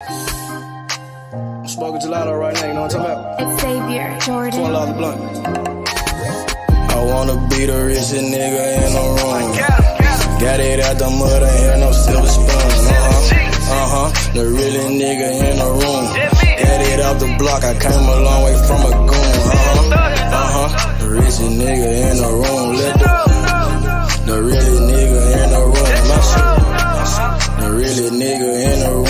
I'm smoking gelato right now, you know what I'm talking about? It's Xavier Jordan. $12 blunt. I wanna be the richest nigga in the room. Got it out the mud, ain't had no silver spoon. The realest nigga in the room. Got it out the block, I came a long way from a goon. The richest nigga in the room. The realest nigga in the room. The realest nigga in the room.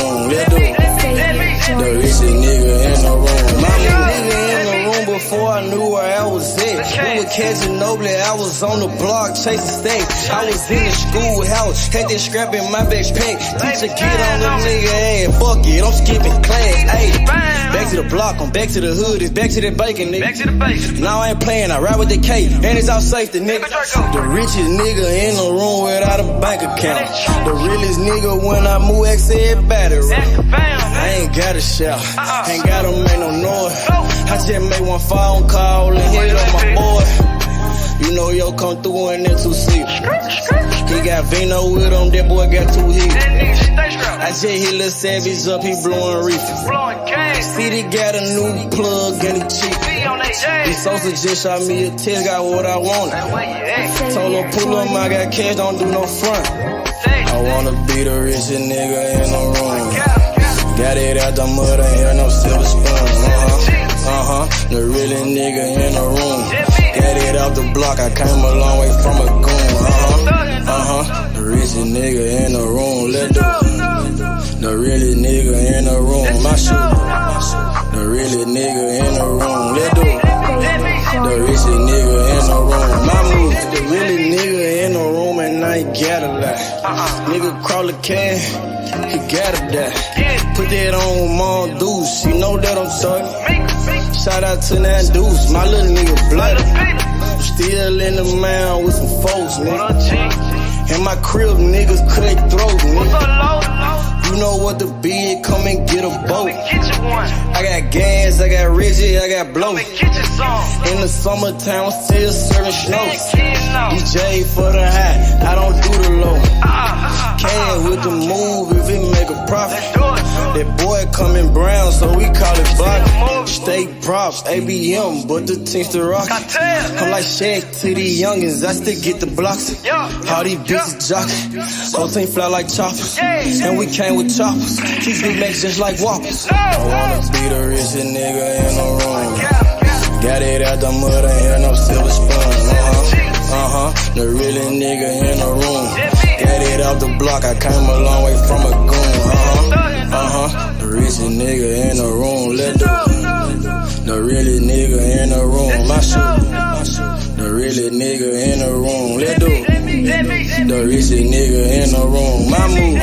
The richest nigga in the room. My nigga in the room before I knew where I was at. We were catching Nobly, I was on the block chasing stacks. I was in the schoolhouse, had that scrap in my backpack. Teacher get on the nigga ass, fuck it, I'm skipping class. Ayy, back to the block, I'm back to the hood, it's back to that bacon, nigga. Back to the bacon. Now I ain't playing, I ride with the K, and it's all safety, nigga. The richest nigga in the room without a bank account. The realest nigga when I move, everybody right. I ain't gotta shout, ain't gotta make no noise. I just made one phone call and hit up my boy. You know yo come through in that 2-seater. He got Vino with him, that boy got 2 hits. I just hit Lil Savage up, he blowing reefer. City got a new plug and he cheap. He Sosa just shot me a test, got what I wanted. Told him pull up, I got cash, don't do no front. I wanna be the richest nigga in the room. Got it out the mud, ain't had no silver spoon. The realest nigga in the room. Got it out the block, I came a long way from a goon. The richest nigga in the room. The realest nigga in the room. My shoe. The realest nigga in the room. The richest nigga in the room. My move. The realest nigga in the room and I ain't gotta lie. Nigga crawl a can, he gotta die. Put that on Mom Deuce, you know that I'm talking. Shout out to that Deuce, my little nigga bloody. Still in the mound with some folks, nigga. In my crib, niggas cut throats, nigga. You know what the bid, come and get a boat. I got gas, I got Reggie, I got blow. In the summertime, I'm still serving snow. DJ for the high, I don't do the low. Can with the move if it make a profit. That boy coming brown, so we call it block. State props, ABM, but the team's the rock. I'm like Shaq to the youngins, I still get the blocks. All these bitches jockey, whole team fly like choppers. And we came with choppers, keep big legs just like whoppers. I wanna be the richest nigga in the room. Got it out the mud, ain't had no silver spoon. The realest nigga in the room. Got it out the block, I came a long way from a goon. The richest nigga in the room. The realest nigga in the room. My shoe. The realest nigga in the room. The richest nigga in the room. My move.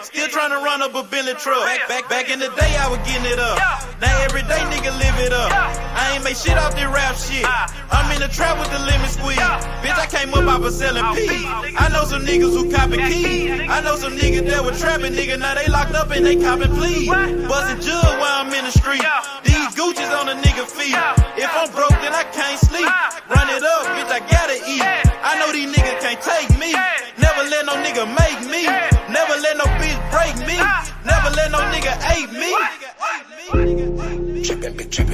Still trying run up a Bentley truck. Back in the day, I was getting it up. Now every day, nigga live it up. I ain't make shit off this rap shit. I'm in the trap with the lemon squeeze. Bitch, I came up off of selling peas. I know some niggas who copping keys. I know some niggas that were trapping, nigga. Now they locked up and they copping pleas. Bustin' jug while I'm in the street. These Gucci's on a nigga feet. If I'm broke, then I can't sleep. Run it up, bitch, I gotta eat. I know these niggas can't take me. Never let no nigga make me. Never let no bitch break me. Never let no nigga ape me.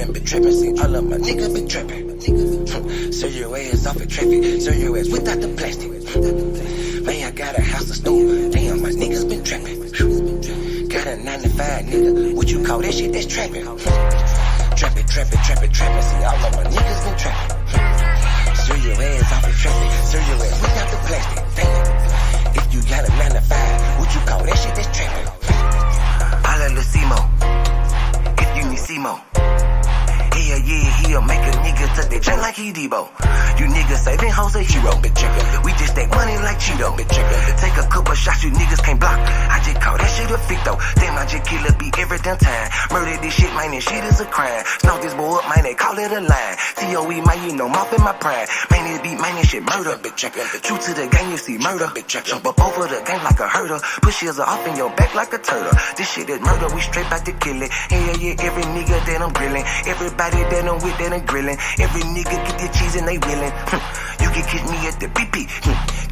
Been trappin', see all of my niggas been trappin'. Serve your ass off at traffic, serve your ass without the plastic. Man, I got a house, a store, damn, my niggas been trappin'. Got a 9 to 5, nigga, what you call that shit, that's trappin'. Trappin', see all of my niggas been trappin'. Serve your ass off at traffic, serve your ass without the plastic. Damn, if you got a 9 to 5, what you call that shit, that's trappin'. Holla Lucimo, if you need Simo. He'll make a nigga tuck that chain like he Debo. You niggas saving hoes a hero. We just take money like Cheeto. Take a couple shots, you niggas can't block. I just call that shit a fit though. Damn, I just kill a beat every damn time. Murder this shit, man, this shit is a crime. Snow this boy up, man, they call it a line. COE, man, you know, mouth in my pride. Man, this beat, man, this shit murder. True to the game, you see murder. Jump up over the game like a herder. Push heels off in your back like a turtle. This shit is murder, we straight back to kill it. Hell yeah, every nigga that I'm grilling. Everybody that I'm with that I'm grilling. Every nigga get their cheese and they willing. You can catch me at the BP.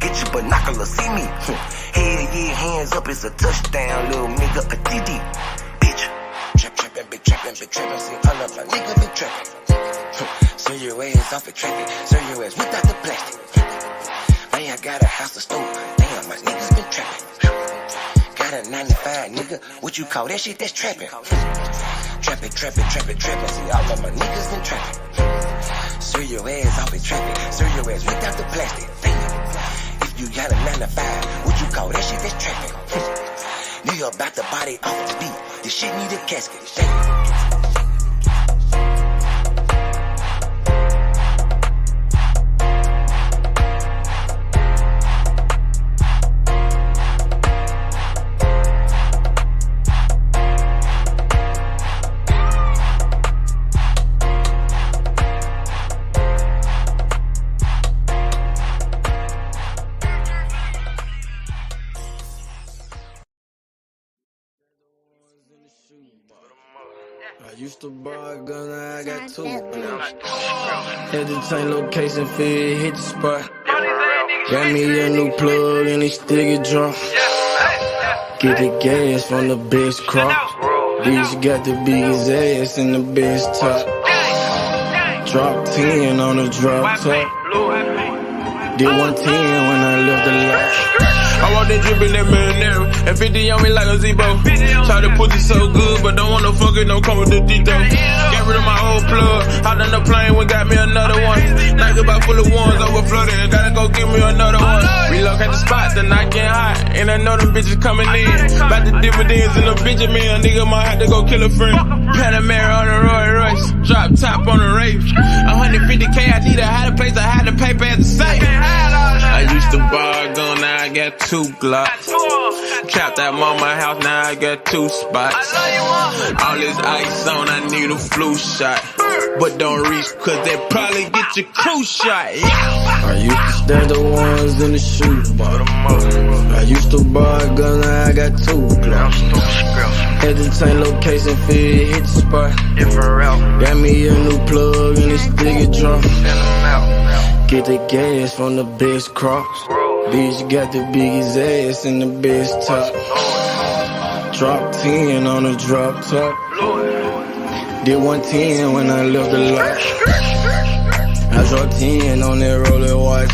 Get your binoculars, see me. Hell yeah, hands up, it's a touchdown, little nigga, a TD. Bitch. Trappin', see all of my niggas been trappin'. Serve your ass off at traffic, serve your ass without the plastic. Man, I got a house, a store, damn, my niggas been trappin'. Got a 9 to 5, nigga, what you call that shit, that's trappin'. Trappin', see all of my niggas been trappin'. Serve your ass off at traffic, serve your ass without the plastic. Damn, if you got a 9 to 5, what you call that shit, that's trappin'. Nigga about to body off the beat, this shit need a casket. Damn. I used to buy a gun, now I got 2. Had to change location, feel hit the spot. Got me a new plug and it still get drunk. Get the gas from the best crop. Bitch got the biggest ass and the best top. Drop 10 on the drop top. Did 110 when I left the lot. I want that drip in that marinara, and 50 on me like a Zebo. Try to put it so good, but don't want no fuck it, don't come with the Dito. Got rid of my old plug, hopped on the plane, we got me another one. Night about full of ones, overflooded, gotta go get me another one. Relocate the spot, the night getting hot, and I know them bitches coming in. About the dividends in the Benjamin, nigga might have to go kill a friend. Panamera on the Roy Royce, drop top on the Wraith. 150K, I need a higher place, I had to pay at the safe. I used to buy a gun, now I got 2 Glocks. Trapped at mama house, now I got 2 spots. All this ice on, I need a flu shot. But don't reach, cause they probably get your crew shot. Yeah. I used to stash the ones in the shoebox. I used to buy a gun, now I got 2 Glocks. Had to change location, feel hit the spot. Got me a new plug and it still get drunk. Get the gas from the best crops. Bitch got the biggest ass and the best top. Drop 10 on the drop top. Did 110 when I left the lot. I dropped 10 on that roller watch.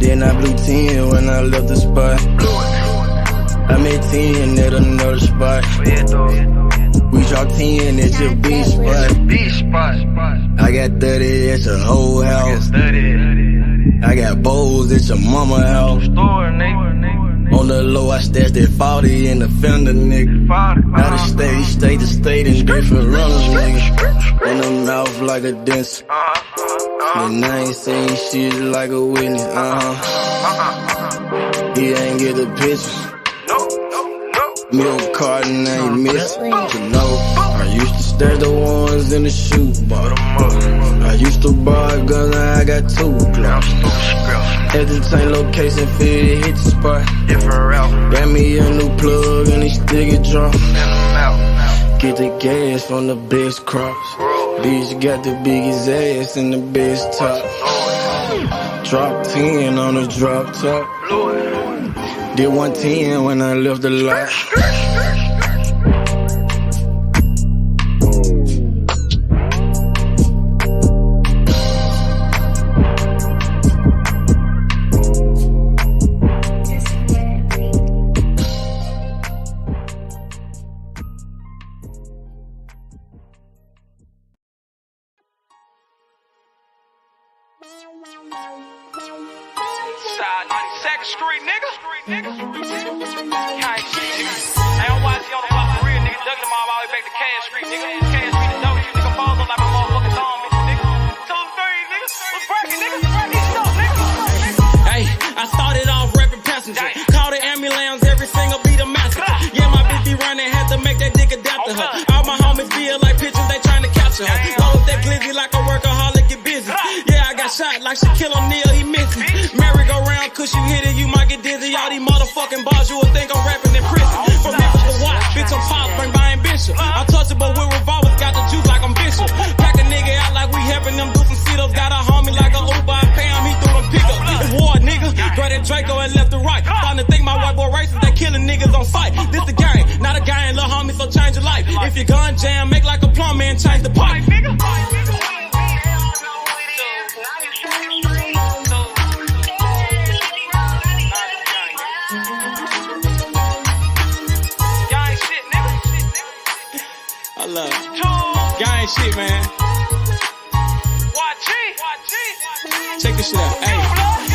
Then I blew 10 when I left the spot. I made 10 at another spot. We dropped 10 at your beach spot. I got 30 at your whole house. I got bowls at your mama house. On the low, I stashed that 40 in the fender, nigga. Out of state to state in different runners, nigga. In the mouth like a dentist. And I ain't saying shit like a witness, He ain't get the picture. Milk carton ain't missing. You know, I used to stash the ones in the shoebox. I used to buy a gun, now I got 2 Glocks. At the same location, fit hit the spot. Got me a new plug and they still get drunk. Get the gas from the best crops. Bitch got the biggest ass and the best top. Drop 10 on the drop top. Did 110 when I left the lot. Side 92nd Street, nigga. Can't shit, nigga. I don't watch you on the block for real, nigga. Duck them all the way back to Cash Street, nigga. Cash Street, the dope, nigga. Balls up like my motherfucking thumb, nigga. 2, 3, nigga. What's breaking, nigga? Break this stuff, nigga. Hey, I started off rapping passenger. Call the ambulance, every single beat a massacre. Yeah, my bitch be running, had to make that dick adapt to her. All my homies feel like pictures, they trying to capture her. Load that glizzy like a workaholic, get busy. Yeah, I got shot like Shaquille O'Neal, he missing. Merry-go-round, cause you hit it, you might get dizzy. All these motherfucking bars, you would think I'm rapping in prison. From Memphis to Watt, bitch, I'm pop, bring by ambition. I'm touchable with revolvers, got the juice like I'm Bishop. Pack a nigga out like we helping them do some sit-ups. Got a homie like a Uber, I pay him, he threw them pickups. It's war, nigga. Grab that Draco and left to right. Starting to think my white boy racist, they killing niggas on sight. This the game, not a guy and little homie, so change your life. If your gun jam, make like a plumber and change the pipe. I love it. Gang shit, man. Check this shit out. Hey,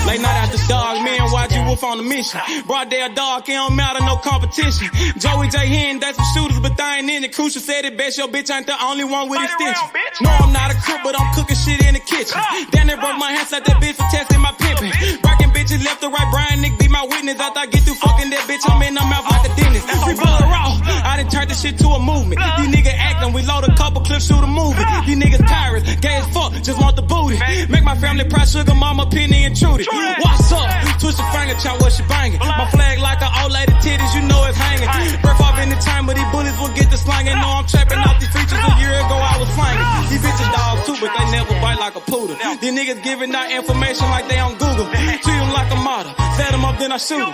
late night after dog, me and YG Wolf on a mission. Broad day dog, it don't matter, no competition. Joey J. Hen, that's some shooters, but they ain't in it. Crucial said it best, your bitch ain't the only one with extension. No, I'm not a cook, but I'm cooking shit in the kitchen. Damn, they broke my hands like that bitch for testing my pimping. Breaking bitches left to right, Brian Nick be my witness. After I get through fucking that bitch, I'm in her mouth like a dentist. Free blood raw, I done turned this shit to a movement. These niggas acting, we load a couple clips, shoot a movie. These niggas pirates, gay as fuck, just want the booty. Make my family proud, sugar mama, penny and Trudy. What's up? Twist your finger, chop what she banging. My flag like an old lady titties, you know it's hanging. Breath off in the time, but these bullets will get the slanging. Know I'm trapping off these features, a year ago I was slanging. These bitches dogs too, but they never bite like a poodle. These niggas giving out information like they on Google. Treat them like a model, set them up then I shoot them.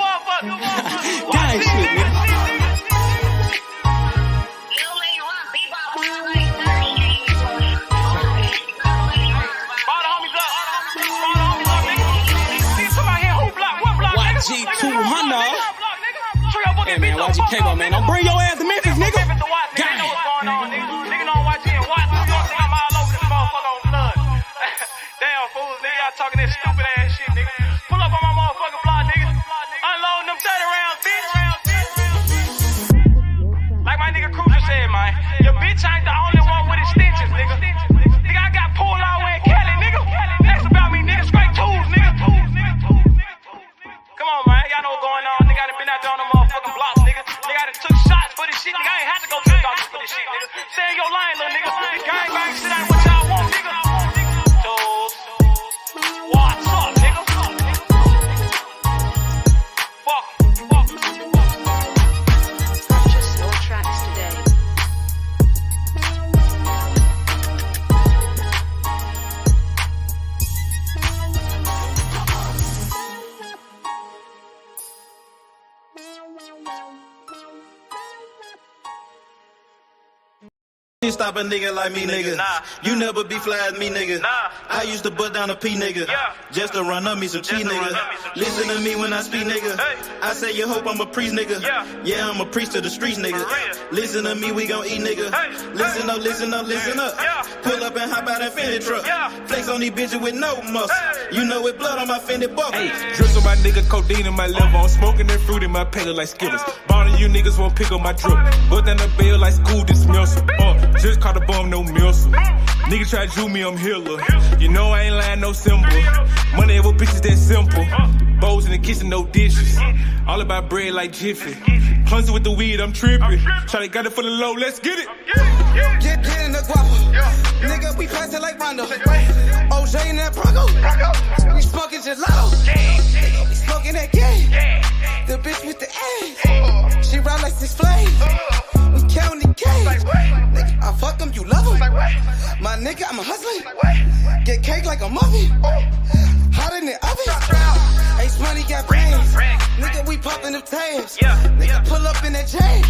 Gang shit, nigga. G200. Hey man, YGK, man. Don't bring your ass to Memphis, nigga. Gang. Nigga don't watch it and watch. You don't think I'm all over this motherfucker on blood. Damn fools, nigga. Y'all talking that stupid ass shit, nigga. Pull up on my motherfucking block, nigga. Unloading them 30 rounds, bitch. Like my nigga Cruiser said, man. Your bitch ain't the only one with extensions, nigga. Nigga, I got pulled all the way in Cali, nigga. Next about me, nigga. Straight tools, nigga. Come on, man. Y'all know what's going on. Nigga, I done been out there on the motherfucking blocks, nigga. Nigga, I done took shots for this shit. Nigga, I ain't had to go to the doctor for this shit, nigga. Stay in your line, little nigga. Gang bang shit ain't what y'all want, nigga. Tools. What's up, nigga? Fuck. Purchase your tracks today. Stop a nigga like me, nigga. You never be fly as me, nigga. I used to butt down a P, nigga. Just to run up me some cheese, nigga. Listen to me when I speak, nigga. I say you hope I'm a priest, nigga. Yeah, I'm a priest to the streets, nigga. Listen to me, we gon' eat, nigga. Listen up, listen up, listen up. Pull up and hop out that Fendi truck. Flex on these bitches with no muscle. You know with blood on my Fendi buckle. Drips on my nigga, codeine in my liver. I'm smoking that fruit in my pedal like Skittles. Bonding you niggas won't pick up my drip. But then the bail like school dismissal. Just caught a bum, no missile. Nigga try to do me, I'm healer. You know I ain't lying, no symbol. Money with bitches that simple. Bowls in the kitchen, no dishes. All about bread like Jiffy. Clumsy with the weed, I'm tripping. Shawty got it for the low, let's get it. Get in the guapo. Nigga, we passing like Rondo. OJ in that Bronco. We smoking gelato. Nigga, we smoking that game. The bitch with the ass. She ride like 6 Flames. We counting the cash. Nigga, I fuck him, you love him. My nigga, I'm a hustler. Get cake like a muffin. Hot in the oven. Ace money got brains. Nigga, we popping them tabs. Nigga, pull up in that chain.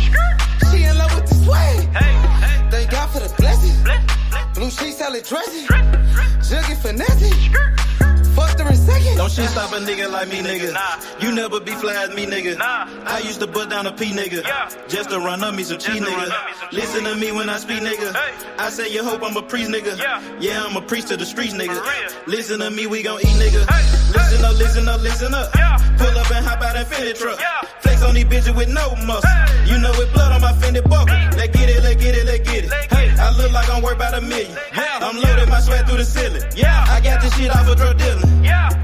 She in love with the swag. Thank God for the blessing. Blue sheets, salad dressing. Jugging finessing. Fucked her in second. Don't shit stop a nigga like me, nigga. You never be fly as me, nigga. I used to butt down a P, nigga. Just to run up me some cheese, nigga. Listen to me when I speak, nigga. I say you hope I'm a priest, nigga. Yeah, I'm a priest to the streets, nigga. Listen to me, we gon' eat, nigga. Listen up, listen up, listen up. Pull up and hop out that Fendi truck. Flex on these bitches with no muscle. You know it blood on my Fendi buckle. Let's get it, let's get it, let's get it. Hey, I look like I'm worth about $1 million. I'm loaded my sweat through the ceiling. I got this shit off a drug dealer.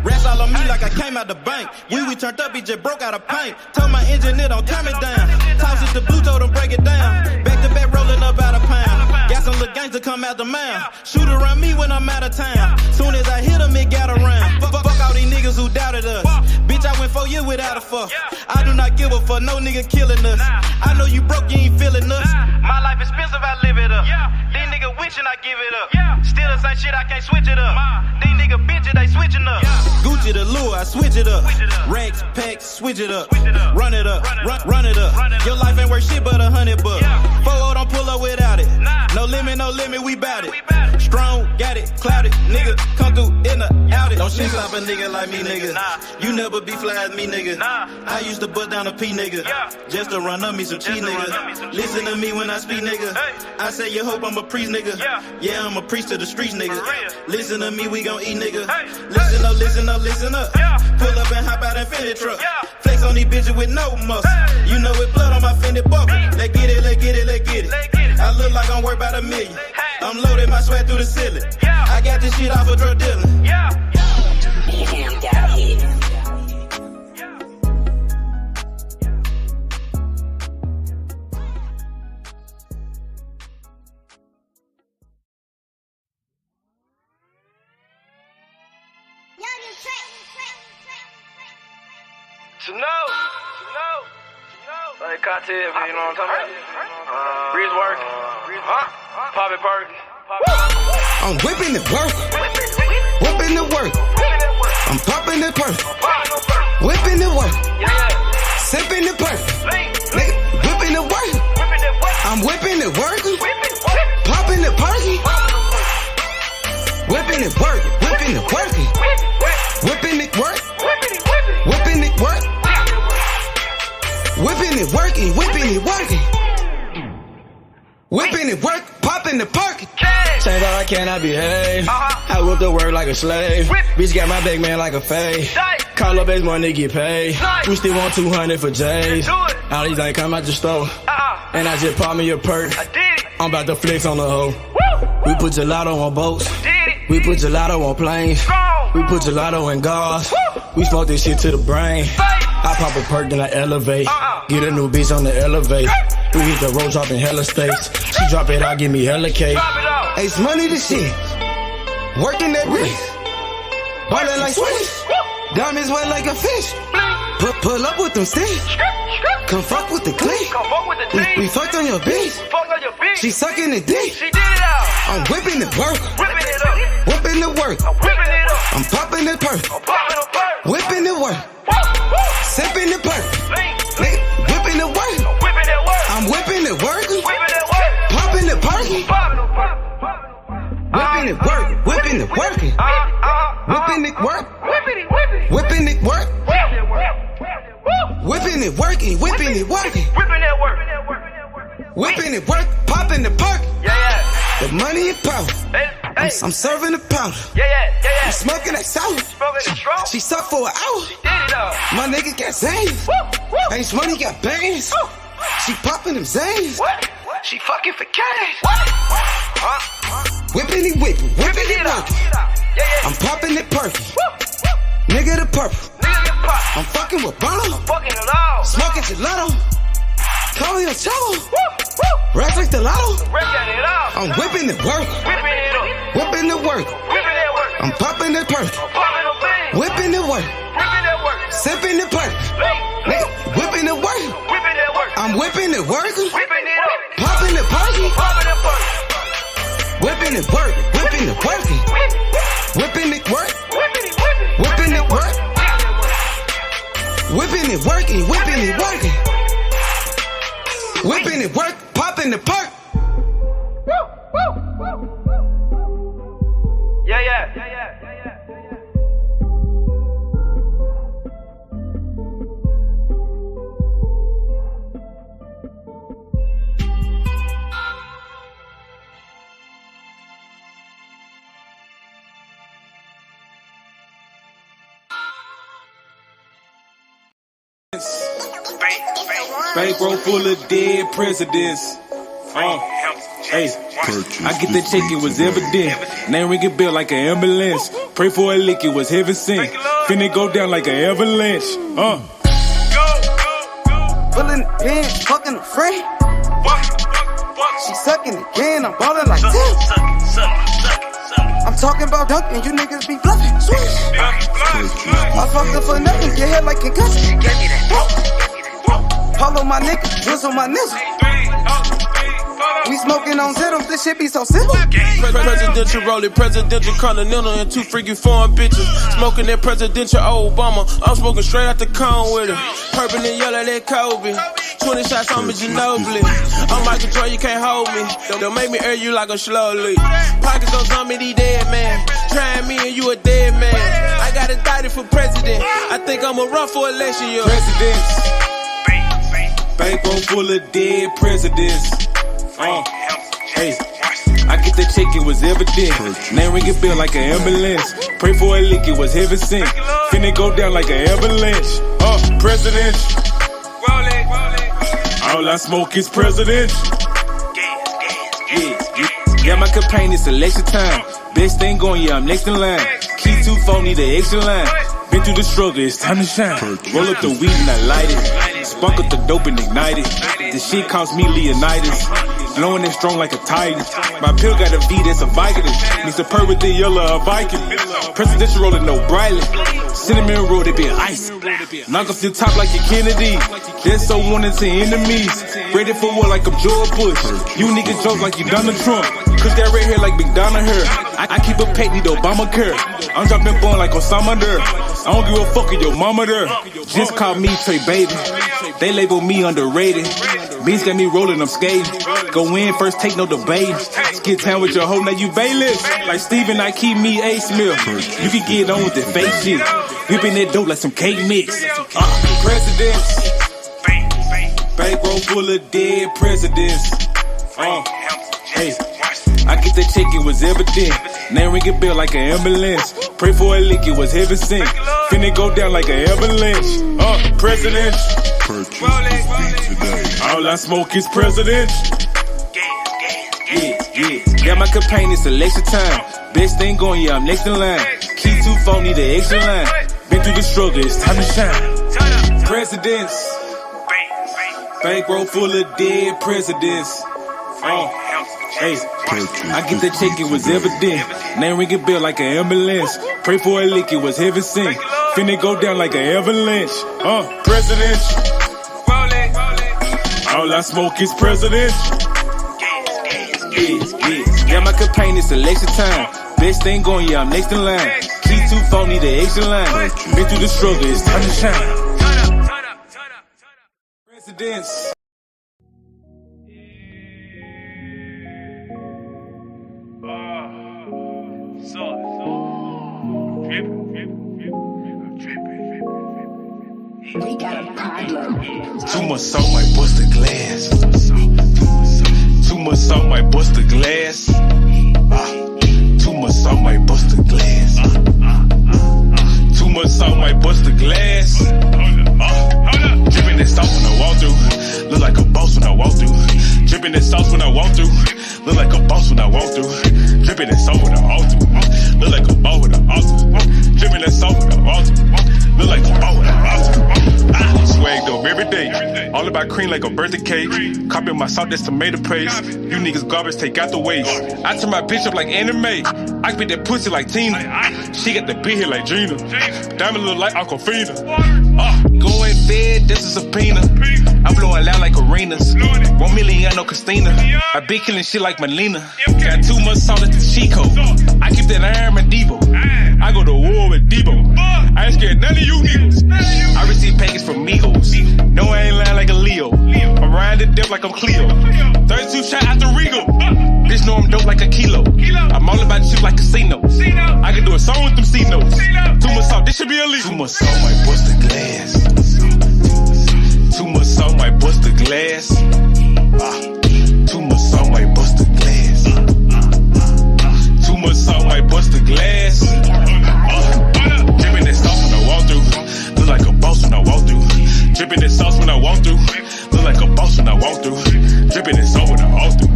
Rats all on me like I came out the bank. We turned up, he just broke out of paint. Told my engineer don't turn me down. Toss it to blue, told him break it down. Back to back rolling up out of pound. Got some little gangs to come out the mouth. Shoot around me when I'm out of town. Soon as I hit him, it got around. Fuck all these niggas who doubted us. Bitch, I went 4 years without a fuck. I do not give a fuck, no nigga killing us. I know you broke, you ain't feeling us. My life expensive, I live it up. These niggas wishing I give it up. Still the same shit, I can't switch it up. These niggas bitches, they switching up. Gucci the lure, I switch it up. Rags, packs, switch it up. Run it up, run it up. Your life ain't worth shit but $100. 4-0 don't pull up without it. No limit, we bout it. Strong, got it, clouded. Nigga, come through in the out it. Don't shit stop a nigga like me, nigga. You never be fly as me, nigga. I used to butt down a P, nigga. Just to run up me some cheese, nigga. Listen to me when I speak, nigga. I say you hope I'm a priest, nigga. Yeah, I'm a priest to the streets, nigga. Listen to me, we gon' eat, nigga. Listen up, listen up, listen up. Pull up and hop out that Fendi truck. Flex on these bitches with no muscle. You know it blood on my Fendi buckle. Let's get it, let's get it, let's get it. I look like I'm worth about $1 million. I'm loaded my sweat through the ceiling. I got this shit off a drug dealer. To know. Like cocktail, you know what I'm talking about? Breeze work. Pop it, perk. I'm whipping the work. Whipping the work. I'm popping the perk. Whipping the work. Sipping the perk. Nigga, whipping the work. I'm whipping the work. Popping the perky. Whipping it work. Whipping it working. Whipping it work. Whipping it work. Whipping it working. Whipping it working. Whipping it work. Popping the perky. Change all I can, I behave. I whip the work like a slave. Bitch got my big man like a fade. Call up base money, get paid. We still want 200 for J's. All these ain't come out the store. And I just pop me a perk. I'm about to flex on the hoe. We put gelato on boats. We put gelato on planes. We put gelato in cars. We smoke this shit to the brain. I pop a perk, then I elevate. Get a new bitch on the elevate. We hit the road, dropping hella states. She drop it out, give me hella cake. Ace money the shit. Working that wrist. Ballin' like Swiss. Diamonds wet like a fish. Pull up with them sticks. Come fuck with the clique. We fucked on your bitch. She sucking the dick. I'm whipping the work. Whipping the work. I'm popping the perk. Whipping the work. Sipping the perk. Whipping the work. I'm whipping the work. Popping the perky. Whipping it work. Whipping it working. Whipping it work. Whipping it work. Whipping it working. Whipping it working. Whipping it work. Popping the perk. The money and power. I'm serving the powder. I'm smoking that sour. She sucked for an hour. My nigga got Zans. Ace money got bands. She popping them Zans. She fucking for cash. Whipping it whipping it working. I'm popping it perky. Nigga the purple. I'm fucking with Bono. Smoking gelato. Call me a chavo. Rap like the lotto. I'm whipping the work. Whipping the work. I'm popping the perk. Whipping the work. Sipping the perk. Whipping the work. I'm whipping the work. Popping the perk. Whipping the work. Whipping the work. Whipping it work. Whipping it work. Whipping it working. Whipping it working. Whipping it work. Popping the perk. Yeah. Bankroll full of dead presidents. Hey, I get that check, it was evident. Name ring a bell like an ambulance. Pray for a lick, it was heaven sent. Finna go down like an avalanche. Pulling the pin, fucking a friend. She sucking again, I'm ballin' like this. I'm talking about dunking, you niggas be bluffing. I fucked up for nothing, get hit like concussion. Follow my nigga, drizzle my nizzle. We smoking on Zitto, this shit be so simple. Presidential rolling, presidential continental, and two freaky foreign bitches. Smoking that presidential Obama. I'm smoking straight out the cone with it. Purple and yellow, that Kobe. 20 shots on me, Ginobili. I'm Michael Jordan, you can't hold me. They'll make me air you like a slowly. Pockets on some of these dead man. Trying me and you a dead man. I got indicted for president. I think I'm a run for election year. Presidents. Bankroll full of dead presidents. Hey, I get that check, it was evident. Name ring a bell like an ambulance. Pray for a lick, it was heaven sent. Finna go down like an avalanche. President. All I smoke is president. Yeah, my campaign is election time. Best thing going, yeah, I'm next in line. Key 2 phone, need the extra line. Been through the struggle, it's time to shine. Roll up the weed and I light it. Spark up the dope and ignite it. This shit cost me Leonidas. Blowing it strong like a titan. My pill got a V that's a Vicodin. Mix a purr with the yellow, a Viking. Presidential rolling, no Briley. Cinnamon roll, they been ice. Knock off your top like your Kennedy. They're so wanted to enemies. Ready for war like I'm George Bush. You niggas joke like you Donald Trump. Cause that red hair like McDonald hair. I keep a pet, need Obamacare. I'm dropping born like Osama there. I don't give a fuck if your mama there. Just call me Trey Baby. They label me underrated. Beats got me rolling, I'm skating. Go in, first take no debate. Skid town with your hoe, now you bailiff. Like Steven, I keep me A Smith. You can get on with the fake shit. Whipping that dope like some cake mix. Presidents. Bankroll full of dead presidents. Hey, I get that check, it was evident. Name ring a bell like an ambulance. Pray for a lick, it was heaven sent. Finna go down like an avalanche. President. All I smoke is president. Yeah, my campaign is election time. Best thing going, yeah, I'm next in line. Key 2 phone, need the extra line. Been through the struggle, it's time to shine. Presidents. Bankroll full of dead presidents. Hey, I get that check, it was evident. Name ring a bell like an ambulance. Pray for a lick, it was heaven sent. Finna go down like an avalanche. President. All I smoke is president. Yeah, my campaign is election time. Best thing going, yeah, I'm next in line. Key 2 phone, need the extra line. Been through the struggle, it's time to shine. Presidents. We got a problem. Too much salt might bust the glass. Too much salt might bust the glass. Too much salt might bust the glass. Too much salt might bust the glass. Dripping that sauce when I walk through. Look like a boss when I walk through. Dripping that sauce when I walk through. Look like a boss when I walk through. Dripping that sauce when I walk through. Look like a boss when I walk through. Dripping that sauce when I walk through. look like a boat. Swagged up every day, all about cream like a birthday cake. Copy my salt, that's tomato paste. You niggas garbage, take out the waste. I turn my bitch up like anime. I spit that pussy like Tina. She got the big head like Gina. Diamond look like Aquafina. Going fed, this is a subpoena. I'm blowing loud like arenas. 1 million, no Christina. I be killing shit like Melina. Got too much salt at the Chico. I keep that iron and Devo. I go to war with Debo. I ain't scared none of you niggas. I receive package from Migos. No, I ain't lying like a Leo. I'm riding to death like I'm Cleo. 32 shot out the Regal. Bitch know I'm dope like a kilo. I'm all about shit like casino. I can do a song with them C notes. Too much salt, this should be illegal. Too much salt might bust the glass. Too much salt might bust the glass. Too much salt might bust the glass. Too much salt might bust the glass. Dripping that sauce when I walk through. Look like a boss when I walk through. Dripping that sauce when I walk through. Look like a boss when I walk through. Dripping that sauce when I walk through.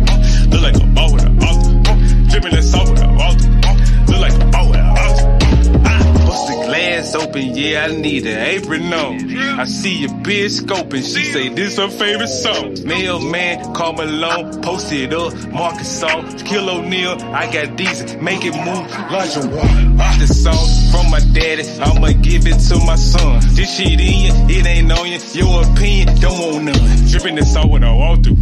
Look like a boss when I walk through. Dripping that sauce when I walk through. Look like a boss when I walk through. Bust the glass open, yeah, I need an apron on. I see your bitch scoping, she say this her favorite song. Mailman, call Malone, post it up, Marcus Song, Kill O'Neal, I got these, make it move, lunch and walk. The sauce from my daddy, I'ma give it to my son. This shit in you, it ain't on you, your opinion, don't want none. Dripping this salt when I walk through,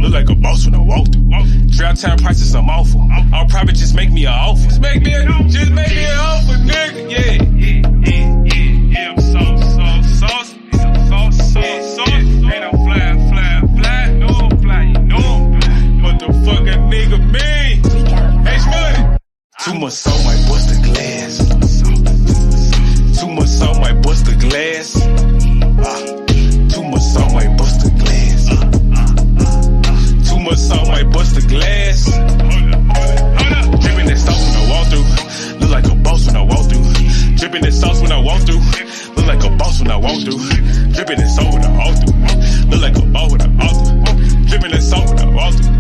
look like a boss when I walk through. Drought time prices, I'm awful. I'll probably just make me an offer. Just make me an offer, nigga, yeah. I'm sauce. Ain't no fly. No, I'm fly, you know I'm what the fuck a nigga mean? Hey, Shmoney. Too much salt might bust the glass. Too much salt might bust the glass. Too much salt might bust the glass. Too much salt might bust the glass. Dripping that sauce when I walk through. Look like a boss when I walk through. Dripping that sauce when I walk through. Look like a boss when I walk through. Dripping that sauce when I walk through. Look like a boss when I walk through. Dripping that sauce when I walk through.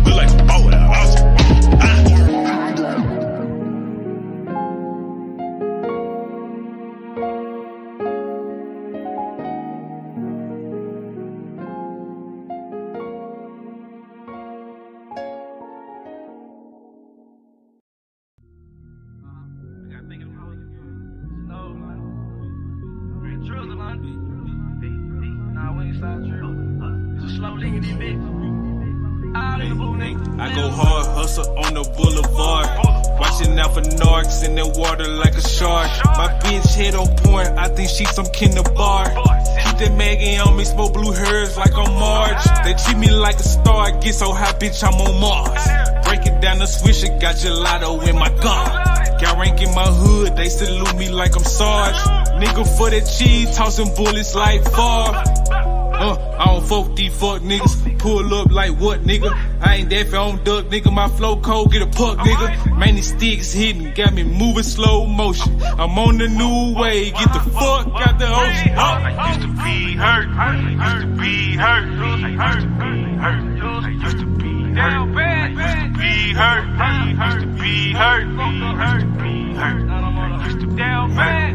Look like a boss when I walk through. I go hard, hustle on the boulevard. Watching out for narcs in the water like a shark. My bitch head on point, I think she's some kinder bar. Keep that Maggie on me, smoke blue hairs like I'm Marge. They treat me like a star, get so high, bitch, I'm on Mars. Breaking down the swisher, got gelato in my car. Got rank in my hood, they salute me like I'm Sarge. Nigga for that cheese, tossing bullets like Favre. I don't fuck these fuck niggas. Pull up like what, nigga? I ain't that on duck, nigga. My flow cold, get a puck, nigga. Man, these sticks hitting, got me moving slow motion. I'm on the new way, get the fuck out the ocean. I used to be hurt, I used to be hurt, I used to be hurt, I used to be down bad, I used to be hurt, I used to be hurt, I used to be hurt, I used to be down bad.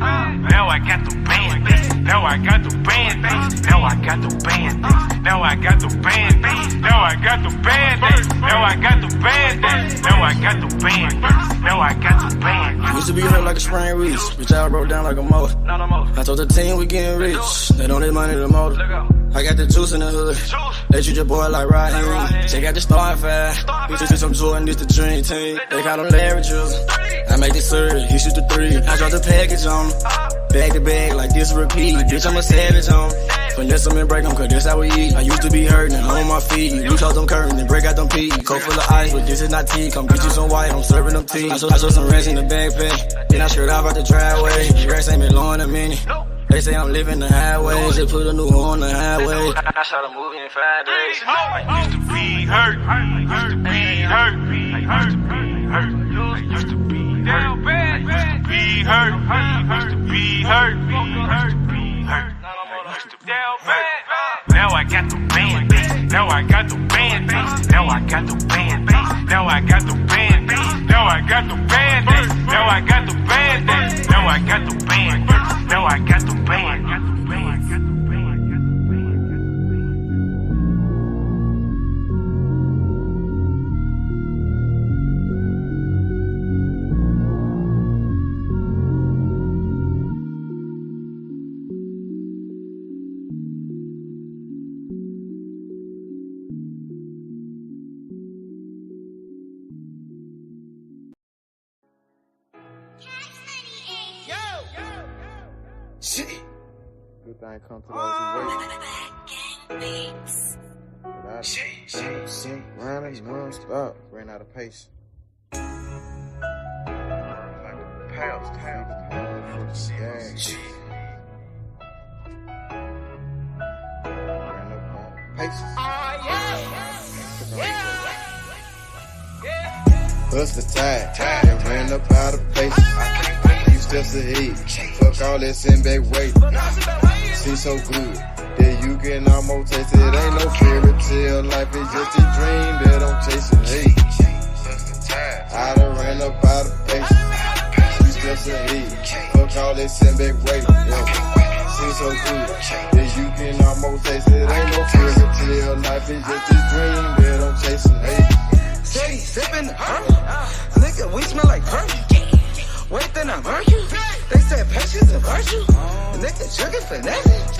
Now I got the band, now I got the band, now I got the band, now I got the band, now I got the band, now I got the band, now I got the band, now I got the band. Used to be hurt like a sprained wrist, bitch, I broke down like a motor. I told the team we getting rich, they don't need money to motor. I got the juice in the hood, they treat your boy like Raheem. Check out the starting five, bitches do some Jordan, this the dream team. They call them Larry Jules, I make the surge, he shoot the three. I drop the package on him, bag to bag like this repeat. Bitch, I'm a savage on him. Finesse them and break them, cause that's how we eat. I used to be hurting, I'm on my feet. We close them curtains and break out them peas. Coke full of ice, but this is not tea. Come get you some white, I'm serving them tea. I saw some rats in the backpack, then I skirt out the driveway. The rats ain't been low in a minute. They say I'm living the highway, they put a new horn on the highway. I shot a movie in 5 days. I used to be hurt, I used to be hurt, I used to be hurt, I used to be down bad, I used to be hurt, I used to be hurt, I used to be hurt. Now I got the band, now I got the band, now I got the band, now I got the band, now I got the band, now I got the band, now I got the band. know I got the band. Shit. Good thing come to those who wait. Without shit, running non-stop. Ran out of pace. Like the pals, for the shit. Ran up out of pace. Bust the tide, and ran up out of pace. Few steps ahead, fuck all that send back weight. Seems so good that you can almost taste it. Ain't no fairy tale, life is just a dream that I'm chasing. Hey, I done ran up out of pace. Few steps ahead, fuck all that send back weight. Seems so good that you can almost taste it. Ain't no fairy tale, life is just a dream that I'm chasing. Hey. Steady sippin' her. Nigga, we smell like perfume. Wait, then I murk you. They said patience a virtue. Nigga, jugging finesse.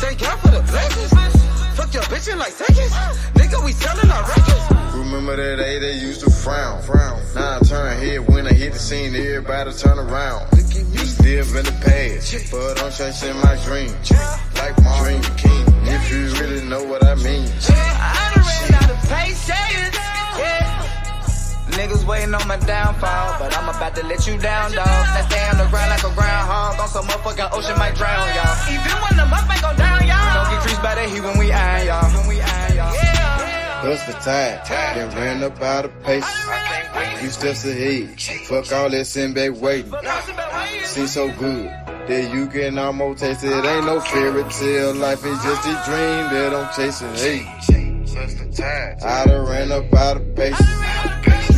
Thank God for the blessings. Fuck your bitch in like seconds. Nigga, we sellin' our records. Remember that day they used to frown. Now I turn head when I hit the scene. Everybody turn around. Used to live in the past, but I'm chasing my dream. Like my dream king. If you really know what I mean. I done ran out of patience. Niggas waiting on my downfall, but I'm about to let you down, dog. Now stay on the ground like a groundhog. On some motherfucking ocean might drown, y'all. Even when the muff ain't go down, y'all. Don't get treated by the heat when we iron, y'all. Bust the tide, then ran up out of pace. Few steps ahead, fuck all that send back waiting. Seems so good that you can almost taste it. Ain't no fairy tale, life is just a dream that I'm chasing. Hey, I done ran up out of pace.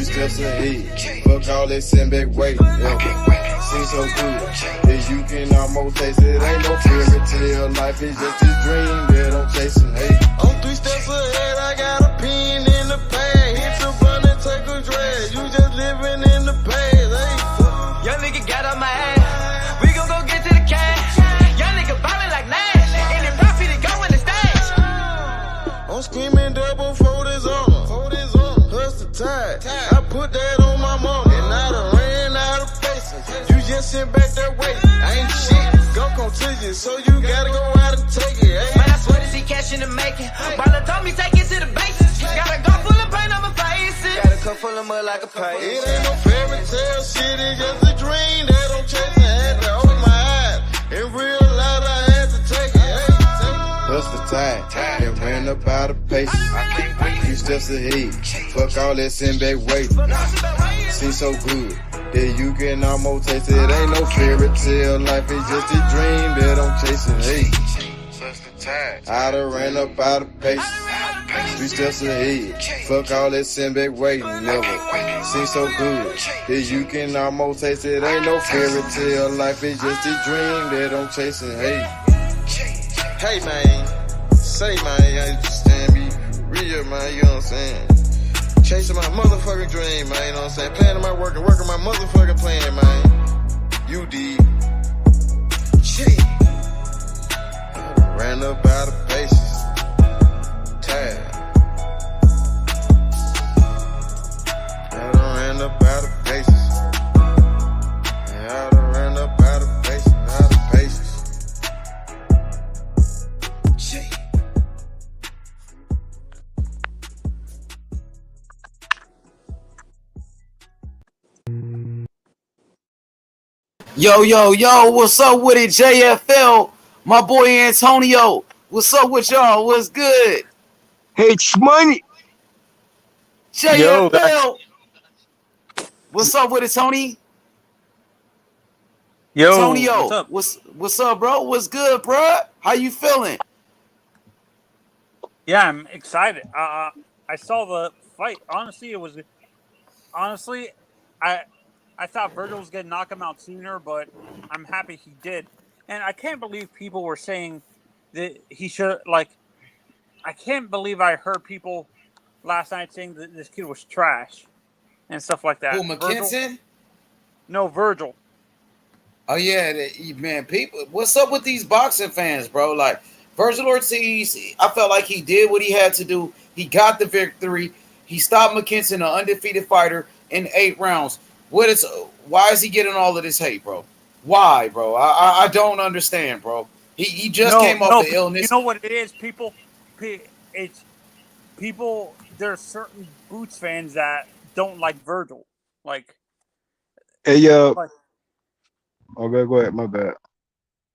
Steps ahead, fuck all that send back weight. Seems so good that you can almost taste it. Ain't no fairy tale, life is just a dream that I'm chasing. Hey, I'm 3 steps ahead, I got a pen in the pad. Hit the button and take a drag. You just living in the past. Hey, young nigga got on my ass. We gon' go get to the cash. Young nigga ballin' like Nash. And the profit to go in the stash. I'm screaming double for this armor. Hustle tide. I put that on my mama. And I done ran out of patience. You just sent back that weight. I ain't shit. Gon' come to you, so you gotta go out and take it. Hey. Man, I swear to see cash in the making. Baller told me take it to the bases. Got a gun full of paint on my faces. Got a cup full of mud like a pie. It ain't no fairy tale shit, it's just a dream that I'm chasing. Had to open my eyes and realize I had to take it. Hey. bust the tide, then ran up out of pace. Few steps ahead, fuck all that send back waiting. Seems so good that you can almost taste it. Ain't no fairy tale, life is just a dream that I'm chasing. Hey, I done ran up out of pace. Few steps ahead, fuck all that send back waiting. Never seems so good that you can almost taste it. Ain't no fairy tale, life is just a dream that I'm chasing. Hey man, say man, you understand me, real man, you know what I'm saying? Chasing my motherfucking dream, man, you know what I'm saying? Planning my work and working my motherfucking plan, man. You did. Shit. Ran up out of paces. Tired. I done ran up out of paces. Yeah, I done ran up out of paces, out of paces. Yo, what's up with it, JFL? My boy Antonio. What's up with y'all? What's good? Hey, it's money. JFL. What's up with it, Tony? Yo, Antonio, what's up? What's up, bro? What's good, bro? How you feeling? Yeah, I'm excited. I saw the fight. Honestly, I thought Virgil was gonna knock him out sooner, but I'm happy he did. And I can't believe people were saying that he should, like, I can't believe I heard people last night saying that this kid was trash and stuff like that. Who, Virgil? McKinson? No, Virgil. Oh yeah, man. People, what's up with these boxing fans, bro? Like Virgil Ortiz, I felt like he did what he had to do. He got the victory. He stopped McKinson, an undefeated fighter, in 8 rounds. Why is he getting all of this hate, bro? Why, bro? I don't understand, bro. He just came off the You illness. know what it is, people? It's people. There's certain Boots fans that don't like Virgil. Like, Hey, like okay, go ahead. My bad.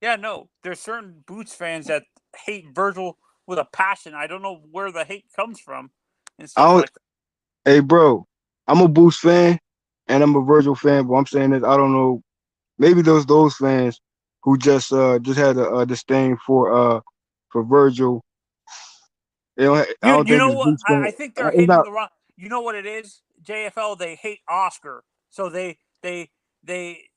yeah, no. There's certain Boots fans that hate Virgil with a passion. I don't know where the hate comes from and I stuff don't. like that. Hey, bro, I'm a Boost fan and I'm a Virgil fan, but I'm saying this. I don't know. Maybe those fans who just had a disdain for Virgil. They don't. I don't You think know it's what? Boost fan. I think they're It's hating not. the wrong. You know what it is? JFL. They hate Oscar, so they they they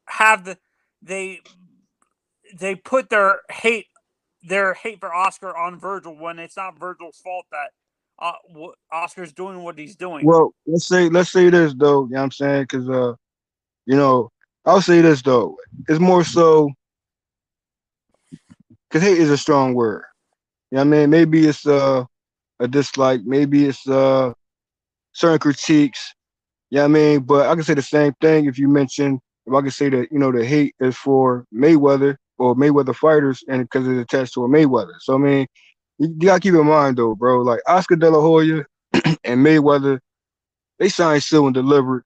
have they they put their hate for Oscar on Virgil when it's not Virgil's fault that Oscar's doing what he's doing. Well, let's say this though. You know what I'm saying? Because you know, I'll say this though. It's more so because hate is a strong word. You know what I mean? Maybe it's a dislike. Maybe it's certain critiques. Yeah, I mean, but I can say the same thing if you mention, if I can say that, the hate is for Mayweather or Mayweather fighters and because it's attached to a Mayweather. So, I mean, you gotta keep in mind though, bro, like Oscar De La Hoya and Mayweather, they signed, sealed, and delivered,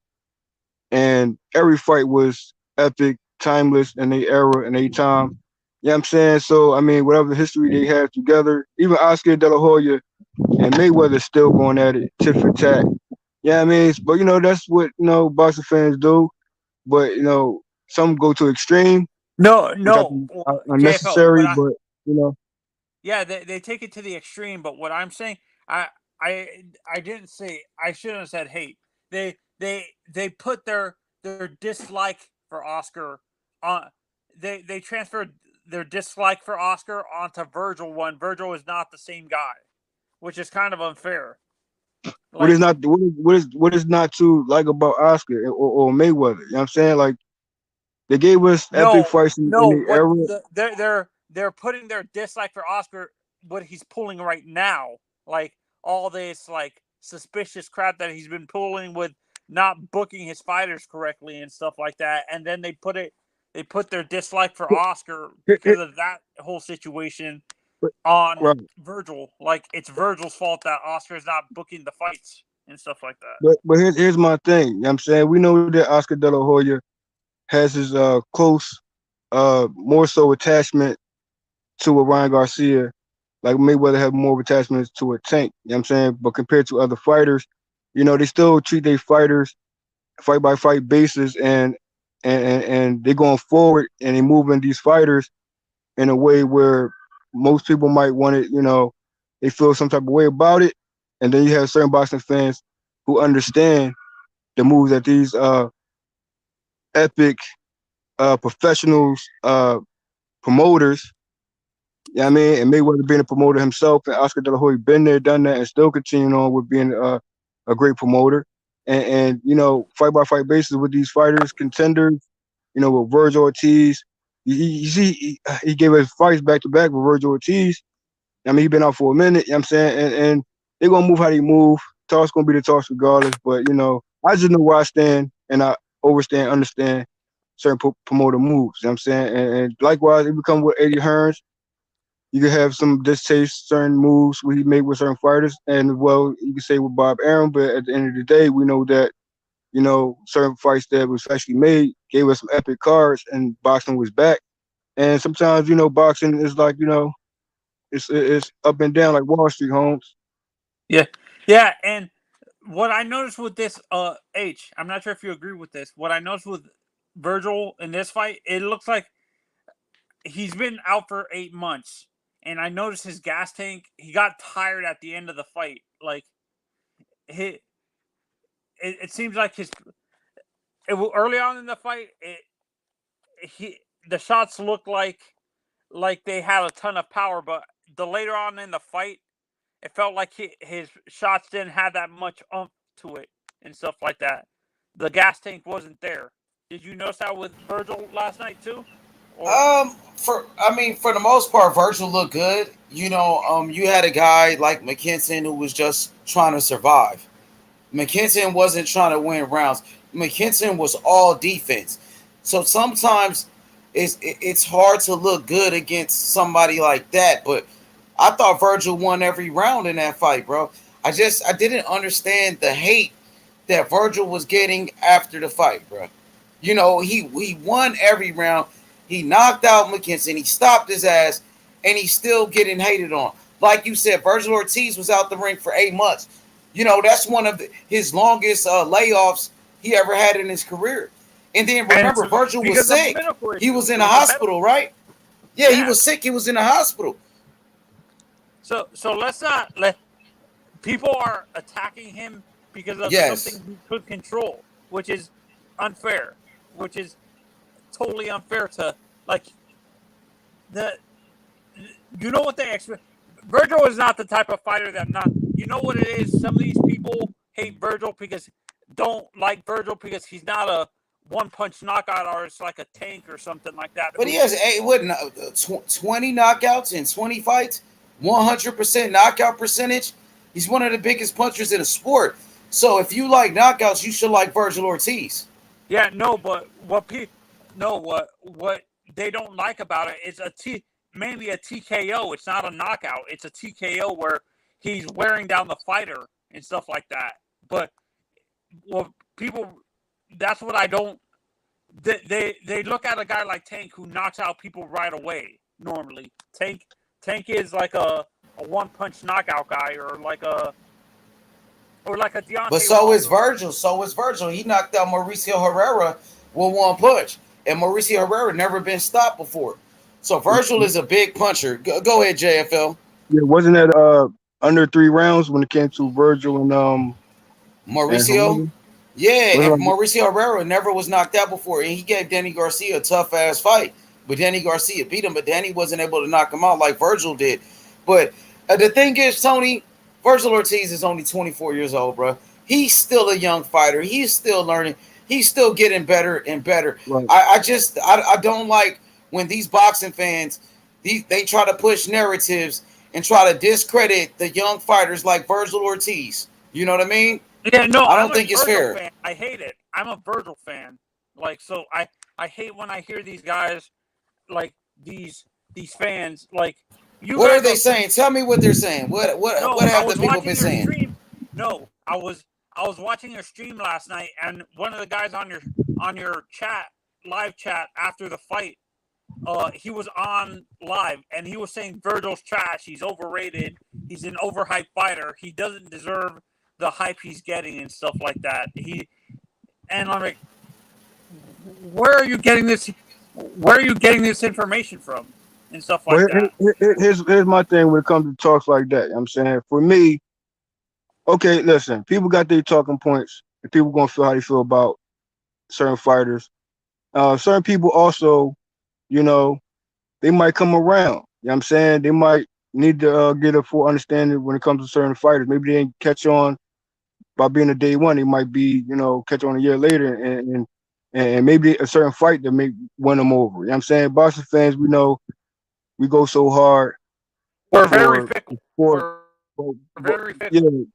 and every fight was epic, timeless in their era and their time. You know what I'm saying? So, I mean, whatever history they have together, even Oscar De La Hoya and Mayweather still going at it tit for tat. Yeah, I mean, but that's what boxing fans do. But some go to extreme, which I No, think are JFL. unnecessary. But you know, Yeah, they take it to the extreme. But what I'm saying, I I I didn't say. I shouldn't have said hate. They put their dislike for Oscar on. They transferred their dislike for Oscar onto Virgil when Virgil is not the same guy, which is kind of unfair. what is Like, not what is not to like about Oscar or Mayweather? You know what I'm saying? Like they gave us epic fights in no, the what era. they're putting their dislike for Oscar, what he's pulling right now, like all this like suspicious crap that he's been pulling with not booking his fighters correctly and stuff like that, and then they put their dislike for Oscar because of that whole situation on Right. Virgil. Like it's Virgil's fault that Oscar is not booking the fights and stuff like that. But here's my thing. You know what I'm saying? We know that Oscar De La Hoya has his close more so attachment to a Ryan Garcia, like Mayweather have more of attachments to a Tank. You know what I'm saying? But compared to other fighters, they still treat their fighters fight by fight basis, and they're going forward and they're moving these fighters in a way where most people might want it. They feel some type of way about it, and then you have certain boxing fans who understand the moves that these epic professionals promoters. Yeah, I mean, and Mayweather being a promoter himself, and Oscar De La Hoya been there, done that, and still continuing on with being a great promoter. And fight by fight basis with these fighters, contenders. With Virgil Ortiz, you see, he gave us fights back to back with Virgil Ortiz. I mean, he been out for a minute. You know what I'm saying, and they're gonna move how they move. Talk's gonna be the talks regardless. But I just know where I stand, and I understand certain promoter moves. You know what I'm saying, and likewise, it become with Eddie Hearns. You can have some distaste certain moves he made with certain fighters, and well, you can say with Bob Arum, but at the end of the day, we know that certain fights that was actually made gave us some epic cards, and boxing was back. And sometimes boxing is like it's up and down like Wall Street, Holmes. Yeah, and what I noticed with this I'm not sure if you agree with this. What I noticed with Virgil in this fight, it looks like he's been out for 8 months, and I noticed his gas tank. He got tired at the end of the fight. Like it seems like early on in the fight, the shots looked like they had a ton of power, but the later on in the fight, it felt like his shots didn't have that much oomph to it and stuff like that. The gas tank wasn't there. Did you notice that with Virgil last night too? Or For the most part, Virgil looked good. You had a guy like McKinson who was just trying to survive. McKinson wasn't trying to win rounds. McKinson was all defense. So sometimes it's hard to look good against somebody like that. But I thought Virgil won every round in that fight, bro. I didn't understand the hate that Virgil was getting after the fight, bro. He won every round. He knocked out McKinson. He stopped his ass, and he's still getting hated on. Like you said, Virgil Ortiz was out the ring for 8 months. That's one of his longest layoffs he ever had in his career. And then remember, Virgil was sick. He was in a hospital, right? Yeah, he was sick. He was in a hospital. So let's not let people are attacking him because of something he could control, which is unfair, which is totally unfair to what they expect. Virgil is not the type of fighter that what it is. Some of these people hate Virgil don't like Virgil because he's not a one-punch knockout artist like a Tank or something like that. But he has 20 knockouts in 20 fights, 100% knockout percentage. He's one of the biggest punchers in the sport. So if you like knockouts, you should like Virgil Ortiz. Yeah, no, but what they don't like about it is mainly a TKO. It's not a knockout. It's a TKO where he's wearing down the fighter and stuff like that. But that's what I don't. They look at a guy like Tank who knocks out people right away. Normally, Tank is like a one-punch knockout guy, or like a Deontay. But so is Virgil. He knocked out Mauricio Herrera with one punch, and Mauricio Herrera never been stopped before. So Virgil is a big puncher. Go ahead, JFL. Yeah, wasn't that under 3 rounds when it came to Virgil and Mauricio? And Mauricio Herrera never was knocked out before, and he gave Danny Garcia a tough ass fight. But Danny Garcia beat him, but Danny wasn't able to knock him out like Virgil did. But the thing is, Tony, Virgil Ortiz is only 24 years old, bro. He's still a young fighter. He's still learning. He's still getting better and better. Right. I don't like when these boxing fans they try to push narratives and try to discredit the young fighters like Virgil Ortiz. You know what I mean? Yeah, no, I don't think it's fair. Fan. I hate it. I'm a Virgil fan. I hate when I hear these guys these fans What are they saying? Tell me what they're saying. What have the people been saying? Stream. No, I was watching your stream last night, and one of the guys on your live chat after the fight, he was on live, and he was saying Virgil's trash. He's overrated. He's an overhyped fighter. He doesn't deserve the hype he's getting and stuff like that. And I'm like, where are you getting this? Where are you getting this information from? And stuff like that. Here's my thing when it comes to talks like that. I'm saying, for me, okay, listen, people got their talking points, and people gonna feel how they feel about certain fighters. Certain people also, they might come around. You know what I'm saying? They might need to get a full understanding when it comes to certain fighters. Maybe they didn't catch on by being a day one. They might be, catch on a year later, and maybe a certain fight that may win them over. You know what I'm saying? Boxing fans, we know we go so hard. We're very fickle. We're very fickle.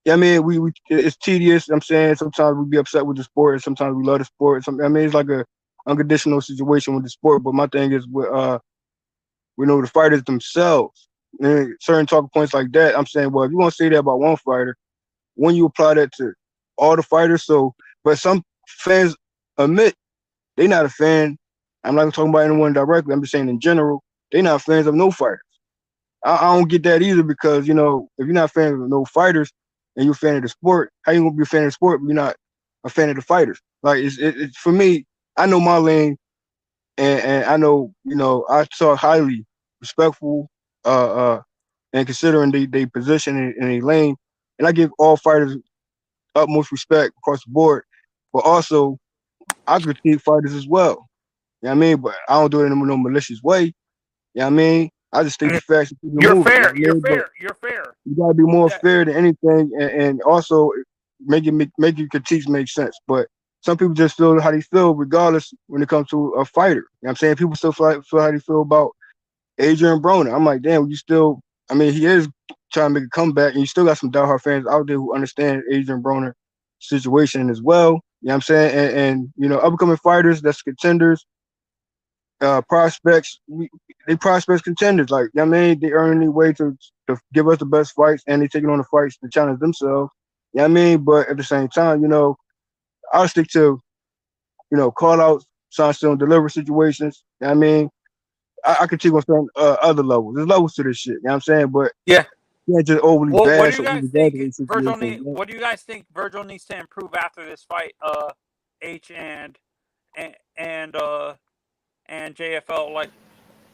Yeah, I mean, we it's tedious. I'm saying sometimes we be upset with the sport, and sometimes we love the sport. It's like a unconditional situation with the sport. But my thing is, we know the fighters themselves. And certain talking points like that, I'm saying, well, if you want to say that about one fighter, when you apply that to all the fighters, but some fans admit they're not a fan. I'm not talking about anyone directly. I'm just saying in general, they're not fans of no fighters. I don't get that either because, if you're not a fan of no fighters and you're a fan of the sport, how you going to be a fan of the sport if you're not a fan of the fighters? Like, it's for me, I know my lane, and I know, I talk highly respectful and considering they position in a lane, and I give all fighters utmost respect across the board, but also I critique fighters as well. You know what I mean? But I don't do it in no malicious way. You know what I mean? I just state the facts and keep it You're moving. fair. You know You're what I mean? fair. You're fair. But you gotta be more That- fair than anything, and also make your critiques make sense. But some people just feel how they feel, regardless when it comes to a fighter. You know what I'm saying? People still feel how they feel about Adrian Broner. I'm like, damn, you still. I mean, he is trying to make a comeback, and you still got some diehard fans out there who understand Adrian Broner situation as well. You know what I'm saying? And you know, upcoming fighters that's contenders, prospects, they prospects contenders. Like, you know what I mean? They earn their way to give us the best fights, and they taking on the fights to challenge themselves. You know what I mean? But at the same time, you know, I'll stick to, you know, call out, sign still deliver situations. You know what I mean? I could take on some other levels. There's levels to this shit. You know what I'm saying? But Yeah. you can't just overly What do bash you or guys think exaggerate Virgil situations. What do you guys think Virgil needs to improve after this fight? H and JFL, like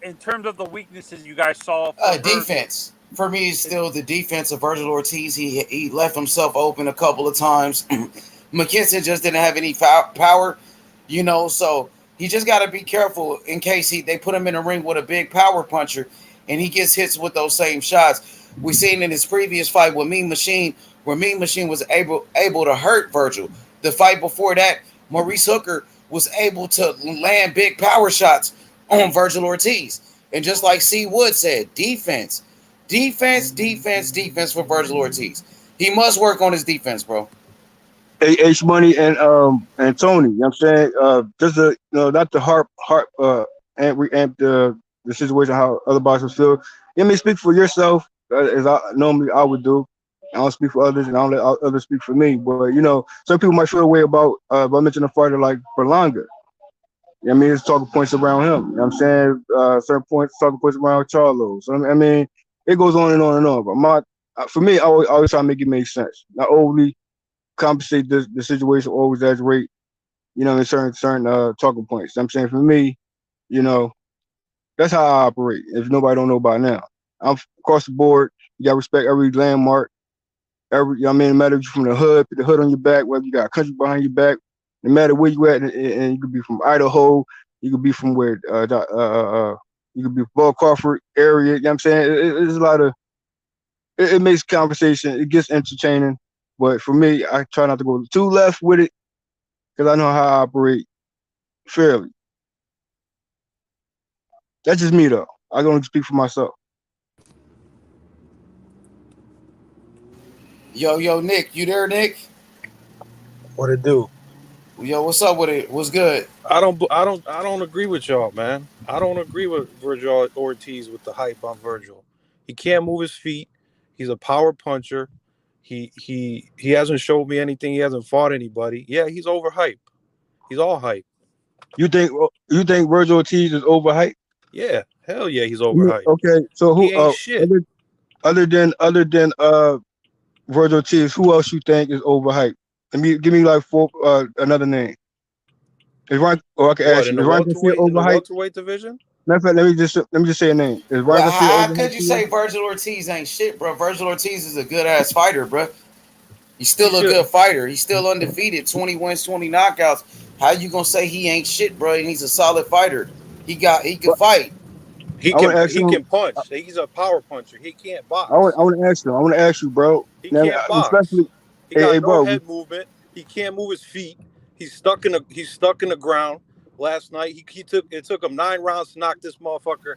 in terms of the weaknesses you guys saw for defense. For me, it's still the defense of Virgil Ortiz. He left himself open a couple of times. McKinson just didn't have any power, you know, so he just got to be careful in case they put him in a ring with a big power puncher and he gets hits with those same shots. We seen in his previous fight with Mean Machine, where Mean Machine was able to hurt Virgil. The fight before that, Maurice Hooker was able to land big power shots on Virgil Ortiz. And just like C. Wood said, defense for Virgil Ortiz. He must work on his defense, bro. H Money and Tony, you know what I'm saying? Just to, you know, not to harp amp the situation how other boxers feel. You know, I mean, speak for yourself as I normally I would do. I don't speak for others, and I don't let others speak for me. But you know, some people might feel a way about if I mention a fighter like Berlanga. You know, I mean, it's talking points around him. You know what I'm saying? Certain points, talking points around Charlo. So I mean, it goes on and on and on. But for me, I always try to make it make sense. Not overly compensate the situation or exaggerate, you know, in certain talking points. I'm saying for me, you know, that's how I operate. If nobody don't know by now, I'm across the board. You got to respect every landmark. You know what I mean, no matter if you're from the hood, put the hood on your back, whether you got a country behind your back, no matter where you at, and you could be from Idaho, you could be from where you could be Ball Crawford area. You know what I'm saying? It's a lot of it makes conversation, it gets entertaining. But for me, I try not to go too left with it because I know how I operate fairly. That's just me, though. I don't speak for myself. Yo, Nick, you there, Nick? What it do? Yo, what's up with it? What's good? I don't agree with y'all, man. I don't agree with Virgil Ortiz with the hype on Virgil. He can't move his feet. He's a power puncher. He hasn't showed me anything. He hasn't fought anybody. Yeah, he's overhyped. He's all hype. You think Virgil Ortiz is overhyped? Yeah, hell yeah, he's overhyped. Okay, so he ain't shit. Other than Virgil Ortiz, who else you think is overhyped? Give me like another name. Is Ryan? Or I can ask you. Is Ryan Garcia overhyped? In the welterweight division? Matter of fact, let me just say a name. Is Ryan Garcia how overhyped? could you say Virgil Ortiz ain't shit, bro? Virgil Ortiz is a good ass fighter, bro. He's still a good fighter. He's still undefeated, 20 wins, 20 knockouts. How you gonna say he ain't shit, bro? And he's a solid fighter. He can fight. He can punch. He's a power puncher. He can't box. I want to ask you, bro. He can't box. He got no head movement. He can't move his feet. He's stuck in the ground. Last night it took him 9 rounds to knock this motherfucker.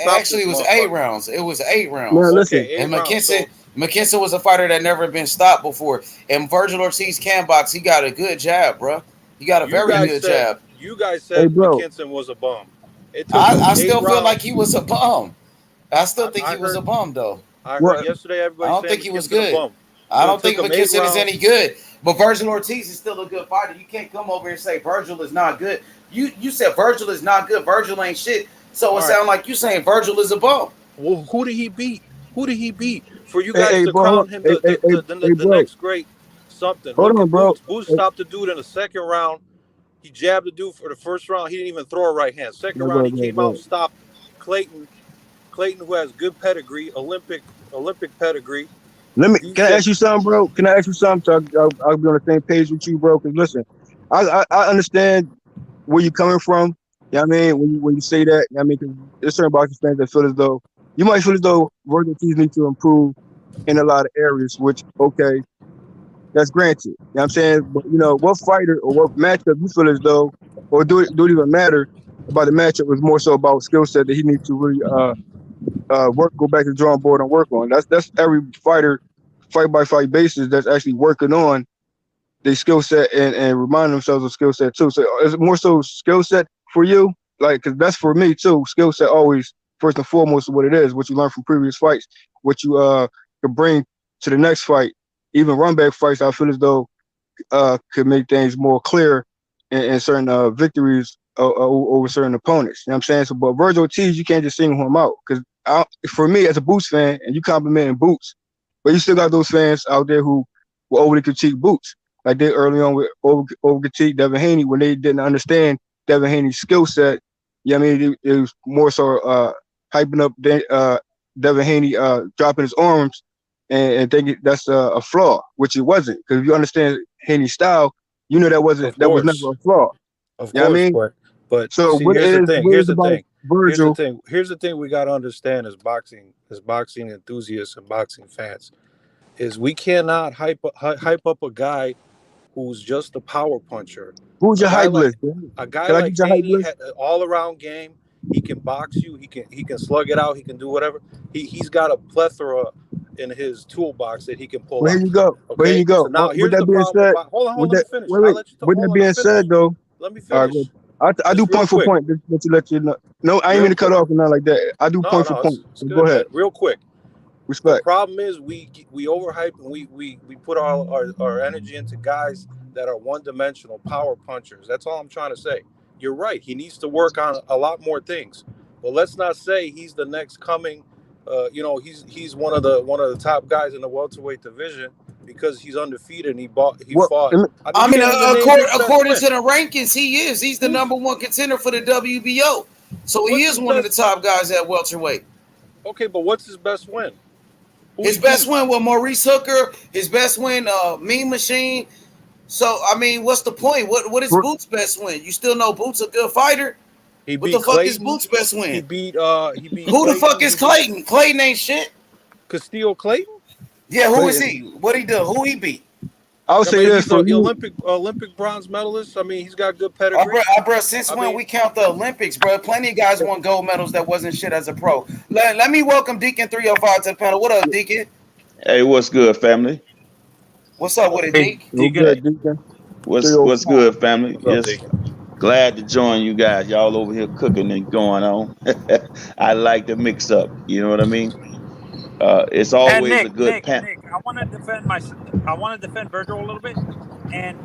Actually, it was 8 rounds. It was 8 rounds. Man, listen. And McKinson was a fighter that never been stopped before. And Virgil Ortiz can box. He got a good jab, bro. He got a very good jab. You guys said McKinson was a bum. I still feel like he was a bum. I still think he was a bum, though. I heard yesterday everybody I don't think he was good. I don't think McKinson is any good. But Virgil Ortiz is still a good fighter. You can't come over here and say Virgil is not good. You said Virgil is not good. Virgil ain't shit. So it sounds like you saying Virgil is a bum. Well, who did he beat? For you guys to crown him the next great something. Hold on, bro. Boots stopped the dude in the second round. He jabbed the dude for the first round. He didn't even throw a right hand. Second round, he came out, stopped Clayton. Clayton, who has good pedigree, Olympic pedigree. Can I ask you something, bro? Can I ask you something? So I'll be on the same page with you, bro. Because listen, I understand where you're coming from. You know know what I mean? When you say that, you know what I mean, 'cause there's certain boxing fans that feel as though you might feel as though Virgil Ortiz needs to improve in a lot of areas, which okay, that's granted. You know what I'm saying? But what fighter or what matchup you feel as though, or do it even matter about the matchup was more so about skill set that he needs to really go back to the drawing board and work on. That's every fighter fight by fight basis that's actually working on their skill set and remind themselves of skill set too. So it's more so skill set for you, like, because that's for me too. Skill set always first and foremost is what it is, what you learn from previous fights, what you can bring to the next fight. Even run back fights, I feel as though could make things more clear in certain victories over certain opponents. You know what I'm saying? So, but Virgil Ortiz, you can't just single him out because for me as a Boots fan, and you complimenting Boots, but you still got those fans out there who will overly critique Boots. Like they early on with over critique Devin Haney when they didn't understand Devin Haney's skill set. Yeah, you know, I mean, it was more so hyping up Devin Haney dropping his arms and thinking that's a flaw, which it wasn't. Because if you understand Haney's style, you know that was never a flaw. Of you know course, what I mean? but so see, what here's is the thing. what Here's is the about thing. Virgil? Here's the thing we got to understand as boxing enthusiasts and boxing fans is we cannot hype up a guy who's just a power puncher. Who's your hype list? A guy Can I like get your hype Haney list? had an all-around game. He can box you. He can slug it out. He can do whatever. He's got a plethora in his toolbox that he can pull Well, here out. you go. But here Okay. you go. So now With here's that the being problem. said, Hold on. with Let that me finish. wait, I'll wait. let you. With Hold that on. Let me being finish. said, though, Let me all right, finish. good. I do Just real point for quick. point just to let you know. No, I ain't Real mean to cut quick. off or nothing like that. I do point for point. It's So go good, ahead. man. Real quick. The Respect. problem is we overhype and we put all our energy into guys that are one-dimensional power punchers. That's all I'm trying to say. You're right. He needs to work on a lot more things. But let's not say he's the next coming. He's one of the top guys in the welterweight division because he's undefeated and he fought. I mean, according win. to the rankings, he is. He's the number one contender for the WBO. So he is one of the top guys at welterweight. Okay, but what's his best win? His best win was Maurice Hooker. His best win, Mean Machine. So I mean, what's the point? What is Boots' best win? You still know Boots a good fighter? He what beat the fuck Clayton. is Boots' best win? He beat Who the fuck is Clayton? Clayton ain't shit. Castillo Clayton? Yeah, who is he? What he do? Who he beat? I'll say this he's for an you. Olympic bronze medalist. I mean, he's got good pedigree. Bro, since when we count the Olympics, bro? Plenty of guys won gold medals that wasn't shit as a pro. Let me welcome Deacon 305 to the panel. What up, Deacon? Hey, what's good, family? What's up with it, Deacon? Deacon. What's good, family? What's Yes, glad to join you guys. Y'all over here cooking and going on. I like the mix up. You know what I mean? It's always a good Nick, I want to defend Virgil a little bit, and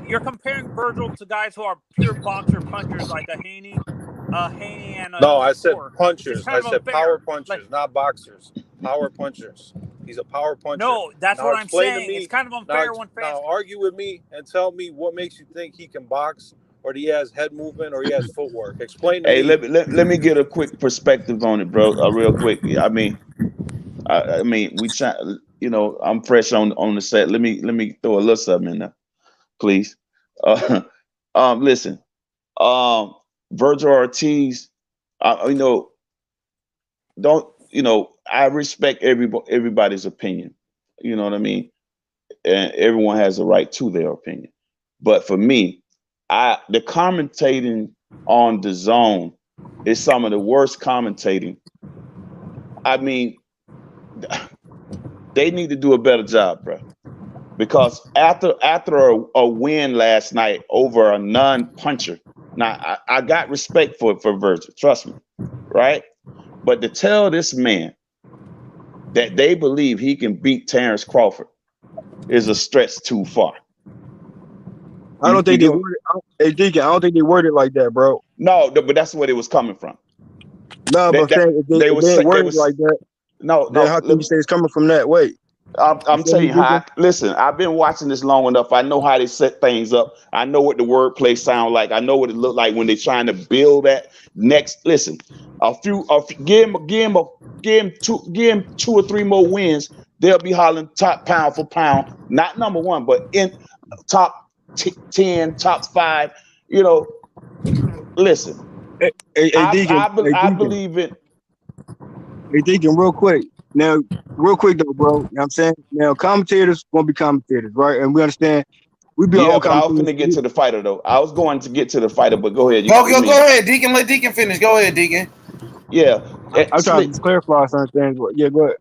you're comparing Virgil to guys who are pure boxer punchers like a Haney and a No, I said Thor, punchers. I said power punchers, like, not boxers. Power punchers. He's a power puncher. No, that's now what I'm saying. Me, it's kind of unfair when fans. Now argue with me and tell me what makes you think he can box, or he has head movement, or he has footwork. Explain to me. Let me get a quick perspective on it, bro. Real quick. I mean, we try. You know, I'm fresh on the set. Let me throw a little something in there, please. Listen. Virgil Ortiz. I respect everybody's opinion. You know what I mean? And everyone has a right to their opinion. But for me, the commentating on the zone is some of the worst commentating. I mean, they need to do a better job, bro. Because after a win last night over a non-puncher, now I got respect for Virgil, trust me, right? But to tell this man that they believe he can beat Terence Crawford is a stretch too far. I don't think they worded it. Hey, Deacon, I don't think they worded it like that, bro. No, but that's where it was coming from. No, but if they ain't worded like that. No. How can you say it's coming from that way? I'm telling you how. Listen, I've been watching this long enough. I know how they set things up. I know what the wordplay sound like. I know what it look like when they're trying to build that next. Listen, give him 2 or 3 more wins. They'll be hollering top pound for pound, not number 1, but in top 10, top 5. You know, Listen, Hey, Deacon. Hey, I Deacon. believe it. Hey, Deacon, real quick. Now, real quick though, bro. You know what I'm saying? Now, commentators gonna be commentators, right? And we understand we be our Yeah, own but I was commentators. finna get to the fighter though. I was going to get to the fighter, but go ahead. Go ahead, Deacon. Let Deacon finish. Go ahead, Deacon. Yeah, I'm trying to just clarify certain things. But yeah, go ahead.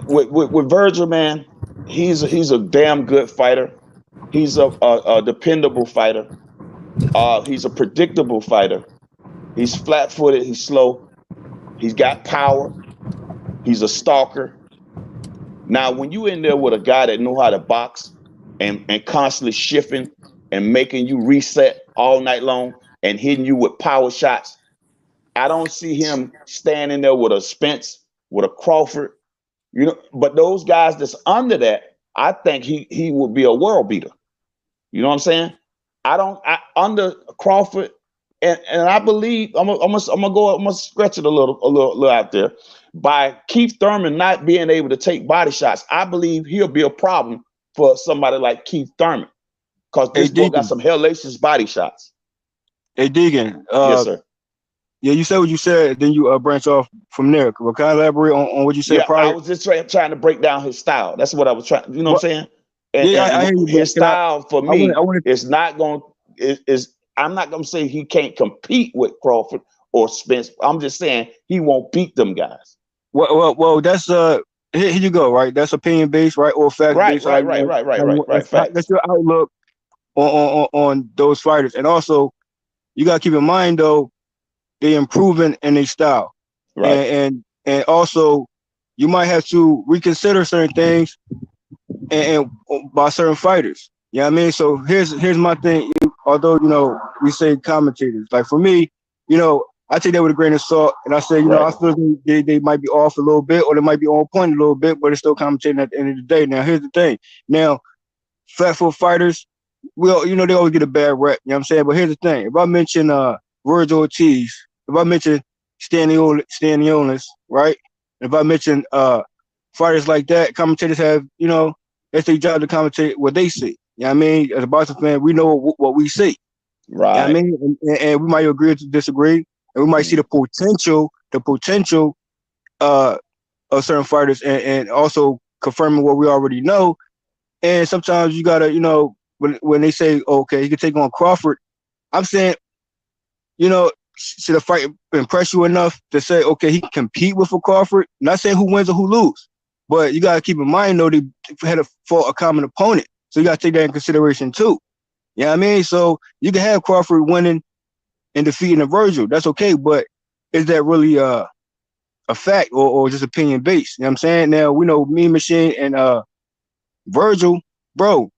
With Virgil, man, he's a damn good fighter. He's a dependable fighter. He's a predictable fighter. He's flat-footed. He's slow. He's got power. He's a stalker. Now, when you in there with a guy that know how to box and constantly shifting and making you reset all night long and hitting you with power shots, I don't see him standing there with a Spence, with a Crawford, you know. But those guys that's under that, I think he would be a world beater. You know what I'm saying? Under Crawford, and I believe I'm gonna stretch it a little out there. By Keith Thurman not being able to take body shots, I believe he'll be a problem for somebody like Keith Thurman, because this boy got some hellacious body shots. Hey, Deacon. Yes, sir. Yeah, you said what you said, then you branch off from there. Well, can I elaborate on what you said prior? I was just trying to break down his style. That's what I was trying. You know what I'm saying? And, yeah, I hear you. His style for me is not going. I'm not going to say he can't compete with Crawford or Spence. I'm just saying he won't beat them guys. Well. That's here you go. Right. That's opinion based, right, or fact based. Right. That's your outlook on those fighters, and also you got to keep in mind though, they improving in their style, right? And also you might have to reconsider certain things and by certain fighters. You know what I mean? So here's my thing. Although, you know, we say commentators, like for me, you know, I take that with a grain of salt, and I say, you know, I feel they might be off a little bit, or they might be on point a little bit, but it's still commentating at the end of the day. Now, here's the thing. Now, flat-foot fighters, well, you know, they always get a bad rep. You know what I'm saying? But here's the thing. If I mention Virgil Ortiz, if I mention Stanionis, right? If I mention fighters like that, commentators have, you know, it's their job to commentate what they see. You know what I mean? As a boxing fan, we know what we see. Right. You know what I mean? And we might agree to disagree. And we might see the potential of certain fighters and also confirming what we already know. And sometimes you gotta, you know, when they say, okay, he can take on Crawford, I'm saying, you know, should a fight impress you enough to say, okay, he can compete with a Crawford? Not saying who wins or who loses, but you gotta keep in mind though, they had to fought a common opponent. So you gotta take that in consideration too. You know what I mean? So you can have Crawford winning and defeating a Virgil. That's okay, but is that really a fact or just opinion based? You know what I'm saying? Now we know Mean Machine and Virgil, bro,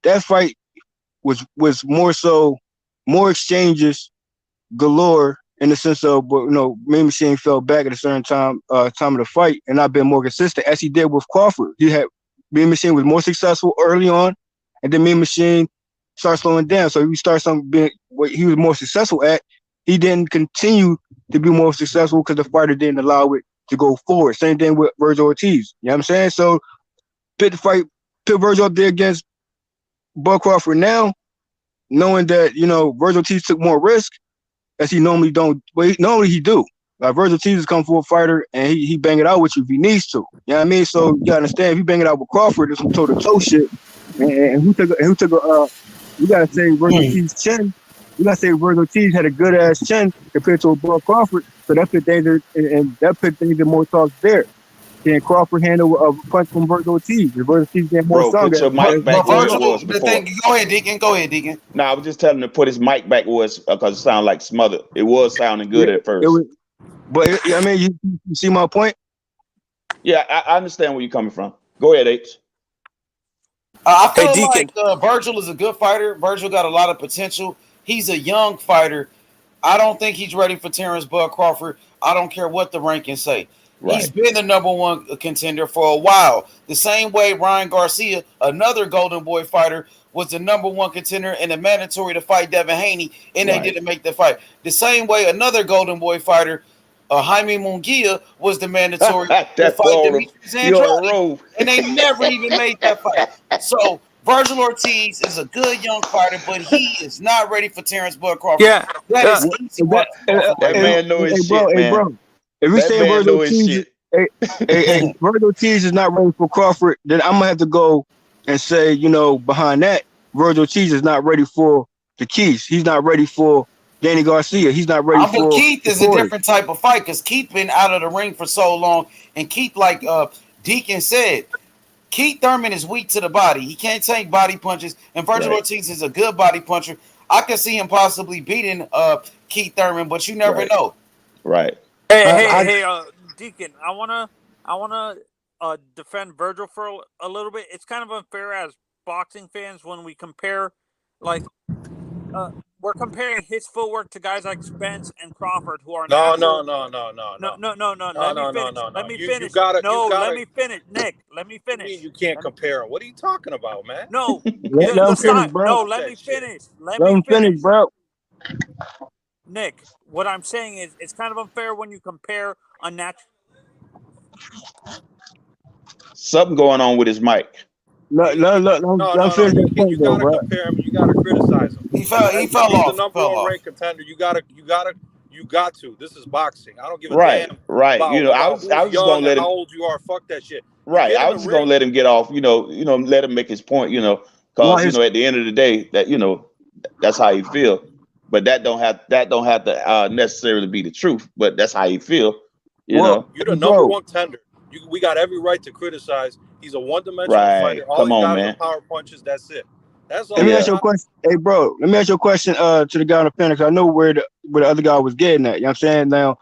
that fight was more exchanges galore in the sense of, you know, Mean Machine fell back at a certain time of the fight and not been more consistent as he did with Crawford. Mean Machine was more successful early on, and then Mean Machine started slowing down. So he started being what he was more successful at. He didn't continue to be more successful because the fighter didn't allow it to go forward. Same thing with Virgil Ortiz. You know what I'm saying? So put Virgil up there against Bud Crawford now, knowing that, you know, Virgil Ortiz took more risk as he normally don't. Well, normally he do. Like Virgil Ortiz is come for a fighter and he bang it out with you if he needs to. You know what I mean? So you gotta understand, if he bang it out with Crawford, there's some toe-to-toe shit. And who took you gotta say Virgil Ortiz's chin. You gotta say Virgil Ortiz had a good ass chin compared to a Bud Crawford. So that put things and that put things in more talks there. Can Crawford handle a punch from Virgil Ortiz? If Virgil Ortiz get more stronger. Put your mic back where it was before. Go ahead, Deacon. No, I was just telling him to put his mic back where it because it sounded like smothered. It was sounding good at first. I mean, you see my point? Yeah, I understand where you're coming from. Go ahead, H. I feel like Virgil is a good fighter. Virgil got a lot of potential. He's a young fighter. I don't think he's ready for Terence Bud Crawford. I don't care what the rankings say. Right. He's been the number one contender for a while. The same way Ryan Garcia, another Golden Boy fighter, was the number one contender and a mandatory to fight Devin Haney, and they didn't make the fight. The same way another Golden Boy fighter, Jaime Munguia, was the mandatory to fight Demetrius Andrade, and they never even made that fight. So Virgil Ortiz is a good young fighter, but he is not ready for Terence Bud Crawford. Yeah. That is easy work. That man know his shit, man. Bro, if we That say man Virgil know his Ortiz, shit. Virgil Ortiz is not ready for Crawford, then I'm gonna have to go and say, you know, behind that, Virgil Ortiz is not ready for the Keith. He's not ready for Danny Garcia. He's not ready But for Keith is a different type of fight because Keith been out of the ring for so long, and Keith, like Deacon said, Keith Thurman is weak to the body. He can't take body punches, and Virgil Ortiz is a good body puncher. I can see him possibly beating Keith Thurman, but you never know. Right. Hey, Deacon, I wanna defend Virgil for a little bit. It's kind of unfair as boxing fans when we compare, like, we're comparing his footwork to guys like Spence and Crawford who are No. No. Let me finish. Let me finish, Nick. Let me finish. You can't compare them. What are you talking about, man? No, let him finish, bro. No, let me finish. Let him finish, bro. Nick, what I'm saying is it's kind of unfair when you compare a natural. Something going on with his mic. No. You gotta compare him. You gotta criticize him. He fell He's off. the number one ranked contender. You got to. This is boxing. I don't give a damn. Right. About, you know, I was just gonna let him. How old you are? Fuck that shit. Right. I was just gonna let him get off. You know, let him make his point. You know, because at the end of the day, that that's how you feel. But that don't have to necessarily be the truth. But that's how you feel. You know, you're the number one tender. We got every right to criticize. He's a one-dimensional fighter. All he got is power punches. That's it. That's all. Let me ask you a question. Hey, bro, let me ask you a question to the guy on the panel, because I know where the other guy was getting at. You know what I'm saying? Now,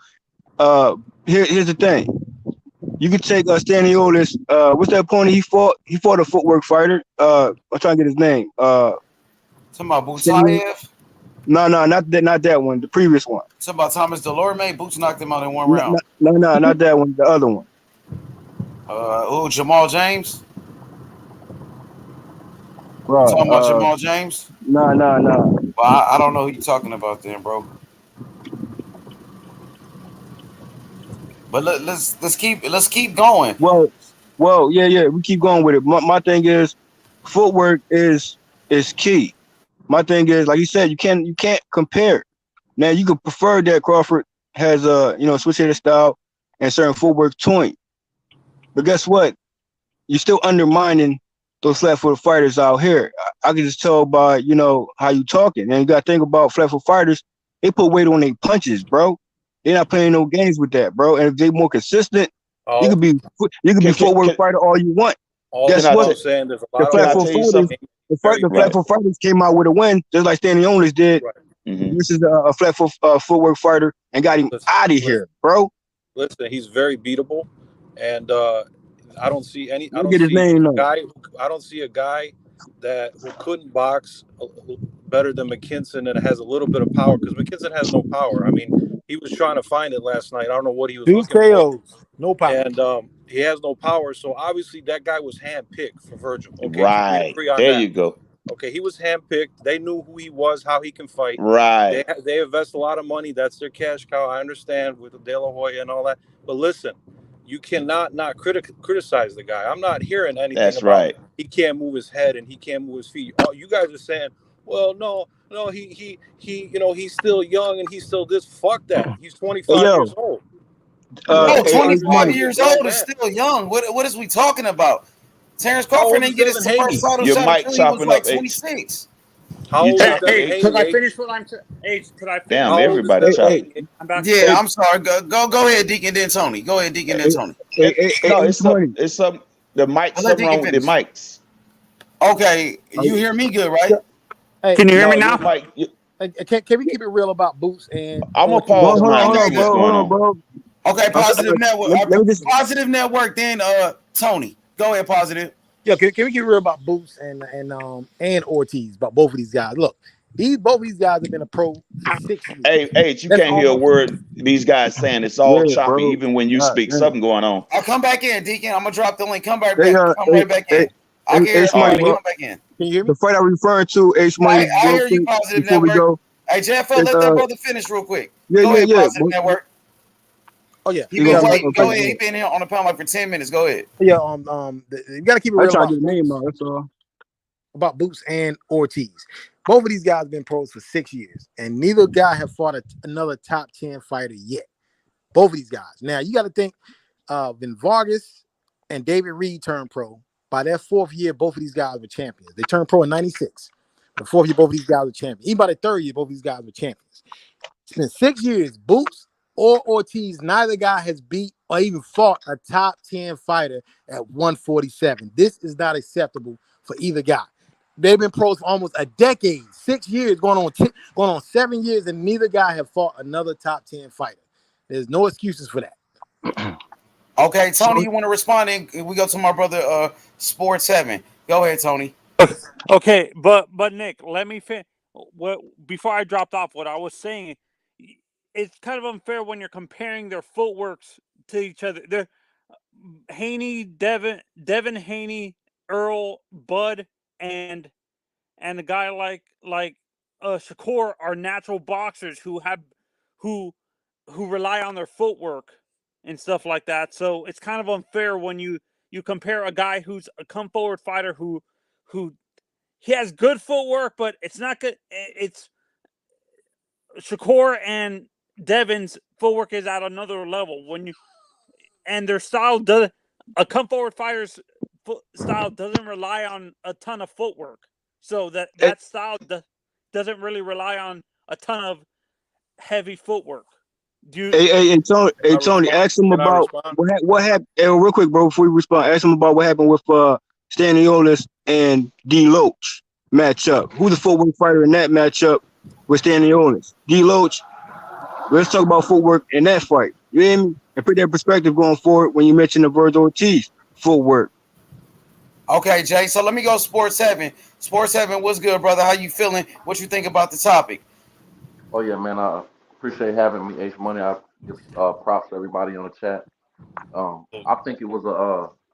here's the thing. You could take Staniolis. What's that opponent he fought? He fought a footwork fighter. I'm trying to get his name. Talking about Butayev? No, not that one. The previous one. Talking about Thomas Delorme. Boots knocked him out in one round. No, not that one. The other one. Jamal James? Bro, talking about Jamal James? No. Well, I don't know who you're talking about then, bro. But let's keep going. Well, yeah, we keep going with it. My thing is, footwork is key. My thing is, like you said, you can't compare. Now you could prefer that Crawford has a switch-hitter style and certain footwork to him. But guess what? You're still undermining those flat-footed fighters out here. I can just tell by, how you talking. And you got to think about flat-footed fighters. They put weight on their punches, bro. They're not playing no games with that, bro. And if they're more consistent, you could be footwork fighter all you want. Guess what? The flat-footed fighters came out with a win, just like Stanionis did. Right. Mm-hmm. This is a flat-foot footwork fighter and got him out of here, bro. Listen, he's very beatable. And I don't see a guy that who couldn't box better than McKinson and has a little bit of power, because McKinson has no power. I mean, he was trying to find it last night. I don't know what he was looking for. No power. And he has no power. So obviously that guy was handpicked for Virgil. Okay, right. There you go. Okay, he was handpicked. They knew who he was, how he can fight. Right. They invest a lot of money. That's their cash cow. I understand with De La Hoya and all that. But listen, you cannot not criticize the guy. I'm not hearing anything about he can't move his head and he can't move his feet. Oh, you guys are saying, well, no, he he's still young and he's still this. Fuck that. He's 25 years old. 25 years old is still young. What is we talking about? Terence Crawford didn't get his first title shot until he was like 26. How old hey, could I finish what I'm saying? Could I finish? Damn, everybody chopping. I'm sorry. Go ahead, Deacon, then Tony. Go ahead, Deacon, then Tony. It's something. The mic. Something wrong with the mics. Okay, you hear me good, right? Hey, can you hear me now? Can we keep it real about Boots and? I'm gonna pause. Hold on, bro. Okay, Positive Network. Positive Network. Then Tony, go ahead, Positive. Yeah, can we get real about Boots and Ortiz, about both of these guys? Look, both of these guys have been a pro for 6 years. Hey, you can't hear a word these guys saying. It's all choppy, bro. Even when you speak. Something going on. I'll come back in, Deacon. I'm gonna drop the link. Come back. Come right back in. I can hear come back in. Can you hear me? The fight I'm referring to, H Money. I hear you, Positive Network. Hey, JFL, let that brother finish real quick. Go ahead, Positive Network. Oh yeah, he been waiting. Go ahead. He been here on the panel like for 10 minutes. Go ahead. Yeah, you gotta keep it real. I try to get the name out. That's all. about Boots and Ortiz. Both of these guys have been pros for 6 years, and neither guy have fought another top 10 fighter yet. Both of these guys. Now, you got to think when Vargas and David Reed turned pro, by their 4th year, both of these guys were champions. They turned pro in 96. The 4th year, both of these guys were champions. Even by the 3rd year, both of these guys were champions. It's been 6 years. Boots or Ortiz, neither guy has beat or even fought a top 10 fighter at 147. This is not acceptable for either guy. They've been pros for almost a decade, 6 years, going on 7 years, and neither guy have fought another top 10 fighter. There's no excuses for that. Okay, Tony, you want to respond? And we go to my brother, Sports 7. Go ahead, Tony. Okay, but Nick, let me finish. Before I dropped off, what I was saying, it's kind of unfair when you're comparing their footworks to each other. They're Haney, Devin Haney, Errol, Bud, and a guy like Shakur are natural boxers who rely on their footwork and stuff like that. So it's kind of unfair when you compare a guy who's a come forward fighter who he has good footwork, but it's not good. It's Shakur and Devin's footwork is at another level. And their style does a come forward fighter's style doesn't rely on a ton of footwork. So that style doesn't really rely on a ton of heavy footwork. Hey, Tony, ask him about what happened. Real quick, bro, before you respond, ask him about what happened with Stanionis and D. Loach matchup. Who's the footwork fighter in that matchup with Stanionis? D. Loach. Let's talk about footwork in that fight. You hear me? And put that perspective going forward when you mention the Virgil Ortiz footwork. Okay, Jay. So let me go Sports 7. Sports 7, what's good, brother? How you feeling? What you think about the topic? Oh yeah, man. I appreciate having me, H Money. I give props to everybody on the chat. I think it was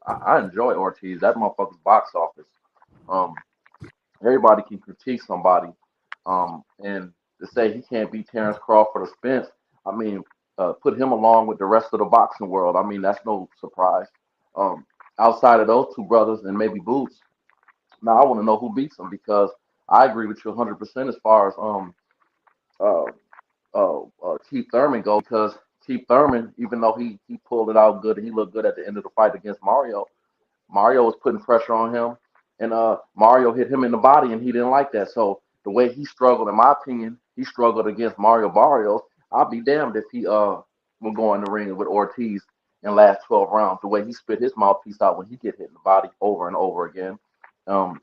I enjoy Ortiz. That motherfucker's box office. Everybody can critique somebody. And to say he can't beat Terence Crawford or Spence, I mean, put him along with the rest of the boxing world. I mean, that's no surprise. Outside of those two brothers and maybe Boots, now I want to know who beats them, because I agree with you 100% as far as Keith Thurman goes, because Keith Thurman, even though he pulled it out good and he looked good at the end of the fight against Mario was putting pressure on him, and Mario hit him in the body and he didn't like that. So the way he struggled, in my opinion, he struggled against Mario Barrios. I'll be damned if he will go in the ring with Ortiz in last 12 rounds. The way he spit his mouthpiece out when he get hit in the body over and over again. I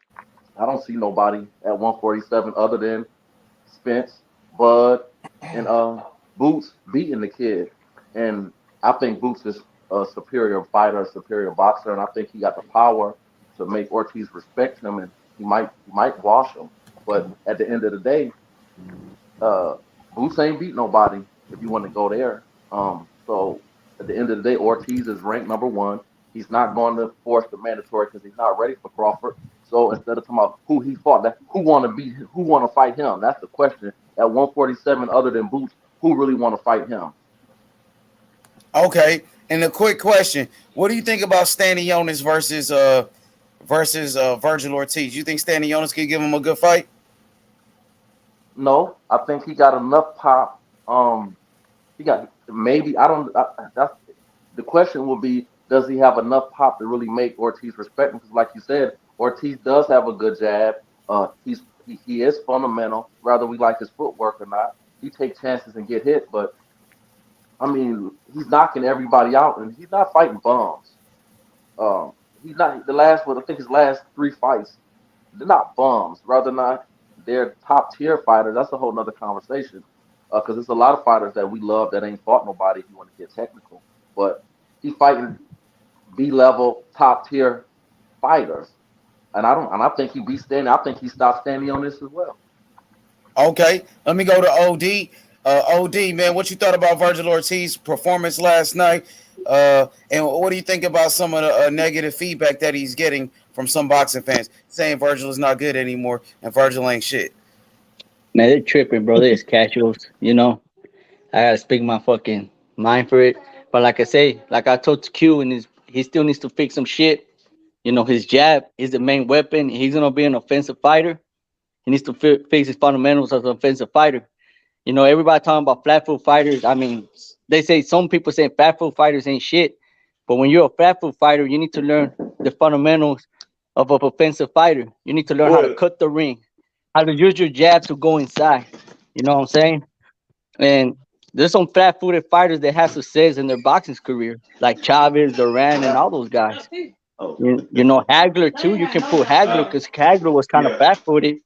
don't see nobody at 147 other than Spence, Bud, and Boots beating the kid. And I think Boots is a superior fighter, a superior boxer, and I think he got the power to make Ortiz respect him, and he might wash him. But at the end of the day, Boots ain't beat nobody if you want to go there. So at the end of the day, Ortiz is ranked number 1. He's not going to force the mandatory because he's not ready for Crawford. So instead of talking about who he fought, who want to fight him? That's the question. At 147, other than Boots, who really want to fight him? Okay, and a quick question: what do you think about Stanionis versus Virgil Ortiz? You think Stanionis can give him a good fight? No, I think he got enough pop. He got maybe that's the question will be: does he have enough pop to really make Ortiz respect him? Because, like you said, Ortiz does have a good jab. He is fundamental, whether we like his footwork or not. He takes chances and get hit, but I mean, he's knocking everybody out, and he's not fighting bums. He's not I think his last 3 fights, they're not bums. Rather not, they're top tier fighters. That's a whole nother conversation. Because there's a lot of fighters that we love that ain't fought nobody. If you want to get technical, but he's fighting B-level, top tier fighters, and I think he beat Stanley. I think he stopped Stanley on this as well. Okay, let me go to OD. OD, man, what you thought about Virgil Ortiz's performance last night? And what do you think about some of the negative feedback that he's getting from some boxing fans saying Virgil is not good anymore and Virgil ain't shit? Man, they're tripping, bro. They're just casuals, you know. I gotta speak my fucking mind for it. But like I say, like I told Q, and he still needs to fix some shit. You know, his jab is the main weapon. He's gonna be an offensive fighter. He needs to fix his fundamentals as an offensive fighter. You know, everybody talking about flat foot fighters. I mean, they say some people say flat foot fighters ain't shit, but when you're a flat foot fighter, you need to learn the fundamentals of an offensive fighter. You need to learn how to cut the ring, how to use your jab to go inside. You know what I'm saying? And there's some flat-footed fighters that have success in their boxing career, like Chavez, Duran, and all those guys. You know, Hagler too. You can put Hagler because Hagler was kind of flat-footed.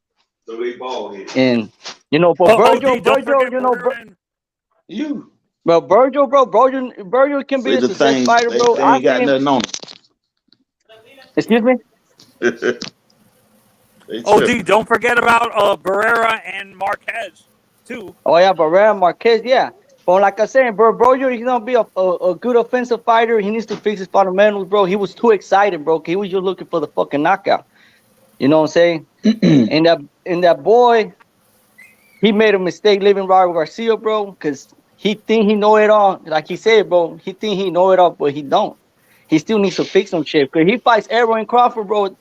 So they ball head. And you know, but Virgil, you know, Virgil can be a success fighter, bro. They ain't got nothing on. Excuse me. OD, don't forget about Barrera and Marquez too. Oh yeah, Barrera, Marquez, yeah. But like I said, bro, he's gonna be a good offensive fighter. He needs to fix his fundamentals, bro. He was too excited, bro. He was just looking for the fucking knockout. You know what I'm saying? and that boy, he made a mistake living Raul Garcia, bro, because he think he know it all. Like he said, bro, he think he know it all, but he don't. He still needs to fix some shit. Because he fights Errol and Crawford, bro.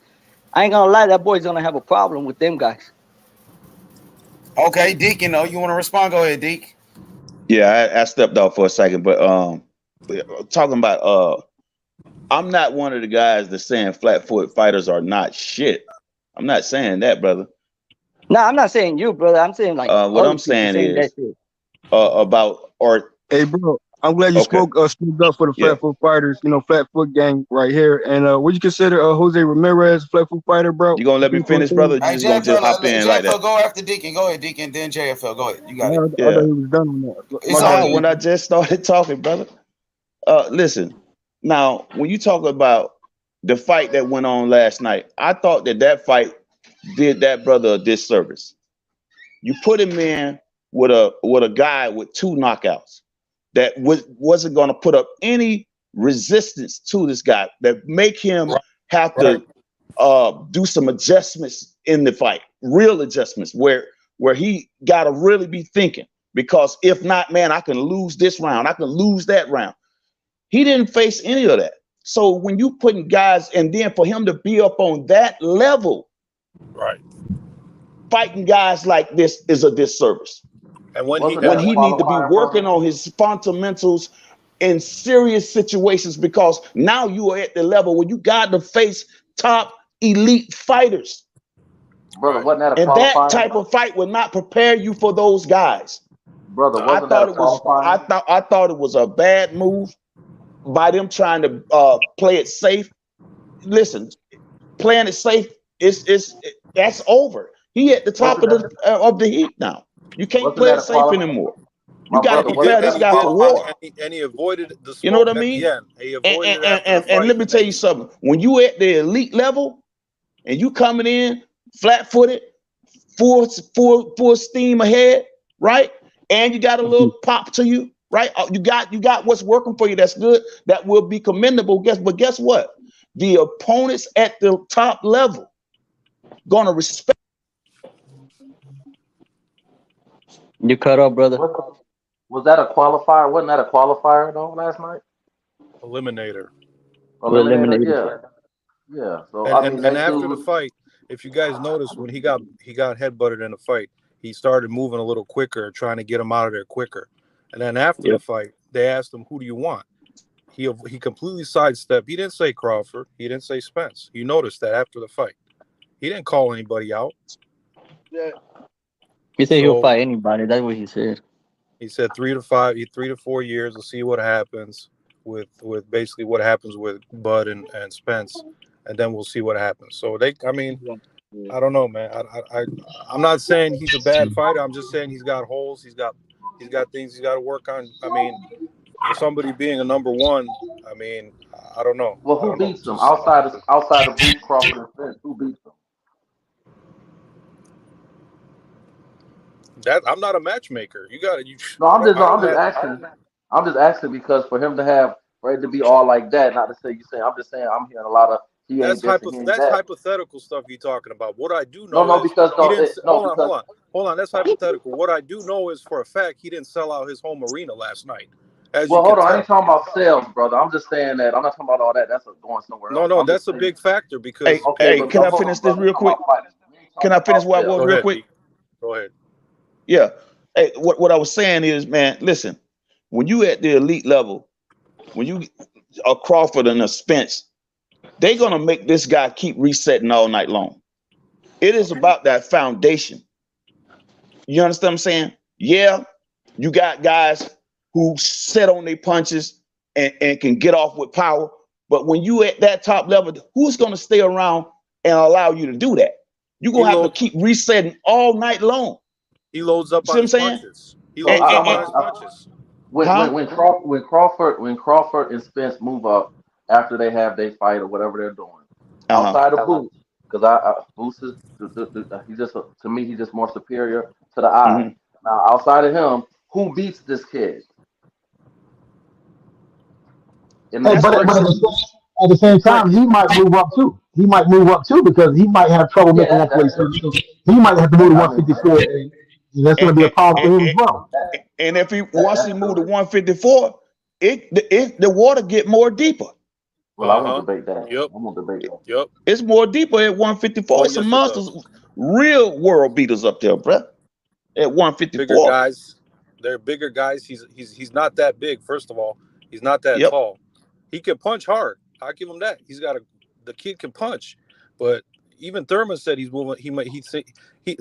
I ain't gonna lie, that boy's gonna have a problem with them guys. Okay, Deke, you know, you want to respond? Go ahead, Deke. Yeah, I stepped off for a second, but talking about I'm not one of the guys that's saying flat-foot fighters are not shit. I'm not saying that, brother. No, I'm not saying you, brother. I'm saying like what I'm saying is about or hey, bro. I'm glad you spoke up for the flat foot fighters. You know, flat foot gang right here. And would you consider Jose Ramirez a flat foot fighter, bro? You gonna let me finish, brother? You just gonna just hop in like that? Go after Deacon. Go ahead, Deacon. Then JFL. Go ahead. You got it. I thought he was done on that. It's when I just started talking, brother. Listen. Now, when you talk about the fight that went on last night, I thought that fight did that brother a disservice. You put him in with a guy with 2 knockouts that wasn't going to put up any resistance to this guy, that make him have to do some adjustments in the fight, real adjustments where he got to really be thinking, because if not, man, I can lose this round, I can lose that round. He didn't face any of that. So when you putting guys, and then for him to be up on that level, right, fighting guys like this is a disservice. And when he need to be working on his fundamentals in serious situations, because now you are at the level where you got to face top elite fighters. Brother, wasn't that a and qualifier? That type of fight would not prepare you for those guys. Brother, wasn't that a qualifier? I thought it was a bad move by them trying to play it safe. Listen, playing it safe that's over. He at the top of the heat now. You can't play it safe anymore. You got to prepare this guy for war. And he avoided the smoke. You know what I mean? He avoided and let me tell you something. When you at the elite level and you coming in flat-footed, full steam ahead, right? And you got a little pop to you, right? You got what's working for you. That's good. That will be commendable. But guess what? The opponents at the top level gonna respect. You cut off, brother. Was that a qualifier? Wasn't that a qualifier though last night? Eliminator. Yeah. Yeah. So and after the fight, if you guys noticed, when he got headbutted in the fight, he started moving a little quicker, trying to get him out of there quicker. And then after the fight, they asked him, "Who do you want?" He completely sidestepped. He didn't say Crawford. He didn't say Spence. You noticed that after the fight, he didn't call anybody out. Yeah. He said he'll fight anybody. That's what he said. He said 3 to 4 years. We'll see what happens with basically what happens with Bud and Spence, and then we'll see what happens. So I don't know, man. I'm not saying he's a bad fighter. I'm just saying he's got holes. He's got things he's got to work on. I mean, for somebody being a number one, I mean, I don't know. Well, who beats him outside of Bruce Crawford and Spence? Who beats him? I'm not a matchmaker. No, I'm just asking because for it to be all like that, not to say you saying. I'm just saying I'm hearing a lot of. That's hypothetical stuff you're talking about. What I do know hold on. That's hypothetical. What I do know is for a fact he didn't sell out his home arena last night. as you Well, can hold on. I ain't tell. talking about sales, brother. I'm just saying that. I'm not talking about all that. That's going somewhere else. No, I'm just that's a saying. big factor Hey, because Okay, hey, but can I hold finish on, this brother. real I'm talking quick? about fighting. We ain't Can talking I finish about what I sales. was go real ahead, quick? D. Go ahead. Yeah. Hey, what I was saying is, man, listen, when you at the elite level, when you a Crawford and a Spence, they're gonna make this guy keep resetting all night long. It is about that foundation. You understand what I'm saying? Yeah, you got guys who set on their punches and can get off with power. But when you at that top level, who's gonna stay around and allow you to do that? You're He gonna have to loads. keep resetting all night long. He loads up See on what I'm his saying? punches. He So loads And, up and, on his I, punches. huh? when Crawford and Spence move up after they have their fight or whatever they're doing, Uh-huh. outside of Boots, because Boots is he's just to me he's just more superior to the eye. Hmm. Now outside of him, who beats this kid in Hey, this That's but what first? at the hey same Prince. time, he might move up too. He might move up too because he might have trouble Yeah, making that 147. So he might have to move to I mean 154, and that's going And, to be a and, problem and, for him as and, well. and if he once he that's moved to true. 154, the water get more deeper. Well, I won't Uh-huh. debate that. Yep. I won't debate that. Yep. It's more deeper at 154. Oh, Some yes, it monsters, does. real world beaters up there, bruh. At Bigger 154. guys. They're bigger guys. He's not that big. First of all, he's not that Yep. tall. He can punch hard. I give him that. The kid can punch, but even Thurman said he's moving.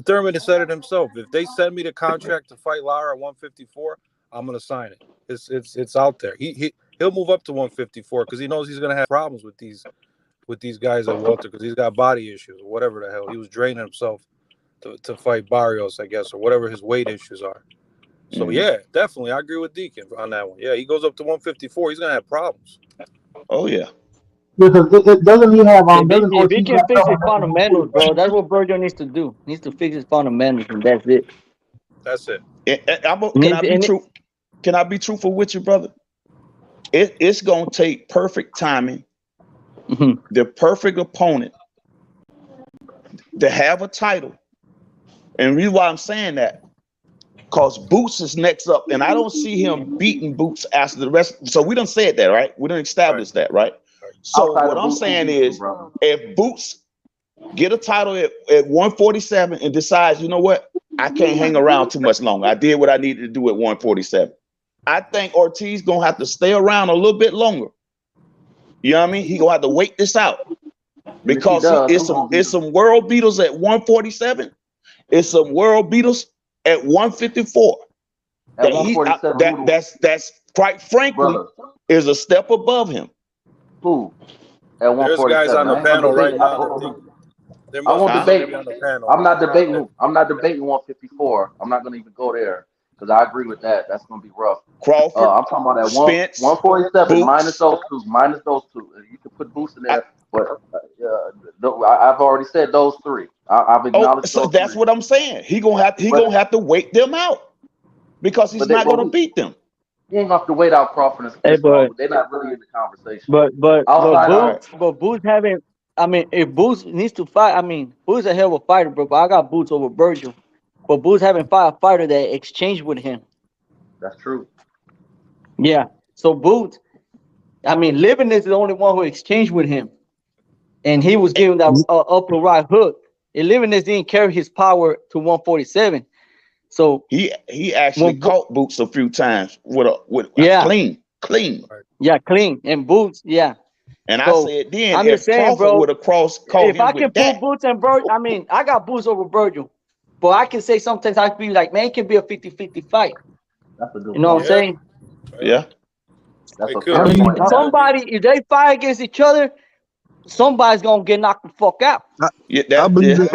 Thurman has said it himself. If they send me the contract to fight Lara at 154, I'm gonna sign it. It's out there. He'll move up to 154 because he knows he's gonna have problems with these guys at welter because he's got body issues or whatever the hell. He was draining himself to fight Barrios, I guess, or whatever his weight issues are. So Mhm. yeah, definitely, I agree with Deacon on that one. Yeah, he goes up to 154, he's gonna have problems. Oh yeah. Because doesn't he have doesn't If he Ortiz can have fix trouble his making fundamentals, bro, 147? that's what Virgil needs to do. He needs to fix his fundamentals, and that's it. That's it. Can I be true? Can I be truthful with you, brother? It's gonna take perfect timing, the perfect opponent to have a title. And the reason why I'm saying that, because Boots is next up, and I don't see him beating Boots after the rest. So we done said that, right? We done established that, right? So Outside what of I'm Boots, who saying beats him, is, brother? if Boots get a title at 147 and decides, you know what, I can't hang around too much longer. I did what I needed to do at 147. I think Ortiz gonna have to stay around a little bit longer. You know what I mean? He gonna have to wait this out And if he because does, it's who gonna beat him? some world beaters at 147. It's some world beaters at 154. At 147, who That's quite frankly brother? is a step above him. Who at There's guys 147? on the I ain't gonna panel debate. right now that think there I must won't be debate. somebody on the panel. I'm not debating. I'm not debating 154. I'm not gonna even go there because I agree with that. That's gonna be rough. Crawford, I'm talking about that Spence, 147 minus Boots. those two. Minus those two. You can put Boots in there, but I've already said those three. I've Oh, acknowledged so those that's three. what I'm saying. He gonna have to wait them out because he's not gonna beat them. He ain't gonna have to wait out Crawford and Hey, Spence, bro. They're not really in the conversation. Outside of Boots having. I mean, if Boots needs to fight, I mean, Boots a hell of a fighter, bro. But I got Boots over Virgil. But Boots having fought a fighter that exchanged with him. that's true. Yeah. So Boots, I mean, Living is the only one who exchanged with him, and he was giving that upper right hook. And Living didn't carry his power to 147. So he actually caught Boots a few times with a clean. Yeah, clean and Boots. Yeah. And So, I said then I'm just if saying, Crawford bro, would have caught if I him can with pull that, Boots and Virgil, I mean, I got Boots over Virgil. But I can say sometimes I feel like, man, it can be a 50-50 fight. That's a good You know what I'm saying? Yeah. That's a I fair mean, point. somebody, if they fight against each other, somebody's gonna get knocked the fuck out. I believe it.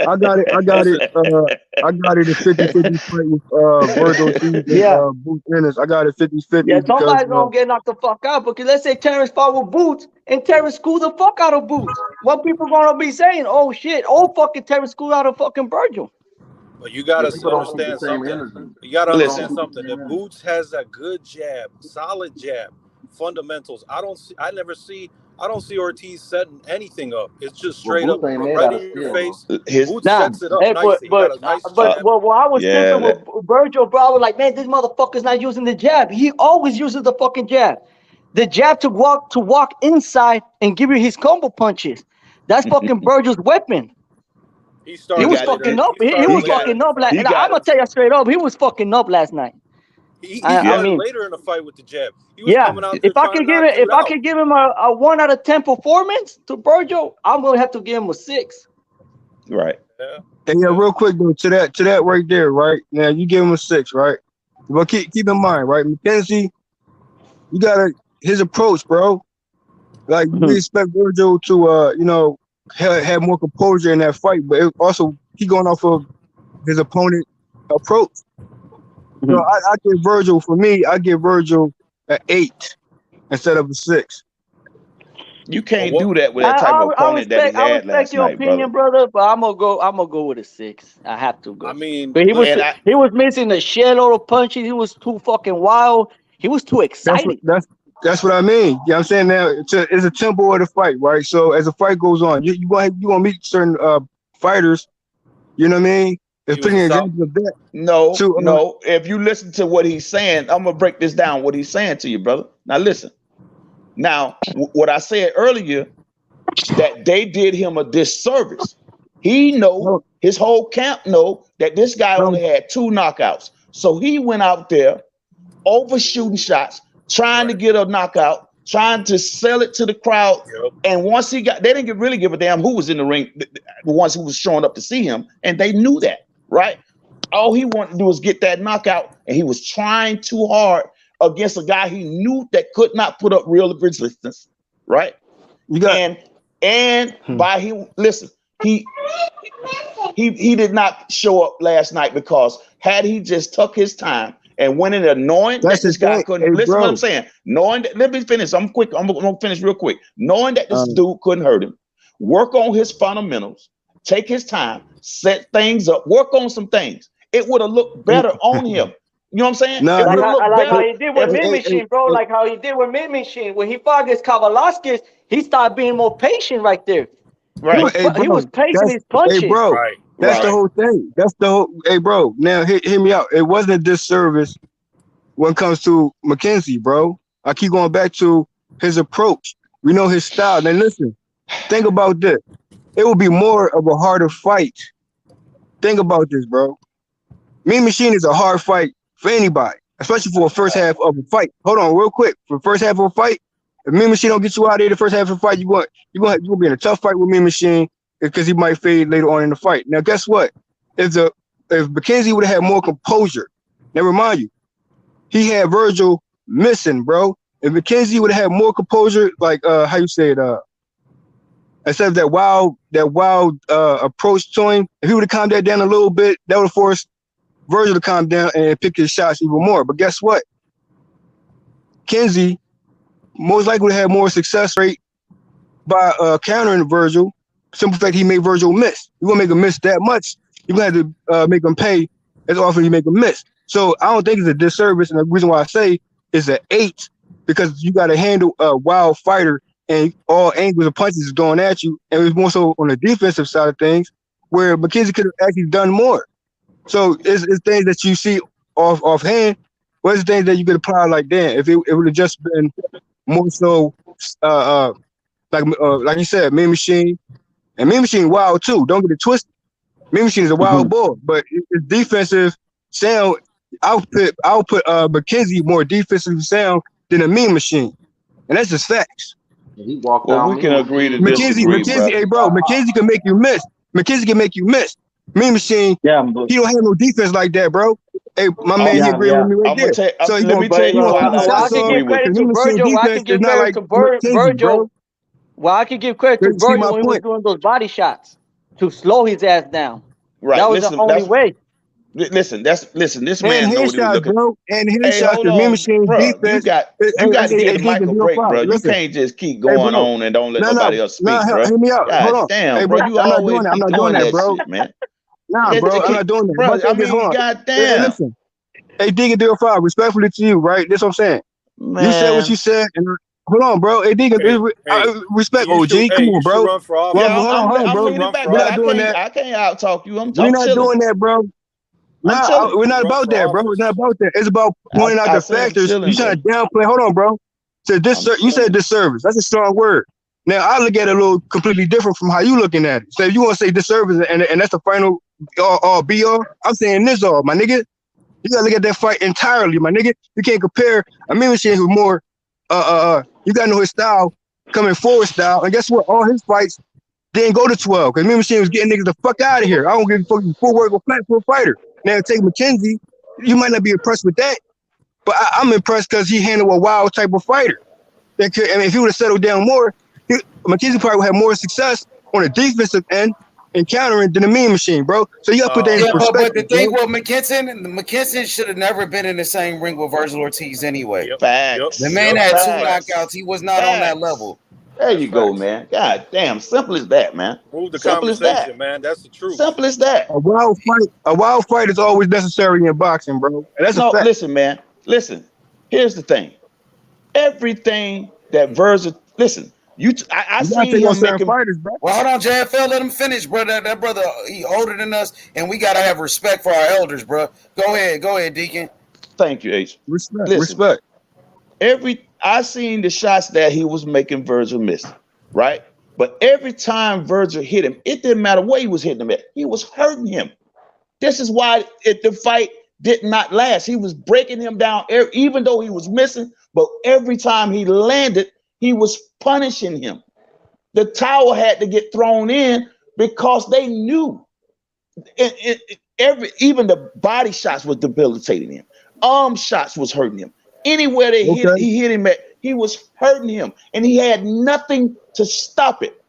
I got it. I got it. I got it a 50-50 fight with Virgil Ortiz and Boots Ennis. I got it 50-50 Yeah, because somebody's gonna get knocked the fuck out because let's say Terence fought with Boots and Terence schooled the fuck out of Boots. What people gonna be saying? Oh shit! Oh fucking Terence schooled out of fucking Virgil. But you gotta people don't keep the understand same something. energy. You gotta People don't understand keep the something. same That energy. Boots has a good jab, solid jab, fundamentals. I never see I don't see Ortiz setting anything up. It's just Well, straight up Boots ain't made right out of in your steel, face. His Boots Nah, sets it up hey, nicely. He got a nice jab. well, I was yeah, tripping with Virgil, bro. I was like, man, this motherfucker's not using the jab. He always uses the fucking jab. The jab to walk inside and give you his combo punches. That's fucking Virgil's weapon. He He started was later. fucking up. He He started was later fucking in the up. fight. And I'm gonna tell you straight up, he was fucking up last night. He I started mean, later in the fight with the jab. He was yeah. coming out there If I trying to could give knock it, dude if I out. could give him a 1 out of 10 performance to Virgil, I'm gonna have to give him a 6. right. And yeah, real quick though, to that right there, right? Now you give him a 6, right? But keep in mind, right? McKenzie, you gotta his approach, bro. Like we expect Virgil to have more composure in that fight, but also he going off of his opponent approach. So I give Virgil, for me, I give Virgil an 8 instead of a 6. You can't do that with that type of opponent that he had last your night, opinion, brother. brother, but I'm gonna go with a 6. I have to go. I mean, but he listen, was missing a shitload of punches. He was too fucking wild. He was too excited. That's what I mean. You know what I'm saying? Now it's a tempo of the fight, right? So as the fight goes on, you gonna meet certain fighters, you know what I mean? There's plenty of examples of that. No, So, no. If you listen to what he's saying, I'm gonna break this down. What he's saying to you, brother. Now listen. Now, what I said earlier, that they did him a disservice. He know, his whole camp know that this guy only had 2 knockouts. So he went out there overshooting shots, trying to get a knockout, trying to sell it to the crowd. And once he got, they didn't really give a damn who was in the ring, the ones who was showing up to see him, and they knew that, right? All he wanted to do was get that knockout, and he was trying too hard against a guy he knew that could not put up real resistance, right? And by he listen, he did not show up last night, because had he just took his time and went in there knowing that this guy couldn't listen to what I'm saying, knowing that, let me finish. I'm gonna finish real quick. Knowing that this dude couldn't hurt him, work on his fundamentals, take his time, set things up, work on some things. It would have looked better on him. You know what I'm saying? No, like how he did with Mid Machine, bro. Like how he did with Mid Machine. When he fought against Kavalaskis, he started being more patient right there. Right. He was placing his punches. Hey, bro. Right. That's the whole thing. That's the whole. Hey, bro. Now, hear me out. It wasn't a disservice when it comes to McKenzie, bro. I keep going back to his approach. We know his style. Now, listen. Think about this. It will be more of a harder fight. Think about this, bro. Mean Machine is a hard fight for anybody, especially for a first half of a fight. Hold on, real quick. For the first half of a fight, if Mean Machine don't get you out of there the first half of the fight, you're gonna be in a tough fight with Mean Machine, because he might fade later on in the fight. Now, guess what? If McKenzie would have had more composure, now remind you, he had Virgil missing, bro. If McKenzie would have had more composure, like how you say it, instead of that wild approach to him, if he would have calmed that down a little bit, that would have forced Virgil to calm down and pick his shots even more. But guess what? Kenzie most likely would have more success rate by countering Virgil. Simple fact, he made Virgil miss. You're gonna make him miss that much, you're gonna have to make him pay as often as you make him miss. So I don't think it's a disservice, and the reason why I say it's an 8, because you got to handle a wild fighter, and all angles of punches is going at you, and it was more so on the defensive side of things, where McKenzie could have actually done more. So it's things that you see offhand. What's the things that you could apply like that? If it would have just been more so like you said, Mean Machine, and Mean Machine wild too. Don't get it twisted. Mean Machine is a wild bull, but his defensive sound output McKenzie more defensive sound than a Mean Machine, and that's just facts. He walked down. We can agree to McKenzie, disagree, hey bro, McKenzie can make you miss. McKenzie can make you miss. Mean Machine, he don't have no defense like that, bro. Hey, my man, he agreeing with me right there. So let me tell you why I disagree with you. Virgil. I can give credit to Virgil. Well, I can give credit to Virgil when he was doing those body shots to slow his ass down. Right. That was the only way. Listen. This man knows what he was looking. Bro, and hey, hold on, Mean Machine bro. Defense. You got to give Michael a break, bro. You can't just keep going on and don't let nobody else speak, bro. Hear me out. Hold on. Damn, hey, bro. You always I'm not doing that, bro. Shit, man. Nah, bro, I'm not doing that. Bro, I mean, goddamn. Listen. Hey, Digga 05, respectfully to you, right? That's what I'm saying. Man. You said what you said, hold on, bro. Hey, Deacon, respect OG. Come on, bro. Run for office. Well, Yeah, hold on, I'm bro. leaning back, We're but not doing that. I can't out talk you. I'm We're not chilling. doing that, bro. I'm chilling. We're not about that, bro. It's not about that. It's about pointing out I the said I'm factors. chilling, You trying to downplay. Hold on, bro. You said disservice. That's a strong word. Now I look at it a little completely different from how you looking at it. So if you want to say disservice and that's the final all be all, I'm saying this all, my nigga. You gotta look at that fight entirely, my nigga. You can't compare a Mean Machine who's more you gotta know his style, coming forward style, and guess what? All his fights didn't go to 12 because Mean Machine was getting niggas the fuck out of here. I don't give a fuck you full work or platform fighter. Now take McKenzie, you might not be impressed with that, but I'm impressed because he handled a wild type of fighter. That could, I mean, if he would have settled down more, McKenzie probably would have more success on the defensive end and countering than the Mean Machine, bro. So you gotta put that in perspective. But the thing with McKinson should have never been in the same ring with Virgil Ortiz anyway. Facts. The man had 2 knockouts. He was not on that level. There you go, man. God damn, simple as that, man. Move the simple conversation, as that. man. That's the truth. Simple as that. A wild fight is always necessary in boxing, bro. And that's a fact. Listen, man. Listen. Here's the thing. Everything that Virgil, listen. I seen him making fighters, bro. Well, hold on, JFL. Let him finish, bro. That brother, he older than us, and we gotta have respect for our elders, bro. Go ahead, Deacon. Thank you, H. Respect. I seen the shots that he was making Virgil miss, right? But every time Virgil hit him, it didn't matter where he was hitting him at. He was hurting him. This is why the fight did not last. He was breaking him down, even though he was missing. But every time he landed, he was punishing him. The towel had to get thrown in because they knew. Even the body shots was debilitating him. Arm shots was hurting him. Anywhere he hit him at, he was hurting him, and he had nothing to stop it.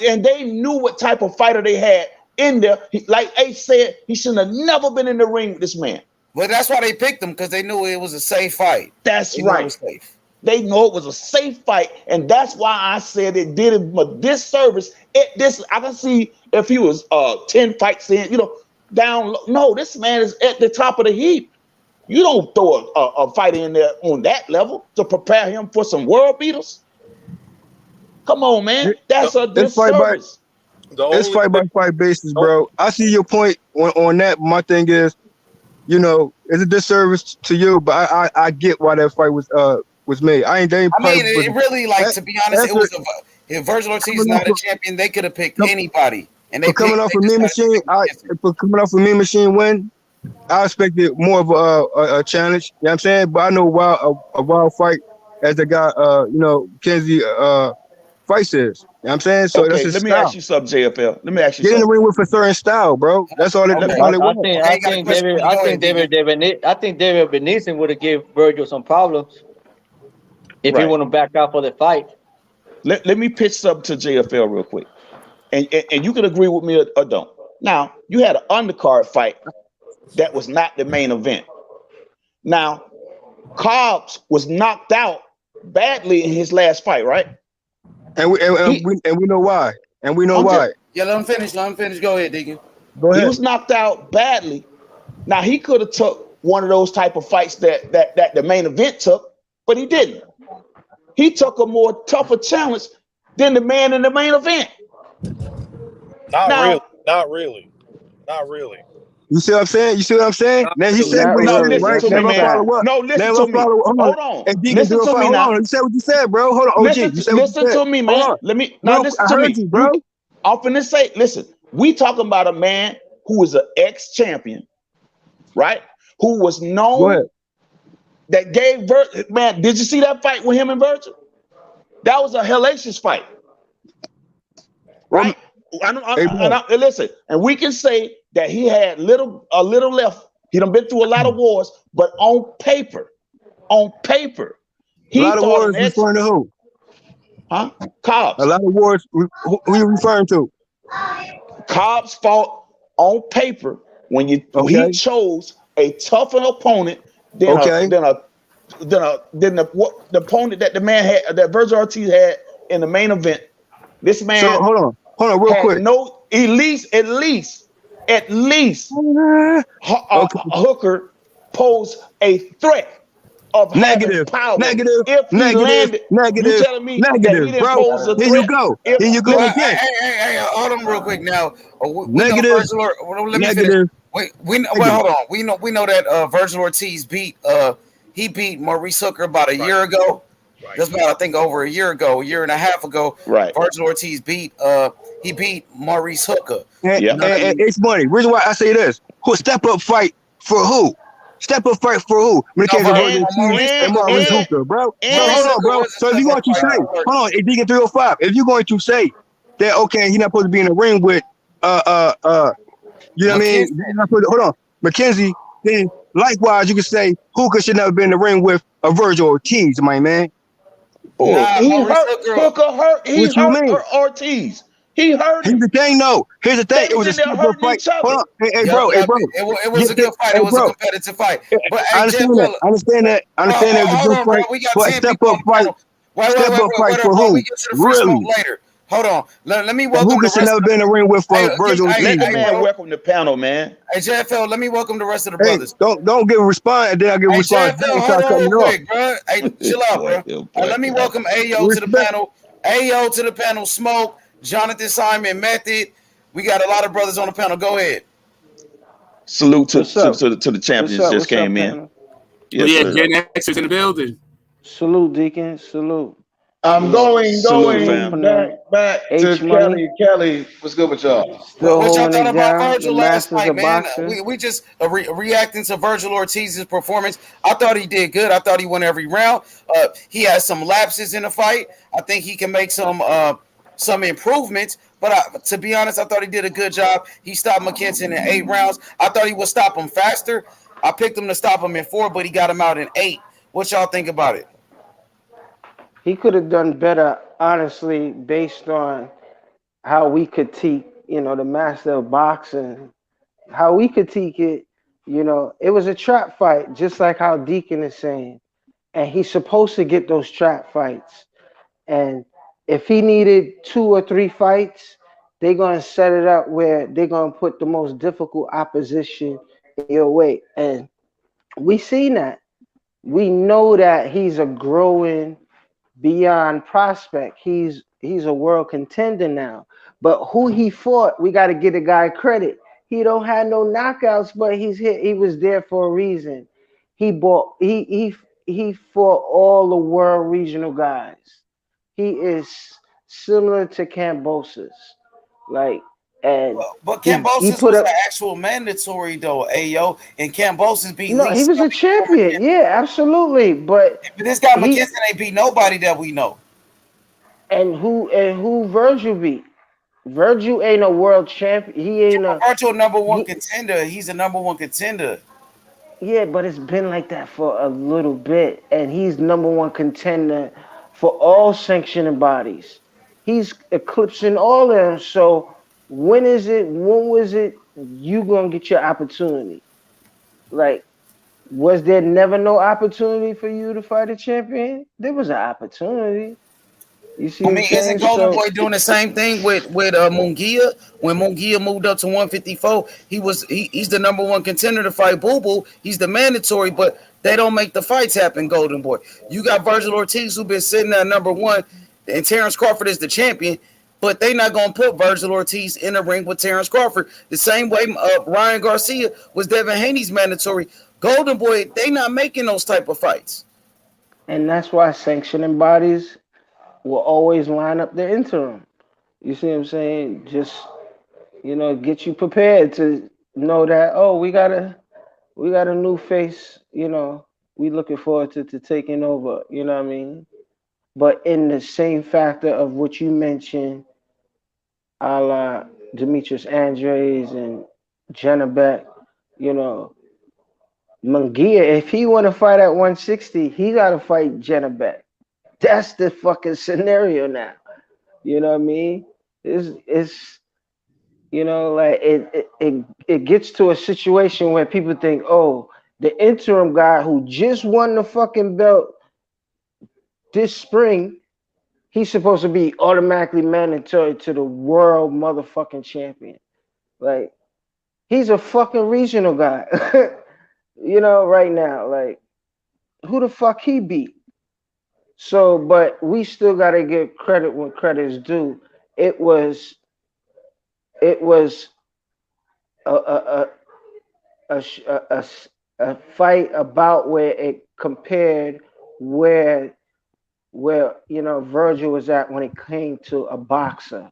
And they knew what type of fighter they had in there. Like H said, he shouldn't have never been in the ring with this man. Well, that's why they picked him, because they knew it was a safe fight. That's right. They know it was a safe fight, and that's why I said it did him a disservice. I can see if he was 10 fights in, down low. No, this man is at the top of the heap. You don't throw a fighter in there on that level to prepare him for some world beaters. Come on, man. That's a disservice. It's fight by fight basis, bro. I see your point on that. My thing is, it's a disservice to you, but I get why that fight was made. It really, to be honest, if Virgil Ortiz is not a champion, they could have picked anybody. And they coming off of Mean Machine win, I expected more of a challenge. You know what I'm saying? But I know a wild fight, as the guy, Kenzie fights is. You know what I'm saying? So that's his let me style. ask you something, JFL. Let me ask you Get something. in the ring with a certain style, bro. That's all it was. I think David Benitez would have given Virgil some problems if he wouldn't back out for the fight. Let me pitch something to JFL real quick. And you can agree with me or don't. Now, you had an undercard fight that was not the main event. Now, Cobbs was knocked out badly in his last fight, right? And we know why. And we know why. Yeah, let him finish. Go ahead, Deacon. Go ahead. He was knocked out badly. Now, he could have took one of those type of fights that the main event took, but he didn't. He took a more tougher challenge than the man in the main event. Not really. You see what I'm saying? Now he said what he said, right? Never follow up. No, listen to me. Hold on. Listen to me now. You said what you said, bro. Hold on, OG. Listen to me, man. Listen to me, bro. I'm finna say, listen, we talking about a man who is an ex-champion, right? Who was known that gave man, did you see that fight with him and Virgil? That was a hellacious fight. Right? Listen, and we can say that he had a little left. He done been through a lot of wars, but on paper, he a lot of wars referring to who? Huh? Cobbs. A lot of wars. Who you referring to? Cobbs fought on paper when he chose a tougher opponent than the opponent that the man had, that Virgil Ortiz had in the main event. This man. So hold on, real quick. No, at least Hooker posed a threat of having Negative, power. negative, If he negative, landed, you negative, telling me that he negative, didn't bro. pose a Here you threat? go. If Here you go Well, again. hey, hold on real quick now. We know Negative, Virgil. Let me finish. negative, We know. Well, negative. hold on. We know that Virgil Ortiz beat he beat Maurice Hooker about a year ago. That's about, I think, over a year ago, a year and a half ago. Right. Virgil Ortiz beat he beat Maurice Hooker. And, Yeah. You know what I mean? it's money. Reason why I say this: who step up fight for who? Step up fight for who? When it No, came to Vir- Virgil Ortiz and Maurice Hooker, bro. So and hold on, bro. was a So if you're step going up to fight say, for Virgil. hold on, if Deacon 305, if you're going to say that okay, he's not supposed to be in the ring with you know what I mean? Hold on, McKenzie. Then likewise, you can say Hooker should never be in the ring with a Virgil Ortiz, my man. Nah, he Maurice hurt Hooker. Hooker hurt. He What you hurt mean? Ortiz. He hurt Here's him. the thing, though. Here's the thing. They It was was a in there step up hurting fight. each other. Hold on, hey, Yep, bro, hey, yep. bro. It was a good fight. It was a bro. competitive fight. But I hey, understand that. JFL, I understand that. I understand that it was a hold good on, bro. fight, We got but a 10 step people up on the fight. panel. Wait, Step up fight for bro. We who? get to the free smoke Really? later. Hold on. Let me And welcome Hooker the should rest never of be in the ring with Virgil Let Ortiz. the man welcome the panel, man. Hey, JFL, let me welcome the rest of the Hey, brothers. don't give a response, and then I give a Hey, response back JFL, and hold start on cutting real it off. quick, bro. Hey, chill out, bro. Let me welcome Ayo to the Respect. panel. Ayo to the panel. Smoke, Jonathan Simon, Method. We got a lot of brothers on the panel. Go ahead. Salute to What's up? the champions just What's up, came in. panel? Yes, sir. Gen X is in the building. Salute, Deacon. Salute. I'm going fam. back to H Money. Kelly, what's good with y'all? Still What y'all holding thought it about down. Virgil The last masters night, of man? boxing. We just reacting to Virgil Ortiz's performance. I thought he did good. I thought he won every round. He has some lapses in the fight. I think he can make some improvements. But to be honest, I thought he did a good job. He stopped McKenzie in 8 rounds. I thought he would stop him faster. I picked him to stop him in 4, but he got him out in 8. What y'all think about it? He could have done better, honestly, based on how we critique, the master of boxing, how we critique it. It was a trap fight, just like how Deacon is saying. And he's supposed to get those trap fights. And if he needed 2 or 3 fights, they're going to set it up where they're going to put the most difficult opposition in your way. And we seen that. We know that he's a growing beyond prospect. He's a world contender now. But who he fought, we got to give the guy credit. He don't have no knockouts, but he was there for a reason. He fought all the world regional guys. He is similar to Cambosis. But He Cambosis put was up. an actual mandatory though, Ayo, and Cambosis beat No, Lee he was a champion. Yeah, absolutely. But this guy McKenzie ain't beat nobody that we know. And who Virgil beat? Virgil ain't a world champion. He ain't a Virgil number 1 contender. He's a number 1 contender. Yeah, but it's been like that for a little bit, and he's number 1 contender for all sanctioning bodies. He's eclipsing all of them. So when was it you gonna get your opportunity? Like, was there never no opportunity for you to fight a champion? There was an opportunity. You see I what mean, I'm saying? isn't Golden So Boy doing the same thing with Munguia? When Munguia moved up to 154, he's the number 1 contender to fight Boo Boo. He's the mandatory, but they don't make the fights happen. Golden Boy, you got Virgil Ortiz who been sitting at number 1, and Terence Crawford is the champion. But they not gonna put Virgil Ortiz in the ring with Terence Crawford the same way Ryan Garcia was Devin Haney's mandatory. Golden Boy, they not making those type of fights. And that's why sanctioning bodies will always line up the interim. You see what I'm saying? Just get you prepared to know that we got a new face. We looking forward to taking over. You know what I mean? But in the same factor of what you mentioned, a la Demetrius Andres and Janabek, Munguia, if he want to fight at 160, he got to fight Janabek. That's the fucking scenario now. You know what I mean? It's like it gets to a situation where people think, oh, the interim guy who just won the fucking belt this spring, he's supposed to be automatically mandatory to the world motherfucking champion. Like, he's a fucking regional guy. Right now, like, who the fuck he beat? So, but we still gotta give credit when credit is due. It was it was a a a sh- a fight about where it compared where Virgil was at when it came to a boxer,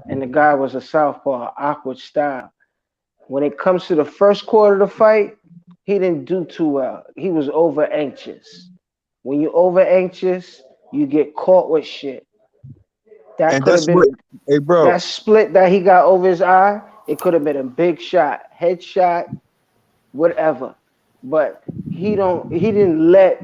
and the guy was a southpaw, awkward style. When it comes to the first quarter of the fight, he didn't do too well. He was over anxious. When you over anxious, you get caught with shit. That And could have that's what, been hey, bro. that split that he got over his eye. It could have been a big shot, headshot, whatever. But he didn't let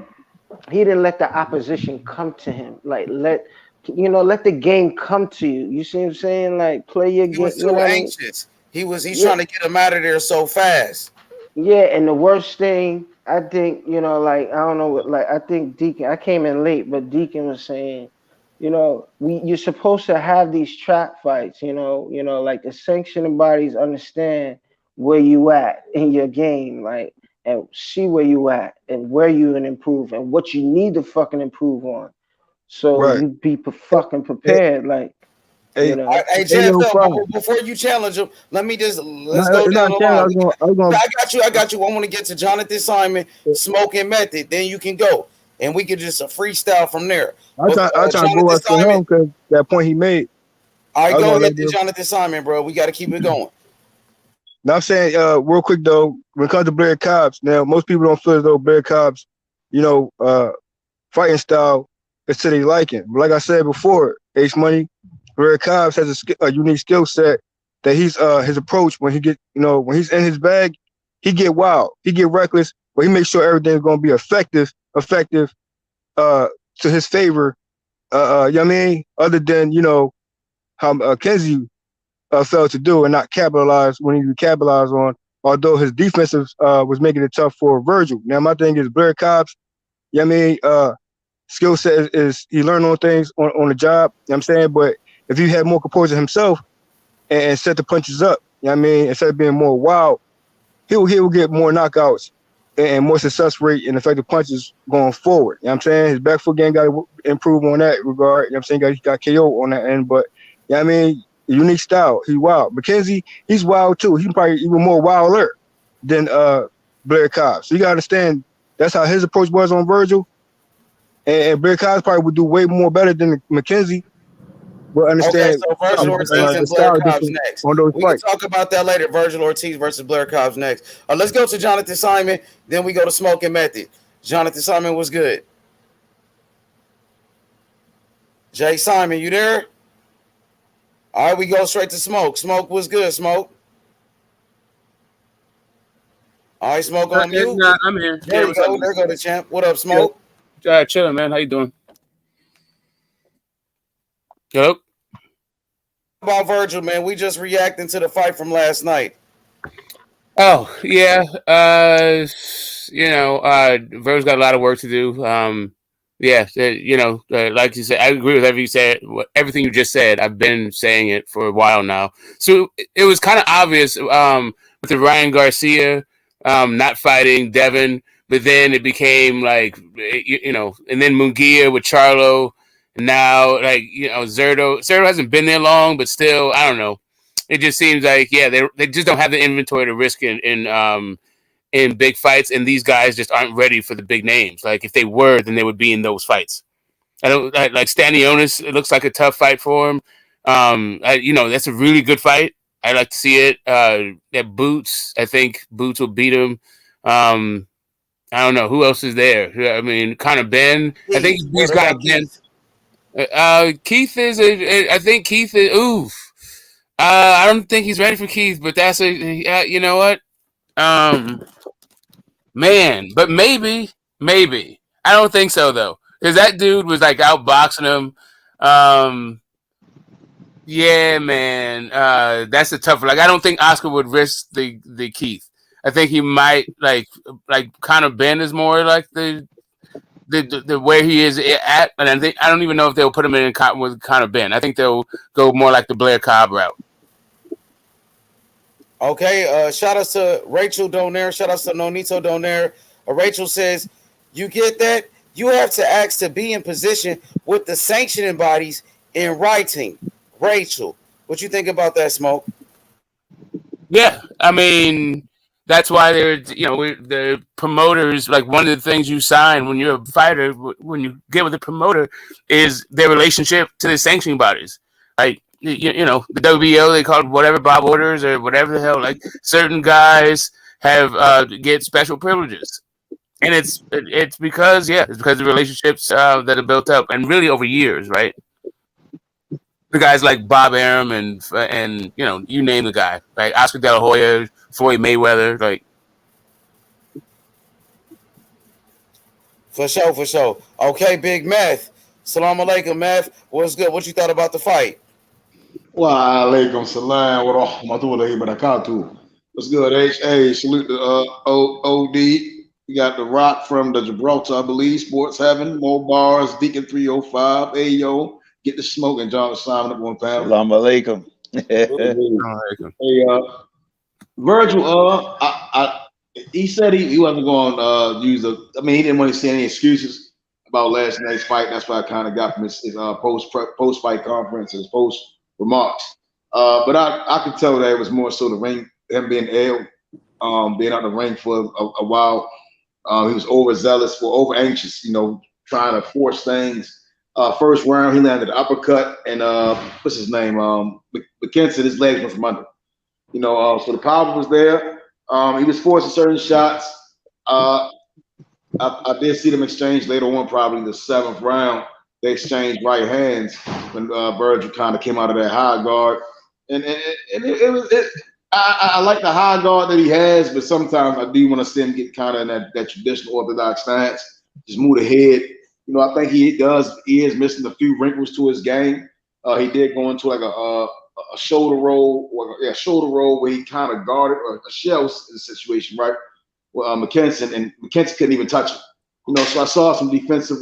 the opposition come to him. Like let the game come to you. You see what I'm saying? Like play your He game. was You know too what I mean? anxious. He's Yeah, trying to get him out of there so fast. yeah. And the worst thing I think, like I don't know what, like I think Deacon. I came in late, but Deacon was saying, you're supposed to have these trap fights. Like the sanctioning bodies understand where you at in your game, like and see where you at and where you can improve and what you need to fucking improve on. So Right. you be fucking Hey, prepared, like hey, Hey, hey, yo, JFL, fine. before you challenge him, No, let's go it's down not the challenge. line. I was going. I got you. I want to get to Jonathan Simon, Smoking Method. Then you can go, and we can just freestyle from there. But I try to go Jonathan after Simon, him because that point he made. all right, I was go gonna ahead, let then you. Jonathan Simon, bro. We got to keep it going. Now I'm saying, real quick though, when it comes to Blair Cobbs, now most people don't feel as though Blair Cobbs, you know, fighting style is to their liking. But like I said before, Ace Money, Blair Cobbs has a unique skill set that his approach when when he's in his bag, he get wild, he get reckless, but he makes sure everything's gonna be effective to his favor. You know what I mean? Other than how Kenzie failed to do and not capitalize when he capitalized on. Although his defensive was making it tough for Virgil. Now my thing is Blair Cobbs. You know what I mean? Skill set is he learned on things on the job. You know what I'm saying? But if he had more composure himself and set the punches up, you know what I mean? Instead of being more wild, he'll get more knockouts and more success rate and effective punches going forward. You know what I'm saying? His back foot game got to improve on that regard. You know what I'm saying? He got KO on that end, but you know what I mean? Unique style. He's wild. McKenzie, he's wild too. He's probably even more wilder than Blair Cobb. So you gotta understand that's how his approach was on Virgil. And Blair Cobb probably would do way more better than McKenzie. But Okay, understand so Virgil Ortiz the and Blair style Cobbs difference next. on those We can fights. talk about that later. Virgil Ortiz versus Blair Cobbs next. Let's go to Jonathan Simon. Then we go to Smoking Method. Jonathan Simon was good. Jay Simon, you there? All right, we go straight to Smoke. Smoke was good. Smoke. All right, Smoke on mute. Nah, I'm here. There you go. There go the champ. What up, Smoke? Chilling, man. How you doing? Hello? About Virgil, man. We just reacting to the fight from last night. Oh, yeah. Virgil's got a lot of work to do. Like you said, I agree with everything you just said. I've been saying it for a while now. So it was kind of obvious with the Ryan Garcia not fighting Devin, but then it became like, and then Munguia with Charlo. And now, Zerto hasn't been there long, but still, I don't know. It just seems like, they just don't have the inventory to risk in big fights, and these guys just aren't ready for the big names. Like if they were, then they would be in those fights. I don't like Stanionis. It looks like a tough fight for him. That's a really good fight. I like to see it. At Boots, I think Boots will beat him. I don't know who else is there. I mean, Conor Ben. I think he's got Ben. Keith is. I think Keith is. Oof. I don't think he's ready for Keith, but that's you know what? Man, but maybe. I don't think so though, because that dude was like outboxing him. Yeah, man. That's a tough one. Like I don't think Oscar would risk the Keith. I think he might like Conor Ben is more like the where he is at, and I don't even know if they'll put him in with Conor Ben. I think they'll go more like the Blair Cobb route. Okay, shout outs to Rachel Donaire. Shout outs to Nonito Donaire. Rachel says, You get that? You have to ask to be in position with the sanctioning bodies in writing. Rachel, what you think about that, Smoke? Yeah, I mean that's why they're the promoters. Like one of the things you sign when you're a fighter, when you get with a promoter, is their relationship to the sanctioning bodies. Like the WBO, they call it whatever Bob orders or whatever the hell. Like certain guys have get special privileges. And it's because it's because of relationships that are built up and really over years, right? The guys like Bob Arum and you name the guy, like Oscar De La Hoya, Floyd Mayweather, like For sure. Okay, Big Meth. Salam alaikum, Meth. What's good? What you thought about the fight? Wa alaikum salam wa rahmatullahi wa barakatuh. What's good, H? Hey, salute to OD. We got The Rock from the Gibraltar, I believe, Sports Heaven, Mo Bars, Deacon 305, Ayo, Get the Smoke, and John Simon up on panel. Salam alaikum. Hey, Virgil, he said he wasn't going to use I mean, he didn't want to say any excuses about last night's fight. That's what I kind of got from his post fight conference, his post remarks. But I could tell that it was more so the ring, him being ill, being out the ring for a while. He was overzealous, over anxious, trying to force things. First round, he landed an uppercut, and what's his name? McKenzie, his legs went from under. So the power was there. He was forcing certain shots. I did see them exchange later on, probably the 7th round. They exchanged right hands when Virgil kind of came out of that high guard, and I like the high guard that he has, but sometimes I do want to see him get kind of in that traditional orthodox stance, just move the head. I think he is missing a few wrinkles to his game. He did go into like a shoulder roll, where he kind of guarded or a shell situation, right? Well, McKenzie couldn't even touch him. So I saw some defensive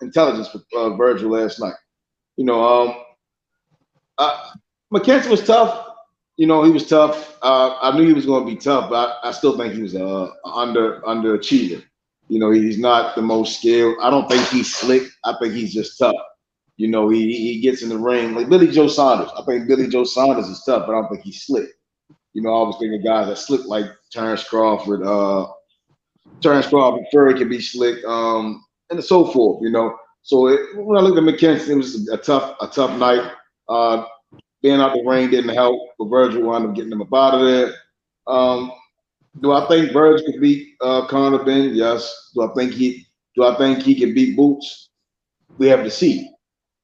intelligence for Virgil last night. McKenzie was tough. He was tough. I knew he was going to be tough, but I still think he was underachiever. He's not the most skilled. I don't think he's slick. I think he's just tough. He gets in the ring like Billy Joe Saunders. I think Billy Joe Saunders is tough, but I don't think he's slick. I was thinking guys that slick like Terence Crawford. Fury can be slick, and so forth. So when I looked at McKenzie, it was a tough night. Being out the ring didn't help, but Virgil wound up getting him up out of there. Do I think Virgil could beat Conor Ben? Yes. Do I think he can beat Boots? We have to see.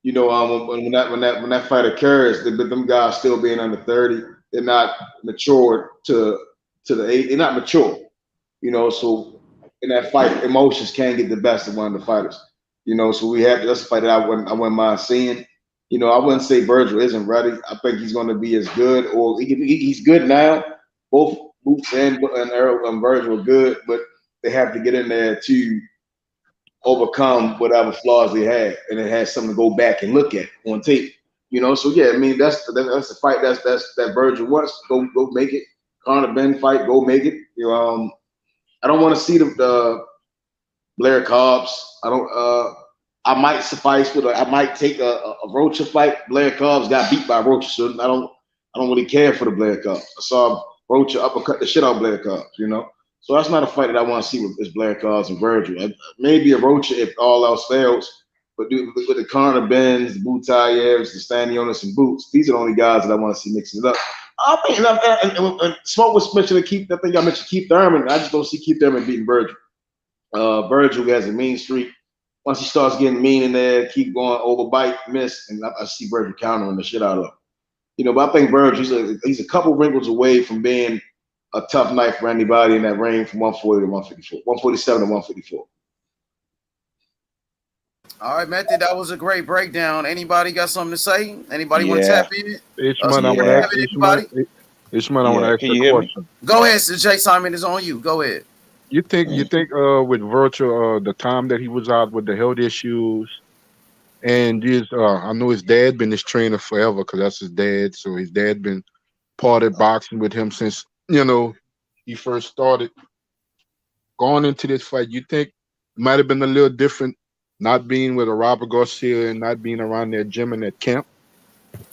When that fight occurs, them guys still being under 30, they're not matured to the age. They're not mature. So in that fight, emotions can get the best of one of the fighters. So that's a fight that I wouldn't mind seeing. I wouldn't say Virgil isn't ready. I think he's going to be as good, or he's good now. Both Boots and Errol and Virgil are good, but they have to get in there to overcome whatever flaws they had, and it has something to go back and look at on tape. So yeah, I mean that's the fight that Virgil wants. Go make it. Conor Ben fight, go make it. I don't want to see the Blair Cobbs. I might suffice with I might take a Rocha fight. Blair Cobbs got beat by Rocha, so I don't really care for the Blair Cobbs. I saw Rocha uppercut the shit out of Blair Cobbs, So that's not a fight that I want to see with Blair Cobbs and Virgil. Maybe a Rocha if all else fails, but with the Conor Benns, the Butayevs, the Stanionis, and Boots, these are the only guys that I want to see mixing it up. I mean, and Smoke was mentioning I think y'all mentioned Keith Thurman. I just don't see Keith Thurman beating Virgil. Virgil has a mean streak. Once he starts getting mean in there, keep going, overbite, miss, and I see Virgil countering the shit out of him. But I think Virgil, he's a couple wrinkles away from being a tough night for anybody in that range from 140 to 154, 147 to 154. All right, Matthew, that was a great breakdown. Anybody got something to say? Anybody want to tap in? Ishman, I want to ask you a question. Go ahead, Jay Simon is on you. Go ahead. You think with Virgil, the time that he was out with the health issues, and I know his dad been his trainer forever because that's his dad. So his dad been part of boxing with him since he first started. Going into this fight, you think might have been a little different, not being with a Robert Garcia and not being around that gym and that camp?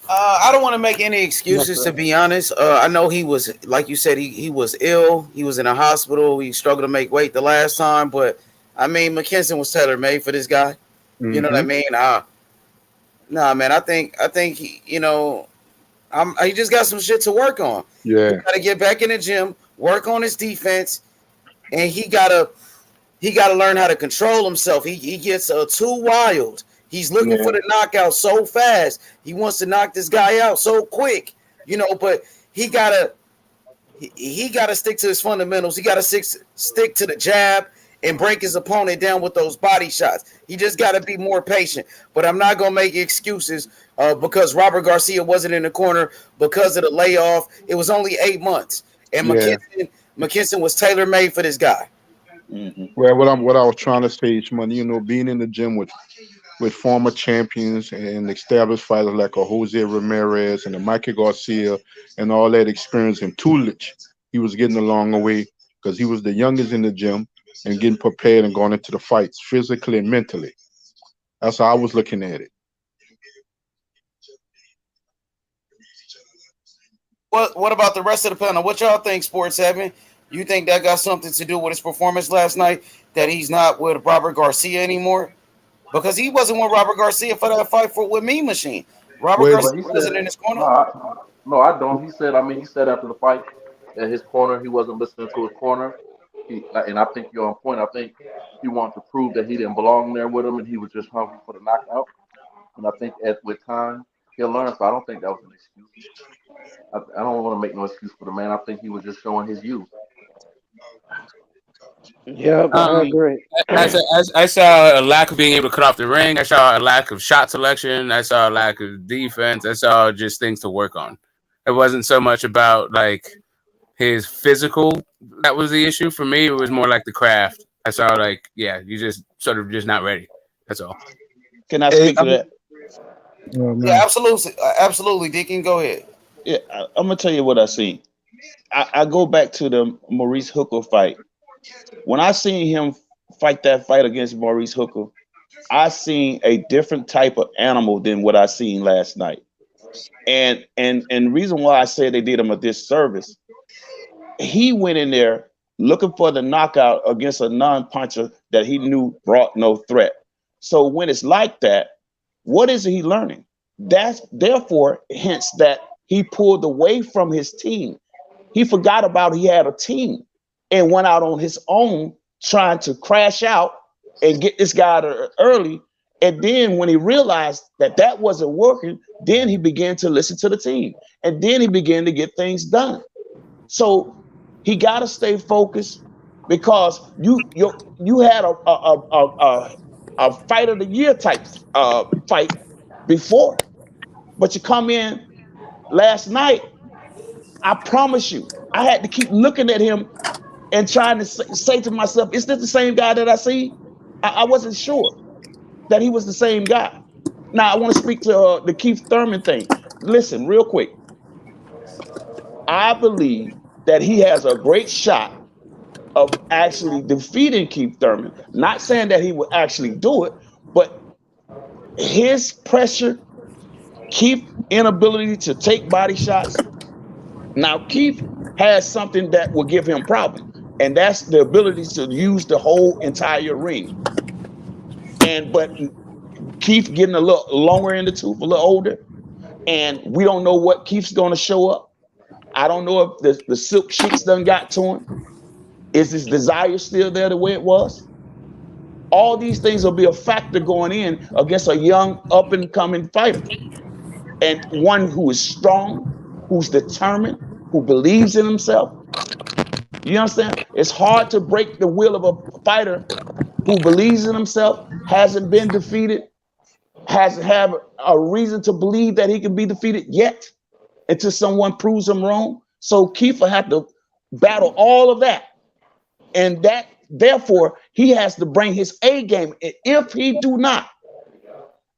I don't want to make any excuses, to be honest. I know he was, like you said, he was ill. He was in a hospital. He struggled to make weight the last time, but I mean, McKinson was tailor made for this guy. You know what I mean? Nah, man. I think he, he just got some shit to work on. Yeah, he got to get back in the gym, work on his defense, and he gotta learn how to control himself. He gets too wild. He's looking for the knockout so fast. He wants to knock this guy out so quick, but he gotta stick to his fundamentals. He gotta stick to the jab and break his opponent down with those body shots. He just gotta be more patient. But I'm not gonna make excuses because Robert Garcia wasn't in the corner because of the layoff. It was only 8 months, and McKinson was tailor made for this guy. Well, what I was trying to say is, being in the gym with former champions and established fighters like a Jose Ramirez and a Mikey Garcia and all that experience and toolage, he was getting a long way because he was the youngest in the gym and getting prepared and going into the fights physically and mentally. That's how I was looking at it. What about the rest of the panel? What y'all think, Sports 7? You think that got something to do with his performance last night, that he's not with Robert Garcia anymore? Because he wasn't with Robert Garcia for that fight with Mean Machine. Robert Garcia wasn't in his corner. No, I don't. He said after the fight that his corner, he wasn't listening to his corner. And I think you're on point. I think he wanted to prove that he didn't belong there with him, and he was just hungry for the knockout. And I think with time, he'll learn. So I don't think that was an excuse. I don't want to make no excuse for the man. I think he was just showing his youth. Yeah, I agree. I saw a lack of being able to cut off the ring. I saw a lack of shot selection. I saw a lack of defense. I saw just things to work on. It wasn't so much about like his physical that was the issue for me. It was more like the craft. I saw you just sort of just not ready. That's all. Can I speak to that? Yeah, absolutely. Deacon, go ahead. Yeah, I'm gonna tell you what I see. I go back to the Maurice Hooker fight. When I seen him fight that fight against Maurice Hooker, I seen a different type of animal than what I seen last night. And reason why I said they did him a disservice, he went in there looking for the knockout against a non-puncher that he knew brought no threat. So when it's like that, what is he learning? That's therefore hence that he pulled away from his team. He forgot about he had a team and went out on his own trying to crash out and get this guy early. And then when he realized that wasn't working, then he began to listen to the team. And then he began to get things done. So he got to stay focused because you had a fight of the year type fight before. But you come in last night, I promise you, I had to keep looking at him and trying to say to myself, is this the same guy that I see? I wasn't sure that he was the same guy. Now, I want to speak to the Keith Thurman thing. Listen, real quick. I believe that he has a great shot of actually defeating Keith Thurman. Not saying that he would actually do it, but his pressure, Keith's inability to take body shots. Now, Keith has something that will give him problems, and that's the ability to use the whole entire ring. But Keith getting a little longer in the tooth, a little older, and we don't know what Keith's going to show up. I don't know if the silk sheets done got to him. Is his desire still there the way it was? All these things will be a factor going in against a young up-and-coming fighter. And one who is strong, who's determined, who believes in himself. You understand? It's hard to break the will of a fighter who believes in himself, hasn't been defeated, hasn't have a reason to believe that he can be defeated yet until someone proves him wrong. So Keith will have to battle all of that. And that, therefore, he has to bring his A game. And if he do not,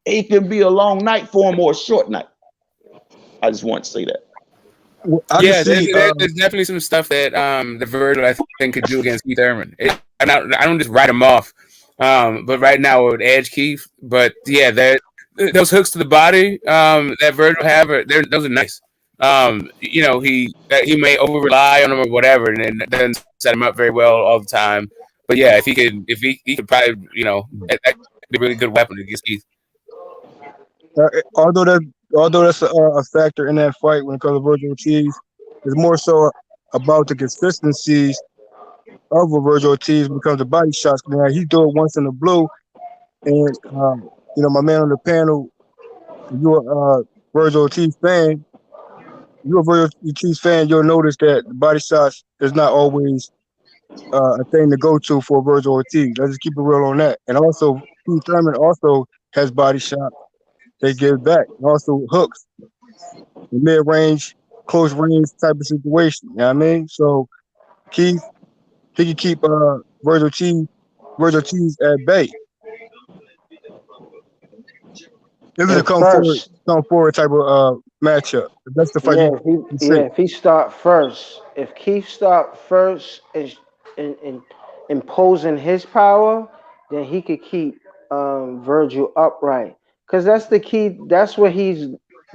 it can be a long night for him or a short night. I just want to say that. Yeah, there's definitely some stuff that the Virgil I think could do against Keith Thurman. I don't just write him off But right now I would edge Keith. But yeah, those hooks to the body that Virgil have, those are nice. He may over rely on them or whatever, and it doesn't set him up very well all the time. But yeah, if he could probably, that'd be a really good weapon against Keith. Although that's a factor in that fight when it comes to Virgil Ortiz, it's more so about the consistencies of a Virgil Ortiz when it comes to body shots. Man, he do it once in the blue, and my man on the panel, you're a Virgil Ortiz fan. You're a Virgil Ortiz fan. You'll notice that the body shots is not always a thing to go to for Virgil Ortiz. Let's just keep it real on that. And also, Keith Thurman also has body shots they give back. And also hooks, the mid-range, close range type of situation. You know what I mean? So Keith, he can keep Virgil Ortiz at bay. This is a come forward type of matchup. That's the fight. If he start first, if Keith start first and imposing his power, then he could keep Virgil upright. Because that's the key. That's what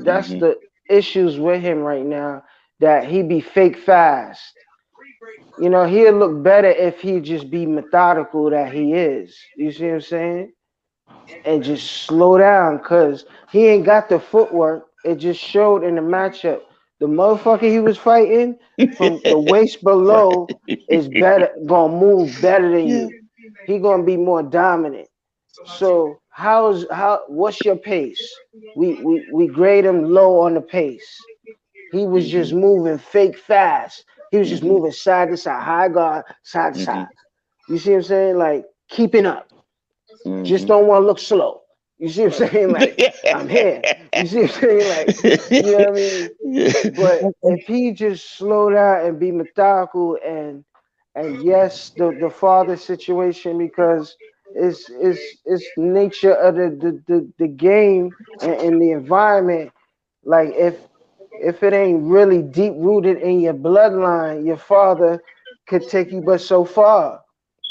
that's the issues with him right now. That he be fake fast. He'll look better if he just be methodical that he is. You see what I'm saying? And just slow down, because he ain't got the footwork. It just showed in the matchup. The motherfucker he was fighting from the waist below is gonna move better than you. He gonna be more dominant. So what's your pace? We grade him low on the pace. He was just moving fake fast. He was just moving side to side, high guard, side to side. You see what I'm saying? Like keeping up. Just don't want to look slow. You see what I'm saying? Like, I'm here. You see what I'm saying? Like, you know what I mean? But if he just slow down and be methodical and yes, the father situation, because it's nature of the game and the environment. Like if it ain't really deep rooted in your bloodline, your father could take you but so far.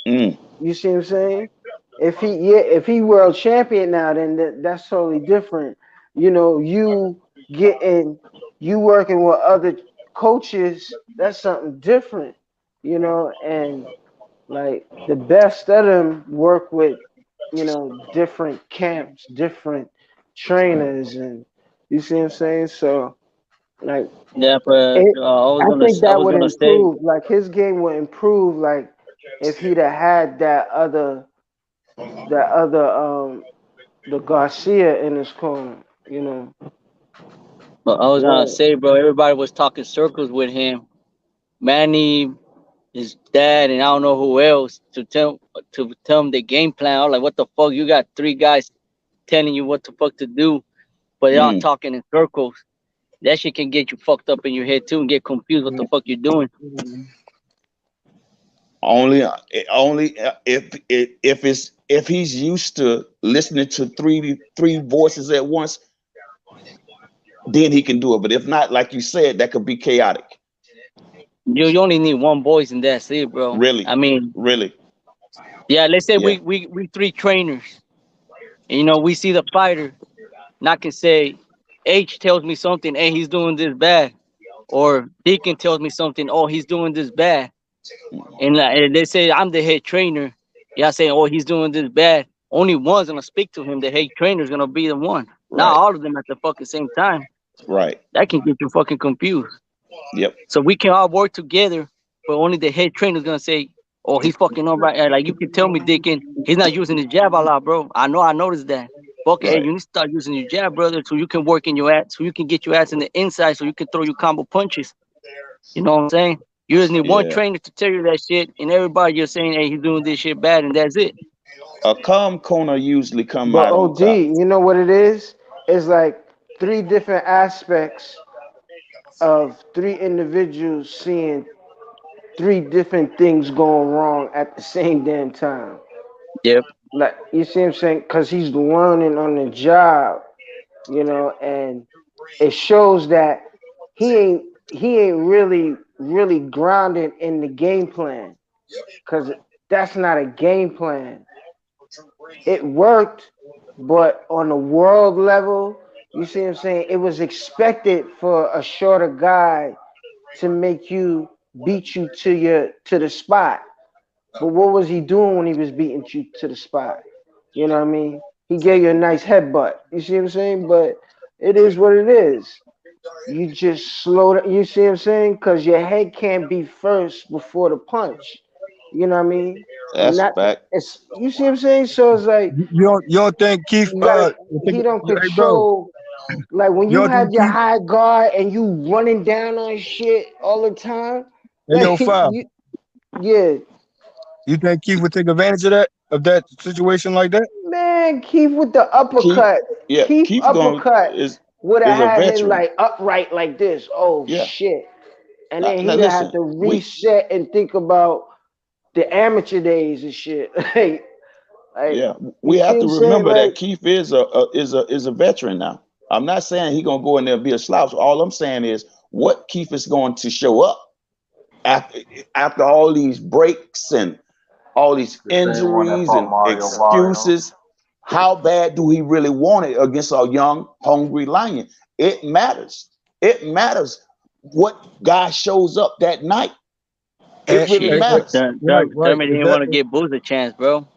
You see what I'm saying? If he world champion now, then that's totally different. You working with other coaches, that's something different. And like the best of them work with, different camps, different trainers, and you see what I'm saying? So like yeah, but I think that would say, improve. Like his game would improve. Like if he'd have had that other the Garcia in his corner. But I was gonna say, bro, everybody was talking circles with him. Manny, his dad, and I don't know who else to tell him the game plan. I was like, what the fuck? You got 3 guys telling you what the fuck to do, but they're all talking in circles. That shit can get you fucked up in your head too and get confused what the fuck you're doing. Only if he's used to listening to three voices at once, then he can do it. But if not, like you said, that could be chaotic. You only need one voice and that's it, bro. Really? I mean, really? Yeah. Let's say we 3 trainers. And, we see the fighter. And I can say, H tells me something, hey, he's doing this bad. Or Deacon tells me something, oh, he's doing this bad. And they say I'm the head trainer. Yeah, saying, oh, he's doing this bad. Only one's gonna speak to him. The head trainer's gonna be the one. Right. Not all of them at the fucking same time. Right. That can get you fucking confused. Yep. So we can all work together, but only the head trainer's gonna say, oh, he's fucking all right. Like you can tell me, Deacon, he's not using his jab a lot, bro. I noticed that. Fuck, right. Hey, you need to start using your jab, brother, so you can work in your ass, so you can get your ass in the inside, so you can throw your combo punches. You know what I'm saying? You just need one trainer to tell you that shit, and everybody just saying, hey, he's doing this shit bad, and that's it. A calm corner usually come but out on OD, top. You know what it is? It's like 3 different aspects of 3 individuals seeing 3 different things going wrong at the same damn time. Yep. Like, you see what I'm saying? Because he's learning on the job, and it shows that he ain't really grounded in the game plan, because that's not a game plan. It worked, but on the world level, you see what I'm saying? It was expected for a shorter guy to make you beat you to the spot. But what was he doing when he was beating you to the spot? You know what I mean? He gave you a nice headbutt. You see what I'm saying? But it is what it is. You just slow down. You see what I'm saying? Because your head can't be first before the punch. You know what I mean? And That's that fact. it's you see what I'm saying? So it's like You don't think Keith you gotta he don't hey bro, control like when you you don't have think your Keith high guard and you running down on shit all the time, hey yo like five, yeah, you think Keith would take advantage of that situation like that? man, Keith with the Keith, uppercut. yeah, Keith Keith going uppercut would have is a had him veteran. like upright like this. Oh Yeah. shit. And Now, then now he'd have listen, to we reset and think about the amateur days and shit. like yeah, you we see have what to I'm saying? remember that Like Keith is a veteran now. I'm not saying he gonna go in there and be a slouch. All I'm saying is what Keith is going to show up after after all these breaks and all these The same one that injuries fought and Mario. excuses. How bad do he really want it against a young, hungry lion? It matters. It matters what guy shows up that night. It And, really Shit, matters. right. Thurman didn't want to give Boots a chance, bro.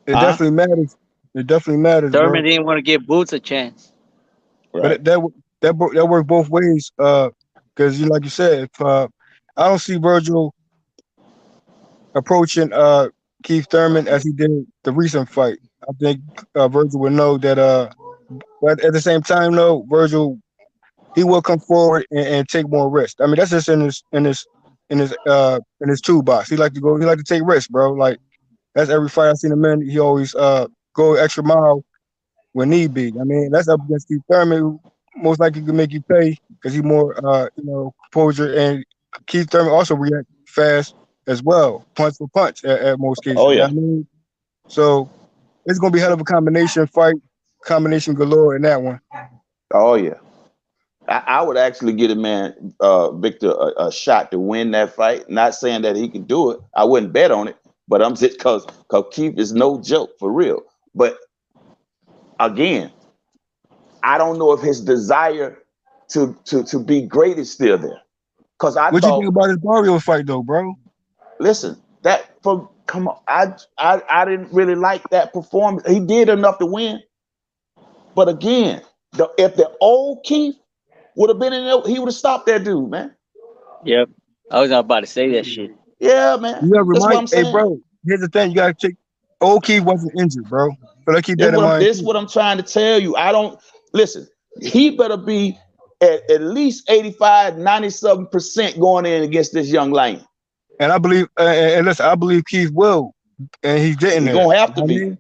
It Huh? definitely matters. It definitely matters, Thurman bro. didn't want to give Boots a chance. But Right. that works both ways. Because you like you said, if I don't see Virgil approaching Keith Thurman as he did the recent fight. I think Virgil would know that. But at the same time, though, Virgil he will come forward and take more risks. I mean, that's just in his toolbox. He like to go. He like to take risks, bro. Like that's every fight I've seen him in. He always go extra mile when need be. I mean, that's up against Keith Thurman, who most likely can make you pay because he's more, composure. And Keith Thurman also react fast as well, punch for punch at most cases. Oh You know yeah. what I mean? So it's gonna be hell of a combination fight, combination galore in that one. Oh yeah. I would actually get a man, Victor, a shot to win that fight. Not saying that he can do it. I wouldn't bet on it, but I'm just because Keith is no joke for real. But again, I don't know if his desire to be great is still there. Because I What you think thought, about his Mario fight though, bro? listen, that for come on, I didn't really like that performance. He did enough to win, but again, if the old Keith would have been in there, he would have stopped that dude, man. Yep. I was not about to say that shit. Yeah, man. You gotta That's what remind, I'm hey, saying. bro. Here's the thing: you gotta check. Old Keith wasn't injured, bro. So let's keep that in mind This too. what I'm trying to tell you. I don't listen. He better be at least 85, 97% going in against this young lion. And I believe, and listen, I believe Keith will, and he's getting He there. gonna You have know to what I be. mean?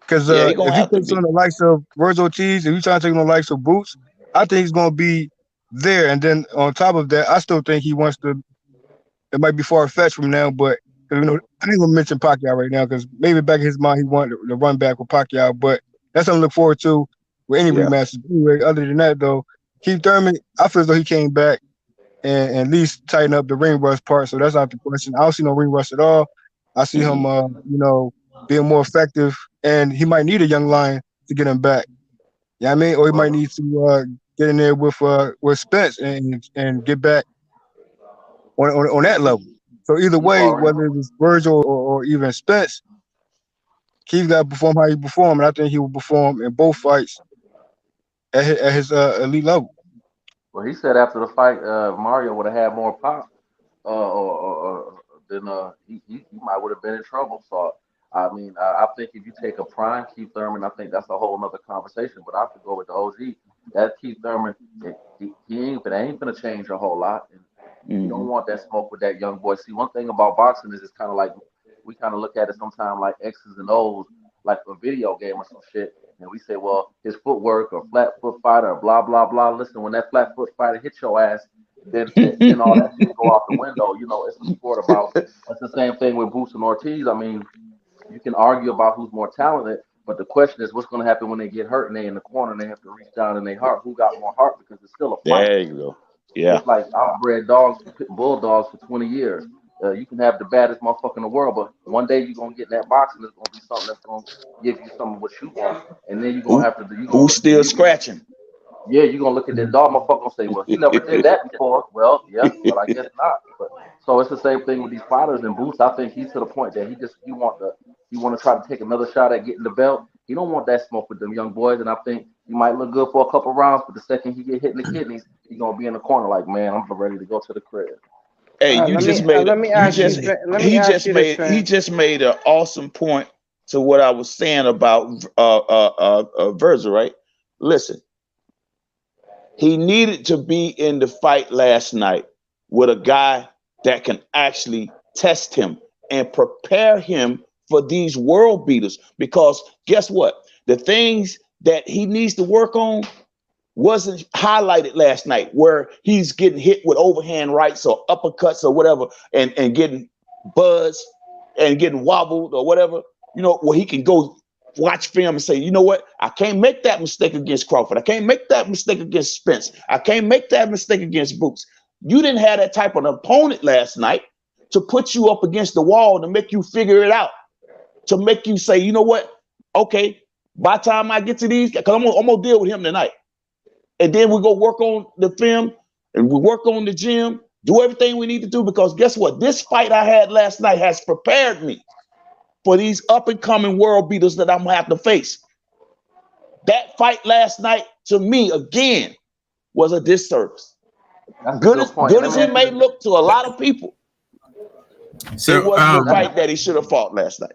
Because Yeah, he gonna if he have to takes on be. the likes of Virgil Ortiz, if he's trying to take on the likes of Boots, I think he's gonna be there. And then on top of that, I still think he wants to. It might be far fetched from now, but I ain't gonna mention Pacquiao right now because maybe back in his mind he wanted to run back with Pacquiao. But that's something to look forward to with any Yeah. rematches. Anyway, other than that though, Keith Thurman, I feel as though he came back and at least tighten up the ring rust part. So that's not the question. I don't see no ring rust at all. I see him, being more effective, and he might need a young lion to get him back. You know what I mean? Or he might need to get in there with Spence and get back on that level. So either You way, already whether it's Virgil or even Spence, Keith got to perform how he performed, and I think he will perform in both fights at his elite level. well, he said after the fight, Mario would have had more pop, then he might would have been in trouble. So I mean, I think if you take a prime Keith Thurman, I think that's a whole nother conversation. But I have to go with the OG. That Keith Thurman, it ain't gonna change a whole lot. And you don't Mhm. want that smoke with that young boy. See, one thing about boxing is it's kind of like we kind of look at it sometimes like X's and O's, like a video game or some shit. And we say, well, his footwork or flat foot fighter or blah blah blah. Listen, when that flat foot fighter hit your ass, then all that shit go out the window. You know, it's a sport about. It's the same thing with Boots and Ortiz. I mean, you can argue about who's more talented, but the question is what's going to happen when they get hurt and they in the corner and they have to reach down in their heart. Who got more heart? Because it's still a fight. There you go. Yeah. Just like I've bred dogs, bulldogs for 20 years. You can have the baddest motherfucker in the world, but one day you're gonna get in that box, and it's gonna be something that's gonna give you some of what you want, and then you're gonna Who have to do. You're gonna who's look at still scratching? yeah, you're gonna look at that dog motherfucker and say, well, he never did that before. Well, yeah, but I guess not. But so it's the same thing with these fighters and Boots. I think he's to the point that he want to try to take another shot at getting the belt. He don't want that smoke with them young boys, and I think he might look good for a couple rounds, but the second he get hit in the kidneys, he gonna be in the corner like, man, I'm ready to go to the crib. Hey, All right, you just made let me you ask you. just Let me ask you this, he fam. just made an awesome point to what I was saying about Virgil, right? Listen, he needed to be in the fight last night with a guy that can actually test him and prepare him for these world beaters. Because guess what? The things that he needs to work on wasn't highlighted last night, where he's getting hit with overhand rights or uppercuts or whatever, and getting buzzed and getting wobbled or whatever. You know, where he can go watch film and say, you know what, I can't make that mistake against Crawford. I can't make that mistake against Spence. I can't make that mistake against Boots. You didn't have that type of opponent last night to put you up against the wall, to make you figure it out, to make you say, you know what, okay, by the time I get to these, because I'm gonna deal with him tonight. And then we go work on the film and we work on the gym, do everything we need to do, because guess what? This fight I had last night has prepared me for these up and coming world beaters that I'm gonna have to face. That fight last night, to me, again, was a disservice. That's a Good good point. as Let me he ask may you look to a lot of people, So, it wasn't the fight that he should have fought last night.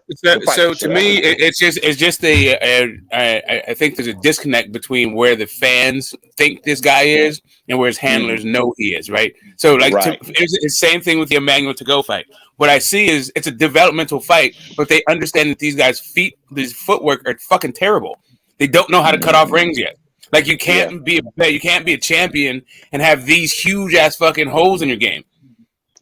So to me, it's just I think there's a disconnect between where the fans think this guy is and where his handlers know he is, right? So like it's the same thing with the Emmanuel to go fight. What I see is it's a developmental fight, but they understand that these guys' these footwork are fucking terrible. They don't know how to cut off rings yet. Like you can't be a champion and have these huge ass fucking holes in your game.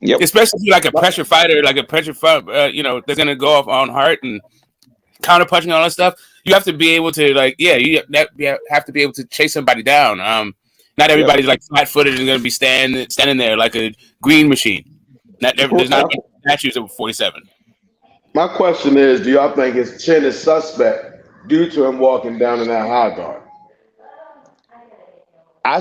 Yep. Especially if you're like a pressure fighter, that's gonna go off on heart and counter punching and all that stuff. You have to be able to you have to be able to chase somebody down. Not everybody's like flat footed and gonna be standing there like a green machine. There's not statues of 47. My question is, do y'all think his chin is suspect due to him walking down in that high guard? I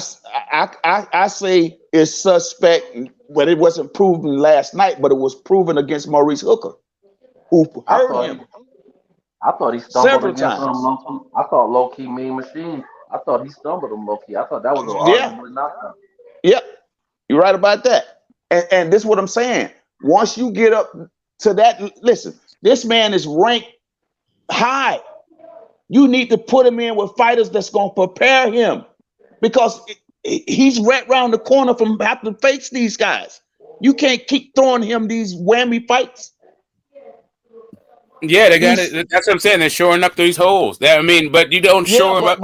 say it's suspect, but it wasn't proven last night, but it was proven against Maurice Hooker, who hurt him. I thought he stumbled several against times. I thought low key Mean Machine. I thought he stumbled him low key. I thought that was an arguably knockdown. Yep, you're right about that. And this is what I'm saying. Once you get up to that, listen, this man is ranked high. You need to put him in with fighters that's going to prepare him, because he's right around the corner from having to face these guys. You can't keep throwing him these whammy fights. Yeah, they got it. That's what I'm saying. They're shoring up these holes. But you don't shore up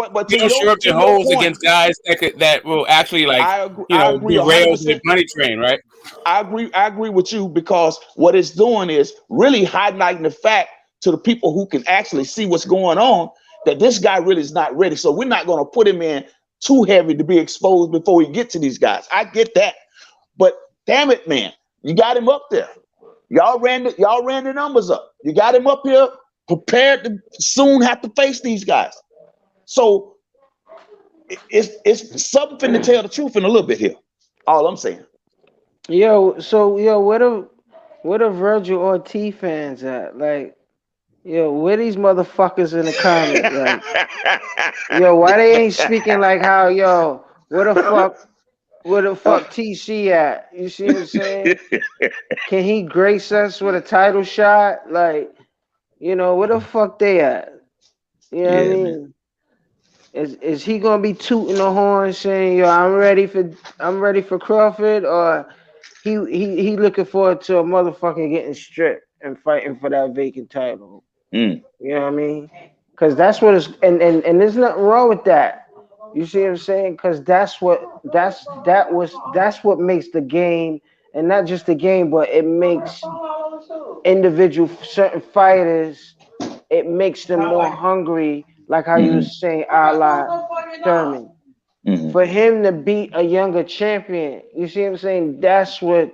the holes against guys that will actually derail the money train, right? I agree with you, because what it's doing is really highlighting the fact to the people who can actually see what's going on, that this guy really is not ready. So we're not going to put him in too heavy to be exposed before we get to these guys. I get that, but damn it, man, you got him up there. Y'all ran the numbers up. You got him up here prepared to soon have to face these guys. So it's something to tell the truth in a little bit here. All I'm saying. What are Virgil Ortiz fans at? Like, where these motherfuckers in the comments? Like, why they ain't speaking like how, where the fuck TC at? You see what I'm saying? Can he grace us with a title shot? Like, where the fuck they at? You know what I mean? Is he gonna be tooting the horn saying, I'm ready for Crawford, or he looking forward to a motherfucker getting stripped and fighting for that vacant title? You know what I mean? Because that's what it's and there's nothing wrong with that. You see what I'm saying? Because that's what makes the game, and not just the game, but it makes individual certain fighters, it makes them more hungry, like how you was saying, a la Thurman. For him to beat a younger champion, you see what I'm saying? That's what,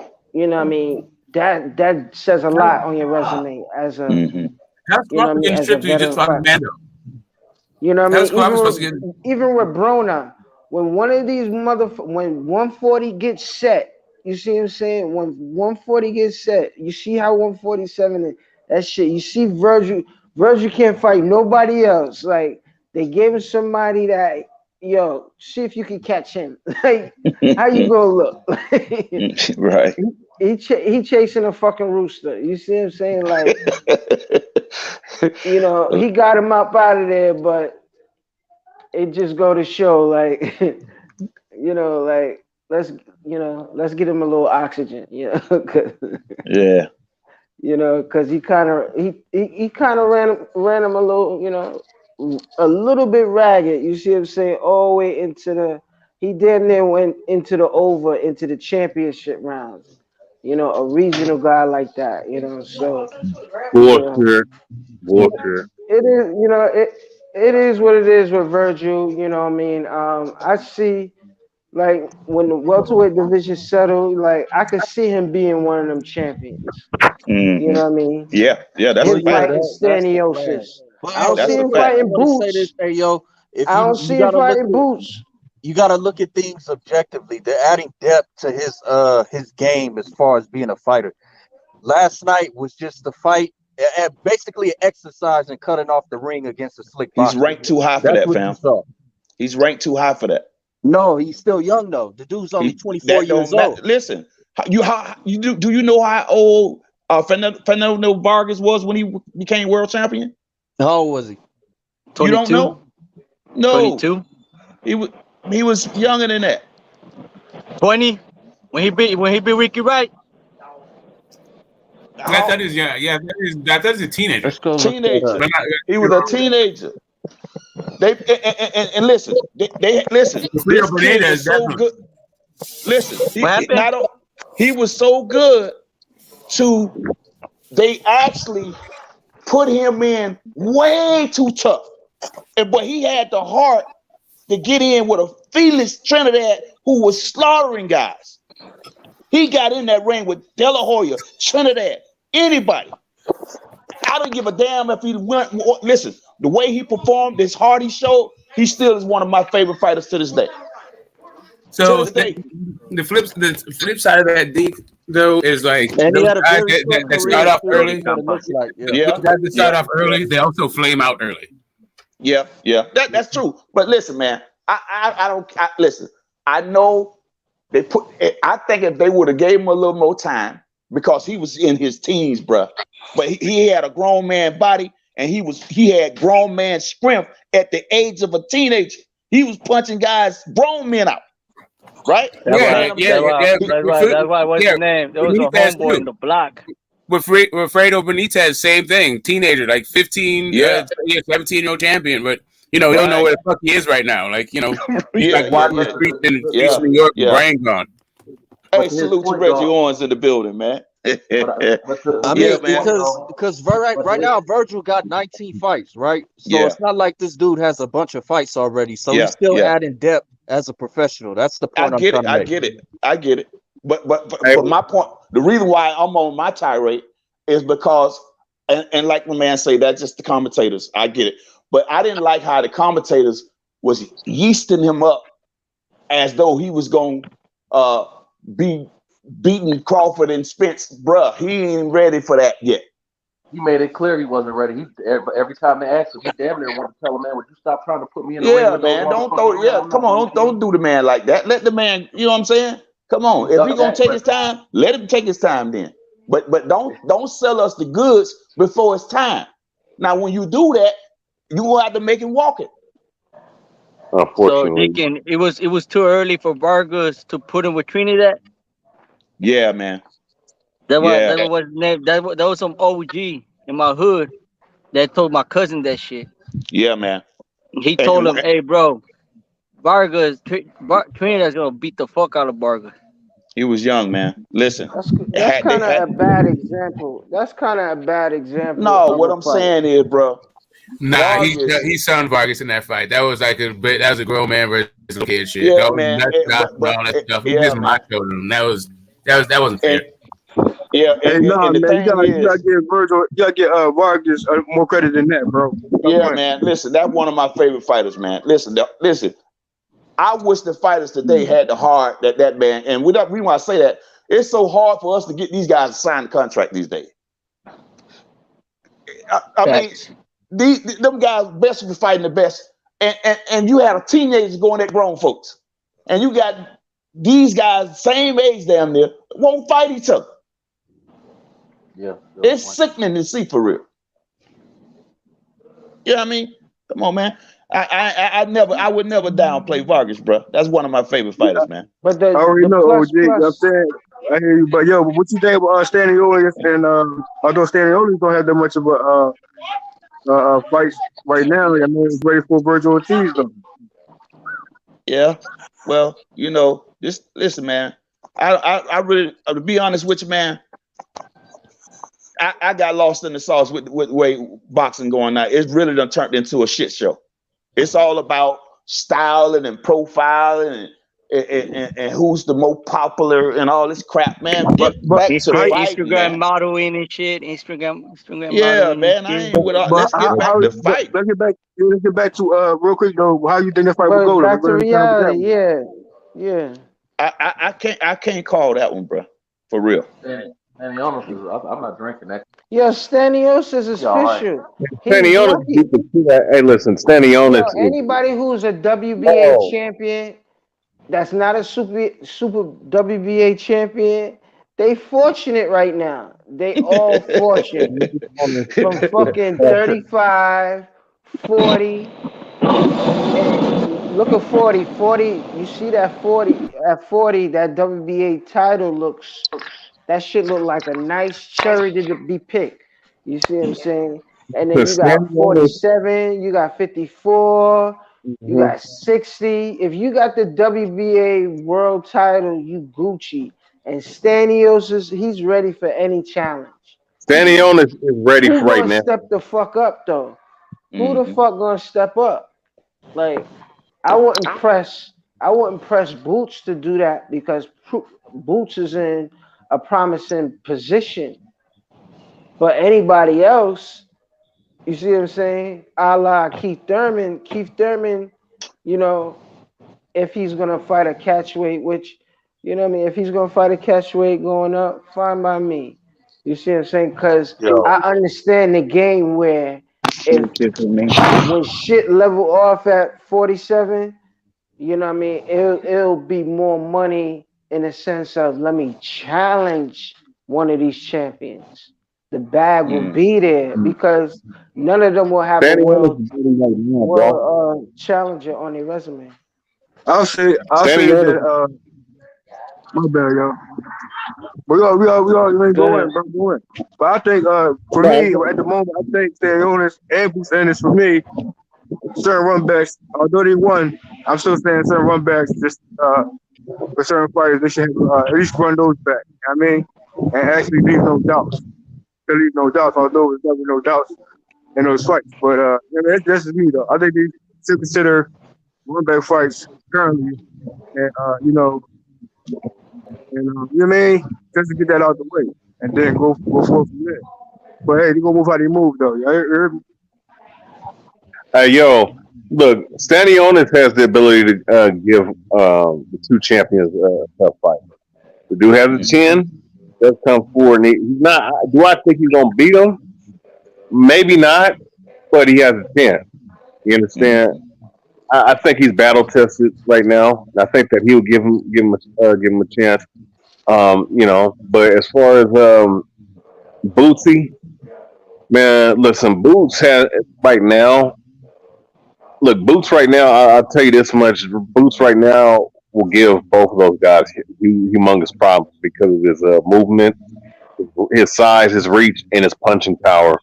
I mean, that says a lot on your resume as a Mm-hmm. How's you know what I Crawford mean, getting as a stripped? You just veteran fought fighter. Mando. You know what I How's mean? Crawford supposed to get? Even with Broner, when one of these when 140 gets set, you see what I'm saying? When 140 gets set, you see how 147 is, that shit. You see Virgil can't fight nobody else. Like they gave him somebody that, yo, see if you can catch him. Like how you gonna look? Right. He chasing a fucking rooster. You see what I'm saying? Like, you know, he got him up out of there, but it just go to show, like, you know, like let's get him a little oxygen, you know, Yeah. you know, because he kind of ran him a little, you know, a little bit ragged. You see what I'm saying? All the way he damn near went into the championship rounds. You know, a regional guy like that, you know, so you know, Bullshit. it is, you know, it is what it is with Virgil, you know what I mean? I see, like, when the welterweight division settled, like, I could see him being one of them champions. You know what I mean? Yeah, that's Him a fact. fighting Staniosis. But I don't That's see a him fact. I fighting want to say this, Boots. hey yo, if I don't you see him gotta look fighting at Boots. you gotta look at things objectively. They're adding depth to his game as far as being a fighter. Last night was just the fight, basically an exercise in cutting off the ring against a slick He's boxer. ranked too high for That's that, what you fam. saw. He's ranked too high for that. No, he's still young though. The dude's only 24 That years don't matter. old. Listen, do you know how old Fernando Vargas was when he became world champion? How old was he? 22? You don't know? No. 22? He was younger than that. 20? When he beat Ricky Wright? I thought he was young. Yeah, I thought he was a teenager. Let's go. Teenager. He was a teenager. And listen, they listen. This kid was so good. Listen, he was so good they actually put him in way too tough. But he had the heart to get in with a Felix Trinidad who was slaughtering guys. He got in that ring with De La Hoya, Trinidad, anybody. I don't give a damn if he went. Listen, the way he performed, this heart he showed, he still is one of my favorite fighters to this day. So the flip side of that, Deke, though, is like And he those had a guys very that start off early. Yeah, Those guys that start off early, they also flame out early. Yeah, that's true. But listen, man, I don't listen. I know they put. I think if they would have gave him a little more time, because he was in his teens, bruh. But he had a grown man body, and he had grown man strength at the age of a teenager. He was punching guys, grown men out. Right? That's why. What's the name? There was a homeboy in the block. With Fredo Benitez, same thing. Teenager, like 15, 17-year-old champion, but you know, he don't know where the fuck he is right now. Like, you know, he's like walking the streets in East New York, brain gone. Hey, salute to Reggie Owens in the building, man. I mean, because right now Virgil got 19 fights, right? So it's not like this dude has a bunch of fights already. So he's still adding depth as a professional. That's the point I'm trying to make. I get it. But my point, the reason why I'm on my tirade is because, and like my man say, that's just the commentators. I get it. But I didn't like how the commentators was yeasting him up as though he was going to be beating Crawford and Spence. Bruh, he ain't ready for that yet. He made it clear he wasn't ready. Every time they asked him, he damn near wanted to tell him, man, would you stop trying to put me in the ring? Yeah, man, come on, don't do the man like that. Let the man, you know what I'm saying? Come on, if he gonna take his time, let him take his time then. But don't sell us the goods before it's time. Now, when you do that, you will have to make him walk it. So, Deacon, it was too early for Vargas to put him with Trinidad. Yeah, man. That was some OG in my hood that told my cousin that shit. Yeah, man. He told him, "Hey, bro, Trinidad's gonna beat the fuck out of Vargas." He was young, man. Listen, that's kind of a bad example. That's kind of a bad example. No, what I'm saying is, bro. Nah, he son Vargas in that fight. That was like that was a grown man versus a kid shit. Yeah, that man. All that stuff. He just machoed him. That wasn't fair. Yeah, Hey, nah, and the man, thing you gotta is, give Virgil, you gotta get Vargas more credit than that, bro. Stop yeah, playing. man. Listen, that's one of my favorite fighters, man. Listen. I wish the fighters today had the heart that man. And without reason why I say that, it's so hard for us to get these guys to sign the contract these days. I mean, them guys best for fighting the best, and you had a teenager going at grown folks, and you got these guys same age damn near won't fight each other. Yeah, It's sickening to see for real. You know what I mean? Come on, man. I would never downplay Vargas, bro. That's one of my favorite fighters, man. But I already the know, plus OG. You know what I'm plus saying? I hear you, but yo, what you think about Stanioli and although Stanioli don't have that much of a fight right now, I mean, it's ready for Virgil Ortiz though. Yeah. Well, listen, man. I really, to be honest with you, man, I got lost in the sauce with the way boxing going now. It's really done turned into a shit show. It's all about styling and profiling and who's the most popular and all this crap, man. Get back to fighting, Instagram man. modeling and shit. Instagram Yeah, modeling man. and I shit. ain't with all. But Let's get back to fight. let's get back to real quick though. How you think that fight will but go? back to We're gonna have that reality, one. yeah. I can't call that one, bro. For real. And the honest is, I'm not drinking that. Yeah, Stanionis is Yeah, all right. official. He's Stanionis lucky. beat the shit out. Hey, listen, Yo, Stanionis is. anybody who's a WBA Oh, champion that's not a super WBA champion, they fortunate right now. They all fortunate. From fucking 35, 40, and look at 40. 40, you see that 40, at 40, that WBA title that shit look like a nice cherry to be picked. You see what I'm saying? And then you got Stanionis. 47, you got 54, you got 60. If you got the WBA world title, you Gucci. And Stanios he's ready for any challenge. Stanionis is ready Who for right gonna now. step the fuck up though? Who the Mhm. fuck gonna step up? Like I wouldn't press Boots to do that because Boots is in a promising position. But anybody else, you see what I'm saying? A la Keith Thurman, you know, if he's gonna fight a catchweight, which you know what I mean, if he's gonna fight a catchweight going up, fine by me. You see what I'm saying? Because Yo, I understand the game where if when shit level off at 47, you know what I mean, it'll be more money in the sense of let me challenge one of these champions. The bag will be there because none of them will have a Stanionis is ready right now, bro. world challenger on their resume. I'll say Stanionis. that my bad, yo. We all ain't Go going, ahead. bro, go in. But I think for me at the moment, I think Stanionis and Bruce Ennis for me, certain run backs, although they won, I'm still saying certain run backs just for certain fighters, they should have, at least run those back. You know what I mean? And actually leave no doubts. They leave no doubts, although there's never no doubts in those fights. But that's just me though. I think they should consider run back fights currently, and you know what I mean? Just to get that out the way, and then go forward from there. But hey, they gonna move how they move though. You heard me? Hey, yo, look, Stanionis has the ability to give the two champions a tough fight. The dude has a chin. Does come forward. And he's not. Do I think he's gonna beat him? Maybe not, but he has a chance. You understand? I think he's battle tested right now. I think that he'll give him a chance. You know, but as far as Bootsy, man, listen, Boots has right now. Look, Boots right now. I'll tell you this much: Boots right now will give both of those guys humongous problems because of his movement, his size, his reach, and his punching power.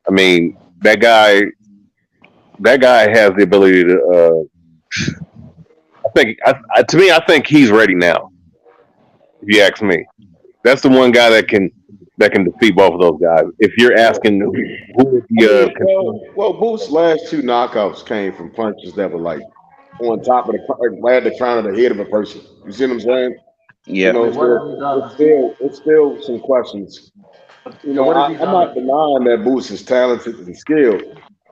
I mean, that guy has the ability to. I think he's ready now. If you ask me, that's the one guy that can defeat both of those guys. If you're asking who would be, well, Boots' last two knockouts came from punches that were like on top of the crown of the head of a person. You see what I'm saying? Yeah. know, What has so he done? it's still some questions. You Yeah, know, what has he I'm not done? denying that Boots is talented and skilled.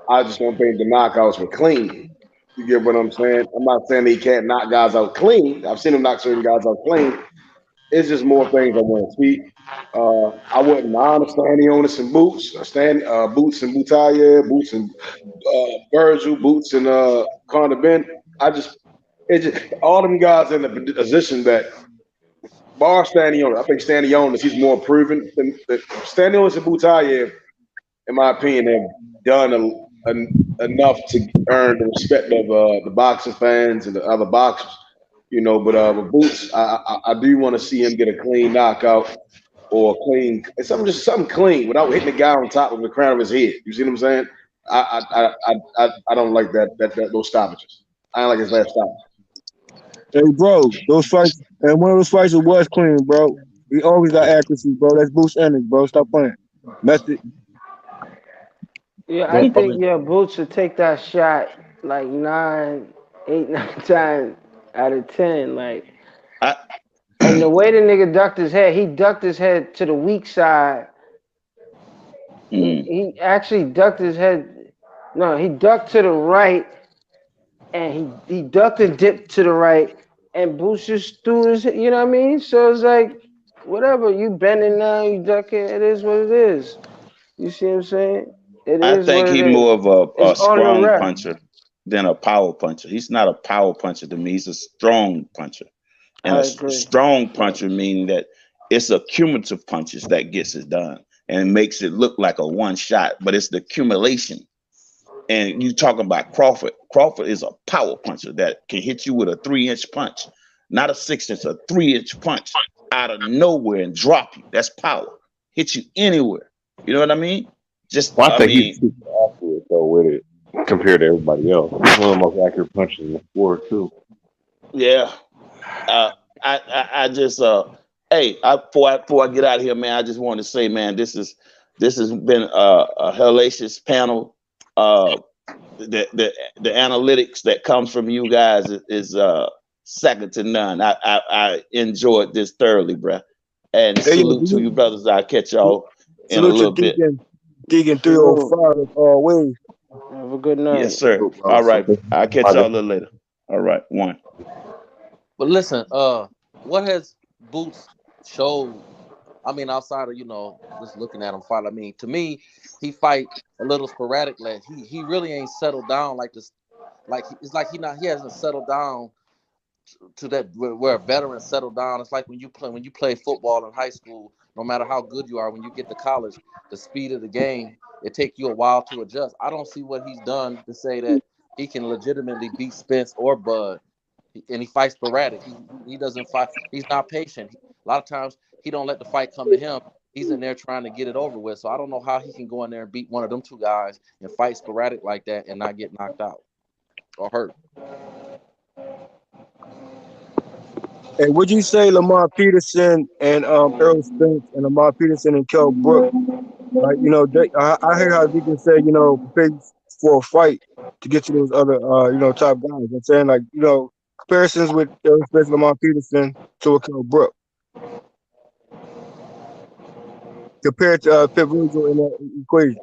I just don't think the knockouts were clean. You get what I'm saying? I'm not saying he can't knock guys out clean. I've seen him knock certain guys out clean. It's just more things I want to see. I wouldn't mind a Stanionis and Boots, Boots and Butaye, Boots and Virgil, Boots and Conor Ben. It's just all them guys in the position that bar Stanionis. I think Stanionis, he's more proven than Stanionis and Butaye, in my opinion, have done enough to earn the respect of the boxing fans and the other boxers. You know, but with Boots, I do want to see him get a clean knockout or something clean without hitting the guy on top of the crown of his head. You see what I'm saying? I don't like those stoppages. I don't like his last stoppage. Hey, bro, those fights, and one of those fights was clean, bro. He always got accuracy, bro. That's Boost Ennis, bro. Stop playing. Messed it. Yeah, I think Boots should take that shot like 8, 9 times out of 10. Like, and the way the nigga ducked his head, he ducked his head to the weak side. He actually ducked his head. No, he ducked to the right, and he ducked and dipped to the right, and Boots just threw his. You know what I mean? So it's like, whatever. You bending now, you ducking. It is what it is. You see what I'm saying? I think he's more of a strong rep. puncher than a power puncher. He's not a power puncher to me. He's a strong puncher. And a strong puncher meaning that it's a cumulative punches that gets it done and makes it look like a one shot, but it's the accumulation. And you talking about Crawford. Crawford is a power puncher that can hit you with a 3-inch punch, not a 6-inch, a 3-inch punch out of nowhere and drop you. That's power. Hit you anywhere. You know what I mean? I think he's super accurate though with it compared to everybody else. He's one of the most accurate punches in the sport too. Yeah. I just before I get out of here, man, I just want to say, man, this has been a hellacious panel. The analytics that comes from you guys is second to none. I enjoyed this thoroughly, bruh. And salute to you brothers. I'll catch y'all in a little bit. Deegan 305 always. Have a good night. Yes, sir. All right. I'll catch y'all a little later. All right. One. But listen, what has Boots showed? I mean, outside of just looking at him fight. I mean, to me, he fight a little sporadic. Like he really ain't settled down like this. Like he hasn't settled down to that where a veteran settled down. It's like when you play football in high school. No matter how good you are, when you get to college, the speed of the game, it takes you a while to adjust. I don't see what he's done to say that he can legitimately beat Spence or Bud. And he fights sporadic. He doesn't fight. He's not patient. A lot of times he don't let the fight come to him. He's in there trying to get it over with. So I don't know how he can go in there and beat one of them two guys and fight sporadic like that and not get knocked out or hurt. Hey, would you say Lamar Peterson and Errol Spence and Lamar Peterson and Kell Brook? Like, I hear how you can say, prepare for a fight to get to those other, top guys. I'm saying, like, comparisons with Errol Spence and Lamar Peterson to a Kell Brook. Compared to Pit Virgil in that equation.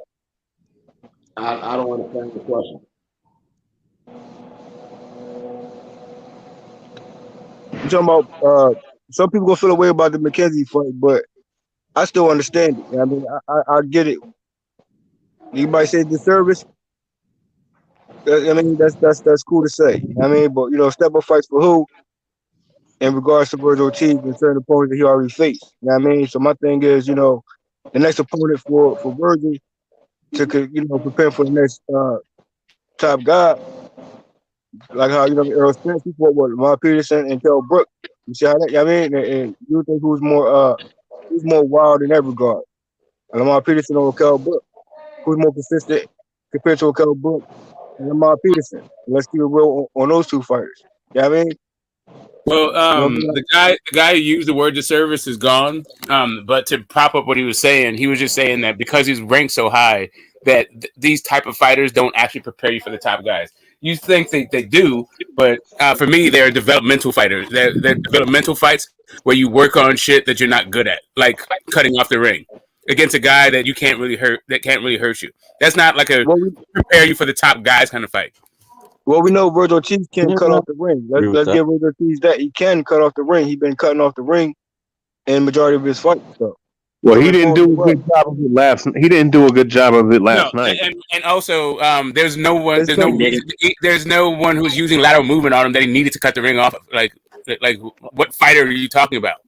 I don't understand the question. I'm talking about some people gonna feel away about the McKenzie fight, but I still understand it. I mean, I get it. Anybody say disservice? I mean, that's cool to say. I mean, but step up fights for who? In regards to Virgil Ortiz and certain opponents that he already faced. You know what I mean? So my thing is, the next opponent for Virgil to prepare for the next top guy. Like how Errol Spence, he fought with Lamar Peterson and Kell Brook. You see how that? I mean, and you think who's more wild in that regard? Lamar Peterson or Kell Brook? Who's more consistent compared to Kell Brook and Lamar Peterson? Let's keep it real on those two fighters. You know what I mean? Well, the guy who used the word disservice is gone. But to prop up what he was saying, he was just saying that because he's ranked so high, that these type of fighters don't actually prepare you for the top guys. You think they do, but for me, they're developmental fighters. They're developmental fights where you work on shit that you're not good at, like cutting off the ring against a guy that you can't really hurt, that can't really hurt you. That's not like a prepare you for the top guys kind of fight. Well, we know Virgil Ortiz can cut off the ring. Let's give Virgil Ortiz that he can cut off the ring. He's been cutting off the ring in majority of his fights. So. Well, he didn't do a good job of it last. He didn't do a good job of it last night. And also, there's no one who's using lateral movement on him that he needed to cut the ring off. Like what fighter are you talking about?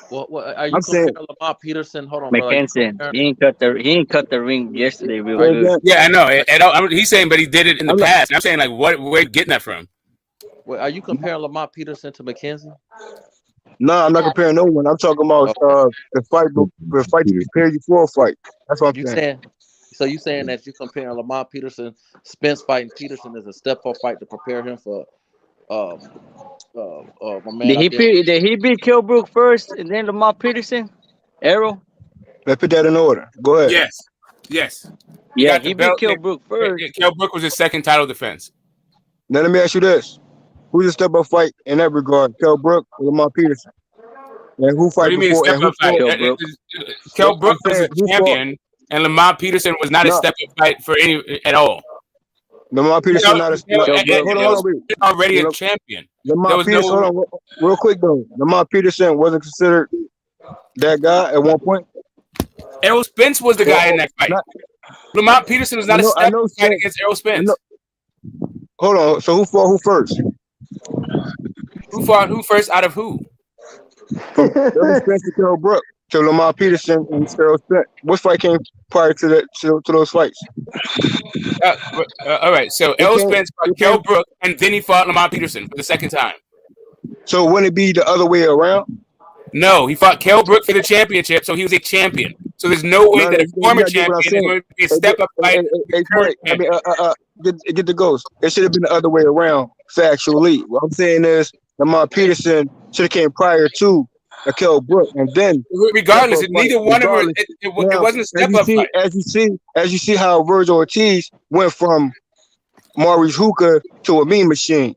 Well, are you comparing Lamar Peterson? Hold on, McKenzie. bro. He ain't cut the ring yesterday. Real good. Yeah, I know. He's saying, but he did it in the past. I'm saying, like, where are you getting that from? Well, are you comparing Lamar Peterson to McKenzie? No, I'm not comparing no one. I'm talking about the fight to prepare you for a fight. That's what I'm saying. So you saying that you comparing Lamar Peterson, Spence fighting Peterson as a step up fight to prepare him for my man. Did he beat Kilbrook first and then Lamar Peterson? Errol? Let's put that in order. Go ahead. Yes. Yeah, he beat Kilbrook first. Kilbrook was his second title defense. Now let me ask you this. Who's a step up fight in that regard? Kell Brook or Lamar Peterson? And who fight before? Kell Brook was a champion, and Lamar Peterson was not a step up fight for any at all. Lamar Peterson not a step up. Already a champion. Lamar Peterson, hold on, real quick though. Lamar Peterson wasn't considered that guy at one point. Errol Spence was the guy in that fight. Lamar Peterson was not a step up fight against Errol Spence. Hold on. So who fought who first? Who fought who first out of who? Errol Spence to Kell Brook to Lamar Peterson and Errol Spence. What fight came prior to that to those fights? All right. So Errol Spence fought Kell Brook, and then he fought Lamar Peterson for the second time. So wouldn't it be the other way around? No, he fought Kell Brook for the championship, so he was a champion. So there's no way that a former champion is going to be a step-up fight. Get the ghost. It should have been the other way around, factually. What I'm saying is Lamar Peterson should have came prior to Kell Brook, and then regardless, neither one of them. It wasn't a step-up fight. As you see how Virgil Ortiz went from Maurice Hooker to a mean machine.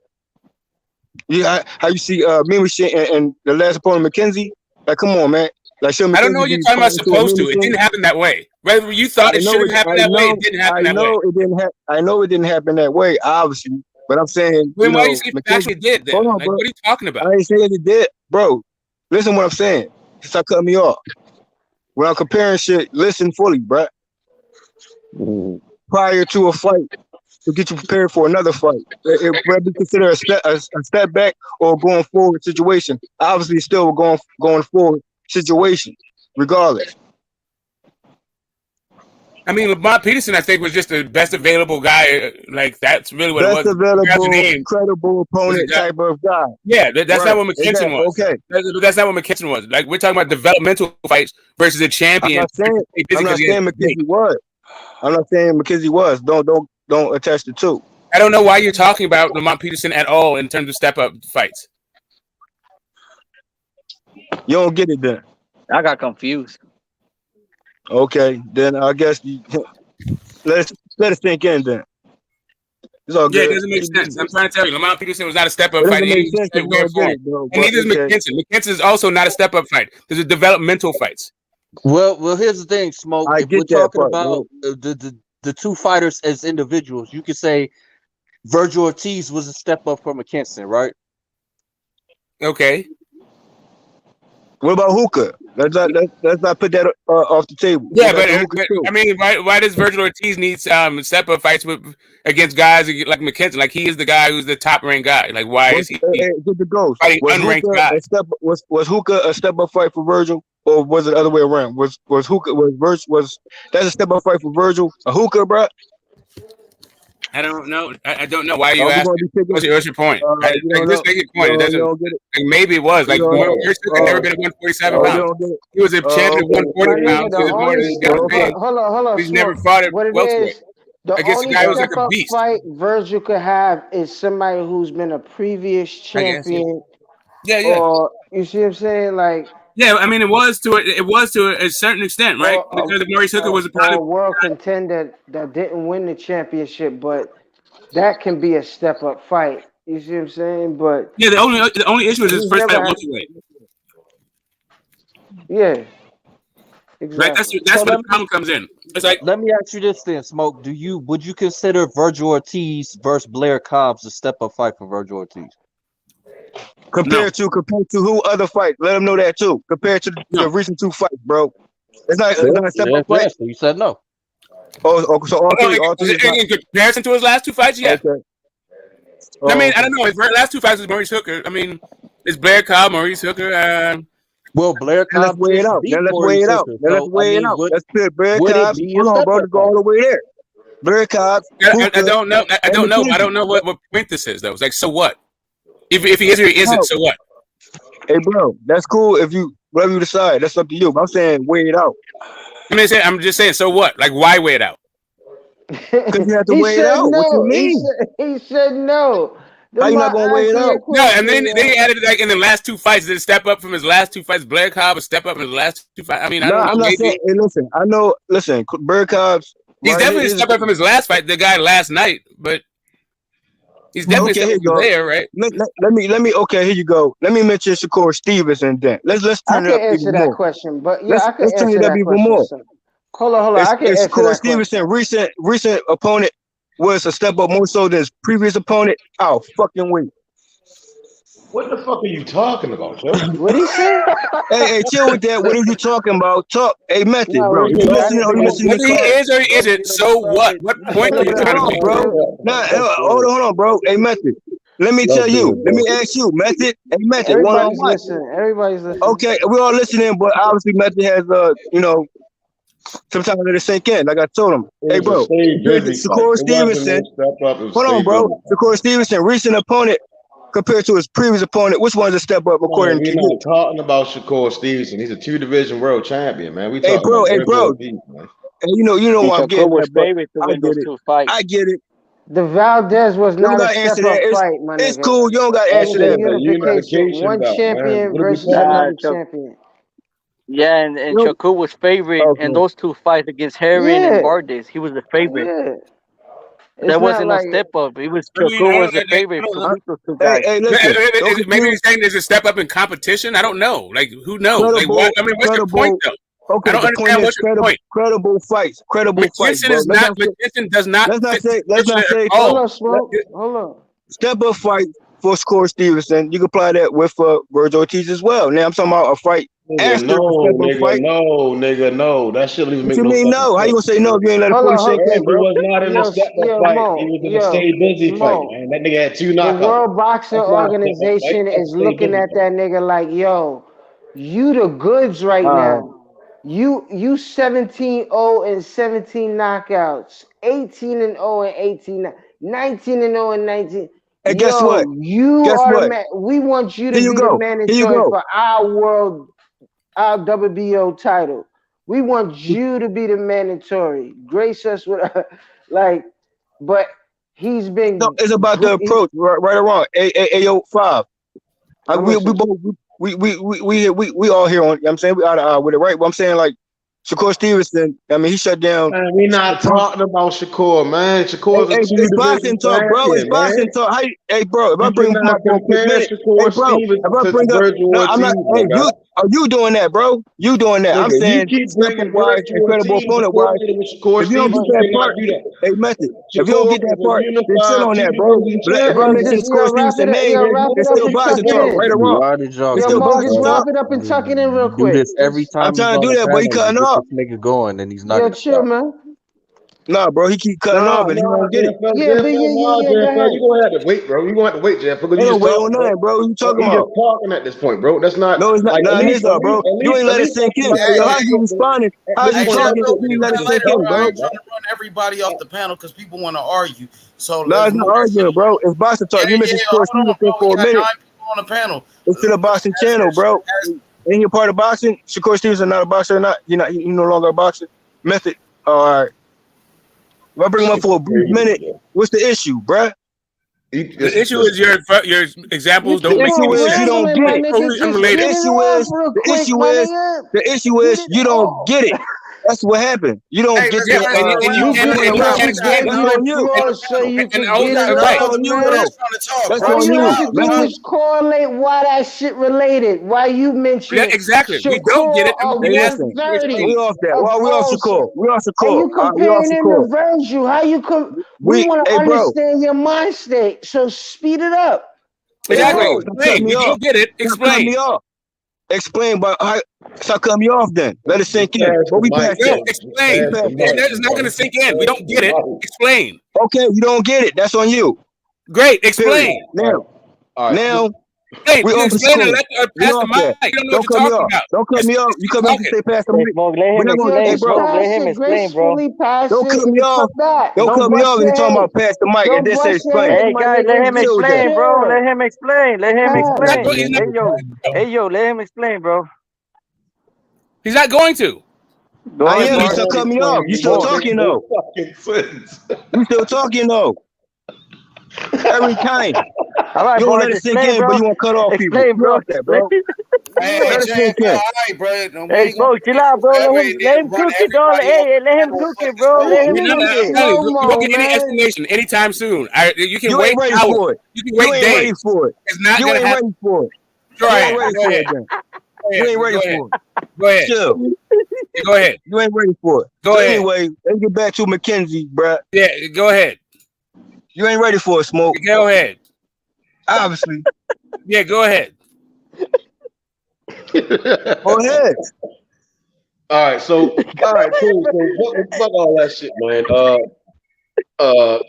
Yeah, how you see Mean Machine and the last opponent McKenzie? Like, come on, man. Like, I don't know what you're talking about. Supposed to. It didn't happen that way. Whether you thought it should have happened that way, it didn't happen that way. I know it didn't happen that way, obviously. But I'm saying, why do you say it actually did? Then? Like, what are you talking about? I ain't saying it did, bro. Listen, what I'm saying. Stop cutting me off. When I'm comparing shit, listen fully, bro. Prior to a fight, to get you prepared for another fight. It would be considered a step back or going forward situation. Obviously, still going forward situation, regardless. I mean, Lamar Peterson, I think, was just the best available guy. Like, that's really what best it was. Available, credible opponent type of guy. Yeah, that's not what McKinson was. Okay. That's not what McKinson was. Like, we're talking about developmental fights versus a champion. I'm not saying McKenzie was. I'm not saying McKenzie was. Don't attach the two. I don't know why you're talking about Lamar Peterson at all in terms of step-up fights. You don't get it then. I got confused. Okay, then I guess let it sink in then. It's all good. Yeah, it doesn't make sense. I'm trying to tell you, Lamar Peterson was not a step-up fight. And neither is McKinson. McKinson is also not a step-up fight. These are developmental fights. Well, here's the thing, Smoke. If we're talking about the two fighters as individuals, you could say Virgil Ortiz was a step up from McKinson, right? Okay. What about Hooker? Let's not put that off the table. Yeah, but I mean, why does Virgil Ortiz need step up fights against guys like McKinson? Like, he is the guy who's the top ranked guy. Like, why is he get the ghost? fighting unranked guys? Was Hooker a step up fight for Virgil, or was it the other way around? Was Hooker was that's a step up fight for Virgil? A Hooker, bro? I don't know. I don't know. Why are you asking? What's your point? Just make a point. It doesn't. Maybe it was. Like, Maurice Hooker never been at 147 pounds. He was a champion at 140 pounds. Hold on. He's never fought at welterweight. The only step-up fight Virgil could have is somebody who's been a previous champion. Yeah. Or, you see what I'm saying? Like. Yeah, I mean, it was to a certain extent, right? Because Maurice Hooker was a world contender that didn't win the championship, but that can be a step up fight. You see what I'm saying? But Yeah, the only issue is his he's first fight never at had. welterweight. Yeah, Right, exactly. that's where the problem comes in. It's like, let me ask you this then, Smoke. Would you consider Virgil Ortiz versus Blair Cobbs a step up fight for Virgil Ortiz? Compared to who other fight? Let them know that too. Compared to the recent 2 fights, bro. It's not a step up fight. So you said no. So all three. In comparison to his last 2 fights, yeah. Okay. I mean, I don't know. His last 2 fights was Maurice Hooker. I mean, it's Blair Cobb, Maurice Hooker. Well, Blair Cobb. Let's weigh it out. Let's weigh it out. Let's weigh it out. Let's put Blair Cobb. Hold on, bro. Let's go all the way there. Blair Cobb. I don't know. I don't know what point this is though. It's like, so what? If he is or he isn't, so what? Hey, bro, that's cool. If you whatever you decide, that's up to you. But I'm saying weigh it out. I'm just saying, so what? Like, why weigh it out? Because you have to weigh it out. No. What you mean? He said no. How you not gonna weigh it out? No, and then they added like in the last 2 fights. Did it step up from his last 2 fights? Blair Cobb a step up in his last 2 fights. I mean, I don't know. I'm not saying. Hey, listen, I know. Listen, Blair Cobb's. He's definitely a step up from his last fight, the guy last night. But he's definitely there, right? Let me. Okay, here you go. Let me mention Shakur Stevenson. Then let's turn it up answer even that more. question, but yeah, I can let's turn answer it up that even question. more. So. Hold on. I can answer Shakur that Stevenson, recent opponent was a step up more so than his previous opponent. Oh, fucking wait. What the fuck are you talking about, Joe? What he say? Hey, chill with that. What are you talking about? Talk. Hey, Method, bro. You listening or you listening Whether he is or he isn't, so what? What point are you trying to make, bro? Nah, hold on, bro. Hey, Method. Let me tell you. Let me ask you, Method. Hey, Method. Everybody's listening. Everybody's listening. Okay, we're all listening, but obviously Method has sometimes let it sink in. Like I told him, hey, bro. Shakur Stevenson. Hold on, bro. Shakur Stevenson, recent opponent. Compared to his previous opponent, which one's a step up according to you? We're not talking about Shakur Stevenson. He's a 2-division world champion, man. We hey, bro. Hey, you know what I'm getting at, I get it. The Valdez was not a step up fight, my nigga. It's cool. You don't got to answer that. Unification. One champion versus another champion. Yeah, and Shakur was favorite in those 2 fights against Herring and Valdez. He was the favorite. Yeah. That wasn't a step up. Shakur was the favorite for those 2 guys. Hey, listen, maybe he's saying there's a step up in competition. I don't know. Like, who knows? Like, what's your point though? Okay, I don't understand what's your point. Credible fights. McKinson does not. Let's not say. Hold on. Step up fight for Shakur Stevenson. You can apply that with Virgil Ortiz as well. Now I'm talking about a fight. Nigga, no. That shouldn't even make no sense. What you mean no? How you gonna say no if you ain't let it sink in, bro? He was not in a step-up fight. He was in a stay busy fight, man. That nigga had 2 knockouts. The World Boxing Organization is looking at that nigga like, yo, you the goods right now. You 17-0 and 17 knockouts, 18-0 and 18, 19-0 and 19. Hey, guess what? You are the man. We want you to be the mandatory for our WBO title. We want you to be the mandatory. Grace us with but he's been. No, it's about the approach, right or wrong. AO5. We all here on. You know what I'm saying we out with it, right? But I'm saying like Shakur Stevenson. I mean, he shut down. Man, we're not talking about Shakur, man. Shakur's it's boxing talk, bro. It's boxing talk. Hey, bro. If I bring up I'm not. Hey, you doing that, bro? You doing that? I'm saying step-wise, incredible opponent-wise. If you don't get that part, hey, Method. If you don't get that part, then chill on that, bro. If I mention Shakur Stevenson name, it's still boxing talk, right or wrong. It's still boxing talk. Wrap it up and tuck it in real quick. Do this every time. I'm trying to do that, but he cutting off. This nigga going and he's not. Yo, chill, man. Nah, bro, he keep cutting off and he won't get it. You're gonna have to wait, bro. You gonna have to wait, Jeff. Ain't no wait on nothing, bro. You talking about? Just talking at this point, bro. That's not. No, it's not. It is, bro. You ain't let it sink in. How you responding? How you talking? You let it sink in, bro. I'm trying to run everybody off the panel because people want to argue. So no, it's not arguing, bro. It's boxing talk. You mentioned Shakur Stevenson for a minute. On the panel. It's to the boxing channel, bro. Ain't you part of boxing? Shakur Stevenson not a boxer or not? You no longer a boxer? Method. All right. If I bring him up for a brief minute, what's the issue, bruh? The issue is your examples don't make sense. You don't get it. Unrelated. The issue is you don't get it. That's what happened. You don't get yeah, the and you You can't get explain that's it. on you. so you And could get also, it right. off, on you, man. though. That's All on you you. have to do is correlate why that shit related. Why you mentioned Exactly. We don't get it. Shakur of Hey, listen. 130 We off that. of Well, we off Tulsa. Shakur. We off And Shakur. you We off comparing him to Shakur. Virgil. How you we want to Hey, bro. understand your mind state. So speed it up. Hey, Exactly. bro. Stop cutting Explain. me We off. don't get it. Stop cutting me Explain. off. Explain, but stop cutting me off then. Let it sink in. But we past No, that. explain. It's not going to sink in. We don't get it. Explain. Okay, you don't get it. That's on you. Great. Explain. Now, Hey, we you off the explain school. and We pass the off mic. that. You don't know Don't what cut you're me talking off. about. Don't cut me off. You come in to say pass the mic. Smoke, We're not gonna. Hey, bro. Pass it gracefully, pass Don't it, cut me and off. come back. Don't cut me bust off your and talking head. about pass the mic and Don't then say bust your explain. head, Hey my guys, let nigga. him Just Chill with that. explain, bro. chill. Let him explain. Let him Pass. explain. Hey yo, let him explain, bro. He's not going to. Go I ahead, am. You Mark. still cut me off. You still talking though. You still talking though. Every time. All right, You don't boys, let it sink explain, in, but bro. you want to cut off people. Explain, You bro. off that, bro. Hey, Let it Jay, sink in. all right, bro. No, we Hey, ain't gonna Smoke, chill out, bro. forever Let him and run cook it, dog. everybody off Hey, let him the cook it, fucking bro. Let him You're not, cook I'm it. telling you, you won't get any man. explanation anytime soon. You can You wait ain't ready hours. for it. You can You wait ain't ready days. for it. It's not You going to ain't happen. ready for it. Sure You I ain't am. ready Go for ahead. it then. Go You ahead. ain't ready Go ahead. for it. Go ahead. Chill. Go ahead. You ain't ready for it. Go So ahead. anyway, let's get back to McKenzie, bruh. Yeah, go ahead. You ain't ready for it, Smoke. Go ahead. Obviously. Yeah, go ahead. Go ahead. All right, cool. So fuck all that shit, man.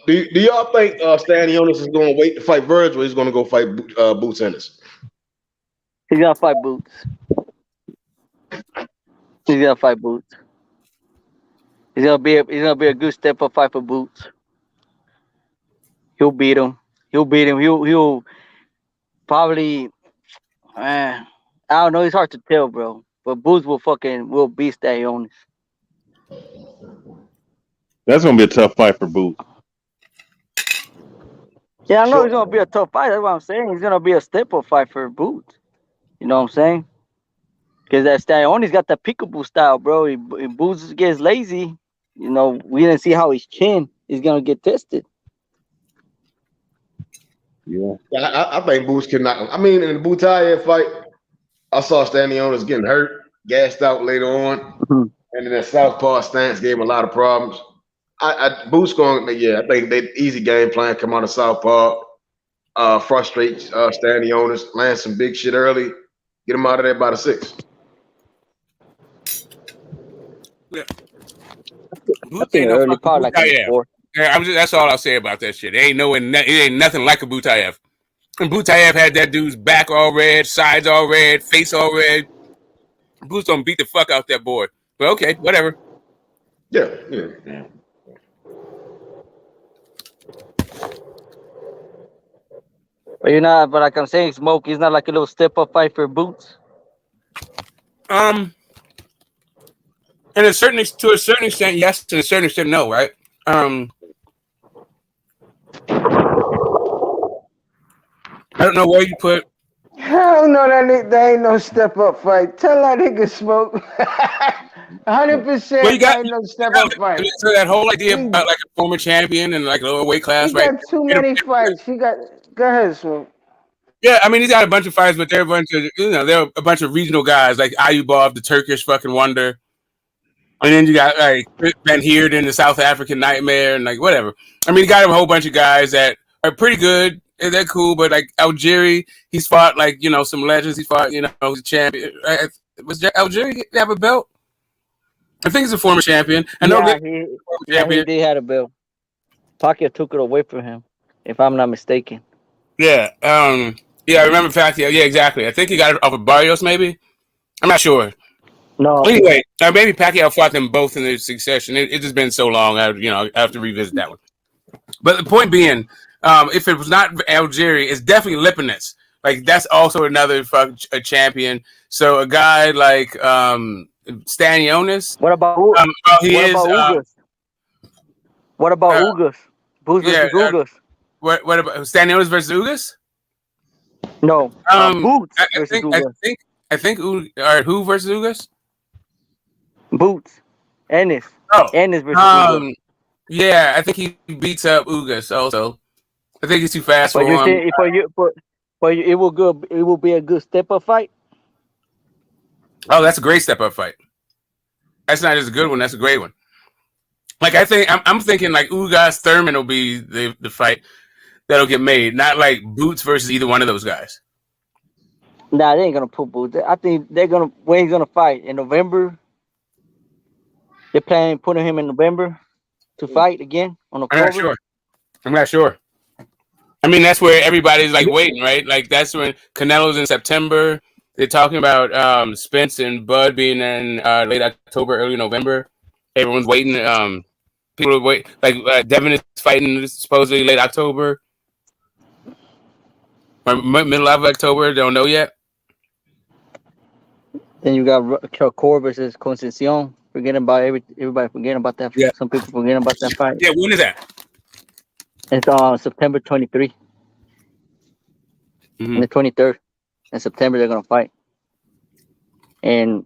Do y'all think Stanionis is going to wait to fight Virgil? Or he's going to go fight Boots Ennis? He's gonna fight Boots. He's gonna fight Boots. He's gonna be a good step up fight for Boots. He'll beat him. He'll probably. I don't know. It's hard to tell, bro. But Boots will beat Stanionis. That's gonna be a tough fight for Boots. Yeah, I know it's gonna be a tough fight. That's what I'm saying. It's gonna be a step up fight for Boots. You know what I'm saying? Because that Stanionis got the peekaboo style, bro. If Boots gets lazy, you know, we didn't see how his chin is gonna get tested. Yeah, I think Boots can knock him. I mean, in the Butayev fight, I saw Stanionis getting hurt, gassed out later on, and then that southpaw stance gave him a lot of problems. Boots going, I think they easy game plan. Come on, the southpaw, frustrate Stanionis, land some big shit early, get him out of there by the 6. Yeah. I think early, probably like in the 4. Yeah, that's all I'll say about that shit. It ain't nothing like a Butayev. And Butayev had that dude's back all red, sides all red, face all red. Boots don't beat the fuck out that boy. But okay, whatever. Yeah. But you're not. But like I'm saying, Smoke, he's not like a little step up fight for Boots. And to a certain extent, yes. To a certain extent, no. Right. I don't know where you put. Hell no, that ain't no step up fight. Tell that nigga Smoke. 100% that ain't no step up fight. So that whole idea about like a former champion and like a lower weight class, He right? got too many fights. Go ahead, Smoke. Yeah, I mean he's got a bunch of fights, but they're a bunch of they're a bunch of regional guys like Ayubov, the Turkish fucking wonder, and then you got like Van Heerden, the South African Nightmare, and like whatever. I mean, he got a whole bunch of guys that are pretty good. They're cool, but like Algieri, he's fought like some legends. He fought he's a champion. Was Algieri have a belt? I think he's a former champion. I know he did have a belt. Pacquiao took it away from him, if I'm not mistaken. Yeah. Yeah, I remember Pacquiao. Yeah, exactly. I think he got it off of Barrios, maybe. I'm not sure. No. Anyway, maybe Pacquiao fought them both in their succession. It's just been so long. I have to revisit that one. But the point being, if it was not Algieri, it's definitely Lipinets. Like that's also another a champion. So a guy like Stanionis. What about Ugas? What about Ugas? Boots versus Ugas. What about Stanionis versus Ugas? No, Boots versus Ugas. I think. All right, who versus Ugas? Boots. Ennis. Oh, Ennis versus Ugas. yeah, I think he beats up Ugas also. I think he's too fast But for you him. say for you, it will be a good step up fight. Oh, that's a great step up fight. That's not just a good one. That's a great one. Like I'm thinking like Ugas Thurman will be the fight that'll get made, not like Boots versus either one of those guys. Nah, they ain't gonna put Boots. I think they're gonna when he's gonna fight in November. They're planning putting him in November to fight again on October. I'm not sure. I mean, that's where everybody's like waiting, right? Like that's when Canelo's in September. They're talking about Spence and Bud being in late October, early November. Everyone's waiting. People are waiting. Like Devin is fighting supposedly late October or middle of October. They don't know yet. Then you got Shakur versus Concepcion. Forgetting about everybody forgetting about that. Yeah. Some people forgetting about that fight. Yeah, when is that? It's on September 23. And the 23rd. In September, they're going to fight. And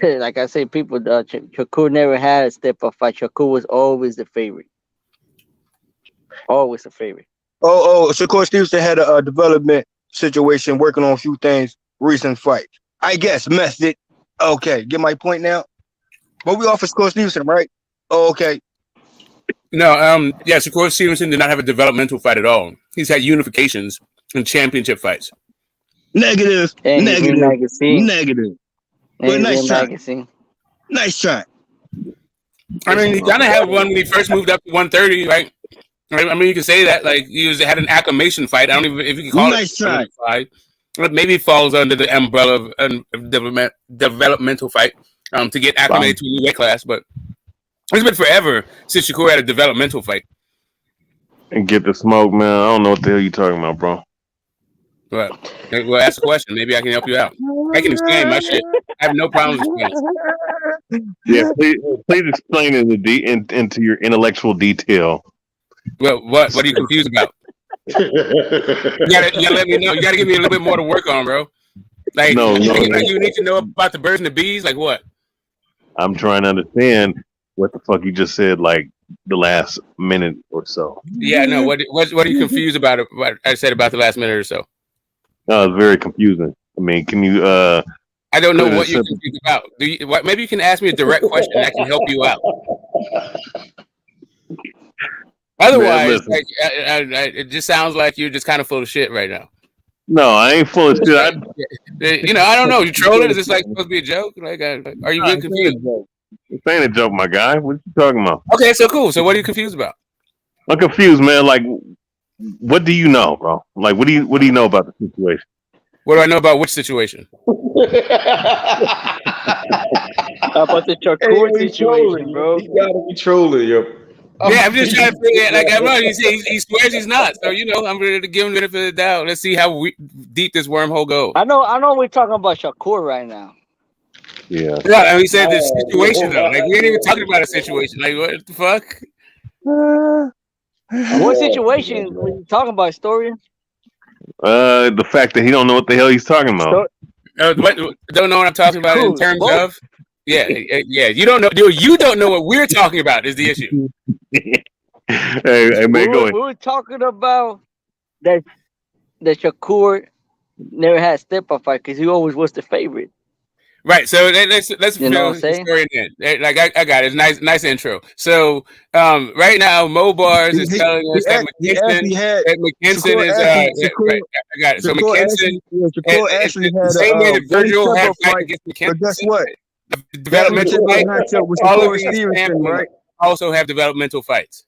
like I say, people, Shakur never had a step-up fight. Shakur was always the favorite. Always the favorite. Shakur Stevenson had a development situation, working on a few things, recent fight. I guess, method. Okay, get my point now? But we offer Shakur Stevenson, right? Okay. No, Shakur Stevenson did not have a developmental fight at all. He's had unifications and championship fights. Negative. But nice try. Nice try. I mean, he kind of had one when he first moved up to 130, right? I mean, you can say that. Like, he had an acclimation fight. I don't even if you can call nice it a fight. Maybe it falls under the umbrella of developmental fight to get acclimated to a new weight class. But it's been forever since Shakur had a developmental fight. And get the smoke, man. I don't know what the hell you talking about, bro. Well, ask a question. Maybe I can help you out. I can explain my shit. I have no problems explaining. Yeah, please explain into your intellectual detail. Well, what are you confused about? You gotta let me know. You gotta give me a little bit more to work on, bro. Like, you need to know about the birds and the bees. Like what? I'm trying to understand what the fuck you just said. Like the last minute or so. Yeah, no. What are you confused about? What I said about the last minute or so? No, it's very confusing. I mean, can you? I don't know what you're confused about. Maybe you can ask me a direct question that can help you out. Otherwise, man, it just sounds like you're just kind of full of shit right now. No, I ain't full of shit. I don't know. You trolling? Is this like supposed to be a joke? Like, are you really confused? This ain't a joke, my guy. What you talking about? Okay, so cool. So what are you confused about? I'm confused, man. Like, what do you know, bro? Like, what do you know about the situation? What do I know about which situation? About the Shakur situation, bro. He gotta be trolling, yo. Yeah, I'm just trying to figure. Like, I'm not. He swears he's not. So I'm ready to give him the benefit of the doubt. Let's see how deep this wormhole goes. I know. We're talking about Shakur right now. Yeah. Yeah, and we said the situation though. Like, we ain't even talking about a situation. Like, what the fuck? What situation were you talking about, historian? The fact that he don't know what the hell he's talking about. Don't know what I'm talking about in terms of. Yeah. You don't know. Dude, you don't know what we're talking about is the issue. hey, man, go ahead. We were talking about that Shakur never had a step-up fight because he always was the favorite. Right. So let's you know what I'm saying? Story in. Like I got it. It's nice intro. So right now Mo Bars is telling us that McKinson is right. I got it. So McKinson actually had the same way that Virgil had fight against McKinson. But guess what? Developmental fight. All of these right? also have developmental fights.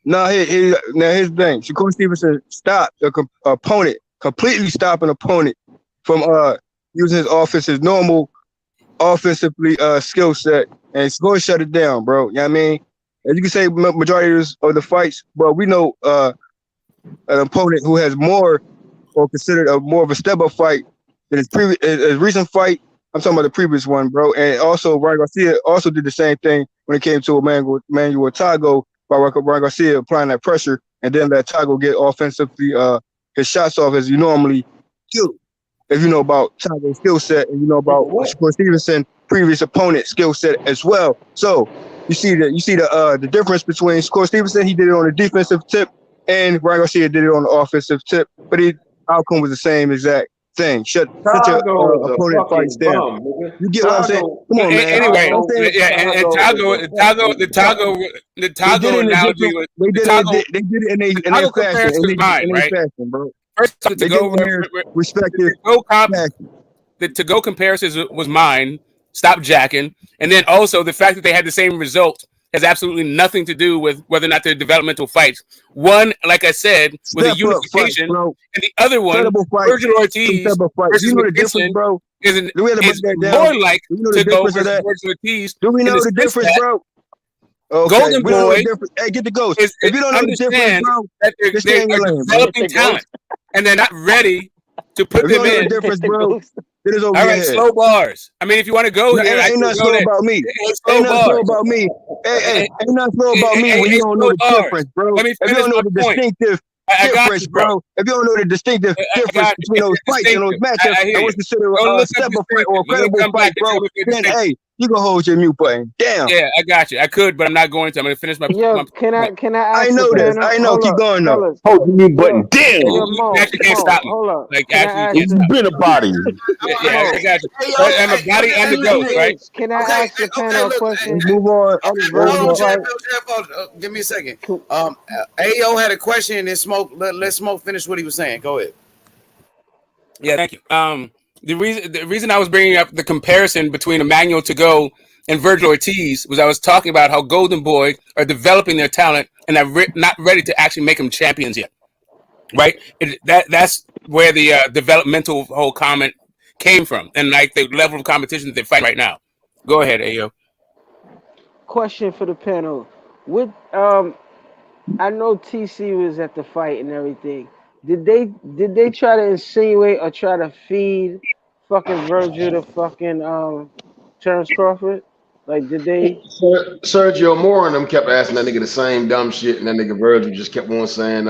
No, here's the thing. Shakur Stevenson stopped the opponent, completely stopped an opponent from using his normal offensively skill set, and Shakur shut it down, bro. You know what I mean? As you can say, majority of the fights, but we know an opponent who has more or considered more of a step-up fight than his recent fight. I'm talking about the previous one, bro. And also, Ryan Garcia also did the same thing when it came to Manuel Tago, by Ryan Garcia applying that pressure and then let Tago get offensively his shots off as you normally do. If you know about Tago's skill set and you know about Shakur Stevenson previous opponent skill set as well. So you see the difference between Corey Stevenson. He did it on the defensive tip, and Ryan Garcia did it on the offensive tip. But the outcome was the same exact thing. Shut your opponent fights down. You get what I'm saying? Come on, man. Anyway, I'm saying, and the Tago analogy was they did it in their fashion, mine, right? Fashion, bro. First, the They to-go did it in their respective fashion. The to-go comparisons was mine. Stop jacking. And then also the fact that they had the same result has absolutely nothing to do with whether or not they're developmental fights. One, like I said, was a unification, and the other one, Virgil Ortiz versus McKinson, bro. is more like to go versus Virgil Ortiz. Do we know the difference, bro? Okay. Golden Boy, hey, get the ghost. If you don't know the difference, bro, that they're developing talent, and they're not ready to put them in. The difference, bro. All right, slow bars. I mean, if you want to go here, ain't nothing slow about me. Ain't nothing slow about me. Hey, ain't nothing slow about me when you don't know the difference, bro. If you don't know the distinctive difference, bro. If you don't know the distinctive difference between those fights and those matchups, and what's considered a step fight or a credible fight, bro, then hey, you can hold your mute button. Damn. Yeah, I got you. I could, but I'm not going to. I'm going to finish my. Can I ask I know this. I know. Keep going though. Hold your mute button. Damn. You actually can't stop me. Hold up. Like actually, it's been a body. Yeah, I got you. I'm a body and the ghost, right? Can I ask the panel a question? Move on. Give me a second. Ayo had a question, and then Smoke. Let Smoke finish what he was saying. Go ahead. Yeah, thank you. The reason I was bringing up the comparison between Emmanuel To-Go and Virgil Ortiz was I was talking about how Golden Boy are developing their talent and are not ready to actually make them champions yet. Right? That's where the developmental whole comment came from, and like the level of competition that they fight right now. Go ahead, Ayo. Question for the panel. I know TC was at the fight and everything. Did they try to insinuate or try to feed fucking Virgil to fucking Terence Crawford? Like, did they? Sergio Moore and them kept asking that nigga the same dumb shit, and that nigga Virgil just kept on saying,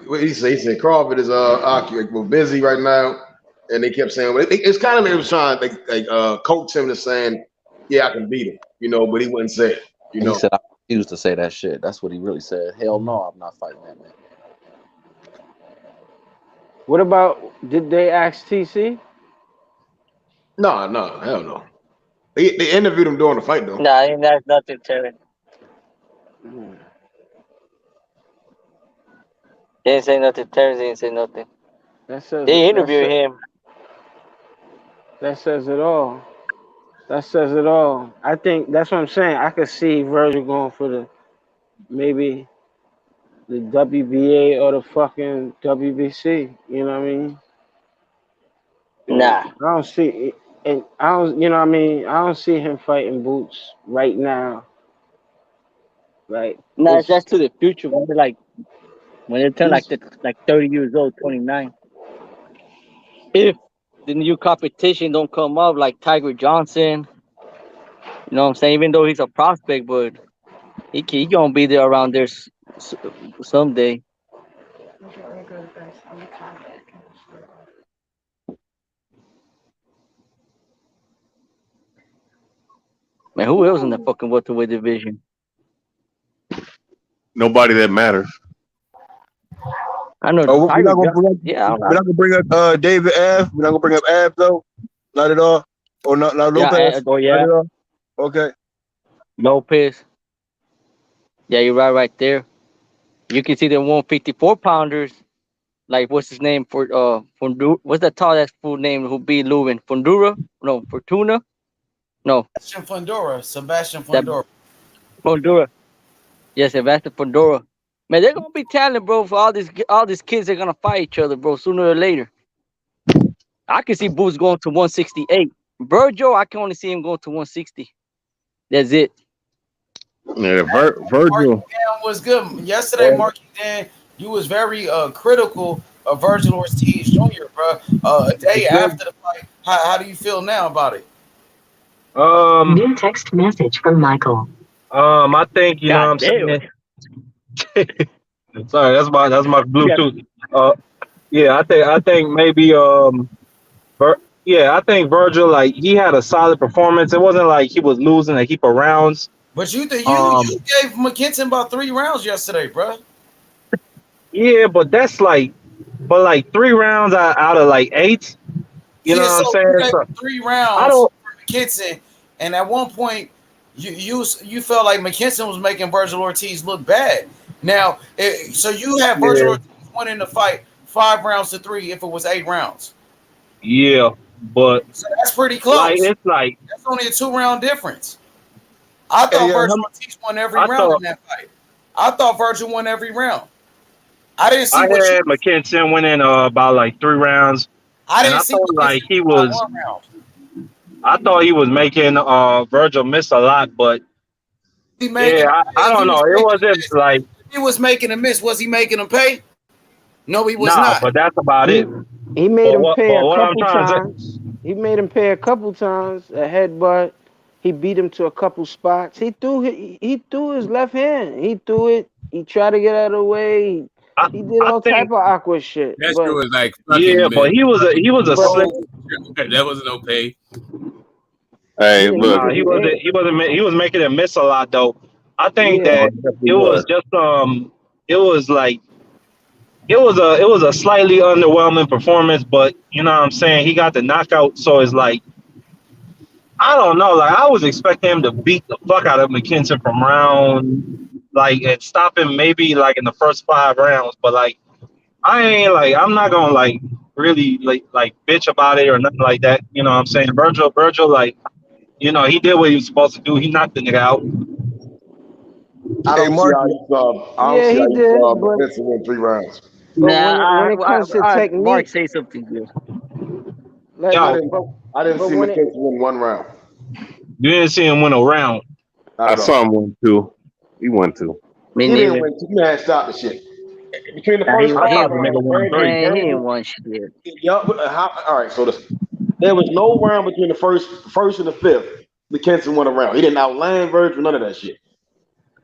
what he said Crawford is busy right now, and they kept saying, well, it's kind of they was trying to coach him to saying, yeah, I can beat him, but he wouldn't say it, He said I refuse to say that shit. That's what he really said. Hell no, I'm not fighting that man. What about, did they ask TC? No, hell no. They interviewed him during the fight, though. Nah, I didn't ask nothing, Terry. He didn't say nothing. Terry didn't say nothing. They interviewed him. That says it all. That says it all. I think that's what I'm saying. I could see Virgil going for maybe the WBA or the fucking WBC. You know what I mean? Nah. I don't see it. And I don't, you know what I mean? I don't see him fighting Boots right now. Right? Nah, that's to the future. When they turn like 30 years old, 29. If the new competition don't come up like Tiger Johnson, you know what I'm saying? Even though he's a prospect, but he gonna be there around there someday. Man, who else in the fucking welterweight division? Nobody that matters. I know. We're not gonna bring up David Ave. We're not gonna bring up Ave though. Not at all. Or not Lopez. Yeah. Not at all. Okay. Lopez. Yeah, you're right there. You can see the 154 pounders. Like, what's his name for what's that tall ass fool name who beat Lubin? Fortuna? No. Sebastian Fundora. Fundora. Yeah, Sebastian Fundora. Man, they're gonna be talented, bro. For all these kids, they're gonna fight each other, bro, sooner or later. I can see Boots going to 168. Virgil, I can only see him going to 160. That's it. Yeah, Virgil was good yesterday. Marky Dan, you was very critical of Virgil Ortiz Jr., bro. A day after the fight, how do you feel now about it? New text message from Michael. I think you know what I'm saying. Sorry, that's my Bluetooth. Yeah, I think maybe Yeah, I think Virgil, like, he had a solid performance. It wasn't like he was losing a heap of rounds. But you gave McKinson about 3 rounds yesterday, bro. Yeah, but that's like, 3 rounds out of like 8. You know Yeah, what I'm so saying? you gave So, him 3 I rounds don't. for McKinson, and at one point you felt like McKinson was making Virgil Ortiz look bad. Now, so you have Virgil Yeah, Ortiz winning the fight 5 rounds to 3 if it was 8 rounds. yeah, but So that's pretty like close. it's like That's only a 2-round difference. I thought Virgil Ortiz won every I round thought in that fight. I thought Virgil won every round. I didn't I see what you. had McKinson winning about like 3 rounds, I and didn't I see thought McKinson like he win by was. 1 round. I thought he was making Virgil miss a lot, but He yeah, making I if he don't know. was It making a wasn't miss, like if he was making a miss, was he making him pay? No, he was nah, not. but that's about it. He made him pay a What I'm couple trying to say, times. He made him pay a couple times. A headbutt. He beat him to a couple spots. He threw his left hand. He threw it. He tried to get out of the way. He did I all think type of awkward shit. That shit But was like yeah, fucking but mid. he was a slick. That wasn't no pay. Hey, yeah, look. He was making him miss a lot though. I think yeah. Oh, that he definitely it was was. just it was like it was a slightly underwhelming performance, but you know what I'm saying, he got the knockout, so it's like I don't know, like I was expecting him to beat the fuck out of McKinson from round like and stop him maybe like in the first 5 rounds, but like I'm not gonna like really like bitch about it or nothing like that. You know what I'm saying? Virgil, like, you know, he did what he was supposed to do. He knocked the nigga out. I Hey, don't see Mark. how you saw. I don't Yeah, see how he you did. saw But McKinson win 3 rounds. when it comes to Mark technique, say something good. I Yo, didn't but see when it McKinson win 1 round. you didn't see him win a round. Not I at saw all. him win 2. He won 2. Me He didn't neither. win 2. Man, stop the shit. Between the Nah, first I he 5 thought ain't the won. nigga rounds, won 3. Man, he ain't won shit. all right, so there was no round between the first and the 5th. McKinson won a round. He didn't outland Virgil, none of that shit.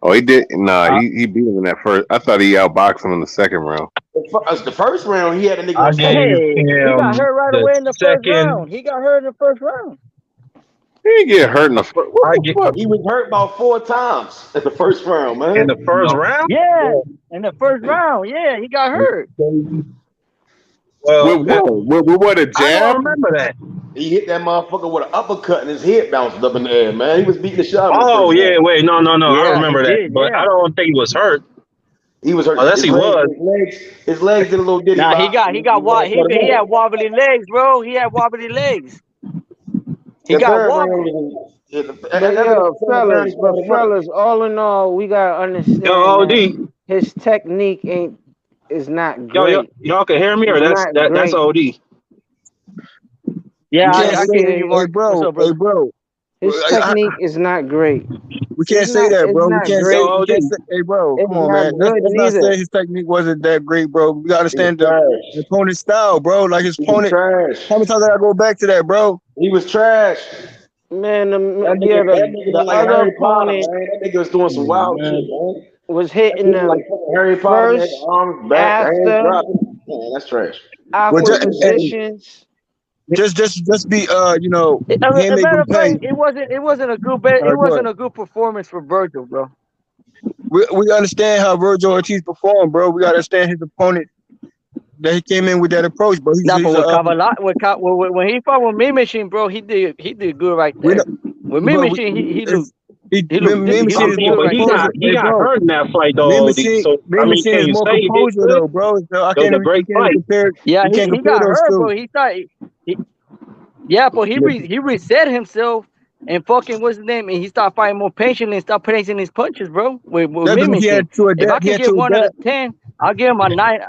Oh, he did. Nah, I, he beat him in that first. I thought he outboxed him in the second round. The first round, he had a nigga I on top. gave Hey, he got him hurt right the away in the first second. round. He got hurt in the first round. He didn't get hurt in the first. What I the get fuck? He was hurt about 4 times in the first round, in man. the first round. Yeah, in the first round. Yeah, he got hurt. Well, With what? With what? A I don't jab? remember that. He hit that motherfucker with an uppercut and his head bounced up in the air, man. He was beating the shit out of him in the Oh first round. yeah, wait, no, I Yeah, he remember that, did. but I Yeah. don't think he was hurt He was hurt. unless he was. His legs did a little diddy Nah, bop. he had wobbly legs, bro. He had wobbly legs. He The got third round wobbly. was But fellas, all in all, we gotta understand Yo, that OD, his technique is not yo, great. y'all can hear me, or It's that's not that's great. OD. Yeah, We I can't can say, hear you, hey, Mark. What's bro, up, hey, brother? bro. His technique is not great. We can't say that, It's bro. We not can't say. great. We Yo, can't OD, say. Hey, bro, It's come on, not man. good Let's not neither. say his technique wasn't that great, bro. We gotta He was understand the trash. opponent's style, bro. Like his He was opponent. trash. How many times I gotta go back to that, bro? He was trash. Man, That nigga the looked like other Harry Potter, opponent man. That nigga was doing some wild shit, man. was That hitting nigga like them fucking Harry Potter, man. first, Arms back, hands after, dropping. Man, that's trash. Well, awkward positions. just be, you know, As he ain't a make matter him of fact, pay. it wasn't a good All it right, go ahead. wasn't a good performance for Virgil, bro. We understand how Virgil Ortiz performed, bro. We gotta understand his opponent that he came in with that approach, bro. Nah, but when he fought with Me Machine, bro, he did good right We there. know, With Me but Machine, he looked Me he Machine looked is more good but right he there. got composure. Hey, bro, hurt in that fight Me though, OD. Machine, So Me I mean, Machine can is you more say he did composure good? though, bro. So It was a great we can't fight. compare. Yeah, We can't he compare got those hurt, two. but he reset himself and fucking what's his name, and he started fighting more patiently and stopped placing his punches, bro. With That's Me because he Machine, had to if I adapt. He can had give to 1 out of adapt. 10, I'll give him a 9.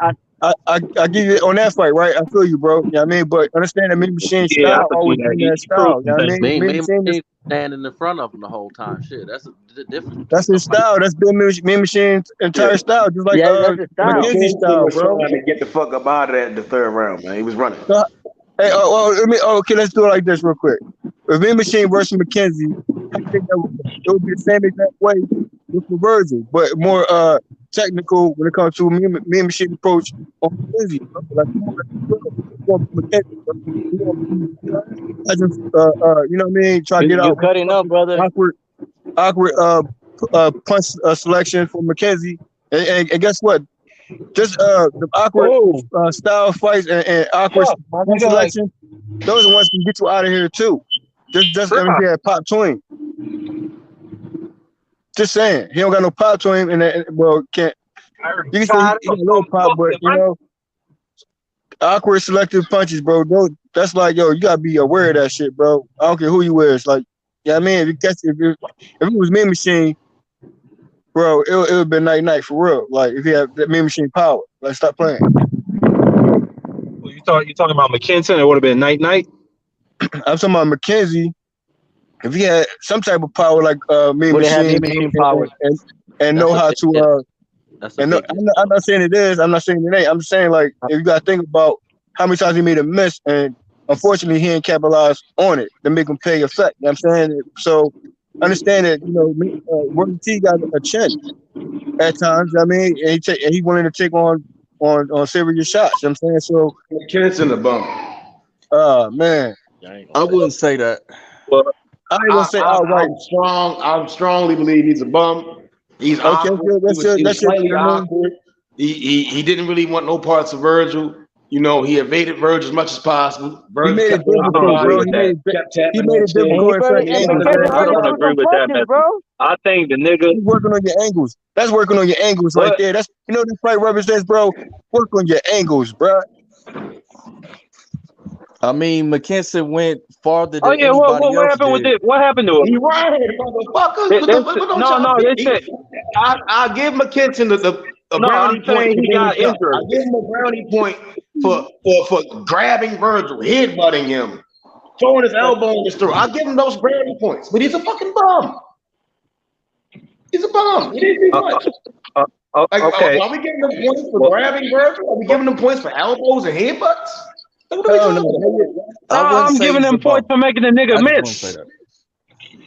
I give you on that fight, right? I feel you, bro. You know what I mean? But understand that Me Machine Yeah, I style could see always that. been He that proved style. You know what I that. mean? Me Machine is standing in front of him the whole time. Shit, that's the difference between that's his somebody. style. That's been Me Machine's Yeah. entire style, just like Yeah, that's his style. McKenzie's McKinson style, was bro. trying to get the fuck up out of that in the third round, man. He was running. So, hey, okay, let's do it like this real quick. If Me Machine versus McKenzie, I think it would be the same exact way with the Virgil, but more technical when it comes to Me Machine approach on McKenzie. Like, come on, let's go. going to McKenzie. I just, you know what I mean? Try to get You're out cutting up, brother. awkward punch selection for McKenzie. And guess what? Just the awkward style fights and awkward punch selection. Those are the ones that can get you out of here too. Just I mean, he had pop to him. Just saying, he don't got no pop to him, and well, can't. You can say he got a little pop, but you know, awkward selective punches, bro. That's like, yo, you gotta be aware of that shit, bro. I don't care who you is. Like, yeah, I mean, if it was Mean Machine, bro, it would have been night for real. Like, if he had that Mean Machine power, like, stop playing. Well, you talking about McKenzie? It would have been night. I'm talking about McKenzie. If he had some type of power like Mean Machine power and know how to I'm not saying it is, I'm not saying it ain't. I'm just saying, like, if you gotta think about how many times he made a miss, and unfortunately he ain't capitalized on it to make him pay effect. You know what I'm saying? So understand that, you know, Worthy T got a chin at times. I mean, and he wanted to take on serious shots. You know what I'm saying? So McKenzie in the bum. Man, I wouldn't say that. Well, I ain't gonna say outright. I strongly believe he's a bum. He's awkward. He was slightly awkward. He didn't really want no parts of Virgil. You know, he evaded Virgil as much as possible. Virgil He made it difficult, bro. He made it difficult. I don't agree with that message. I think the nigga he's working on your angles. That's working on your angles right there. That's, you know, this fight represents, bro. Work on your angles, bro. I mean, McKenzie went farther than yeah, anybody else what happened did. with it? What happened to him? He ran, motherfucker. I give McKenzie a brownie point. He got injured. I give him a brownie point for grabbing Virgil, headbutting him, throwing his elbow in his throat. I give him those brownie points, but he's a fucking bum. He's a bum. He didn't do much. Okay. Are we giving him points for grabbing Virgil? Are we giving him points for elbows and headbutts? I'm giving him points for making the nigga miss.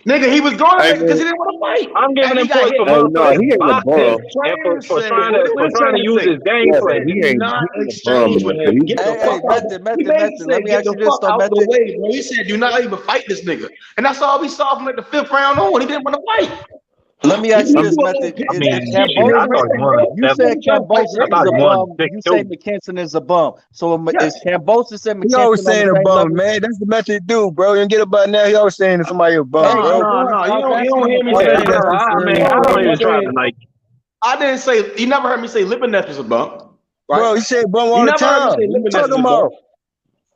Nigga, he was going because he didn't want to fight. I'm giving him points for motherfucking boxing and for trying to use his game plan. He ain't not exchange with him. Get the fuck out. Let me ask you this though, Method. He said, "Do not even fight this nigga," and that's all we saw from like the 5th round on. He didn't want to fight. Let me ask you this, Method. You said Cambosis is a bum. You say McKenzie is a bum. So is Cambosis and McKenzie? He always saying a bum, man. That's the Method dude, bro. You don't get about now. He always saying that somebody a bum, bro. No, you don't hear me say that. I don't even try tonight. I didn't say. You never heard me say Lippineth is a bum, right? Bro, you say bum all the time. What you talking about?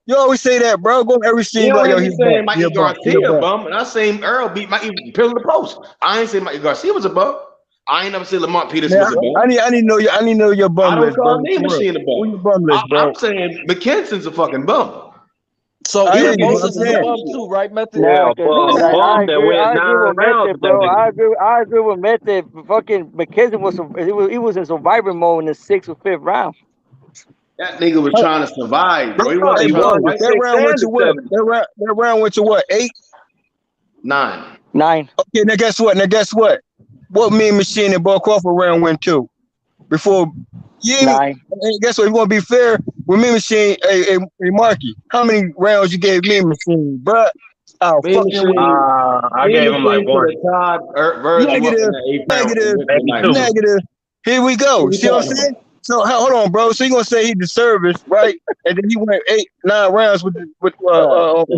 You always say that, bro. Go every scene like, yo, he's saying Mikey Garcia a bum, and I say Errol beat Mikey Pillar the post. I ain't say Mikey Garcia was a bum. I ain't never said Lamont Peterson was a bum. I need to know your bum list, bro. I don't call Mean Machine a bum. Who's your bum list, bro? I'm saying McKenzie's a fucking bum. So Cambosis is a bum too, right, Method? Yeah, I agree with Method. Fucking McKenzie he was in survivor mode in the 6th or 5th round. That nigga was trying to survive, bro. That round went to what? 8? 9. Okay, now guess what? What Mean Machine and Bo Crawford round went to? Before and guess what? You want to be fair with Mean Machine, hey Marky, how many rounds you gave Mean Machine, bruh? Oh, I gave him like 1. Negative. Here we go. See what I'm saying? So hold on, bro. So you gonna say he deserved it, right? And then he went 8-9 rounds with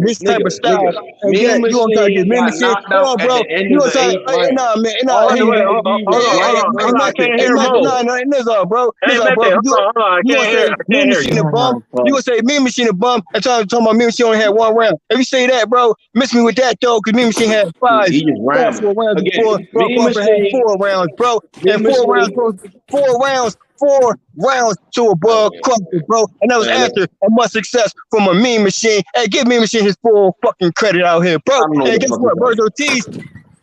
his type of style. And then you gonna try to get Mean Machine? Hold on, bro. You gonna say, nah, man, nah. I can't hear him. Nah, bro. I can't hear Mean Machine a bum. You gonna say Mean Machine a bum? And talking about Mean Machine only had 1 round. If you say that, bro, miss me with that though, because Mean Machine had 5. He just ran 4 rounds before. Crawford had 4 rounds, bro. And 4 rounds to a Bud Crawford, bro. And that was after a much success from a Mean Machine. Hey, give Mean Machine his full fucking credit out here, bro. And guess what? Virgil Ortiz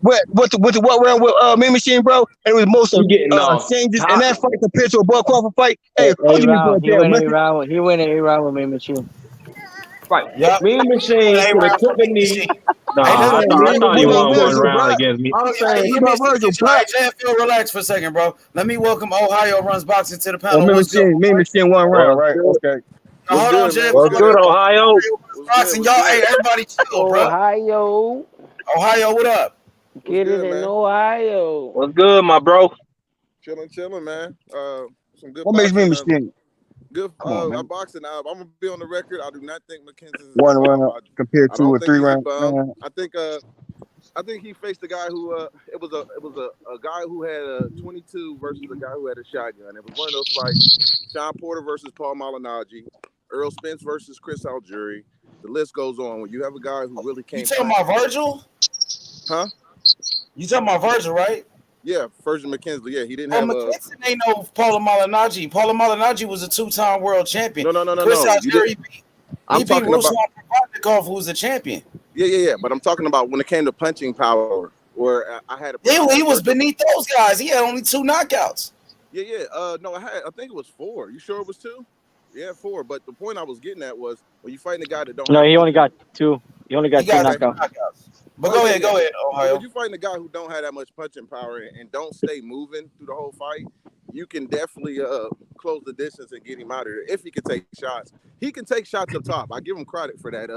went to what round with Mean Machine, bro? And it was most of exchanges in that fight compared to a Bud Crawford fight. Hey, he went in a round with Mean Machine. Right. Yep. Mean Machine could have took a knee. I thought he won 1 round against me. I'm saying, relax for a second, bro. Let me welcome Ohio Runs Boxing to the panel. Mean Machine 1 round, right? Okay. What's Hold on, good, man? Jeff. What's What's good, good, everybody? Ohio? What's Boxing, good? y'all. What's Hey, good? everybody chill, bro. Ohio. Ohio, what up? What's Get it good, in man? Ohio. What's good, my bro? Chilling, man. Some good What makes me boxing. machine? Good Come on, man. boxing. I'm gonna be on the record. I do not think McKenzie is a One bum. round compared I to don't a think he's a 3 round. bum. I think he faced a guy who it was a guy who had a 22 versus a guy who had a shotgun. It was one of those fights. Sean Porter versus Paul Malignaggi, Errol Spence versus Chris Algieri. The list goes on. When you have a guy who really You can't talking punch, about Virgil? huh? You talking about Virgil, right? Yeah, Ferguson McKinsley. Yeah, he didn't Well, have a. McKenzie ain't no Paula Malignaggi. Paula Malignaggi was a 2-time world champion. No. Chris You Algieri, didn't. he I'm beat talking about. Ruslan Provodnikov, who was a champion. Yeah. But I'm talking about when it came to punching power, where I had a. He was beneath those guys. He had only 2 knockouts. Yeah. No, I think it was 4. You sure it was 2? Yeah, 4. But the point I was getting at was when you fighting a guy that don't. No, have he only punching, got 2. He only got 2 knockouts. But go ahead, But Ohio. when you fighting a guy who don't have that much punching power and don't stay moving through the whole fight, you can definitely close the distance and get him out of there if he can take shots. He can take shots up top. I give him credit for that.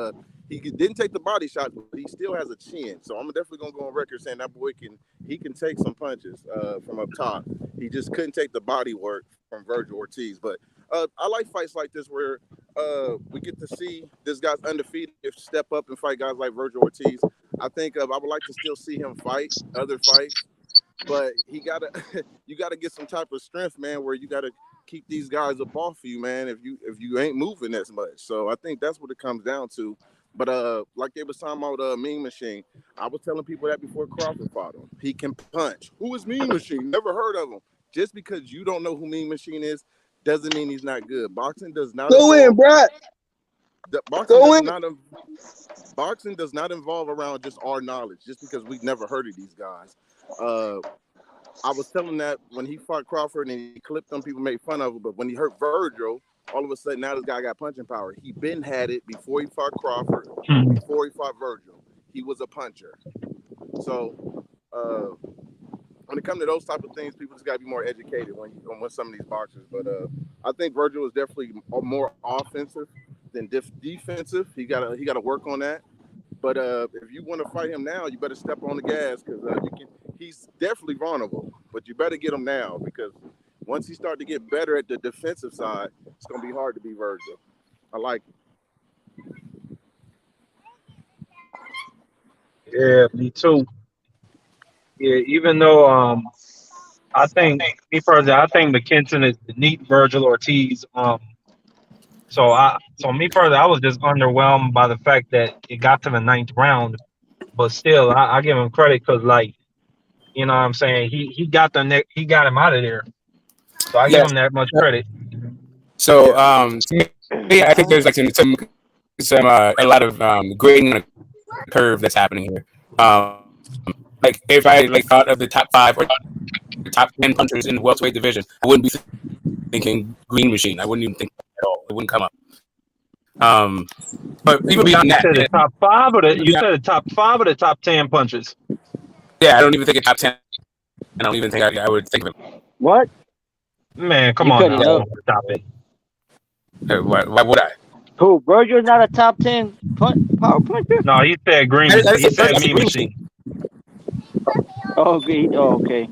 He didn't take the body shots, but he still has a chin. So I'm definitely gonna go on record saying that boy can take some punches from up top. He just couldn't take the body work from Virgil Ortiz. But I like fights like this where we get to see this guy's undefeated step up and fight guys like Virgil Ortiz. I think I would like to still see him fight other fights, but you gotta get some type of strength, man, where you gotta keep these guys up off you, man, if you ain't moving as much. So I think that's what it comes down to. But like they was talking about Mean Machine, I was telling people that before Crawford fought him. He can punch. Who is Mean Machine? Never heard of him. Just because you don't know who Mean Machine is doesn't mean he's not good. Boxing does not Go in, Brad. Boxing does not involve around just our knowledge, just because we've never heard of these guys. I was telling that when he fought Crawford and he clipped them, people made fun of him. But when he hurt Virgil, all of a sudden now this guy got punching power. He been had it before he fought Crawford, before he fought Virgil. He was a puncher. So when it comes to those type of things, people just got to be more educated when some of these boxers. But I think Virgil is definitely more offensive than defensive. He gotta work on that. But if you want to fight him now, you better step on the gas because he's definitely vulnerable. But you better get him now because once he starts to get better at the defensive side, it's gonna be hard to beat Virgil. I like it. Yeah, me too. Yeah, even though I think McKinson is beneath Virgil Ortiz. So me personally, I was just underwhelmed by the fact that it got to the 9th round. But still, I give him credit because, like, you know what I'm saying, he got him out of there. So I give him that much credit. So I think there's like some a lot of grading on a curve that's happening here. Like if I thought of the top 5 or top 10 punchers in the welterweight division, I wouldn't be thinking Green Machine. I wouldn't even think at all. It wouldn't come up. But even beyond that, you said the top 5 or the top 5 or the top 10 punches? Yeah, I don't even think it's top 10. I don't even think I would think of him. What? Man, come on now. Stop it. Why would I? Who? Virgil's not a top 10 power puncher? No, he said Green. He said Mean Machine. Oh, okay.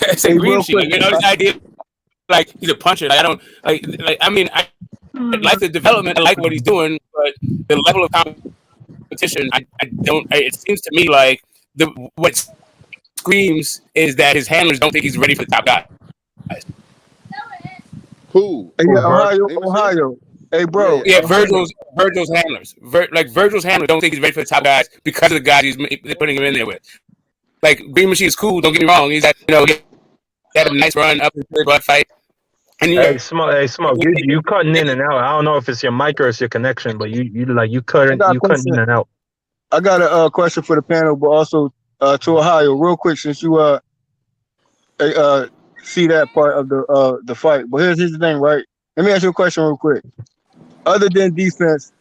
I said Green Machine. You know, this idea, like he's a puncher. Like, I don't like. I mean, I like the development. I like what he's doing, but the level of competition, I don't. It seems to me like what screams is that his handlers don't think he's ready for the top guy. Who? Ohio. Hey, bro. Yeah, Virgil's handlers. Virgil's handlers don't think he's ready for the top guys because of the guys they're putting him in there with. Like, Green Machine is cool. Don't get me wrong. He's he had a nice run up in the blood fight. And Hey, Smoke, you cutting in and out. I don't know if it's your mic or it's your connection, but you cutting in and out. I got a question for the panel, but also to Ohio, real quick, since you see that part of the fight. But here's the thing, right? Let me ask you a question real quick. Other than defense,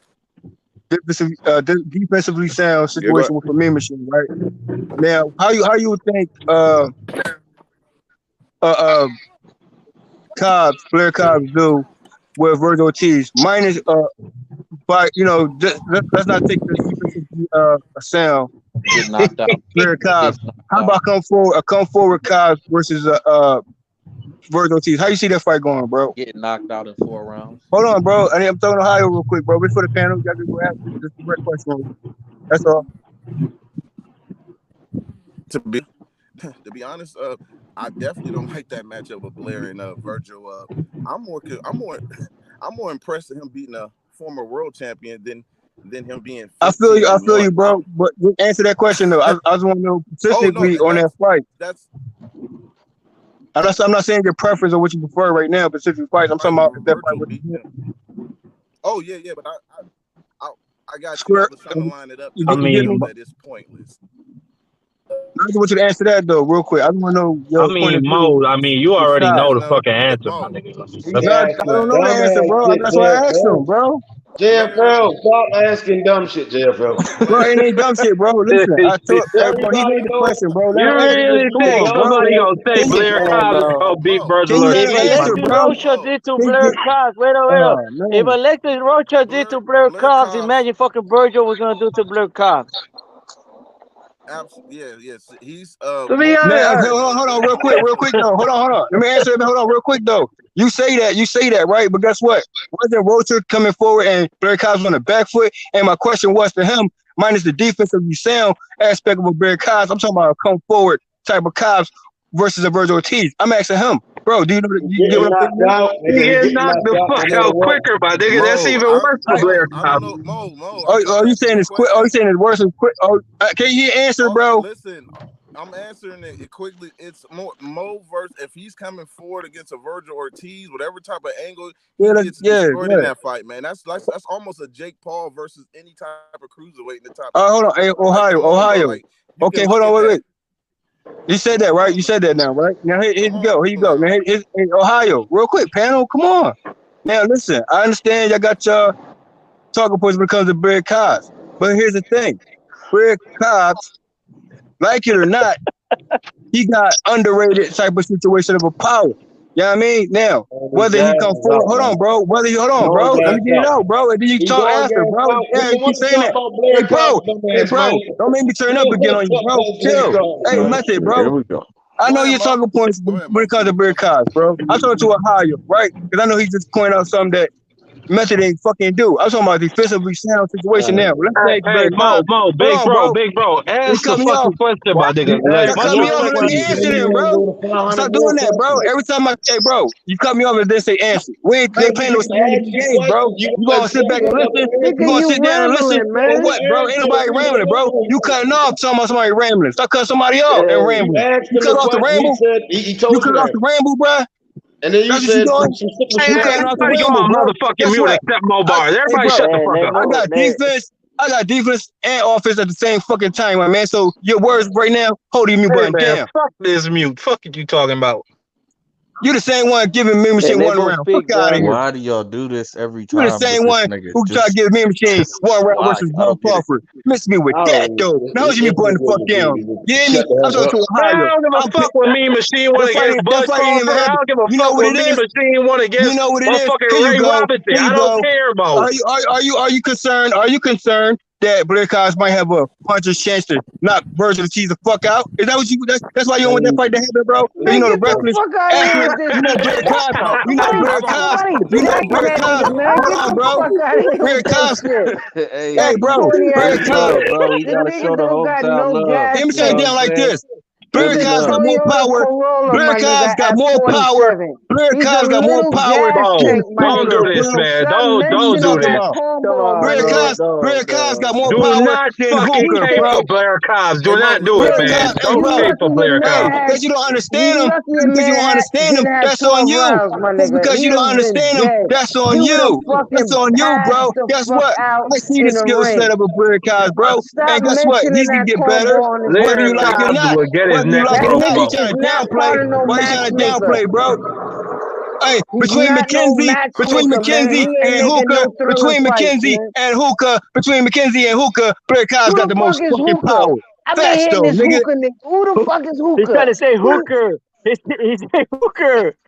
defensively sound situation with a Mean Machine, right? Now, how you would think Blair Cobbs do with Virgil Ortiz, minus but let's not take the defensive sound. Get knocked out. Blair Cobbs. How about come forward Cobbs versus Virgil Ortiz? How you see that fight going, bro? Get knocked out in 4 rounds. Hold on, bro. I'm throwing Ohio real quick, bro. Before the panel, y'all just go ask this direct question. That's all. To be honest, I definitely don't like that matchup with Blair and Virgil. I'm more impressed with him beating a former world champion than him being. I feel you, bro. But answer that question though. I just want to know specifically on that fight. I'm not saying your preference or what you prefer right now, specific fights. I'm talking about that fight with Oh yeah, but I got Square. you. I was trying to line it up. I mean, that it's pointless. I just want you to answer that though, real quick. I just want to know your point of view. Mo, you already know the fucking answer, I my don't know the answer, bro. That's why I asked him, bro. JFL, stop asking dumb shit, JFL. Bro, it ain't dumb shit, bro. Listen, I took bro, he made the question, bro. You really think somebody gonna say Blair Cobbs go beat Virgil Ortiz? Rocha did to Blair Cobbs. Wait up. If Alexis Rocha did to Blair Cobbs, imagine fucking Virgil was gonna do to Blair Cobbs. Yes. He's hold on, real quick though. Hold on. Let me answer it. Hold on, real quick though. You say that, right? But guess what? Wasn't Rocha coming forward and Blair Cobbs on the back foot? And my question was to him, minus the defensive sound aspect of a Blair Cobbs, I'm talking about a come forward type of Cobbs versus a Virgil Ortiz. I'm asking him, bro, do you know you get what I'm saying? He get knocked the fuck out quicker, my nigga. That's even worse for Blair Cobbs. Oh, you saying it's quick? Oh, you saying it's worse than quick? Oh, can you answer, bro? Listen, I'm answering it quickly. It's more Mo versus if he's coming forward against a Virgil Ortiz, whatever type of angle he gets destroyed in that fight, man. That's almost a Jake Paul versus any type of cruiserweight in the top. Hold on, hey, Ohio. Okay, hold on, wait. You said that, right? You said that now, right? Now here you go. Now here's Ohio, real quick, panel. Come on. Now listen, I understand y'all got your talking points when it comes to Blair Cobbs, but here's the thing: Blair Cobbs, like it or not, he got underrated type of situation of a power. You know what I mean? Now, whether he come forward, hold on, bro. Let me get it out, bro. And then you talk after, bro. Yeah, you keep saying that. Hey, bro, don't make me turn up again on you, bro. Chill. Hey, method, bro. Here we go. I know you're talking points when it comes to Blair Cobbs, bro. I'm talking to Ohio, right? Because I know he just pointed out something that Method ain't fucking do. I'm talking about defensively sound situation now. Let's say Mo, big bro. Ask the fucking question, my nigga. Cut me off and let me answer them, bro. Stop doing that, bro. Every time hey, bro, you cut me off and then say answer. We ain't playing no game, bro. You gonna sit back and listen? You gonna sit down and listen? Or what, bro? Ain't nobody rambling, bro. You cutting off talking about somebody rambling. Stop cutting somebody off and rambling. You cut off the ramble? You cut off the ramble, bro? And then you said, everybody go on motherfucking mute except Mo Bars. Everybody shut the fuck up. I got defense and offense at the same fucking time, my man. So your words right now, holding me button down. Fuck this mute. Fuck you talking about. You the same one giving me machine one round. Fuck out of here. Why do y'all do this every time? You the same one who try to give me machine one round versus Gervonta Crawford. Miss me with that though. Now you putting the fuck down. Yeah, I'm talking to Ohio. I don't give a fuck what me machine want against Bud Crawford. I don't give a fuck what me machine want against motherfucking Ray Robinson. I don't care about. Are you concerned? Are you concerned that Blair Cobbs might have a puncher's chance to knock Virgil Ortiz the fuck out? Is that what you? That's why you don't want that fight to happen, bro? You know the reckless. You know Blair Cobbs. You know Blair Cobbs. You know Blair Cobbs. Hold on, bro. Blair Cobbs. Hey, bro. Blair Cobbs. You gotta show the whole time love. Let me say it down like this. Blair Cobbs got more power. Blair Cobbs got more power. Blair Cobbs got more power. Don't do this, man. Don't do this. Blair Cobbs got more do power not than fucking Hooker, pay bro. for Blair Cobbs. Do not do it, man. Don't pay for Blair Cobbs. Because you don't understand him. Because you don't understand him. That's on you. That's because you don't understand him. That's on you. That's on you, bro. Guess what? I see the skill set of a Blair Cobbs, bro. And guess what? He can get better whether you like it or not. Whether you like it or not, he trying to downplay. Why you trying to downplay, bro? Hey, between McKenzie and Hooker, Blair Cobbs got the most fucking power. Facts though, nigga. Who the fuck is Hooker? He's trying to say Hooker. He said Hooker.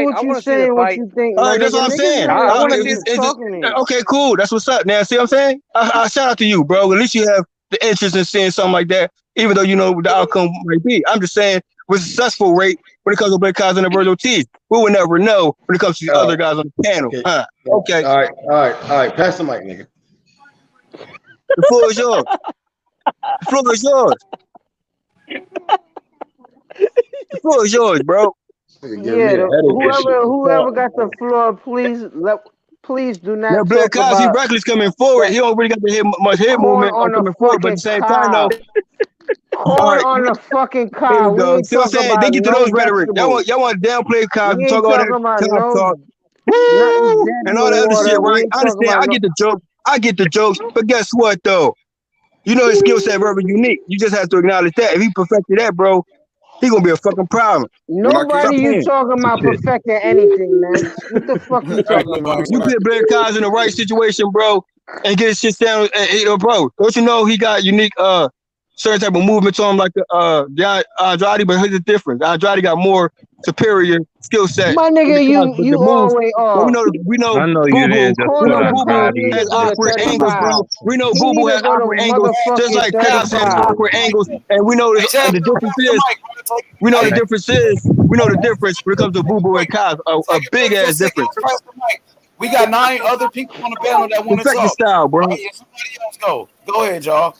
hear what you saying, what you think. All My right, that's nigga, what I'm saying. I want to It's see just, you it's just, talking to you. okay, cool. That's what's up. Now, see what I'm saying? I shout out to you, bro. At least you have the interest in seeing something like that, even though you know what the outcome might be. I'm just saying, with successful rate when it comes to Blake Cousins and Virgil Ortiz, we will never know when it comes to the other guys on the panel. Okay. Okay. All right. Pass the mic, nigga. The floor is yours. The floor is yours. The floor is yours, bro. Yeah, whoever got the floor, please please do Now, not Blair talk Cosby about reckless coming forward. that He don't really got the much head corn movement on a coming forward, but at the fucking same time, though, cob. all Corn right, on a fucking here we cob. We go. ain't See what I'm talking saying? They about get to no those rhetoric. vegetables. Y'all want to downplay Cosby, We talk ain't all that talking about tough no talk, nothing woo, dead in and the all that other shit, water. We right? ain't I talking understand. about I no. get the joke. I get the jokes. But guess what, though? You know his skill set very unique. You just have to acknowledge that. If he perfected that, bro, he gonna be a fucking problem. Nobody Stop you playing. talking about Shit. perfecting anything, man. What the fuck you talking about, You man? put Blair Cosby in the right situation, bro, and get his shit down. Bro, don't you know he got unique certain type of movement to him like the Andrade, but here's the difference. Andrade got more superior skill set My than the nigga, Cosby, but the you moves. always But off. we know I know Boo you Boo. didn't just We Corn put know on a Boo Boo cob Andrade has need in to be a awkward there. angles, bro. 35. We know He Boo need Boo to has go to awkward angles, just motherfucking like Cosby has 35. awkward angles. And we know this. And the difference is, we know the difference is, we know the difference when it comes to Boo Boo and Cosby. A big ass difference. We got 9 other people on the panel that want to Perfect your talk. style, bro. Right? If somebody else go. Go ahead, y'all.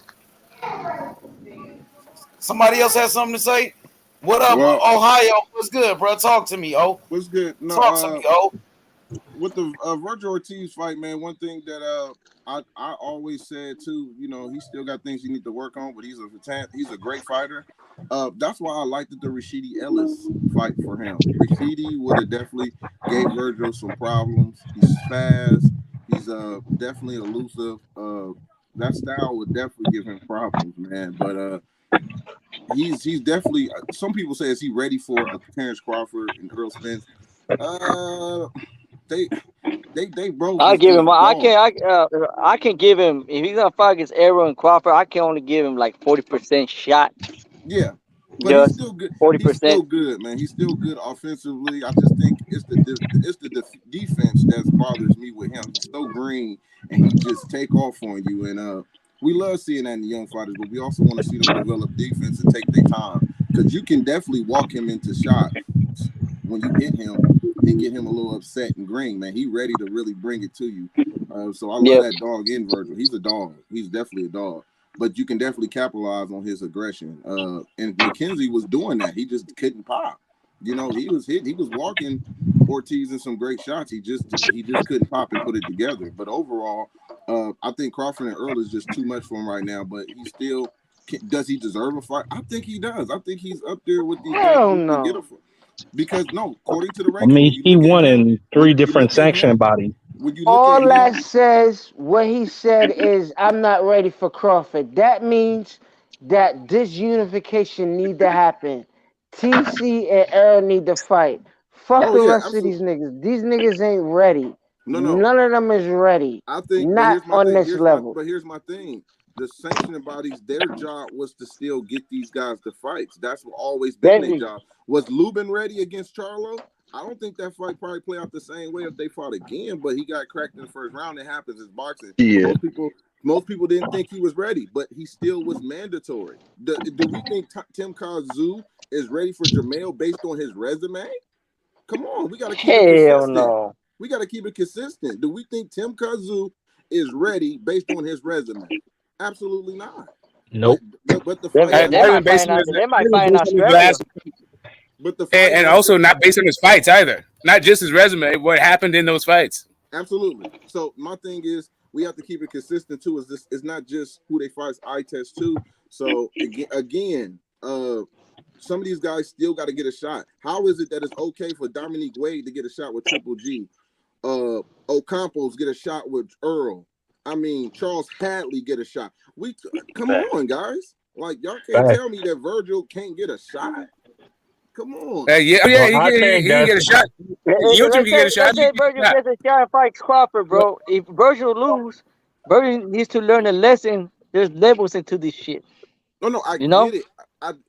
Somebody else has something to say? What up, Well, Ohio? What's good, bro? Talk to me, what's good? No, Talk to me, with the Virgil Ortiz fight, man, one thing that I always said too, you know, he still got things he need to work on, but he's a great fighter. That's why I liked the Rashidi Ellis fight for him. Rashidi would have definitely gave Virgil some problems. He's fast. He's definitely elusive. That style would definitely give him problems, man. But he's definitely. Some people say, is he ready for a Terence Crawford and Errol Spence? They both I is give him. just I dogs. can. I can give him if he's gonna fight against Errol and Crawford. I can only give him like 40% shot. Yeah, but he's Just still good. He's 40%. still good, man. He's still good offensively. I just think it's the defense that bothers me with him. He's so green and he just take off on you. And we love seeing that in the young fighters, but we also want to see them develop defense and take their time because you can definitely walk him into shots when you hit him and get him a little upset and green, man. He ready to really bring it to you. So I love that dog in Virgil. He's a dog. He's definitely a dog. But you can definitely capitalize on his aggression. And McKenzie was doing that. He just couldn't pop. You know, he was walking Ortiz in some great shots. He just couldn't pop and put it together. But overall, I think Crawford and Earl is just too much for him right now. But he still does he deserve a fight? I think he does. I think he's up there with these guys Hell who can get no. a fight. Because no, according to the I rankings, mean, when you he look at won him, in 3 different sanction bodies. when you look at All that him, says, what he said is, I'm not ready for Crawford. That means that this unification need to happen. TC and Errol need to fight. Fuck oh the yeah, rest of these absolutely. niggas. These niggas ain't ready. No, None of them is ready. I think, but Not here's my on thing. this level. Here's my thing. The sanctioning bodies, their job was to still get these guys to fights. That's always been their job. Was Lubin ready against Charlo? I don't think that fight probably play out the same way if they fought again, but he got cracked in the first round. It happens. It's boxing. Yeah. Most people didn't think he was ready, but he still was mandatory. Do we think Tim Kazu is ready for Jamel based on his resume? Come on, we got to keep it Hell consistent. no. We got to keep it consistent. Do we think Tim Kazu is ready based on his resume? Absolutely not. Nope. But the fight. They might find in Australia. But the fight And also not based on his fights either. Not just his resume, what happened in those fights. Absolutely. So my thing is, we have to keep it consistent too. It's not just who they fight, it's eye test too. So again, some of these guys still got to get a shot. How is it that it's okay for Dominique Wade to get a shot with Triple G? Ocampos get a shot with Earl. I mean, Charles Hadley get a shot. Come on, guys. Like, y'all can't tell me that Virgil can't get a shot. Come on. He can get a shot. You can get a shot. Let's say Virgil gets a shot and fights Crawford, bro. If Virgil lose, Virgil needs to learn a lesson. There's levels into this shit. No, I get it.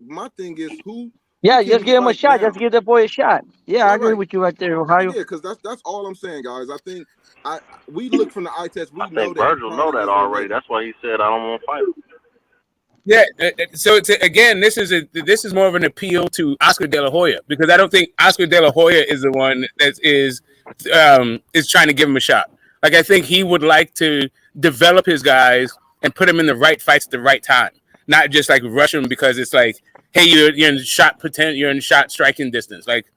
My thing is who. Yeah, just give him a shot. Just give the boy a shot. Yeah, I agree with you right there, Ohio. Yeah, because that's all I'm saying, guys. I think we look from the eye test. We know that Virgil know that already. That's why he said I don't want to fight him. Yeah, so again, this is more of an appeal to Oscar De La Hoya because I don't think Oscar De La Hoya is the one that is trying to give him a shot. Like I think he would like to develop his guys and put them in the right fights at the right time, not just like rush them because it's like, hey, you're in shot striking distance. Like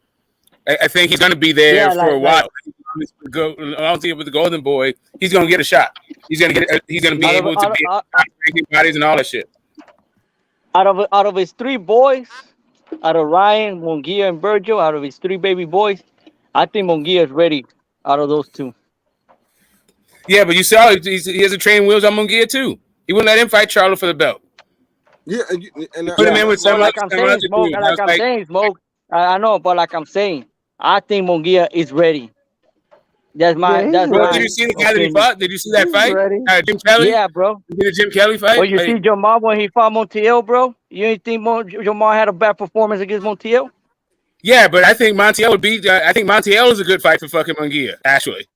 I think he's going to be there for a while. with the Golden Boy, he's gonna get a shot. He's gonna be able to be bodies and all that shit. Out of his three boys, out of Ryan, Munguia, and Virgil, out of his three baby boys, I think Munguia is ready. Out of those two. Yeah, but you saw he has a training wheels on Munguia too. He wouldn't let him fight Charlo for the belt. Yeah, and put him in with some like I'm saying, Smoke. Like I'm saying, Smoke. I know, but like I'm saying, I think Munguia is ready. That's my. Did you see the guy that he fought? Did you see that fight? Jim Kelly. Yeah, bro. You see the Jim Kelly fight? Well, you see Jamal when he fought Montiel, bro. You ain't think Jamal had a bad performance against Montiel? Yeah, but I think Montiel would beat. I think Montiel is a good fight for fucking Munguia, actually.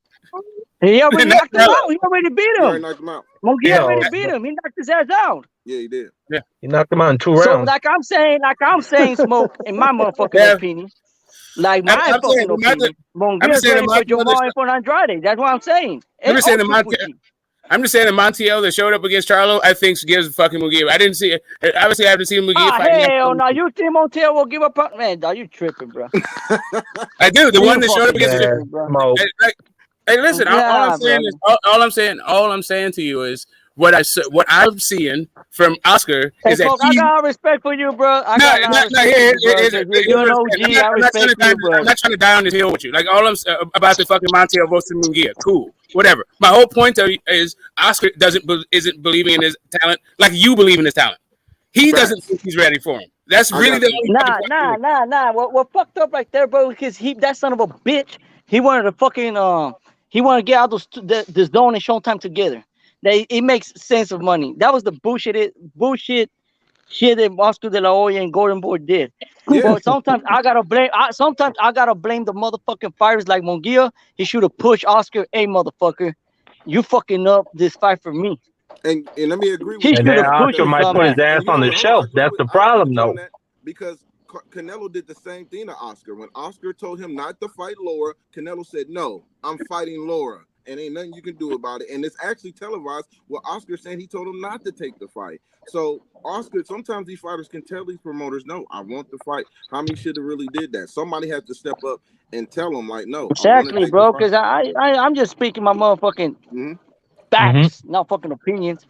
He already knocked him out. He already beat him. Already knocked him out. Munguia already beat him. He knocked his ass out. Yeah, he did. Yeah, he knocked him out in 2 rounds. So, like I'm saying, Smoke, in my motherfucking opinion, like my fucking opinion, Munguia is ready for Jamal and for Andrade. That's what I'm saying. I'm just saying that Montiel that showed up against Charlo, I think gives fucking Munguia. I didn't see it. Obviously, I haven't seen Munguia fight. Hell no, you think Montiel will give up? Man, dog, you tripping, bro. I do. The one that showed up against Hey, listen. All I'm saying to you is what I'm seeing from Oscar is that I got respect for you, bro. You're an OG. I respect you, bro. I'm not trying to die on this hill with you. Like all I'm about the fucking Montiel versus Munguia. Cool, whatever. My whole point is Oscar isn't believing in his talent like you believe in his talent. He doesn't think he's ready for him. That's really the only Nah. What fucked up right there, bro? Because that son of a bitch, he wanted to fucking he wanted to get out this zone and Showtime together. It makes sense of money. That was the bullshit shit that Oscar De La Hoya and Golden Boy did. Yeah. But sometimes I gotta blame the motherfucking fighters like Munguia. He should have pushed Oscar, hey motherfucker, you fucking up this fight for me. And let me agree with you. And then Oscar might put his ass on the shelf. That's the problem, though. Because Canelo did the same thing to Oscar. When Oscar told him not to fight Laura, Canelo said, no, I'm fighting Laura. And ain't nothing you can do about it. And it's actually televised what Oscar saying he told him not to take the fight. So Oscar, sometimes these fighters can tell these promoters, no, I want the fight. How many should have really did that? Somebody has to step up and tell them, like, no. Exactly, bro. Because I'm just speaking my motherfucking facts, not fucking opinions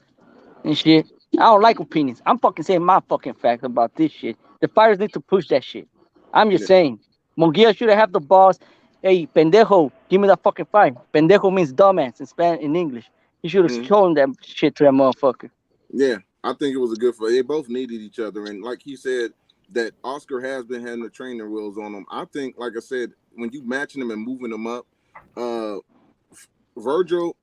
and shit. I don't like opinions. I'm fucking saying my fucking facts about this shit. The fighters need to push that shit. I'm just saying. Munguia should have the balls. Hey, pendejo, give me that fucking fight. Pendejo means dumbass in Spanish, in English. He should have shown that shit to that motherfucker. Yeah, I think it was a good fight. They both needed each other. And like he said, that Oscar has been having the training wheels on him. I think, like I said, when you matching them and moving them up, Virgil,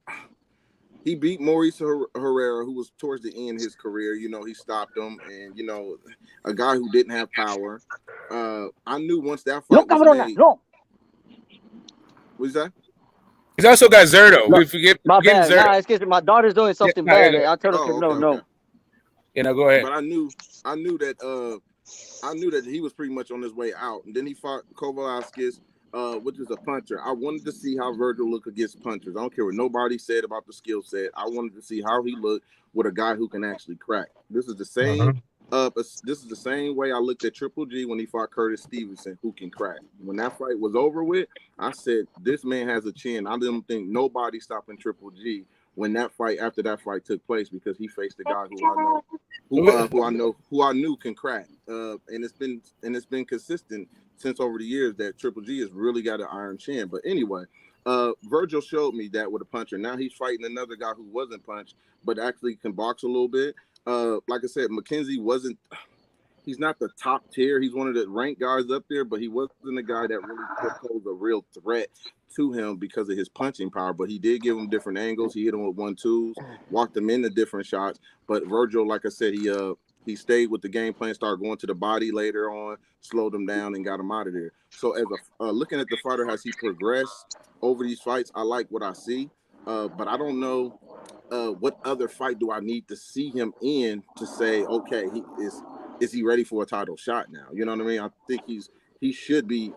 he beat Maurice Herrera, who was towards the end of his career. You know, he stopped him. And, you know, a guy who didn't have power. I knew once that fight was made. What's that? He's also got Zerto. We forget bad. Zerto. Nah, excuse me. My daughter's doing something bad. I'll tell her no. You know, go ahead. But I knew that he was pretty much on his way out. And then he fought Kovalevskis, which is a puncher. I wanted to see how Virgil looked against punchers. I don't care what nobody said about the skill set. I wanted to see how he looked with a guy who can actually crack. This is the same. This is the same way I looked at Triple G when he fought Curtis Stevenson, who can crack. When that fight was over with, I said, this man has a chin. I didn't think nobody stopping Triple G when after that fight took place, because he faced a guy who I knew can crack. And it's been consistent since over the years that Triple G has really got an iron chin. But anyway, Virgil showed me that with a puncher. Now he's fighting another guy who wasn't punched, but actually can box a little bit. Like I said, McKenzie he's not the top tier. He's one of the ranked guys up there, but he wasn't a guy that really posed a real threat to him because of his punching power. But he did give him different angles. He hit him with 1-2s, walked him into different shots. But Virgil, like I said, he stayed with the game plan, started going to the body later on, slowed him down, and got him out of there. So as looking at the fighter as he progressed over these fights, I like what I see. But I don't know what other fight do I need to see him in to say, okay, is he ready for a title shot now? You know what I mean? I think he should be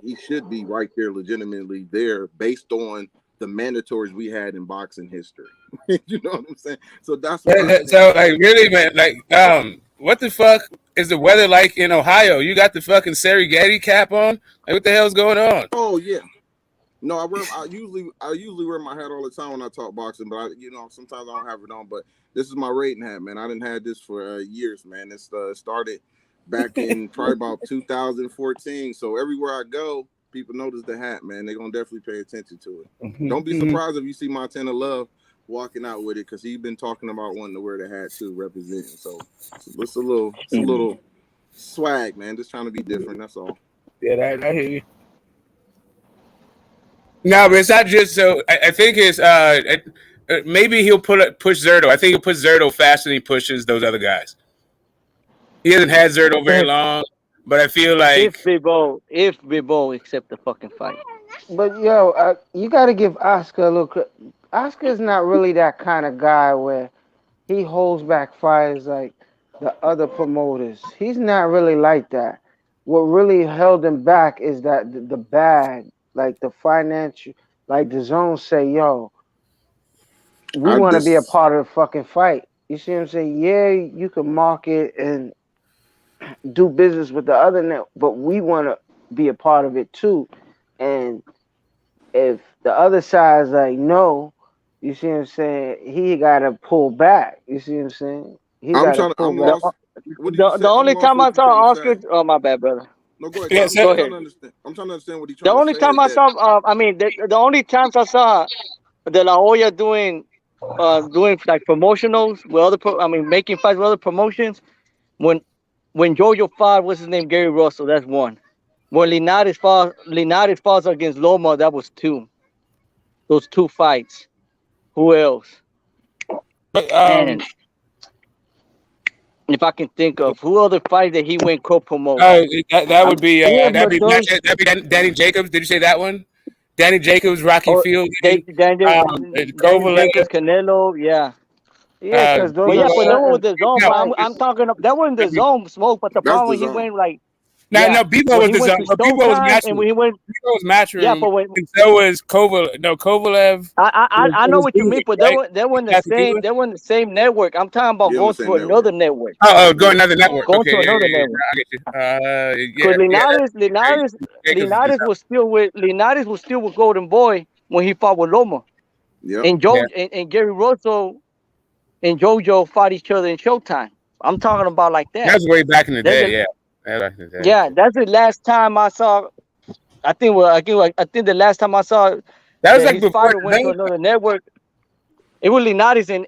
right there, legitimately there, based on the mandatories we had in boxing history. You know what I'm saying? So that's what so like really, man, like what the fuck is the weather like in Ohio? You got the fucking Serengeti cap on? Like what the hell's going on? Oh yeah. No, I usually wear my hat all the time when I talk boxing, but sometimes I don't have it on. But this is my rating hat, man. I didn't have this for years, man. It started back in probably about 2014. So everywhere I go, people notice the hat, man. They're gonna definitely pay attention to it. Don't be surprised if you see Montana Love walking out with it, because he's been talking about wanting to wear the hat too, representing. So it's a little swag, man. Just trying to be different. That's all. Yeah, I hear you. No, but it's not just so. I think it's maybe he'll push Zerto. I think he'll push Zerto faster than he pushes those other guys. He hasn't had Zerto very long, but I feel like if Bebo accept the fucking fight. But yo, you got to give Oscar a little. Oscar's not really that kind of guy where he holds back fires like the other promoters. He's not really like that. What really held him back is that the bag, like the financial, like the zone say, yo, we want to be a part of the fucking fight. You see what I'm saying? Yeah, you can market and do business with the other net, but we want to be a part of it too. And if the other side's like, no, you see what I'm saying? He got to pull back. You see what I'm saying? He got to pull back. The only time I saw Oscar, oh my bad, brother. No, go ahead. Yeah, I'm trying to understand. I'm trying to understand what he's trying The only to say. time I saw, the only times I saw De La Hoya doing like promotionals with other, making fights with other promotions. When Jojo fought, what's his name, Gary Russell, that's one. When Linares fought against Loma, that was two. Those two fights. Who else? And if I can think of who other fight that he went co-promote. that would be that'd be Danny Jacobs. Did you say that one? Danny Jacobs, Rocky Field, Kovalev, Canelo, yeah. Yeah, because but that one was the zone. But I'm talking. That wasn't the zone smoke. But the problem when he went like. No, Bebo was the zone. But Bebo was matching. And when he went, Bebo was matching. Yeah, but when so was Kovalev. No, Kovalev. I know what you mean, but they weren't the same. They weren't the same network. I'm talking about going to another network. Oh, going another network. Going Okay, to another network. I get you. Linares was still with Golden Boy when he fought with Loma. Yeah. And and Gary Russell and JoJo fought each other in Showtime. I'm talking about like that. That's way back in the day, yeah. Yeah, that's the last time I saw. I think the last time I saw that was like his before fighter went to another network. It was Linares and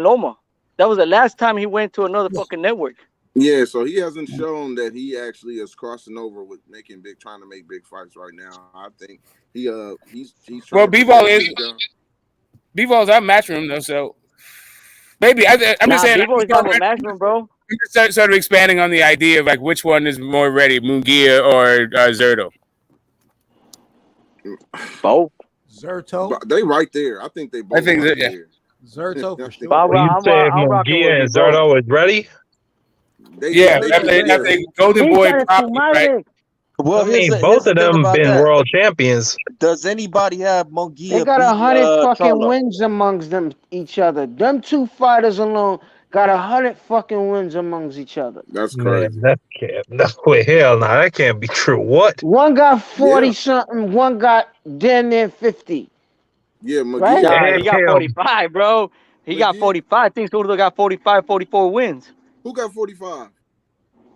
Loma. That was the last time he went to another fucking network. Yeah, so he hasn't shown that he actually is crossing over with trying to make big fights right now. I think he's trying. Well, Bevo's out matching him though, so maybe I'm just saying. Bevo's not with matching, bro. I'm just sort of expanding on the idea of like which one is more ready, Munguia or Zerto. Both. Zerto. They right there. I think they both. There. Zerto for sure. You say Munguia and Zerto is ready? After Golden Boy property, right? Well, I mean, both of them been world champions. Does anybody have Munguia? They got 100 fucking wins amongst each other. Them two fighters alone got 100 fucking wins amongst each other. That's crazy. Man, hell no, that can't be true. What? One got 40 something. One got damn near 50. Yeah, right? Nah, he got 45, bro. He got 45. I think Zurdo got 45, 44 wins. Who got 45?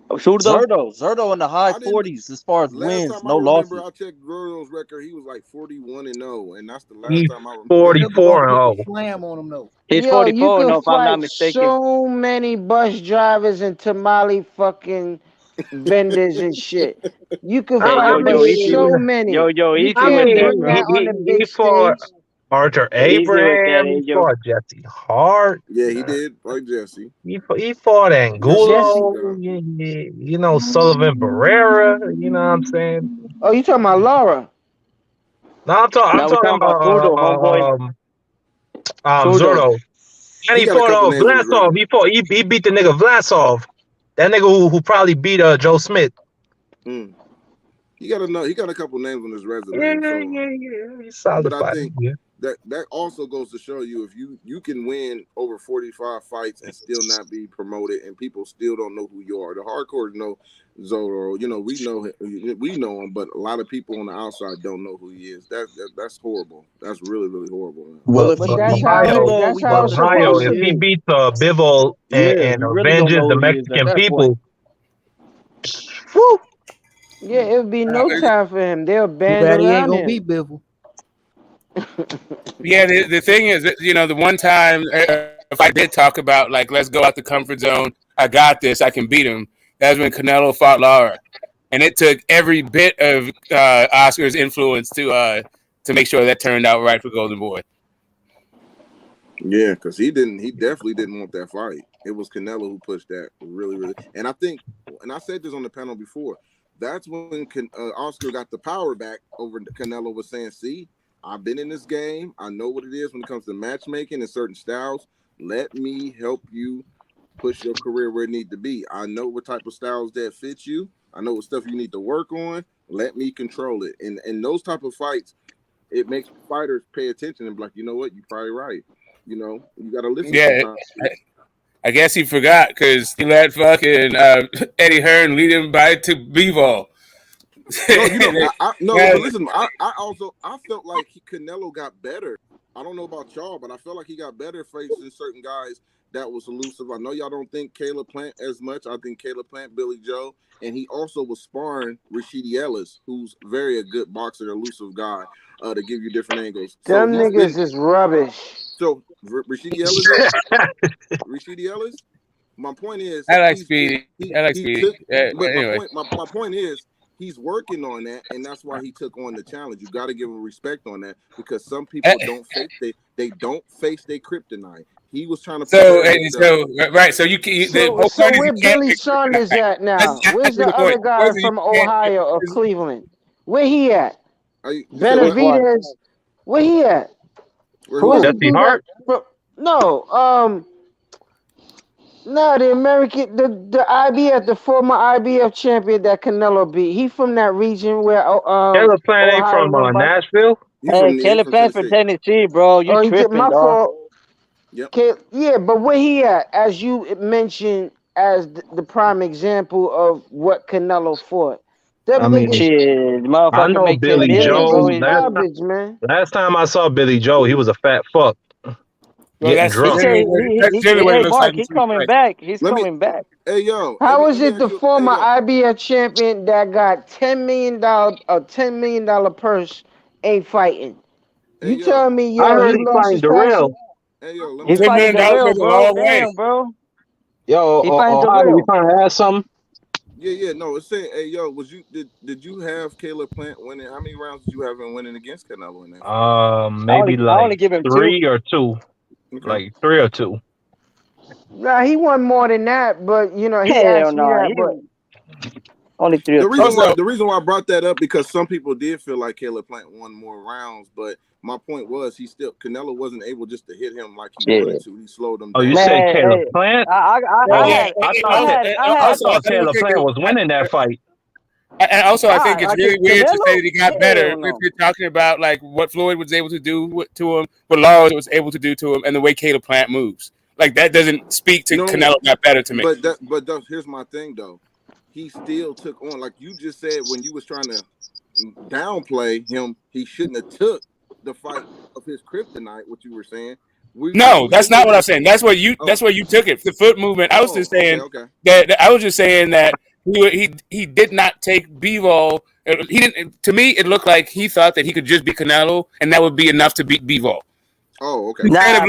Zurdo in the high 40s as far as wins, no losses. I checked Zurdo's record. He was like 41-0, and that's the last time I remember. 44-0. Slam on him though. He's 44, you no, if I'm not mistaken. So many bus drivers and tamale fucking vendors and shit. You can fight so many. Easy He fought Arthur Abraham. He fought Jesse Hart. Yeah, he did fight Jesse. He fought Angulo. You know, Sullivan Barrera. You know what I'm saying? Oh, you talking about Laura? No, I'm talking about Zurdo. And he fought Vlasov. He beat the nigga Vlasov. That nigga who probably beat Joe Smith. He got a couple names on his resume. Yeah. He's solid. But I think that also goes to show you if you can win over 45 fights and still not be promoted, and people still don't know who you are. The hardcore know Zoro. You know, we know him, but a lot of people on the outside don't know who he is. That's horrible. That's really, really horrible, man. Well, if But he that's beat how Bivol, that's we how don't it's know Ohio, who supposed to if he he is. be. beats Bivol Yeah, and we really don't avenges know the who he is at Mexican that point. people, Whew. Yeah, it would be no time for him. They'll Too band bad he ain't around gonna him. beat Bivol. Yeah, the thing is, you know, the one time if I did talk about like let's go out the comfort zone, I got this, I can beat him. That was when Canelo fought Lara, and it took every bit of Oscar's influence to make sure that turned out right for Golden Boy. Yeah, because he definitely didn't want that fight. It was Canelo who pushed that really, really. And I think, and I said this on the panel before, that's when Oscar got the power back over Canelo was saying, see, I've been in this game. I know what it is when it comes to matchmaking and certain styles. Let me help you push your career where it needs to be. I know what type of styles that fit you. I know what stuff you need to work on. Let me control it. And those type of fights, it makes fighters pay attention and be like, you know what, you're probably right. You know, you got to listen Yeah, sometimes. I guess he forgot because he let fucking Eddie Hearn lead him to Bivol. No, you know, but listen, I felt like Canelo got better. I don't know about y'all, but I felt like he got better facing certain guys that was elusive. I know y'all don't think Caleb Plant as much. I think Caleb Plant, Billy Joe, and he also was sparring Rashidi Ellis, who's a good boxer, elusive guy, to give you different angles. So Them niggas is rubbish. So Rashidi Ellis, Rashidi Ellis. My point is, I like Speedy. I like Speedy. But anyway. my point is, he's working on that, and that's why he took on the challenge. You got to give him respect on that because some people don't face they don't face their kryptonite. He was trying to. So right. So so where Billy Saunders at now? Where's the other guy from Ohio or Cleveland? Where he at? Benavidez. Where he at? Who's the dude that? No, the American, the IBF, the former IBF champion that Canelo beat. He from that region where Caleb Plant ain't from Nashville. Hey, Caleb Plant from Tennessee, bro. You tripping, my dog. fault. Yep. Yeah, but where he at? As you mentioned, as the prime example of what Canelo fought. I mean, I know Billy Joe. Last time I saw Billy Joe, he was a fat fuck. Getting drunk. Hey, Mark, he's coming back. He's coming back. Hey, yo. How is it the former IBF champion that got $10 million purse ain't fighting? You tell me, I heard he fighting Darrell. He's fighting Darrell, bro. Damn, bro. Yo, Ohio, you trying to add something? Yeah. No, it's saying, hey, yo, did you have Caleb Plant winning? How many rounds did you have him winning against Canelo in that? Maybe like 3 or 2. Okay. Like 3 or 2. Nah, he won more than that, but he asked me that. But only 3 or 2. The reason why I brought that up because some people did feel like Caleb Plant won more rounds, but my point was Canelo wasn't able just to hit him like he wanted to. He slowed him down. Oh, you said Caleb Plant? I thought Caleb Plant was winning that fight. And also, I think it's really weird to say that he got better if you're talking about like what Floyd was able to do to him, what Lara was able to do to him, and the way Caleb Plant moves. Like that doesn't speak to Canelo got better to me. But here's my thing though. He still took on, like you just said when you was trying to downplay him, he shouldn't have took the fight of his kryptonite, what you were saying. No, that's not what I'm saying. That's where you took it. The foot movement. I was just saying that I was just saying that he did not take Bivol. He didn't. To me, it looked like he thought that he could just beat Canelo, and that would be enough to beat Bivol. Oh, okay. Nah,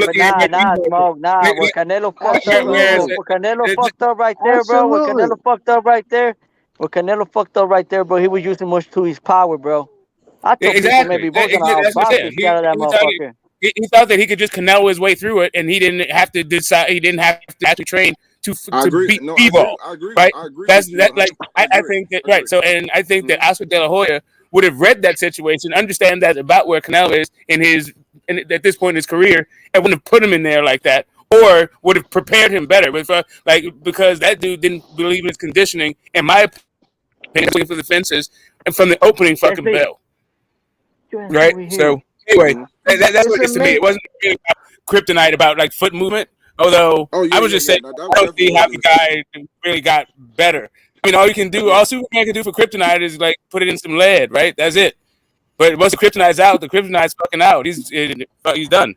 Smoke. What Canelo fucked up, what Canelo fucked up right there, bro. What Canelo fucked up right there, bro. He was using much to his power, bro. I told people maybe both gonna outbox the shit out of that motherfucker. He thought that he could just Canelo his way through it, and he didn't have to decide. He didn't have to actually train to beat Bivol. Right? I agree. That's that. Like I think that right. So, and I think that Oscar De La Hoya would have read that situation, understand that about where Canelo is at this point in his career, and wouldn't have put him in there like that, or would have prepared him better. But because that dude didn't believe in his conditioning, in my opinion, for the fences and from the opening fucking bell. Right. So anyway, That's what it is to me. It wasn't really about kryptonite, about like foot movement. Although I was just saying, I don't see how the guy really got better. I mean, all Superman can do for kryptonite is like put it in some lead, right? That's it. But once the kryptonite's out, the kryptonite's fucking out. He's done.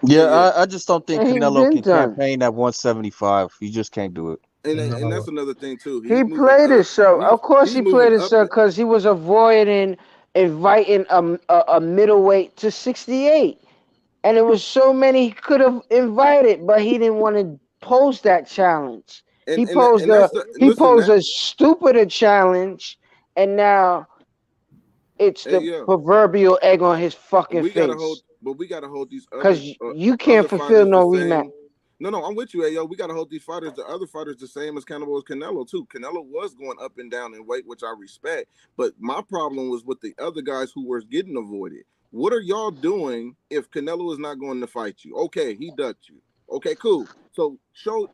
Yeah, I just don't think He Canelo been can done. campaign at 175. He just can't do it. And that's another thing too. He played himself. Of course, he played himself because he was avoiding inviting a middleweight to 68, and there was so many he could have invited, but he didn't want to pose that challenge. He posed a stupider challenge, and now it's the proverbial egg on his fucking face. We gotta hold these because you can't fulfill no rematch. No, I'm with you, Ayo. We gotta hold these fighters, the other fighters, the same as Canelo too. Canelo was going up and down in weight, which I respect. But my problem was with the other guys who were getting avoided. What are y'all doing if Canelo is not going to fight you? Okay, he ducked you. Okay, cool. So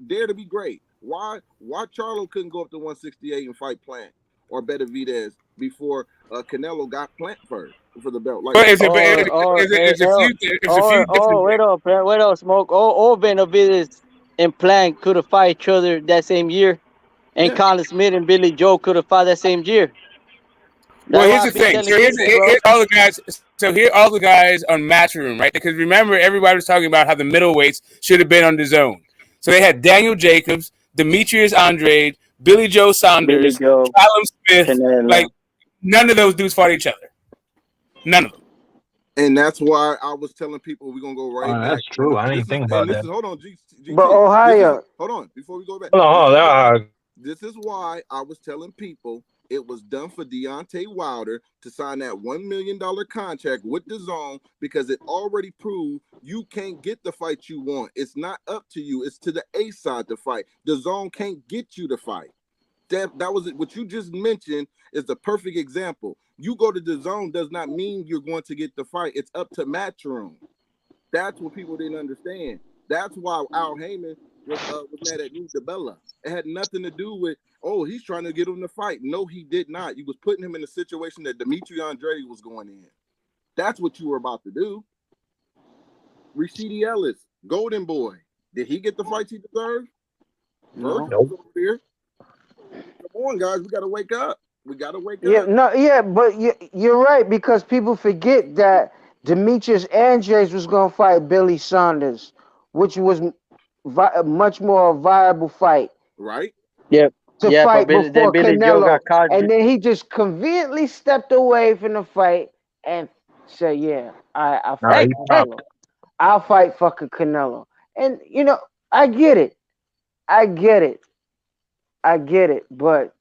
dare to be great. Why Charlo couldn't go up to 168 and fight Plant or Benavidez before Canelo got Plant first for the belt? Like, wait up, Smoke. All Benavidez and Plant could have fought each other that same year, and Colin Smith and Billy Joe could have fought that same year. Well, here's the thing. So here's all the guys. So here are all the guys on Matchroom, right? Because remember, everybody was talking about how the middleweights should have been on the zone. So they had Daniel Jacobs, Demetrius Andrade, Billy Joe Saunders, Callum Smith. Like none of those dudes fought each other. None of them. And that's why I was telling people we're gonna go right back. That's true. I didn't think about that. Hold on, but Ohio. Hold on, before we go back. This is why I was telling people it was done for Deontay Wilder to sign that $1 million contract with the zone because it already proved you can't get the fight you want. It's not up to you. It's to the A side to fight. The zone can't get you to fight. That was it. What you just mentioned is the perfect example. You go to the zone does not mean you're going to get the fight. It's up to Matchroom. That's what people didn't understand. That's why Al Heyman was mad at New DeBella. It had nothing to do with, he's trying to get him to fight. No, he did not. You was putting him in a situation that Demetrius Andrade was going in. That's what you were about to do. Rashidi Ellis, Golden Boy. Did he get the fights he deserved? No. Over here. Come on, guys. We got to wake up. But you're right because people forget that Demetrius Andrade was going to fight Billy Saunders, which was a much more viable fight. Right? Yep. To fight before Canelo. And then he just conveniently stepped away from the fight and said, I'll fight Canelo. I'll fight fucking Canelo. And, I get it. But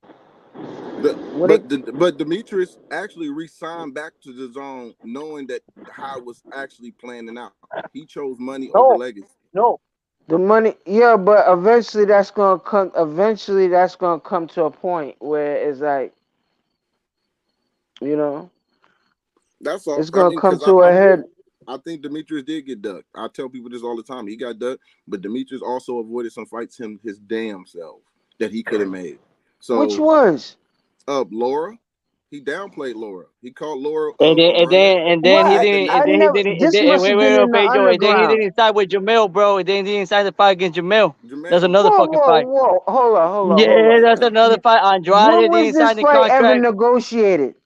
but Demetrius actually re-signed back to the zone knowing that how it was actually planning out. He chose money over legacy. No. The money, but eventually that's gonna come to a point where it's like, that's all. It's gonna come to a head. I think Demetrius did get ducked. I tell people this all the time. He got ducked, but Demetrius also avoided some fights his damn self that he could have made. So which ones? Laura. He downplayed Laura. He called Laura. And then he didn't side with Jamel, bro. And then he didn't sign the fight against Jamel. That's another fucking fight. Hold on. Yeah, that's another fight. Andrade didn't sign the contract. Ever negotiated?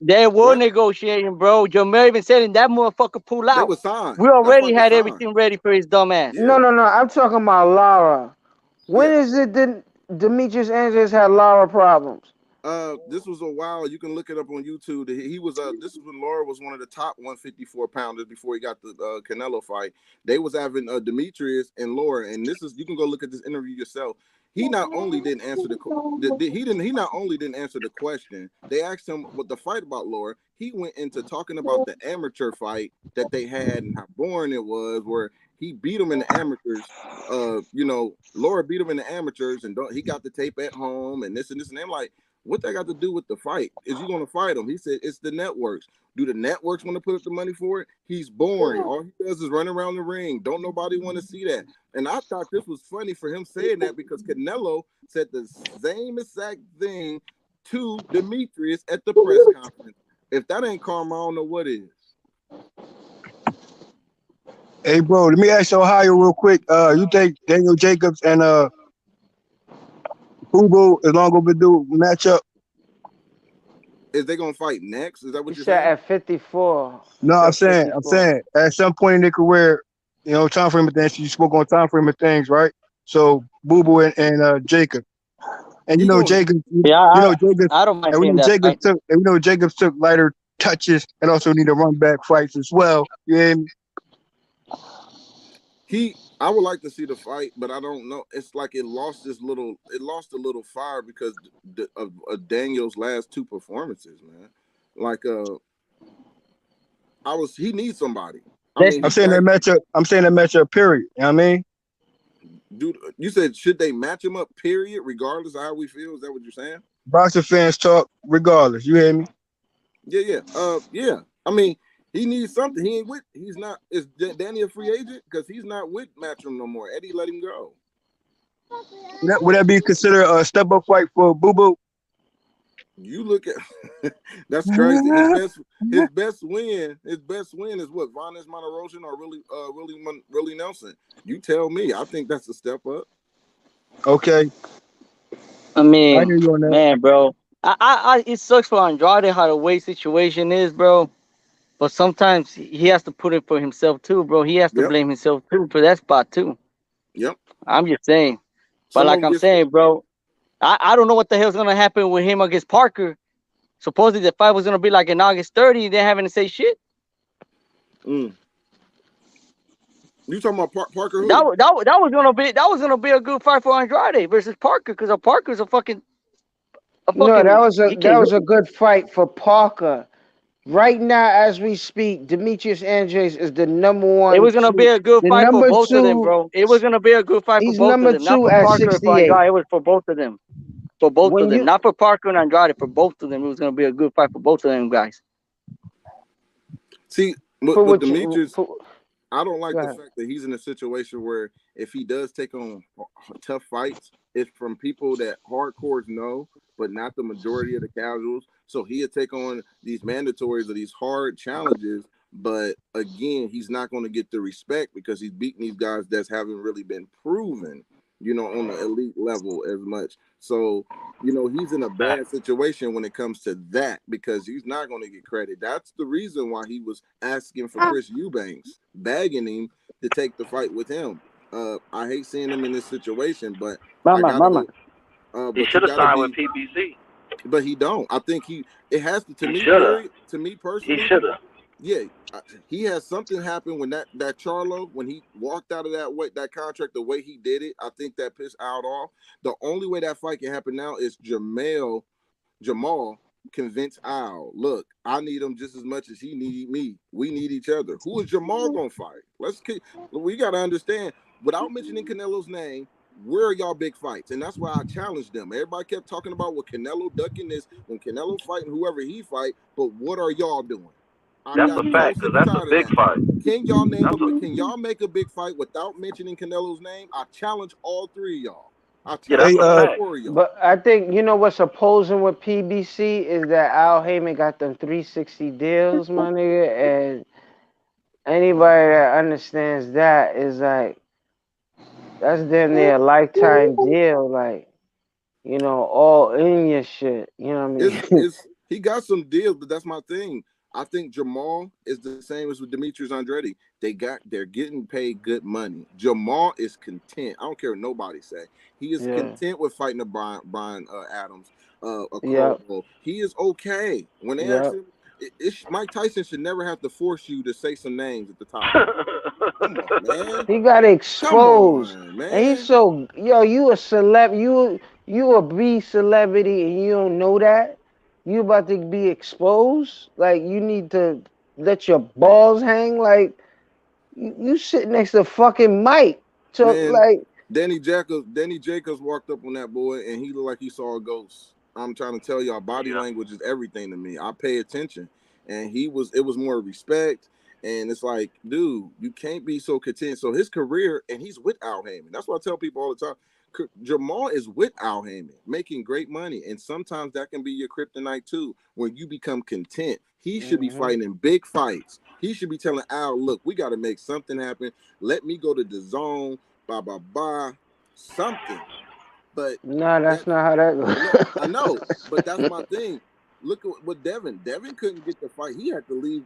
They were negotiating, bro. Jamel even said in that motherfucker pull out. They was signed. We already had everything ready for his dumb ass. No. I'm talking about Lara. When is it that Demetrius Andrade had Lara problems? This was a while. You can look it up on YouTube. He was this is when Laura was one of the top 154 pounders before he got the Canelo fight. They was having Demetrius and Laura, and this is, you can go look at this interview yourself. He not only didn't answer he not only didn't answer the question. They asked him what the fight about Laura. He went into talking about the amateur fight that they had and how boring it was, where he beat him in the amateurs. Laura beat him in the amateurs, and he got the tape at home and this and this and I'm like, what that got to do with the fight? Is you going to fight him? He said it's the networks. Do the networks want to put up the money for it? He's boring. All he does is run around the ring. Don't nobody want to see that. And I thought this was funny for him saying that because Canelo said the same exact thing to Demetrius at the press conference. If that ain't karma, I don't know what is. Hey, bro, let me ask you Ohio real quick. You think Daniel Jacobs and Hugo is long overdue matchup? Is they gonna fight next? Is that what You you're said saying? at 54. No, You I'm said saying 54. at some point in their career, you know, time frame of things. You spoke on time frame of things, right? So Boo Boo and Jacob, and you He know going. Jacob, Yeah, Jacobs, I don't mind and we seeing know that fight. Jacobs took lighter touches and also need to run back fights as well. You hear me? I would like to see the fight, but I don't know. It's like it lost a little fire because of Daniel's last two performances, man. Like he needs somebody. I mean, I'm saying that matchup. Period. You know what I mean? Dude, you said should they match him up? Period, regardless of how we feel. Is that what you're saying? Boxing fans talk regardless. You hear me? Yeah. Yeah. I mean, he needs something. He's not. Is Danny a free agent? Because he's not with Matchroom no more. Eddie let him go. Would that be considered a step up fight for Boo Boo? You look at that's crazy. His best win is what, Vanes Monterosian or really Nelson. You tell me. I think that's a step up. Okay. I mean, I hear you on that. man, bro. It sucks for Andrade how the weight situation is, bro. But sometimes he has to put it for himself too, bro. He has to blame himself too for that spot too. Yep. I'm just saying. But like I'm saying, bro, I don't know what the hell's gonna happen with him against Parker. Supposedly the fight was gonna be like in August 30. They haven't say shit. You talking about Parker? Who? That was gonna be a good fight for Andrade versus Parker because Parker's a fucking. No, that was a good fight for Parker. Right now, as we speak, Demetrius Andres is the number one. It was gonna be a good fight for both of them, bro. It was gonna be a good fight for both of them. Not for Parker or for Andrade. It was for both of them. For both of them. Not for Parker and Andrade. For both of them. It was gonna be a good fight for both of them guys. See, with Demetrius, I don't like the fact that he's in a situation where if he does take on tough fights, it's from people that hardcores know, but not the majority of the casuals. So he'll take on these mandatories or these hard challenges, but again, he's not going to get the respect because he's beating these guys that haven't really been proven, you know, on the elite level as much. So, you know, he's in a bad situation when it comes to that because he's not going to get credit. That's the reason why he was asking for Chris Eubanks, begging him to take the fight with him. I hate seeing him in this situation, but he should have signed with PBC. But he don't. I think it has to me personally. He should have. Yeah, he has something happen when that Charlo, when he walked out of that contract, the way he did it, I think that pissed Al off. The only way that fight can happen now is Jamal convince Al, look, I need him just as much as he need me. We need each other. Who is Jamal gonna fight? We gotta understand, without mentioning Canelo's name, where are y'all big fights? And that's why I challenged them. Everybody kept talking about what Canelo ducking is when Canelo fighting whoever he fight, but what are y'all doing? That's a fact, because that's a big fight. Can y'all make a big fight without mentioning Canelo's name? I challenge all three of y'all. But I think, you know, what's opposing with PBC is that Al Heyman got them 360 deals, my nigga, and anybody that understands that is like, that's damn near a lifetime deal, like, you know, all in your shit. You know what I mean? He got some deals, but that's my thing. I think Jamal is the same as with Demetrius Andrade. They're getting paid good money. Jamal is content. I don't care what nobody say. He is content with fighting a Brian Adams, He is okay. When they ask him, Mike Tyson should never have to force you to say some names at the top. Come on, man. He got exposed. Come on, man. And he's so, you a celeb, you a B celebrity and you don't know that? You about to be exposed? Like, you need to let your balls hang? Like, you sit next to fucking Mike. So, man, like, Danny Jacobs walked up on that boy and he looked like he saw a ghost. I'm trying to tell y'all, body language is everything to me. I pay attention. And it was more respect. And it's like, dude, you can't be so content. So his career, and he's with Al Heyman. That's what I tell people all the time. Jamal is with Al Heyman, making great money, and sometimes that can be your kryptonite too. When you become content, he should be fighting in big fights. He should be telling Al, "Look, we got to make something happen. Let me go to the zone, something." But no, that's not how that goes. I know, but that's my thing. Look at what Devin couldn't get the fight. He had to leave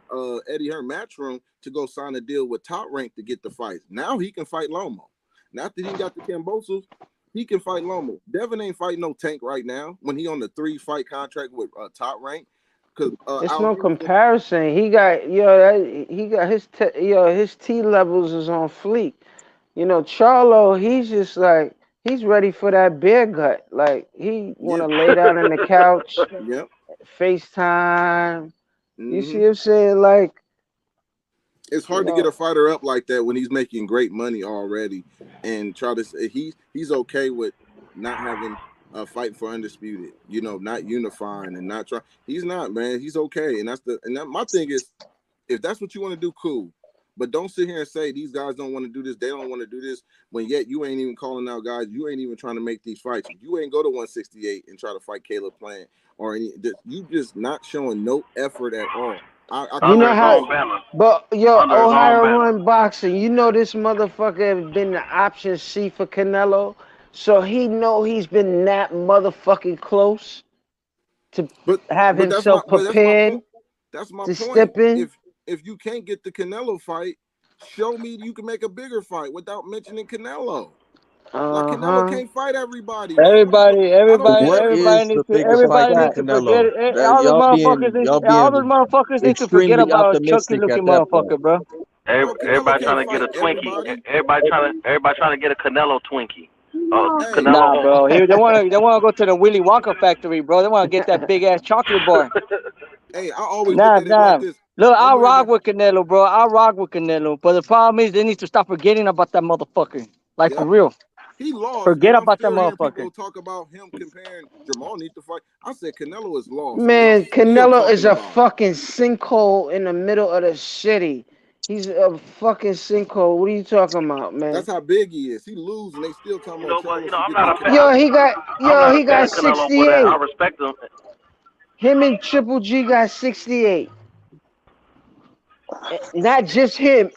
Eddie Hearn Matchroom to go sign a deal with Top Rank to get the fights. Now he can fight Lomo. Now that he got the Cambosos, he can fight Lomo. Devin ain't fighting no Tank right now when he on the 3-fight contract with Top Rank. Cause it's no comparison. He got his T levels is on fleek. Charlo, he's just like he's ready for that beer gut. Like he want to lay down on the couch, FaceTime. You see what I'm saying? Like it's hard to get a fighter up like that when he's making great money already, and try to say he's okay with not having a fight for undisputed. Not unifying and not trying. He's not, man. He's okay, and my thing is, if that's what you want to do, cool. But don't sit here and say these guys don't want to do this. They don't want to do this. When yet you ain't even calling out guys. You ain't even trying to make these fights. You ain't go to 168 and try to fight Caleb Plant or any. You just not showing no effort at all. You know how, but Ohio Run Boxing, this motherfucker has been the option C for Canelo, so he know he's been that motherfucking close to have himself prepared. That's my to point. Step in. If you can't get the Canelo fight, show me you can make a bigger fight without mentioning Canelo. Like Canelo can't fight everybody. Everybody needs to Canelo? forget it. All those motherfuckers need to forget about Chucky looking motherfucker, bro. Everybody trying to get a Twinkie. Everybody trying to get a Canelo Twinkie. Canelo. Nah, bro. They want to go to the Willy Wonka factory, bro. They want to get that big ass chocolate bar. Hey, I always look at it like this. Look, I'll rock with Canelo, bro. I'll rock with Canelo. But the problem is they need to stop forgetting about that motherfucker. Like, for real. He lost. Forget about that motherfucker. People talk about him comparing Jamal need to fight. I said Canelo is lost. Man, Canelo is a fucking sinkhole in the middle of the city. He's a fucking sinkhole. What are you talking about, man? That's how big he is. He lose and they still talking about. I'm not a fan. He got 68. I respect him. Him and Triple G got 68. Not just him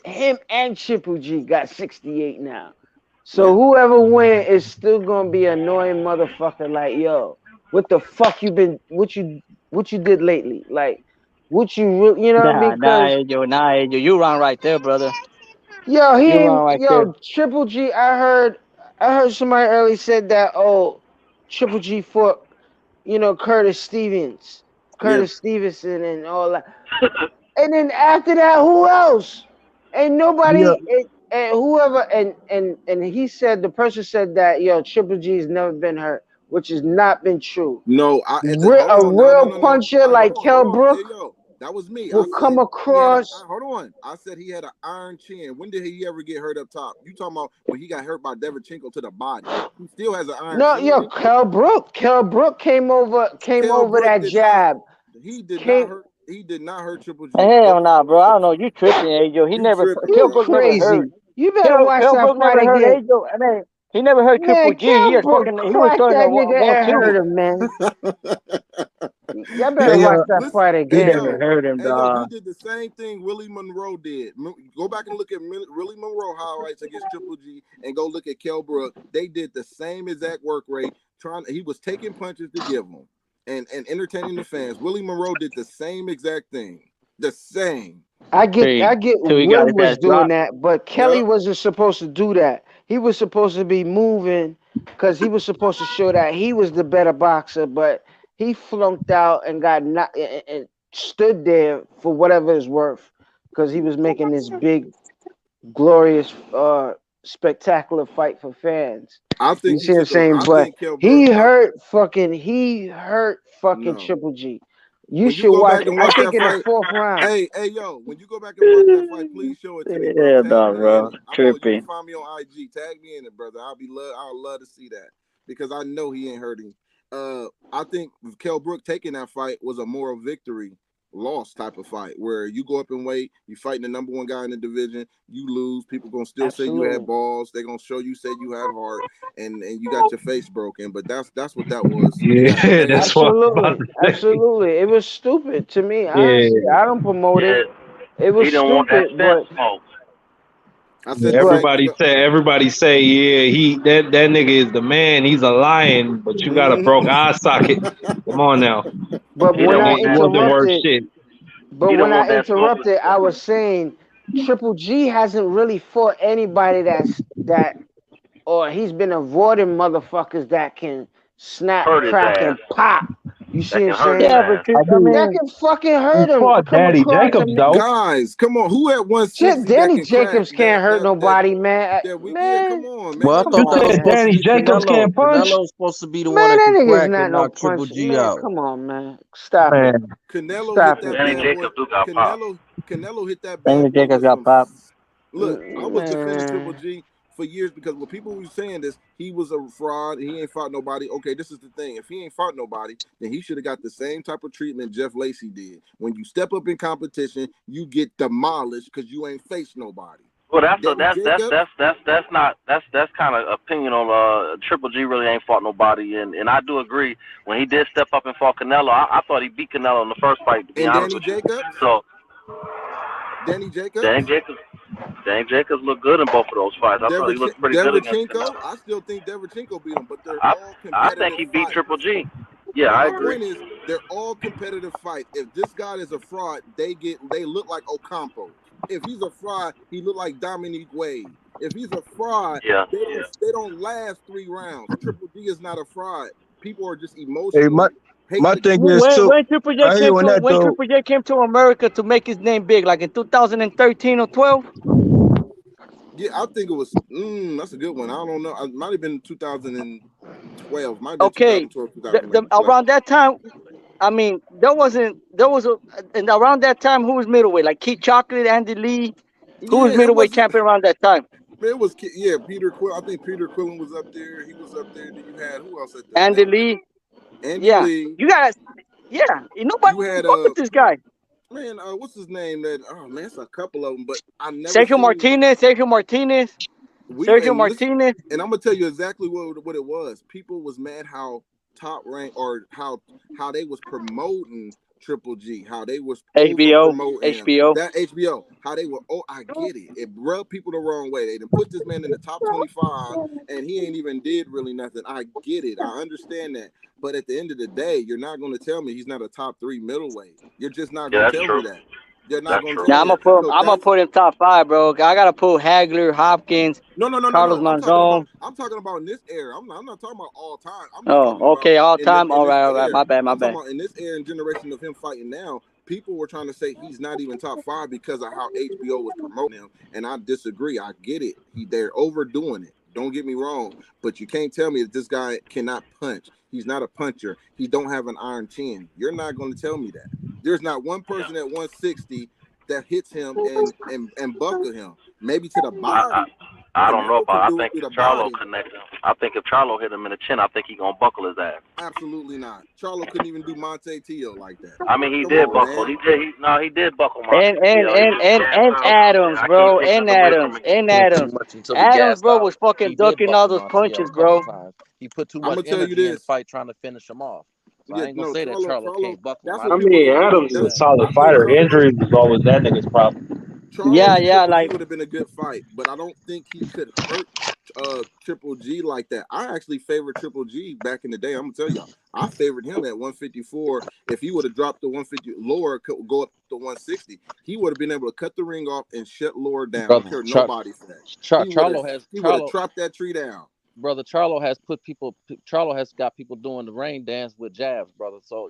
and Triple G got 68 now. So whoever win is still gonna be an annoying motherfucker. Like, yo, what the fuck what you did lately? Like, what you really, what I mean? Nah, you wrong right there, brother. Yo, Triple G. I heard somebody earlier said that. Oh, Triple G fought, Curtis Stevenson, and all that. And then after that, who else? Ain't nobody. And whoever and he said, the person said that Triple G has never been hurt, which has not been true. No, a real puncher like Kell Brook. That was me. Will come across. Hold on. I said he had an iron chin. When did he ever get hurt up top? You talking about when he got hurt by Devinchenko to the body? He still has an iron chin. Kell Brook came over that jab. He did not hurt. He did not hurt Triple G. Hell nah, bro. I don't know. You tripping, Ajo. Kell Brook never hurt. You better watch that fight again. I mean, he never hurt Triple G. He was throwing that nigga and hurt him, man. Y'all better watch that fight again. He never hurt him, dog. He did the same thing Willie Monroe did. Go back and look at Willie Monroe highlights against Triple G, and go look at Kell Brook. They did the same exact work rate. He was taking punches to give them and entertaining the fans. Willie Monroe did the same exact thing. The same. I get Will was doing that, but Kelly wasn't supposed to do that. He was supposed to be moving because he was supposed to show that he was the better boxer, but he flunked out and got and stood there for whatever it's worth because he was making this big, glorious, spectacular fight for fans. I think you see what I'm saying, but he hurt fucking Triple G. You should watch. I think in the 4th round. Hey, yo, when you go back and watch that fight, please show it to me. Yeah, bro. Trippy. You find me on IG. Tag me in it, brother. I'll love to see that because I know he ain't hurting. I think Kell Brook taking that fight was a moral victory loss type of fight where you go up and weight, you fighting the number one guy in the division, you lose, people gonna still say you had balls, they're gonna show you said you had heart, and you got your face broken. But that's what that was. Yeah, that's what I'm about Absolutely, to say. absolutely. It was stupid to me. Yeah. Honestly, I don't promote it. It was He didn't want that stupid, Spence but smoke. I said Everybody say, yeah, that nigga is the man. He's a lion, but you got a broke eye socket. Come on now. but He when didn't I want It that wasn't smoke. worth interrupted, shit. but He when didn't want I that smoke. interrupted, I was saying Triple G hasn't really fought anybody or he's been avoiding motherfuckers that can snap, Hurt his crack, ass. and pop. You see That what can I'm hurt his saying? Yeah, but ass. That can fucking hurt him. Come across him. Guys, come on, who at 160 Shit, that Danny can crack Jacobs can't hurt nobody, man. come on, man. Well, I Don't thought that nobody was supposed to be Canelo. Canelo's supposed to be the one Man, that that can nigga's crack not and no knock Triple punch. G Man, out. come on, man. Stop it. Canelo Stop hit it, that Danny bad Jacobs boy. do got pop. Canelo hit that Danny bad boy Jacobs with got some. pop. Look, I was defending Triple Man. G for years because when people were saying this, he was a fraud. He ain't fought nobody. Okay, this is the thing. If he ain't fought nobody, then he should have got the same type of treatment Jeff Lacy did. When you step up in competition, you get demolished because you ain't faced nobody. Well, that's Danny kind of opinion on Triple G really ain't fought nobody, and I do agree when he did step up and fought Canelo. I thought he beat Canelo in the first fight, to be And honest Danny with you. Jacobs? So Danny Jacobs? Danny Jacobs looked good in both of those fights. I thought he looked pretty good against Canelo. I still think Derevchenko beat him, but they're all competitive I think he beat fights. Triple G. Yeah, But I my agree. point is, they're all competitive fights. If this guy is a fraud, they look like Ocampo. If he's a fraud, he look like Dominique Wade. If he's a fraud, they don't last 3 rounds. Triple G is not a fraud. People are just Hey, emotional. my thing is When too. Triple J I hear came on to that though. Triple J came to America to make his name big, like in 2013 or 12. Yeah, I think it was. That's a good one. I don't know. It might have been 2012. Might have been Okay, 2012, 2011. around that time, I mean, and around that time, who was middleweight? Like Keith Chocolate, Andy Lee. Who was middleweight champion around that time? It was Peter Quill. I think Peter Quillen was up there. He was up there. Then you had who else at the Andy Lee. Andy Lee. You gotta. Yeah, nobody You had fuck with this guy. Man, what's his name? Man, it's a couple of them, but I never. Sergio Martinez. And I'm gonna tell you exactly what it was. People was mad how top rank or how they was promoting Triple G, how they was HBO. That HBO, how they were. Oh, I get it. It rubbed people the wrong way. They done put this man in the top 25, and he ain't even did really nothing. I get it. I understand that. But at the end of the day, you're not going to tell me he's not a top 3 middleweight. You're just not going to tell me that. You're not going to tell me that. I'm gonna put him top 5, bro. I gotta put Hagler, Hopkins, No. Carlos Monzon. I'm talking about in this era. I'm not talking about all time. All time. All right. My bad. I'm talking about in this era and generation of him fighting now. People were trying to say he's not even top 5 because of how HBO was promoting him, and I disagree. I get it. They're overdoing it. Don't get me wrong, but you can't tell me that this guy cannot punch. He's not a puncher. He don't have an iron chin. You're not going to tell me that. There's not one person at 160 that hits him and buckle him. Maybe to the body. I don't know about. I think if Charlo connects him, I think if Charlo hit him in the chin, I think he's gonna buckle his ass. Absolutely not. Charlo couldn't even do Monte Teo like that. I mean, he did buckle. He did buckle. And Adams, bro. And Adams. Adams, bro, was fucking ducking all those punches, bro. He put too much energy in the fight trying to finish him off. So I ain't gonna say that Charlo can't buckle him. I mean, Adams is a solid fighter. Injuries was always that nigga's problem. It would have been a good fight, but I don't think he could hurt Triple G like that. I actually favored Triple G back in the day. I'm gonna tell y'all, I favored him at 154. If he would have dropped the 150 lower, go up to 160, he would have been able to cut the ring off and shut Lower down. I don't care nobody for that. He would have chopped that tree down. Brother, Charlo has got people doing the rain dance with jabs, brother. So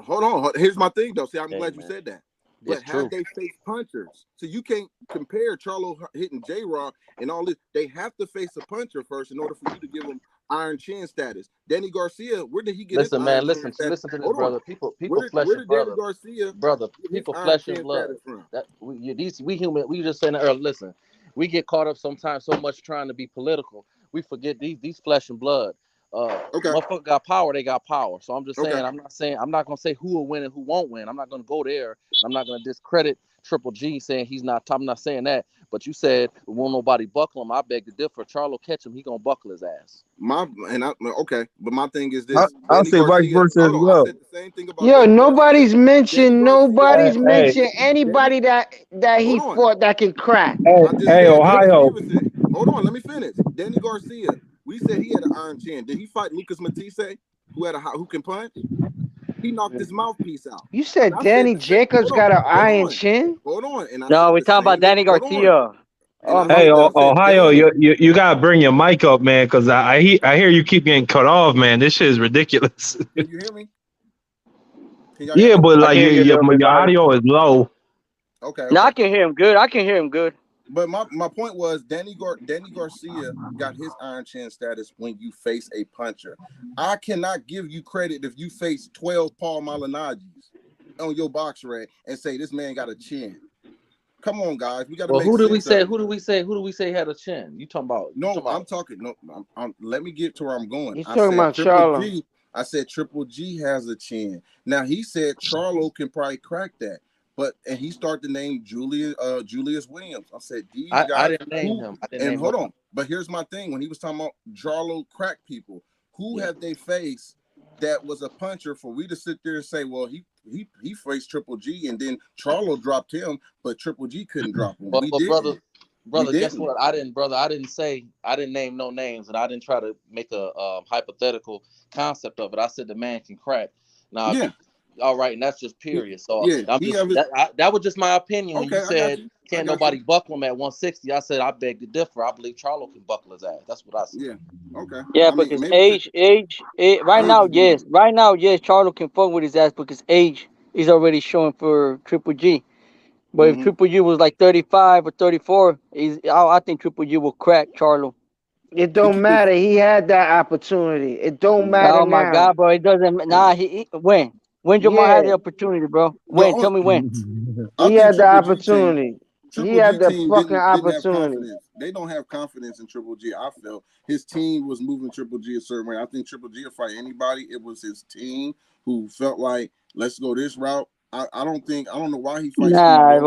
hold on. Here's my thing though. See, I'm glad you said that. But have they faced punchers? So you can't compare Charlo hitting J-Raw and all this. They have to face a puncher first in order for you to give them iron chin status. Danny Garcia, where did he get his iron chin status? Listen to this, brother. People flesh and blood. Brother, people flesh and blood. We human. We just saying that earlier. Listen, we get caught up sometimes so much trying to be political. We forget these flesh and blood. Motherfucker got power, they got power. So I'm just saying, I'm not gonna say who will win and who won't win. I'm not gonna go there. I'm not gonna discredit Triple G saying he's not top. I'm not saying that. But you said won't nobody buckle him. I beg to differ. Charlo catch him, he gonna buckle his ass. But my thing is this. I'll say vice versa as well. I said the same thing about Yo, nobody's mentioned anybody that he Hold on. fought that can crack. Hey, Ohio. Hold on, let me finish. Danny Garcia, we said he had an iron chin. Did he fight Lucas Matisse, who can punch? He knocked his mouthpiece out. You said Danny Jacobs got an iron chin? Hold on. No, we're talking about Danny Garcia. Hey, Ohio, you gotta bring your mic up, man, because I hear you keep getting cut off, man. This shit is ridiculous. Can you hear me? Yeah, but like your audio is low. Okay. No, I can hear him good. But my point was Danny Garcia got his iron chin status when you face a puncher. I cannot give you credit if you face 12 Paul Malignaggi's on your box red and say this man got a chin. Come on, guys. We got to make who do we sense say? of it. Who do we say had a chin? You talking about? Let me get to where I'm going. He's talking about Charlo. I said Triple G has a chin. Now he said Charlo can probably crack that. And he started to name Julius Williams. I said these guys. I didn't name him. Hold on. But here's my thing. When he was talking about Charlo crack people, who have they faced that was a puncher for we to sit there and say, well, he faced Triple G and then Charlo dropped him, but Triple G couldn't drop him. But brother, guess what? I didn't name no names, and I didn't try to make a hypothetical concept of it. I said the man can crack. Now, all right, and that's just period. So that was just my opinion. When you said can't nobody buckle him at 160, I said I beg to differ. I believe Charlo can buckle his ass. That's what I said. Yeah. Okay. Yeah, because age. Right now, yes, Charlo can fuck with his ass because age is already showing for Triple G. But if Triple G was like 35 or 34, I think Triple G will crack Charlo. It don't matter. He had that opportunity. It don't matter. Oh my God, bro! It doesn't. Nah, when Jamal had the opportunity, bro? When? Tell me when. He had the opportunity. He had the fucking opportunity. They don't have confidence in Triple G. I felt his team was moving Triple G a certain way. I think Triple G will fight anybody. It was his team who felt like let's go this route. I don't know why he fights. Nah,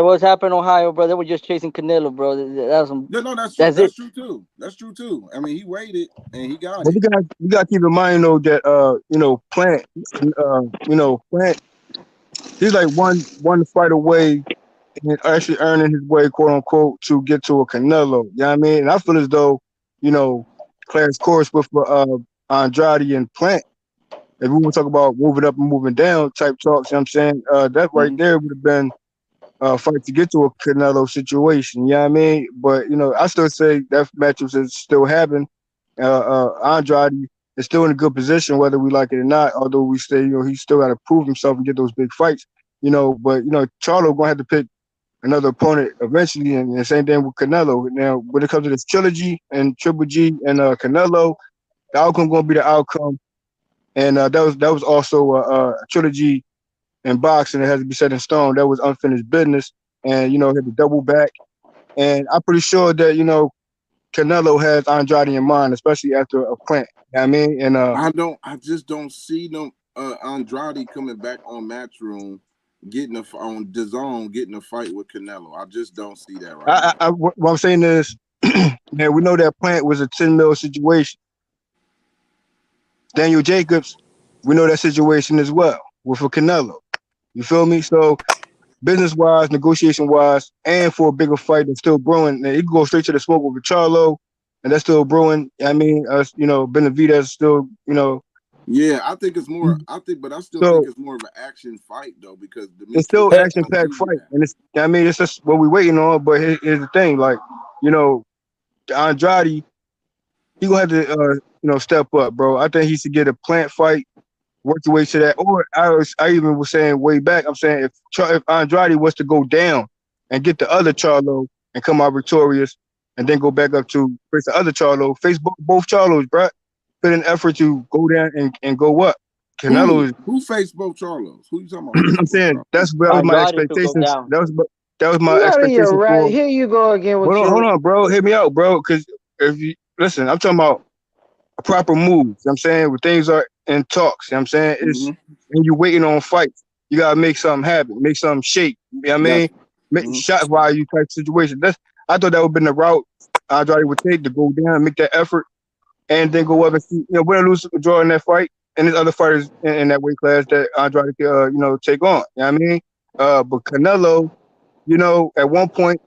what's happened in Ohio, bro? They were just chasing Canelo, bro. That's true too. That's true too. I mean, he waited and he got it. You got to keep in mind though that Plant, Plant, he's like one fight away and actually earning his way, quote unquote, to get to a Canelo. You know what I mean? And I feel as though, Clarence course with Andrade and Plant. If we want to talk about moving up and moving down type talks, you know what I'm saying? That right there would have been a fight to get to a Canelo situation, you know what I mean? But, I still say that matchups is still happening. Andrade is still in a good position, whether we like it or not, although we say, he's still got to prove himself and get those big fights, but, Charlo going to have to pick another opponent eventually, and the same thing with Canelo. Now, when it comes to this trilogy and Triple G and Canelo, the outcome going to be the outcome. And that was also a trilogy in boxing that has to be set in stone. That was unfinished business, and had to double back. And I'm pretty sure that Canelo has Andrade in mind, especially after a Plant. You know what I mean? And I just don't see them Andrade coming back on Matchroom, getting on DAZN, getting a fight with Canelo. I just don't see that right now. What I'm saying is, man, we know that Plant was a 10 mil situation. Daniel Jacobs, we know that situation as well with a Canelo. You feel me? So business-wise, negotiation-wise, and for a bigger fight that's still brewing, he can go straight to the smoke with Charlo, and that's still brewing. I mean, Benavidez still, Yeah, I think it's more. I think it's more of an action fight though, because it's still an action-packed fight, and it's just what we're waiting on. But here's the thing, like, Andrade, he gonna have to, step up, bro. I think he should get a Plant fight, work your way to that. Or I even was saying way back, I'm saying if Andrade was to go down and get the other Charlo and come out victorious, and then go back up to face the other Charlo, face both Charlos, bro. Put an effort to go down and go up. Canelo who faced both Charlos? Who you talking about? I'm saying that was my expectations. That was my expectation. Right here, you go again. Hold on, bro. Hear me out, bro. Because if you listen, I'm talking about a proper moves. You know what I'm saying? When things are in talks, you know what I'm saying? It's when you're waiting on fights, you gotta make something happen, make something shake. You know what I mean? Make shot value type situation. I thought that would have been the route Andrade would take to go down and make that effort and then go up and see, win or lose or draw in that fight. And there's other fighters in that weight class that Andrade could, take on. You know what I mean? But Canelo, at one point,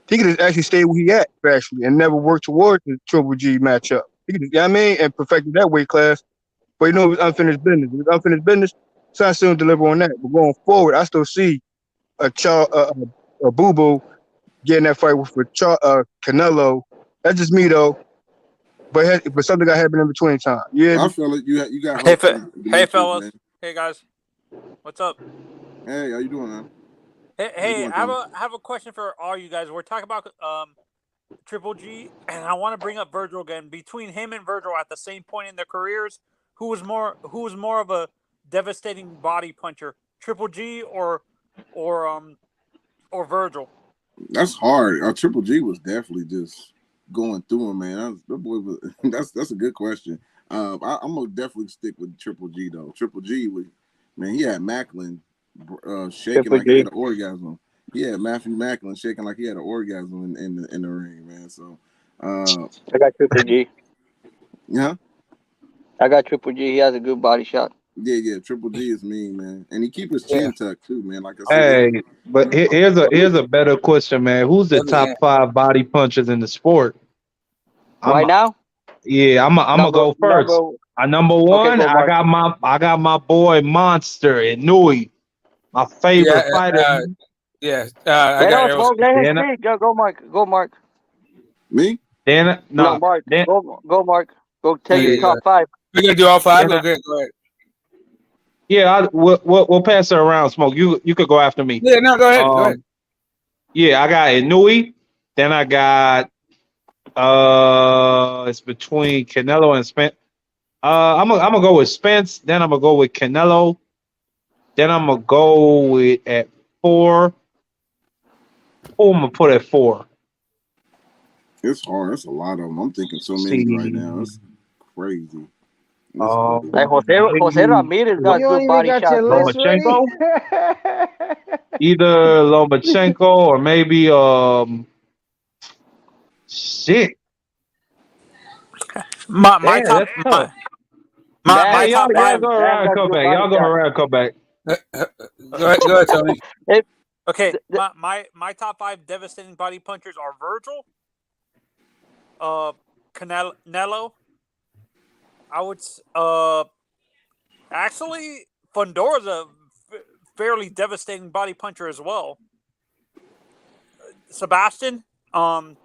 he could actually stay where he at, actually, and never work towards the Triple G matchup. He could, and perfected that weight class. But it was unfinished business. It was unfinished business, so I still deliver on that. But going forward, I still see a Boo Boo getting that fight with Canelo. That's just me, though. But something got happened in between time. Yeah, I feel it. You got Hey, hope. hey fellas. Man. Hey guys. What's up? Hey, how you doing, man? Hey, I have a question for all you guys. We're talking about Triple G, and I want to bring up Virgil again. Between him and Virgil at the same point in their careers, who was more of a devastating body puncher, Triple G or Virgil? That's hard. Triple G was definitely just going through him, man. That boy was. That's a good question. I'm gonna definitely stick with Triple G though. Triple G was, man. He had Macklin shaking Triple like G. he had an orgasm. He had Matthew Macklin shaking like he had an orgasm in the ring, man. So I got Triple G. Yeah. I got Triple G. He has a good body shot. Yeah. Triple G is mean, man, and he keep his chin tucked too, man. Like I said. Hey, but here's a better question, man. Who's the top 5 body punchers in the sport? Right now? Yeah, I'm gonna go first. Number one, go, I got my boy Monster and Nui, my favorite fighter. I got Errol. Let him speak. Go, Mark. Go, Mark. Me? No, Mark. Go, Mark. Go take your top 5. We're gonna do all 5. Go ahead. Yeah, we'll pass it around. Smoke. You could go after me. Yeah, no, go ahead. Go ahead. Yeah, I got Inui. Then I got it's between Canelo and Spence. I'm gonna go with Spence. Then I'm gonna go with Canelo. Then I'm gonna go with at 4. Who I'm gonna put at 4? It's hard. That's a lot of them. I'm thinking so many right now. It's crazy. Like Jose Ramirez got good body shots. Lomachenko? Either Lomachenko or maybe shit. My top 5. Y'all go around, come back. Y'all go around, come back. Go ahead, Tony. Okay, my top 5 devastating body punchers are Virgil, Canelo. I would actually Fondora's a fairly devastating body puncher as well. Sebastian, Castaño.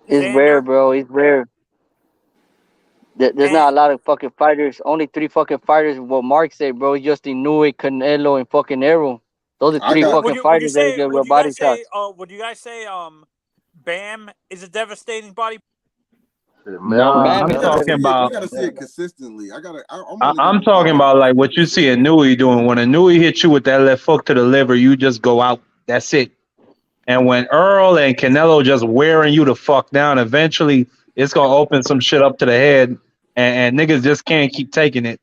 He's rare, bro. He's rare. There's not a lot of fucking fighters. Only 3 fucking fighters. What Mark said, bro. Just Inoue, Canelo, and fucking Errol. Those are 3 fucking fighters that get with body shots. Would you guys say Bam is a devastating body? No, I'm talking about. You gotta see it consistently. I'm talking about like what you see Inui doing. When Inui hits you with that left hook to the liver, you just go out. That's it. And when Earl and Canelo just wearing you the fuck down, eventually it's gonna open some shit up to the head, and niggas just can't keep taking it.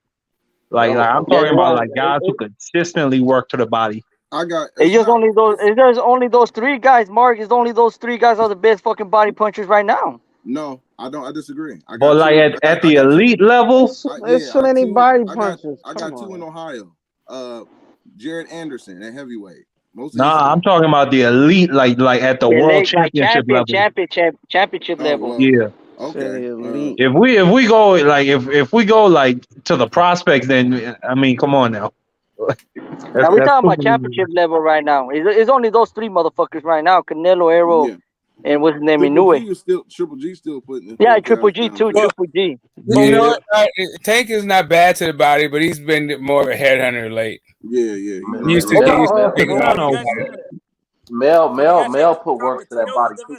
Like I'm talking about like guys who consistently work to the body. It's there's only those 3 guys, Mark. It's only those 3 guys are the best fucking body punchers right now. No, I don't. I disagree. But like at the elite level, there's so many body punchers. I got 2 in Ohio. Jared Anderson at heavyweight. I'm talking about the elite, like at the world championship level. Championship level. Yeah. Okay. If we go like if we go like to the prospects, then I mean, come on now. Now we're talking about championship level right now. It's only those 3 motherfuckers right now: Canelo, Errol, and what's his name, Inoue. Triple G still putting it. Yeah, Triple G too. Triple G. You know what? Tank is not bad to the body, but he's been more of a headhunter late. Yeah. He used to Mel put work to that body too.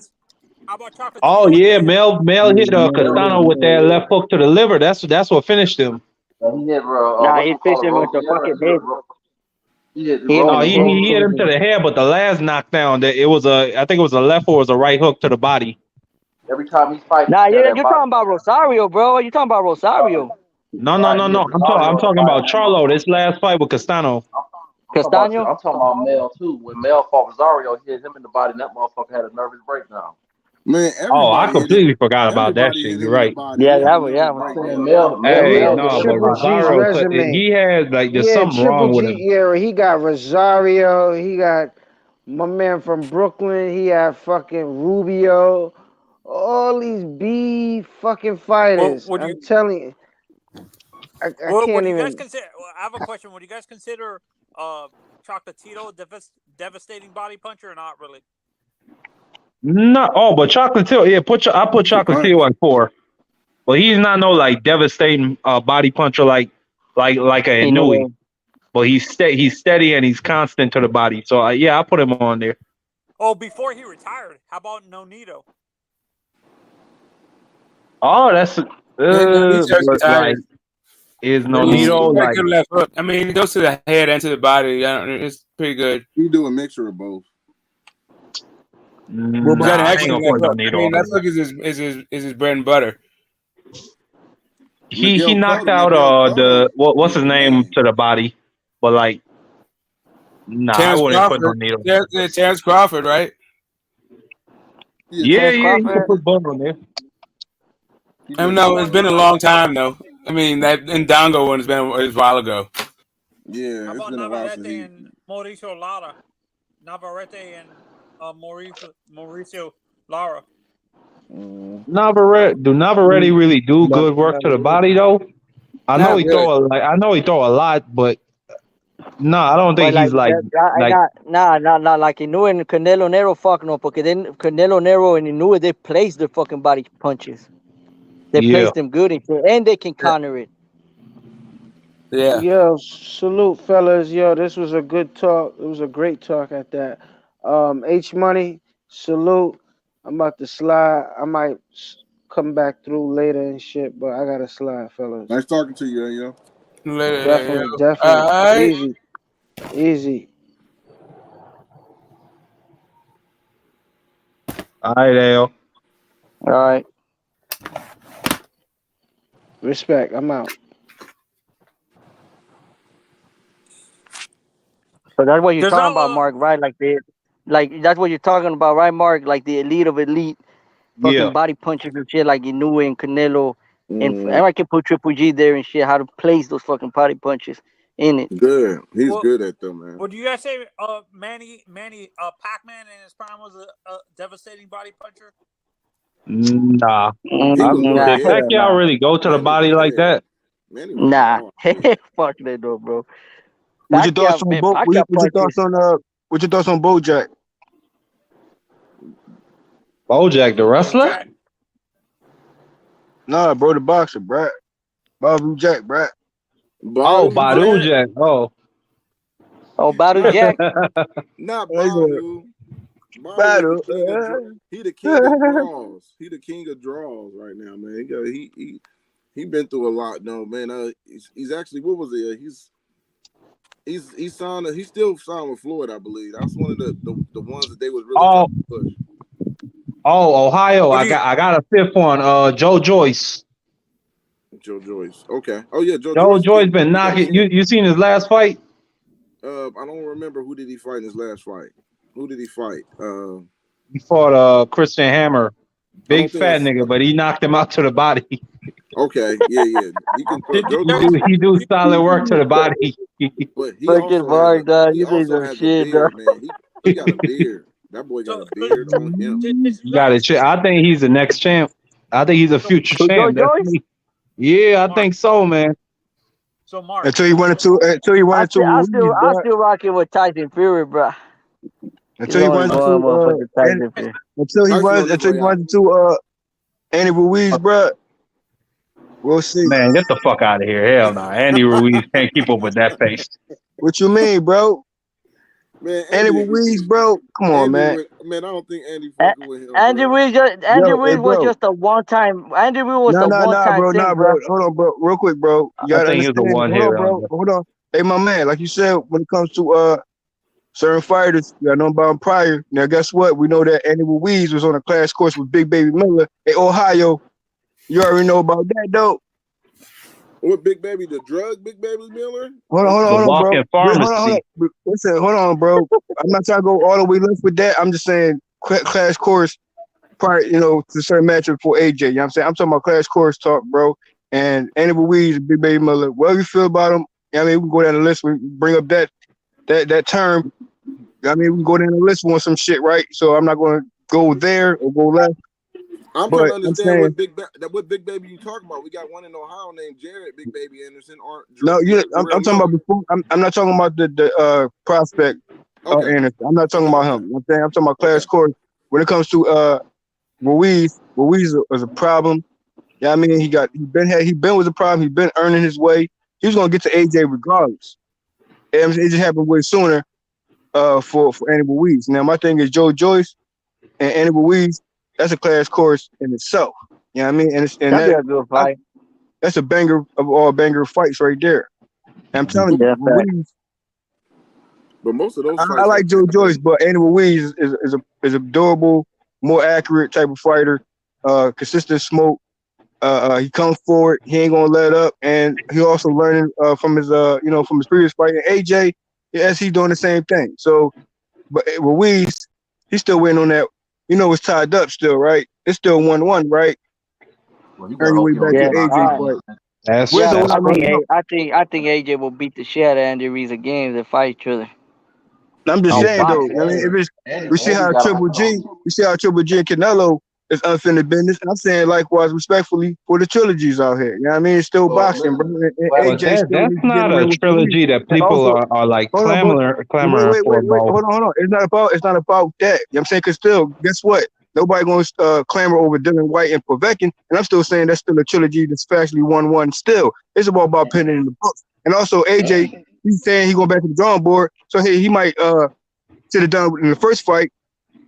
Oh yeah, Mel hit Castano with that left hook to the liver. That's what finished him. He hit, he finished him with the fucking head. He hit He hit him in No, the he, head. he hit him to the head, but the last knockdown, that it was I think it was a left or it was a right hook to the body. Every time he's fighting, Nah, he got yeah, that you're body. talking about Rosario, bro. You're talking about Rosario. No. Right, he hit I'm Rosario in the talking body. about Charlo. This last fight with Castano. Castaño? I'm talking about Mel too. When Mel fought Rosario, he hit him in the body, and that motherfucker had a nervous breakdown. Man, Oh, I everybody hit it. completely forgot about that Everybody shit. hit You're him in the right. body. Yeah, He had that a was nervous breakdown. Hey, Look at no, but Triple G's Rosario, resume. he had like there's Yeah, something Triple wrong with G him. era. He got Rosario. He got my man from Brooklyn. He had fucking Rubio. All these B fucking fighters. Would you I'm telling you, I would can't you guys even. consider? I have a question. Would you guys consider Chocolatito a devastating body puncher or not really? No, but Chocolatito, yeah, I put Chocolatito on 4, but he's not no like devastating body puncher like a Inui. But he's steady and he's constant to the body. So yeah, I put him on there. Oh, before he retired, how about Nonito? Oh, that's like is Nonito He's got a like? good left hook. I mean, he goes to the head and to the body. It's pretty good. He do a mixture of both. He's got an I ain't excellent gonna left put hook. I Nonito mean, on left there. hook is his bread and butter. He knocked out what's his name to the body, but like nah, I Terence wouldn't put Crawford. Nonito. Terence Crawford, right? Yeah, you can put both on there. I mean, no, it's been a long time though. I mean, that Ndongo one has been a while ago. Yeah, How about Navarrete and Mauricio Lara? Navarrete and Mauricio Lara. Navarrete really do good work to the body though? I know he throw a lot, but no, I don't think But he's like not like Inoue and Canelo Nero, fuck no, porque then Canelo Nero and Inoue, they place their fucking body punches. They place them good and they can counter it. Yeah. Yo, salute, fellas. Yo, this was a good talk. It was a great talk at that. H Money, salute. I'm about to slide. I might come back through later and shit, but I gotta slide, fellas. Nice talking to you, yo. Definitely. Right. Easy. all right, Al. All right. Respect. I'm out. So that's what you're talking about, Mark, right? Like that's what you're talking about, right, Mark? Like the elite of elite fucking body punchers and shit, like Inoue and Canelo, and I can put Triple G there and shit. How to place those fucking body punches in it? Good. He's good at them, man. Would you guys say Manny Pac-Man in his prime was a devastating body puncher? Nah. Did Pacquiao really go to the body like that? Nah. Fuck that though, bro. What's your thoughts on what's your thoughts on Bojack? Bojack, the wrestler? Nah, bro, the boxer, Brad. Badu Jack, Brad. Oh, Badu Jack. Oh, Badu Jack. Not Badu. He the king of draws. He the king of draws right now, man. He been through a lot, though, man. He's actually, what was it? He's signed. He's still signed with Floyd, I believe. That's one of the ones that they was really trying to push. Oh, Ohio. I got a fifth one. Joe Joyce. Joe Joyce. Okay. Oh yeah, Joe Joyce been knocking. You seen his last fight? I don't remember who did he fight in his last fight. Who did he fight? He fought Christian Hammer, big fat nigga, but he knocked him out to the body. Okay, yeah. He can he do solid work to the body. But he also has a beard, man. He got a beard. That boy got a beard on him. You got it. I think he's the next champ. I think he's a future champ. Yeah, I think so, man. So Mark, until he went into I still rocking with Tyson Fury, bro. Until he went into Andy Ruiz, bro. We'll see. Man, get the fuck out of here. Hell no. Andy Ruiz can't keep up with that pace. What you mean, bro? Man, Andy Ruiz, bro. Come on, man. Man, I don't think Andy fucking with him. Andy Ruiz was just a one-time. Andy Ruiz was a one-time thing, bro. Hold on, bro. Real quick, bro. I think he was a one-hitter. Hold on. Hey, my man, like you said, when it comes to certain fighters, I know about them prior. Now, guess what? We know that Andy Ruiz was on a class course with Big Baby Miller in Ohio. You already know about that, though. What Big Baby, the drug Big Baby Miller? Hold on, bro. Walking pharmacy. Listen, hold on, bro. I'm not trying to go all the way left with that. I'm just saying class course prior, to certain matchup for AJ. You know what I'm saying? I'm talking about class course talk, bro. And Andy Ruiz, Big Baby Miller, whatever you feel about him, I mean, we can go down the list. We bring up that term. I mean, we can go down the list on some shit, right? So I'm not going to go there or go left. I'm trying to understand what Big Baby you talking about. We got one in Ohio named Jared Big Baby Anderson. I'm talking about before. I'm not talking about the prospect Anderson. I'm not talking about him. I'm talking about class course. When it comes to Ruiz is a problem. Yeah, I mean, he been with a problem. He's been earning his way. He was gonna get to AJ regardless. And it just happened way sooner for Andy Ruiz. Now my thing is Joe Joyce and Andy Ruiz. That's a class course in itself. You know what I mean? And That'd be a good fight. That's a banger of all banger fights right there. And I'm telling you, Ruiz. But most of those I like Joe Joyce, but Andy Ruiz is a durable, more accurate type of fighter. Consistent smoke. He comes forward. He ain't gonna let up, and he also learning from his from his previous fight. And AJ, yes, he's doing the same thing. So, but Ruiz, he's still waiting on that. It's tied up still, right? It's still 1-1, right? Well, Earning way back to AJ fight. I think AJ will beat the shit out of Andy Ruiz again if they fight each other. I'm just saying though. I mean, we see how Triple G and Canelo is unfinished business. I'm saying likewise, respectfully, for the trilogies out here. You know what I mean? It's still boxing, bro. And that's not a trilogy that people are like clamoring for. Hold on. It's not about that. You know what I'm saying? Because still, guess what? Nobody going to clamor over Dylan White and Povetkin, and I'm still saying that's still a trilogy that's factually 1-1 still. It's about penning in the books. And also, AJ, he's saying he going back to the drawing board, so hey, he might sit it down in the first fight,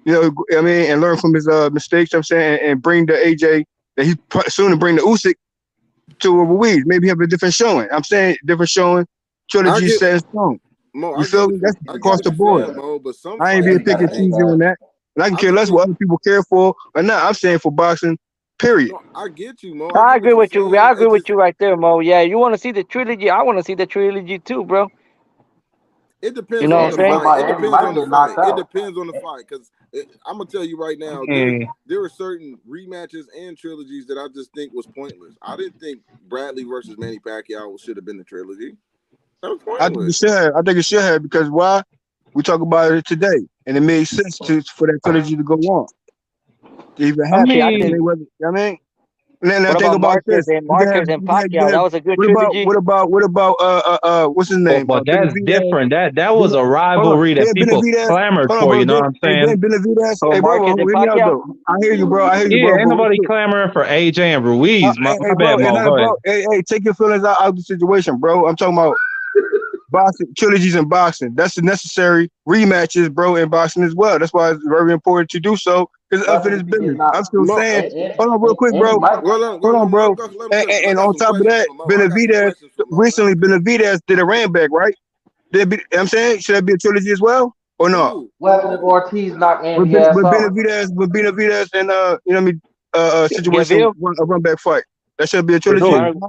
and learn from his mistakes, I'm saying, and bring the AJ that he's soon to bring the Usyk to a Ruiz. Maybe have a different showing. I'm saying different showing. Trilogy set in stone. You feel me? That's across the board. I ain't being picky and choosy on that. And I can care less what other people care for or not. I'm saying for boxing, period. No, I get you, Mo. I agree with you. I agree with you right there, Mo. Yeah, you want to see the trilogy? I want to see the trilogy too, bro. It depends on the fight. It depends on the fight. Because I'm going to tell you right now, there are certain rematches and trilogies that I just think was pointless. I didn't think Bradley versus Manny Pacquiao should have been the trilogy. That was pointless. I think it should have because why? We talk about it today. And it made sense for that trilogy to go on. To even happen. I mean, and then think about this. Marquez and Pacquiao, that was a good trilogy. What about what's his name? But that's different. That was a rivalry that people clamored for. You know what I'm saying? Benavidez. Hey, bro, I hear you, bro. Yeah, ain't nobody clamoring for AJ and Ruiz. My bad, Mo. Go ahead. Hey, take your feelings out of the situation, bro. I'm talking about boxing, trilogies in boxing. That's the necessary rematches, bro, in boxing as well. That's why it's very important to do so. Because unfinished business. I'm still saying, hold on real quick, bro. Hold on, bro. And on top of that, Benavidez did a ran back, right? I'm saying, should that be a trilogy as well? Or no? Weapon of Ortiz knocked Andy ass with Benavidez and situation, a run back fight. That should be a trilogy.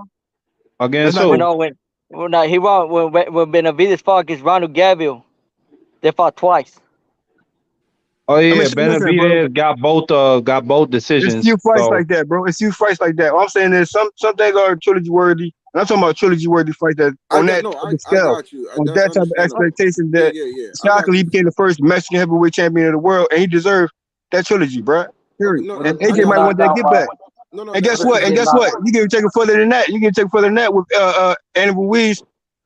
Again, so when Benavidez fought against Ronald Gabriel, they fought twice. Oh yeah, Benavidez got both decisions. It's few fights like that, bro. It's few fights like that. All I'm saying is some things are trilogy worthy. And I'm talking about trilogy worthy fights that on that scale, on that type of expectation that shockingly he became the first Mexican heavyweight champion of the world, and he deserves that trilogy, bro. Period. And AJ might want that get back. And guess what? You can take it further than that. You can take it further than that with Andy Ruiz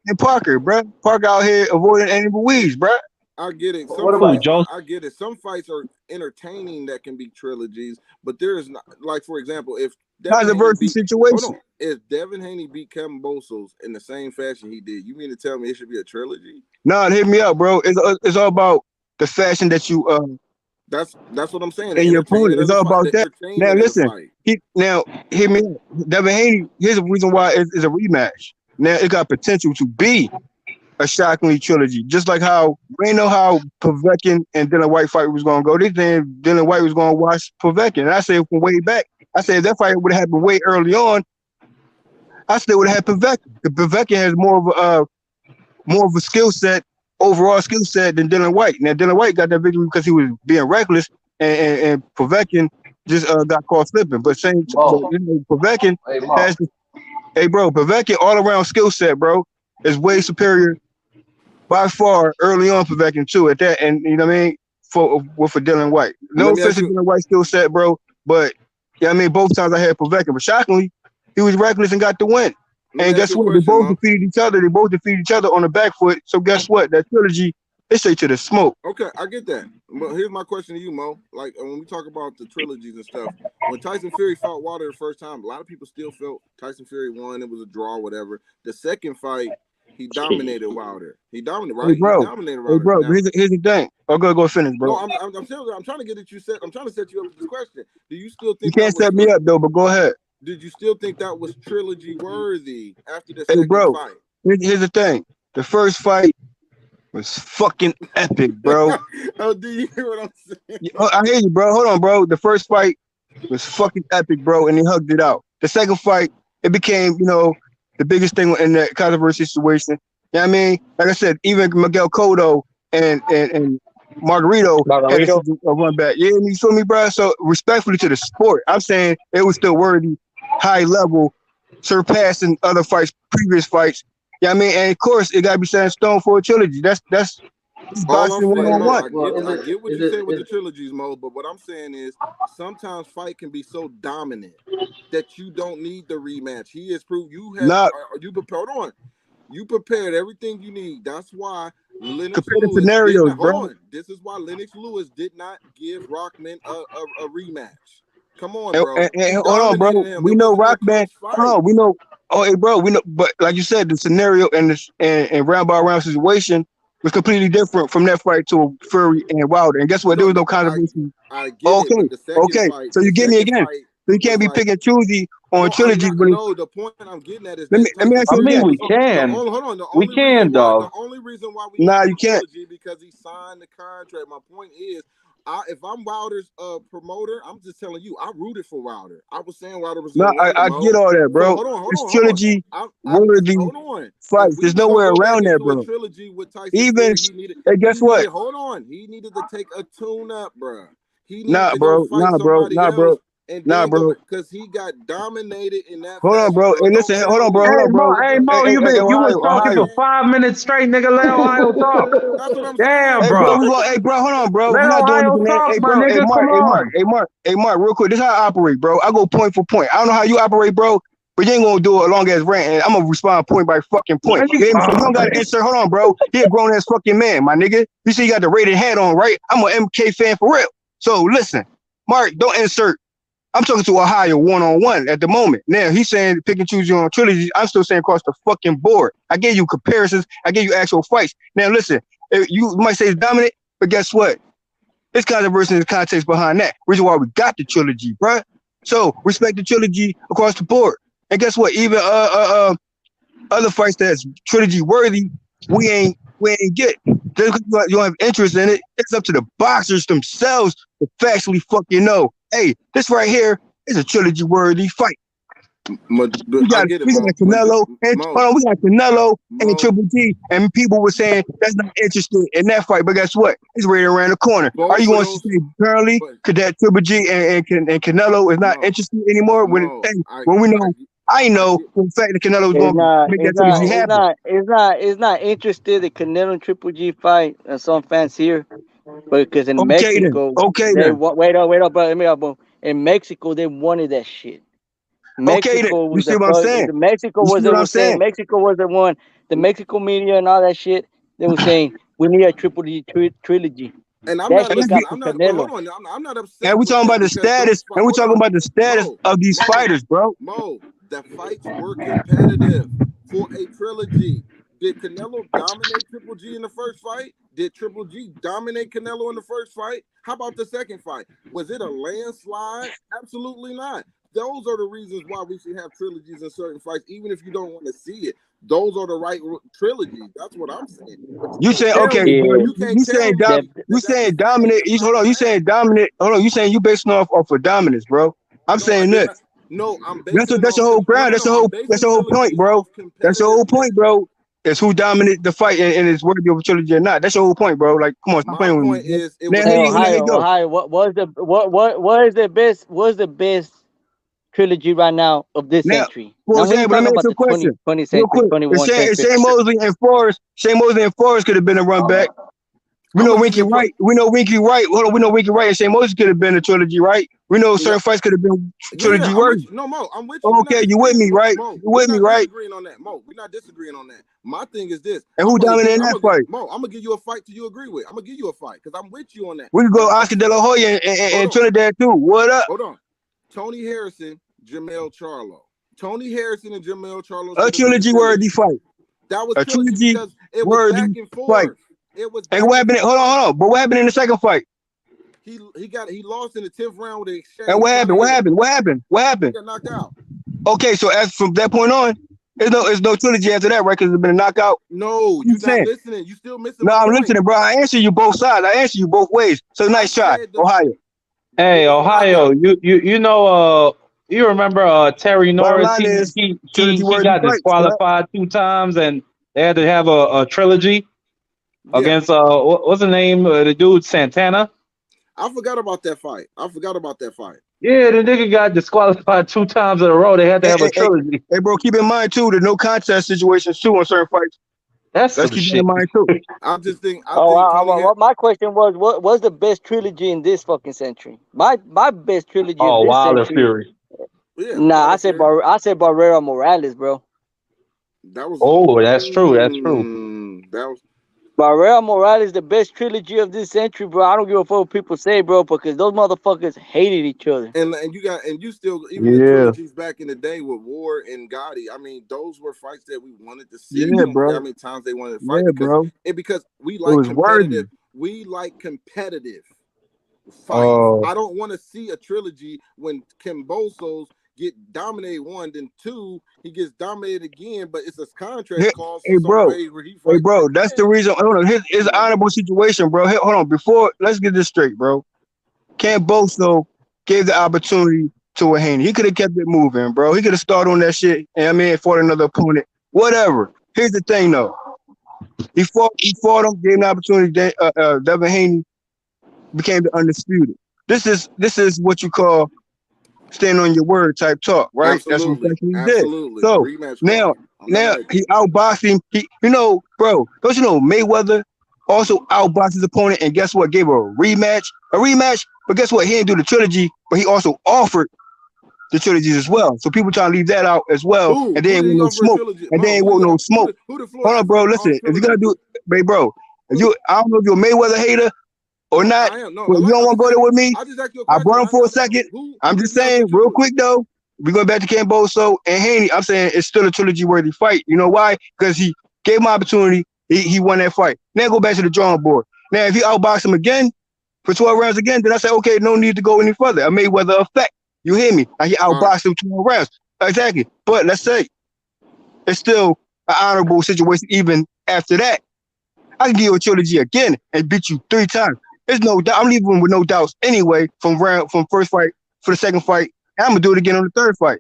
and Parker, bro. Parker out here avoiding Andy Ruiz, bro. I get it. I get it. Some fights are entertaining that can be trilogies, but there is not, like, for example, if Devin Haney beat Kevin Bosos in the same fashion he did, you mean to tell me it should be a trilogy? No, hit me up, bro. It's all about the fashion that you That's what I'm saying. And your opponent. It's all about that. Now listen, hear me out. Devin Haney, here's the reason why it's a rematch. Now it got potential to be a shockingly trilogy. Just like how we know how Povetkin and Dylan White fight was going to go. They think Dylan White was going to watch Povetkin. And I said from way back, I said if that fight would have happened way early on, I still would have had Povetkin. Because Povetkin has more of a skill set, overall skill set than Dylan White. Now Dylan White got that victory because he was being reckless, and Povetkin just got caught slipping. But Povetkin has Povetkin all around skill set, bro, is way superior by far early on Povetkin too at that, and you know what I mean, for Dylan White. No offense to Dylan White skill set, bro, but yeah, I mean both times I had Povetkin, but shockingly, he was reckless and got the win. And guess what? They both defeated each other. They both defeated each other on the back foot. So guess what? That trilogy, they say to the smoke. Okay, I get that. But here's my question to you, Mo. Like when we talk about the trilogies and stuff, when Tyson Fury fought Wilder the first time, a lot of people still felt Tyson Fury won. It was a draw, whatever. The second fight, he dominated Wilder. He dominated, right? Hey, bro. He dominated Wilder. Hey, bro. Now, Here's the thing. I'll go finish, bro. no, I'm trying to get at you. I'm trying to set you up with this question. Do you still think You can't set me up though, but go ahead. Did you still think that was trilogy worthy after the Hey, second bro. fight? Here's the thing. The first fight was fucking epic, bro. Oh, do you hear what I'm saying? I hear you, bro. Hold on, bro. The first fight was fucking epic, bro, and he hugged it out. The second fight, it became, the biggest thing in that controversy situation. You know what I mean? Like I said, even Miguel Cotto and Margarito had to run back. Yeah, you feel me, bro? So respectfully to the sport, I'm saying it was still worthy, high level, surpassing other fights, previous fights. Yeah, I mean, and of course, it gotta be set in stone for a trilogy. That's boxing 101. I get what you're saying with the trilogies, Mo, but what I'm saying is sometimes fight can be so dominant that you don't need the rematch. He has proved you have hold on. You prepared everything you need. That's why Lennox Lewis scenarios, bro. Hold on. This is why Lennox Lewis did not give Rockman a rematch. Come on, bro. And hold on, bro. We know Rockman. Hold on, we know. Oh, hey, bro. We know, but like you said, the scenario and round by round situation was completely different from that fight to Fury and Wilder. And guess what? There was no controversy. Okay. So you get me again. So you can't be picking choosy on trilogies. No, the point I'm getting at is let me ask you again. We can. Hold on. We can, dog. The only reason why we you can't. because he signed the contract. My point is, if I'm Wilder's promoter, I'm just telling you, I rooted for Wilder. I was saying Wilder was. No, I get all that, bro. This trilogy worthy fights. There's nowhere around that, bro. Even hey, guess what? Hold on, he needed to take a tune up, bro. Nah, bro. Because he got dominated in that. Hold on, bro. Hey, listen. Hold on, bro. Hey, Mo, you was talking for 5 minutes straight, nigga. Let Ohio talk. That's what I'm Damn, saying. bro. Hey, bro. Hold on, bro. Let We're not doing Ohio anything. talk, Hey, my bro. nigga. Hey, Mark. Real quick. This is how I operate, bro. I go point for point. I don't know how you operate, bro. But you ain't gonna do a long ass rant, and I'm gonna respond point by fucking point. So you don't gotta insert. Hold on, bro. He a grown ass fucking man, my nigga. You see, you got the rated hat on, right? I'm an MK fan for real. So listen, Mark, don't insert. I'm talking to Ohio one-on-one at the moment. Now he's saying pick and choose your own trilogy. I'm still saying across the fucking board. I gave you comparisons. I gave you actual fights. Now listen, you might say it's dominant, but guess what? It's controversy in the context behind that. Reason why we got the trilogy, bruh. So respect the trilogy across the board. And guess what? Even other fights that's trilogy worthy, we ain't get. Just because you don't have interest in it, it's up to the boxers themselves to factually fucking know. Hey, this right here is a trilogy worthy fight. We got Canelo and Triple G, and people were saying that's not interested in that fight. But guess what? It's right around the corner. Are you going to say currently that Triple G and Canelo is not interested anymore? When we know, I know for the fact that Canelo is going to make that trilogy happen. It's not interested in Canelo and Triple G fight. Some fans here, but because in Mexico, wait up, bro. In Mexico, they wanted that shit. Mexico was you see what I'm saying? Mexico was the one. The Mexico media and all that shit. They were saying we need a Triple G trilogy. And I'm not upset. And we're talking about the status. And we're talking about the status of these fighters, bro. Mo, the fights were competitive for a trilogy. Did Canelo dominate Triple G in the first fight? Did Triple G dominate Canelo in the first fight? How about the second fight? Was it a landslide? Absolutely not. Those are the reasons why we should have trilogies in certain fights, even if you don't want to see it. those are the right trilogies. That's what I'm saying. You saying okay, bro? You saying you saying dominant? Hold on, you saying dominant? Hold on, you saying you basing off of dominance, bro? I'm saying this. No, I'm basing That's your whole ground. That's your whole point, bro. That's your whole point, bro. Is who dominated the fight and is worthy of a trilogy or not. That's your whole point, bro. Like, come on, stop playing with me. Hey, Ohio, what is the best trilogy right now of this century? Well, Now, when Zach, you but let talking me ask about you the a question. 20 Real century, quick. 21 century. Shane Mosley and Forrest could have been a run back. We know Winky Wright. We know Winky Wright. Hold on, we know Winky Wright and Shane Mosley could have been a trilogy, right? We know certain fights could have been trilogy worthy. No, Mo, I'm with you. Okay, you with me, right? You with me, right? Disagreeing on that, Mo. We're not disagreeing on that. My thing is this. And who dominated in that fight? Mo, I'm gonna give you a fight you agree with. I'm gonna give you a fight because I'm with you on that. We can go Oscar De La Hoya and Trinidad too. What up? Hold on. Tony Harrison, Jamel Charlo. Tony Harrison and Jamel Charlo. A trilogy worthy fight. That was a trilogy because it was back and forth. Fight. It was. And what happened? Hold on. But what happened in the second fight? He lost in the 10th round with the exchange. And what happened? What happened? He got knocked out. Okay, so as from that point on, there's no trilogy after that, right? Because it's been a knockout. No, you're not listening. You still missing. No, I'm listening, bro. I answer you both sides. I answer you both ways. So nice try, Ohio. Hey, Ohio, you know you remember Terry Norris? He got disqualified 2 times, and they had to have a trilogy against what's the name of the dude, Santana? I forgot about that fight. Yeah, the nigga got disqualified 2 times in a row. They had to have a trilogy. Hey, bro, keep in mind too the no contest situations too on certain fights. Let's keep in mind too. I'm just thinking. My question was, what was the best trilogy in this fucking century? My best trilogy. Oh, of this Wilder century. Fury. Yeah, nah, I said Barrera Morales, bro. That was. Oh, that's true. That's true. That was. Barrera Morales, the best trilogy of this century, bro. I don't give a fuck what people say, bro, because those motherfuckers hated each other. And you still even the trilogies back in the day with Ward and Gotti. I mean, those were fights that we wanted to see. Yeah, bro. How many times they wanted to fight? Because we like competitive. Worthy. We like competitive fights. Oh. I don't want to see a trilogy when Kimbosos get dominated 1, then 2, he gets dominated again, but it's a contract clause. Hey, bro, that's the reason. Hold on, it's an honorable situation, bro. Hold on, let's get this straight, bro. Camboso gave the opportunity to a Haney. He could have kept it moving, bro. He could have started on that shit, and fought another opponent. Whatever. Here's the thing, though. He fought him, gave him the opportunity. Devin Haney became the undisputed. This is what you call stand on your word type talk, right? Absolutely. That's what he did. So now he outboxed him. Bro, don't you know Mayweather also outboxed his opponent, and guess what? Gave a rematch. But guess what? He didn't do the trilogy, but he also offered the trilogies as well. So people trying to leave that out as well, and they ain't want no smoke. Hold on, bro. Listen, if you're gonna do it, bro, I don't know if you're a Mayweather hater or not, but you don't want to go there with me. I brought him for a second. I'm just saying, real quick though, we going back to Camboso and Haney. I'm saying it's still a trilogy worthy fight. You know why? Because he gave him opportunity. He won that fight. Now go back to the drawing board. Now if he outbox him again for 12 rounds again, then I say, okay, no need to go any further. A Mayweather effect. You hear me? He outboxed him 12 rounds. Exactly. But let's say it's still an honorable situation even after that. I can give you a trilogy again and beat you 3 times. There's no doubt. I'm leaving with no doubts anyway from first fight for the second fight. And I'm gonna do it again on the third fight.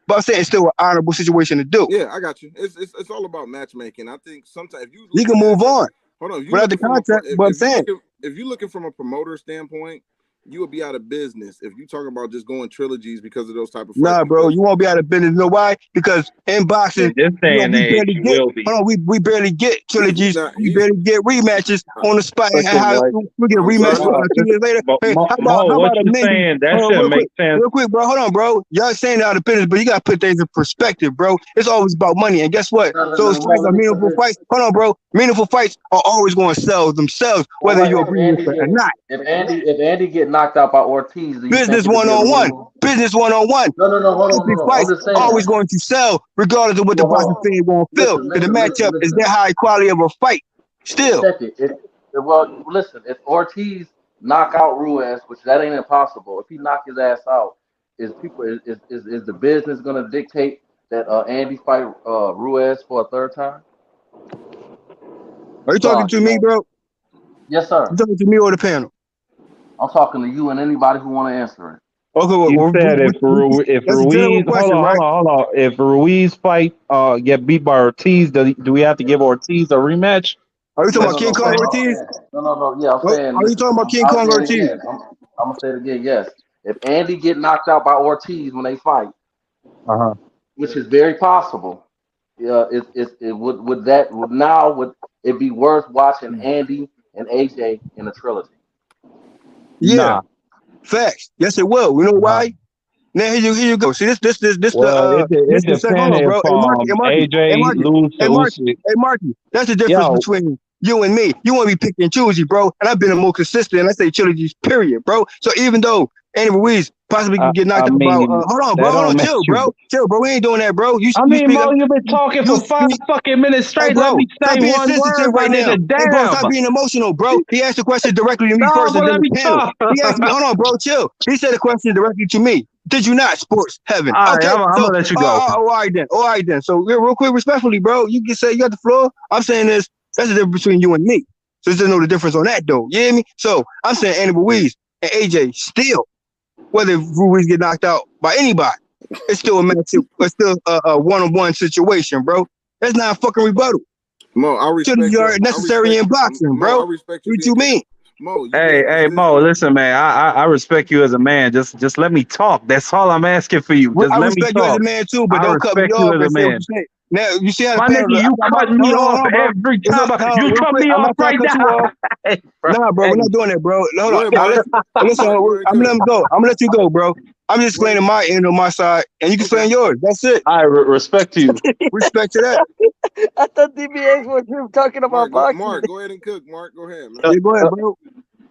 But I'm saying it's still an honorable situation to do. Yeah, I got you. It's all about matchmaking. I think sometimes you can move on. Hold on. Without the contract, but I'm saying if you're looking from a promoter standpoint, you would be out of business if you talking about just going trilogies because of those type of fights. Nah, bro, you won't be out of business. You know why? Because in boxing, we barely get trilogies. We barely get rematches on the spot. And how we get a rematch 2 years later. Hey, how about a minute? That shit makes sense. Real quick, bro. Hold on, bro. Y'all saying out of business, but you gotta put things in perspective, bro. It's always about money. And guess what? Those fights are meaningful fights. Hold on, bro. Meaningful fights are always going to sell themselves, whether you agree with it or not. If Andy get knocked out by Ortiz, business 101. Business 101. No. Hold on. Fights always going to sell, regardless of what the boxing fan going to feel. Because the matchup is that high quality of a fight. Still. Well, listen. If Ortiz knock out Ruiz, which that ain't impossible, if he knock his ass out, is the business going to dictate that Andy fight Ruiz for a third time? Are you talking to me, bro? Yes, sir. You talking to me or the panel? I'm talking to you and anybody who want to answer it. Okay, You said if that's a general Ruiz, question, right? hold on. If Ruiz fight, get beat by Ortiz, do we have to give Ortiz a rematch? Are you talking That's about King what Kong I'm saying. Ortiz? No. Yeah, I'm saying. Are you Listen, talking about King I'll Kong say it Ortiz? again. I'm gonna say it again. Yes. If Andy get knocked out by Ortiz when they fight, which is very possible, it would it be worth watching Andy and AJ in a trilogy? Yeah. Facts. Yes, it will. You know why? Now here you go. See this Well, this it the second. Hold depends on, if bro. AJ lose to Usyk. Hey, Marky. That's the difference Yo. between you and me. You want to be picky and choosy, bro. And I've been more consistent. And I say trilogies, period, bro. So even though Andy Ruiz possibly can get knocked I out by, mean, hold on, bro. that don't make Chill, you. bro. Chill, bro. We ain't doing that, bro. You speak. Mo, you've been talking for 5 fucking minutes Hey, straight. Let bro, me stop say being one sensitive word, my right now. nigga. Hey, bro, Damn. stop being emotional, bro. He asked the question directly to me first but and then let the me panel. talk. He asked me, hold on, bro, chill. He said the question directly to me. Did you not, sports heaven? All right, Okay, I'm so, gonna let you go. all right then. So real quick, respectfully, bro, you can say you got the floor. I'm saying this, that's the difference between you and me. So just know the difference on that, though. You hear me? So I'm saying Andy Ruiz and AJ still, whether Ruiz get knocked out by anybody, it's still a match. It's still a one-on-one situation, bro. That's not a fucking rebuttal. Mo, I respect you. Necessary in boxing, Mo, bro. I respect you. What you mean? Mo, you Hey, Mo, listen, man. I respect you as a man. Just let me talk. That's all I'm asking for you. Just I let me respect you as talk. a man too, but I don't cut me respect you off as a and say what man. you say. Now you see how the My panel. nigga, you cut me hold off on, bro. every time. You Real cut quick, me I'm off not trying right to cut you now. off. Nah, bro, Hey. we're not doing that, bro. Hold Go on. ahead, Now, Mark. listen, I'm gonna let him go. I'm gonna let you go, bro. I'm just explaining my end on my side, and you can explain yours. That's it. I respect to you. Respect to that. I thought DBX was him talking about boxing. Mark, go ahead and cook. Mark, go ahead, man. Yeah, go ahead, bro.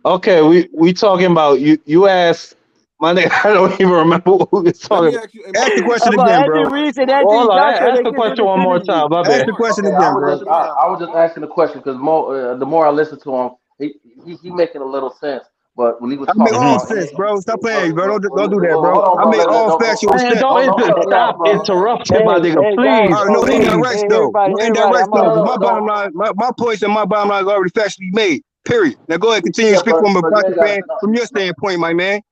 Okay, we talking about you asked my nigga. I don't even remember what we was talking about. Ask the question About again, Andy bro. Ruiz and Anthony Hold on, Joshua, ask they the could do question the one more trilogy. time. My Ask bad. the question Okay, again, bro. I was just asking the question because the more I listen to him, he making a little sense. But when he was I make talking all about sense, bro. Stop playing, bro. Don't do that, bro. hold on, I bro. make all factual Man, sense. Don't cut me off, stop bro. interrupting, my nigga. Hey, guys, Please, No, indirect hey, though. everybody, No, everybody, indirect I'm though. on. My bottom line, my points and my bottom line is already factually made. Period. Now go ahead, continue to Yeah, speak from a but you boxing ain't got fan from your standpoint, my man.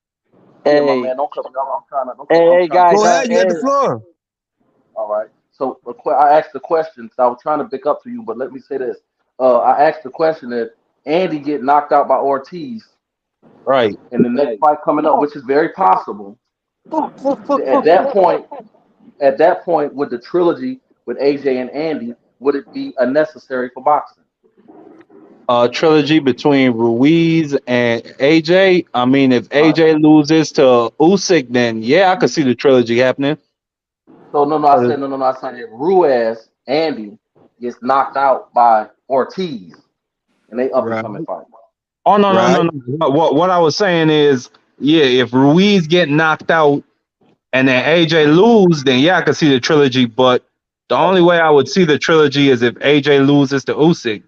Yeah, my Hey, man, don't cut me off. hey, guys, Go ahead, you got the hey, floor. All right. So I asked the question. So I was trying to pick up to you, but let me say this. I asked the question that Andy get knocked out by Ortiz right. in the next fight coming up, which is very possible. At that point, with the trilogy with AJ and Andy, would it be unnecessary for boxing? Trilogy between Ruiz and AJ. I mean, if AJ loses to Usyk, then yeah, I could see the trilogy happening. So I said no. I said if Ruiz Andy gets knocked out by Ortiz and they up and coming fight. Oh no. What I was saying is, yeah, if Ruiz get knocked out and then AJ lose, then yeah, I could see the trilogy. But the only way I would see the trilogy is if AJ loses to Usyk.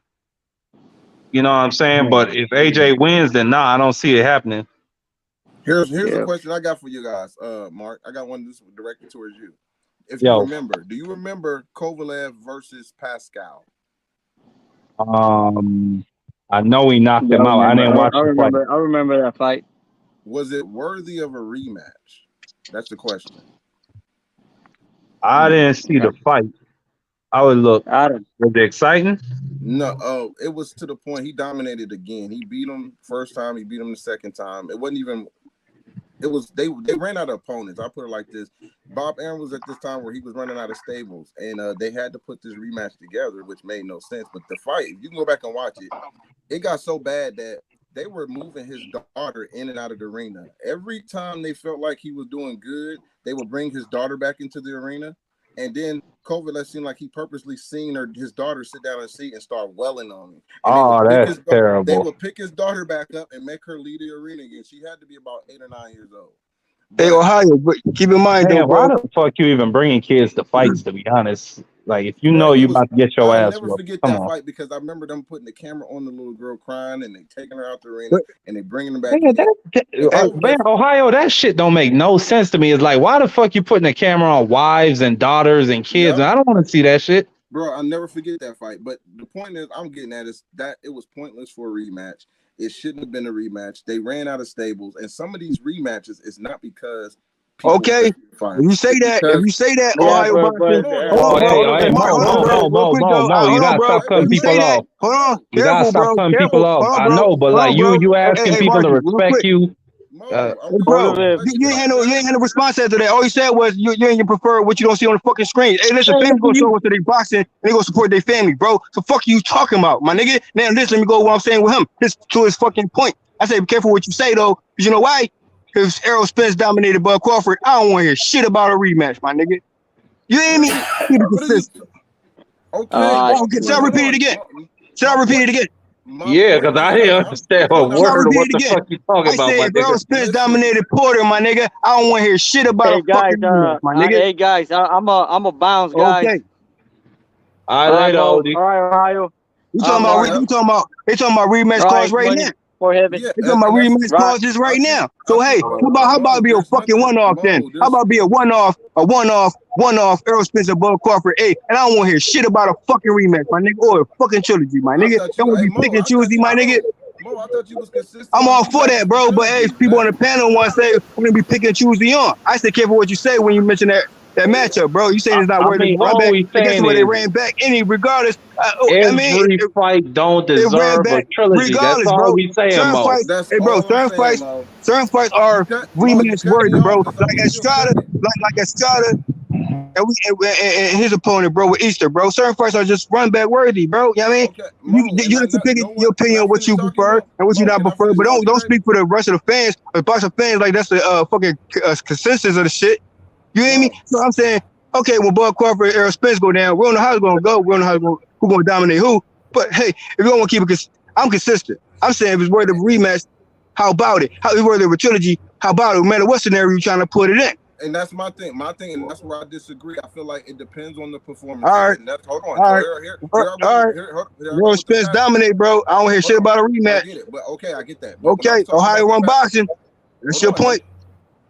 You know what I'm saying? But if AJ wins, then nah, I don't see it happening. Here's a question I got for you guys, Mark. I got one this directed towards you. If Yo. you remember, do you remember Kovalev versus Pascal? I know he knocked him out. I didn't watch the fight. I remember that fight. Was it worthy of a rematch? That's the question. I didn't see the fight. I would look. Was it exciting? No, it was to the point he dominated again. He beat him first time. He beat him the second time. It wasn't even. It was they ran out of opponents. I put it like this: Bob Aaron was at this time where he was running out of stables, and they had to put this rematch together, which made no sense. But the fight, if you can go back and watch it, it got so bad that they were moving his daughter in and out of the arena. Every time they felt like he was doing good, they would bring his daughter back into the arena. And then Kovalev seemed like he purposely seen his daughter sit down in a seat and start welling on him. And that's terrible. They would pick his daughter back up and make her lead the arena again. She had to be about 8 or 9 years old. Hey, Ohio, but keep in mind though, Man, bro. why the fuck you even bringing kids to fights? To be honest, Like if you Bro, know it you was. about to get your I'll ass never whooped, forget come that on. fight because I remember them putting the camera on the little girl crying and they taking her out the arena But and they bringing her back man, in. And man, Kovalev, Ohio, that shit don't make no sense to me. It's like, why the fuck you putting a camera on wives and daughters and kids? yep, I don't want to see that shit. bro, I'll never forget that fight. But the point is, I'm getting at is that it was pointless for a rematch. It shouldn't have been a rematch. They ran out of stables, and some of these rematches is not because people Okay. fight. If you say It's that, because Yeah, Ohio boxing, hold on, hold Oh, on, bro. hey, hey, Hold Mo, on, Mo, bro. Mo, Real Mo, quick Mo, though. Mo. You Hold on, gotta bro. stop cutting If you people say that, off. hold on. You gotta Careful, stop bro. cutting people Careful. off. Hold on, I bro. know, but Hold like on, bro. you Hey, asking hey, people to Marky, real respect quick. you. Hey, I'm bro, cool. Let you you ain't like had no, that. you ain't had no response after that. All you said was you ain't even prefer what you don't see on the fucking screen. Hey, listen, fans gonna show up to their boxing and they gonna support their family, bro. So fuck you talking about, my nigga. Now listen, let me go what I'm saying with him. To his fucking point. I say be careful what you say though, because you know why? Because Errol Spence dominated Bud Crawford. I don't want to hear shit about a rematch, my nigga. You hear me? Keep it What are you? consistent. Okay, Okay, but shall I hold repeat it on. again? Shall My I repeat it point. again? My Yeah, point because is I that didn't the understand a point I'm Shall I word of repeat what it the again? fuck you talking I about, say my if Errol nigga. Spence listen. dominated Porter, my nigga, I don't want to hear shit about a Hey guys, fucking rematch, my nigga. hey guys, I'm a bounce, guys. Okay. All All right, right, later, Mo. Odie. All right, Ohio. You All talking right, about Mark. Yep. they talking about rematch Right, calls right money now. for heaven. Yeah, They talking about and that's rematch Right. clauses I right think now. I So think hey, how about it be a There's fucking nothing. one-off then? How There's about be a one-off Errol Spence and Bud Crawford? Hey, and I don't want to hear shit about a fucking rematch, my nigga, or a fucking trilogy, my I nigga. thought Don't you. want to Hey be Mo, picking I thought choosy, you. my nigga. Mo, I thought you was consistent I'm on all two for that, matches and bro. But hey, trilogies, people on man. the panel want to say we're gonna be picking choosy on. I say careful what you say when you mention that matchup, bro. You saying it's not I worthy mean, to run all back. we I guess saying where they is ran back any regardless. I mean, every fight don't it ran deserve a back trilogy. That's regardless, all bro. we saying, Certain Mo. fights, That's hey, bro. all I'm saying, Mo. Certain fights You are cut Mo. You rematch cut me worthy, bro. off because I'm Like still Estrada, cooking. like Estrada, and his opponent, bro, with Easter, bro. Certain fights are just run back worthy, bro. You know what I mean? Okay, Mo, and You have to pick no your one. Can opinion I on what finish you talking, prefer Mo? and what you Mo, not can I prefer. finish But talking, don't baby? speak for the rest of the fans. The boxing fans like that's the fucking consensus of the shit. You hear me? Mo, So I'm saying, okay, when Bud Crawford and Errol Spence go down, we don't know how it's gonna go. We don't know who's gonna dominate who. But hey, if you don't want to keep it, I'm consistent. I'm saying if it's worth of a rematch, how about it? How it's worth of a trilogy? How about it? No matter what scenario you're trying to put it in. and that's my thing. My thing, and that's where I disagree. I feel like it depends on the All performances, right, and that's hold on. all So right, here I all go. right. Here I go Errol with the Spence caveat. dominate, bro. I don't hear Hold shit on, about a I rematch. get it, but okay, I get that. But when I was Okay, talking Ohio about the run boxing. That's hold your on, point.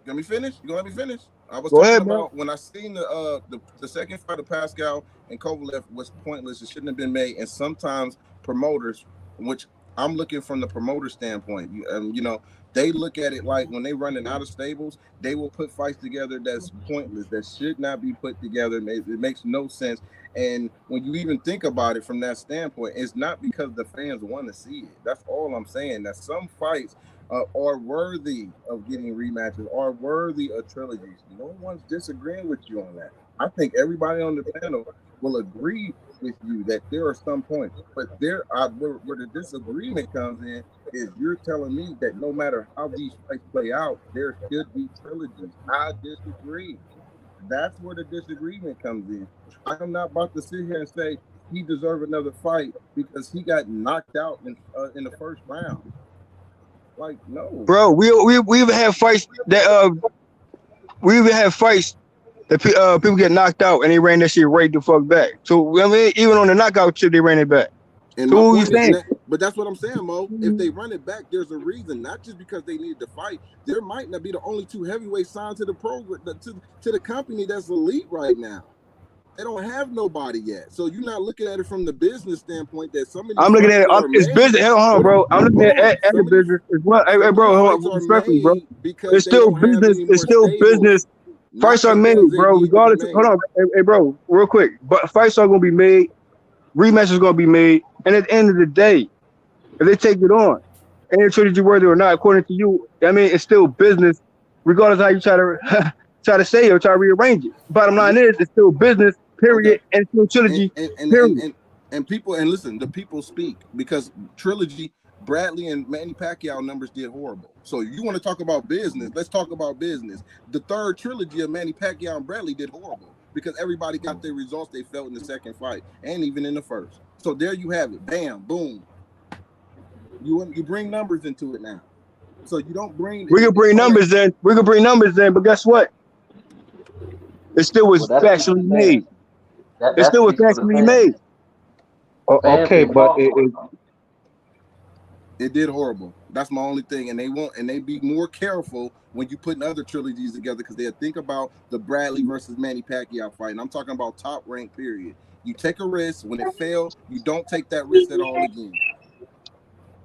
let me finish. You gonna let me finish? I was Go talking ahead, bro. about when I seen the second fight of Pascal and Kovalev was pointless. It shouldn't have been made. And sometimes promoters, which I'm looking from the promoter standpoint, you know, they look at it like when they running out of stables, they will put fights together that's pointless, that should not be put together. It makes no sense. And when you even think about it from that standpoint, it's not because the fans want to see it. That's all I'm saying. That some fights are worthy of getting rematches, are worthy of trilogies. No one's disagreeing with you on that. I think everybody on the panel will agree with you that there are some points, but where the disagreement comes in is you're telling me that no matter how these fights play out, there should be trilogies. I disagree. That's where the disagreement comes in. I am not about to sit here and say he deserves another fight because he got knocked out in the first round. Like, no. Bro, we even have fights that people get knocked out and they ran that shit right the fuck back. So I mean, even on the knockout shit, they ran it back. And So my who you point is, saying? but that's what I'm saying, Mo. If they run it back, there's a reason, not just because they needed to fight. There might not be the only two heavyweights signed to the program, to the company that's elite right now. They don't have nobody yet. So you're not looking at it from the business standpoint that some of these I'm looking fights at it. are It's made. business. Hold on, bro. I'm looking at the business as well. Hey, Some of bro, these hold fights on. are Respectfully, bro. made because It's they still don't have business. any It's more still stables, business. not Fights are made, because they bro. need to be Regardless. made. Hold on, hey, bro. Real quick. But fights are gonna be made. Rematches gonna be made. And at the end of the day, if they take it on, and it's trilogy worthy or not, according to you, I mean, it's still business, regardless of how you try to try to say it or try to rearrange it. Bottom line is, it's still business. Okay. Period. And it's still And trilogy. and, and, and, Period. and and people, and listen, the people speak because trilogy, Bradley and Manny Pacquiao numbers did horrible. So you want to talk about business? Let's talk about business. The third trilogy of Manny Pacquiao and Bradley did horrible because everybody got their results they felt in the second fight and even in the first. So there you have it. Bam, boom. You bring numbers into it now. So you don't bring We can bring numbers in. We can bring numbers in, but guess what? It still Well, was that's what factually you're saying. made. That It that still was speaks for the factually fans. made. The fans Okay, didn't but call for it. It did horrible. That's my only thing, and they be more careful when you putting other trilogies together because they'll think about the Bradley versus Manny Pacquiao fight, and I'm talking about top rank. Period. You take a risk. When it fails, you don't take that risk at all again.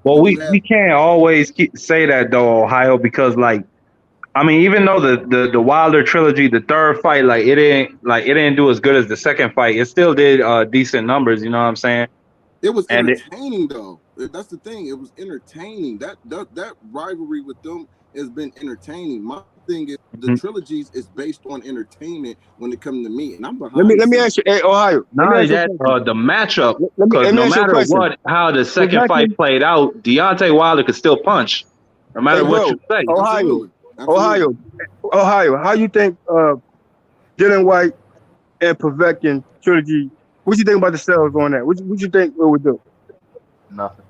Well, When we, you have we can't always say that though, Ohio, because like I mean, even though the Wilder trilogy, the third fight, like it didn't do as good as the second fight, it still did decent numbers. You know what I'm saying? it was And entertaining though. That's the thing. It was entertaining. That rivalry with them has been entertaining. My thing is the trilogies is based on entertainment when it comes to me, and I'm behind. Let me ask you, hey, Ohio. Let not me only ask you a that, question. the matchup, Let because me no ask you a matter question. what, how the second fight Povetkin, played out, Deontay Wilder could still punch, no matter hey, what bro, you say. Ohio, Absolutely. Ohio. How you think Dylan White and Povetkin trilogy? What you think about the sales on that? What you think it would do? Nothing.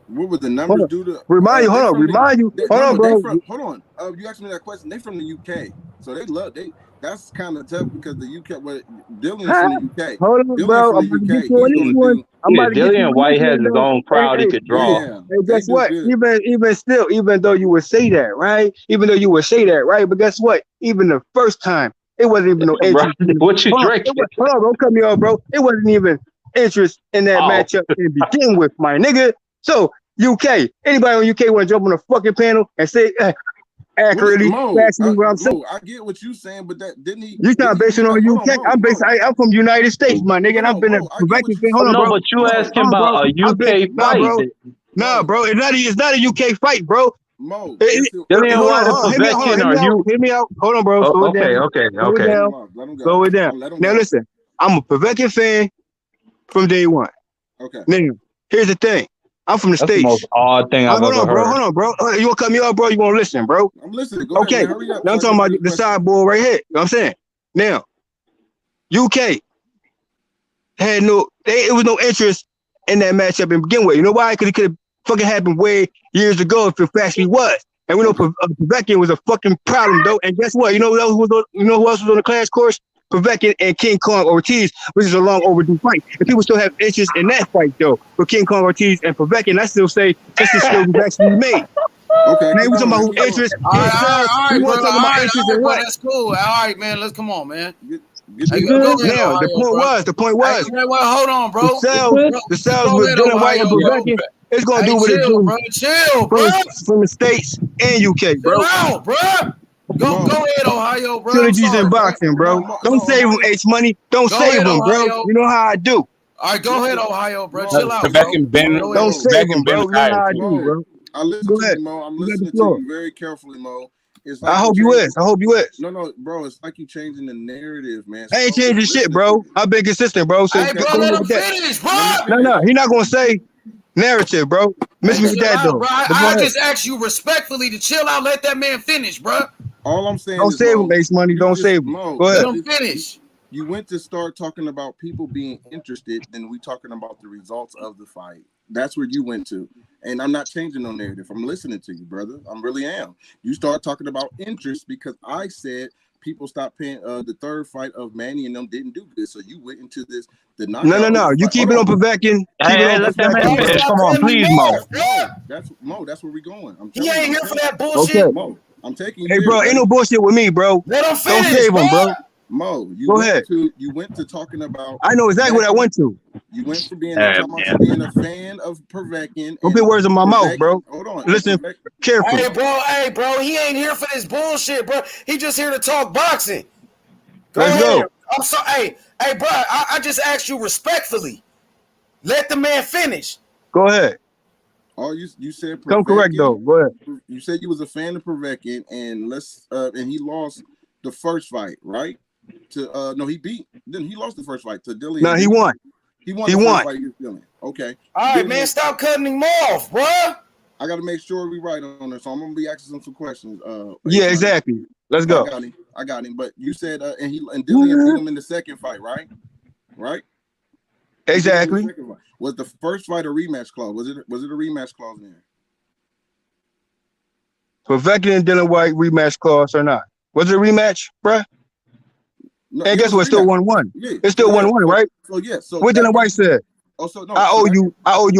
What would the Hold numbers on. do to? Remind you, They hold on. from the. Remind you. They, Hold no, on, no, they bro. from. Hold on. You asked me that question. They from the UK, so they love they. That's kind of tough because the UK. Well, Dylan's from the UK. Hold on, Dylan's bro. from I'm about to the get UK. you on He's this gonna one. do. I'm Yeah, about to get you Dillian on this White has one, his though. own crowd he could draw. Yeah, Hey, they guess do what? good. Even still, even though you would say that, right? Even though you would say that, right? But guess what? Even the first time, it wasn't even no Bro, interest. what you Hold on, drinking? hold on, don't cut me off, bro. It wasn't even interest in that Oh, matchup to begin with, my nigga. So UK, anybody on UK want to jump on a fucking panel and say accurately, factually what I'm saying? I get what you saying, but that didn't he? You trying Didn't to he base it beat on up? Hold on, UK? I'm based. I'm from the United States, my nigga, and I've been a I get what Povetkin you fan. Hold on, no, bro. but you asking Hold on, bro. about a I've been UK nah, fight. bro. Nah, bro. It's not a UK fight, bro. Mo, Dillian Hold White and on. Hear me out. Povetkin, are you? Hear me out. Hold on, bro. Oh, Slow it okay, down. okay, Slow it okay. down. Let him go. Slow it down. Let him Now go. listen. I'm a Povetkin fan from day one. Okay. Now, here's the thing. I'm from the That's the States. most odd thing I've Hold ever on, bro. heard. Hold on, bro. You want to cut me off, bro? You want to listen, bro? I'm listening. Go ahead, Okay. man. Hurry up. Now I'm talking about the sideboard right here. You know what I'm saying? Now, UK had it was no interest in that matchup to begin with. You know why? Because it could have fucking happened way years ago if it actually was. And we know Povetkin was a fucking problem though. And guess what? You know who else was on the class course? Povetkin and King Kong Ortiz, which is a long overdue fight. And people still have interest in that fight though. For King Kong Ortiz and Povetkin, I still say this is still actually made. Okay, Now keep we talking going, about man. who Keep going. interest All in right, sales. all We right, bro. want to talk All about right, interest in bro. what? That's cool. All right, man. Let's come on, man. Get Hey, the go ahead, Now Ohio, the point Hey, was man, well, hold on, bro. the sales Go with ahead, Dylan White and Ohio, bro. Povetkin, it's gonna Hey, do what it chill, do bro. Chill, bro. from the States and UK, bro. Chill out, bro. Go ahead, Ohio, bro. I'm Trilogies sorry, in bro. boxing, bro. Don't save them, H Money. Don't Go save ahead, them, bro. Ohio. You know how I do. All right, go ahead, Ohio, bro. Chill out, bro. Povetkin been Go Don't ahead. save them, bro. You know how I do, Mo, bro. I listen Go to ahead. you, Mo. I'm You got the listening to floor. you very carefully, Mo. It's I like hope you is. I hope you is. No, bro. It's like you changing the narrative, man. I ain't Slow changing down. shit, Listening bro. to you. I've been consistent, bro. So Hey, bro, come let here him with that. finish, bro. Let me finish. No, he's not gonna say narrative, bro. Miss Hey, me with chill that out, though. bro. But go I ahead. just asked you respectfully to chill out. Let that man finish, bro. All I'm saying Don't is, save him, Mo, H Money. you Don't just save him. Mo. Go Let ahead. him finish. You went to start talking about people being interested, then we talking about the results of the fight. That's where you went to. And I'm not changing no narrative. I'm listening to you, brother. I really am. You start talking about interest because I said people stopped paying the third fight of Manny and them didn't do good. So you went into this, the knockout. No. You Fight. keep it on Povetkin. Keep it on Let that man Povetkin, bro. finish. Stop Come on, cutting him please, Mo. off, bro. That's where we going. I'm He telling ain't you. here for that Okay. bullshit. Mo, I'm taking you Hey, there, bro, ain't buddy. no bullshit with me, bro. Let him Don't finish, save bro. him, bro. Mo, Go ahead. you went to talking about I know exactly what I went to. You went from being Hey, talking about you being a fan of Povetkin Don't put words in my mouth, bro. Hold on. Listen carefully. Hey, bro, he ain't here for this bullshit, bro. He just here to talk boxing. Let's ahead. go. I'm sorry. Hey, bro, I just asked you respectfully. Let the man finish. Go ahead. Oh, you said Povetkin. Come correct though. Go ahead. You said you was a fan of Povetkin, and he lost the first fight, right? To no, he beat. Then he lost the first fight to Dillian. No, he won. He won He the first won. fight against Dillian. Okay. All right, man, stop cutting him off, bro. I got to make sure we right on it, so I'm gonna be asking some questions. Yeah, exactly. Let's go. I got him. But you said and Dillian beat him in the second fight, right? Right. Exactly. Was the first fight a rematch clause? Was it a rematch clause there? Povetkin and Dylan White rematch clause or not? Was it a rematch, bruh? And guess what? It's still 1-1. Yeah. It's still 1-1, right? So yeah. So what Dylan White said? So no. I owe you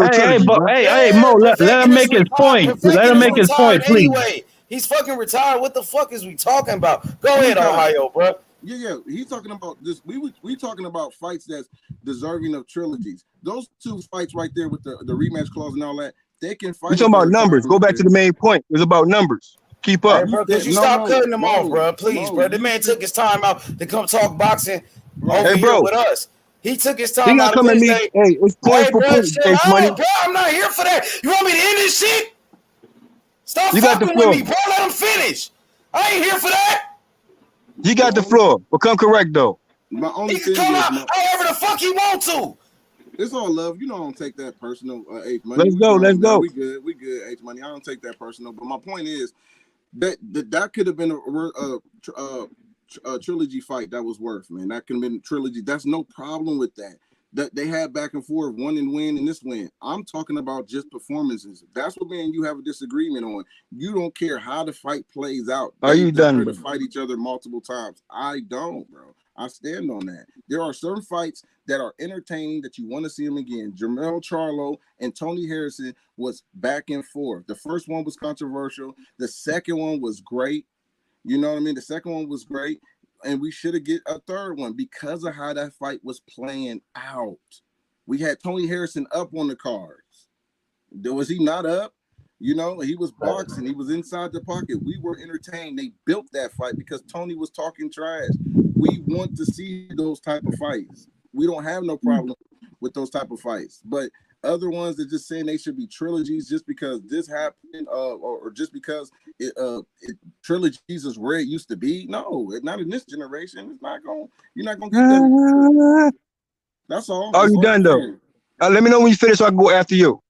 a trilogy. But bro. hey, Mo, let him make his point. Let him make his point, please. Anyway, he's fucking retired. What the fuck is we talking about? Go ahead, Ohio, bro. Yeah. He's talking about this. We talking about fights that's deserving of trilogies. Those two fights right there with the rematch clause and all that, they can fight. We're talking about numbers. Go back to the main point. It's about numbers. Keep up. Hey, bro, could you stop cutting him off, bro? Please, bro. The man took his time out to come talk boxing over here with us. He took his time out of his day. Hey, it's point for point. It's money. Bro, I'm not here for that. You want me to end this shit? Stop You got the fucking with floor. me, bro. Let him finish. I ain't here for that. You got the floor. But come correct though. My only He can come out however the fuck he want to. It's all love. You know, I don't take that personal. H Money. Let's go. Let's go. We good. H Money. I don't take that personal. But my point is that could have been a trilogy fight that was worth, man. That could have been a trilogy. That's no problem with that. That they had back and forth, one and win and this win. I'm talking about just performances. That's what me and you have a disagreement on. You don't care how the fight plays out. Are you done? To fight each other multiple times. I don't, bro. I stand on that. There are certain fights that are entertaining that you want to see them again. Jermell Charlo and Tony Harrison was back and forth. The first one was controversial. The second one was great. You know what I mean? The second one was great. And we should have get a third one because of how that fight was playing out. We had Tony Harrison up on the cards. Was he not up? You know, he was boxing. He was inside the pocket. We were entertained. They built that fight because Tony was talking trash. We want to see those type of fights. We don't have no problem with those type of fights. But other ones that just saying they should be trilogies just because this happened, or just because trilogies is where it used to be. No, not in this generation. It's not going. You're not going to get that. That's all. Are you done though? Let me know when you finish so I can go after you.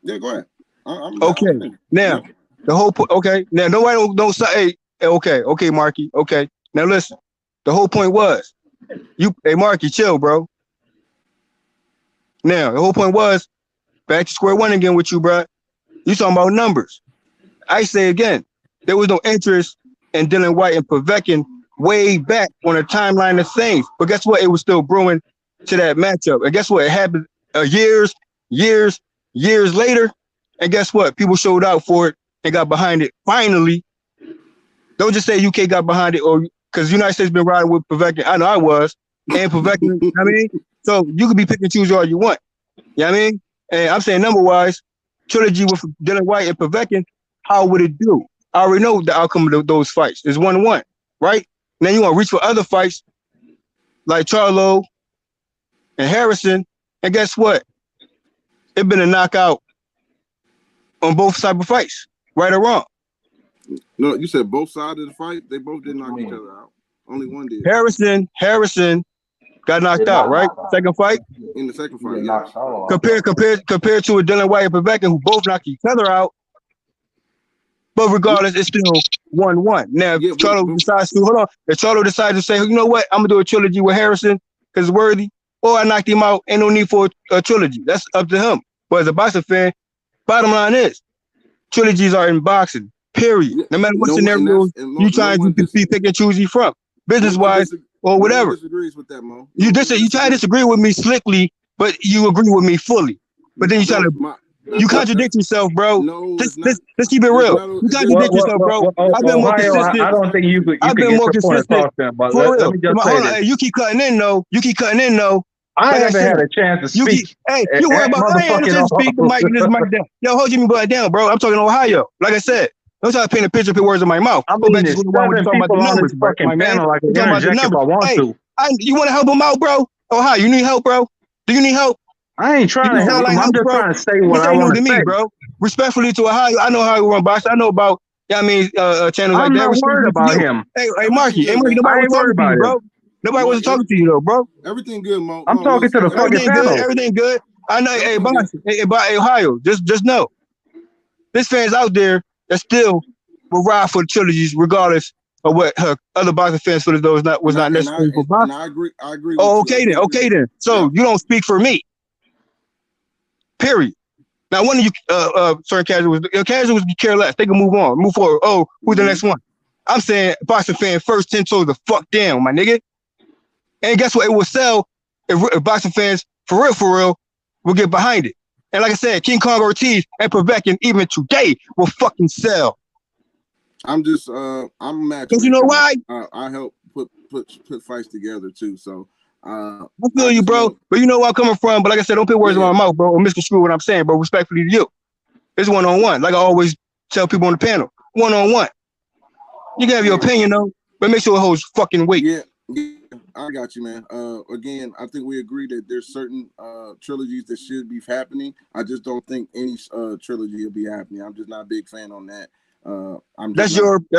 Yeah, go ahead. Okay. Now the whole point. Okay. Now nobody don't say. Hey, okay, Marky. Okay. Now listen. The whole point was, hey Marky, chill, bro. Now the whole point was back to square one again with you, bro. You talking about numbers? I say again, there was no interest in Dylan White and Povetkin way back on a timeline of things. But guess what? It was still brewing to that matchup. And guess what? It happened years later. And guess what? People showed out for it and got behind it. Finally, don't just say UK got behind it, or because the United States been riding with Povetkin. I know I was. And Povetkin, I mean, so you could be pick and choose all you want. You know what I mean? And I'm saying number-wise, trilogy with Dylan White and Povetkin, how would it do? I already know the outcome of those fights. It's 1-1, right? Now you want to reach for other fights like Charlo and Harrison, and guess what? It's been a knockout on both type of fights, right or wrong. No, you said both sides of the fight. They both did knock each other out. Only one did. Harrison got knocked out, right? Second fight. In the second fight, yeah. Compared to a Dylan White and Povetkin, who both knocked each other out. But regardless, it's still 1-1. Now, if Charlo decides to if Charlo decides to say, you know what, I'm gonna do a trilogy with Harrison because it's worthy, or I knocked him out, ain't no need for a trilogy. That's up to him. But as a boxing fan, bottom line is, trilogies are in boxing. Period. No matter what scenario you trying to be pick and choose from, business wise or whatever. Disagrees with that, Mo. You try to disagree with me slickly, but you agree with me fully. But then you try to you contradict yourself, bro. Let's keep it real. You contradict yourself, bro. I've been more consistent. I don't think you I've been more consistent. But For real. let me just say this. Hey, you keep cutting in though. I haven't had a chance to speak. You worry about I ain't to speak. The mic down. Yo, hold Jimmy Button down, bro. I'm talking Ohio. Like I said, don't try to paint a picture, put words in my mouth. I mean, there's 7 people on this fucking panel. I can interject if I want to. You want to help him out, bro? Ohio, you need help, bro? Do you need help? I ain't trying to help him. I'm just trying to say what I want to say, bro. Respectfully to Ohio, I know how you run boxing. I know about, channels like that. I'm not worried about him. Hey, Marky, nobody was talking to you, bro. Nobody wasn't talking to you, though, bro. Everything good, Mo. I'm talking to the fucking panel. Everything good. I know. Hey, boxing. Hey, Ohio, just know, there's fans out there that still will ride for the trilogies, regardless of what her other boxing fans feel as though was not necessary for boxing. I agree. Oh, okay then. So you don't speak for me. Period. Now, one of you, certain casuals care less. They can move on, move forward. Oh, who's the next one? I'm saying boxing fan first, 10 toes the fuck down, my nigga. And guess what? It will sell if boxing fans for real will get behind it. And like I said, King Kong Ortiz and Povetkin even today will fucking sell. I'm just I'm a matchmaker. Because you know why? I help put fights together too. So I feel you, bro. But you know where I'm coming from. But like I said, don't put words in my mouth, bro, or misconstrue what I'm saying, bro. Respectfully to you. It's one-on-one. Like I always tell people on the panel. One-on-one. You can have your opinion though, but make sure it holds fucking weight. Yeah, I got you, man. Again, I think we agree that there's certain trilogies that should be happening. I just don't think any trilogy will be happening. I'm just not a big fan on that. That's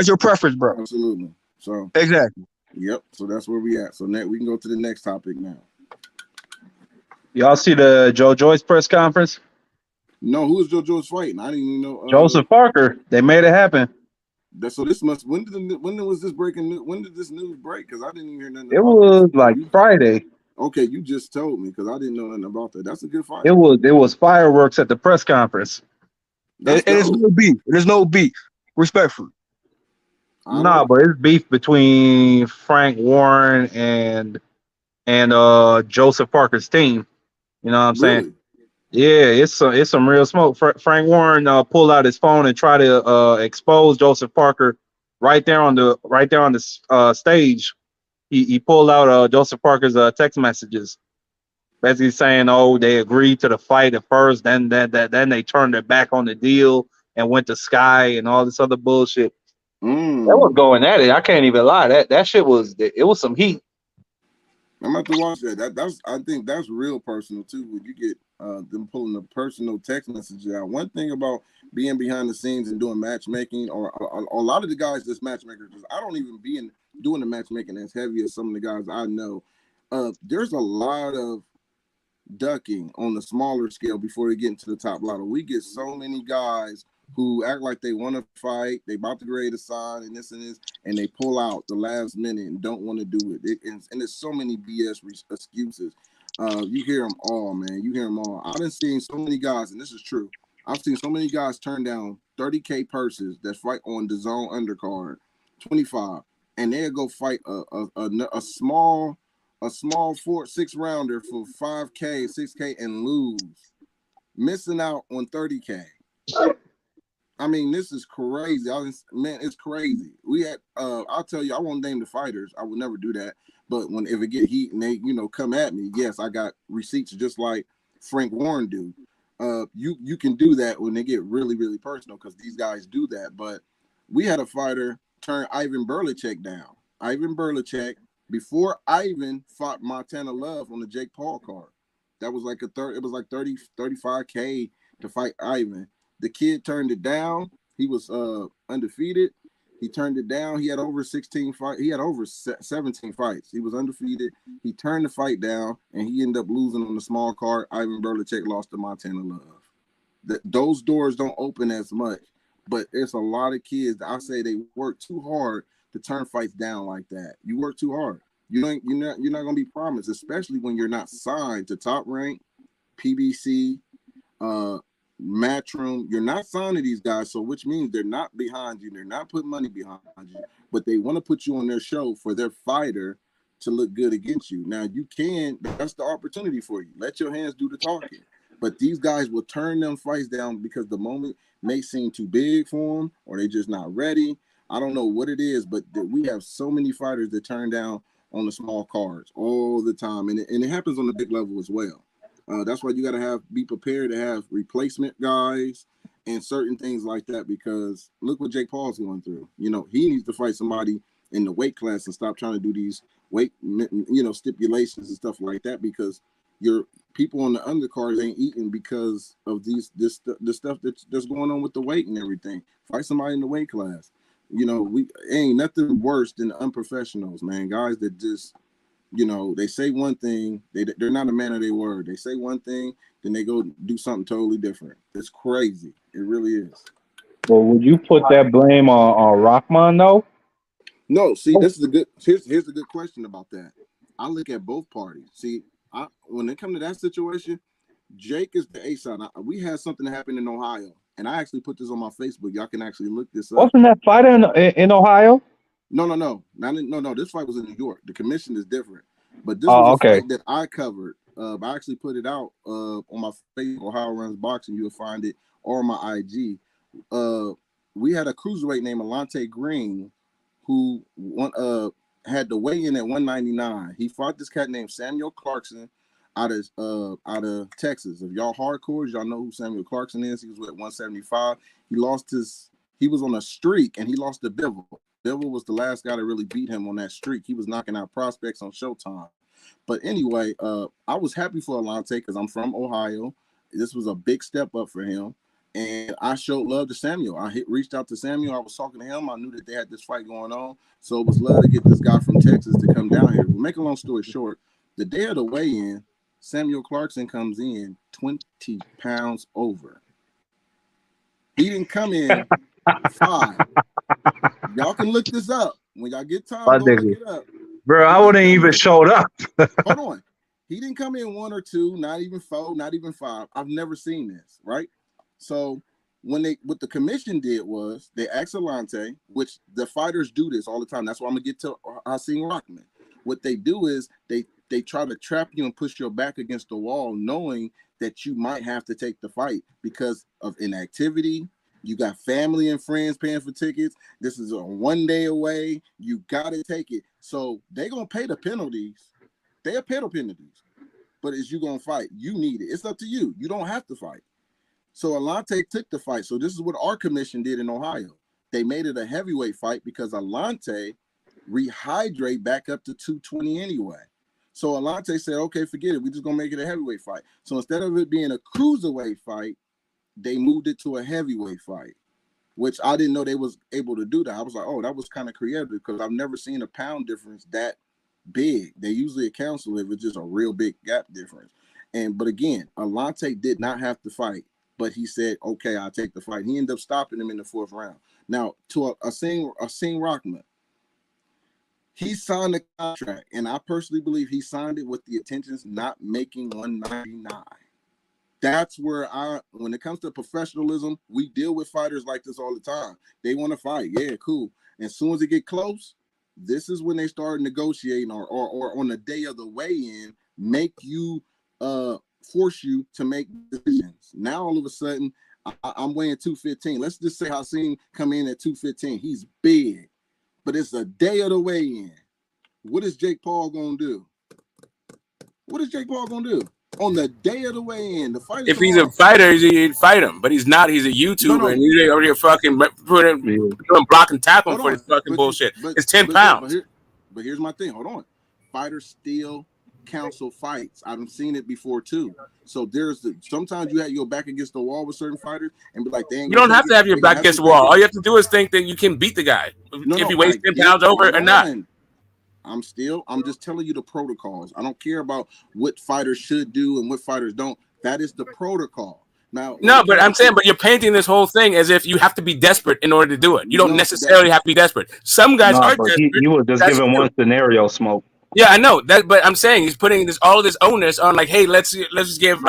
your preference, bro. Absolutely. So exactly. Yep. So that's where we at. So now we can go to the next topic now. Y'all see the Joe Joyce press conference? No, who is Joe Joyce fighting? I didn't even know. Joseph Parker. They made it happen. So this must. When was this breaking news? When did this news break? Because I didn't even hear nothing. It was like Friday. Okay, you just told me because I didn't know nothing about that. That's a good fight. It was fireworks at the press conference. And it's no beef. There's no beef. Respectfully. Nah, but it's beef between Frank Warren and Joseph Parker's team. You know what I'm saying? Yeah, it's some real smoke. Frank Warren pulled out his phone and tried to expose Joseph Parker right there on the stage. He pulled out Joseph Parker's text messages, basically saying, "Oh, they agreed to the fight at first, then they turned their back on the deal and went to Sky and all this other bullshit." That was going at it. I can't even lie. That shit was some heat. I'm about to watch that. I think that's real personal too. When you get them pulling the personal text messages out. One thing about being behind the scenes and doing matchmaking, or a lot of the guys that's matchmakers, I don't even be doing the matchmaking as heavy as some of the guys I know. There's a lot of ducking on the smaller scale before they get into the top level. We get so many guys who act like they want to fight, they about to grade a sign and this, and they pull out the last minute and don't want to do it. And there's so many BS excuses. You hear them all, man. You hear them all. I've been seeing so many guys, and this is true. I've seen so many guys turn down 30K purses that fight on the zone undercard, 25, and they'll go fight a small 4-6 rounder for 5K, 6K, and lose, missing out on 30K. I mean, this is crazy. Man, it's crazy. We had, I'll tell you, I won't name the fighters. I would never do that. But if it get heat and they, come at me, yes, I got receipts just like Frank Warren do. You can do that when they get really, really personal because these guys do that. But we had a fighter turn Ivan Berlichek down. Ivan Berlichek, before Ivan fought Montana Love on the Jake Paul card. That was like it was like 35K to fight Ivan. The kid turned it down. He was undefeated. He turned it down. He had over 16 fights. He had over 17 fights. He was undefeated. He turned the fight down, and he ended up losing on the small card. Ivan Berlichek lost to Montana Love. Those doors don't open as much, but it's a lot of kids. I say they work too hard to turn fights down like that. You work too hard. You're not gonna be promised, especially when you're not signed to Top Rank, PBC, Matchroom. You're not signed to these guys, so which means they're not behind you. They're not putting money behind you, but they want to put you on their show for their fighter to look good against you. Now that's the opportunity for you. Let your hands do the talking. But these guys will turn them fights down because the moment may seem too big for them, or they're just not ready. I don't know what it is, but we have so many fighters that turn down on the small cards all the time, and it happens on the big level as well. That's why you got to be prepared to have replacement guys and certain things like that, because look what Jake Paul's going through. He needs to fight somebody in the weight class and stop trying to do these weight, stipulations and stuff like that, because your people on the undercards ain't eating because of the stuff that's going on with the weight and everything. Fight somebody in the weight class. We ain't nothing worse than unprofessionals, man. Guys that just they say one thing, they're not a man of their word. They say one thing, then they go do something totally different. It's crazy. It really is. Well, would you put that blame on Rahman though? No, see, this is here's a good question about that. I look at both parties. See, when it comes to that situation, Jake is the A side. We had something that happened in Ohio, and I actually put this on my Facebook. Y'all can actually look this up. Wasn't that fight in Ohio? No. This fight was in New York. The commission is different. But this was a okay. fight that I covered. I actually put it out on my Facebook, Ohio Runs Boxing. You'll find it, or my IG. We had a cruiserweight named Alante Green who had to weigh in at 199. He fought this cat named Samuel Clarkson out of Texas. If y'all hardcores, y'all know who Samuel Clarkson is. He was at 175. He was on a streak and he lost to Bivol. Bivol was the last guy to really beat him on that streak. He was knocking out prospects on Showtime. But anyway, I was happy for Alante because I'm from Ohio. This was a big step up for him. And I showed love to Samuel. I reached out to Samuel. I was talking to him. I knew that they had this fight going on. So it was love to get this guy from Texas to come down here. But make a long story short, the day of the weigh-in, Samuel Clarkson comes in 20 pounds over. He didn't come in 5. Y'all can look this up. When y'all get time, go look it up. Bro, I wouldn't even showed up. Hold on. He didn't come in 1 or 2, not even 4, not even 5. I've never seen this, right? So what the commission did was they asked Alante, which the fighters do this all the time. That's why I'm gonna get to Hasim Rahman. What they do is they try to trap you and push your back against the wall, knowing that you might have to take the fight because of inactivity. You got family and friends paying for tickets. This is a 1 day away. You gotta take it. So they're gonna pay the penalties. They'll pay the penalties. But is you gonna fight? You need it. It's up to you. You don't have to fight. So Alante took the fight. So this is what our commission did in Ohio. They made it a heavyweight fight because Alante rehydrate back up to 220 anyway. So Alante said, okay, forget it. We're just going to make it a heavyweight fight. So instead of it being a cruiserweight fight, they moved it to a heavyweight fight, which I didn't know they was able to do that. I was like, oh, that was kind of creative because I've never seen a pound difference that big. They usually account if it's just a real big gap difference. But again, Alante did not have to fight. But he said, okay, I'll take the fight. He ended up stopping him in the 4th round. Now, to Hasim Rahman, he signed the contract, and I personally believe he signed it with the intentions not making 199. That's where when it comes to professionalism, we deal with fighters like this all the time. They want to fight. Yeah, cool. And as soon as it get close, this is when they start negotiating or on the day of the weigh-in, make you force you to make decisions. Now all of a sudden I'm weighing 215. Let's just say Hasim come in at 215. He's big, but it's the day of the weigh-in. What is Jake Paul gonna do? What is Jake Paul gonna do on the day of the weigh-in? The fight. If he's a fighter, he'd fight him, but he's not. He's a YouTuber, and he's already fucking block and tackle him for this fucking bullshit. It's 10 pounds. But here's my thing. Hold on. Fighters still counsel fights. I've seen it before too. So sometimes you have your back against the wall with certain fighters and be like, they ain't. You don't have to have your back against the wall. All you have to do is think that you can beat the guy if he weighs 10 pounds over or not. I'm just telling you the protocols. I don't care about what fighters should do and what fighters don't. That is the protocol. Now, no, but I'm saying, but you're painting this whole thing as if you have to be desperate in order to do it. You don't necessarily have to be desperate. Some guys are desperate. He was just giving one scenario, Smoke. Yeah, I know that, but I'm saying he's putting all of this onus on, like, hey, let's just give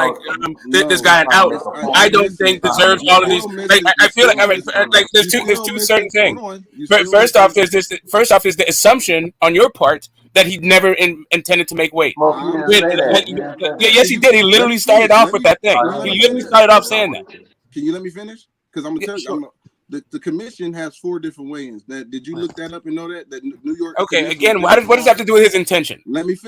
this guy an out. I don't think deserves all of these. Like, I feel like there's two certain things. First off, there's the assumption on your part that he never intended to make weight. Yes, he did. He literally started off with that thing. He literally started off saying that. Can you let me finish? Because I'm gonna tell you. The commission has 4 different weigh-ins. Did you look that up and know that New York? Okay, again, what does that have to do with his intention?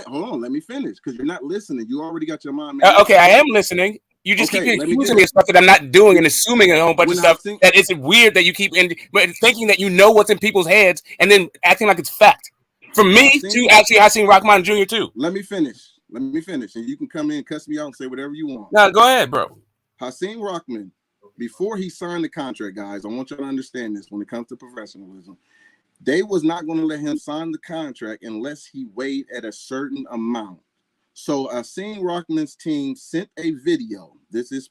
Hold on. Let me finish because you're not listening. You already got your mind. Okay, I am listening. You just keep accusing me of stuff that I'm not doing and assuming a whole bunch of stuff that it's weird that you keep thinking that you know what's in people's heads and then acting like it's fact. From me to actually Hasim Rahman Jr. too. Let me finish, and you can come in and cuss me out and say whatever you want. No, go ahead, bro. Hasim Rahman. Before he signed the contract, guys, I want y'all to understand this when it comes to professionalism. They was not going to let him sign the contract unless he weighed at a certain amount. So Hasim Rahman's team sent a video. This is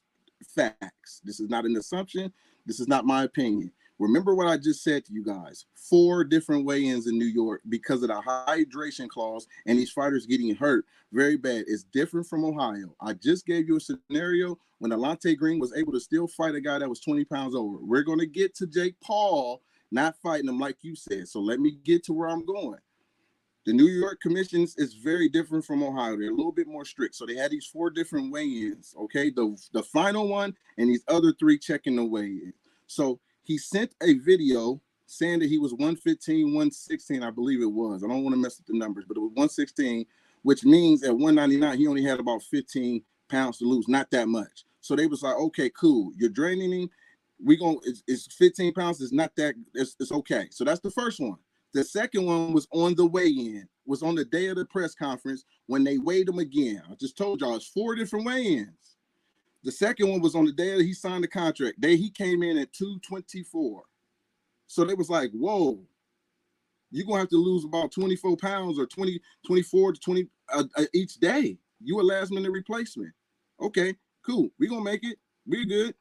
facts. This is not an assumption. This is not my opinion. Remember what I just said to you guys. 4 different weigh-ins in New York because of the hydration clause and these fighters getting hurt very bad. It's different from Ohio. I just gave you a scenario when Alante Green was able to still fight a guy that was 20 pounds over. We're going to get to Jake Paul not fighting him like you said. So let me get to where I'm going. The New York commissions is very different from Ohio. They're a little bit more strict. So they had these 4 different weigh-ins, okay? The final one and these other 3 checking the weigh-in. So he sent a video saying that he was 115, 116, I believe it was. I don't want to mess with the numbers, but it was 116, which means at 199, he only had about 15 pounds to lose, not that much. So they was like, okay, cool. You're draining him. It's 15 pounds. It's not that, it's okay. So that's the first one. The second one was on the weigh-in, was on the day of the press conference when they weighed him again. I just told y'all it's 4 different weigh-ins. The second one was on the day that he signed the contract. Day he came in at 224. So they was like, whoa, you're going to have to lose about 24 pounds or 24 to 20 each day. You a last-minute replacement. Okay, cool. We're going to make it. We're good.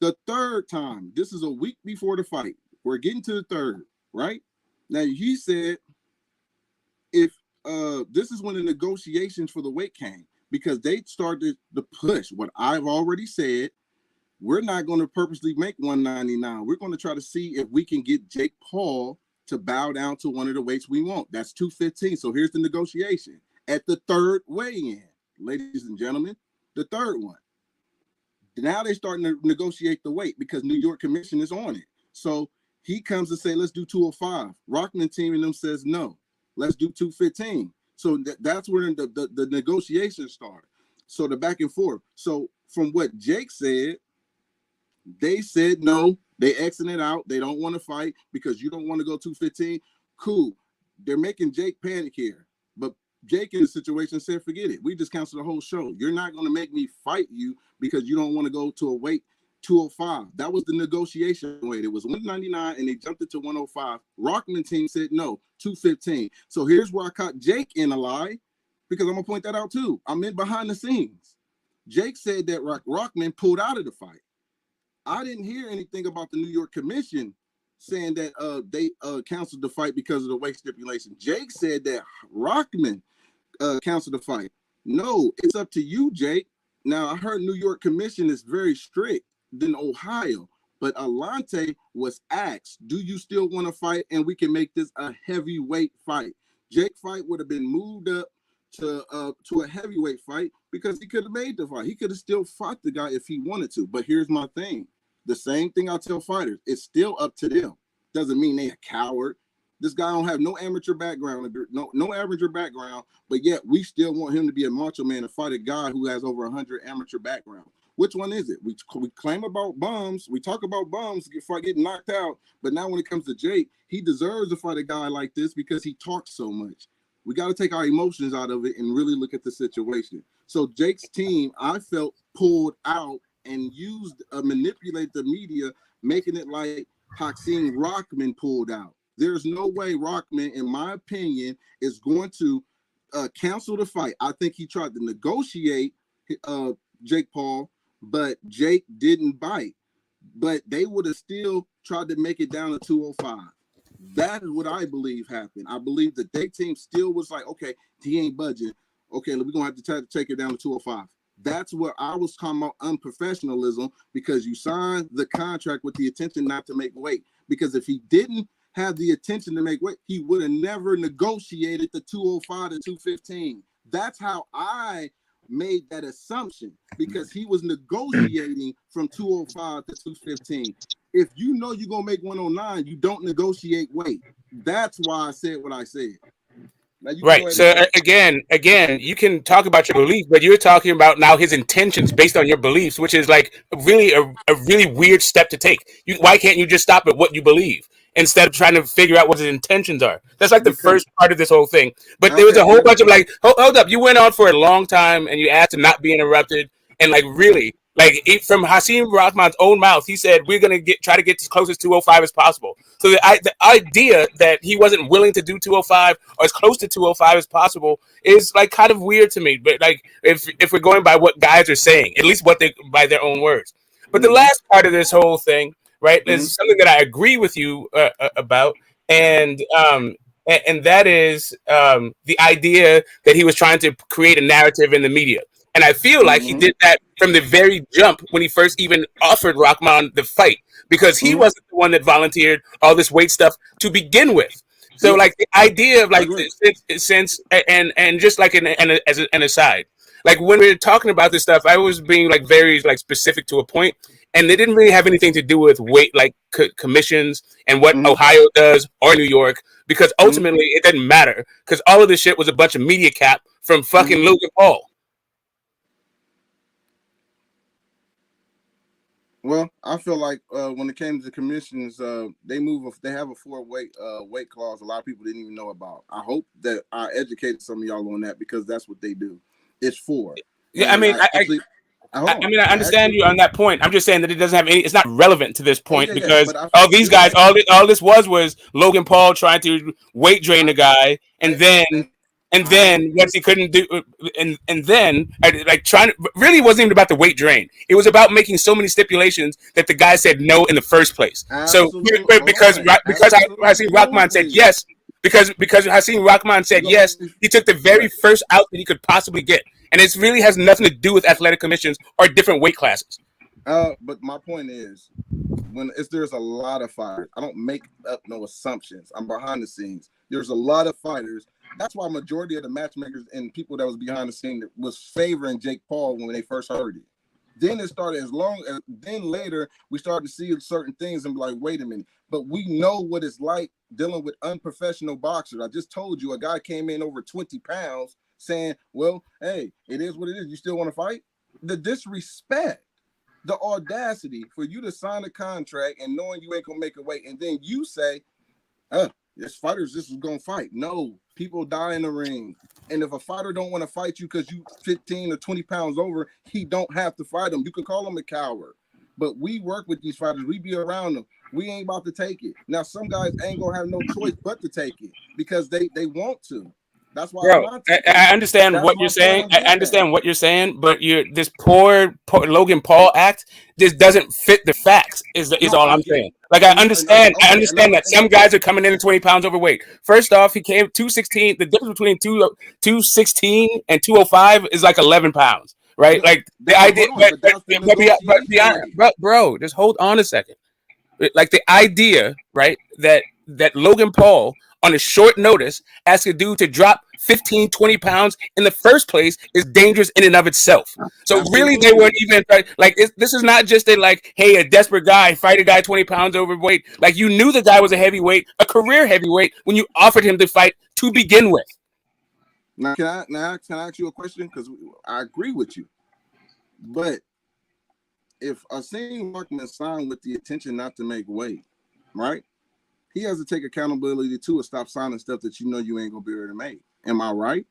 The third time, this is a week before the fight. We're getting to the third, right? Now, he said if this is when the negotiations for the weight came, because they started to push what I've already said. We're not going to purposely make 199. We're going to try to see if we can get Jake Paul to bow down to one of the weights we want. That's 215. So here's the negotiation. At the third weigh-in, ladies and gentlemen, the third one. Now they're starting to negotiate the weight because New York Commission is on it. So he comes to say, let's do 205. Rockman team and them says, no, let's do 215. So that's where the negotiations start. So the back and forth. So from what Jake said, they said no. They exited out. They don't want to fight because you don't want to go 215. Cool. They're making Jake panic here. But Jake in the situation said, forget it. We just canceled the whole show. You're not going to make me fight you because you don't want to go to a weight 205. That was the negotiation weight. It was 199 and they jumped it to 105. Rockman team said no, 215. So here's where I caught Jake in a lie because I'm going to point that out too. I'm in behind the scenes. Jake said that Rockman pulled out of the fight. I didn't hear anything about the New York Commission saying that they canceled the fight because of the weight stipulation. Jake said that Rockman canceled the fight. No, it's up to you, Jake. Now, I heard New York Commission is very strict than Ohio, but Alante was asked, do you still want to fight? And we can make this a heavyweight fight. Jake fight would have been moved up to a heavyweight fight because he could have made the fight. He could have still fought the guy if he wanted to. But here's my thing. The same thing I tell fighters. It's still up to them. Doesn't mean they a coward. This guy don't have no amateur background, no amateur background, but yet we still want him to be a macho man and fight a guy who has over 100 amateur background. Which one is it? We claim about bums. We talk about bums getting knocked out. But now when it comes to Jake, he deserves to fight a guy like this because he talks so much. We got to take our emotions out of it and really look at the situation. So Jake's team, I felt, pulled out and manipulate the media, making it like Hakeem Rockman pulled out. There's no way Rockman, in my opinion, is going to cancel the fight. I think he tried to negotiate Jake Paul, but Jake didn't bite. But they would have still tried to make it down to 205. That is what I believe happened. I believe that their team still was like, okay, he ain't budging. Okay, we're going to have to try to take it down to 205. That's where I was talking about unprofessionalism because you signed the contract with the intention not to make weight. Because if he didn't have the intention to make weight, he would have never negotiated the 205 to 215. That's how I made that assumption because he was negotiating from 205 to 215. If you know you're going to make 109, you don't negotiate weight. That's why I said what I said. Right. So again, you can talk about your beliefs, but you're talking about now his intentions based on your beliefs, which is like really a really weird step to take. Why can't you just stop at what you believe instead of trying to figure out what his intentions are? That's like the first part of this whole thing. But there was a whole bunch of like, hold up, you went on for a long time and you asked to not be interrupted, and like really. Like from Hakeem Rockman's own mouth, he said, we're going to try to get as close as 205 as possible. So the idea that he wasn't willing to do 205 or as close to 205 as possible is like kind of weird to me. But like if we're going by what guys are saying, at least by their own words. But the last part of this whole thing, right, is something that I agree with you about. And that is the idea that he was trying to create a narrative in the media. And I feel like he did that from the very jump when he first even offered Rockman the fight, because he wasn't the one that volunteered all this weight stuff to begin with. So like the idea of like since and just like as an aside, like when we were talking about this stuff, I was being like very like specific to a point, and they didn't really have anything to do with weight like commissions and what Ohio does or New York, because ultimately it didn't matter because all of this shit was a bunch of media cap from fucking Logan Paul. Well, I feel like when it came to the commissions, they have a 4-weight clause. A lot of people didn't even know about. I hope that I educated some of y'all on that because that's what they do. It's 4. Yeah, I mean, I understand you on that point. I'm just saying that it doesn't have any. It's not relevant to this point because all these guys, all this was Logan Paul trying to weight drain the guy, and then once he couldn't do, and then like trying to really wasn't even about the weight drain. It was about making so many stipulations that the guy said no in the first place. Absolutely. So because Hakeem Rahman said yes, because Hakeem Rahman said yes, he took the very first out that he could possibly get, and it really has nothing to do with athletic commissions or different weight classes. But my point is, there's a lot of fighters. I don't make up no assumptions. I'm behind the scenes. There's a lot of fighters. That's why majority of the matchmakers and people that was behind the scene was favoring Jake Paul when they first heard it. Then it started then later we started to see certain things and be like, wait a minute. But we know what it's like dealing with unprofessional boxers. I just told you a guy came in over 20 pounds saying, well, hey, it is what it is. You still want to fight? The disrespect, the audacity for you to sign a contract and knowing you ain't going to make a weight. And then you say, this fighter's just going to fight. No, people die in the ring. And if a fighter don't want to fight you because you 15 or 20 pounds over, he don't have to fight him. You can call him a coward. But we work with these fighters. We be around them. We ain't about to take it. Now, some guys ain't going to have no choice but to take it because they want to. That's why I understand what you're saying. I understand what you're saying, but this poor Logan Paul act just doesn't fit the facts. Is all I'm saying. Like I understand that some guys are coming in 20 pounds overweight. First off, he came 216. The difference between 216 and 205 is like 11 pounds, right? Like the idea, but bro, just hold on a second. Like the idea, right? That Logan Paul on a short notice ask a dude to drop 15, 20 pounds in the first place is dangerous in and of itself. So really they weren't even like this is not just hey, a desperate guy fight a guy 20 pounds overweight. Like you knew the guy was a heavyweight, a career heavyweight when you offered him to fight to begin with. Now can I ask you a question? Because I agree with you. But if Hakeem Rahman signed with the intention not to make weight, right? He has to take accountability too and stop signing stuff that you know you ain't gonna be able to make. Am I right?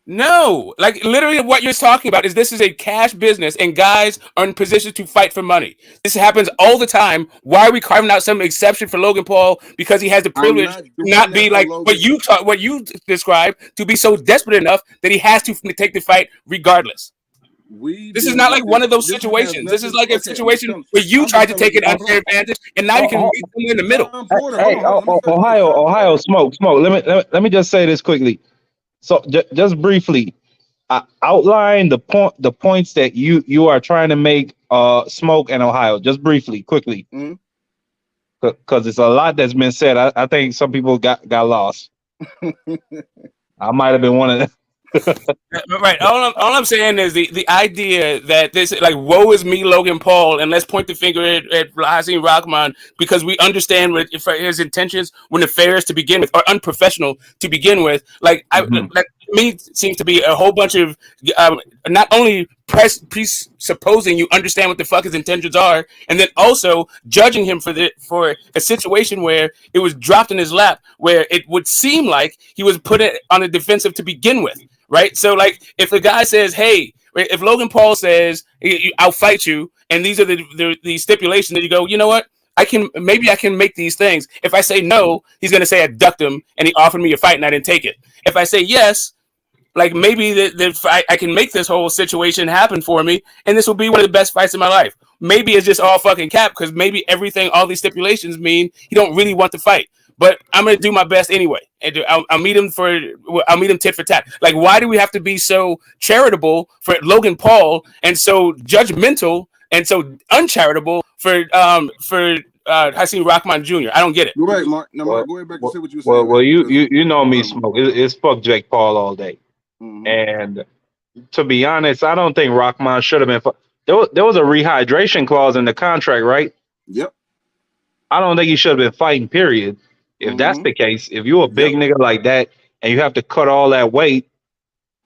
No, like literally what you're talking about is this is a cash business and guys are in position to fight for money. This happens all the time. Why are we carving out some exception for Logan Paul because he has the privilege to not be like what you describe to be so desperate enough that he has to take the fight regardless? This is not like one of those situations. This is like a situation where you tried to take an unfair advantage, and now you can meet them in the middle. Hey, Ohio, smoke. Let me just say this quickly. So just briefly, outline the points that you are trying to make. Smoke and Ohio, just briefly, quickly, because it's a lot that's been said. I think some people got lost. I might have been one of them. Right. All I'm saying is the idea that this like woe is me, Logan Paul, and let's point the finger at Hakeem Rahman because we understand what his intentions were nefarious to begin with or unprofessional to begin with. Like that to me seems to be a whole bunch of not only presupposing you understand what the fuck his intentions are, and then also judging him for a situation where it was dropped in his lap, where it would seem like he was put on the defensive to begin with. Right, so like if the guy says, "Hey," if Logan Paul says, "I'll fight you," and these are the stipulations, that you go, you know what? I can make these things. If I say no, he's gonna say I ducked him and he offered me a fight and I didn't take it. If I say yes, like maybe I can make this whole situation happen for me, and this will be one of the best fights of my life. Maybe it's just all fucking cap because maybe all these stipulations mean he don't really want to fight. But I'm gonna do my best anyway, and I'll meet him tit for tat. Like, why do we have to be so charitable for Logan Paul and so judgmental and so uncharitable for Hakeem Rockman Jr.? I don't get it. Go back, Mark. Now, Mark, Well, go ahead back to say what you were saying. well, man, you because- you know me, Smoke. It's fuck Jake Paul all day. Mhm. And to be honest, I don't think Rockman should have been. There was a rehydration clause in the contract, right? Yep. I don't think he should have been fighting. Period. If that's the case, if you're a big nigga like that and you have to cut all that weight,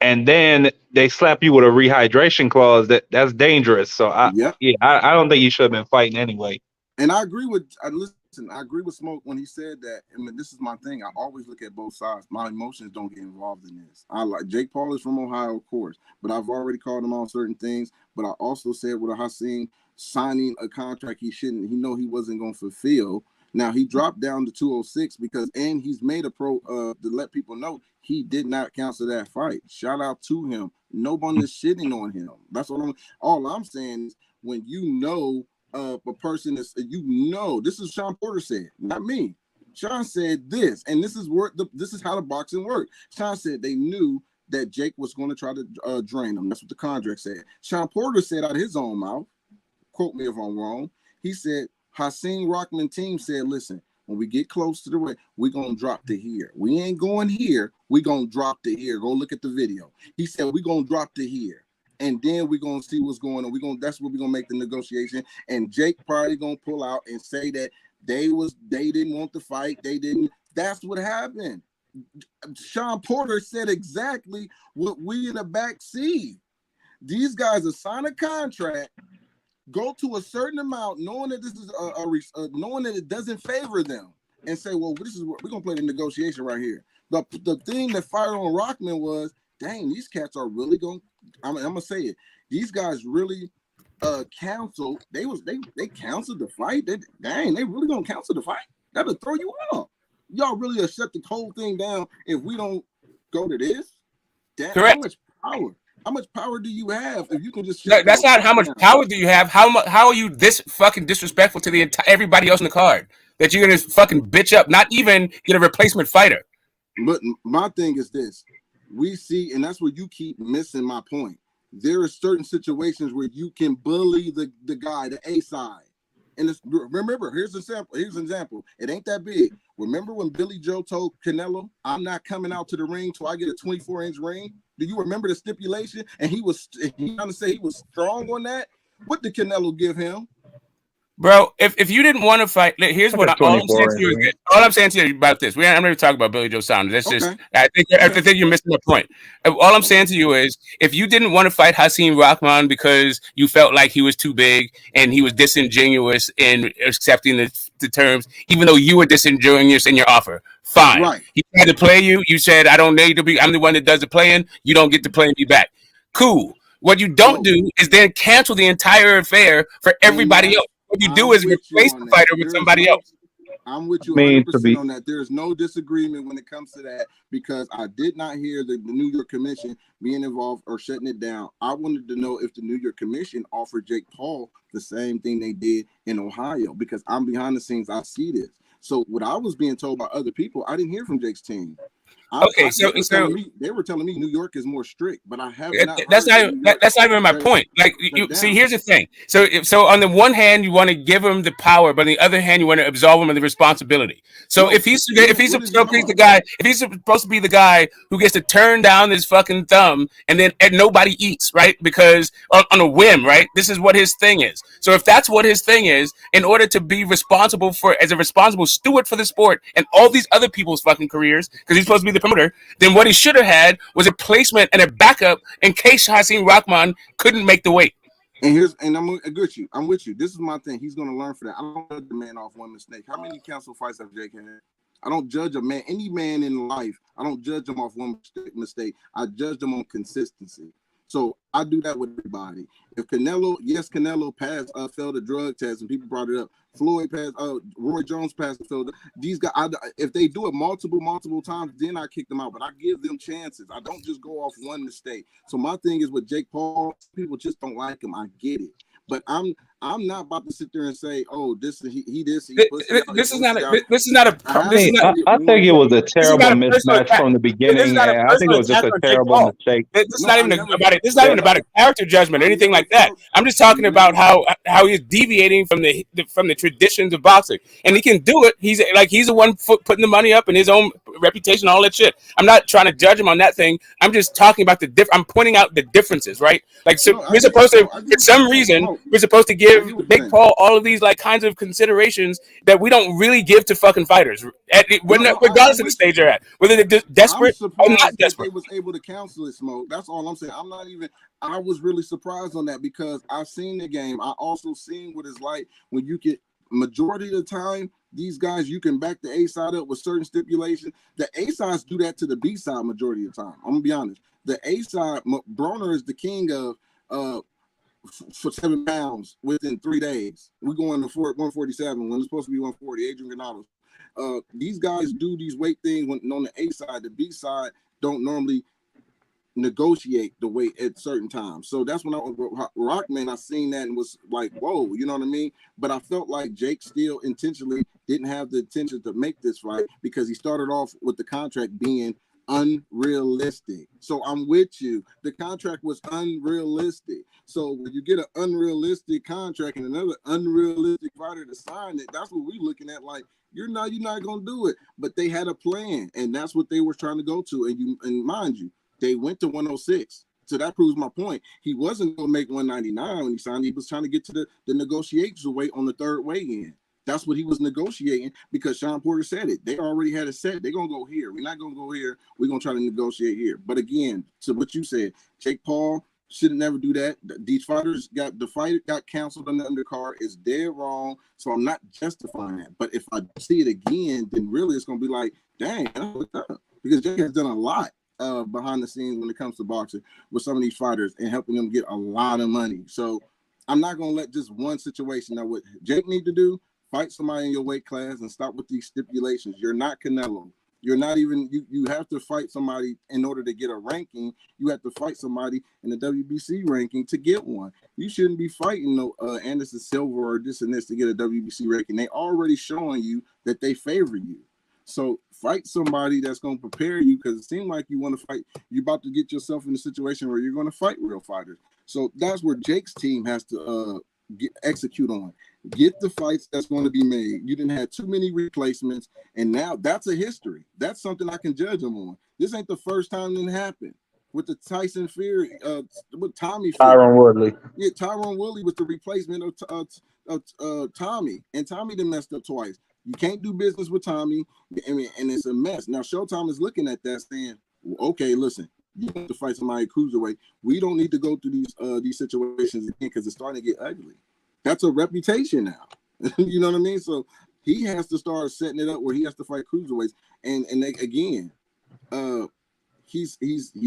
and then they slap you with a rehydration clause, that's dangerous. So I don't think you should have been fighting anyway. And I agree with I agree with Smoke when he said that. I mean, this is my thing. I always look at both sides. My emotions don't get involved in this. I like Jake Paul is from Ohio, of course, but I've already called him on certain things. But I also said with Hakeem signing a contract he wasn't going to fulfill. Now he dropped down to 206 and he's made a pro to let people know he did not cancel that fight. Shout out to him. Nobody's shitting on him. That's what all I'm saying is when a person is this is Sean Porter said, not me. Sean said this, and this is how the boxing worked. Sean said they knew that Jake was going to try to drain him. That's what the contract said. Sean Porter said out of his own mouth, quote me if I'm wrong, he said Hakeem Rockman team said, listen, when we get close to the ring, we're going to drop to here. We ain't going here. We're going to drop to here. Go look at the video. He said, we're going to drop to here. And then we're going to see what's going on. That's what we're going to make the negotiation. And Jake probably going to pull out and say that they didn't want the fight. They didn't. That's what happened. Sean Porter said exactly what we in the back see. These guys are sign a contract, go to a certain amount, knowing that this is knowing that it doesn't favor them, and say, well, this is what we're gonna play the negotiation right here. The thing that fired on Rockman was, dang, these cats are really going. I'm gonna say it. These guys really canceled. They canceled the fight. They really gonna cancel the fight. That'll throw you off. Y'all really shut the whole thing down if we don't go to this. Correct. How much power do you have if you can just? That's not how much power do you have. How are you this fucking disrespectful to everybody else in the card that you're gonna fucking bitch up? Not even get a replacement fighter. But my thing is this: we see, and that's where you keep missing my point. There are certain situations where you can bully the guy, the A side. And remember, here's an example. It ain't that big. Remember when Billy Joe told Canelo, I'm not coming out to the ring till I get a 24-inch ring? Do you remember the stipulation? And he trying to say he was strong on that. What did Canelo give him? Bro, if you didn't want to fight, here's what all I'm saying to you is this. All I'm saying to you about this. I'm not even talking about Billy Joe Saunders. That's just I think you're missing the point. All I'm saying to you is if you didn't want to fight Hakeem Rockman because you felt like he was too big and he was disingenuous in accepting the terms, even though you were disingenuous in your offer, fine. Right. He tried to play you. You said, I don't need to be. I'm the one that does the playing. You don't get to play me back. Cool. What you don't do is then cancel the entire affair for everybody else. What you do is replace the fighter with somebody else. I'm with you 100% on that. There is no disagreement when it comes to that because I did not hear the New York Commission being involved or shutting it down. I wanted to know if the New York Commission offered Jake Paul the same thing they did in Ohio because I'm behind the scenes. I see this. So what I was being told by other people, I didn't hear from Jake's team. They were telling me New York is more strict, but I have not. That's not even my point. Like you see, here's the thing. So on the one hand, you want to give him the power, but on the other hand, you want to absolve him of the responsibility. So if he's supposed to be the guy who gets to turn down his fucking thumb and nobody eats, right? Because on a whim, right? This is what his thing is. So if that's what his thing is, in order to be responsible as a responsible steward for the sport and all these other people's fucking careers, because he's supposed to be the promoter, then what he should have had was a placement and a backup in case Hakeem Rockman couldn't make the weight. And I'm with you. I'm with you. This is my thing. He's going to learn for that. I don't judge the man off one mistake. How many cancel fights have Jake had? I don't judge a man, any man in life. I don't judge him off one mistake. I judge them on consistency. So I do that with everybody. If Canelo passed, failed a drug test, and people brought it up. Floyd passed, Roy Jones passed and failed. These guys, if they do it multiple times, then I kick them out. But I give them chances. I don't just go off one mistake. So my thing is with Jake Paul, people just don't like him. I get it. But I'm not about to sit there and say, oh, this is he this he pussy out. This is not a. This is not a. I This is mean, not. I think it was a This is terrible not a personal mismatch attack. from the This is beginning, not a and I think it personal was just attack a on Jake terrible Paul. mistake. This is No, not I even never about it. This is felt not even about a character judgment or anything like that. I'm just talking about how he's deviating from the traditions of boxing, and he can do it. He's the one putting the money up and his own reputation, all that shit. I'm not trying to judge him on that thing. I'm just talking about I'm pointing out the differences, right? Like, so No, I we're get supposed to, Smoke. I get for what some you're saying, reason, Smoke. we're supposed to I give get what you're Jake saying. Paul all of these like kinds of considerations that we don't really give to fucking fighters, regardless of the with stage you. they're at, whether they're I'm desperate or not surprised that desperate. they was able to counsel it, Smoke. That's all I'm saying. I was really surprised on that because I've seen the game. I also seen what it's like when you get majority of the time, these guys, you can back the A side up with certain stipulations. The A sides do that to the B side majority of the time. I'm gonna be honest. The A side, Broner is the king of for 7 pounds within 3 days. We're going to 147 when it's supposed to be 140. Adrian Granados. These guys do these weight things when on the A side. The B side don't normally negotiate the weight at certain times. So that's when I was Rockman. I seen that and was like, whoa, you know what I mean? But I felt like Jake still intentionally didn't have the intention to make this fight because he started off with the contract being unrealistic. So I'm with you. The contract was unrealistic. So when you get an unrealistic contract and another unrealistic fighter to sign it, that's what we're looking at. Like, you're not gonna do it. But they had a plan, and that's what they were trying to go to. And mind you, they went to 106. So that proves my point. He wasn't going to make 199 when he signed. He was trying to get to the negotiation weight on the third weigh-in. That's what he was negotiating because Sean Porter said it. They already had it set. They're going to go here. We're not going to go here. We're going to try to negotiate here. But again, to what you said, Jake Paul should never do that. These fighters got canceled on the undercard. It's dead wrong. So I'm not justifying that. But if I see it again, then really it's going to be like, dang, that's what's up. Because Jake has done a lot behind the scenes when it comes to boxing with some of these fighters and helping them get a lot of money. So I'm not going to let just one situation. Now, what Jake need to do, fight somebody in your weight class and stop with these stipulations. You're not Canelo. You're not even, you have to fight somebody in order to get a ranking. You have to fight somebody in the WBC ranking to get one. You shouldn't be fighting no Anderson Silva or this and this to get a WBC ranking. They already showing you that they favor you. So fight somebody that's going to prepare you because it seems like you want to fight. You're about to get yourself in a situation where you're going to fight real fighters. So that's where Jake's team has to execute on. Get the fights that's going to be made. You didn't have too many replacements, and now that's a history. That's something I can judge him on. This ain't the first time that happened with the Tyson Fury, with Tommy Fury. Tyron Woodley. Yeah, Tyron Woodley was the replacement of Tommy, and Tommy done messed up twice. You can't do business with Tommy, and it's a mess. Now, Showtime is looking at that saying, okay, listen, you have to fight somebody cruiserweight. We don't need to go through these situations again because it's starting to get ugly. That's a reputation now. You know what I mean? So he has to start setting it up where he has to fight cruiserweights. And again, he's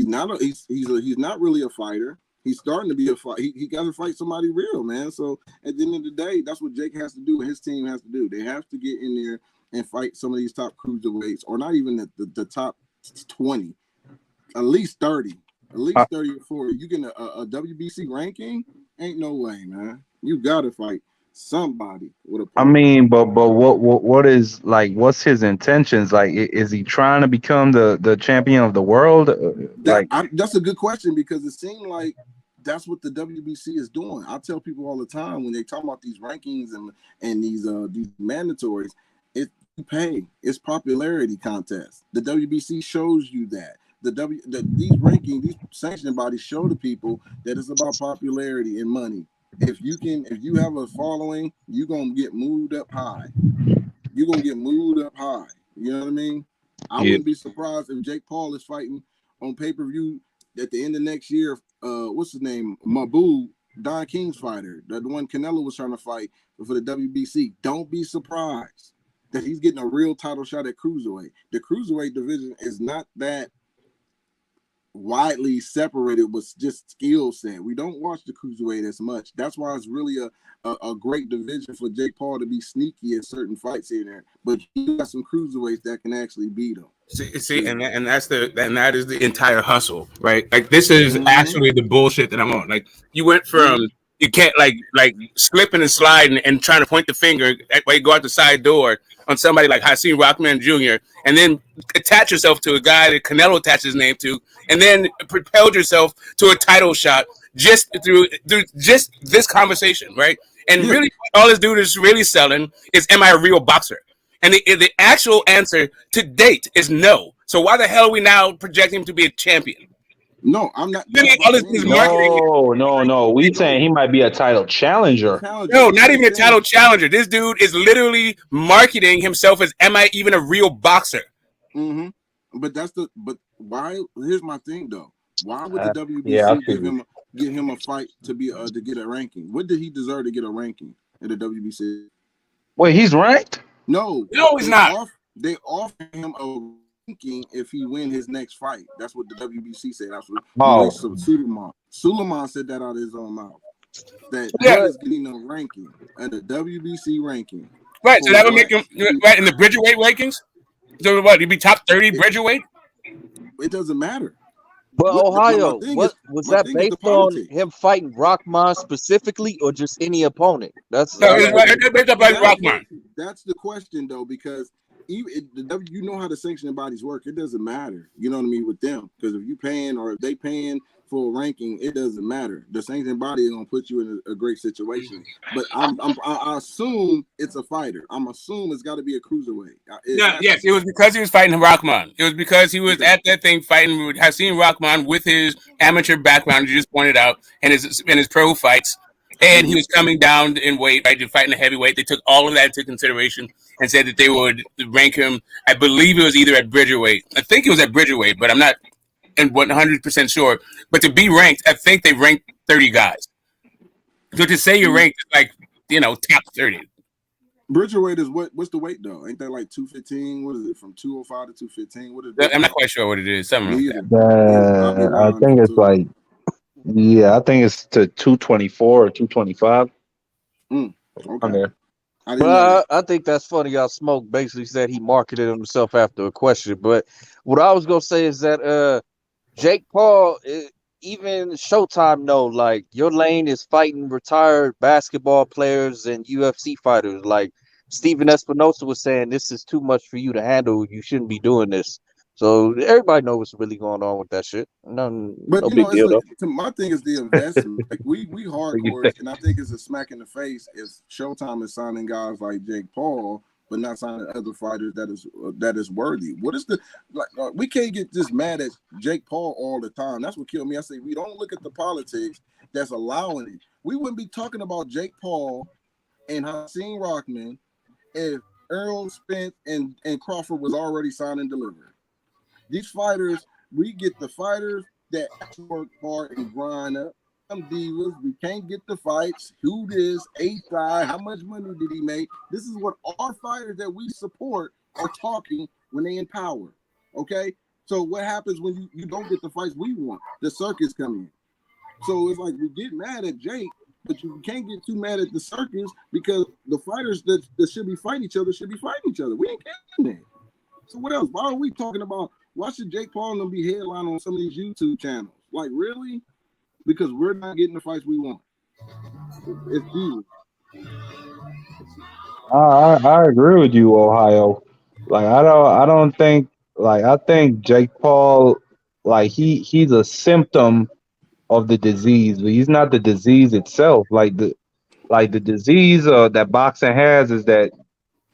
not really a fighter. He's starting to be a fight. He got to fight somebody real, man. So at the end of the day, that's what Jake has to do and his team has to do. They have to get in there and fight some of these top cruiserweights, or not even the top 20, at least 30. At least 30 or 40. You get a WBC ranking? Ain't no way, man. You gotta fight somebody with a. I mean, but what is like? What's his intentions? Like, is he trying to become the champion of the world? That's a good question because it seemed like that's what the WBC is doing. I tell people all the time when they talk about these rankings and these mandatories, it's it's popularity contest. The WBC shows you that. These rankings, these sanctioning bodies show the people that it's about popularity and money. If you have a following, you're gonna get moved up high. You're gonna get moved up high. You know what I mean? I wouldn't be surprised if Jake Paul is fighting on pay-per-view at the end of next year. What's his name? Mabu, Don King's fighter, the one Canelo was trying to fight for the WBC. Don't be surprised that he's getting a real title shot at cruiserweight. The cruiserweight division is not that widely separated with just skill set. We don't watch the cruiserweight as much. That's why it's really a great division for Jake Paul to be sneaky at certain fights in there. But he got some cruiserweights that can actually beat him. See, and that is the entire hustle, right? Like this is actually the bullshit that I'm on. Like you went from You can't like slipping and sliding and trying to point the finger while you go out the side door on somebody like Hakeem Rockman Jr. and then attach yourself to a guy that Canelo attached his name to, and then propelled yourself to a title shot just through just this conversation, right? And really, all this dude is really selling is, "Am I a real boxer?" And the actual answer to date is no. So why the hell are we now projecting him to be a champion? No, I'm not. All this is marketing. No. We saying he might be a title challenger. No, not even a title challenger. This dude is literally marketing himself as, "Am I even a real boxer?" Mm-hmm. But why? Here's my thing though. Why would the WBC Yeah, I give feel him a fight to get a ranking? What did he deserve to get a ranking in the WBC? Wait, he's ranked? No, he's not. They offer him a ranking if he win his next fight. That's what the WBC said. That's what Suleiman said that out of his own mouth. That he is getting a ranking, and the WBC ranking. Right, so that would make him right in the Bridgerweight rankings. So what? He'd be top 30 Bridgerweight? It doesn't matter. But Ohio, what was that based on him fighting Rockman specifically, or just any opponent? That's based up like Rockman. That's the question though, because you know how the sanctioning bodies work. It doesn't matter, you know what I mean, with them, because if you paying or if they paying for a ranking, it doesn't matter. The sanctioning body is gonna put you in a great situation. But I assume it's a fighter. I'm assuming it's got to be a cruiserweight. Yes, it was because he was fighting Rockman. It was because he was at that thing fighting with Hakeem Rockman with his amateur background, you just pointed out, and his pro fights. And he was coming down in weight, right, to fighting a heavyweight. They took all of that into consideration and said that they would rank him. I believe it was either at Bridgerweight. I think it was at Bridgerweight, but I'm not 100% sure. But to be ranked, I think they ranked 30 guys. So to say you're ranked, like, top 30. Bridgerweight is what's the weight though? Ain't that like 215? What is it, from 205 to 215? What is that? I'm not quite sure what it is. Something like that. I think it's like, I think it's to 224 or 225. Okay. But I think that's funny. Y'all Smoke basically said he marketed himself after a question. But what I was gonna say is that Jake Paul, even Showtime know, like, your lane is fighting retired basketball players and UFC fighters. Like Steven Espinosa was saying, this is too much for you to handle. You shouldn't be doing this. So everybody knows what's really going on with that shit. No big deal though. My thing is the investment. Like we hardcore, and I think it's a smack in the face if Showtime is signing guys like Jake Paul, but not signing other fighters that is worthy. What is we can't get just mad at Jake Paul all the time. That's what killed me. I say we don't look at the politics that's allowing it. We wouldn't be talking about Jake Paul and Hakeem Rockman if Errol Spence and Crawford was already signed and delivered. These fighters, we get the fighters that work hard and grind up. Some divas, we can't get the fights. Who this? A-side, how much money did he make? This is what our fighters that we support are talking when they in power. Okay? So what happens when you don't get the fights we want? The circus come in. So it's like we get mad at Jake, but you can't get too mad at the circus because the fighters that should be fighting each other should be fighting each other. We ain't getting that. So what else? Why are we talking about? Why should Jake Paul and them be headlining on some of these YouTube channels? Like, really? Because we're not getting the fights we want. It's you. I agree with you, Ohio. Like I think Jake Paul, like he's a symptom of the disease, but he's not the disease itself. Like the disease that boxing has is that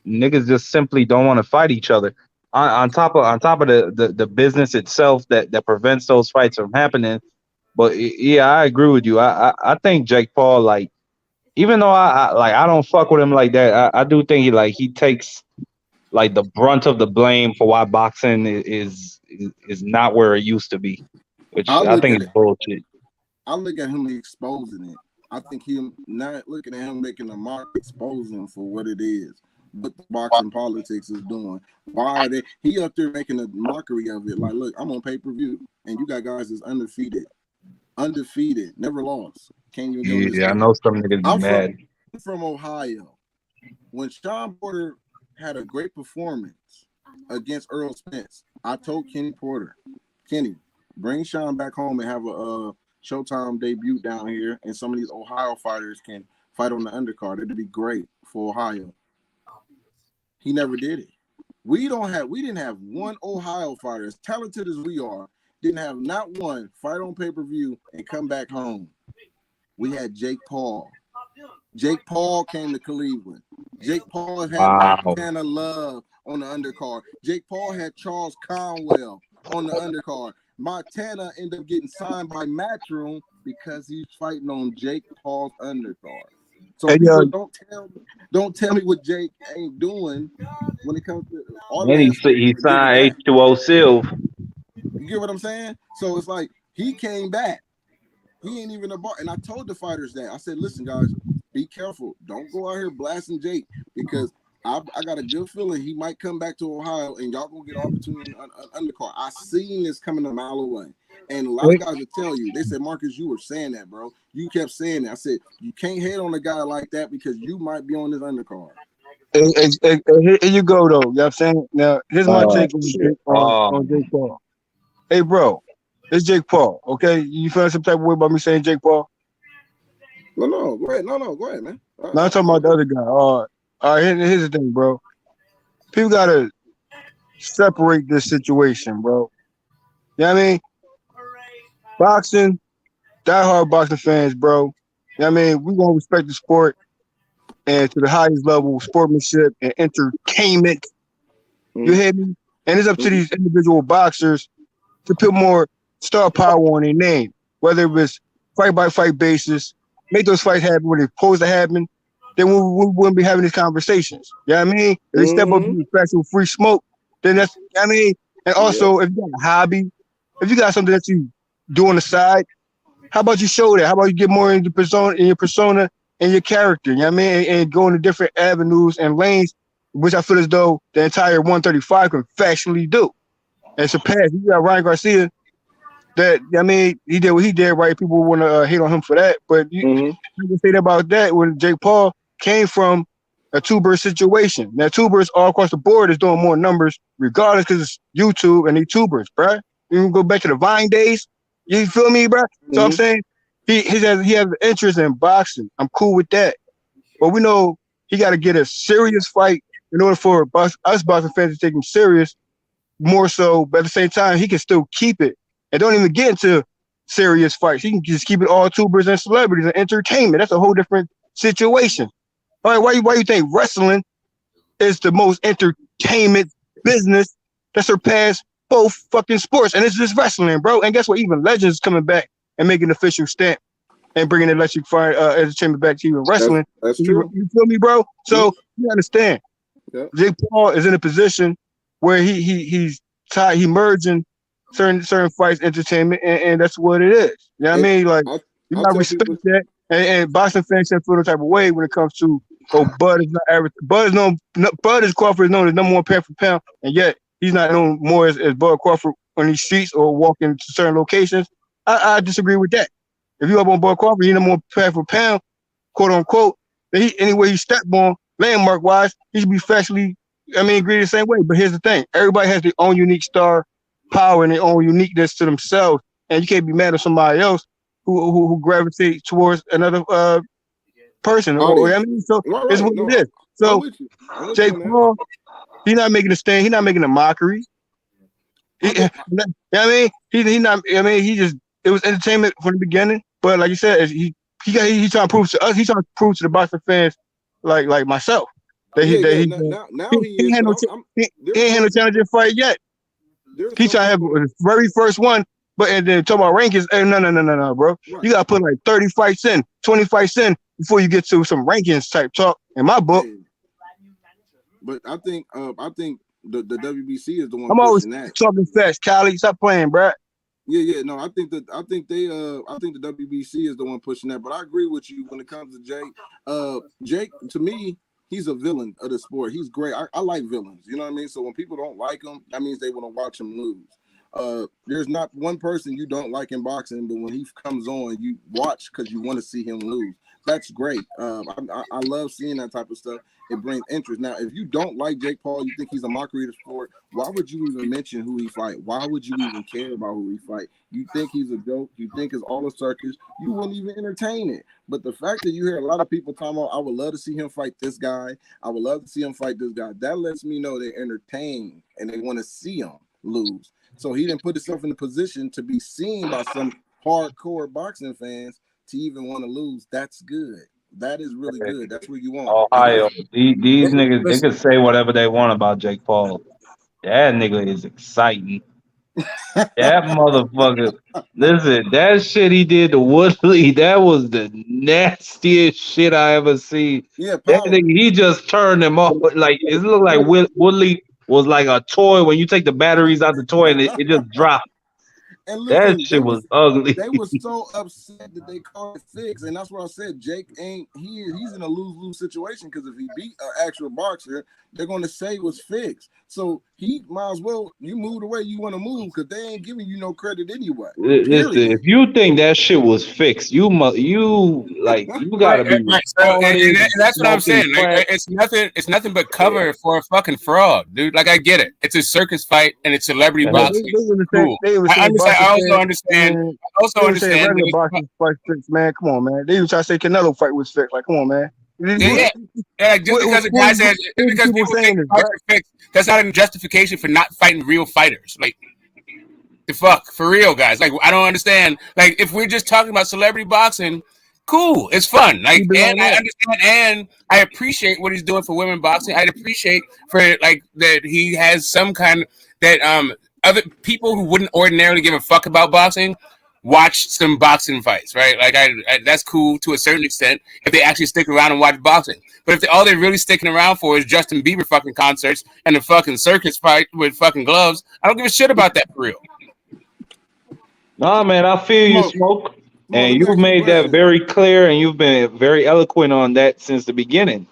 niggas just simply don't want to fight each other. On top of the business itself that prevents those fights from happening. But yeah, I agree with you. I think Jake Paul, like, even though I don't fuck with him like that, I do think he takes like the brunt of the blame for why boxing is not where it used to be, which I think is bullshit. I look at him exposing it. I think him not looking at him making a mark, exposing for what it is. What the boxing politics is doing. Why are they? He up there making a mockery of it. Like, look, I'm on pay-per-view, and you got guys that's undefeated, never lost. Can't even go. Yeah, I know some niggas be mad. I'm from Ohio. When Sean Porter had a great performance against Errol Spence, I told Kenny Porter, Kenny, bring Sean back home and have Showtime debut down here, and some of these Ohio fighters can fight on the undercard. It'd be great for Ohio. He never did it. We didn't have one Ohio fighter, as talented as we are, didn't have not one fight on pay-per-view and come back home. We had Jake Paul. Jake Paul came to Cleveland. Jake Paul had Montana Love on the undercard. Jake Paul had Charles Conwell on the undercard. Montana ended up getting signed by Matchroom because he's fighting on Jake Paul's undercard. So people don't tell me what Jake ain't doing when it comes to all And he signed H2O Silv. You get what I'm saying? So it's like he came back. He ain't even a bar. And I told the fighters that. I said, listen, guys, be careful. Don't go out here blasting Jake because I got a good feeling he might come back to Ohio and y'all gonna get an opportunity on undercard. I seen this coming a mile away. And a lot of guys will tell you, they said, Marcus, you were saying that, bro. You kept saying that. I said, you can't hate on a guy like that because you might be on this undercard. Here you go, though. You know what I'm saying? Now, here's my take on Jake Paul. Hey, bro, it's Jake Paul, okay? You feeling some type of way about me saying Jake Paul? No, go ahead. No, go ahead, man. No, I'm talking about the other guy. All right, here's the thing, bro. People got to separate this situation, bro. You know what I mean? Boxing, diehard boxing fans, bro. You know what I mean? We gonna respect the sport and to the highest level of sportsmanship and entertainment. You hear me? And it's up to these individual boxers to put more star power on their name, whether it was fight by fight basis, make those fights happen when they're supposed to happen. Then we wouldn't be having these conversations. You know what I mean? If they step up to the special free smoke, then that's, you know what I mean? And also, if you got a hobby, if you got something that you do on the side, how about you show that? How about you get more into your persona and your character, you know what I mean? And go into different avenues and lanes, which I feel as though the entire 135 can factually do. And surpass. You got Ryan Garcia, that, I mean, he did what he did, right? People want to hate on him for that. But you can say that about that when Jake Paul came from a tuber situation. Now, tubers all across the board is doing more numbers, regardless, because it's YouTube and they tubers, bro. You can go back to the Vine days. You feel me, bro? So I'm saying he has an interest in boxing. I'm cool with that. But we know he got to get a serious fight in order for us boxing fans to take him serious, more so. But at the same time, he can still keep it and don't even get into serious fights. He can just keep it all tubers and celebrities and entertainment. That's a whole different situation. All right, why you think wrestling is the most entertainment business that surpassed both fucking sports? And it's just wrestling, bro. And guess what? Even Legends is coming back and making an official stamp and bringing electric fire entertainment back to even wrestling. That's true. You feel me, bro? So you understand. Yeah. Jake Paul is in a position where he's tied, he merging certain fights, entertainment, and that's what it is. You know what I mean? Like, you gotta respect that. And boxing fans shouldn't feel the type of way when it comes to, Bud is not average. Bud is Crawford is known as number one pound for pound, and yet he's not known more as Bud Crawford on these streets or walking to certain locations. I disagree with that. If you up on Bud Crawford, he's number one pound for pound, quote unquote. Then anywhere he step on, landmark wise, he should be factually, agreed the same way. But here's the thing: everybody has their own unique star power and their own uniqueness to themselves, and you can't be mad at somebody else who gravitates towards another person. So it's what it is. So Jake Paul, he's not making a stand. He's not making a mockery. He not. He just, it was entertainment from the beginning. But like you said, he's trying to prove to us. He's trying to prove to the boxing fans, like myself, that he ain't had no challenging fight yet. He's trying to have the very first one. But and then talk about rankings, no, bro. Right. You gotta put like 30 fights in, 20 fights in before you get to some rankings type talk in my book. But I think the WBC is the one. I'm always pushing that. Talking fast, Cali. Stop playing, bro. Yeah. No, I think the WBC is the one pushing that. But I agree with you when it comes to Jake. Jake, to me, he's a villain of the sport. He's great. I like villains. You know what I mean? So when people don't like him, that means they want to watch him lose. There's not one person you don't like in boxing, but when he comes on, you watch because you want to see him lose. That's great. I love seeing that type of stuff. It brings interest. Now, if you don't like Jake Paul, you think he's a mockery of the sport, why would you even mention who he fight? Why would you even care about who he fight? You think he's a joke? You think it's all a circus? You wouldn't even entertain it. But the fact that you hear a lot of people talking about, I would love to see him fight this guy. I would love to see him fight this guy. That lets me know they're entertained and they want to see him lose. So he didn't put himself in a position to be seen by some hardcore boxing fans to even want to lose. That's good. That is really good. That's what you want. Ohio, these niggas, they can say whatever they want about Jake Paul. That nigga is exciting. That motherfucker. Listen, that shit he did to Woodley, that was the nastiest shit I ever seen. Yeah, that nigga, he just turned him off. Like it looked like Woodley was like a toy when you take the batteries out the toy and it just dropped. And listen, that shit was ugly. They were so upset that they called it fixed, and that's what I said. Jake he's in a lose-lose situation because if he beat an actual boxer, they're going to say it was fixed. So he might as well you move the way you want to move because they ain't giving you no credit anyway. Listen, if you think that shit was fixed, you gotta be. Right. So, and that's what I'm saying. Like, it's nothing but cover for a fucking fraud, dude. Like I get it. It's a circus fight and it's celebrity boxing. Cool. I also understand. Regular boxing fight fixed, man. Come on, man. They even try to say Canelo fight was fixed. Like, come on, man. Yeah. Just because a guy says because people think fights are fixed, that's not a justification for not fighting real fighters. Like the fuck for real, guys. Like I don't understand. Like if we're just talking about celebrity boxing, cool, it's fun. Like and I understand and I appreciate what he's doing for women boxing. I'd appreciate for like that he has some kind that other people who wouldn't ordinarily give a fuck about boxing watch some boxing fights, right? Like I that's cool to a certain extent if they actually stick around and watch boxing. But if all they're really sticking around for is Justin Bieber fucking concerts and the fucking circus fight with fucking gloves, I don't give a shit about that for real. Nah, man, I feel you, Smoke. And you've made that very clear and you've been very eloquent on that since the beginning.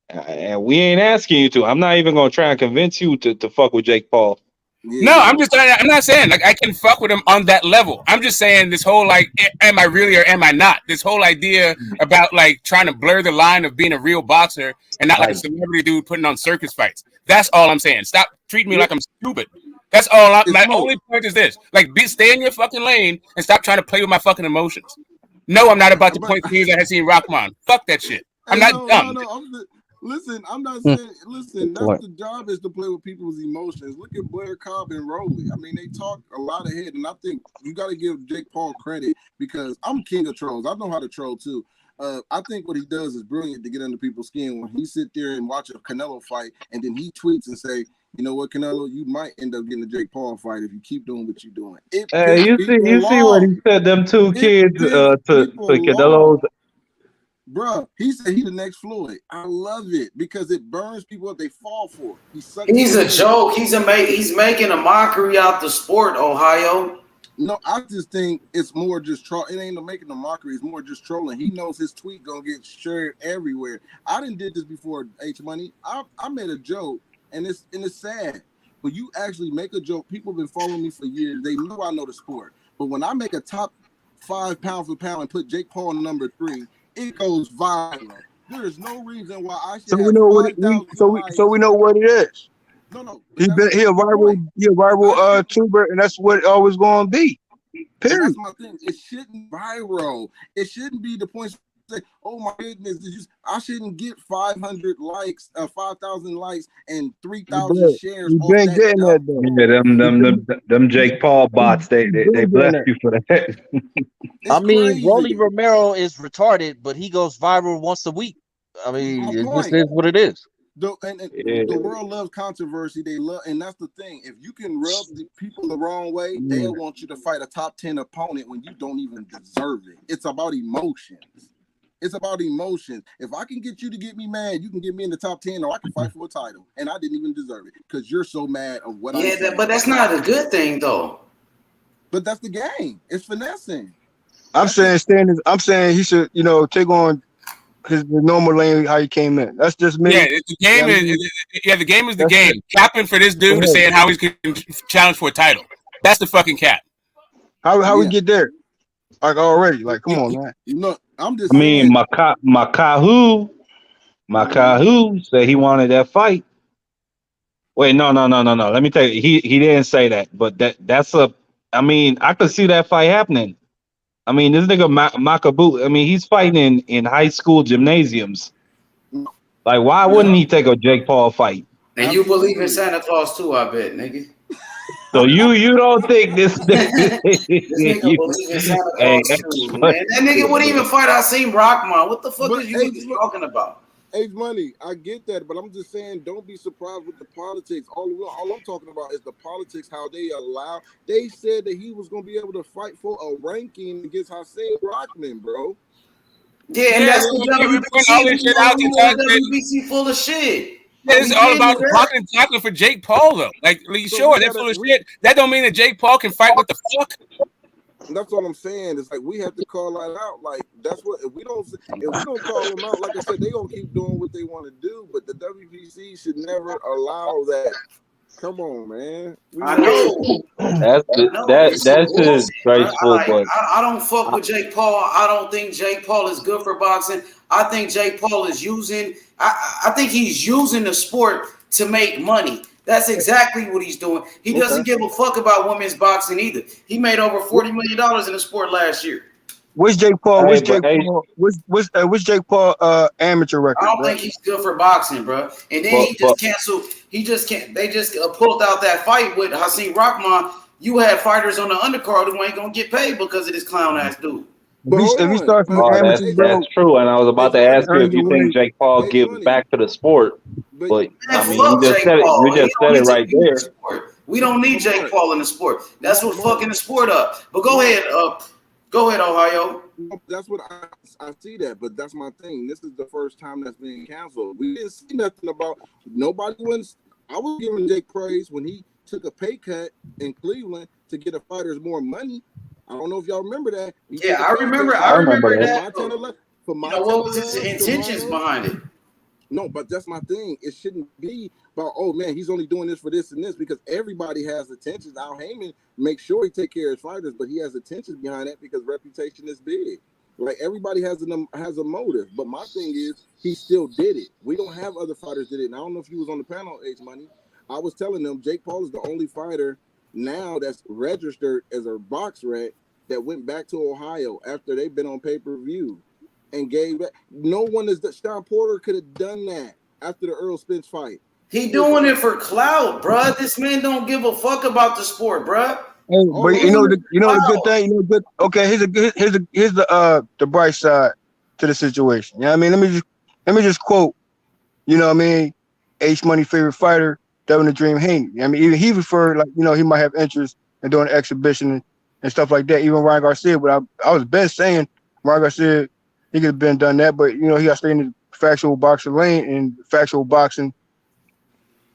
And we ain't asking you to. I'm not even gonna try and convince you to fuck with Jake Paul. No, I'm not saying like I can fuck with him on that level. I'm just saying this whole like, am I really or am I not? This whole idea about like trying to blur the line of being a real boxer and not like a celebrity dude putting on circus fights. That's all I'm saying. Stop treating me like I'm stupid. That's all. My only point is this: like, stay in your fucking lane and stop trying to play with my fucking emotions. No, I'm not about to point fingers at Hakeem Rahman. Fuck that shit. I'm not dumb. Listen, I'm not saying. Listen, that's the job is to play with people's emotions. Look at Blair Cobb and Rowley. I mean, they talk a lot ahead, and I think you got to give Jake Paul credit because I'm king of trolls. I know how to troll too. I think what he does is brilliant to get under people's skin when he sit there and watch a Canelo fight, and then he tweets and say, "You know what, Canelo, you might end up getting a Jake Paul fight if you keep doing what you're doing." Hey, you see what he said? Them two kids to Canelo's. Bruh, he said he the next Floyd. I love it because it burns people up. They fall for it. He's a joke. He's making a mockery out the sport, Ohio. No, I just think it's more just troll. It ain't making a mockery. It's more just trolling. He knows his tweet gonna get shared everywhere. I didn't did this before, H Money. I made a joke, and it's sad. When you actually make a joke, people have been following me for years. They know I know the sport. But when I make a top 5 pound for pound and put Jake Paul in number 3. It goes viral. There is no reason why I should. So we know what we know what it is. No. He a viral tuber, and that's what it always going to be. Period. That's my thing. It shouldn't viral. It shouldn't be the point. Say, oh my goodness, I shouldn't get 500 likes, 5,000 likes, and 3,000 shares. You been getting that though. Yeah, them Jake Paul bots. They bless you for that. I mean, Rolly Romero is retarded, but he goes viral once a week. I mean, it just is what it is. The world loves controversy. They love, and that's the thing. If you can rub the people the wrong way, they'll want you to fight a top 10 opponent when you don't even deserve it. It's about emotions. It's about emotions. If I can get you to get me mad, you can get me in the top 10, or I can fight for a title, and I didn't even deserve it because you're so mad of what I said. Yeah, but that's not a good thing, though. But that's the game. It's finessing. I'm saying he should, take on his normal lane how he came in. That's just me. Yeah, the game the game is the game. Capping for this dude saying how he's going to challenge for a title. That's the fucking cap. How we get there? Like already? Like, come on, man. I'm just I mean, saying. Makahu said he wanted that fight. Wait, no. Let me tell you, he didn't say that, but that's a. I mean, I could see that fight happening. I mean, this nigga Makabu. I mean, he's fighting in high school gymnasiums. Like, why wouldn't he take a Jake Paul fight? And you believe in Santa Claus too, I bet, nigga. So you don't think this nigga? This nigga believe in Santa Claus too, man. That nigga wouldn't even fight Hasim Rahman. What the fuck But is you even talking about? Age Money, I get that, but I'm just saying, don't be surprised with the politics. All I'm talking about is the politics, how they allow. They said that he was going to be able to fight for a ranking against Hasim Rahman, bro. Yeah, and that's the WBC full of shit. Yeah, it's all about the blocking and tackling for Jake Paul, though. Like sure, that's full of shit. That don't mean that Jake Paul can fight. What the fuck? That's what I'm saying. It's like we have to call that out. Like that's what if we don't call them out. Like I said, they gonna keep doing what they want to do. But the WBC should never allow that. Come on, man. I know. That's disgraceful. But I don't fuck with Jake Paul. I don't think Jake Paul is good for boxing. I think Jake Paul is using. I think he's using the sport to make money. That's exactly what he's doing. He doesn't give a fuck about women's boxing either. He made over $40 million in the sport last year. What's Jake Paul? What's Jake Paul amateur record? I don't think he's good for boxing, bro. And then he just canceled. He just can't. They just pulled out that fight with Hasim Rahman. You had fighters on the undercard who ain't gonna get paid because of this clown ass dude. If we start from amateur, that's true. And I was about to ask you if you think Jake Paul gives back to the sport. But I mean, you just said it. You just said it right there. We don't need Jake Paul in the sport. That's what's fucking the sport up. But go ahead, Ohio. That's what I see that, but that's my thing. This is the first time that's being canceled. We didn't see nothing about nobody wins. I was giving Jake praise when he took a pay cut in Cleveland to get the fighters more money. I don't know if y'all remember that. Yeah, I remember that. For my what was his intentions behind it? No, but that's my thing. It shouldn't be about, oh man, he's only doing this for this and this, because everybody has attentions. Al Heyman makes sure he take care of his fighters, but he has attentions behind that because reputation is big. Like everybody has a motive, but my thing is he still did it. We don't have other fighters did it. And I don't know if you was on the panel, H Money. I was telling them Jake Paul is the only fighter now that's registered as a box rat that went back to Ohio after they've been on pay-per-view. And gave back. No one is that Sean Porter could have done that after the Errol Spence fight. He doing it for clout, bruh. This man don't give a fuck about the sport, bruh. Hey, but you know the good thing. Okay, here's the bright side to the situation. You know what I mean? Let me just quote. You know what I mean? H Money favorite fighter, Devin the Dream Haney. I mean, even he referred like he might have interest in doing an exhibition and stuff like that. Even Ryan Garcia, but I was best saying Ryan Garcia. He could have been done that, but he got to stay in the factual boxing lane and factual boxing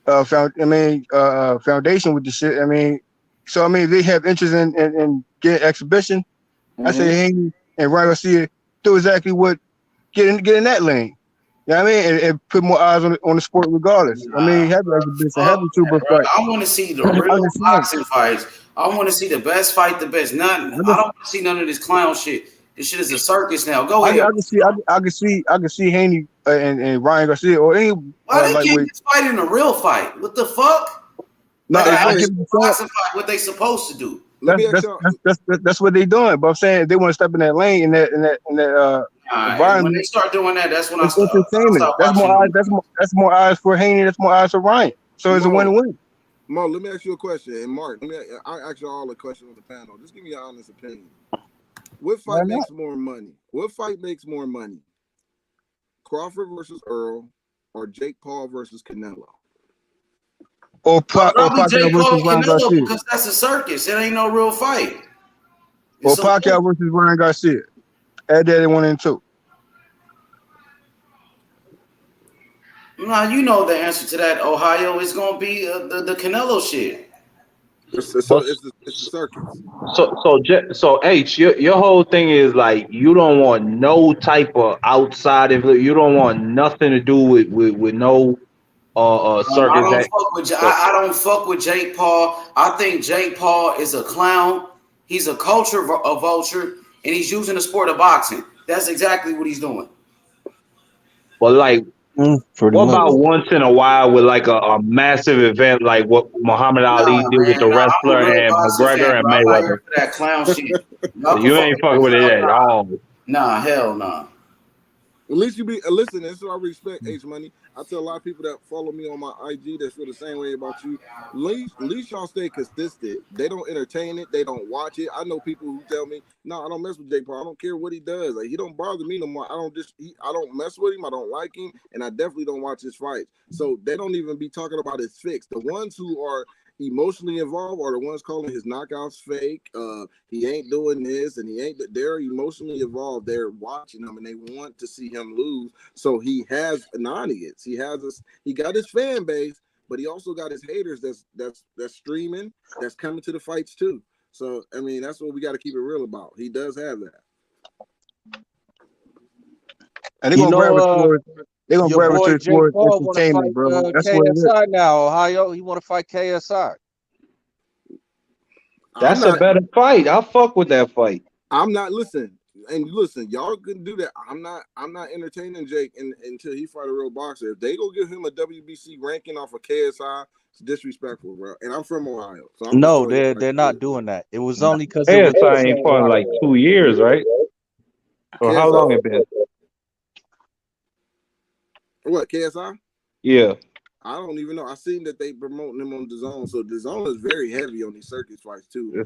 foundation with the shit. I mean, so they have interest in getting exhibition. I say Haney and Ryan Garcia do exactly what get in that lane. You know what I mean? And put more eyes on the sport regardless. I mean, have the exhibition, have the super fight. I want to see the real boxing fights. I want to see the best fight, the best. I don't want to see none of this clown shit. This shit is a circus now. Go ahead. I can see Haney and Ryan Garcia or any. Why they keep this fight in a real fight? What the fuck? No, boxing fight. What they supposed to do? That's what they doing. But I'm saying if they want to step in that lane in that environment. When they start doing that, that's when I start. That's more eyes for Haney. That's more eyes for Ryan. So it's a win-win. Mo, let me ask you a question. And Mark, I ask you all a question on the panel. Just give me your honest opinion. What fight makes more money? What fight makes more money? Crawford versus Earl, or Jake Paul versus Canelo? Or Pacquiao Jake Paul versus Ryan Canelo Garcia. because that's a circus. It ain't no real fight. Or Pacquiao versus Ryan Garcia. Add that in 1 and 2. Nah, you know the answer to that, Ohio. It's gonna be the Canelo shit. It's a circus. So H, your whole thing is like you don't want no type of outside influence. You don't want nothing to do with no circus. I don't fuck with Jake Paul. I think Jake Paul is a clown. He's a culture vulture, and he's using the sport of boxing. That's exactly what he's doing. But like, Pretty what much. about once in a while with like a massive event like what Muhammad Ali Nah, did with man, the nah, I'm a wrestler real and boxing fan, McGregor and bro. I'm not here Mayweather? for that clown shit. Y'all can You fuck ain't with fucking that with it clown. at all. Nah, hell nah. At least you be listen. That's what I respect. H Money. I tell a lot of people that follow me on my IG that feel the same way about you. At least y'all stay consistent. They don't entertain it. They don't watch it. I know people who tell me, "No, I don't mess with Jake Paul. I don't care what he does. Like he don't bother me no more. I don't mess with him. I don't like him, and I definitely don't watch his fights. So they don't even be talking about his fix. The ones who are emotionally involved are the ones calling his knockouts fake. He ain't doing this, and he ain't. They're emotionally involved. They're watching him, and they want to see him lose. So he has an audience. He got his fan base, but he also got his haters. That's streaming. That's coming to the fights too. So I mean, that's what we got to keep it real about. He does have that. And they're gonna Your boy gravitate Jake towards Paul want to fight entertainment, bro. That's what it is. KSI now, Ohio. He want to fight KSI. That's a better fight. I'll fuck with that fight. I'm not listen, y'all can do that. I'm not entertaining Jake until he fight a real boxer. If they go give him a WBC ranking off of KSI, it's disrespectful, bro. And I'm from Ohio, so I'm No, they're not doing that. It was only because KSI ain't fought in like 2 years, right? Or how long it been? What, KSI? Yeah. I don't even know. I seen that they promoting him on DAZN, so DAZN is very heavy on these circus fights too.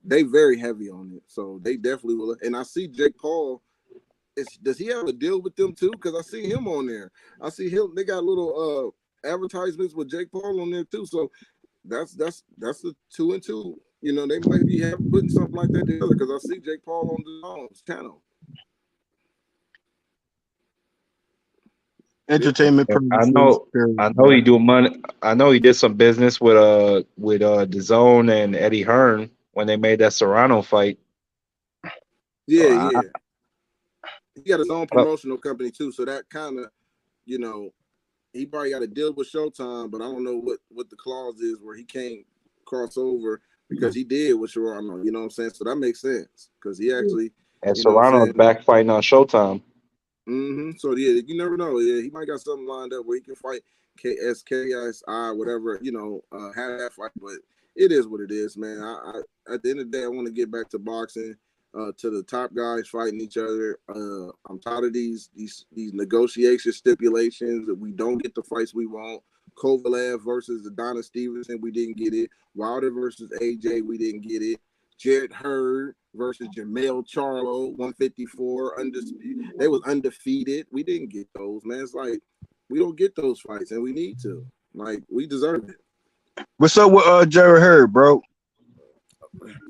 They very heavy on it, so they definitely will. And I see Jake Paul. Does he have a deal with them too? Because I see him on there. I see him. They got little advertisements with Jake Paul on there too. So that's the 2 and 2. You know, they might be putting something like that together because I see Jake Paul on DAZN's channel. Entertainment I purposes. know he do money. I know he did some business with DAZN and Eddie Hearn when they made that Serrano fight. Yeah, yeah. He got his own promotional company too, so that kind of, you know, he probably got a deal with Showtime, but I don't know what the clause is where he can't cross over because he did with Serrano. You know what I'm saying? So that makes sense because he actually. And you know what I'm Serrano's saying? back fighting on Showtime. So yeah, you never know. Yeah, he might got something lined up where he can fight KSI, whatever. You know, have that fight. But it is what it is, man. I at the end of the day, I want to get back to boxing. To the top guys fighting each other. I'm tired of these negotiation stipulations that we don't get the fights we want. Kovalev versus Adonis Stevenson, we didn't get it. Wilder versus AJ, we didn't get it. Jarrett Hurd versus Jamel Charlo, 154, undisputed. They was undefeated. We didn't get those, man. It's like we don't get those fights, and we need to. Like we deserve it. What's up with Jarrett Hurd, bro?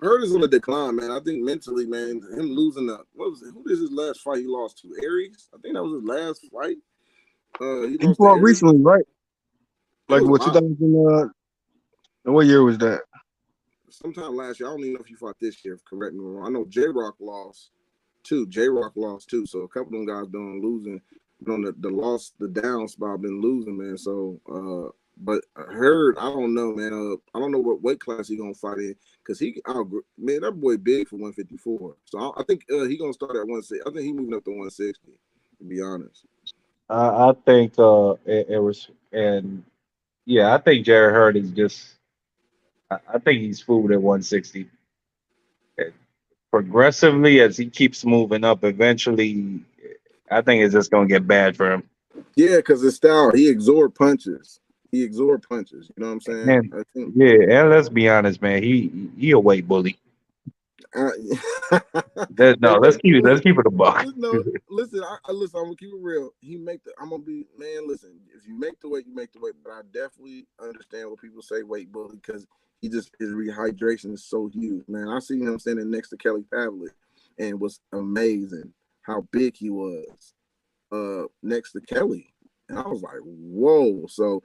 Hurd is on the decline, man. I think mentally, man, him losing who is his last fight he lost to? Aries? I think that was his last fight. He fought recently, right? Like what 2000 what year was that? Sometime last year. I don't even know if he fought this year. Correct me if I'm wrong. I know J-Rock lost too. J-Rock lost too. So a couple of them guys been losing. On the down spot been losing, man. So but Hurd, I don't know, man. I don't know what weight class he gonna fight in because man, that boy big for 154. So I think he gonna start at 160. I think he moving up to 160. To be honest, I think it was, and yeah, I think Jarrett Hurd is just. I think he's fooled at 160. And progressively, as he keeps moving up, eventually, I think it's just gonna get bad for him. Yeah, because his style, he absorbs punches. You know what I'm saying? And, yeah, and let's be honest, man. He a weight bully. Let's keep it a buck. No, listen, I'm gonna keep it real. I'm gonna be, man. Listen, if you make the weight, you make the weight. But I definitely understand what people say weight bully because his rehydration is so huge, man. I seen him standing next to Kelly Pavlik, and it was amazing how big he was next to Kelly, and I was like, whoa. So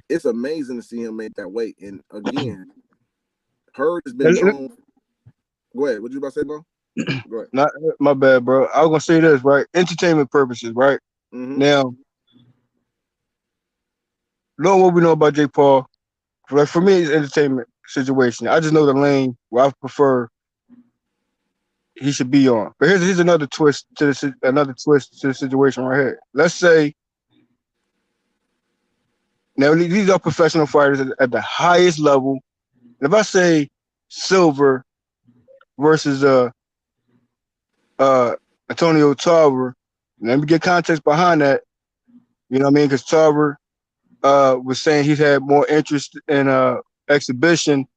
it's amazing to see him make that weight. And again, Hurd has been known. Go ahead. What you about to say, bro? Go ahead. Not my bad, bro. I was gonna say this, right? Entertainment purposes, right? Mm-hmm. Now, knowing what we know about Jake Paul, for me, it's entertainment situation. I just know the lane where I prefer he should be on. But here's another twist to the situation right here. Let's say now these are professional fighters at the highest level. And if I say Silver versus Antonio Tarver, let me get context behind that. You know what I mean? Because Tarver was saying he's had more interest in exhibition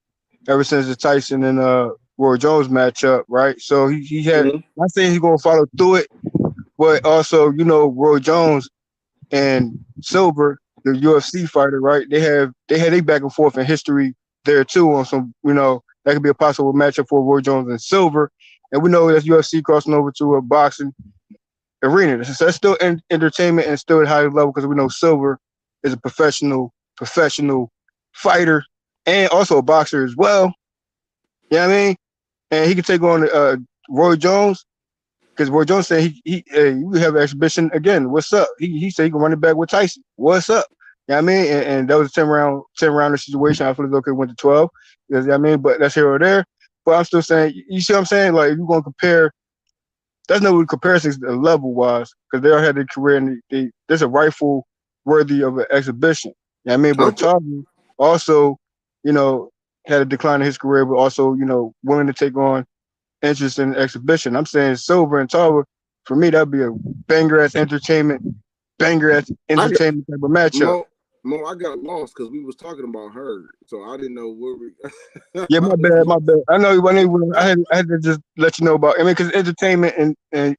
ever since the Tyson and Roy Jones matchup, right? So he had. I'm not saying he's gonna follow through it, but also Roy Jones and Silver, the UFC fighter, right? They had a back and forth in history there too on some that could be a possible matchup for Roy Jones and Silver, and we know that's UFC crossing over to a boxing arena. So that's still entertainment and still at high level because we know Silver is a professional fighter and also a boxer as well. You know what I mean? And he can take on Roy Jones because Roy Jones said we have an exhibition again. What's up? He said he can run it back with Tyson. What's up? You know what I mean? And that was a 10 rounder situation. I feel as though it went to 12. You know what I mean? But that's here or there. But I'm still saying, you see what I'm saying? Like, if you're going to compare, that's no comparisons level-wise because they all had their career and there's a rifle worthy of an exhibition. You know what I mean? But Tarver also, had a decline in his career, but also, willing to take on interest in exhibition. I'm saying Silver and Tarver, for me, that'd be a banger-ass entertainment type of matchup. Mo, I got lost because we was talking about her, so I didn't know where we. Yeah, my bad. I know. I had to just let you know about. I mean, because entertainment and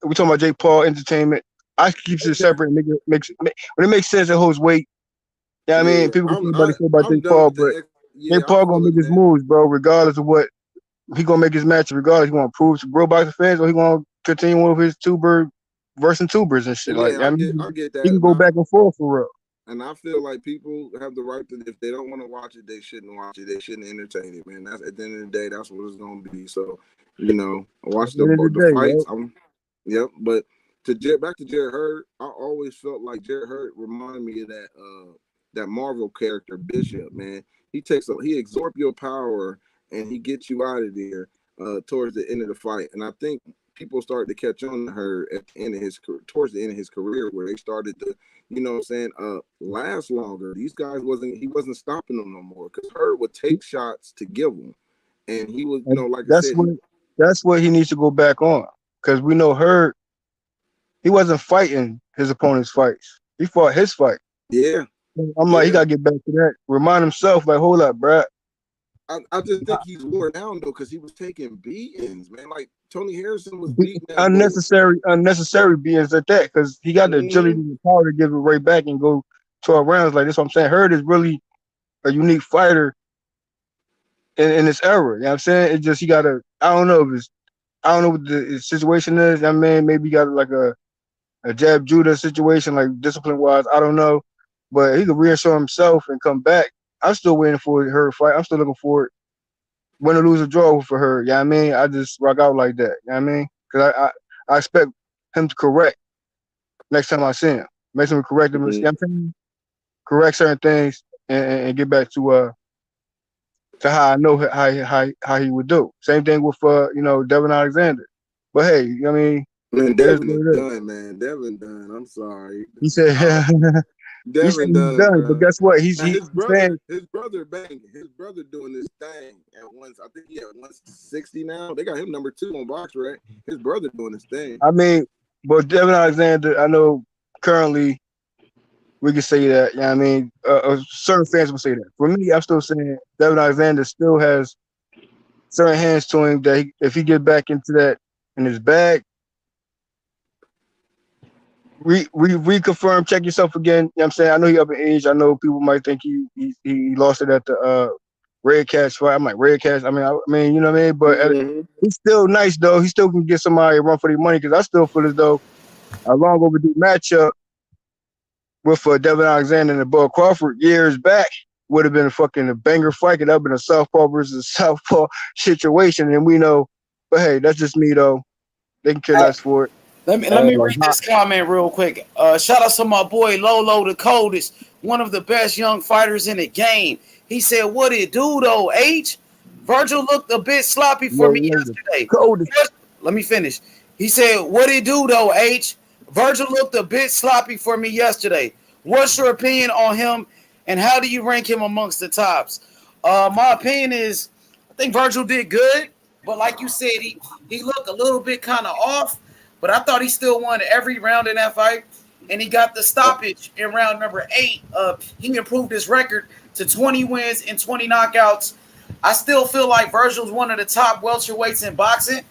we talking about Jake Paul entertainment. I keep it separate. When it makes sense, it holds weight. Yeah, I mean, people can say about Jake Paul, but Jake Paul gonna make his moves, bro. Regardless of what he gonna make his match. Regardless, he gonna prove to real boxing fans, or he gonna continue with his tuber versus tubers and shit. Yeah, I mean, I get that. he can go back and forth for real. And I feel like people have the right to, if they don't want to watch it, they shouldn't watch it. They shouldn't entertain it, man. That's at the end of the day, that's what it's gonna be. So, watch the fights. Right? Yep. But back to Jarrett Hurd, I always felt like Jarrett Hurd reminded me of that Marvel character Bishop, man. He absorbs your power and he gets you out of there towards the end of the fight. And I think people started to catch on to her at the end of towards the end of his career, where they started to, last longer. These guys he wasn't stopping them no more because Hurd would take shots to give them, and he was, that's what he needs to go back on because we know Hurd, he wasn't fighting his opponent's fights. He fought his fight. Yeah, I'm like, he gotta get back to that. Remind himself, like, hold up, bruh. I just think he's worn down though, because he was taking beatings, man. Like Tony Harrison was beating unnecessary beatings at that, because he got the agility and power to give it right back and go 12 rounds. Like, that's what I'm saying. Hurd is really a unique fighter in this era. You know what I'm saying? It's just I don't know what the situation is. I mean, maybe he got like a jab Judah situation, like discipline wise. I don't know, but he could reassure himself and come back. I'm still waiting for her fight. I'm still looking for it. Win or lose or draw for her. You know what I mean? I just rock out like that. You know what I mean? Because I expect him to correct next time I see him. Make him correct him. You know what I'm saying? Correct certain things and get back to how I know how he would do. Same thing with Devin Alexander. But hey, you know what I mean? Man, Devin is done, man. Devin done. I'm sorry. He said Devin done, but guess what? His brother banging. His brother doing this thing at once. I think he at 160 now. They got him number 2 on BoxRec. His brother doing this thing. I mean, but Devin Alexander, I know currently we can say that. You know what I mean? Certain fans will say that. For me, I'm still saying Devin Alexander still has certain hands to him that if he get back into that in his bag, reconfirm, check yourself again. You know what I'm saying? I know he up in age. I know people might think he lost it at the Red Cash fight. I'm like, Red Cash? I mean, you know what I mean? But he's still nice, though. He still can get somebody a run for their money, because I still feel as though a long overdue matchup with Devin Alexander and Bud Crawford years back would have been a banger fight. It would have been a southpaw versus southpaw situation, and we know. But hey, that's just me, though. They can care less for it. Let me read this comment real quick. Shout out to my boy Lolo the Coldest, one of the best young fighters in the game. He said, "What it do though, H? Virgil looked a bit sloppy for me yesterday. let me finish. He said, "What it do though, H? Virgil looked a bit sloppy for me yesterday. What's your opinion on him, and how do you rank him amongst the tops?" My opinion is, I think Virgil did good, but like you said, he looked a little bit kind of off. But I thought he still won every round in that fight, and he got the stoppage in round number 8. He improved his record to 20 wins and 20 knockouts. I still feel like Virgil's one of the top welterweights in boxing.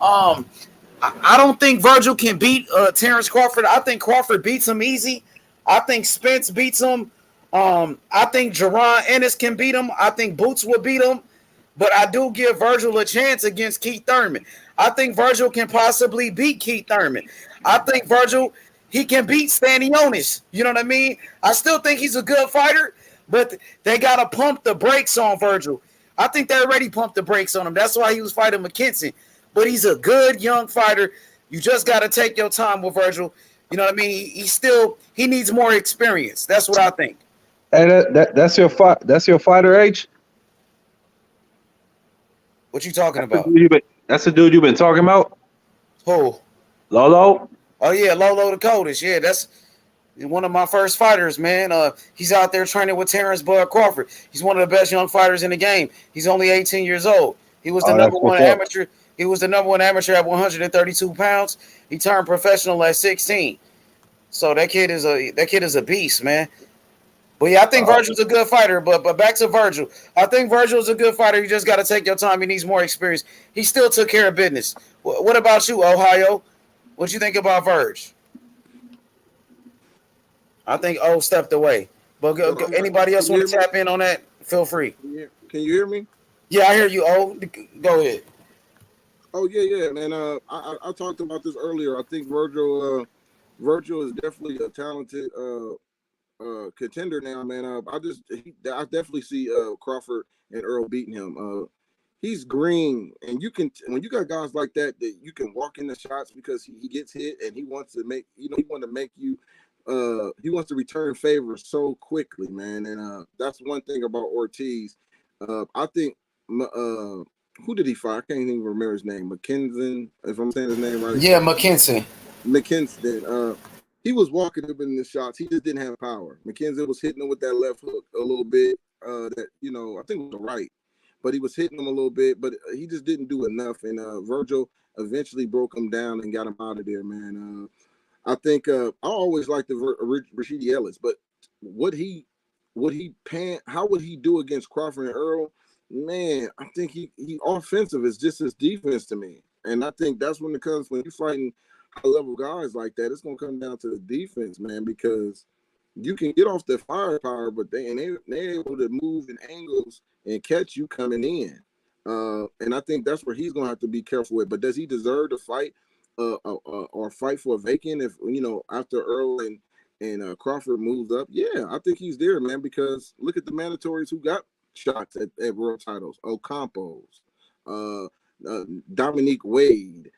I don't think Virgil can beat Terence Crawford. I think Crawford beats him easy. I think Spence beats him. I think Jerron Ennis can beat him. I think Boots will beat him. But I do give Virgil a chance against Keith Thurman. I think Virgil can possibly beat Keith Thurman. I think Virgil, he can beat Stanionis. You know what I mean? I still think he's a good fighter, but they got to pump the brakes on Virgil. I think they already pumped the brakes on him. That's why he was fighting McKenzie. But he's a good young fighter. You just got to take your time with Virgil. You know what I mean? He needs more experience. That's what I think. Hey, that's your fight. That's your fighter, H. What you talking about? That's the dude you've been talking about. Who? Lolo. Oh yeah, Lolo the coldest. Yeah, that's one of my first fighters, man. He's out there training with Terence Crawford. He's one of the best young fighters in the game. He's only 18 years old. He was the number one amateur. He was the number one amateur at 132 pounds. He turned professional at 16. So that kid is a beast, man. But yeah, I think Virgil's a good fighter. But back to Virgil. I think Virgil's a good fighter. You just got to take your time. He needs more experience. He still took care of business. What about you, Ohio? What you think about Virg? I think O stepped away. But anybody else want to tap in on that? Feel free. Can you hear me? Yeah, I hear you, O. Go ahead. Oh yeah, man. I talked about this earlier. I think Virgil is definitely a talented contender now, man. I definitely see Crawford and Earl beating him. He's green, and when you got guys like that you can walk in the shots because he gets hit and he wants to make he wants to return favors so quickly, man. And that's one thing about Ortiz. I think who did he fight? I can't even remember his name. McKinson, if I'm saying his name right. Yeah, McKinson. He was walking up in the shots. He just didn't have power. McKenzie was hitting him with that left hook a little bit. I think it was the right, but he was hitting him a little bit. But he just didn't do enough. And Virgil eventually broke him down and got him out of there, man. I think I always liked the Rashidi Ellis, but how would he do against Crawford and Earl? Man, I think he offensive is just his defense to me, and I think that's when you're fighting high-level guys like that, it's gonna come down to the defense, man, because you can get off the firepower, but they're able to move in angles and catch you coming in. And I think that's where he's gonna have to be careful with. But does he deserve to fight or fight for a vacant if after Earl and Crawford moves up? Yeah, I think he's there, man, because look at the mandatories who got shots at world titles. Ocampos, Dominique Wade,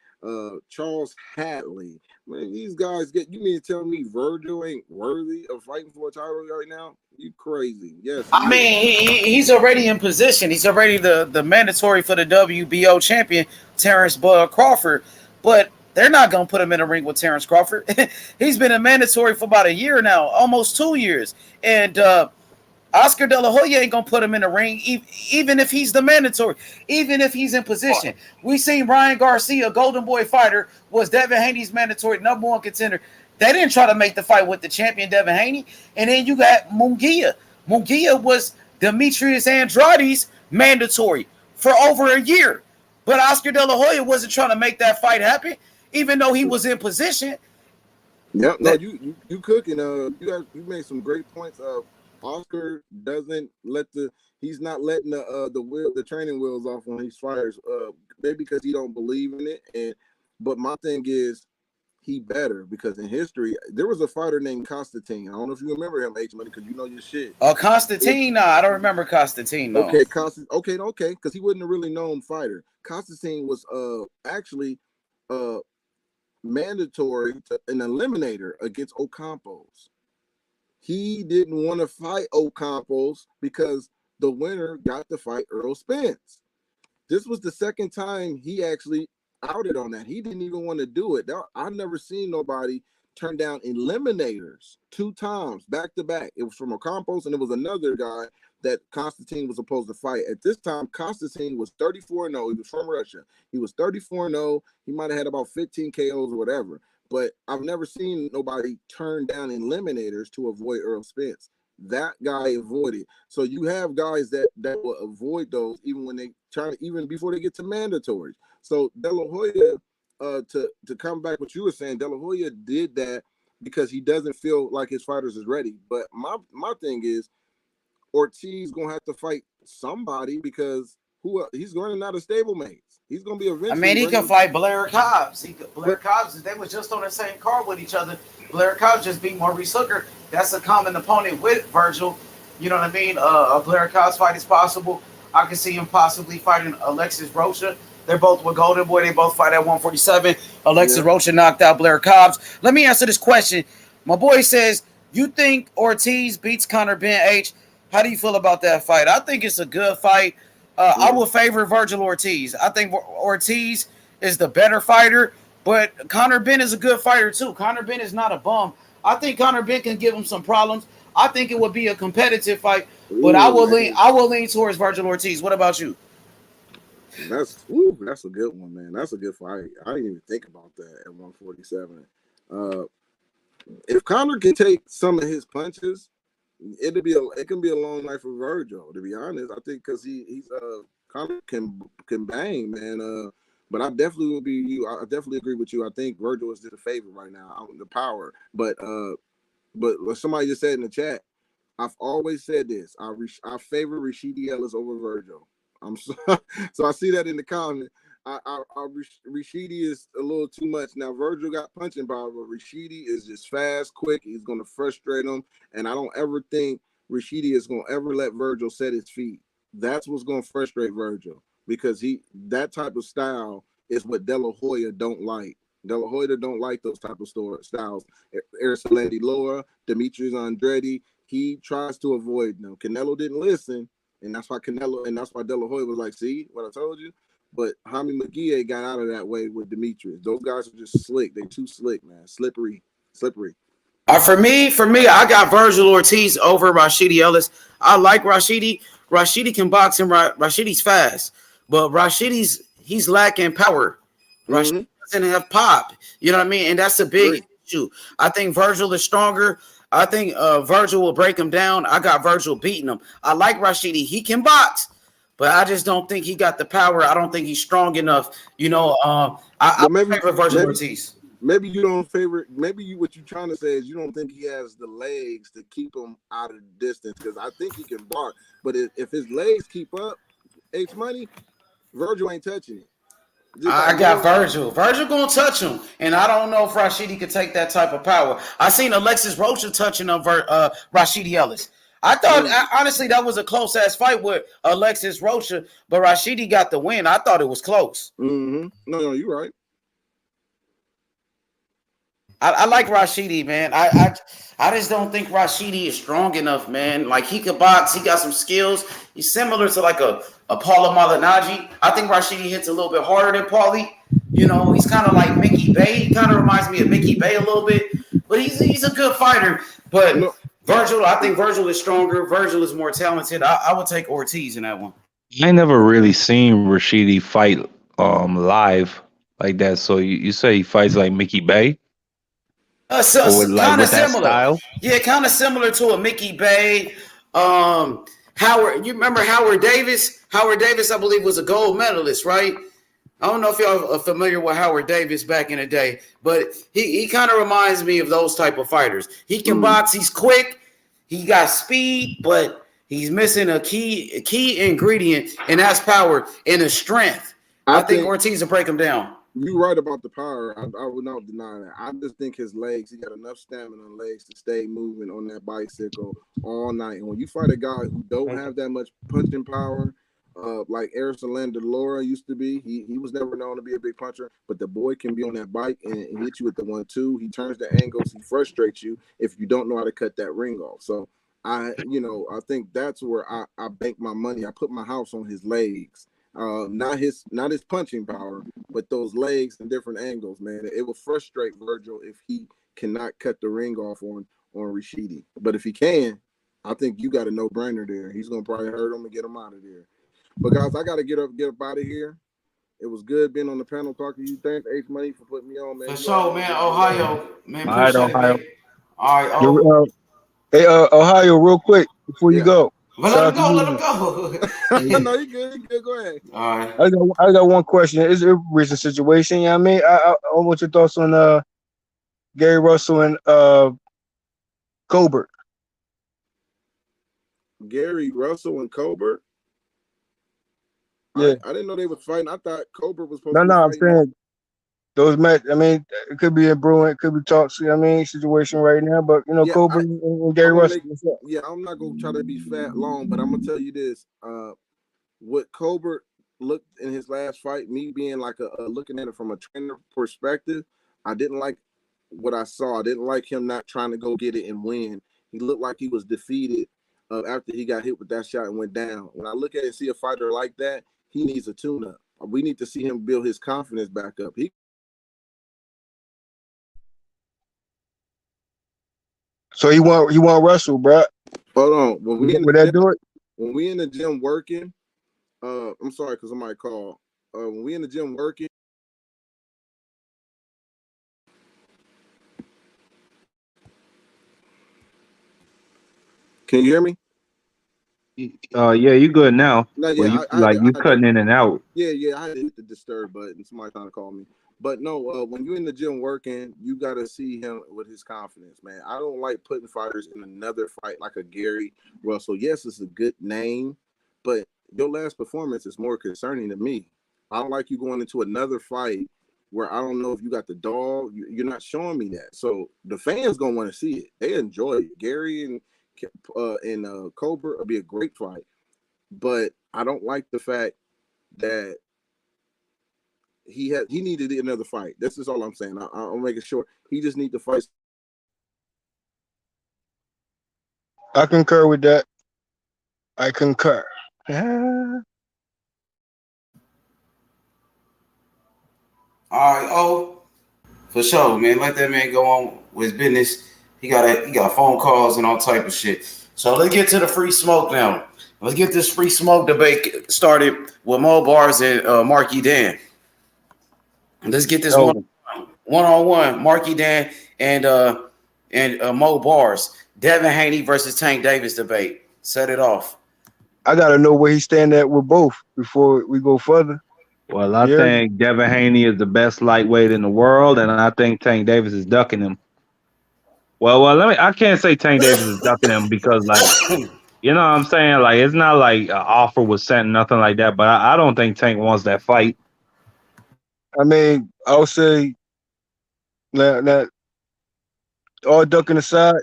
Charles Hadley. Man, these guys you mean to tell me Virgil ain't worthy of fighting for a title right now? You crazy. Yes. I mean, he's already in position. He's already the mandatory for the WBO champion, Terence Crawford. But they're not going to put him in a ring with Terence Crawford. He's been a mandatory for about a year now, almost 2 years. And Oscar De La Hoya ain't going to put him in the ring, even if he's the mandatory, even if he's in position. We seen Ryan Garcia, Golden Boy fighter, was Devin Haney's mandatory number one contender. They didn't try to make the fight with the champion, Devin Haney. And then you got Munguia. Munguia was Demetrius Andrade's mandatory for over a year. But Oscar De La Hoya wasn't trying to make that fight happen, even though he was in position. Yep, no, you cooking. You made some great points. Oscar doesn't he's not letting the training wheels off when he fires. Maybe because he don't believe in it. But my thing is he better, because in history there was a fighter named Constantine. I don't know if you remember him, H Money, because you know your shit. Constantine? No, I don't remember Constantine. No. Okay, okay, because he wasn't a really known fighter. Constantine was actually mandatory an eliminator against Ocampos. He didn't want to fight Ocampos because the winner got to fight Errol Spence. This was the second time he actually outed on that. He didn't even want to do it. I've never seen nobody turn down eliminators 2 times back to back. It was from a Campos, and it was another guy that Constantine was supposed to fight. At this time, Constantine was 34-0. He was from Russia. He was 34-0. He might have had about 15 KOs or whatever. But I've never seen nobody turn down eliminators to avoid Errol Spence. That guy avoided. So you have guys that will avoid those even when they even before they get to mandatories. So De La Hoya, to come back what you were saying, De La Hoya did that because he doesn't feel like his fighters is ready. But my thing is, Ortiz gonna have to fight somebody because he's running out of stablemates. He's gonna be eventually. I mean, he can fight Blair Cobbs. Blair Cobbs, they was just on the same card with each other. Blair Cobbs just beat Maurice Hooker. That's a common opponent with Virgil. You know what I mean? A Blair Cobbs fight is possible. I can see him possibly fighting Alexis Rocha. They're both with Golden Boy. They both fight at 147. Alexis Rocha knocked out Blair Cobbs. Let me answer this question. My boy says, you think Ortiz beats Conor Ben H? How do you feel about that fight? I think it's a good fight. I will favor Virgil Ortiz. I think Ortiz is the better fighter, but Conor Ben is a good fighter too. Conor Ben is not a bum. I think Conor Ben can give him some problems. I think it would be a competitive fight, but I will lean towards Virgil Ortiz. What about you? That's a good one, man. That's a good fight. I didn't even think about that at 147. If Conor can take some of his punches, it can be a long night for Virgil, to be honest. I think because he's Conor can bang, man. But I definitely will be you. I definitely agree with you. I think Virgil is the favorite right now, the power. But somebody just said in the chat, I've always said this. I favor Rashidi Ellis over Virgil. So I see that in the comment. Rashidi is a little too much. Now Virgil got punching power, but Rashidi is just fast, quick. He's going to frustrate him, and I don't ever think Rashidi is going to ever let Virgil set his feet. That's what's going to frustrate Virgil because that type of style is what De La Hoya don't like. De La Hoya don't like those type of styles. Aristotle Loa, Demetrius Andretti, he tries to avoid them. Canelo didn't listen, and that's why De La Hoya was like, see what I told you? But Jaime McGee got out of that way with Demetrius. Those guys are just slick. They're too slick, man. Slippery. For me, I got Virgil Ortiz over Rashidi Ellis. I like Rashidi. Rashidi can box and Rashidi's fast, but he's lacking power. Rashidi doesn't have pop. You know what I mean? And that's a big issue. I think Virgil is stronger. I think Virgil will break him down. I got Virgil beating him. I like Rashidi. He can box, but I just don't think he got the power. I don't think he's strong enough. You know, I favor Virgil Ortiz. Maybe you don't favor. Maybe what you're trying to say is you don't think he has the legs to keep him out of the distance because I think he can block. But if his legs keep up, H Money, Virgil ain't touching it. I got Virgil. Virgil gonna touch him, and I don't know if Rashidi could take that type of power. I seen Alexis Rocha touching on Rashidi Ellis. I thought honestly that was a close ass fight with Alexis Rocha, but Rashidi got the win. I thought it was close. No, you're right. I like Rashidi, man. I just don't think Rashidi is strong enough, man. Like he could box, he got some skills. He's similar to like a Paulo Malignaggi. I think Rashidi hits a little bit harder than Paulie. You know, he's kind of like Mickey Bay. He kind of reminds me of Mickey Bay a little bit, but he's a good fighter. But Virgil, I think Virgil is stronger. Virgil is more talented. I would take Ortiz in that one. I never really seen Rashidi fight live like that. So you say he fights like Mickey Bay? Kind of similar. Style? Yeah, kind of similar to a Mickey Bay. Howard, you remember Howard Davis? Howard Davis, I believe, was a gold medalist, right? I don't know if y'all are familiar with Howard Davis back in the day, but he kind of reminds me of those type of fighters. He can box, he's quick, he got speed, but he's missing a key ingredient, and that's power and his strength. I think Ortiz will break him down. You're right about the power. I would not deny that. I just think his legs, he got enough stamina and legs to stay moving on that bicycle all night. And when you fight a guy who don't have that much punching power, like Errol Laura used to be, he was never known to be a big puncher, but the boy can be on that bike and hit you with the 1-2. He turns the angles, he frustrates you if you don't know how to cut that ring off. So I think that's where I bank my money. I put my house on his legs. Not his punching power, but those legs and different angles, man, it will frustrate Virgil if he cannot cut the ring off on Rashidi. But if he can, I think you got a no-brainer there. He's gonna probably hurt him and get him out of there. But guys, I gotta get up out of here. It was good being on the panel talking to you. Thanks, H Money, for putting me on, man. For sure, man. Ohio, man. All right, Appreciate it, Ohio. man. All right, oh. Hey, Ohio, real quick before you go. But let him go. Let him go. No, you good. You good. Go ahead. All right. I got one question. It's a recent situation. You know what I mean? I want your thoughts on Gary Russell and Colbert. Gary Russell and Colbert. Yeah. I didn't know they was fighting. I thought Colbert was supposed No, to be I'm fighting. saying those match. I mean, it could be a brewing, it could be talks. You know what I mean, situation right now. But you know, Yeah, Colbert and Gary Russell. I'm not gonna try to be fat long, but I'm gonna tell you this. What Colbert looked in his last fight, me being like looking at it from a trainer perspective, I didn't like what I saw. I didn't like him not trying to go get it and win. He looked like he was defeated after he got hit with that shot and went down. When I look at it and see a fighter like that, he needs a tune-up. We need to see him build his confidence back up. So he want Russell, bro. Hold on. Would that do it? When we in the gym working, I'm sorry because somebody called. When we in the gym working, can you hear me? Yeah, you good now. No, Well, yeah, you cutting in and out. Yeah, I had to hit the disturb button. Somebody trying to call me. But no, when you're in the gym working, you got to see him with his confidence, man. I don't like putting fighters in another fight like a Gary Russell. Yes, it's a good name, but your last performance is more concerning to me. I don't like you going into another fight where I don't know if you got the dog. You're not showing me that. So the fans going to want to see it. They enjoy it. Gary and Colbert will be a great fight. But I don't like the fact that he needed another fight. This is all I'm saying. I'm making sure he just need to fight. I concur with that. I concur. All right, oh, for sure, man. Let that man go on with his business. He got phone calls and all type of shit. So let's get to the free smoke now. Let's get this free smoke debate started with Mo Bars and Marky Dan. Let's get this one-on-one. Marky Dan and Mo Bars. Devin Haney versus Tank Davis debate. Set it off. I gotta know where he stand at with both before we go further. Well, I think Devin Haney is the best lightweight in the world, and I think Tank Davis is ducking him. Well, I can't say Tank Davis is ducking him because, like, you know what I'm saying? Like, it's not like an offer was sent, nothing like that, but I don't think Tank wants that fight. I mean, I'll say that all ducking aside,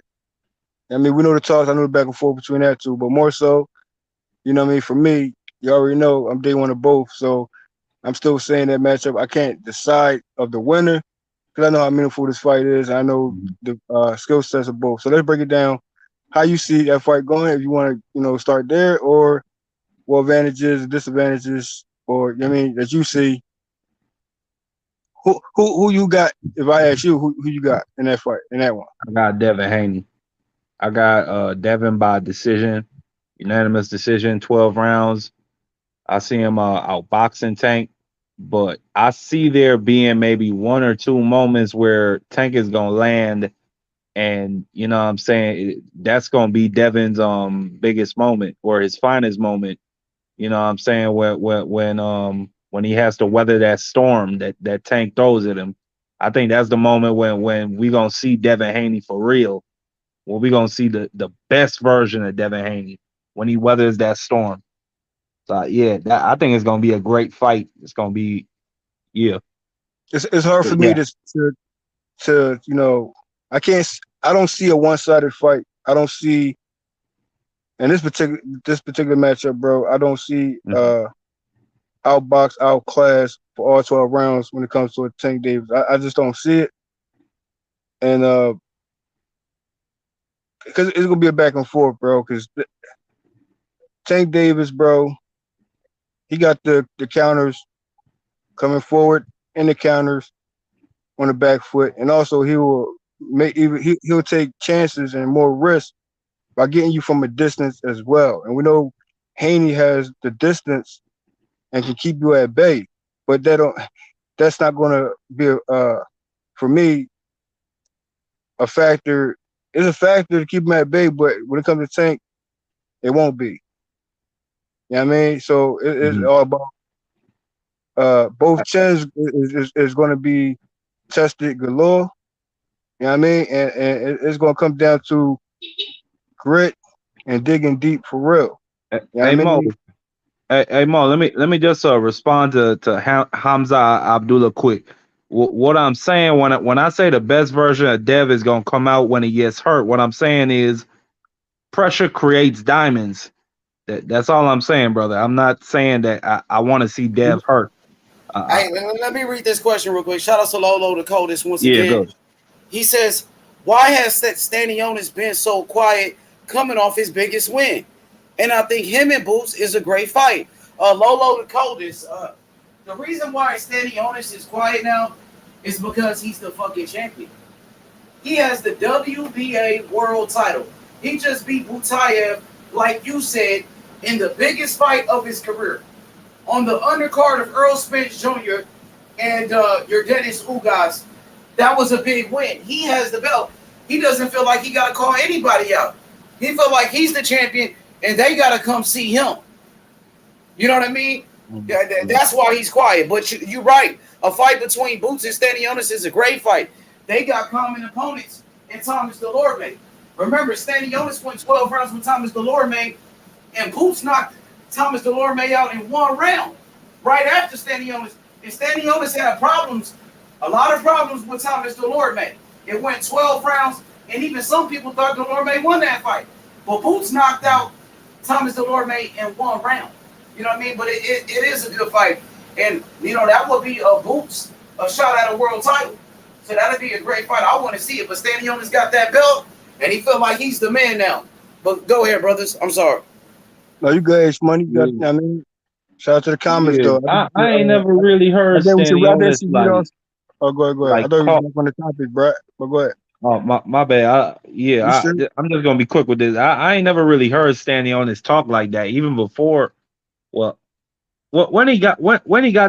I mean, we know the talks, I know the back and forth between that two, but more so, you know what I mean? For me, you already know I'm day one of both, so I'm still saying that matchup. I can't decide of the winner because I know how meaningful this fight is. I know the skill sets of both. So let's break it down. How you see that fight going? If you want to, start there, or what advantages, disadvantages, or I mean that you see. Who you got? If I ask you, who you got in that fight, in that one? I got Devin Haney. I got Devin by decision, unanimous decision, 12 rounds. I see him outboxing Tank, but I see there being maybe one or two moments where Tank is gonna land, and you know what I'm saying, that's gonna be Devin's biggest moment or his finest moment. You know what I'm saying, when he has to weather that storm that Tank throws at him. I think that's the moment when we gonna see Devin Haney for real. When we gonna see the best version of Devin Haney when he weathers that storm. So yeah, I think it's gonna be a great fight. It's gonna be, yeah. It's hard for me to I don't see a one-sided fight. I don't see in this particular matchup, bro. I don't see outbox, outclass for all 12 rounds when it comes to a Tank Davis. I just don't see it, and because it's gonna be a back and forth, bro. Because Tank Davis, bro, he got the counters coming forward. in the counters on the back foot, and also he'll take chances and more risks by getting you from a distance as well. And we know Haney has the distance and can keep you at bay, but that's not going to be for me a factor. It's a factor to keep him at bay, but when it comes to Tank, it won't be. You know what I mean? So it's all about both chins is going to be tested galore. You know what I mean? And it's going to come down to grit and digging deep for real. You know Hey what I Mo, mean? hey Mo, let me just respond to Hamza Abdullah quick. What I'm saying when I say the best version of Dev is gonna come out when he gets hurt, what I'm saying is pressure creates diamonds. That's all I'm saying, brother. I'm not saying that I want to see Dev hurt. Hey, let me read this question real quick. Shout out to Lolo the Coldest once Yeah, again. go. He says, why has Stanionis been so quiet coming off his biggest win? And I think him and Boots is a great fight. Lolo the Coldest. The reason why Stanionis is quiet now is because he's the fucking champion. He has the WBA world title. He just beat Butayev, like you said, in the biggest fight of his career. On the undercard of Errol Spence Jr. and your Dennis Ugas. That was a big win. He has the belt. He doesn't feel like he got to call anybody out. He felt like he's the champion, and they got to come see him. You know what I mean? That's why he's quiet. But you're right. A fight between Boots and Stanionis is a great fight. They got common opponents in Thomas Delorme. Remember, Stanionis went 12 rounds with Thomas Delorme, and Boots knocked Thomas Delorme out in one round right after Stanionis. And Stanionis had problems, a lot of problems with Thomas Delorme. It went 12 rounds, and even some people thought Delorme won that fight. But Boots knocked out Thomas Delorme in one round. You know what I mean? But it is a good fight. And, you know, that would be a Boots, a shot at a world title. So that'd be a great fight. I want to see it. But Stanionis got that belt, and he felt like he's the man now. But go ahead, brothers. I'm sorry. No, you good, Money. You got, I mean, shout out to the comments, Yeah, though. I ain't never really heard Stanionis go ahead, go ahead. I thought you was on the topic, bro. But go ahead. Oh my bad. I'm just gonna be quick with this. I ain't never really heard Stanionis talk like that, even before. Well, when he got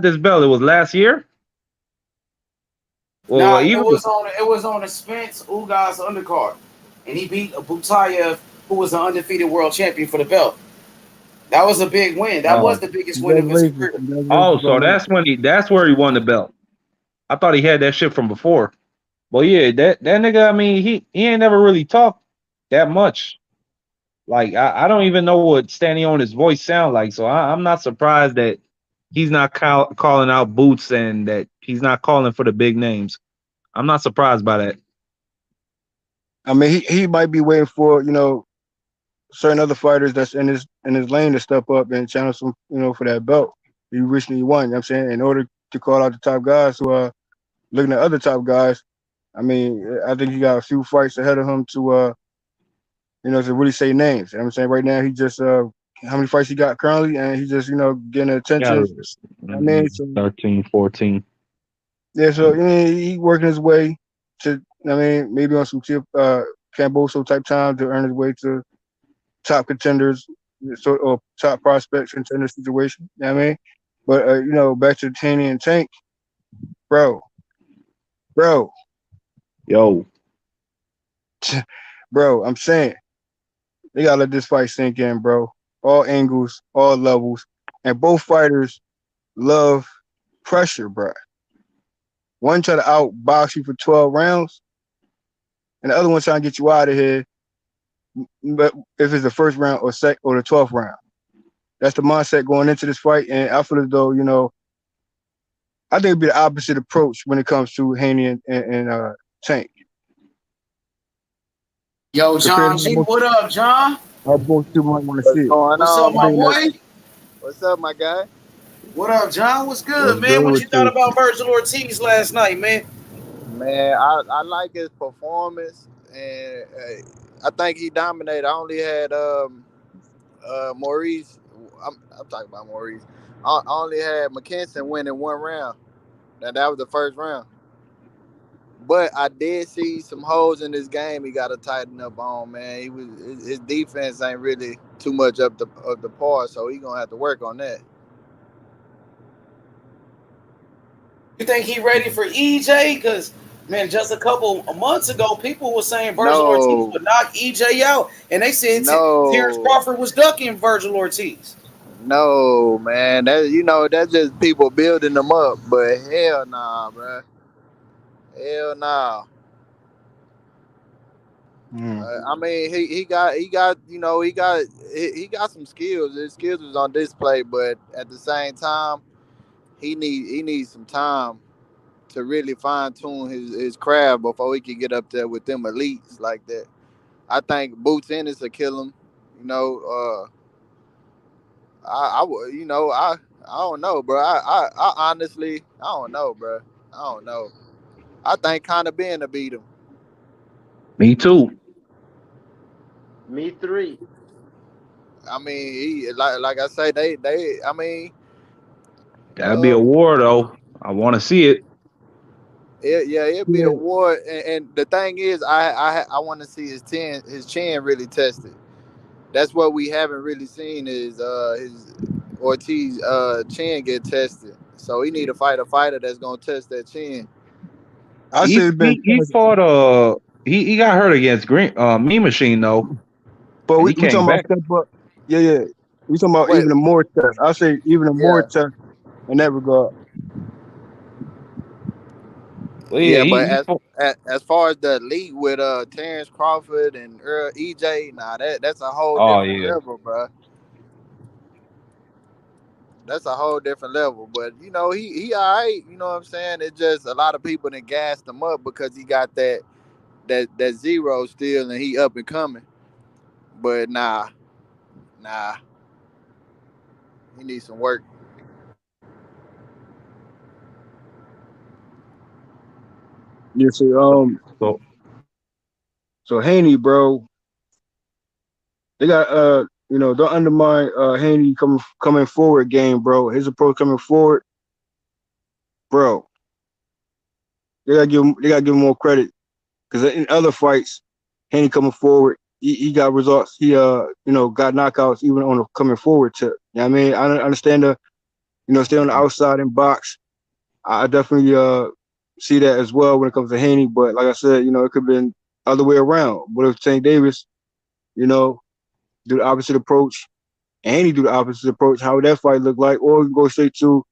this belt, it was last year. Well, It was on a Spence Ugas undercard, and he beat Butayev, who was an undefeated world champion for the belt. That was a big win. That was the biggest win of his career. Oh, so that's where he won the belt. I thought he had that shit from before. But yeah, that nigga, I mean, he ain't never really talked that much. Like I don't even know what Stanionis' voice sound like, so I'm not surprised that he's not calling out Boots and that he's not calling for the big names. I'm not surprised by that. I mean, he might be waiting for, you know, certain other fighters that's in his lane to step up and challenge some, you know, for that belt. He recently won, you know what I'm saying? In order to call out the top guys who are looking at other top guys, I mean, I think he got a few fights ahead of him to you know, to really say names. You know what I'm saying? Right now he just how many fights he got currently, and he just, you know, getting attention. I mean, so, 13, 14. Yeah, so I mean, he working his way to, I mean, maybe on some Camboso type time to earn his way to top contenders, or top prospects contender situation. You know what I mean? But you know, back to Haney and Tank, bro, yo, bro, I'm saying they gotta let this fight sink in, bro. All angles, all levels, and both fighters love pressure, bro. One try to outbox you for 12 rounds, and the other one trying to get you out of here. But if it's the first round or the 12th round, that's the mindset going into this fight. And I feel as though, you know, I think it'd be the opposite approach when it comes to Haney and Tank. Yo, John G, what up, John? I both two might want to see it. What's up, my boy? What's up, my guy? What up, John? What's good, man? What you thought about Virgil Ortiz last night, man? Man, I like his performance, and I think he dominated. I only had Maurice. I'm talking about Maurice. I only had McKinson win in one round. That was the first round. But I did see some holes in this game. He got to tighten up on, man. His defense ain't really too much up the par, so he gonna have to work on that. You think he ready for EJ? Because man, just a couple of months ago, people were saying Virgil Ortiz would knock EJ out, and they said Terence Crawford was ducking Virgil Ortiz. No, man. That's just people building them up. But hell nah, bro. Hell nah. I mean, he got some skills. His skills was on display, but at the same time, he needs some time to really fine tune his craft before he can get up there with them elites like that. I think Boots Ennis will kill him. I don't know, bro. I honestly I don't know, bro. I don't know. I think Conor Ben will beat him. Me too. Me 3. I mean, like I say, they. I mean, That'd be a war, though. I want to see it. It'll be a war. And the thing is, I want to see his chin really tested. That's what we haven't really seen is his Ortiz chin get tested. So he need to fight a fighter that's gonna test that chin. He fought he got hurt against Mean Machine though. But we came talking back. about step up. Yeah. We talking about even a more test. I say even a more test in that regard. Well, But as far as the elite with Terence Crawford and EJ, that's a whole different level, bro. That's a whole different level. But he all right. You know what I'm saying? It's just a lot of people that gassed him up because he got that zero still and he up and coming. But nah, he needs some work. Yeah. So Haney, bro, they got don't undermine Haney coming forward game, bro. His approach coming forward, bro. They gotta give him more credit because in other fights, Haney coming forward, he got results. He got knockouts even on the coming forward tip. You know what I mean? I understand stay on the outside and box. I definitely see that as well when it comes to Haney. But like I said, it could have been other way around. What if Tank Davis, do the opposite approach, and Haney do the opposite approach? How would that fight look like? Or we can go straight to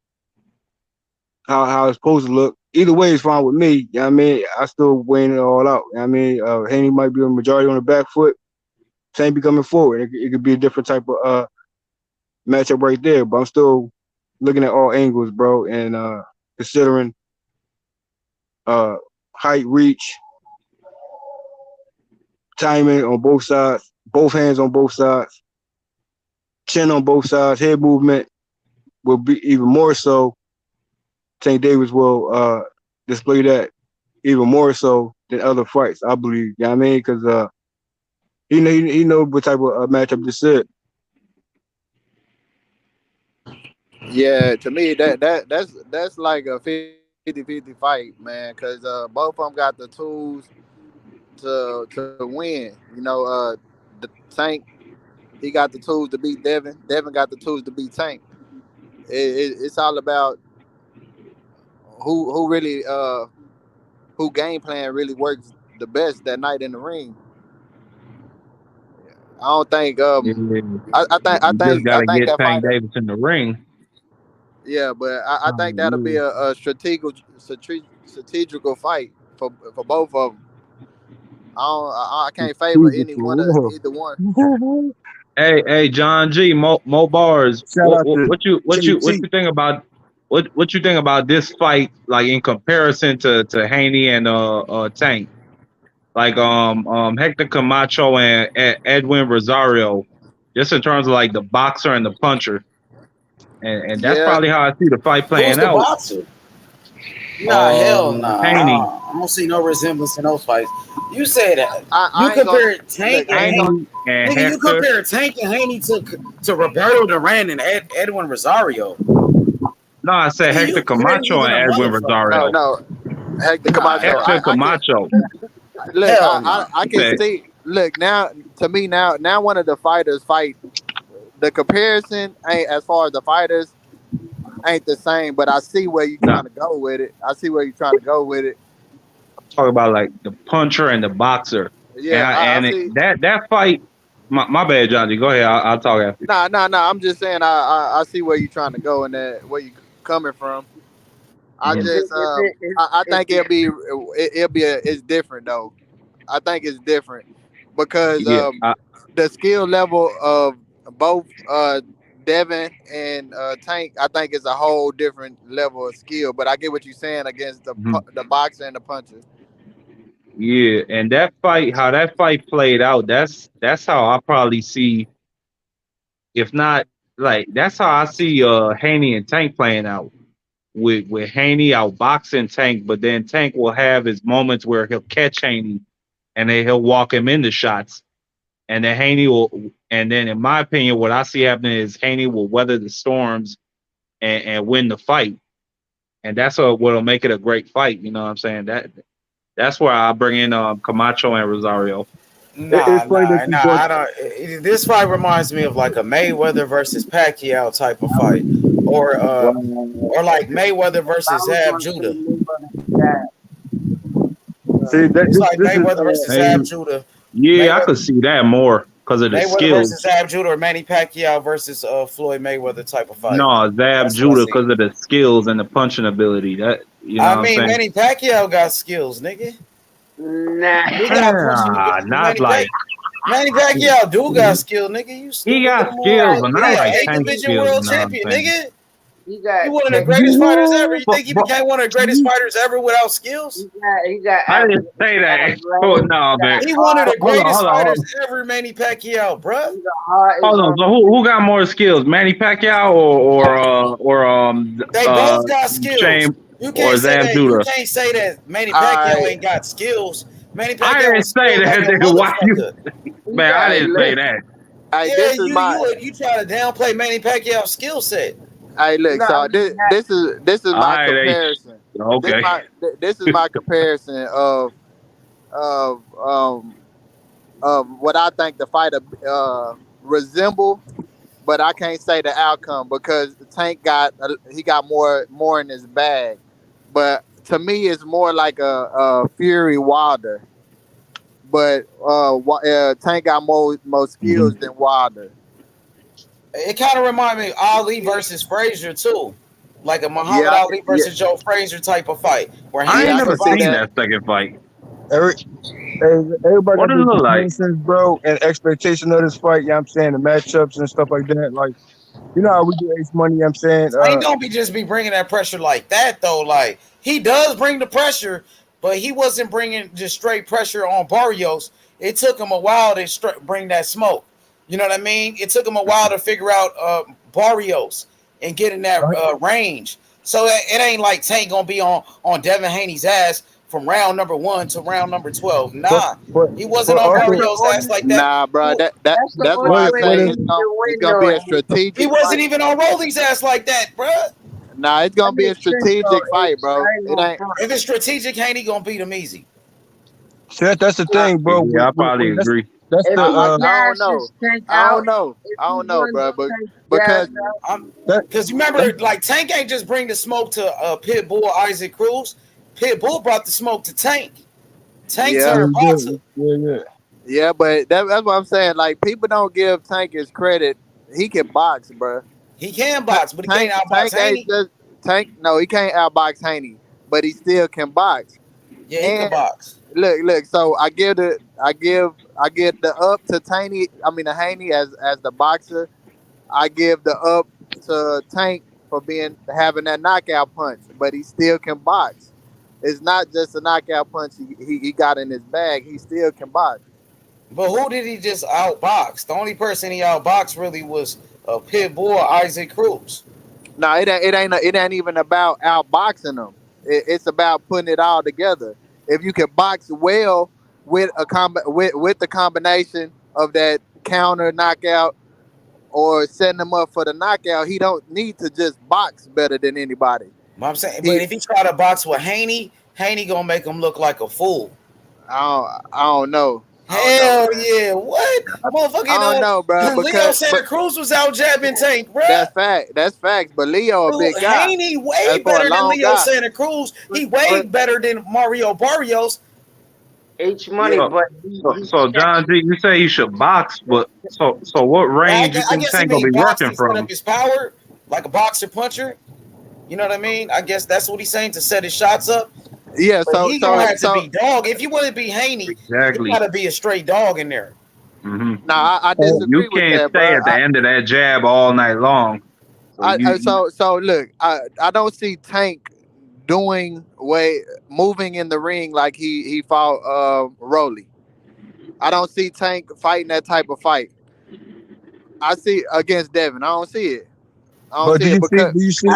how it's supposed to look. Either way is fine with me. You know what I mean? I still weighing it all out. You know what I mean? Haney might be a majority on the back foot. Tank be coming forward. It could be a different type of matchup right there. But I'm still looking at all angles, bro, and considering height, reach, timing on both sides, both hands on both sides, chin on both sides, head movement will be even more so. Tank Davis will display that even more so than other fights, I believe. You know what I mean? Because he know what type of matchup this is. Yeah, to me that's like a 50-50 fight, man. Because both of them got the tools to win. The Tank, he got the tools to beat Devin. Devin got the tools to beat Tank. It's all about who really who game plan really works the best that night in the ring. I don't think I just gotta think get that Tank fighter. Davis in the ring. Yeah, but I think that'll be a strategical fight for both of them. I can't favor either one. Hey, John G. Mo Bars. Shout out to What you think about what you think about this fight? Like in comparison to Haney and Tank, like Hector Camacho and Edwin Rosario, just in terms of like the boxer and the puncher, and that's probably how I see the fight playing Who's the out. boxer? Nah, hell nah. Haney. I don't see no resemblance in those fights. You say that. I you compare Tank and Haney and nigga, you Hector. compare Tank and Haney to Roberto Duran and Edwin Rosario. No, I said Nigga, Hector you crazy Camacho than and a Edwin motherfucker. Rosario. No, Hector Nah, Camacho. hell Hector no. Camacho. Look, Hell no. I can Okay. see. Look now, to me now one of the fighters fight. The comparison ain't as far as the fighters ain't the same, but I see where you Nah, trying to go with it. I see where you trying to go with it. talk about like the puncher and the boxer, and Yeah, I see. that fight. My bad, Johnny. Go ahead. I'll talk after. Nah. I'm just saying I see where you trying to go and that where you coming from. I Mhm. just I think it's different though. I think it's different because Yeah. the skill level of both Devin and Tank, I think is a whole different level of skill. But I get what you're saying against Mhm. the boxer and the puncher. Yeah, and that fight, how that fight played out, that's how I probably see, if not like that's how I see Haney and Tank playing out. With Haney outboxing Tank, but then Tank will have his moments where he'll catch Haney and then he'll walk him into shots. And then Haney will, and then in my opinion, what I see happening is Haney will weather the storms and win the fight. And that's what'll make it a great fight. You know what I'm saying? That's where I bring in Camacho and Rosario. Nah, It's funny that you brought. I don't. This fight reminds me of like a Mayweather versus Pacquiao type of fight, or like Mayweather versus Zab Judah. See that It's like this is Mayweather versus Hey, Zab Judah. yeah, I Mayweather, could see that more because of the Mayweather versus skills. Zab Judah, or Manny Pacquiao versus Floyd Mayweather type of fight. No, Zab That's what I Judah see. because of the skills and the punching ability. That you know I what I'm mean, saying? Manny Pacquiao got skills, nigga. Nah. He got punching. Not like Manny Pacquiao do got skill, nigga. You he stupid got little skills, moron. but He not got like eight Tank division skills. You world know what I'm champion, saying? nigga. He got You one of the tech. greatest fighters ever. You But, think he became one of the greatest fighters ever without skills? He got I didn't say that. Oh no, man. He one of the Hold on, greatest hold on, hold fighters on. ever, Manny Pacquiao, bruh. Hold on. So who got more skills, Manny Pacquiao They both got skills. Shane You or can't say Zab that. You Judah? can't say that Manny All Pacquiao right, ain't got skills. Manny I Pacquiao didn't was say skilled like that, a nigga. Why you, motherfucker. man? I hey, didn't look, say that. hey, Yeah, this is my you try to downplay Manny Pacquiao's skill set. hey, look. So this is All my right, comparison. okay. This is my comparison of um what I think the fighter resemble, but I can't say the outcome because Tank he got more in his bag. But to me, it's more like a Fury Wilder. But Tank got more skills than Wilder. It kind of reminded me of Ali versus Frazier too, like a Muhammad Yeah, Ali versus Joe Frazier type of fight, where I Haney ain't I can can never see box. seen that. that second fight. Every, everybody What got does their it look like? comparisons, bro, and expectation of this fight. You know what I'm saying? The matchups and stuff like that. Like, you know how we do Ace Money, you know what I'm saying? Tank don't be just be bringing that pressure like that though. Like he does bring the pressure, but he wasn't bringing just straight pressure on Barrios. It took him a while to bring that smoke. You know what I mean? It took him a while to figure out Barrios and get in that range. So it ain't like Tank gonna be on Devin Haney's ass from round number 1 to round number 12. Nah, he wasn't but on That's also, the Barrios' ass only. like that. Nah, bro. That's the That's only why I way say he it's can win gonna be though. a He strategic wasn't fight. even on Rolly's ass like that, bruh. Nah, it's That gonna be a makes sense though. strategic fight, bro. I ain't It gonna ain't. front. If it's strategic, Haney gonna beat him easy. see that's the thing, bro. Yeah, I probably agree. That's If the he I don't know. gasses Tank out, if I he don't know, runs bro. But Tank gas because out, Because you remember, like Tank ain't just bring the smoke to Pitbull Isaac Cruz. Pitbull brought the smoke to Tank. Tank yeah, turned boxer. yeah, but that's what I'm saying. Like people don't give Tank his credit. He can box, bro. He can box, but he can't outbox Tank ain't Haney. just Tank. No, he can't outbox Haney, but he still can box. Yeah, he can And box. look. So I give the up to Taney. I mean the Haney as the boxer. I give the up to Tank for having that knockout punch, but he still can box. It's not just a knockout punch he got in his bag. He still can box. But who did he just outbox? The only person he outboxed really was Pitbull Isaac Cruz. No, it ain't even about outboxing him. It's about putting it all together. If you can box well with with the combination of that counter knockout or setting him up for the knockout. He don't need to just box better than anybody. I'm saying, but if he try to box with Haney gonna make him look like a fool. I don't know. Hell yeah! What motherfucker? I don't know, bro. Leo Santa Cruz was out jabbing Tank, bro. That's fact. That's facts. But Leo a big guy. Haney way That's for a better than long Leo guy. Santa Cruz. He way better than Mario Barrios. H Money, So John G, you say he should box, but so what range you I think guess Tank he will be mean box working to set from? up his power like a boxer puncher. You know what I mean? I guess that's what he's saying, to set his shots up. Yeah, but he gonna have to be dog. If you want to be Haney, Exactly. you gotta be a straight dog in there. Mm-hmm. Nah, I disagree You with can't that, stay bro. at the end of that jab all night long. So look, I don't see Tank moving in the ring like he fought Rolly. I don't see Tank fighting that type of fight. I see against Devin. I don't see it. But do you see?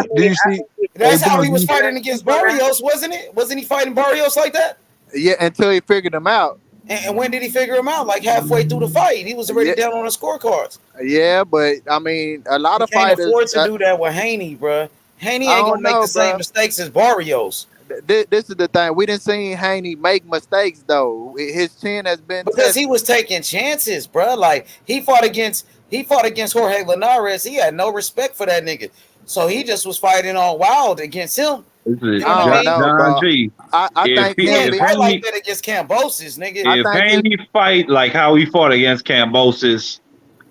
That's Hey, how boy, he was fighting against Barrios, wasn't it? Wasn't he fighting Barrios like that? Yeah, until he figured him out. And when did he figure him out? Like halfway through the fight, he was already down on the scorecards. Yeah, but I mean, a lot He of can't fighters afford to do that with Haney, bro. Haney I ain't don't gonna make know, the same bruh. mistakes as Barrios. This is the thing. We didn't see Haney make mistakes though. His chin has been Because he was taking chances, bro. Like he fought against Jorge Linares. He had no respect for that nigga. So he just was fighting all wild against him. This is I don't know, John bro. G. I think He ain't if fight like Haney, that against Cambosis, nigga. if Haney fight like how he fought against Cambosis,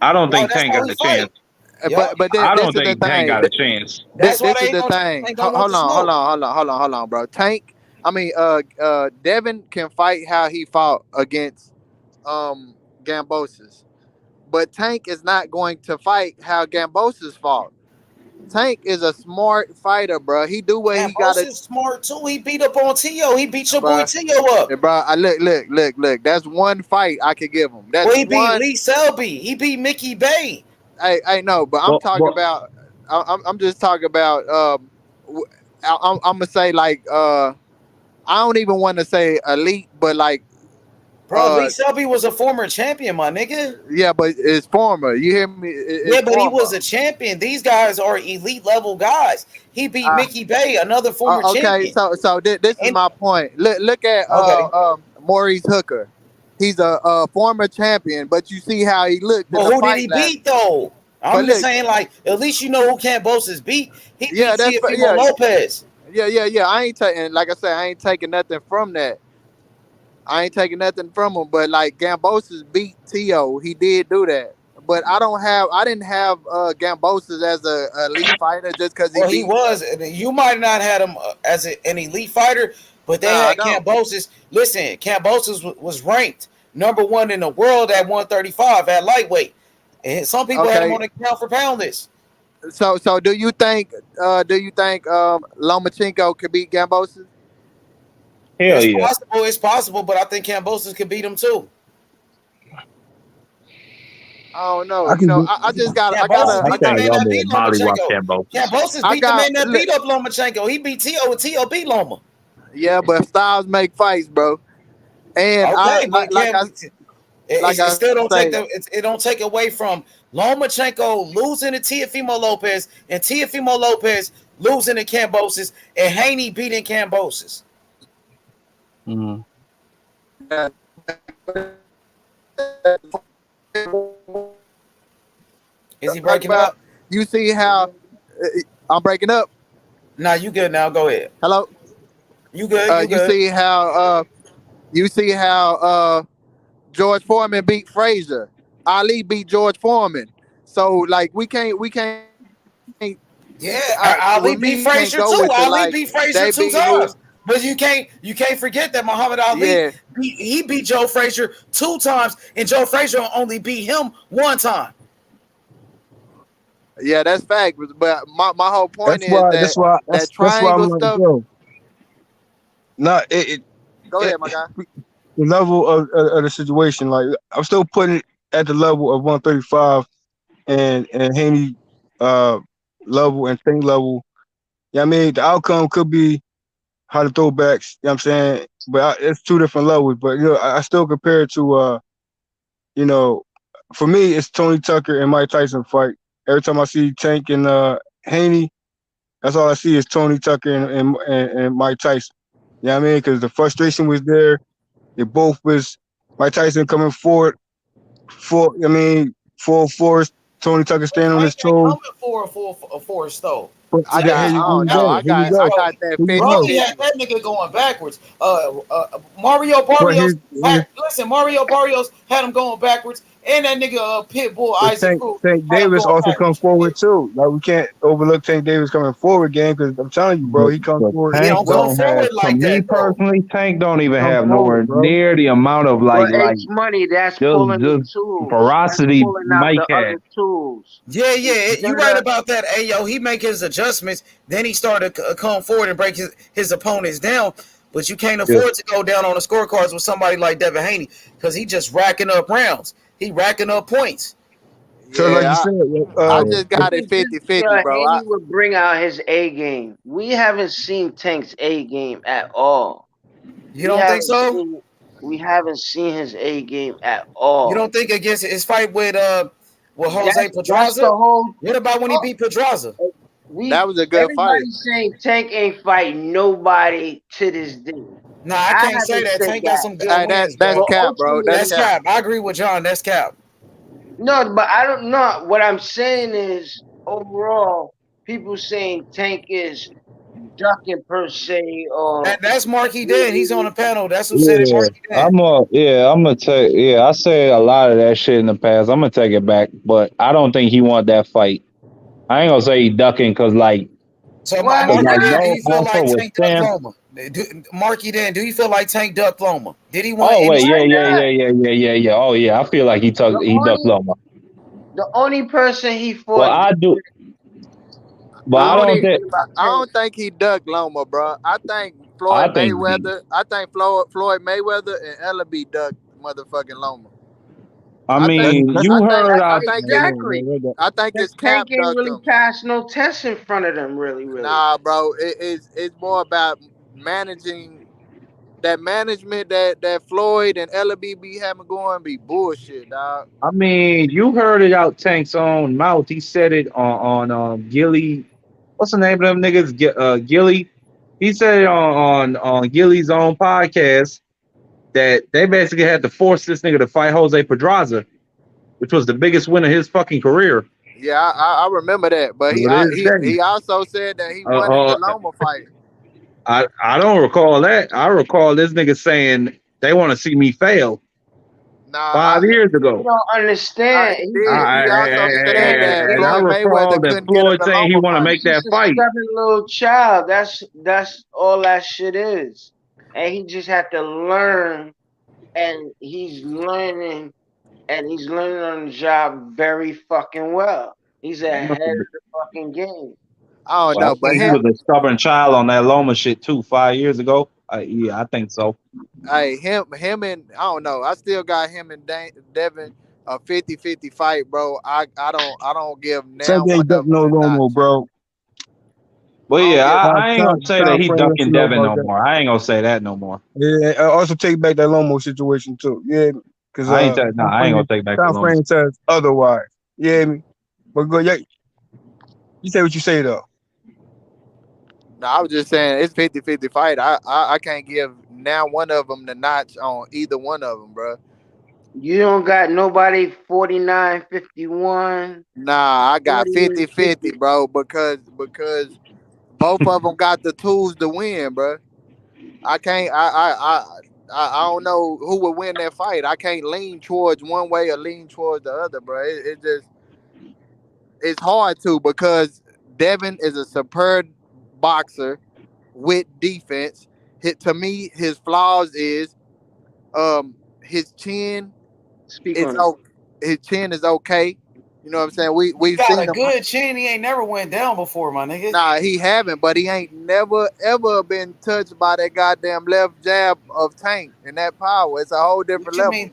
I don't think that's Tank how got he a chance. But I this don't is the think Tank thing. got a chance. That's why This they is the don't thing. want the Hold on, bro. Tank. I mean, Devin can fight how he fought against Gambosis, but Tank is not going to fight how Gambosis fought. Tank is a smart fighter, bro. He do what he got to. Cambosis smart too. He beat up on Tio. He beat your boy Bruh. Tio up. Bro, look. That's one fight I could give him. That's Well, he beat one. Lee Selby. He beat Mickey Bay. I know, but I'm talking about. I'm just talking about. I'm gonna say like. I don't even want to say elite, but like. Bro, Lee Selby was a former champion, my nigga. Yeah, but it's former. You hear me? Yeah, but he was a champion. These guys are elite level guys. He beat Mickey Bay, another former champion. Okay, so this is my point. Look at Maurice Hooker. He's a former champion, but you see how he looked. But who did he beat though? I'm just saying, like, at least you know who Cambosis beat. He beat Teofimo Lopez. Yeah. I ain't taking, like I said, I ain't taking nothing from that. I ain't taking nothing from him, but like Gambosis beat Tio, he did do that. But I didn't have Gambosis as a elite fighter just because he was. You might not have him as an elite fighter, but they had Cambosis. Listen, Cambosis was ranked *1 in the world at 135 at lightweight, and some people had him on the count for poundless. So do you think Lomachenko could beat Gambosis? Hell It's possible, but I think Cambosis could beat him too. I don't know. I just got. Cambosis beat the man that beat Lomachenko. Cambosis beat the man that beat up Lomachenko. He beat Tio, and Tio beat Loma. Yeah, but styles make fights, bro. And it don't take away from Lomachenko losing to Teofimo Lopez and Teofimo Lopez losing to Cambosis and Haney beating Cambosis. Mm. Is he breaking up? You see how I'm breaking up? Nah, you good now. Go ahead. Hello. You good? You see how George Foreman beat Frazier. Ali beat George Foreman. So like we can't. Yeah, Ali beat Frazier too. Ali beat Frazier 2 times. But you can't forget that Muhammad Ali he beat Joe Frazier 2 times, and Joe Frazier only beat him 1 time. Yeah, that's fact. But my whole point that's why triangle I'm like, stuff. bro. Go ahead, my guy. The level of the situation, like I'm still putting it at the level of 135 and Haney level and Tank level. Yeah, I mean the outcome could be how the throwbacks, you know what I'm saying? But it's 2 different levels. But I still compare it to for me it's Tony Tucker and Mike Tyson fight. every time I see Tank and Haney, that's all I see is Tony Tucker and Mike Tyson. You know what I mean? Because the frustration was there. They both was Mike Tyson coming forward, full force. Tony Tucker standing on his toes. Coming for a force though. But I here got. I you don't know. go. Here you go. I got that Here you Brody 50-50. had that nigga going backwards. Mario But Barrios Mario Barrios had him going backwards, and that nigga Pitbull Isaac Cruz Tank had him Davis going also come backwards. forward too. Like we can't overlook Tank Davis coming forward game because I'm telling you, bro, he comes But forward. He Tank don't come don't have, forward to like me that though. personally, Tank don't even Come have forward, nowhere bro. near the amount of But H Money, that's pulling the just tools. That's ferocity pulling out Mike the had. other tools. Yeah, you right Better, about that. Hey, yo, he make his adjustments, then he started to come forward and break his opponents down. But you can't Yeah. afford to go down on the scorecards with somebody like Devin Haney because he just racking up rounds. He racking up points. So like you Yeah, said, I just got it think this 50-50, bro. Haney would bring out his A game. We haven't seen Tank's A game at all. You don't think so? We haven't seen his A game at You all. don't think against his fight with Jose That's the Pedraza? whole. What about when he beat Pedraza? That was a good fight. Everybody's saying Tank ain't fighting nobody to this day. Nah, I can't say that. Tank got some good Hey, wins, that's bro. cap, bro. That's cap. I agree with John. That's cap. No, but I don't know. What I'm saying is, overall, people saying Tank is ducking per se, or That's Marky Dan. He's on the panel. That's who said it. Yeah, Marky Dan. I'm gonna take. Yeah, I said a lot of that shit in the past. I'm gonna take it back, but I don't think he want that fight. I ain't gonna say he ducking because like. So Well, Marky like, Dan, do no, you feel also like with Tank ducked Sam. Loma? Marky Dan, do you feel like Tank ducked Loma? Did he want? Oh wait, any- yeah. Oh yeah, I feel like he ducked Loma. the only person he fought. Well, I do, but I don't think. I don't think he ducked Loma, bro. I think Floyd Mayweather and Ellaby ducked motherfucking Loma. I mean, you heard I out. think his cap Tank ain't ducked really him. passed no test in front of them, really. Nah, bro. It's more about managing that management that Floyd and Ellaby be having going be bullshit, dog. I mean, you heard it out Tank's own mouth. He said it on Gilly. What's the name of them niggas? Gilly. He said it on Gilly's own podcast that they basically had to force this nigga to fight Jose Pedraza, which was the biggest win of his fucking career. Yeah, I remember that, but he also said that he wanted the Loma fight. I don't recall that. I recall this nigga saying they want to see me fail. 5 years ago. You don't understand. He also said that And I Floyd recall Mayweather that couldn't get him Floyd the saying he Loma want to fight. make that He's fight. a 7-year-old child. That's all that shit is. And he just had to learn, and he's learning on the job very fucking well. He's ahead of the fucking game. I don't know, but he was a stubborn child on that Loma shit too 5 years ago. Yeah, I think so. Hey, him and I don't know. I still got him and Devin a 50-50 fight, bro. I don't give now Tank one ain't of ducking them no the notch. Lomo, bro. Well, yeah, I ain't gonna say that he frame, let ducking you know Devin about no that. more. I ain't gonna say that no more. Yeah, I also take back that Lomo situation too. Yeah, because I ain't gonna take back the time Lomo. frame says otherwise. Yeah, but go. Yeah, you say what you say though. No, I was just saying it's 50-50 fight. I can't give now one of them the notch on either one of them, bro. You don't got nobody 49-51. Nah, I got 50-50, bro, because both of them got the tools to win, bro. I can't. I don't know who would win that fight. I can't lean towards one way or lean towards the other, bro. It's hard to because Devin is a superb boxer with defense. To me, his flaws is his chin his chin is okay. You know what I'm saying? We've got seen a him. good chin. He ain't never went down before, my nigga. Nah, he haven't, but he ain't never ever been touched by that goddamn left jab of Tank and that power. It's a whole different level. You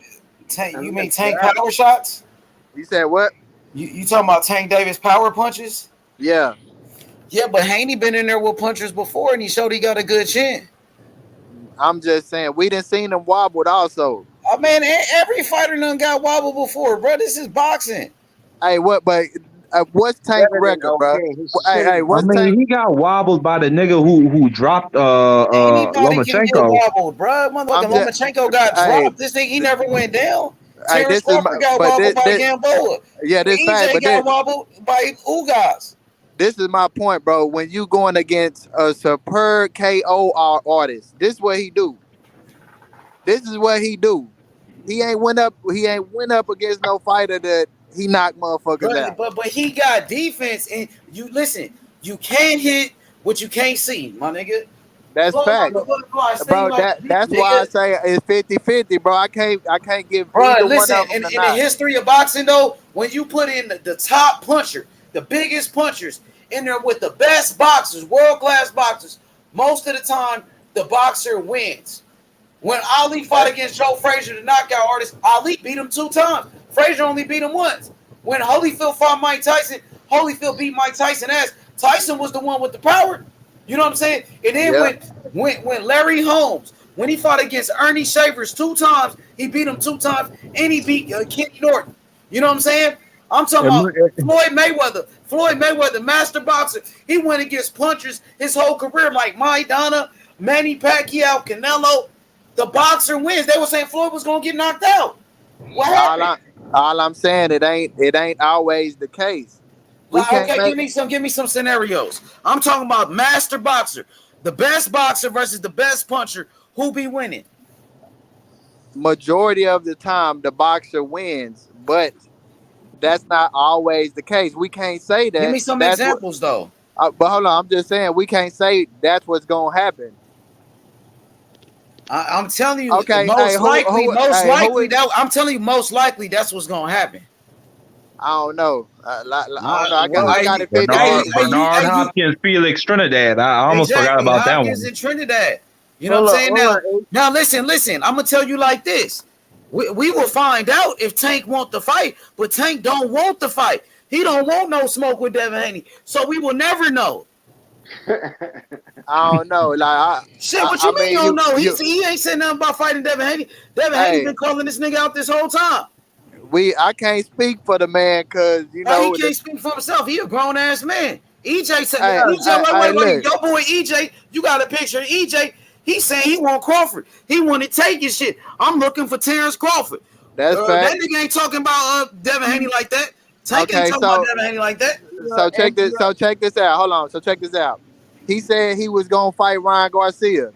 mean Tank power shots? You said what? You talking about Tank Davis power punches? Yeah. Yeah, but Haney been in there with punchers before, and he showed he got a good chin. I'm just saying we didn't seen him wobbled also. Oh man, every fighter done got wobbled before, bro. This is boxing. Hey, what? But What's Tank Better than record, bro? okay. His Hey, chin hey, is I what's better. mean, Tank? he got wobbled by the nigga who dropped Anybody can get Lomachenko. wobbled, bro. Motherfucking I'm just, Lomachenko got hey, dropped. This thing, he never went down. hey, Terence this is my, Crawford got but wobbled by Gamboa. yeah, this fact, EJ but got wobbled by Ugas. this is my point, bro. When you going against a superb KO artist, this is what he do. This is what he do. He ain't went up. He ain't went up against no fighter that he knocked motherfuckers out. But he got defense, and you listen. You can't hit what you can't see, my nigga. That's Flow like facts, a butterfly, sting bro. like a bee, That's why I nigga. say it's 50-50, bro. I can't give Bro, either one listen. of them the In the nod. history of boxing, though, when you put in the top puncher, the biggest punchers in there with the best boxers, world class boxers, most of the time the boxer wins. When Ali fought against Joe Frazier, the knockout artist, Ali beat him 2 times. Frazier only beat him once. When Holyfield fought Mike Tyson, Holyfield beat Mike Tyson ass. Tyson was the one with the power. You know what I'm saying? And then Yeah. when Larry Holmes, when he fought against Ernie Shavers 2 times, he beat him 2 times, and he beat Kenny Norton. You know what I'm saying? I'm talking about Floyd Mayweather. Floyd Mayweather, master boxer. He went against punchers his whole career, like Maidana, Manny Pacquiao, Canelo. The boxer wins. They were saying Floyd was gonna get knocked out. What happened? All I'm saying, it ain't always the case. We Like, can't okay, make give me some scenarios. I'm talking about master boxer, the best boxer versus the best puncher. Who be winning? majority of the time the boxer wins, but that's not always the case. We can't say Give that. me some That's what. examples, though. But hold on, I'm just saying we can't say that's what's gonna happen. I'm telling you, Okay, hey, most who likely is? that I'm telling you, most likely that's what's gonna happen. I don't know. I don't know. I got it 50 Bernard Hopkins, Felix Trinidad. I almost forgot Exactly, about that Hopkins one. and Trinidad. You know what I'm saying? Now listen. I'm gonna tell you like this. We will find out if Tank want the fight, but Tank don't want the fight. He don't want no smoke with Devin Haney, so we will never know. I don't know. Like Shit, what you mean you don't know? you He ain't said nothing about fighting Devin Haney. Devin Haney been calling this nigga out this whole time. I can't speak for the man because you Why he know can't speak for himself? He a grown ass man. EJ said, Hey, wait. look. Your boy EJ, you got a picture of EJ. He saying he want Crawford. He want to take his shit. I'm looking for Terence Crawford. That's That fact. nigga ain't talking about Devin Haney like that. Tank ain't Okay, talking about Devin Haney like that. So check this out. Hold on. So check this out. He said he was gonna fight Ryan Garcia.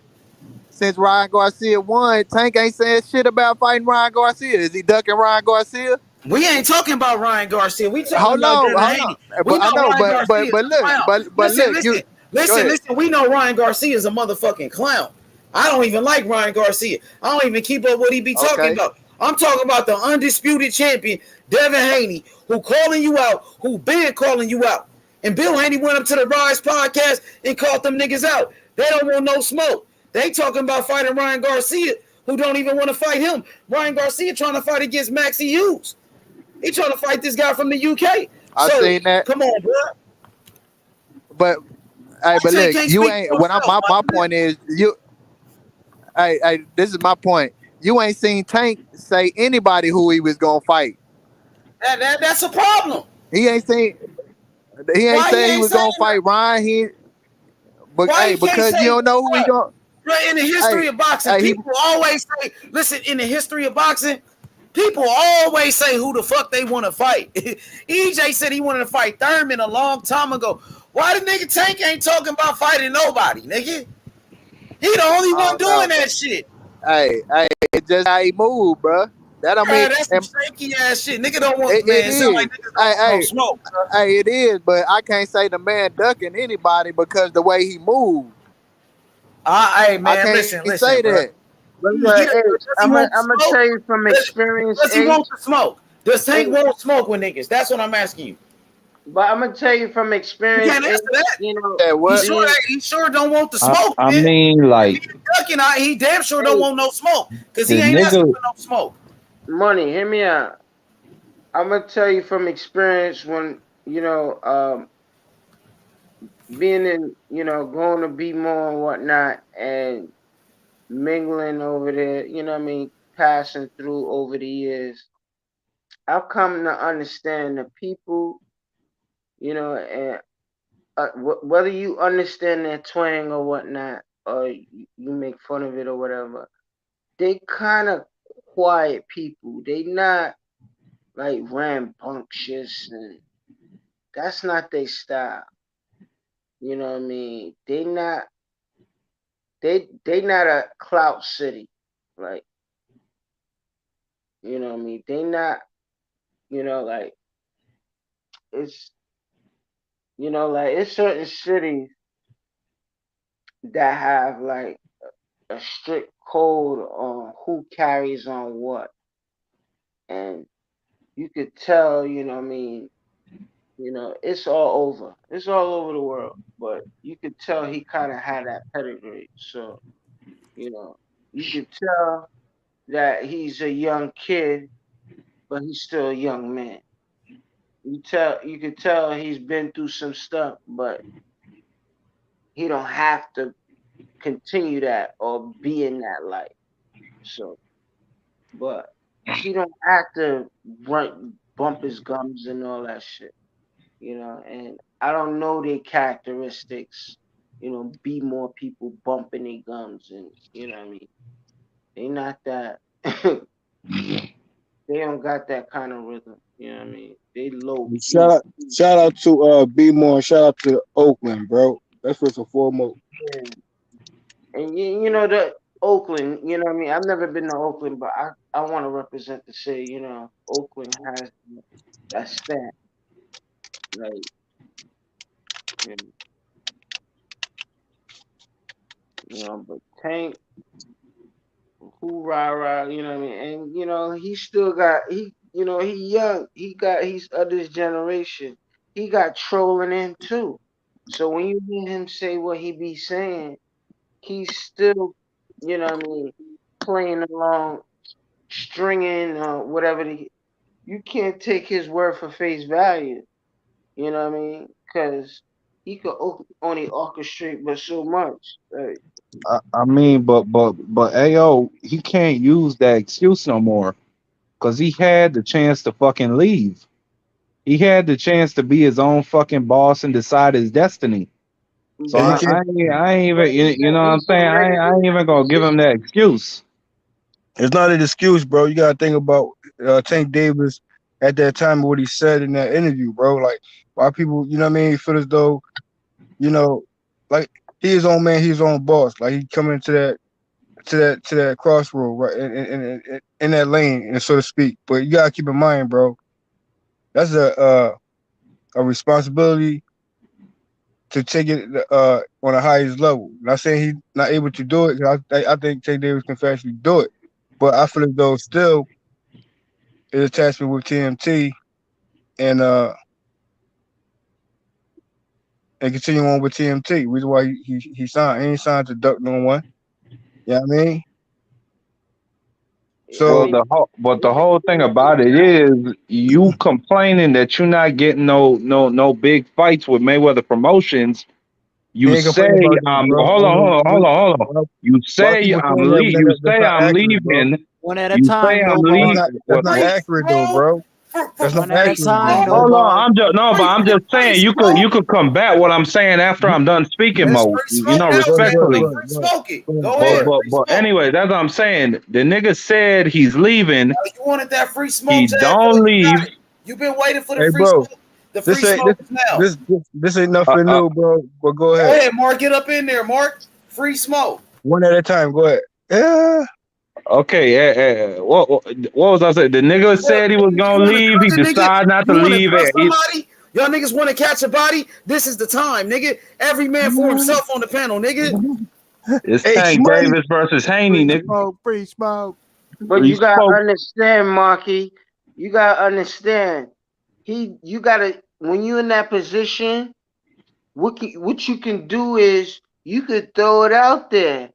Since Ryan Garcia won, Tank ain't saying shit about fighting Ryan Garcia. Is he ducking Ryan Garcia? We ain't talking about Ryan Garcia. We talking Hold about on, Devin hold Haney. on. We But I know know, Ryan Garcia is but a look, clown. but look, you go ahead. Listen. We know Ryan Garcia is a motherfucking clown. I don't even like Ryan Garcia. I don't even keep up what he be talking about. I'm talking about the undisputed champion, Devin Haney, who calling you out, who been calling you out. And Bill Haney went up to the Rise podcast and called them niggas out. They don't want no smoke. They talking about fighting Ryan Garcia, who don't even want to fight him. Ryan Garcia trying to fight against Maxie Hughes. He trying to fight this guy from the UK. I So seen that. come on, bro. But hey, but Tank look, can't you speak ain't. for What himself, my point is, you. Hey, this is my point. You ain't seen Tank say anybody who he was gonna fight. That's a problem. He ain't seen. He ain't Why he said he ain't was saying gonna fight Ryan. But Why hey, he can't because you say, don't know who he going. Right, in the history of boxing, people always say, listen, in the history of boxing, people always say who the fuck they want to fight. EJ said he wanted to fight Thurman a long time ago. Why the nigga Tank ain't talking about fighting nobody, nigga? He the only one doing that shit. Hey, it's just how he move, bro. That I mean, That's some shaky ass shit. Nigga don't want, it man. It sound is. like niggas don't want no smoke. Hey, it is. But I can't say the man ducking anybody because the way he moved. Hey, I man, can't listen, say bro. that. I'm gonna tell you from experience. Does he want the smoke? Does Tank want smoke with niggas? That's what I'm asking you. But I'm gonna tell you from experience. You can't answer that. You know, He sure don't want the smoke. I Man. mean, like Ducking, he damn sure don't want no smoke because he the ain't asking nigga. for no smoke. Money, hear me out. I'm gonna tell you from experience when being in going to be more and whatnot and mingling over there. Passing through over the years. I've come to understand that people You know, and whether you understand their twang or whatnot, or you make fun of it or whatever, they kind of quiet people. They not like rambunctious, and that's not their style. You know what I mean? They not a clout city. Like, you know what I mean? They not, like it's like it's certain cities that have like a strict code on who carries on what. And you could tell, it's all over. It's all over the world. But you could tell he kind of had that pedigree. So, you could tell that he's a young kid, but he's still a young man. You could tell he's been through some stuff, but he don't have to continue that or be in that light. So, but he don't have to bump his gums and all that shit, and I don't know their characteristics, be more people bumping their gums, and what I mean? They not that they don't got that kind of rhythm, what I mean? They low key. Shout out to B More and shout out to Oakland, bro. That's first and foremost. Yeah. And the Oakland, what I mean? I've never been to Oakland, but I want to represent the city, Oakland has that stamp. Like, but Tank, who rah, you know what I mean? And he still got he young. He's of this generation. He got trolling in too. So when you hear him say what he be saying, he's still, playing along, stringing whatever. You can't take his word for face value. You know what I mean? Because he could only orchestrate but so much. Like, I mean, but Ayo, he can't use that excuse no more because he had the chance to fucking leave. He had the chance to be his own fucking boss and decide his destiny. So I ain't even, you know what I'm saying? I ain't even gonna give him that excuse. It's not an excuse, bro. You gotta think about Tank Davis at that time, what he said in that interview, bro. Like, why people, you know what I mean, feel as though, like he his own man, he his own boss. Like he coming to that crossroad, right, in that lane, so to speak. But you gotta keep in mind, bro, that's a responsibility to take it on the highest level. Not saying he's not able to do it. I think Tank Davis can actually do it. But I feel as though still his attachment with TMT and continue on with TMT. Reason why he signed. He ain't signed to duck no one. You know what I mean? So the whole thing about it is you complaining that you're not getting no big fights with Mayweather Promotions. You say hold on. You say I'm leaving. One at a time, I'm bro. leaving. That's not accurate though, bro. That's not accurate. Hold on, I'm just saying you could combat what I'm saying after I'm done speaking, Mo. Respectfully. But anyway, that's what I'm saying. The nigga said he's leaving. You wanted that free smoke. He don't leave. You've been waiting for the Hey, free bro. smoke. The free smoke is now. This ain't nothing new, bro. But go ahead. Go ahead, Mark. Get up in there, Mark. Free smoke. One at a time. Go ahead. Yeah. Okay, what was I saying? The nigga said he was gonna leave. He decided not to leave. Y'all niggas want to catch a body? This is the time, nigga. Every man for himself on the panel, nigga. It's Tank Davis versus Haney, nigga. Free smoke. But you gotta understand, Marky. You gotta understand. You gotta, when you're in that position, what you can do is you could throw it out there.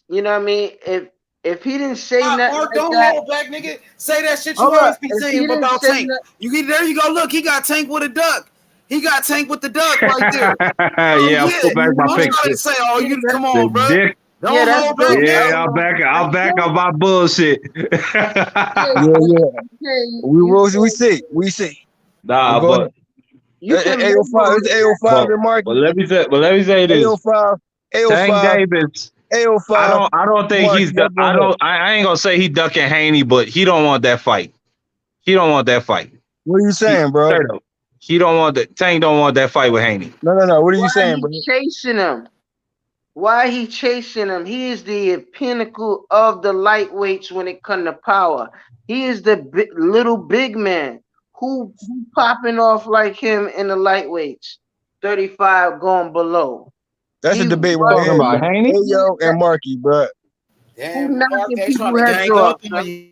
You know what I mean? If he didn't say nothing, Mark, like don't that, hold back, nigga. Say that shit you always be saying about Tank. There you go. Look, he got Tank with a duck. He got Tank with the duck right there. Yeah, I'll put back my picture. Say, come on, bro. Don't hold back. Yeah, I'll back up my bullshit. Yeah. We see. Nah, You can 805. It's 805 and Marky. But let me say this. 805. Tank 805. Davis. 805. I don't think Marky, he's. y'all go ahead. I ain't gonna say he ducking Haney, but he don't want that fight. He don't want that fight. What are you saying, bro? Straight up. He don't want that. Tank don't want that fight with Haney. No. What are you Why saying, bro? he chasing him? Why he chasing him? He is the pinnacle of the lightweights when it comes to power. He is the little big man who popping off like him in the lightweights, 35 going below. That's a debate right Talking here, about man. Haney? Ayo and Marky, bro. Who knocking they people trying to heads gang off? up on Son? you.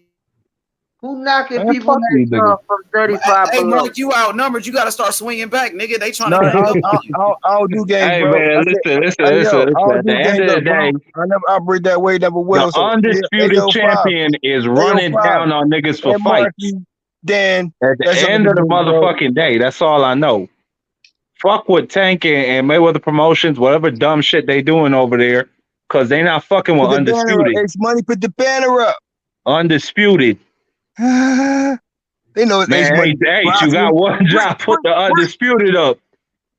Who knocking Man, people fuck these heads niggas. off from 35 Hey, below? Mark, you outnumbered. You got to start swinging back, nigga. They trying No, to gang I up on you. don't do gangs, Hey bro. man, I said, listen. hey, yo, I don't At the do end gang of the up, bro. day, I never operate that way, never the will. So undisputed 805, champion is running 805, down on niggas for and fights. Marky, Dan. At the That's all end of the debate, bro. motherfucking day, that's all I know. Fuck with Tank and Mayweather Promotions, whatever dumb shit they doing over there, cause they not fucking with Put the banner up. undisputed. Ace Money, put the banner up. Undisputed. They know it's Ace Man, Money. hey, you got one job. Put the undisputed up.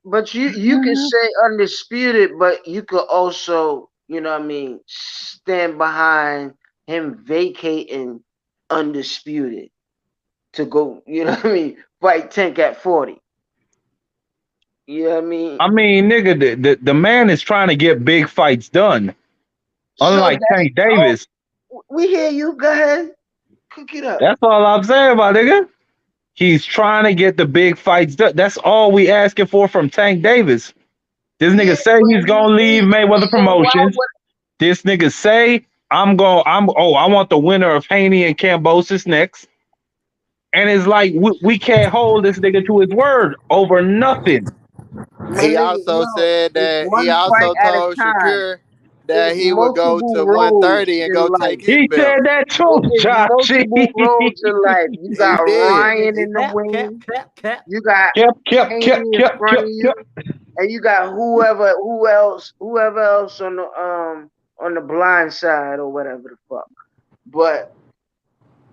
But you can say undisputed, but you could also, you know what I mean, stand behind him vacating undisputed to go, you know what I mean, fight Tank at 40. You know what I mean? I mean, nigga, the man is trying to get big fights done. Unlike Tank Davis. We hear you. Go ahead. Cook it up. That's all I'm saying about nigga. He's trying to get the big fights done. That's all we asking for from Tank Davis. This nigga say he's gonna leave Mayweather Promotions. This nigga say I want the winner of Haney and Kambosos next. And it's like we can't hold this nigga to his word over nothing. He also said that he also told Shakir that he would go to 130 and go take his He belt. said that too, Josh. Multiple roads in life. You got Ryan in the wing. You got Haney in front of you, and you got whoever else on the blind side or whatever the fuck. But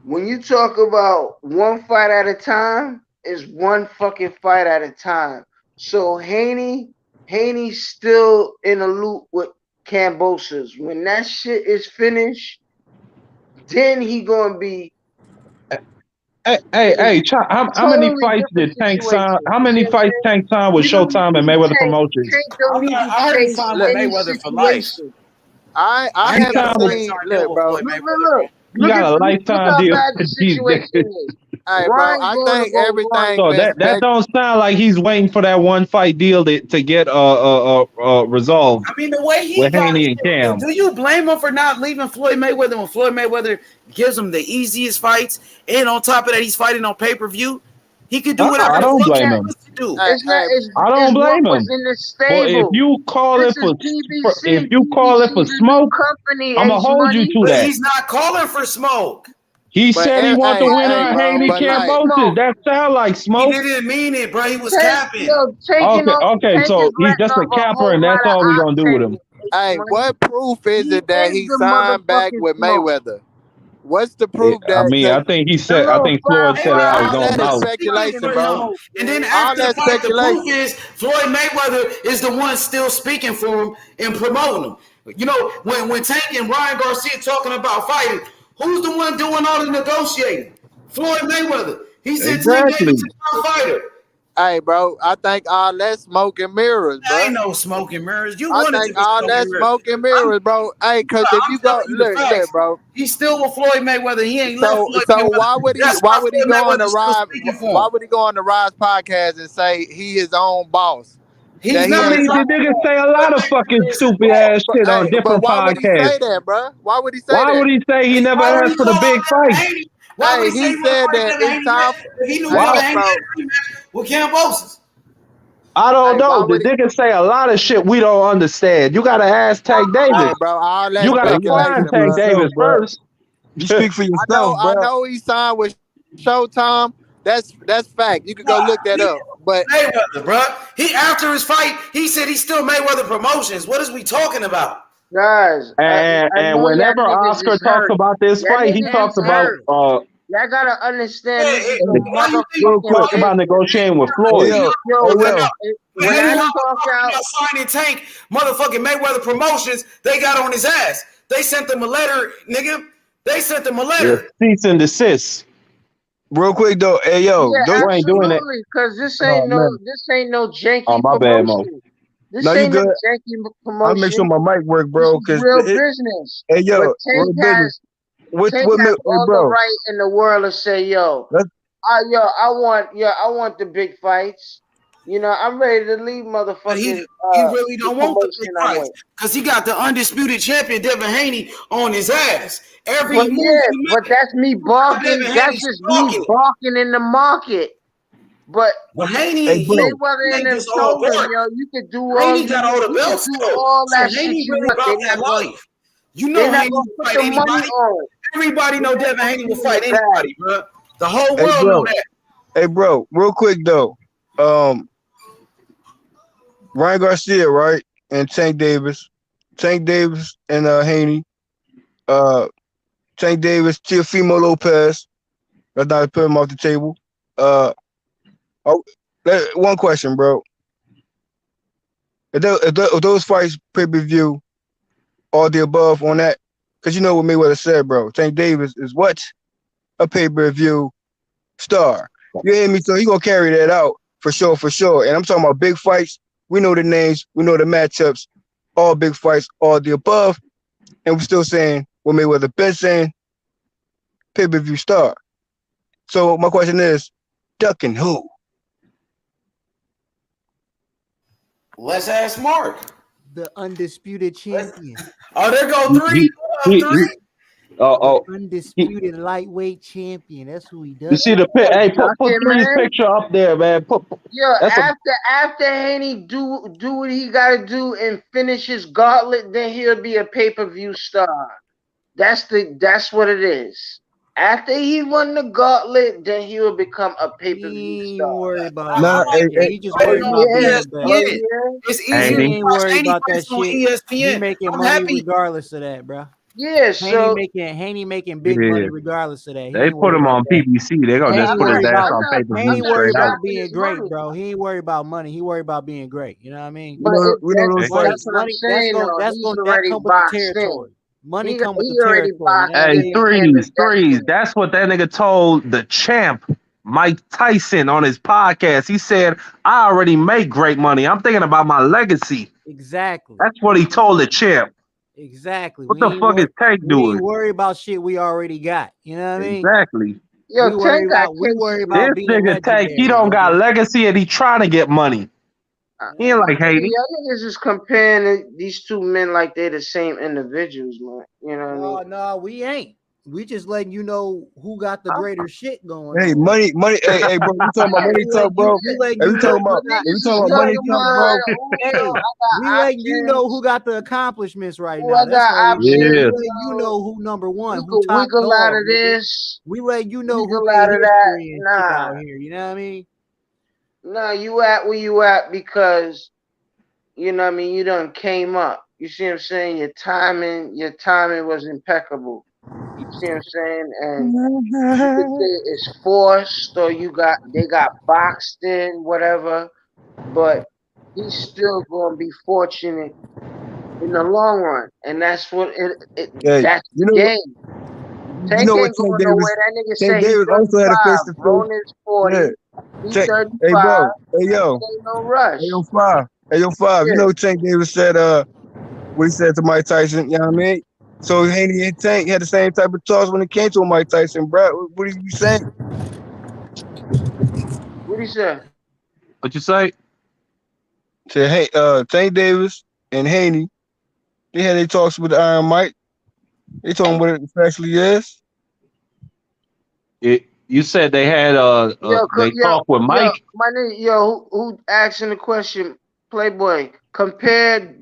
when you talk about one fight at a time, it's one fucking fight at a time. So Haney's still in a loop with Kambosos. When that shit is finished, then he gonna be. Hey, how many fights did Tank sign? How many fights Tank signed with Showtime and Mayweather Promotions? I already signed with Mayweather for life. I haven't seen. Look, bro. You got a lifetime deal. Hey, bro, I think everything. So that don't sound like he's waiting for that one fight deal to get resolved. I mean, the way he with got Haney and Cam. do you blame him for not leaving Floyd Mayweather when Floyd Mayweather gives him the easiest fights, and on top of that, he's fighting on pay-per-view? He could do whatever I don't the fuck blame he him. wants to do. I don't blame him. Well, if you call it for smoke, I'm gonna hold you to But that. he's not calling for smoke. He said he want the winner of Haney Kambosos. That sound like smoke. He didn't mean it, bro. He was capping. Okay. So he's just a capper, and that's all we gonna do with him. Hey, what proof is it that he signed back with Mayweather? What's the proof that? I mean, I think Floyd said it out his own That is mouth. speculation, bro. And then All after that the fight, the speculation. proof is Floyd Mayweather is the one still speaking for him and promoting him. You know, when Tank and Ryan Garcia talking about fighting, who's the one doing all the negotiating? Floyd Mayweather. He said Tank Davis is a fighter. Hey, bro, I think all that smoke and mirrors, bro. Ain't no smoke and mirrors. You I wanted think to be all smoke that and mirrors. smoke and mirrors, bro. Hey, because if you go look, bro. He's still with Floyd Mayweather. He ain't So left Floyd Mayweather. why would he That's why would he Floyd go on the Mayweather's still Rise speaking for him. why would he go on the Rise podcast and say he his own boss? He's That not I mean, the nigga say a lot of fucking stupid ass shit on but different why would he podcasts. say that, bro? Why would he say Why that? would he say he never Why would asked he for the call big out fight? Haney? Why would Hey, he say he said that it's time for he knew Wow. about Haney bro. with Kambosos? I don't Hey, know. why The would he nigga say a lot of shit we don't understand. You gotta ask Tank Davis. Hey, bro, all that You gotta find speculation, bro. Tank Davis first. You speak for yourself, I bro. know he signed with Showtime. That's fact. You could go look that up. But Mayweather, bro. He after his fight, he said he's still Mayweather Promotions. What is we talking about? Guys, And know whenever y'all niggas Oscar is talks hurt. about this Y'all fight, he niggas talks is about hurt. Y'all gotta understand this is a Why you think? Real quick. Talk about negotiating with Hey, Floyd. yo. Yo, Hey, when yo. when I talk out, about signing Tank, motherfucking Mayweather Promotions, they got on his ass. They sent him a letter, nigga. They sent him a Yeah, letter. cease and desist. Real quick though. Hey, yo. yeah, You ain't doing that. absolutely, because this Oh ain't man. no Oh, janky my bad, Mo. promotion. This No, you ain't no good. janky I'll make sure promotion. my mic work, This bro. is Cause real business. hey, But yo, real business. Tank has Hey, all the bro. right in the world to say, yo, Let's, I want the big fights. You know, I'm ready to leave But he motherfucking really the don't want the big promotion I'm fights with. because he got the undisputed champion Devin Haney on his ass. Every But move yeah, he makes, but that's me barking. Devin That's Haney's just me stalking it. barking in the market. But Well, Haney, hey, bro. Mayweather and ain't them just all told him, bark. yo, you could do Haney got all the belts though. all that Shit, shit Haney you really want. about that life. You know They're not Haney gonna will put fight the money anybody. on it. Everybody know Devin Haney will fight in the bag. anybody, bro. The whole Hey, world know bro. that. Hey, bro. Real quick though. Ryan Garcia, right, and Tank Davis and Haney. Tank Davis, Teofimo Lopez. Let's not put him off the table. One question, bro. If those fights pay-per-view, all the above on that, because you know what Mayweather said, bro. Tank Davis is what? A pay-per-view star. You hear me? So he gonna carry that out for sure. And I'm talking about big fights. We know the names, we know the matchups, all big fights, all the above, and we're still saying what Mayweather been saying, pay-per-view star. So my question is, ducking who? Let's ask Mark. The undisputed champion. Oh, there go three. Undisputed lightweight champion. That's who he does. You see the pic? Hey, put Three's picture up there, man. Yo, That's after Haney do what he gotta do and finish his gauntlet, then he'll be a pay-per-view star. That's what it is. After he won the gauntlet, then he will become a pay-per-view star. Worry about Nah, he just worried about being the best. It's He easy to ain't watch worried Haney about that fights on shit. He ESPN. making I'm money happy. regardless of that, bro. Yeah, so Haney making big Yeah. money regardless of that. He They ain't put worried him about on that. PBC. They're gonna just put his ass on pay per Haney view worried straight out. about being great, bro. He ain't worried about money. He worried about being great. You know what I mean? But we know those money, fights. that's what I'm money, saying. that Already come with the boxed territory. in. Money He come with the already territory. You know what I Hey, mean? threes. That's what that nigga told the champ, Mike Tyson, on his podcast. He said, I already make great money. I'm thinking about my legacy. Exactly. That's what he told the champ. Exactly. What the fuck is Tank We doing? ain't worry about shit we already got. You know what I mean? Exactly. Yo, we worry about This being nigga Tank, he legendary. don't got legacy and he trying to get money. He ain't like Haiti. Y'all niggas is comparing these two men like they're the same individuals, man. You know what I mean? No, we ain't. We just letting you know who got the greater shit going Hey, on. money. Hey, bro. We talking about money talk, bro. We letting Hey, you we know talking about. who got, Hey, we talking about money talk, bro. we letting you know who got the accomplishments right Who now. I That's got all we doing. options, We Yeah. letting you know who number one, You who can top wiggle out dog. of Nigga. this. We letting you know who Wiggle made out of that. history and shit out here. You know what I mean? Nah, you at where you at because you know what I mean. You done came up. You see what I'm saying? Your timing was impeccable. You see what I'm saying? And you could say it's forced or they got boxed in, whatever. But he's still gonna be fortunate in the long run, and that's what Hey, that's you the know, game. you Tank know what ain't Tank going Davis? nowhere. That nigga Tank said he Davis also had a 35. face to face. Ronan's 40. Yeah. He Tank, 35. hey, bro. Hey, yo. Ain't no rush. Hey, yo, five. Hey, yo, five. You Yeah. know what Tank Davis said? What he said to Mike Tyson. You know what I mean? So Haney and Tank had the same type of talks when it came to Mike Tyson, bro. What are you saying? What he say? What you say? Said, hey, Tank Davis and Haney, they had their talks with the Iron Mike. They told him what it actually is. You said they had they talked with Mike. My nigga, who asking the question? Playboy, compare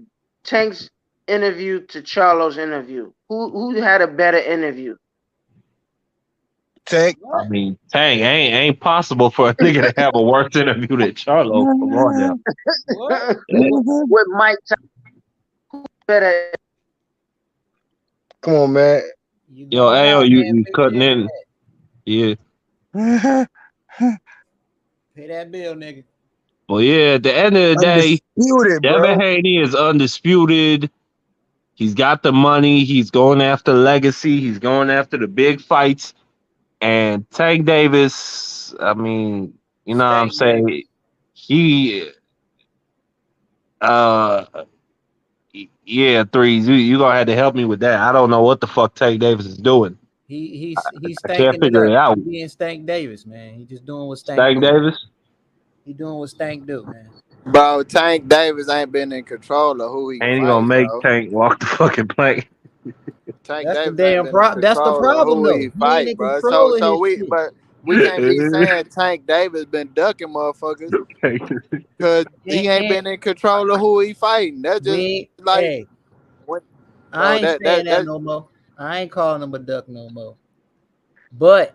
Tank's interview to Charlo's interview. Who had a better interview? Tank. I mean, Tank ain't possible for a nigga to have a worse interview than Charlo. Come on now. With Mike Tyson, better. Come on, man. Yo, Ayo, you cutting in. Yeah. Pay that bill, nigga. Well, yeah. At the end of the day, Undisputed, Devin bro. Haney is undisputed. He's got the money. He's going after legacy. He's going after the big fights. And Tank Davis, I mean, you know what I'm Stank Davis. saying? He, uh, yeah, threes. You gonna have to help me with that. I don't know what the fuck Tank Davis is doing. He's I can't stanking it figure up. it out. He being Stank Davis, man. He just doing what Stank Tank do. Davis. He doing what Stank do, man. Bro, Tank Davis ain't been in control of who he Ain't he gonna fight, make bro. Tank walk the fucking plank? Tank That's the Davis ain't damn been in That's the control of problem, who though. he He ain't fight, in bro. control of his shit. But we can't be saying Tank Davis been ducking motherfuckers because he ain't And been in control of who he fighting. That's just like hey, what, I bro. ain't saying that That no more. I ain't calling him a duck no more. But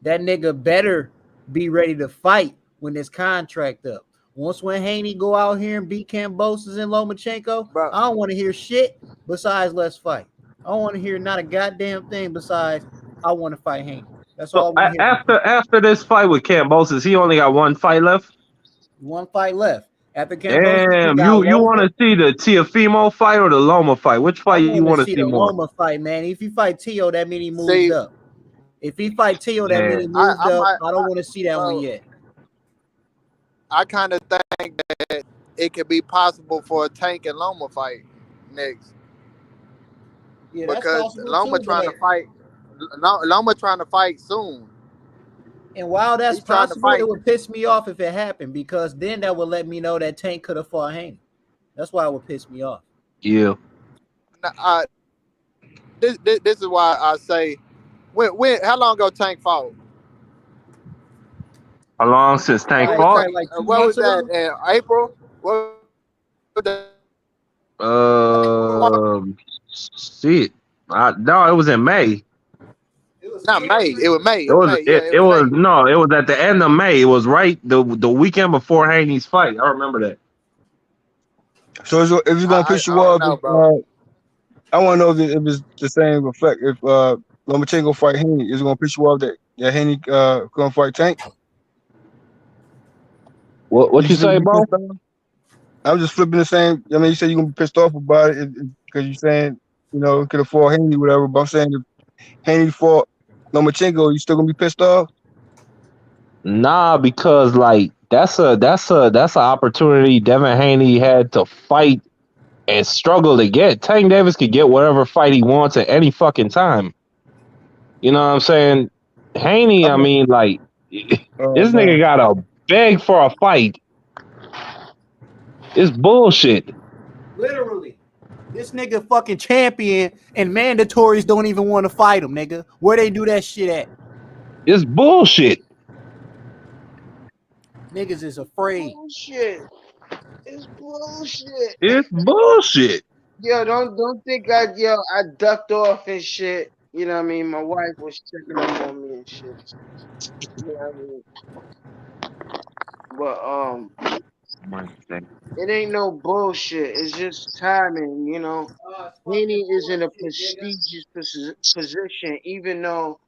that nigga better be ready to fight when his contract up. Once when Haney go out here and beat Kambosos and Lomachenko, bro. I don't want to hear shit besides let's fight. I don't want to hear not a goddamn thing besides I want to fight Haney. That's all I So want to hear. after this fight with Kambosos, he only got one fight left. One fight left. After Kambosos, he Damn, got you one want more. to see the Tiafimo fight or the Loma fight? Which I fight you want to want to see see the more? Loma fight, man. If he fight Tio, that means he moved See, up. If he fight Tio, that means Yeah. he moved I up. might, I don't want to see that one bro. yet. I kind of think that it could be possible for a Tank and Loma fight next Yeah, that's because possible too. Loma trying to fight soon. And while that's He's trying to possible, fight. it would piss me off if it happened because then that would let me know that Tank could have fought Haney. That's why it would piss me off. Yeah. This is why I say, when how long ago Tank fought? How long since Tank Probably fought? like 2 What was months that? ago. April? What was that? Shit. No, it was in May. Not May. It was May. It It was was May. Yeah, it it was was May. no, it was at the end of May. It was right the weekend before Haney's fight. I remember that. So if it's gonna piss I you don't off, know, bro. I want to know if it's the same effect. If Lomachenko fight Haney, is it gonna piss you off that Haney gonna fight Tank? What you still say, gonna be bro? pissed off? I'm just flipping the same. I mean, you said you're gonna be pissed off about it because you're saying it could have fought Haney, whatever. But I'm saying if Haney fought Lomachenko, you still gonna be pissed off? Nah, because like that's an opportunity Devin Haney had to fight and struggle to get. Tank Davis could get whatever fight he wants at any fucking time. You know what I'm saying? Haney, I mean, like this Oh nigga man. gotta beg for a fight. It's bullshit. Literally. This nigga fucking champion and mandatories don't even want to fight him, nigga. Where they do that shit at? It's bullshit. Niggas is afraid. Bullshit. It's bullshit. It's bullshit. Yo, don't think I ducked off and shit. You know what I mean? My wife was checking up on me and shit. You know what I mean? But it ain't no bullshit. It's just timing, you know. Haney is in a prestigious position, even though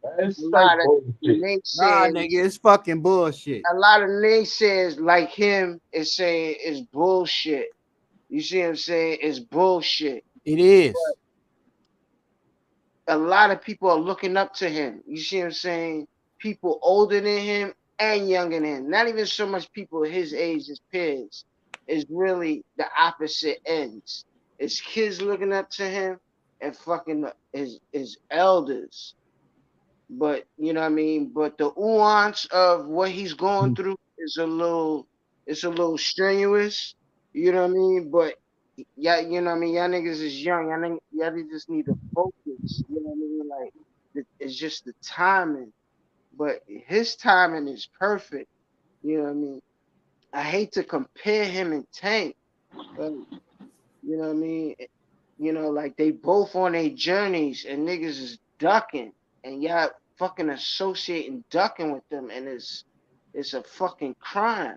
a lot of Nah, naysayers, nigga, it's fucking bullshit. a lot of naysayers like him is saying it's bullshit. You see what I'm saying? It's bullshit. It is. A lot of people are looking up to him. You see what I'm saying? People older than him and younger than him. Not even so much people his age as peers. It's really the opposite ends. It's kids looking up to him and fucking his elders. But you know what I mean? But the nuance of what he's going through is it's a little strenuous. You know what I mean? But yeah, you know what I mean? Y'all niggas is young. Y'all just need to focus. You know what I mean? Like it's just the timing. But his timing is perfect. You know what I mean? I hate to compare him and Tank, but you know what I mean? Like they both on their journeys and niggas is ducking and y'all fucking associating ducking with them and it's a fucking crime.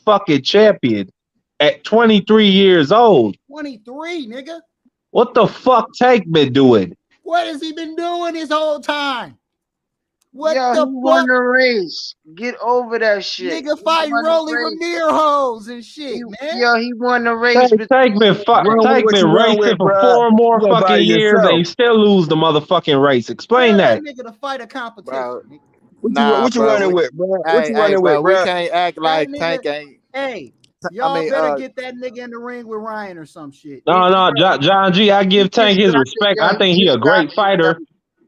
fucking champion at 23 years old. 23, nigga. What the fuck Tank been doing? What has he been doing this whole time? What Yo, the he won fuck? the race. Get over that shit. Nigga He fighting won the Rolly race. Ramirez and shit, man. Yo, he won the race. Tank been Run with what you run racing with, for bruh. 4 more You gonna buy fucking years yourself. and he still lose the motherfucking race. Explain Tell that that. nigga to fight a competition. Bro, Nigga. What you running with, bro? What you running with, bro, we bro? can't act That like nigga, Tank ain't. hey, I y'all mean, better get that nigga in the ring with Ryan or some shit. No, John G, I He give Tank just his got respect. yo, I he think he a just got great fighter.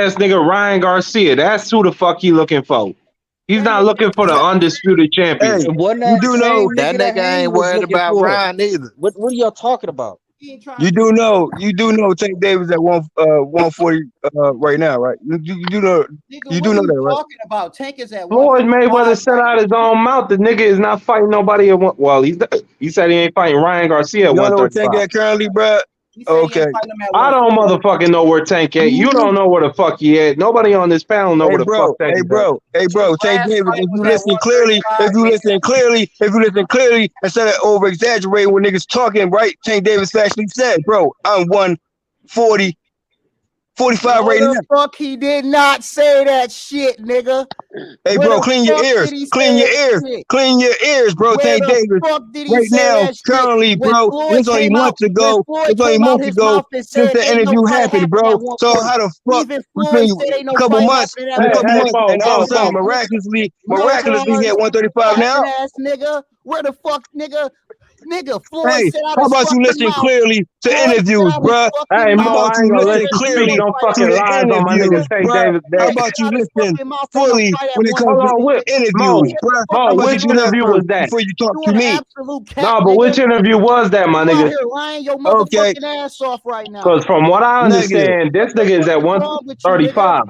ass nigga Ryan Garcia. That's who the fuck he looking for. He's not looking for the undisputed champion. Hey, Wasn't you that do the know same That nigga that nigga Haney ain't was worried looking about for? Ryan either. What are y'all talking about? You do know Tank Davis at 140 right now, right? You do know that, right? Talking about Tank is at Floyd 135 Mayweather set out his own mouth. The nigga is not fighting nobody at one. Well, he said he ain't fighting Ryan Garcia at You don't know where Tank 135. at currently, bro? Okay. I don't motherfucking know where Tank at. You don't know where the fuck he at. Nobody on this panel know where the fuck Tank is at. Hey, bro. Tank Davis, if you listen clearly, instead of over exaggerating when niggas talking, right? Tank Davis actually said, bro, I'm 140, 45 right now. Fuck, he did not say that shit, nigga. Hey, bro, clean your ears, bro. Tank Davis, right now, currently, bro. It was only months ago. Since the interview happened, bro. So how the fuck between a couple months, and all of a sudden, miraculously, he at 135 now? Nigga, where the fuck, nigga, Floyd Hey, said how about you listen clearly to interviews, bro? Hey, How Mo, about I ain't you gonna let listen you clearly speak no to fucking the lies on my nigga interviews, Tank bro? Davis. How about you listen fully when it comes to interviews, bro? How about you Which do that interview was first that? before you talk to me? No, but which interview was that, my You out nigga? here lying your Okay. motherfucking ass off right now. Because from what I Negative. understand, this nigga is at 135.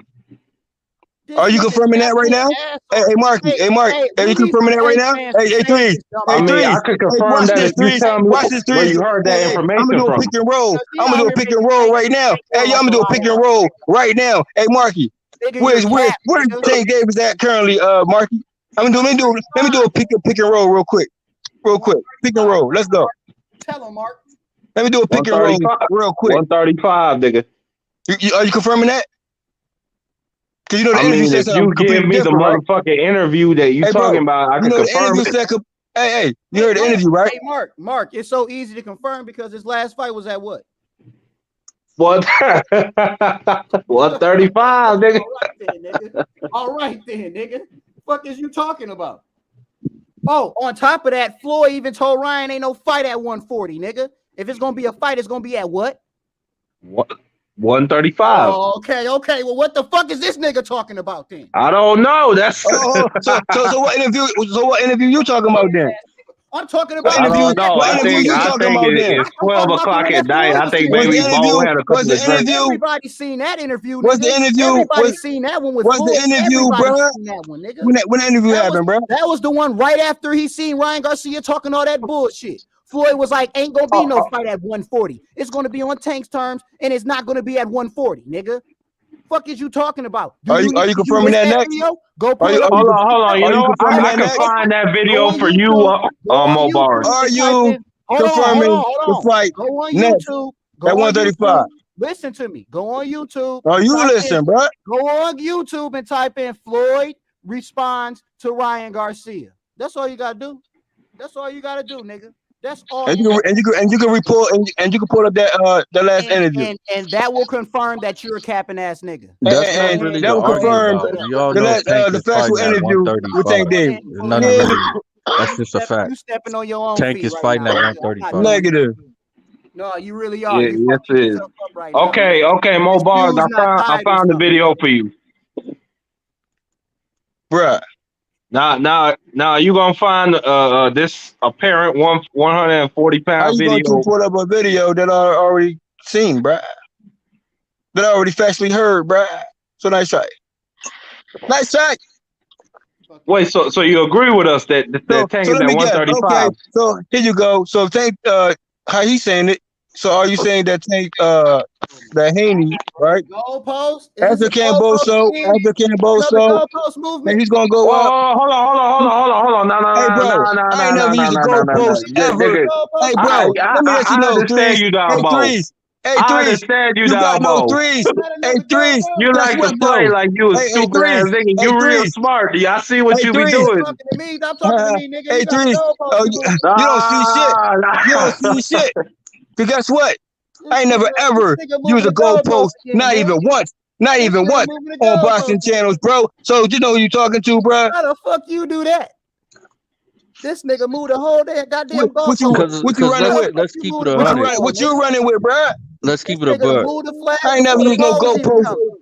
Are you confirming that right now? Hey, Marky. Hey, Mark. Are you confirming that right now? Hey, Threes. I Hey, mean, I Threes. could Hey, confirm watch that this, if you Threes. tell me Watch this, where Threes. you heard that Hey, I'm information gonna do a from. pick and roll. I'm gonna do a pick and roll right now. Hey, I'm gonna do a pick and roll right now. Hey, Marky. Where's Tank Davis at currently, Marky? Let me do a pick and roll real quick. Pick and roll. Let's go. Tell him, Mark. Let me do a pick and roll real quick. 135, nigga. Are you confirming that? Because you know the I interview mean, said if something you give completely me the different, right? motherfucking interview that you Hey, bro, talking about, I you can know the confirm interview it. said, hey, you heard the interview, right? Hey, Mark, it's so easy to confirm because his last fight was at what? What? 135, nigga. All right then, nigga. Fuck is you talking about? Oh, on top of that, Floyd even told Ryan ain't no fight at 140, nigga. If it's gonna be a fight, it's gonna be at what? 135. Oh, okay. Well, what the fuck is this nigga talking about then? I don't know. That's so what interview? So what interview you talking about then? I'm talking What about. interview? I don't know. What I interview think you talking about then? it's 12 o'clock at night. I think Was maybe the Bo had a was couple the of drinks. interview? Everybody seen that interview. Was Nigga. the interview? Everybody seen that one with Was Floyd. the interview, Everybody bro? seen that one, nigga. When the interview happened, bro? That was the one right after he seen Ryan Garcia talking all that bullshit. Floyd was like, ain't gonna be no fight at 140. It's gonna be on Tank's terms, and it's not gonna be at 140, nigga. Fuck is you talking about? Are you confirming that next? Video? Go pull it up. Hold on. You know what? confirming I that can next? find that video for you on Mo Bars. Are you confirming the fight Go on next YouTube. at 135? Listen to me. Go on YouTube. Oh, you listen, bro. Go on YouTube and type in Floyd responds to Ryan Garcia. That's all you gotta do. That's all you gotta do, nigga. That's all. And you can report and you can pull up that the last interview. And that will confirm that you're a capping ass nigga. That's not And really that to will argue confirm about. We all know Tank the is factual fighting at interview with 135. Tank Davis. There's nothing really. That's just a fact. You stepping on your own Tank feet is right fighting now. at 135. Negative. No, you really are. Yeah, You yes fucking it is. yourself up right now. Okay, Mo His Bars. shoes not I tied or found the something. video for you. Bruh. Now you gonna find this apparent 140-pound How you video. going to pull up a video that I already seen, bruh? That I already factually heard, bruh. So nice try. Nice try. Wait, so you agree with us that Tank is let at me guess. 135? Okay, so here you go. So Tank, how he saying it? So are you saying that Tank, that Haney, right? Goalpost? After Camboso, and he's gonna go up. Hold on. Hey, bro, I ain't never used a goalpost ever. Hey, bro, let me let you I know, understand Threes. you, Hey, Dabo. Threes. Hey, I Threes. understand you, You got no Dabo. threes. Hey, Threes. You Guess like what, to play though? like you a Hey, stupid ass Threes. nigga. Hey, You real Threes. smart. I see what Hey, you be Threes. doing. Stop talking to me. Stop talking to me, nigga. Hey, You got the Threes. goalpost. You don't see shit. You don't see shit. Cause guess what? I ain't never ever used a goalpost. Not even once. Not even once on boxing channels, bro. So you know who you talking to, bro? How the fuck you do that? This nigga moved the whole damn goddamn goalpost. What you running with? Let's keep it 100. What you running with, bro? Let's keep it a Nigga buck. move the flag. I ain't never used no goalpost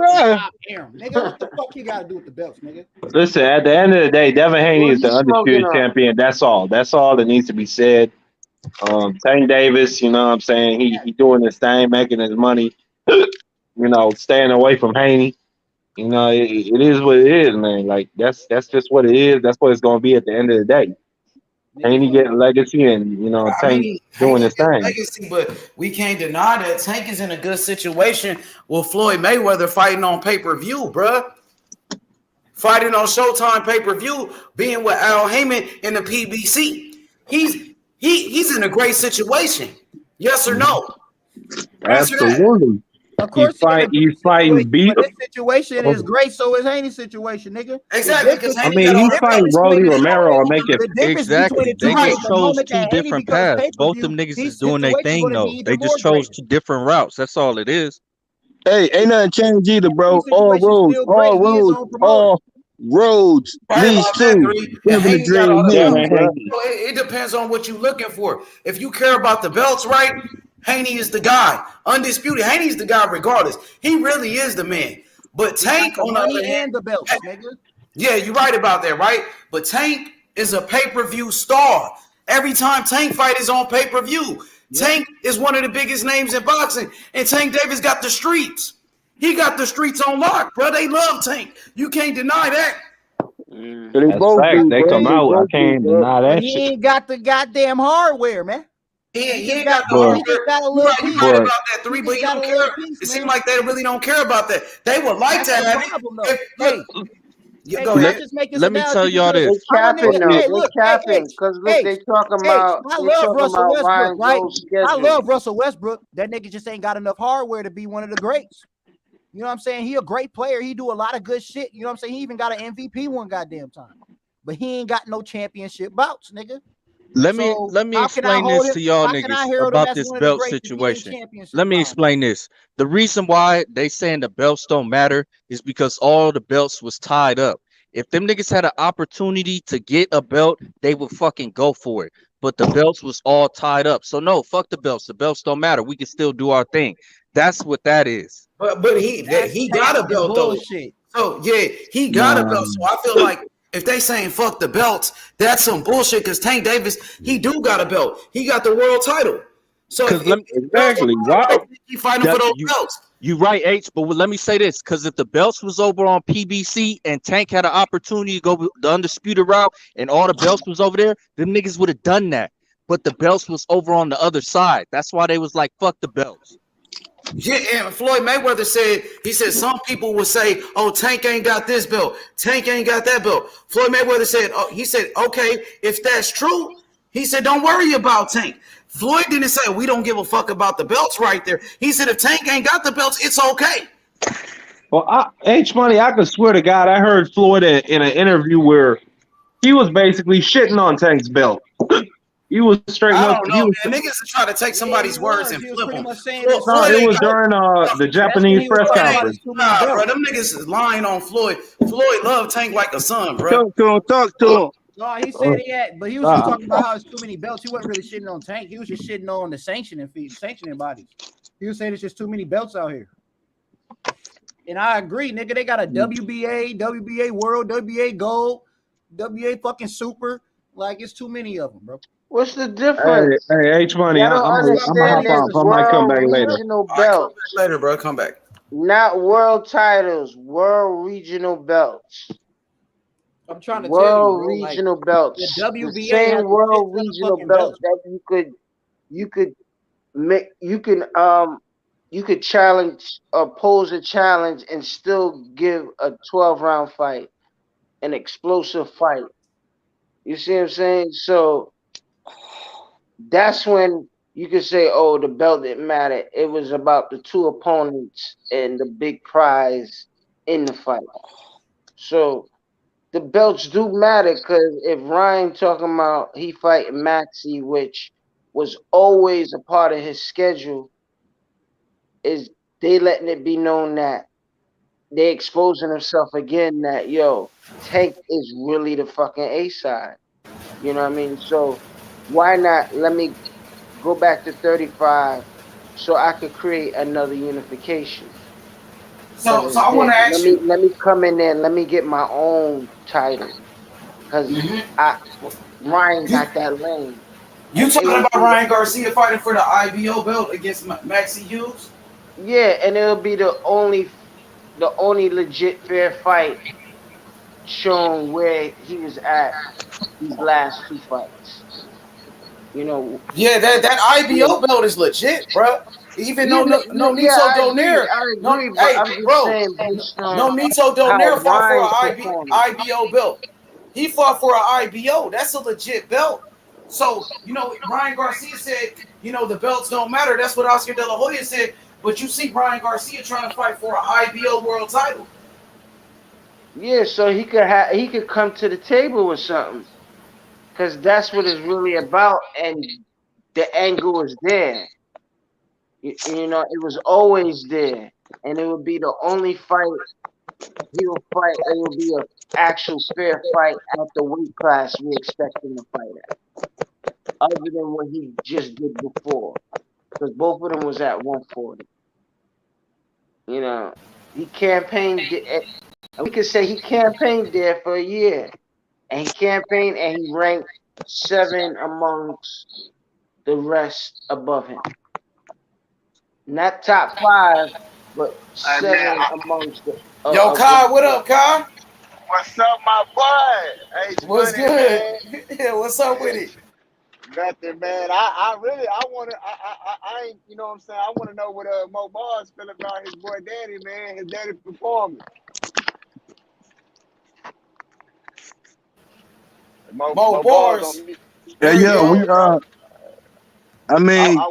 fucking top Aram. Nigga, what the fuck you gotta do with the belts, nigga? Listen, at the end of the day, Devin Haney Well, is the he's smoking undisputed champion. That's all. That's all that needs to be said. Tank Davis, you know what I'm saying? He doing his thing, making his money, staying away from Haney. It is what it is, man. Like that's just what it is. That's what it's gonna be at the end of the day. Haney getting legacy, and I Tank mean, doing Haney his is thing. legacy, but we can't deny that Tank is in a good situation with Floyd Mayweather fighting on pay-per-view, bruh. Fighting on Showtime pay-per-view, being with Al Heyman in the PBC. He's in a great situation. Yes or no? Answer that. Absolutely. Of course, He's situation, fighting beat. but his situation is great. So is Haney's situation, nigga. Exactly, because I mean, he's fighting Rolly Romero and make it. The difference between the two They is just the chose moment two that Haney different becomes paths. pay per Both view, them niggas his is doing their situation thing going to be though. even They more just chose great. two different routes. That's all it is. Hey, ain't nothing changed either, bro. Haney's situation still great. He his own promoter. All roads Right leads about that, to three. And living the Haney got dream all the here, belts. bro. So it depends on what you're looking for. If you care about the belts, right? Haney is the guy. Undisputed. Haney's the guy regardless. He really is the man. But Tank, the on the money other hand, and the belts, nigga. yeah, you're right about that, right? But Tank is a pay-per-view star. Every time Tank fight is on pay-per-view. Tank is one of the biggest names in boxing. And Tank Davis got the streets. He got the streets on lock, bro. They love Tank. You can't deny that. So they That's both fact. do, They bro. come They out. I both do, can't bro. deny But that he shit. ain't got the goddamn hardware, man. He He ain't just got the he hardware. just got a You're little right, piece. you're right But about that, three, He but just he got a don't little care. piece, It man. seems like they really don't care about that. They would like That's to the have it. problem, though. Hey, Yeah, hey, go can I ahead. just make this Let me tell analogy? y'all Because They this. I'm a capping nigga. though. Hey, They look, capping because look, they talking about I love Russell Westbrook, Ryan right? Gold's I schedule. love Russell Westbrook. That nigga just ain't got enough hardware to be one of the greats. You know what I'm saying? He a great player. He do a lot of good shit. You know what I'm saying? He even got an MVP one goddamn time. But he ain't got no championship bouts, nigga. Let me So how can I explain hold this him? to y'all How can I niggas herald him about as this one of the belt greats if he ain't situation. championship Let me bound? explain this. The reason why they saying the belts don't matter is because all the belts was tied up. If them niggas had an opportunity to get a belt, they would fucking go for it. But the belts was all tied up. So no, fuck the belts. The belts don't matter. We can still do our thing. That's what that is. But he got a Fucking belt though. bullshit. So yeah, he got a belt. So I feel like if they saying fuck the belts, that's some bullshit. Because Tank Davis, he do got a belt. He got the world title. So if Because let me the belts don't exactly. matter, Why? why you keep fighting for those belts? You right, H, but let me say this, because if the belts was over on PBC and Tank had an opportunity to go the undisputed route and all the belts was over there, them niggas would have done that. But the belts was over on the other side. That's why they was like, fuck the belts. Yeah, and Floyd Mayweather said, he said some people would say, oh, Tank ain't got this belt. Tank ain't got that belt. Floyd Mayweather said, oh, he said, okay, if that's true, he said, don't worry about Tank. Floyd didn't say, we don't give a fuck about the belts right there. He said, if Tank ain't got the belts, it's okay. Well, H Money, I could swear to God, I heard Floyd in an interview where he was basically shitting on Tank's belt. He was straight I up. don't He know, was. man. Niggas are trying to take somebody's words and He was flip pretty them. much saying that No, Floyd it ain't was got during the that's when Japanese he was press talking about conference. his too many Nah, bro, belts. them niggas is lying on Floyd. Floyd love Tank like a son, bro. Talk to him. Talk to him. No, he said he had, but he was just Nah. talking about how it's too many belts. He wasn't really shitting on Tank. He was just shitting on the sanctioning bodies. He was saying it's just too many belts out here. And I agree, nigga. They got a WBA, WBA World, WBA Gold, WBA fucking Super. Like it's too many of them, bro. What's the Hey, difference? hey, H Money, Y'all don't I'm gonna understand hop this off. I might come back world later. regional All right, come belts, back later, bro. Come back. not world titles, world regional belts. I'm trying to tell you, World bro. Like regional the belts. The WBA has same a shit world ton of regional fucking belts belts. that you could challenge or pose a challenge and still give a 12-round fight, an explosive fight. You see what I'm saying? So that's when you could say, oh, the belt didn't matter. It was about the two opponents and the big prize in the fight. So the belts do matter because if Ryan talking about he fighting Maxi, which was always a part of his schedule, is they letting it be known that they exposing himself again that yo, Tank is really the fucking A side. You know what I mean? So why not let me go back to 35 so I could create another unification? Because So I want to ask you. let me come in there and let me get my own title. Because Ryan got that lane. You And it talking will about be Ryan Garcia fighting for the IBO belt against Maxie Hughes? yeah, and it'll be the only legit fair fight showing where he was at these last two fights. You know. Yeah, that IBO belt is legit, bro. Even Yeah, no yeah, Nito I agree. Donaire. I No, agree, but hey, I'm just bro, saying based no on Nito how Donaire fought for Ryan's an performing. IBO belt. He fought for an IBO. That's a legit belt. So, Ryan Garcia said, the belts don't matter. That's what Oscar De La Hoya said. But you see Ryan Garcia trying to fight for an IBO world title. Yeah, so he could come to the table with something, because that's what it's really about, and the angle is there. It was always there, and it would be the only fight he'll fight. It will be an actual fair fight at the weight class we expect him to fight at, other than what he just did before, because both of them was at 140. He campaigned, and we could say he campaigned there for a year, and he campaigned and he ranked 7 amongst the rest above him. Not top 5, but 7 amongst the. Yo, Kai, what up, Kai? What's up, my boy? Hey, What's Money, good? man. Yeah, what's up with it? Nothing, man. I want to. I ain't. You know what I'm saying? I want to know what Mo Bars feel about his boy Daddy, man. His daddy performance. Mo Bars. Yeah, yo, we I mean, I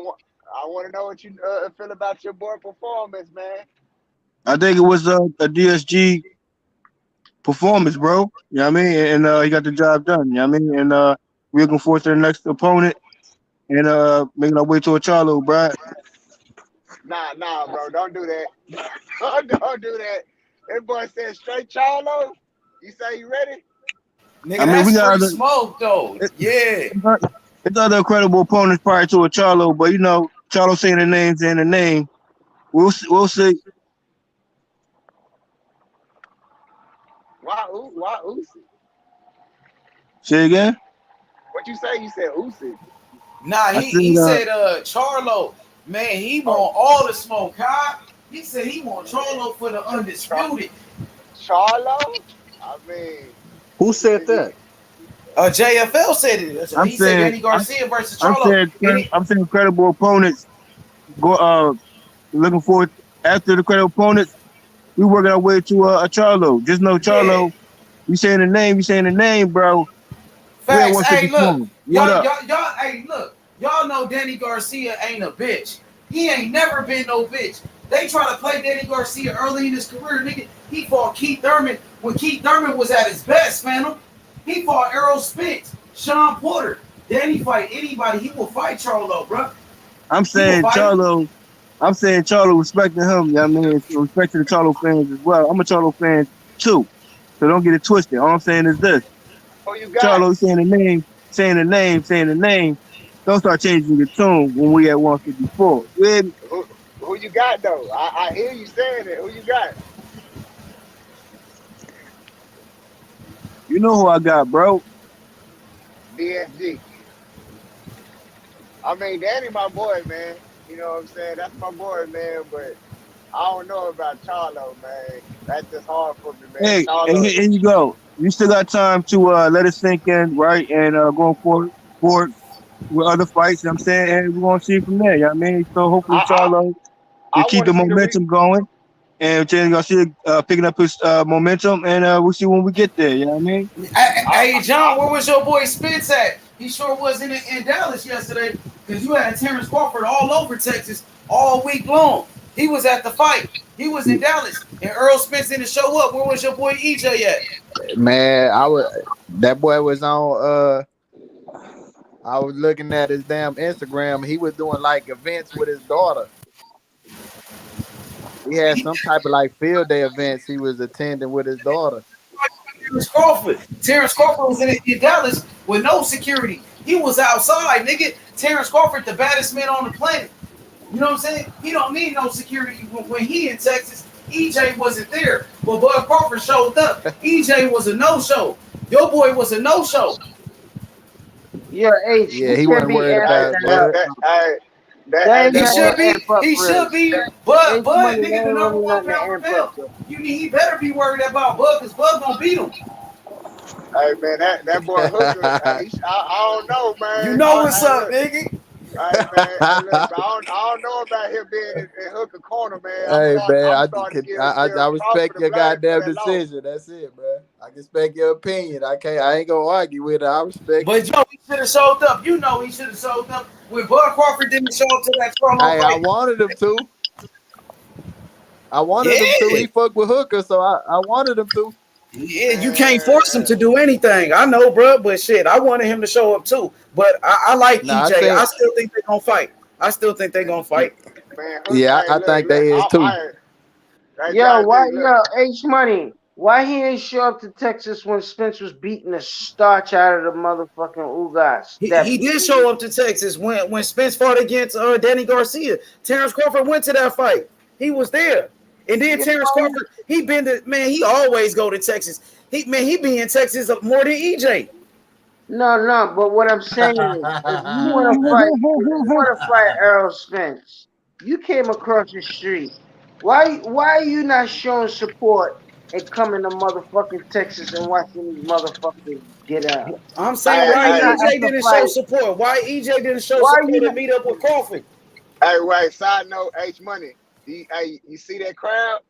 want to know what you feel about your boy performance, man. I think it was a DSG performance, bro. You know what I mean? And he got the job done. You know what I mean? And we're looking forward to the next opponent and making our way to a Charlo, bro. Nah, bro. Don't do that. Don't do that. That boy said straight Charlo. You say you ready? Nigga, I mean, we got free smoke, though. Yeah. It's other credible opponents prior to a Charlo, but Charlo saying the names in the name. We'll see. Why Usyk? Say again? What you say? You said Usyk. Nah, he said Charlo. Man, he want all the smoke, huh? He said he want Charlo for the undisputed. Charlo? I mean, who said that? JFL said it. He said Danny Garcia versus Charlo. I'm saying credible opponents go looking forward after the credible opponents. We working our way to a Charlo. Just know Charlo. You saying the name, bro. Facts. Hey, look, y'all. Hey, look, y'all know Danny Garcia ain't a bitch. He ain't never been no bitch. They try to play Danny Garcia early in his career, nigga. He fought Keith Thurman when Keith Thurman was at his best, man. He fought Errol Spence, Sean Porter. Danny fight anybody. He will fight Charlo, bro. I'm saying Charlo respecting him. You know what I mean? Respecting the Charlo fans as well. I'm a Charlo fan too. So don't get it twisted. All I'm saying is this. Charlo saying the name. Don't start changing your tune when we at 154. Who you got though? I hear you saying it. Who you got? You know who I got, bro. DSG. I mean, Danny, my boy, man. You know what I'm saying? That's my boy, man. But I don't know about Charlo, man. That's just hard for me, man. Hey, Charlo, and here you go. You still got time to let it sink in, right? And going forward with other fights, you know what I'm saying? And we're going to see from there, you know what I mean? So hopefully Charlo will keep the momentum going. And Danny Garcia picking up his momentum, and we'll see when we get there, you know what I mean? Hey, John, where was your boy Spence at? He sure wasn't in Dallas yesterday, because you had Terence Crawford all over Texas all week long. He was at the fight. He was in Dallas, and Errol Spence didn't show up. Where was your boy EJ at? man, that boy was on I was looking at his damn Instagram. He was doing like events with his daughter. He had some type of like field day events he was attending with his daughter. Terence Crawford was in Dallas with no security. He was outside, nigga. Terence Crawford, the baddest man on the planet. You know what I'm saying? He don't need no security when he in Texas. EJ wasn't there, but Bud Crawford showed up. EJ was a no-show. Your boy was a no-show. Yeah, H. Yeah, he wasn't worried about it. He should be, but nigga, the number 1 pound for pound. He better be worried about Bud, because Bud gonna beat him. Hey man, that boy Hooker, I don't know, man. You know what's up, nigga. Hey man, hey, look, I don't know about him being in Hooker corner, man. Hey man, I'm starting to give I Crawford respect the your blame for goddamn that loss. decision. That's it, man. I can respect your opinion. I ain't gonna argue with it. I respect But it. Joe, he should have showed up. You know he should have showed up. When Bud Crawford didn't show up to that promo Hey, I fight. wanted him to. I wanted him to. Yeah. He fucked with Hooker, so I wanted him to. Yeah, you can't force him to do anything. I know, bro, but shit, I wanted him to show up too. But I like Nah, I EJ. think I still think they're gonna fight. I still think they're gonna fight. Man, yeah, hey, I think they is too. Hey, Yo, why? JB, look. Yo, H Money. Why he ain't show up to Texas when Spence was beating the starch out of the motherfucking Ugas? He did show up to Texas when Spence fought against Danny Garcia. Terence Crawford went to that fight. He was there. And then Terence Crawford, he always go to Texas. He be in Texas more than EJ. No, but what I'm saying is, if you want to fight Errol Spence, you came across the street. Why are you not showing support and coming to motherfucking Texas and watching these motherfuckers get out? I'm saying why You're not at EJ the didn't show fight. support. Why EJ didn't show Why support you and not? meet up with Crawford? Hey, wait, side note, H Money. You see that crowd?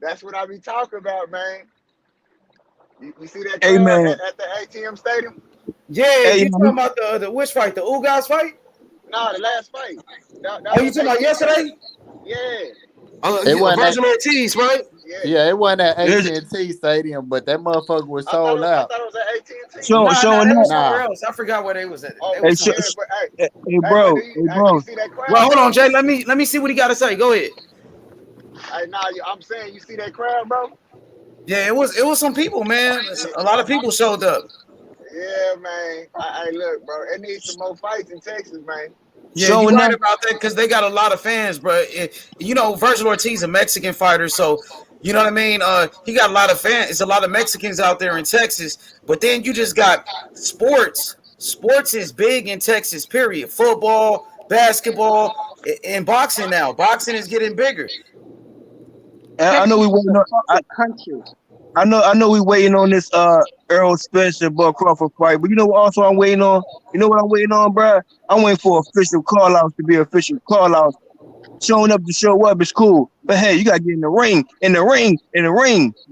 That's what I be talking about, man. You see that Hey crowd man. at the ATM Stadium? Yeah, Hey you talking about the which fight? The Ugas fight? No, the last fight. That Oh, you was talking about yesterday? Yeah. It wasn't Virgil Ortiz, right? Yeah, it wasn't at It's AT&T Stadium, but that motherfucker was I thought sold out. it was at AT&T. showing They was up. somewhere else. I forgot where they was at. Oh, They Hey, was somewhere. yeah, but hey, but bro. Hey, you bro. see that crowd? Well, hold bro? on, Jay. Let me see what he got to say. Go ahead. Hey, I'm saying you see that crowd, bro? Yeah, it was some people, man. A lot of people showed up. Yeah, man. Hey, look, bro. It needs some more fights in Texas, man. Yeah, you're right about that because they got a lot of fans, bro. Virgil Ortiz, a Mexican fighter, so you know what I mean. He got a lot of fans. It's a lot of Mexicans out there in Texas, but then you just got sports. Sports is big in Texas. Period. Football, basketball, and boxing now. Boxing is getting bigger. I know we waiting on. Country. I know we waiting on this Errol Spence and Bud Crawford fight, but you know what also I'm waiting on? You know what I'm waiting on, bro? I'm waiting for official call outs to be official call outs. Showing up to show up is cool. But hey, you gotta get in the ring.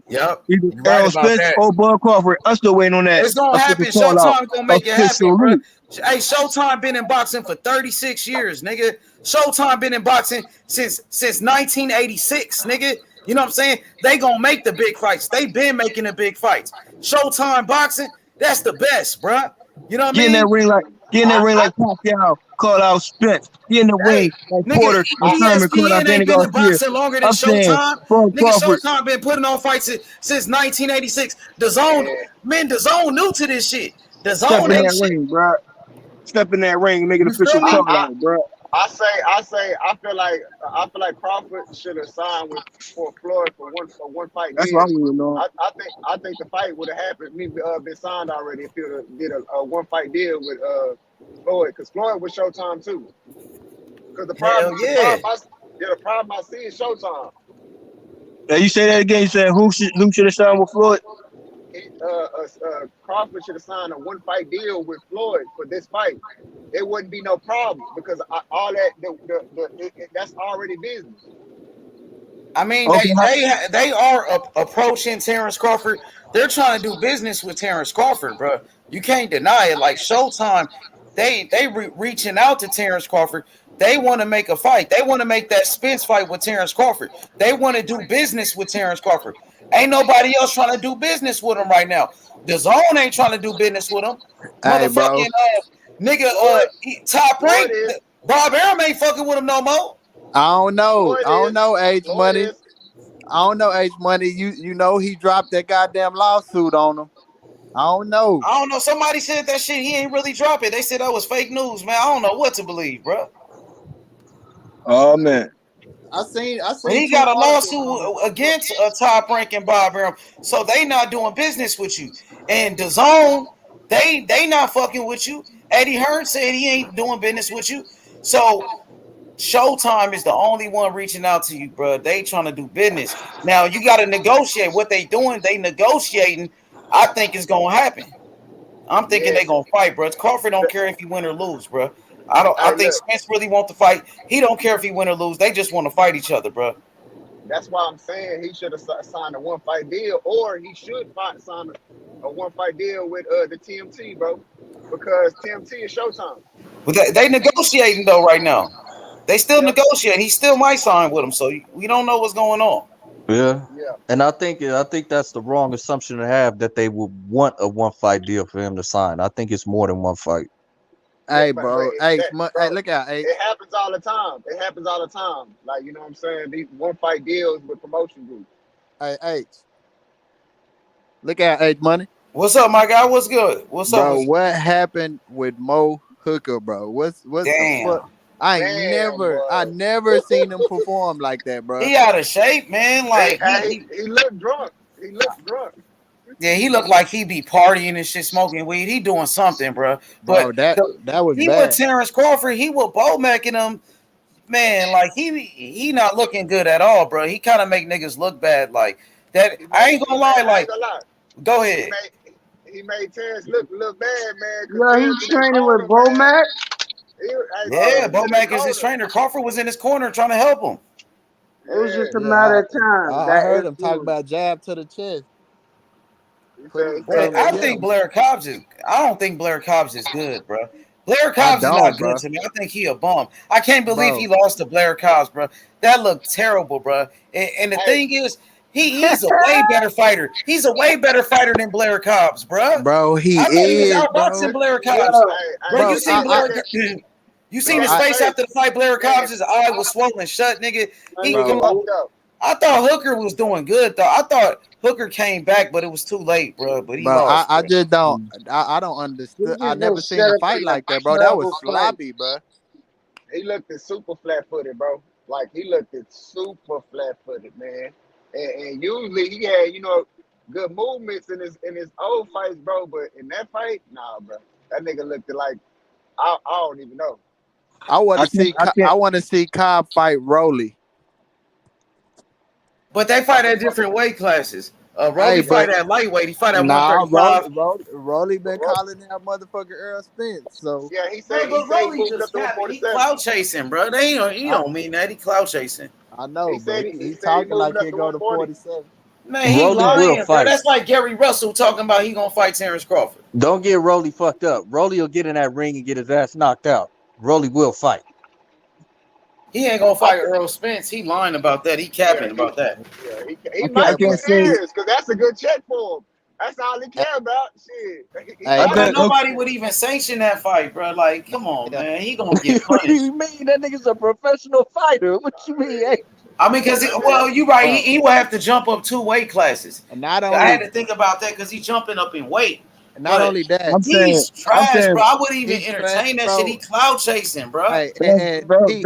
Yep. Either You're right Errol about Spence that. or Bud Crawford. I'm still waiting on that It's gonna official happen. call out. Showtime gonna make it happen, Officially. bro. Hey, Showtime been in boxing for 36 years, nigga. Showtime been in boxing since 1986, nigga. You know what I'm saying? They gonna make the big fights. They been making the big fights. Showtime boxing, that's the best, bro. You know what I Get in mean? that ring like Pacquiao, call out Spence. Get in the ring like Nigga, Porter and Thurman, call out ESPN Danny ain't been in Garcia. boxing longer than I'm saying, Showtime. Bud Nigga, Crawford, Showtime been putting on fights since 1986. The Zone new to this shit. The step Zone in ain't that shit. ring, bro. Step in that ring and make an You feel official me? call out, bro. I feel like Crawford should have signed for Floyd for one fight That's what deal. I'm waiting on. I think the fight would have happened. Been signed already if he would have did a one fight deal with Floyd, because Floyd was Showtime too. Because the problem I see is Showtime. Now you say that again. You said who should have signed with Floyd? Crawford should have signed a one fight deal with Floyd for this fight. It wouldn't be no problem because all that that's already business. I mean, they are approaching Terence Crawford. They're trying to do business with Terence Crawford, bro. You can't deny it. Like Showtime, they reaching out to Terence Crawford. They want to make a fight. They want to make that Spence fight with Terence Crawford. They want to do business with Terence Crawford. Ain't nobody else trying to do business with him right now. The Zone ain't trying to do business with him. Hey, bro. Top rank. Bob Arum ain't fucking with him no more. I don't know, H Money. I don't know, H Money. You know he dropped that goddamn lawsuit on him. I don't know. Somebody said that shit. He ain't really drop it. They said that was fake news, man. I don't know what to believe, bro. Oh man. I seen. He got a lawsuit against a top ranking Bob Arum, so they not doing business with you. And the Zone, they not fucking with you. Eddie Hearn said he ain't doing business with you. So Showtime is the only one reaching out to you, bro. They trying to do business. Now you got to negotiate. What they doing? They negotiating I think it's gonna happen. I'm thinking they're gonna fight, bro. Crawford don't care if he win or lose, bro. I think Look, Spence really want to fight. He don't care if he win or lose. They just want to fight each other, bro. that's why I'm saying he should have signed a one fight deal, or he should sign a one fight deal with the TMT, bro, because TMT is Showtime. But they negotiating though right now. They still Yep. negotiating. He still might sign with him, so we don't know what's going on. Yeah. Yeah. And I think that's the wrong assumption to have that they would want a one fight deal for him to sign. I think it's more than one fight. Yeah, Hey, but bro. Hey, bro, look out, H. it happens all the time. It happens all the time. Like, you know what I'm saying? These one fight deals with promotion groups. Hey, H. Look out, H Money. What's up, my guy? What's good? What's up Bro, with you? what happened with Mo Hooker, bro? What's the fuck? Damn. I never seen him perform like that, bro. He out of shape, man. Like he looked drunk. He looked drunk. yeah, he looked like he be partying and shit, smoking weed. He doing something, bro. Bro, But that was he bad. with Terence Crawford. He with Bo macking him. Man, like he not looking good at all, bro. He kind of make niggas look bad. Like that. I ain't gonna lie. I ain't gonna lie. Go ahead. He made Terence look bad, man. Yo, he training with Bo Mac. Yeah, Bo Mac is his trainer. Crawford was in his corner trying to help him. It was just a matter of time. I heard him talk about jab to the chest. But I think Blair Cobbs is. I don't think Blair Cobbs is good, bro. Blair Cobbs is not good to me. I think he a bum. I can't believe he lost to Blair Cobbs, bro. That looked terrible, bro. And the thing is, he's a way better fighter. He's a way better fighter than Blair Cobbs, bro. Bro, he I thought he was is, outboxing bro. Blair Cobbs. Bro, you seen Blair? You seen his face after the fight? Blair Cobbs' his eye was swollen shut, nigga. I thought Hooker was doing good though. I thought Hooker came back, but it was too late, bro. But he lost. I just don't. I don't understand. I never seen a fight like that, bro. That was sloppy, bro. He looked super flat footed, bro. Like he looked super flat footed, man. And usually he had, good movements in his old fights, bro. But in that fight, nah, bro. That nigga looked like I don't even know. I want to see Cobb fight Rolly. But they fight at different weight classes. Rolly fight at lightweight. He fight at 135. Rolly been calling that motherfucker Errol Spence. So yeah, he said Rolly just he clout chasing, bro. He don't mean that. He clout chasing. I know, but he talking like he go to 47. Man, he lying, bro. That's like Gary Russell talking about he gonna fight Terence Crawford. Don't get Rolly fucked up. Rolly will get in that ring and get his ass knocked out. Rolly will fight. He ain't gonna fight Errol Spence. He lying about that. He capping about that. Yeah, he might be serious because that's a good check for him. That's all he care about. Shit. I bet nobody would even sanction that fight, bro. Like, come on, man. He gonna get punished. What do you mean? That nigga's a professional fighter. What you mean? Hey? I mean, because you right. He will have to jump up 2 weight classes. And not only, I had to think about that because he's jumping up in weight. Not only that, he's trash, bro. I wouldn't even entertain that shit. He cloud chasing, bro. Hey, that nigga's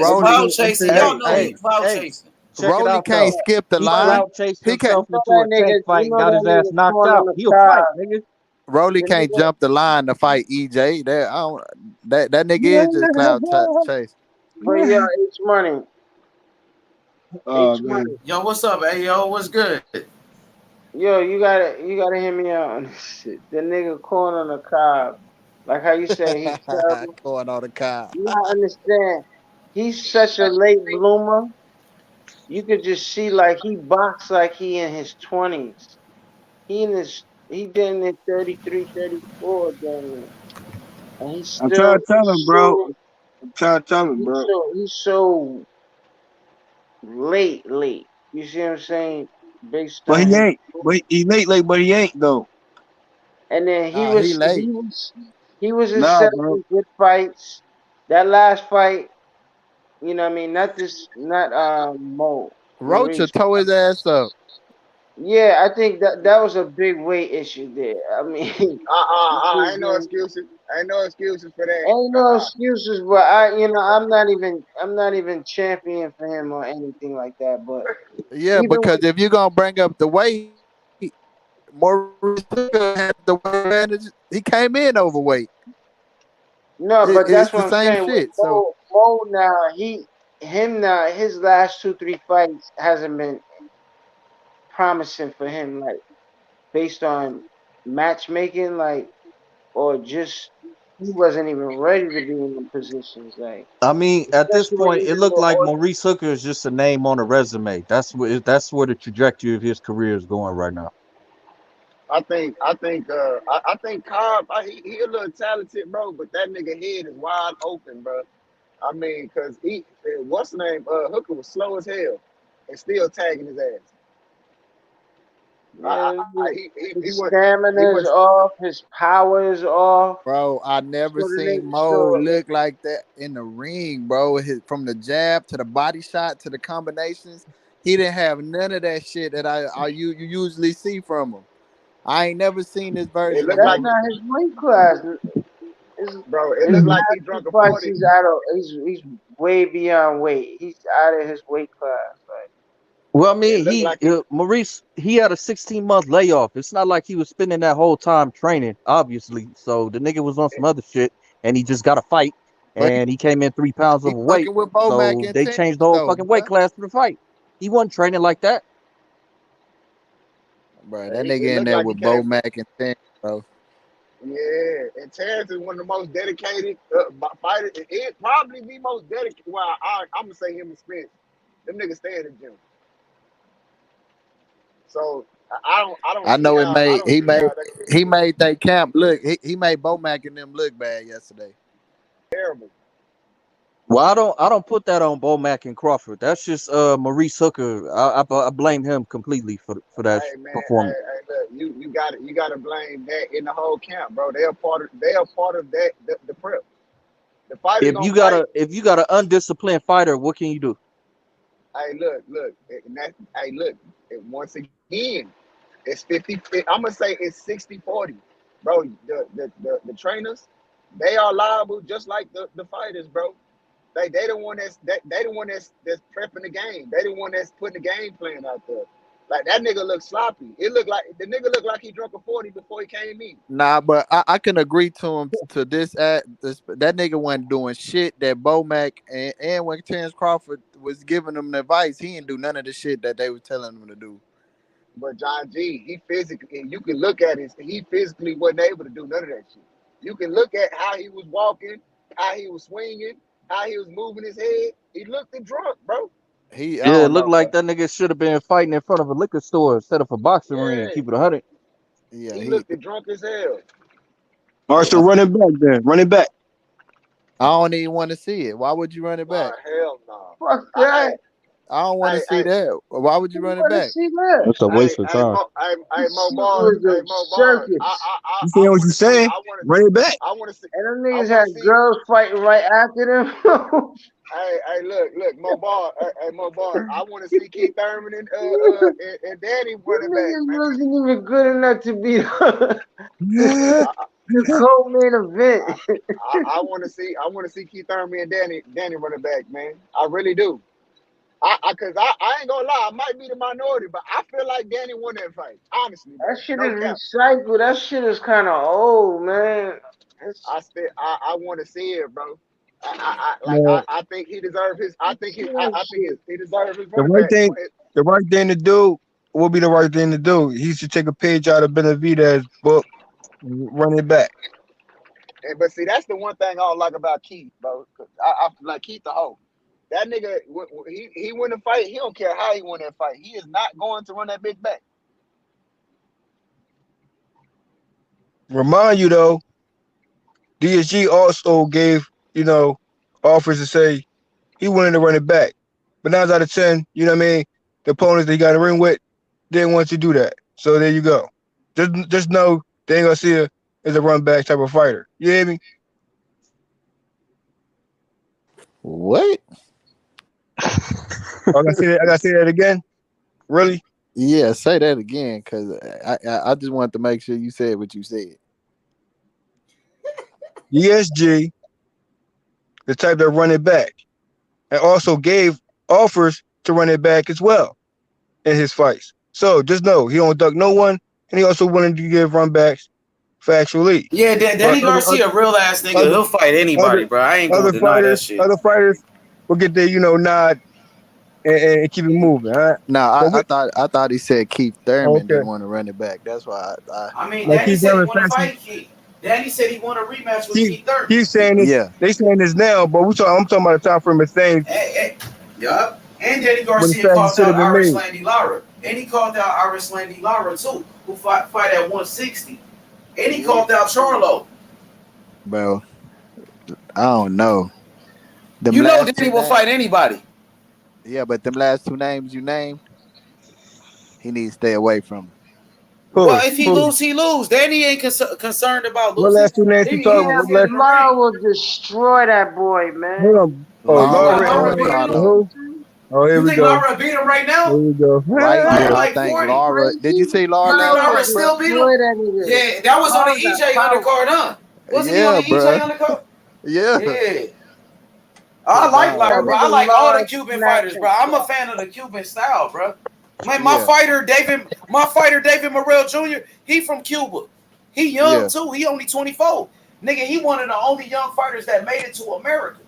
cloud chasing. Y'all know he cloud chasing. Rolly can't skip the line. He can't into a tank fight, got his ass knocked out. He'll fight, nigga. Rolly can't jump the line to fight EJ. That nigga is just cloud chase. But yeah, it's money. Yo, what's up, hey yo? What's good? Yo, you gotta hear me out on this shit. The nigga corn on the cob. Like how you say he's terrible. Corn on the cob. You gotta understand, he's such a late bloomer. You could just see like he boxed like he in his 20s. He did in his 33, 34 then. And he's still, I'm trying to tell him, bro. I'm trying to tell him, bro. He's so late. You see what I'm saying? But he ain't. But he late, but he ain't though. And then he was in Nah, several good fights. That last fight, you know what I mean? Not Mo. Rocha tore his ass up. Yeah, I think that was a big weight issue there. I mean, ain't no excuses. Ain't no excuses for that. Ain't no excuses, but I'm not even champion for him or anything like that. But yeah, because if you're gonna bring up the weight, Morrell had the weight advantage. He came in overweight. No, but that's what I'm saying. Shit, Mo now, his last 2-3 fights hasn't been promising for him, like based on matchmaking, like, or just he wasn't even ready to be in the positions, like I mean, at this especially when point, he's it in looked the like order. Maurice Hooker is just a name on a resume. That's where the trajectory of his career is going right now. I think Cobb, he a little talented, bro, but that nigga head is wide open, bro. I mean, cause what's the name? Hooker was slow as hell, and still tagging his ass. Yeah, He his was he stamina is was off, his power is off. Bro, I never So the seen nigga Mo so look like that in the ring, bro. From the jab to the body shot to the combinations, he didn't have none of that shit that you usually see from him. I ain't never seen this it version of looked that's like, Mo. not his weight class. His, bro, it his looked like he last two drunk a fights, 40. he's way beyond weight. He's out of his weight class. Like Well, I It mean, looked like he Maurice, he had a 16-month layoff. It's not like he was spending that whole time training, obviously. So the nigga was on some other shit, and he just got a fight, But and he came in 3 pounds he overweight. fucking with Bo Mac So and they Terrence changed the whole though, fucking weight class for the fight. He wasn't training like that. bro. That it nigga in looked there like he with Bo came. Mac and Terrence, bro. Yeah, and Terrence is one of the most dedicated fighters. It probably the most dedicated. Well, I'm gonna say him and Spence. Them niggas stay in the gym. So I don't I see know it how I made don't see how they he made that camp look. He made Bo Mac and them look bad yesterday. terrible. Well, I don't put that on Bo Mac and Crawford. That's just Maurice Hooker. I blame him completely for that Hey man, performance. look, you gotta blame that in the whole camp, bro. They are part of that the prep. The fighters If gonna you got fight. a if you got an undisciplined fighter, what can you do? Hey, look, and look. Once again, it's 50. I'm gonna say it's 60-40, bro. The trainers, they are liable just like the fighters, bro. They the one they the one that's prepping the game. They the one that's putting the game plan out there. Like that nigga look sloppy. It looked like the nigga looked like he drunk a 40 before he came in. Nah, but I can agree to him to this. That nigga wasn't doing shit that Bo Mac and when Terence Crawford was giving him the advice, he didn't do none of the shit that they was telling him to do. But John G, he physically, and you can look at it, he physically wasn't able to do none of that shit. You can look at how he was walking, how he was swinging, how he was moving his head. He looked drunk, bro. I Yeah, it don't looked know, like bro. that nigga should have been fighting in front of a liquor store instead of a boxing ring. Yeah, Keep it 100. Yeah, he looked drunk as hell. All right, so run it back then. Run it back. I don't even want to see it. Why would you run it Nah, back? hell no. fuck that. I don't want to see I that. Why would you You run it want to back? see that? That's a waste of time. This Mo shit bars, was a Mo bars. circus. You see what Want you to see, saying? Run it back. I want to see, And them I niggas want had to see. girls fighting right after them. Look, Mo Bar, Mo Bar. I want to see Keith Thurman and Danny Them running back, niggas man. wasn't even good enough to be the co-main event. I want to see Keith Thurman and Danny running back, man. I really do. I ain't gonna lie, I might be the minority, but I feel like Danny won that fight. Honestly, bro. That shit No is cap. recycled. That shit is kind of old, man. I want to see it, bro. Man, I think he deserved his. I think he deserved his the running right back. thing, the right thing to do will be the right thing to do. He should take a page out of Benavidez' book, run it back. But see, that's the one thing I don't like about Keith, bro. I like Keith the hoe. That nigga, he win a fight. He don't care how he win that fight. He is not going to run that bitch back. Remind you though, DSG also gave, offers to say he wanted to run it back. But 9 out of 10, you know what I mean, the opponents that he got in the ring with didn't want to do that. So there you go. Just know they ain't gonna see her as a run back type of fighter. You hear me? What? I gotta say that again. Really? Yeah, say that again, cause I just wanted to make sure you said what you said. ESG, the type that run it back, and also gave offers to run it back as well in his fights. So just know he don't duck no one, and he also wanted to give run backs for actual lead. Yeah, But Danny Garcia, real ass nigga. He'll fight anybody, bro. I ain't gonna deny that shit. other fighters will get their nod and keep it moving. All right. No, But I thought he said Keith Thurman okay. didn't want to run it back. That's why I mean, Like Danny Keith said he Urban want to fast. fight Keith. Danny said he want a rematch with Keith Keith Thurman. saying this. Yeah. They saying this now, but I'm talking about the time frame of things Yup. And Danny when the Garcia strategy called should out have been Irish made. Landy Lara. And he called out Irish Landy Lara too, who fight at 160. And he called out Charlo. bro. I don't know. Them You know last Danny two will names, fight anybody. yeah, but them last two names you named, he needs to stay away from. Well, if he lose, he lose. Danny ain't concerned about What losing. last two names you talking about? What last? Lara will destroy that boy, man. Hold on. Oh, Lara Laura and and who? Oh, here You we think go. Lara beat him right now? Here we go. Right Lara now, I like think 40. Laura. Did you see Laura You think last Lara fight, bro? still beat him? Yeah, that was on the EJ undercard, huh? Wasn't he on Yeah, the EJ bro. undercard? Yeah. Yeah. I like Lara, bro. I like all the Cuban fighters, bro. I'm a fan of the Cuban style, bro. Man, my fighter David Morrell Jr., he from Cuba. He young too. He only 24. Nigga, he one of the only young fighters that made it to America.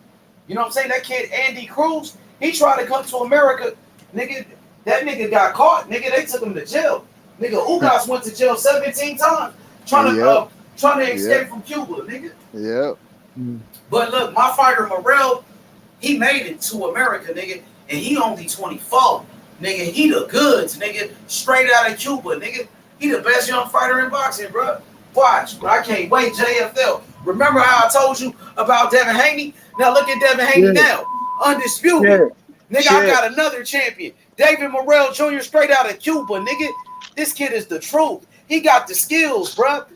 You know what I'm saying? That kid Andy Cruz, he tried to come to America. Nigga, that nigga got caught. Nigga, they took him to jail. Nigga, Ugas went to jail 17 times trying to escape from Cuba, nigga. Yep. But look, my fighter Morrell, he made it to America, nigga, and he only 24. Nigga, he the goods, nigga, straight out of Cuba, nigga. He the best young fighter in boxing, bro. Watch, bro. I can't wait, JFL. Remember how I told you about Devin Haney? Now look at Devin Haney now. Undisputed. Nigga, I got another champion. David Morrell Jr. straight out of Cuba, nigga. This kid is the truth. He got the skills, bro.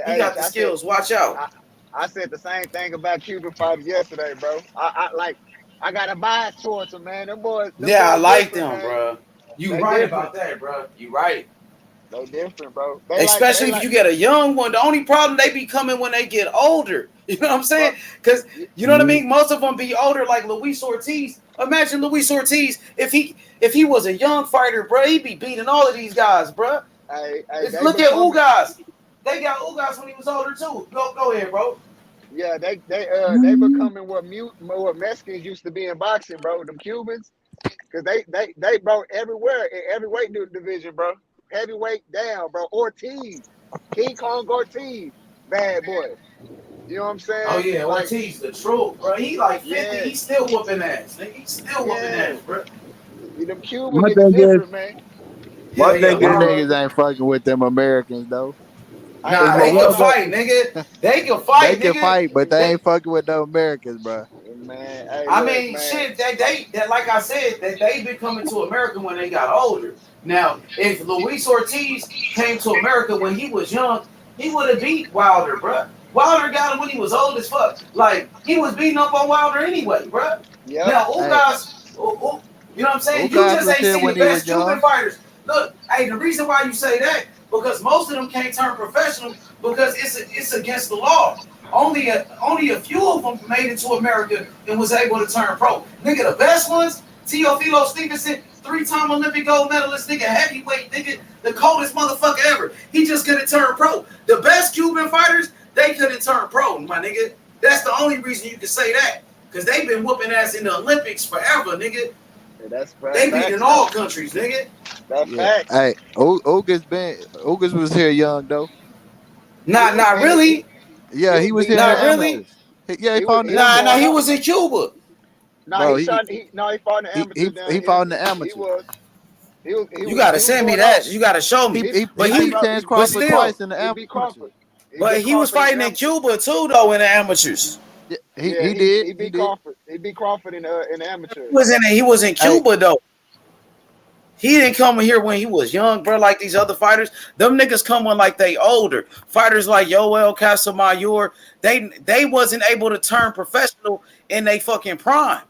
He got the skills. Watch out. I said the same thing about Cuban fighters yesterday, bro. I got a bias towards them, man. Them boys. I like different, them, man. bro. You They right different. about that, bro. You right. They different, bro. Especially if you get a young one. The only problem they be coming when they get older. You know what I'm saying? Because you know what I mean. Most of them be older, like Luis Ortiz. Imagine Luis Ortiz if he was a young fighter, bro. He'd be beating all of these guys, bro. Look at Ugas. They got Ugas when he was older too. Go ahead, bro. Yeah, they becoming what Mexicans used to be in boxing, bro. Them Cubans, because they bro everywhere in every weight division, bro. Heavyweight down, bro. Ortiz, King Kong Ortiz, bad boy. You know what I'm saying? Oh yeah, Ortiz, the truth, bro. He like 50. He's still whooping ass. Nigga, he's still whooping ass, bro. Them Cuban niggas different, man. Them niggas ain't fucking with them Americans though. Nah, they can fight, nigga. They can fight, They can fight, but they ain't fucking with the Americans, bro. Man, I mean, shit. That like I said, that they been coming to America when they got older. Now, if Luis Ortiz came to America when he was young, he would have beat Wilder, bro. Wilder got him when he was old as fuck. Like he was beating up on Wilder anyway, bro. Yep. Now, Ugas, you know what I'm saying? You just ain't seen the best Cuban fighters. Look, hey, the reason why you say that because most of them can't turn professional because it's against the law. Only a few of them made it to America and was able to turn pro. Nigga, the best ones, Teofilo Stevenson, 3-time Olympic gold medalist, nigga, heavyweight, nigga, the coldest motherfucker ever. He just couldn't turn pro. The best Cuban fighters, they couldn't turn pro, my nigga. That's the only reason you can say that. Because they've been whooping ass in the Olympics forever, nigga. That's they beat in all countries, nigga. That's facts. Hey, Ugas was here young though. Not really. Yeah, he was here. Not really. Yeah, he fought in the Nah, he was in Cuba. No, he fought in the amateurs. He fought in the amateurs. You gotta send me that. You gotta show me. He beat Terence Crawford twice in the amateurs. But he was fighting in Cuba too, though, in the amateurs. He did. He beat Crawford. He beat Crawford in the amateurs. He was in Cuba though. He didn't come here when he was young, bro. Like these other fighters, them niggas come when like they older. Fighters like Yoel Casamayor, they wasn't able to turn professional in they fucking prime.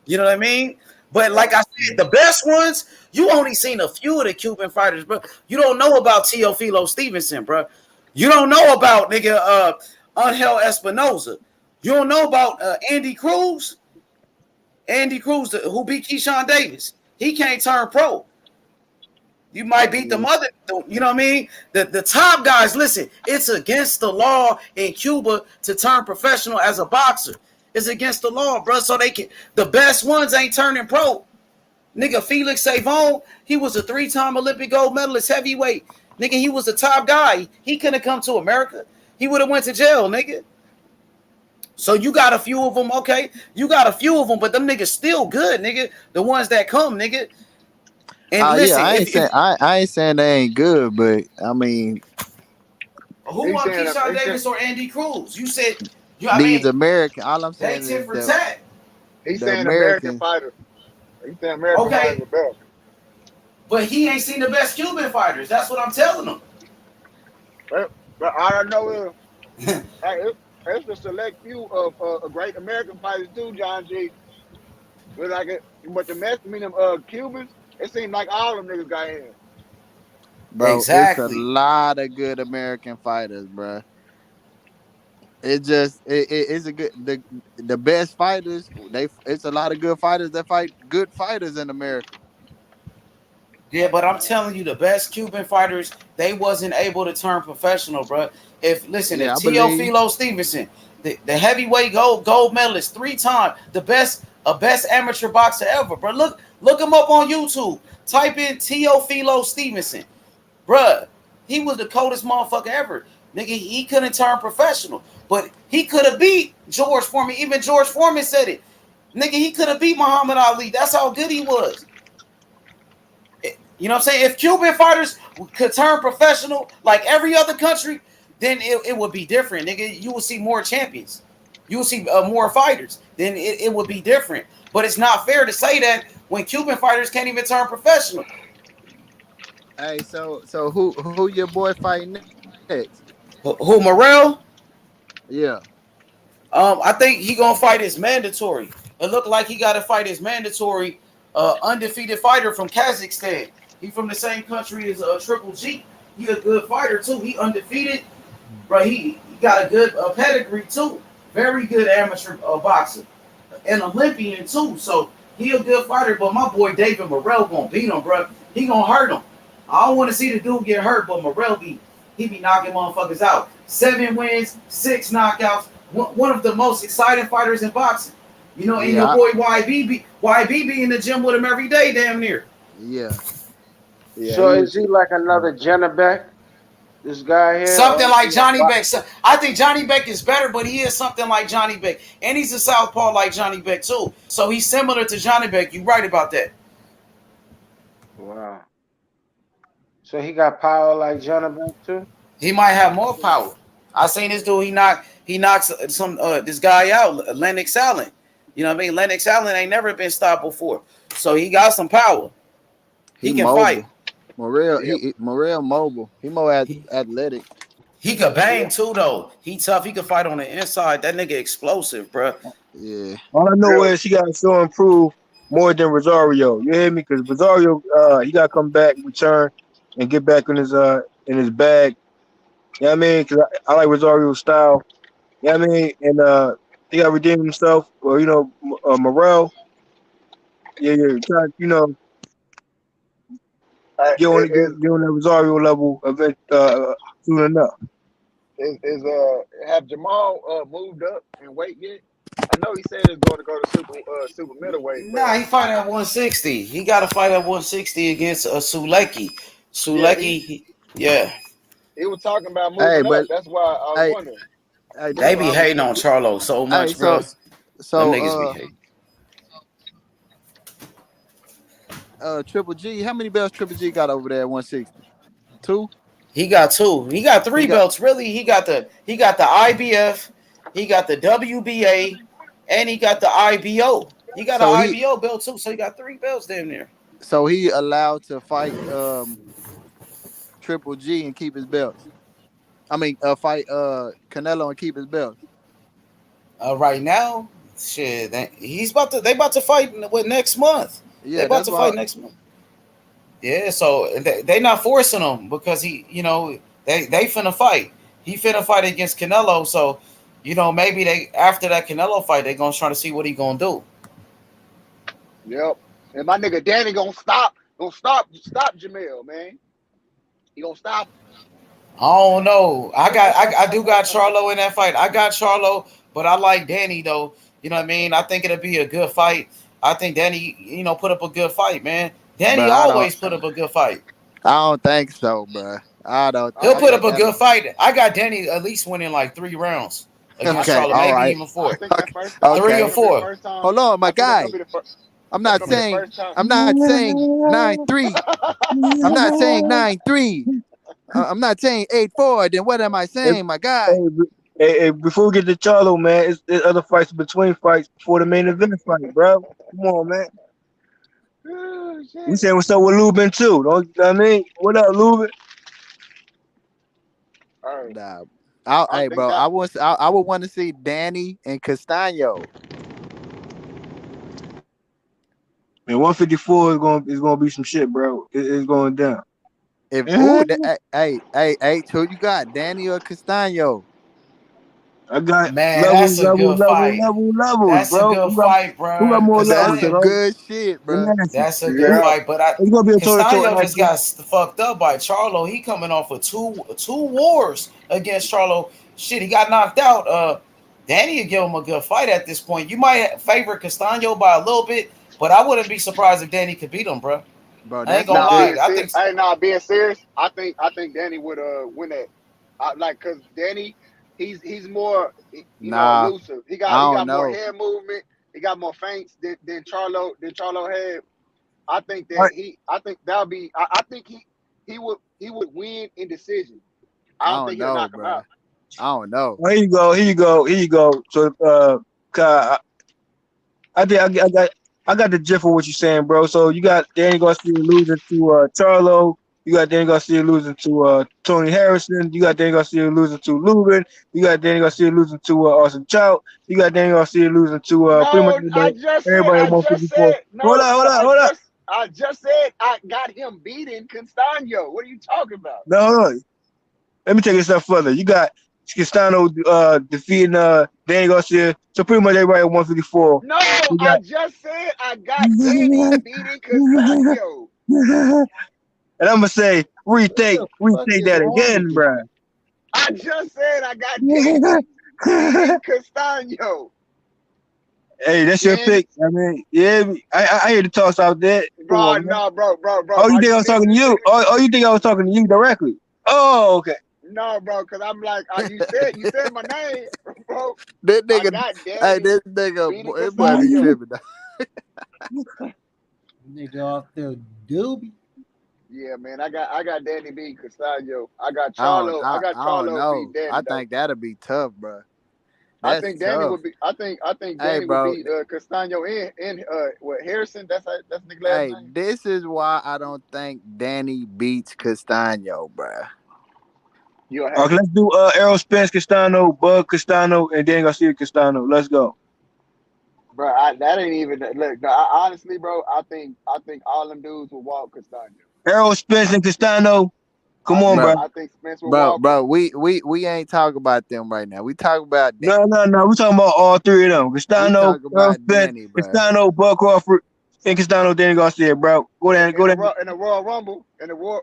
You know what I mean? But like I said, the best ones, you only seen a few of the Cuban fighters, bro. You don't know about Teofilo Stevenson, bro. You don't know about nigga Angel Espinoza. You don't know about Andy Cruz. Andy Cruz, who beat Keyshawn Davis. He can't turn pro. You might beat the mother, you know what I mean? The top guys, listen, it's against the law in Cuba to turn professional as a boxer. It's against the law, bro. So the best ones ain't turning pro. Nigga, Felix Savon, he was a 3-time Olympic gold medalist heavyweight. Nigga, he was the top guy. He couldn't have come to America. He would have went to jail, nigga. So you got a few of them, okay? You got a few of them, but them niggas still good, nigga. The ones that come, nigga. And listen, yeah, I ain't saying they ain't good, but I mean, who won Keyshawn Davis or Andy Cruz? You said, these American. All I'm they saying tit is for tat. He's the saying American Americans. fighter. He's saying American fighters are better. But he ain't seen the best Cuban fighters. That's what I'm telling him. But all I know is it's a select few of great American fighters too, John G. But them Cubans, it seemed like all them niggas got in. Bro, exactly. It's a lot of good American fighters, bro. It's a good the best fighters. It's a lot of good fighters that fight good fighters in America. Yeah, but I'm telling you, the best Cuban fighters, they wasn't able to turn professional, bro. If Teofilo Stevenson, the heavyweight gold medalist 3-time, the best amateur boxer ever, bro. Look him up on YouTube. Type in Teofilo Stevenson, bro. He was the coldest motherfucker ever, nigga. He couldn't turn professional, but he could have beat George Foreman. Even George Foreman said it, nigga. He could have beat Muhammad Ali. That's how good he was. You know what I'm saying? If Cuban fighters could turn professional like every other country, then it would be different, nigga. You will see more champions. You will see more fighters. Then it would be different. But it's not fair to say that when Cuban fighters can't even turn professional. Hey, so who your boy fighting next? Who, Morrell? Yeah. I think he gonna fight his mandatory. It looked like he got to fight his mandatory undefeated fighter from Kazakhstan. He from the same country as Triple G. He a good fighter too. He undefeated, bro. He got a good pedigree too. Very good amateur boxer, an Olympian too. So he a good fighter. But my boy David Morrell gonna beat him, bro. He gonna hurt him. I don't want to see the dude get hurt, but Morrell be knocking motherfuckers out. 7 wins, 6 knockouts. One of the most exciting fighters in boxing. You know, and your boy YB be in the gym with him every day, damn near. Yeah. So is he like another Jenna Beck? This guy here? Something like Johnny Beck. I think Johnny Beck is better, but he is something like Johnny Beck. And he's a southpaw like Johnny Beck, too. So he's similar to Johnny Beck. You're right about that. Wow. So he got power like Johnny Beck, too? He might have more power. I seen this dude, he knocks some this guy out, Lennox Allen. You know what I mean? Lennox Allen ain't never been stopped before. So he got some power. He can mobile. fight. Morrell mobile. He more athletic. He could bang too, though. He tough. He could fight on the inside. That nigga explosive, bro. Yeah. All I know is he got to show improve more than Rosario. You hear me? Because Rosario, he got to come back, return, and get back in his bag. You know what I mean? Because I like Rosario's style. You know what I mean? And he got to redeem himself. Or, you know, Morrell. Yeah, try, you know, get on that Rosario level event soon enough. Have Jamal moved up in weight yet? I know he said he's going to go to super middleweight. Nah, he fight at 160. He got to fight at 160 against Sulecki. Sulecki, yeah. He was talking about moving up. That's why I was wondering. They be hating on Charlo so much, bro. So them niggas be hating. Triple G, how many belts Triple G got over there at 160? 2? He got 2. He got 3 belts. Really, he got the IBF, he got the WBA, and he got the IBO. He got an IBO belt too, so he got 3 belts damn near. So he allowed to fight Triple G and keep his belts. I mean, fight Canelo and keep his belts. Right now, shit, they about to fight next month. Yeah, they about to fight next month. Yeah, so they not forcing him because he, you know, they finna fight. He finna fight against Canelo, so you know maybe they after that Canelo fight they gonna try to see what he gonna do. Yep, and my nigga Danny gonna stop Jamel, man. He gonna stop him. I don't know. I do got Charlo in that fight. I got Charlo, but I like Danny though. You know what I mean? I think it'll be a good fight. I think Danny, put up a good fight, man. Danny But always put up a good fight. I don't think so, bro. I don't. He'll I put up think a that. good fight. I got Danny at least winning like 3 rounds against Okay, Charlotte, all maybe right. even 4. I think 3 that's or Okay. gonna be the 4. first time. Hold on, my I think that's guy. gonna be the first. I'm That's not gonna be the saying. first time. I'm not saying 9-3. I'm not saying 9-3. I'm not saying 8-4. Then what am I Hey, saying, my guy? hey, before we get to Charlo, man, there's other fights between fights before the main event fight, bro. Come on, man. Oh, We shit. saying what's up with Lubin too. Don't you know what I mean? What up, Lubin? All right. Nah. I Hey, think bro. that. I would want to see Danny and Castano. Man, 154 is gonna be some shit, bro. It's going down. If hey, who you got, Danny or Castano? I got Man, levels, that's a levels, good levels, fight. levels, That's a bro. good fight, Who got bro. more levels, That's some Castano, bro? good shit, Let me bro. ask you. that's a good Yeah. fight. But It's gonna be a toe-to-toe Castano just action. got fucked up by Charlo. He coming off of two wars against Charlo. Shit, he got knocked out. Danny will give him a good fight at this point. You might favor Castano by a little bit, but I wouldn't be surprised if Danny could beat him, bro. Bro, I ain't that's gonna the Nah, lie. thing. being I serious. think Hey, nah, being serious. I think Danny would win that. Cause Danny, he's more Nah, elusive. He I got don't more know. hand movement. He got more feints than Charlo had. I think All that right, I think that'll be. I think he would win in decision. I I don't don't think he'll know, knock him bro. out. I don't know. well, here you go. So, Kai, I got the gist of what you're saying, bro. So you got Danny Garcia losing to Charlo. You got Danny Garcia losing to Tony Harrison. You got Danny Garcia losing to Lubin. You got Danny Garcia losing to Austin Chow. You got Danny Garcia losing to pretty much No, everybody. Everybody at I just 154. said Hold no, up, hold no. up, hold up. I just said I got him beating Castano. What are you talking about? No, hold on. Let me take it a step further. You got Castano defeating Danny Garcia. So pretty much everybody at 154. No, You I got just said I got Danny beating Castano. and I'm gonna say What the fuck retake is that wrong with again, you? bro. I just said I got Danny beating Castano. Hey, that's your Danny, pick. I mean, yeah, I hear the talks out there. Come bro, on, man. no, bro. Oh, you Are think I you was talking to listening to you? me? Oh, you think I was talking to you directly? Oh, okay. No, bro, because I'm like, you said my name, bro. That I nigga, got hey, Danny this nigga, beating it might be Castano. tripping. Nigga off the doobie. Yeah, man, I got Danny beating Castano. I got I don't, Charlo. I I, got I don't Charlo beating know. I Danny though. think that'll be tough, bro. I That's think Danny tough. would be. I think Hey, Danny would bro. beat Castano and what Harrison. That's Nick's last Hey, name. this is why I don't think Danny beats Castano, bro. You'll have Okay, to, let's do Errol Spence, Castano, Bug Castano, and then Garcia Castano. Let's go. bro. That ain't even look. No, honestly, bro, I think all them dudes will walk Castano. Errol Spence and Castano. Come I on, think bro. Bro, I think Spence will bro, walk him. bro. We ain't talking about them right now. We talk about No, Danny. no, no. We're talking about all three of them. We Castano, talk Errol about Spence, Danny, bro. Castano, Bug Crawford, and Castano, Danny Garcia, bro. Go in, down, in go the down. Royal in the Royal Rumble in the Royal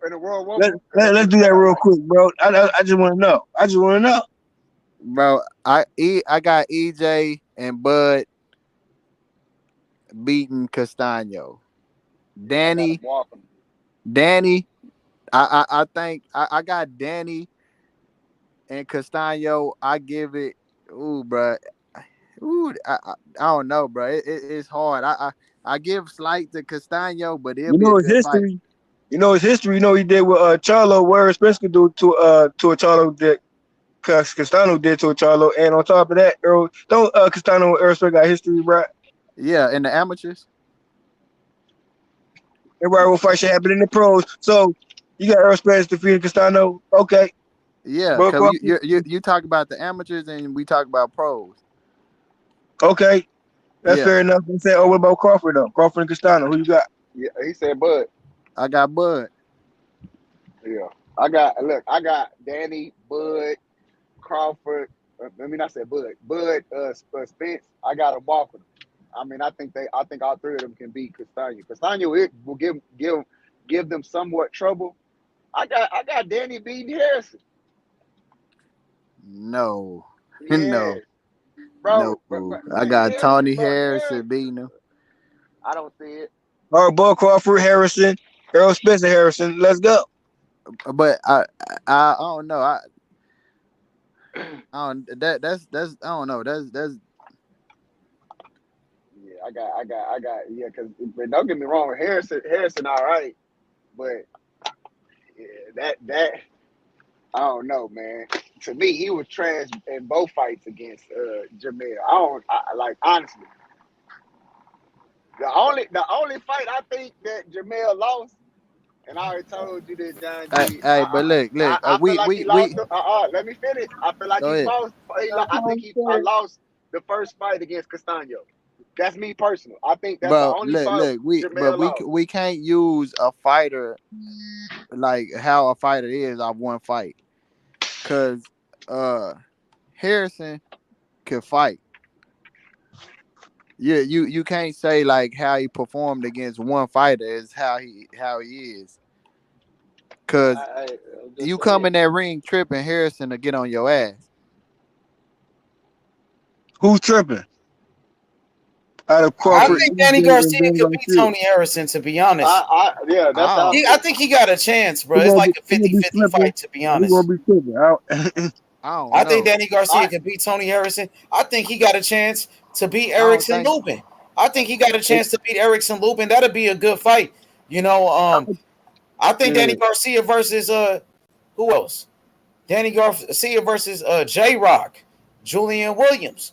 Let, Rumble because let, that's let's what the do fight that I real like. quick, bro. I just want to know. I just want to know. Bro, I got EJ and Bud beating Castano. Yeah, I got him Danny, walking. Danny. I think I got Danny and Castano. I give it. Ooh, bro. Ooh, I don't know, bro. It's hard. I give slight to Castano, but it'll You be a know his good fight. history. You know his history. You know he did with Charlo, where Spence could do to a Charlo that Castano did to a Charlo, and on top of that, Earl don't Castano and Errol Spence got history, right? Yeah, in the amateurs. Everybody will fight should happen in the pros. So you got Errol Spence defeating Castano. Okay, Yeah, Bud because Crawford. you talk about the amateurs and we talk about pros. Okay, that's Yeah, fair enough. They say, oh, what about Crawford though? Crawford and Castano. Who you got? Yeah, he said, Bud. I got Bud. Yeah, I got Danny, Bud, Crawford. Let me not say Bud, Spence. I got him walking. I mean, I think all three of them can beat Castano. Castano it will give them somewhat trouble. I got Danny beating Harrison. No, Yeah, no. No, I got Tony Harrison Harris. beating him. I don't see it. All right, Bud Crawford, Harrison, Errol Spence, and Harrison. Let's go. But I don't know. I don't that's I don't know. That's Yeah, I got. Yeah, because don't get me wrong, Harrison, all right, but yeah, that I don't know, man. To me, he was trash in both fights against Jamel. Like honestly. The only fight I think that Jamel lost, and I already told you this, John G. hey, but look, I feel like he lost. Let me finish. I feel like go he ahead. lost. I think I lost the first fight against Castano. That's me personal. I think that's the Bro, only look, fight Jamel lost. we can't use a fighter like how a fighter is off one fight, cause Harrison can fight. Yeah, you can't say like how he performed against one fighter is how he is, cause you come in that ring tripping, Harrison to get on your ass. Who's tripping? Out of I Crawford, think Danny Garcia could beat Tony Harrison, to be honest. Yeah, that's how I think he got a chance, bro. It's like a 50-50 fight, to be honest. He's gonna be tripping. I think Danny Garcia can beat Tony Harrison. I think he got a chance to beat Erickson Lubin. I think he got a chance to beat Erickson Lubin. That'd be a good fight. You know, I think Danny Garcia versus who else? Danny Garcia versus J-Rock, Julian Williams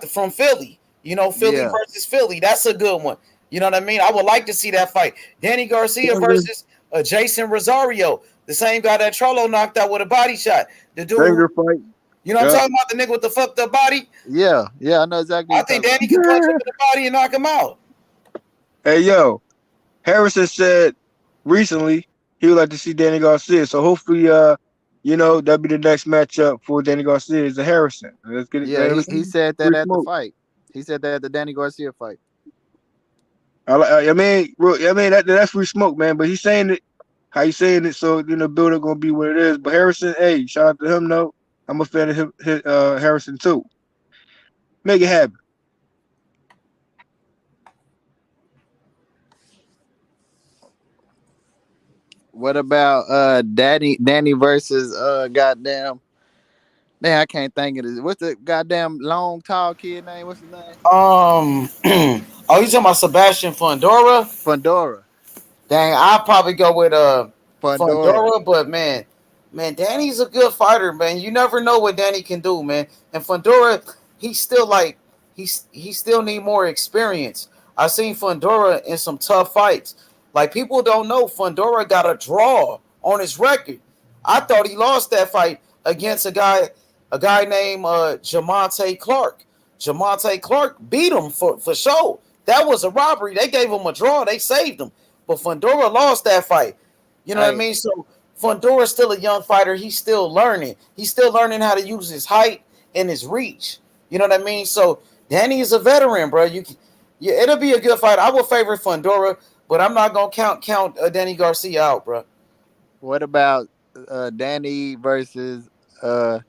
from Philly. You know, Philly versus Philly. That's a good one. You know what I mean? I would like to see that fight. Danny Garcia versus Jason Rosario, the same guy that Trollo knocked out with a body shot. The dude, fight. You know what I'm talking about? The nigga with the fucked up body? Yeah, I know exactly. I think Danny can punch him in the body and knock him out. Hey, yo, Harrison said recently he would like to see Danny Garcia. So hopefully, that'll be the next matchup for Danny Garcia is a Harrison. Let's get it. Yeah, he said that at the fight. He said that at the Danny Garcia fight. I mean, that's free smoke, man. But he's saying it, how he's saying it, so build up gonna be what it is. But Harrison, hey, shout out to him. No, I'm a fan of him, Harrison too. Make it happen. What about Danny versus goddamn? Man, I can't think of this. What's the goddamn long tall kid name? What's his name? Oh, you talking about Sebastian Fundora? Fundora. Dang, I'll probably go with Fundora, but man, Danny's a good fighter, man. You never know what Danny can do, man. And Fundora, he's still like he still need more experience. I've seen Fundora in some tough fights. Like, people don't know Fundora got a draw on his record. I thought he lost that fight against a guy named Gervonta Clark. Gervonta Clark beat him for sure. That was a robbery. They gave him a draw. They saved him. But Fundora lost that fight. You know what I mean? So Fundora's still a young fighter. He's still learning. He's still learning how to use his height and his reach. You know what I mean? So Danny is a veteran, bro. It'll be a good fight. I will favor Fundora, but I'm not gonna count Danny Garcia out, bro. What about Danny versus Zayas?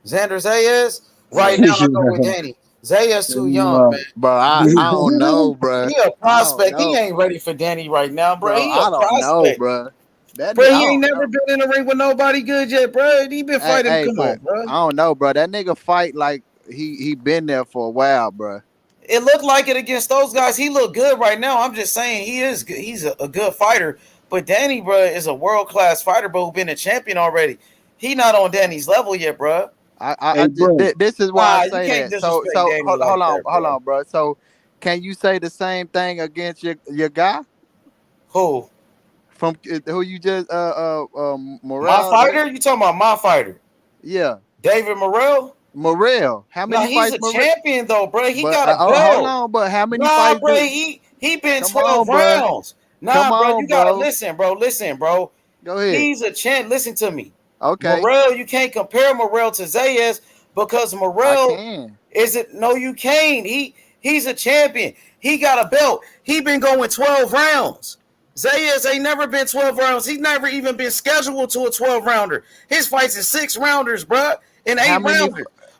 Xander Zayas? Right now, I'm going with Danny. Zayas too young, man. Bro, I don't know, bro. He a prospect. He ain't ready for Danny right now, bro. He a prospect. Know, bro. He ain't never been in the ring with nobody good yet, bro. He been fighting. Come on, bro. I don't know, bro. That nigga fight like he been there for a while, bro. It looked like it against those guys. He looked good right now. I'm just saying he is good. He's a good fighter. But Danny, bro, is a world-class fighter, bro, who been a champion already. He not on Danny's level yet, bro. This is why I say that. So hold on, bro. So can you say the same thing against your guy? Who? From who you just Morrell? My fighter? You talking about my fighter? Yeah. David Morrell? How many fights? He's a champion though, bro. He got a belt. Hold on, but how many fights? Bro, he been 12 rounds. Bro, you gotta listen, bro. Listen, bro. Go ahead. He's a champ. Listen to me. Okay. Morrell, you can't compare Morrell to Zayas because Morrell no, you can't. He's a champion. He got a belt. He been going 12 rounds. Zayas ain't never been 12 rounds. He's never even been scheduled to a 12 rounder. His fights is 6 rounders, bro. And 8 rounders.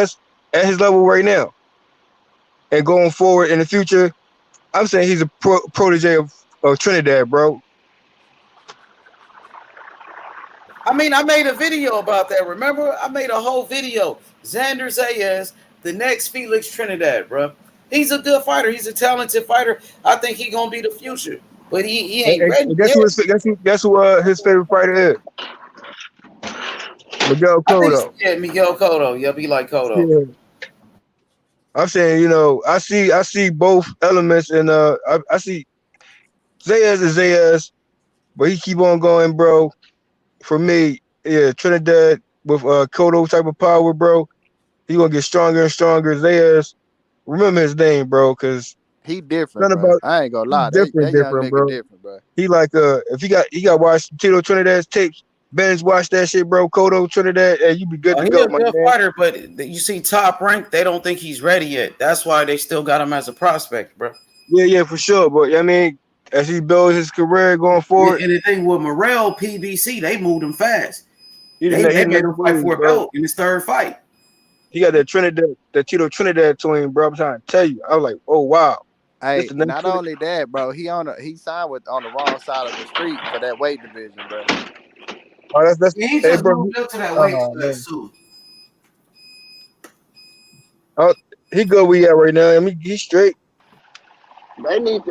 ass at his level right now. And going forward in the future, I'm saying he's a protege of Trinidad, bro. I mean, I made a video about that. Remember, I made a whole video. Xander Zayas, the next Felix Trinidad, bro. He's a good fighter. He's a talented fighter. I think he's gonna be the future, but he ain't ready And guess yet. who his favorite fighter is? Miguel I think Cotto. Miguel Cotto. Yep, he like Cotto. Yeah. I'm saying, I see both elements, and I see Zayas is Zayas, but he keep on going, bro. For me, yeah, Trinidad with Cotto type of power, bro. He gonna get stronger and stronger. Zayas, remember his name, bro, because He different, none bro. about I ain't gonna he's lie. That young different, nigga bro. different, bro. He like if he got watch Tito Trinidad's tapes, Ben's watch that shit, bro. Cotto Trinidad, and you be good to He go, a my good man. fighter, but you see, Top Rank, they don't think he's ready yet. That's why they still got him as a prospect, bro. Yeah, for sure. But I mean, as he builds his career going forward, And the thing with Morrell, PBC, they moved him fast. he They the made next him fight wave, for a bro. belt in his third fight. He got that Tito Trinidad twin, bro. I'm trying to tell you. I was like, oh wow, this Hey, the next not Trinidad. only that, bro. He signed on the wrong side of the street for that weight division, bro. Oh, that's Yeah, he hey, just bro. moved up to that weight Oh class man, too. oh, he good where he at right now. I mean, he's straight. They need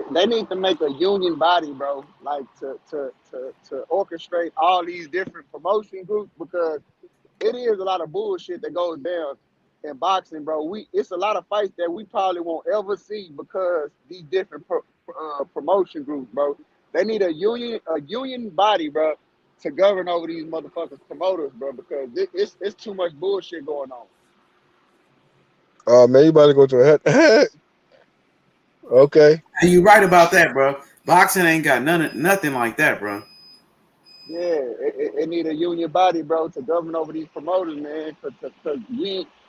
to make a union body, bro. Like to orchestrate all these different promotion groups, because it is a lot of bullshit that goes down in boxing, bro. It's a lot of fights that we probably won't ever see because these different promotion groups, bro. They need a union body, bro, to govern over these motherfuckers promoters, bro, because it's too much bullshit going on. Oh man, you about to go to a head. Okay. And you right about that, bro. Boxing ain't got nothing like that, bro. Yeah, it need a union body, bro, to govern over these promoters, man. Cause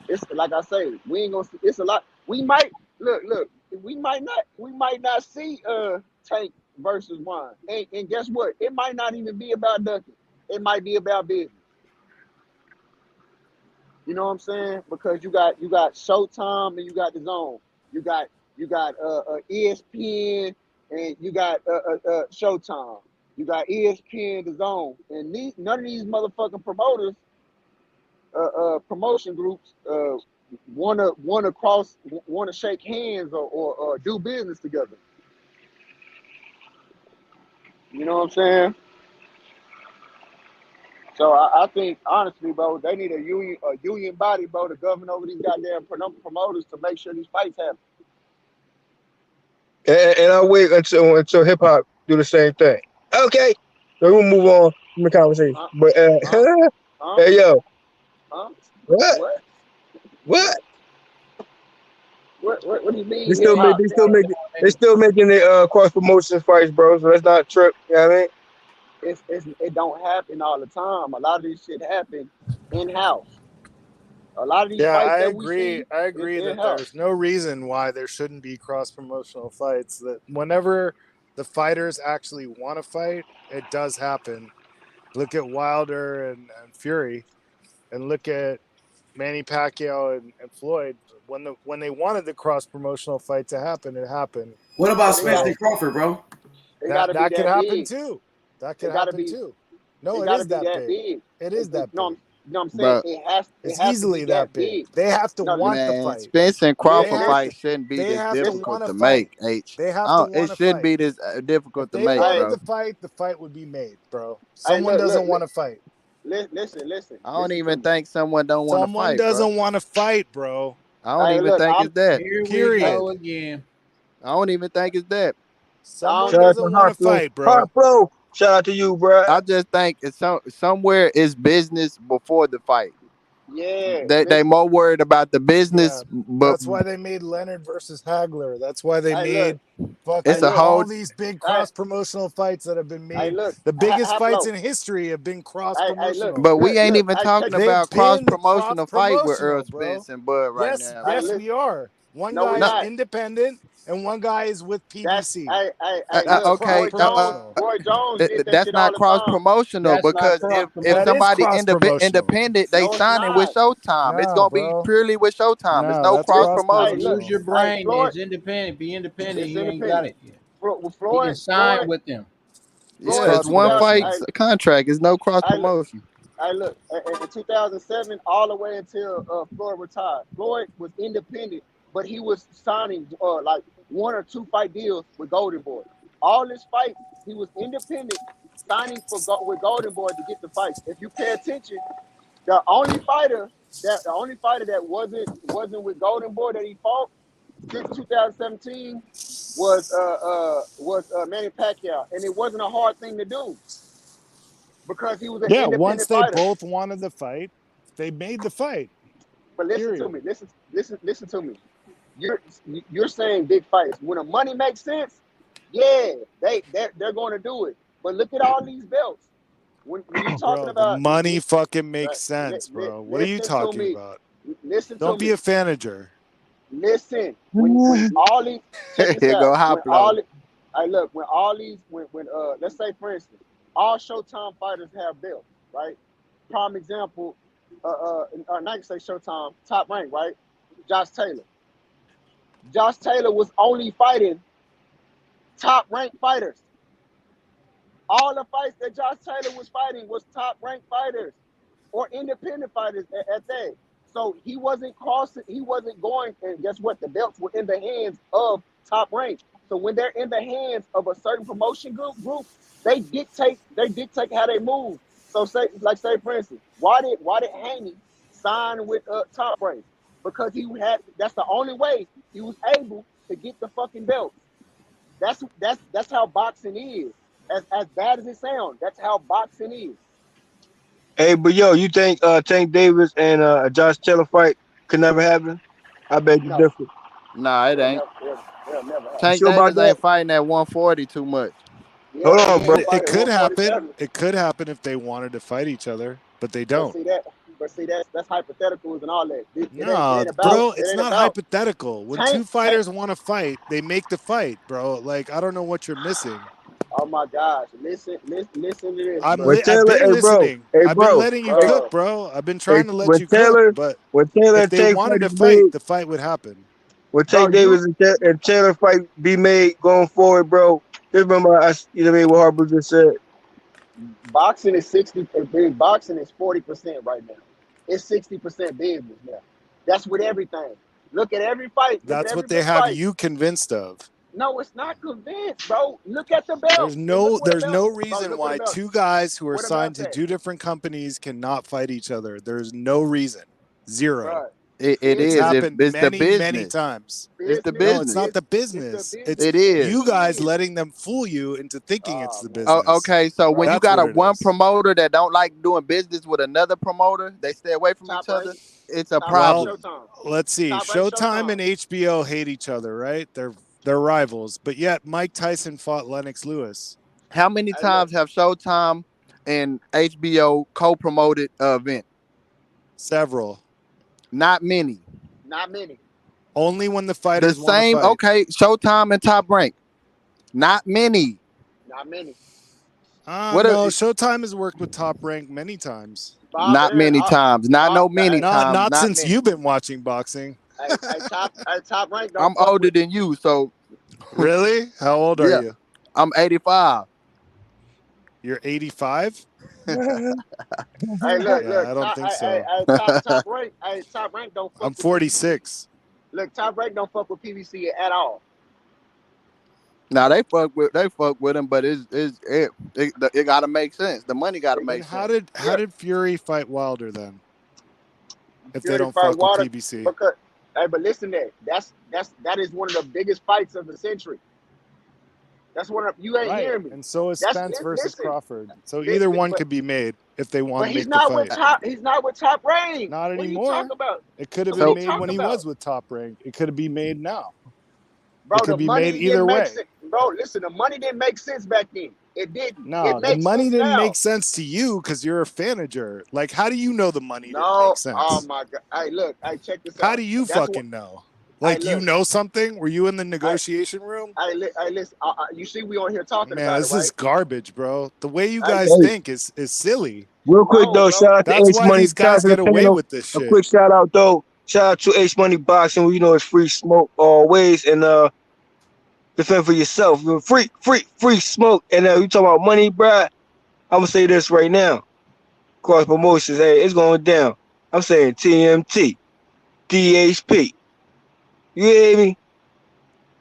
it's like I say, we ain't gonna see. It's a lot. We might look. We might not see Tank versus Juan. And guess what? It might not even be about ducking. It might be about business. You know what I'm saying? Because you got Showtime and you got the Zone. You got ESPN and you got Showtime. You got ESPN, the Zone, and none of these motherfucking promoters, promotion groups, wanna shake hands or do business together. You know what I'm saying? So I think honestly, bro, they need a union body, bro, to govern over these goddamn promoters to make sure these fights happen. And I'll wait until hip hop do the same thing. Okay. So we'll move on from the conversation. But hey yo, what? What? What? What do you mean They hip still hop? they still making the cross promotion fights, bro. So let's not trip. You know what I mean? It don't happen all the time. A lot of this shit happen in house. A lot of these Yeah, fights I that we agree. see I is agree in that house. there's no reason why there shouldn't be cross promotional fights. That whenever the fighters actually want to fight, it does happen. Look at Wilder and Fury, and look at Manny Pacquiao and Floyd. When they wanted the cross promotional fight to happen, it happened. What about But it Spence got and Crawford, bro? it got That to be that could that happen big. too. That could It got to happen be too. No, it it got to is be that that big. big. It is that No, big. no, I'm saying Bro, it It's has to be easily that that big. big. They have to No, want the man, fight. Spence and They Crawford have fight to. shouldn't be They this have to want difficult to to make. fight. H. They have to It want to shouldn't fight. be this If difficult to they make, wanted bro. the fight would be made, bro. hey, Someone doesn't look. want to fight. Listen I don't to even me. think someone don't want to Someone fight, bro. doesn't want to fight, bro. I don't Hey, even look, think it's that. Here we hey, go Period. again. I don't even think it's that. Someone Shout out to doesn't want Hot to Flow. fight, Hot bro. Flow. Shout out to you, bro. I just think it's somewhere it's business before the fight. yeah, They listen. more worried about the Yeah, business, but that's why they made Leonard versus Hagler. That's why they Hey, look. made Hey, it's a fucking look. whole. all these big Hey, cross promotional fights that have been hey, made. look. The biggest fights Haplo. in history have been cross Hey, look, promotional. But we ain't even Hey, talking check this. They've about cross been cross promotional fight with Earl promotional, bro. Spence and Bud right Yes, now, Hey, bro. yes, listen. we are. One No, we guy No, is not. independent and one guy is with That's PBC. look. That's cross okay. promotional. Roy Jones did that That's shit all not the cross time. promotional That's not because cross if That promotion. is somebody cross promotional. independent, they No, it's signing with not. Showtime. It's No, gonna be bro. purely with Showtime. It's No, no that's cross cross Hey, promotion. look. Use promotional. your Hey, brain. Floyd. It's independent. Be independent. It's He ain't got independent. it yet. He can sign Floyd. with them. It's Yeah, Floyd in it's cross 2000. one fight promotional. Hey, contract. It's no cross hey, look. promotion. Hey, look. In 2007, all the way until Floyd retired, Floyd was independent, but he was signing like 1 or 2 fight deals with Golden Boy. All this fight, he was independent, signing with Golden Boy to get the fights. If you pay attention, The only fighter that wasn't with Golden Boy that he fought since 2017 was Manny Pacquiao, and it wasn't a hard thing to do because he was an Yeah, once independent they fighter. both wanted the fight, they made the fight. But listen to Period. me, listen to me. You're saying big fights when the money makes sense. Yeah, they're going to do it. But look at all these belts. When you're talking Bro, the about, money fucking makes sense, bro. What are you listen to talking me. about? Listen to Don't be me. a fanager. Listen. When all these check this Here go out. When Hoplo. all I look when all these when let's say for instance, all Showtime fighters have belts, right? Prime example, not to say Showtime, Top Rank, right? Josh Taylor. Josh Taylor was only fighting top ranked fighters. All the fights that Josh Taylor was fighting was top ranked fighters or independent fighters at that. So he wasn't crossing, he wasn't going, and guess what? The belts were in the hands of top rank. So when they're in the hands of a certain promotion group, they dictate how they move. So say for instance, why did Haney sign with top rank? Because that's the only way he was able to get the fucking belts. That's how boxing is. As bad as it sounds, that's how boxing is. Hey, but yo, you think Tank Davis and Josh Taylor fight could never happen? I beg you No, differ. Nah, it ain't. it'll never happen. You Tank sure about Davis that? ain't fighting at 140 too much. Hold Yeah, on, he bro. ain't It fighting could happen. 147. It could happen if they wanted to fight each other, but they But don't. see that's hypotheticals and all that. It No, ain't about bro, it it's ain't not about hypothetical. When Tank two fighters want to fight, they make the fight, bro. Like, I don't know what you're missing. Oh my gosh, listen to this, I'm bro. When I've Taylor, been listening. hey, I've been bro, letting you hey, cook, Bro, bro. I've been hey, trying to let you cook, but when Taylor if and they Tank wanted fight to is made, fight, the fight would happen. when bro, Tank Davis and Taylor fight be made going forward, bro. Just remember, you know what I mean, what Harper just said. boxing is 60. Boxing is 40% right now. It's 60% business now. That's with everything. Look at every fight. Look at That's every what they big have fight. you convinced of. No, it's not convinced, bro. Look at the belts and look where the There's belts. no Bro, reason look where the why belts. two guys who are Where the signed belts to at, two different companies cannot fight each other. There's no reason. Zero. bro? It It's Business, is. happened It's the many, many business. times. It's the business, No, it's business. not the it's the business. It's business. It Yes, is. you it guys is. letting them fool you into thinking it's Oh the man, business. Okay, so when bro. you That's got what a it one is. promoter that don't like doing business with another promoter, they stay away from Top each other. rank, It's a top rank, Well, problem. Showtime. let's see. Top rank, Showtime Showtime. and HBO hate each other, right? They're rivals. But yet Mike Tyson fought Lennox Lewis. How many Hey, look, times have Showtime and HBO co-promoted an event? Several. Not many. not many, Only when the The fighters want to same. fight. Okay, Showtime and Top Rank. Not many. not many. What? No, Showtime has worked with Top Rank many times. Not many times. Not no many times. Not Not since many. you've been watching boxing. Top rank don't I'm fuck older with. than you, so Really? How old are yeah. you? I'm 85. You're 85? Hey, Yeah, look, I don't think so. top rank don't fuck I'm with PBC. 46. Look, top rank don't fuck with PBC at all. Now they fuck with him, but it gotta make sense. The money gotta Then make how sense. did Fury fight Wilder then? If they Fury don't fight fuck with Water PBC. because hey, but listen that is one of the biggest fights of the century. That's one of you ain't Right. hearing me. And so is That's Spence versus listen, Crawford. So either one but could be made if they want but to he's make the not with fight. top. He's not with top rank. Not What are you anymore. talking about? It could have So what are been So you made when talking he about? was with Top Rank. It could have been made now. It Bro, could the be made money either didn't make way. sense. Bro, listen, the money didn't make sense back then. It didn't. It No, the makes money sense didn't now. make sense to you because you're a fanager. Like, how do you know the money didn't No, make oh sense? my god. Hey, look, hey, check this How out. do you That's what. fucking know? Hey, Like, you look. know something? Were you in the Hey, negotiation room? hey, listen. You see, we on here talking Man, about it, this is right? garbage, bro. The way you Hey, guys Hey, think is silly. real quick no, though, bro. shout out to That's H why Money. these Shout out guys to the get away panel. with this A shit. quick shout out though. Shout out to H Money Boxing. You know it's free smoke always, and defend for yourself. Free smoke. And you talking about money, bruh? I'm gonna say this right now. Cross promotions, hey, it's going down. I'm saying TMT, DHP. You hear me?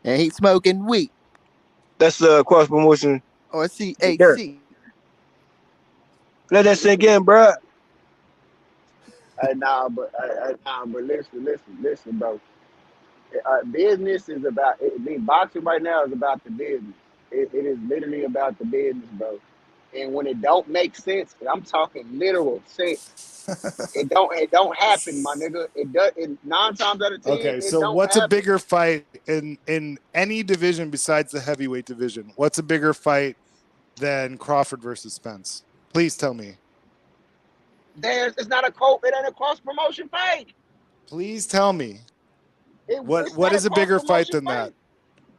and he's smoking weed That's cross promotion. or There. CHC. Let that sink in, bruh. But listen, bro. Business is about. Boxing right now is about the business. It is literally about the business, bro. And when it don't make sense, and I'm talking literal sense, it don't happen, my nigga. It does. 9 times out of 10, Okay, it so don't what's a happen. bigger fight in any division besides the heavyweight division? What's a bigger fight than Crawford versus Spence? Please tell me. It's not it ain't a cross promotion fight. Please tell me. It's What not is a bigger fight cross-promotion than that?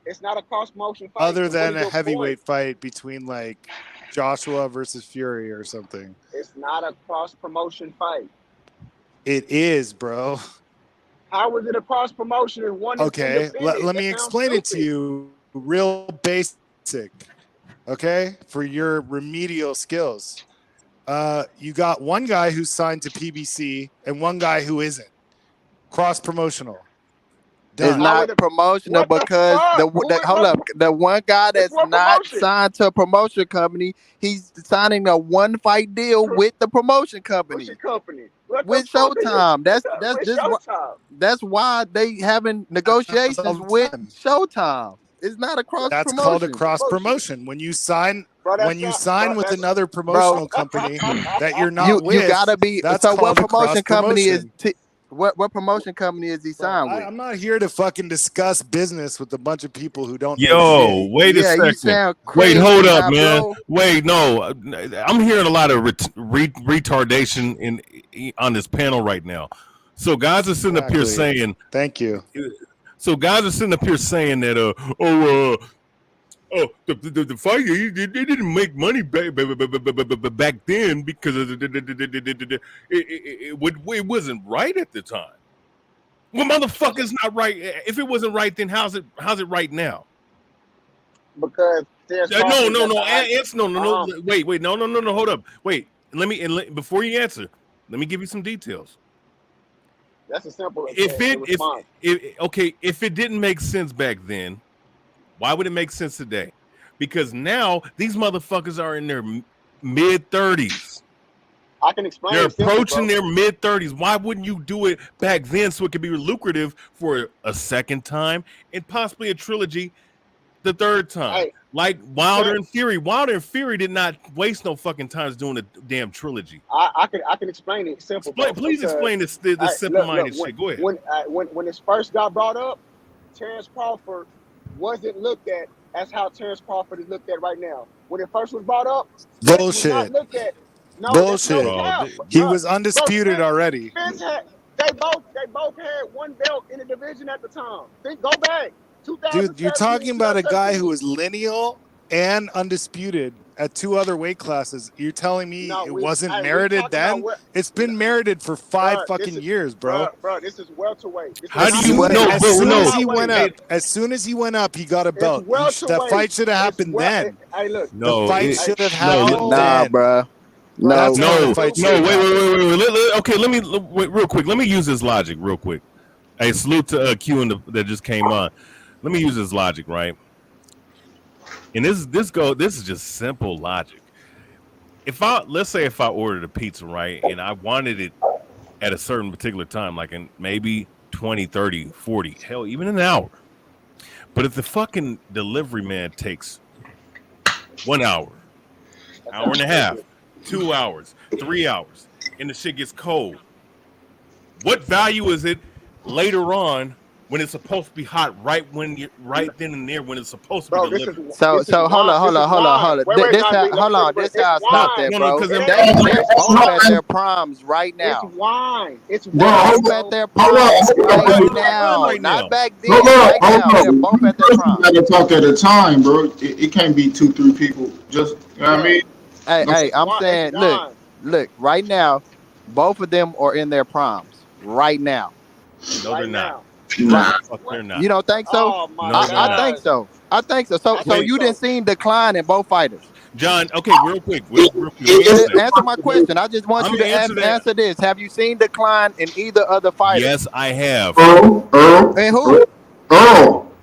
It's not a cross promotion fight. Other But what than is a your heavyweight point? fight between like Joshua versus Fury or something. It's not a cross promotion fight. It is, bro. How is it a cross promotion and one is Okay, independent? let That me sounds explain it to stupid. you real basic, okay, for your remedial skills. You got one guy who's signed to PBC and one guy who isn't. Cross promotional. It's not promotional because hold up, the one guy that's not signed to a promotion company, he's signing a 1-fight deal with the promotion company. With Showtime. That's why they having negotiations with Showtime. It's not a cross That's promotion. called a cross promotion. When you sign with another promotional company that you're not with, you gotta be. that's So called what a cross promotion company is? promotion. What promotion company is he signed with? I'm not here to fucking discuss business with a bunch of people who don't know Yo, shit. wait a second. Wait, hold up, man. Wait, no, I'm hearing a lot of retardation on this panel right now. So guys are sitting up here saying, "Thank you." So guys are sitting up here saying that, the fight they didn't make money back then because it wasn't right at the time. Well, motherfucker's not right. If it wasn't right, then how's it right now? Because no. Wait, no. Hold up. Wait, before you answer, let me give you some details. That's a simple response. If it didn't make sense back then, why would it make sense today? Because now these motherfuckers are in their mid-30s. I can explain. They're approaching their mid-30s. Why wouldn't you do it back then so it could be lucrative for a second time and possibly a trilogy the third time? Like Wilder and Fury. Wilder and Fury did not waste no fucking times doing a damn trilogy. I can explain it simple. Please explain this simple-minded shit. Go ahead. When this first got brought up, Terence Crawford wasn't looked at as how Terence Crawford is looked at right now. When it first was brought up, bullshit. Was not looked at. No, bullshit. No he was undisputed already. They both had one belt in the division at the time. Go back. Dude, you're talking about a guy who was lineal and undisputed at 2 other weight classes. You're telling me it wasn't merited then? It's been merited for 5 fucking years, bro. Bro, this is welterweight. How do you know? As soon as he went up, he got a belt. That fight should have happened then. Hey, look. The fight should have happened then. Bro. No. Wait. Okay, let me real quick. Let me use this logic real quick. Hey, salute to Q that just came on. Let me use this logic, right? And this is just simple logic. Let's say if I ordered a pizza, right, and I wanted it at a certain particular time, like in maybe 20, 30, 40, hell, even an hour. But if the fucking delivery man takes 1 hour, hour and a half, 2 hours, 3 hours, and the shit gets cold, what value is it later on when it's supposed to be hot right then and there when it's supposed to be delivered? So hold on. This how I stop that, bro. They're both at their primes right now. It's wine. It's both at their primes right now. Not back then. Right now, they're both at their primes. You gotta talk at a time, bro. It can't be 2-3 people. Just you know what I mean? Hey, I'm saying, look, right now, both of them are in their primes right now. No, they're not. Right. They're not. You don't think so? I think so. So you didn't see decline in both fighters. John, okay, real quick. Answer my question. I just want you to answer this. Have you seen decline in either other fighter? Yes, I have. Earl. And who? Earl.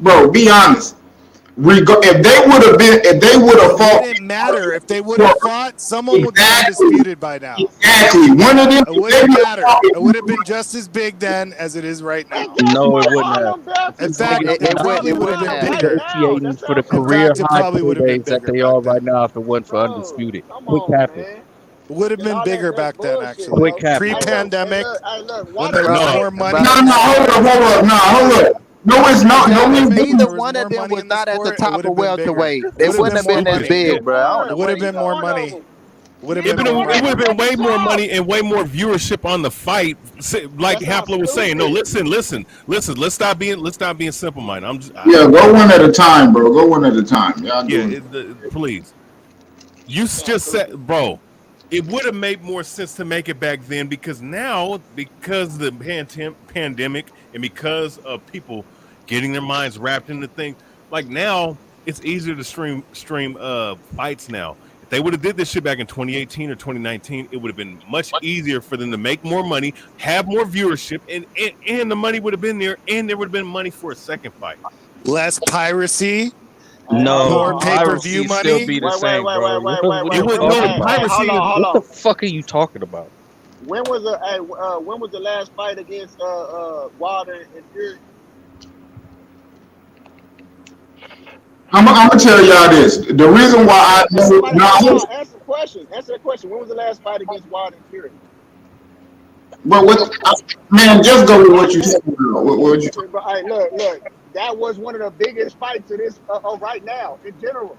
Bro, be honest. If they would have It fought, wouldn't matter. If they would have fought, someone would be undisputed by now. exactly. One of them. It wouldn't matter. It would have been just as big then as it is right now. No, it wouldn't have. In These fact, niggas it would probably not would have been be bigger. negotiating for the In career fact, it high probably would have been paydays that bigger they back are then. right now if it wasn't for undisputed. Quick happened. It would have been bigger back then, actually. Quick happened. Pre-pandemic, when Bro, there was more money. Hold up. No, it's not. No, it's Neither one of them was not at the top of welterweight. They wouldn't have been as big, bro. It would have been more money. Would have It been more would have money. been way more money and way more viewership on the fight. Like Hapler was saying, no, listen. Let's stop being simple minded. Go one at a time, bro. Go one at a time. Please. You just said, bro, it would have made more sense to make it back then because now, because the pandemic and because of people getting their minds wrapped into things, like now it's easier to stream fights now. If they would have did this shit back in 2018 or 2019, it would have been much easier for them to make more money, have more viewership, and the money would have been there, and there would have been money for a second fight. Less piracy. No, more pay-per-view piracy money. still be the same, bro. Hold on. What the fuck are you talking about? When was the last fight against Wilder and Fury? I'm gonna tell y'all this. The reason why Answer the question. Answer the question. When was the last fight against Wilder and Fury? But man, just go with what you said. What you? Look. That was one of the biggest fights of this right now in general,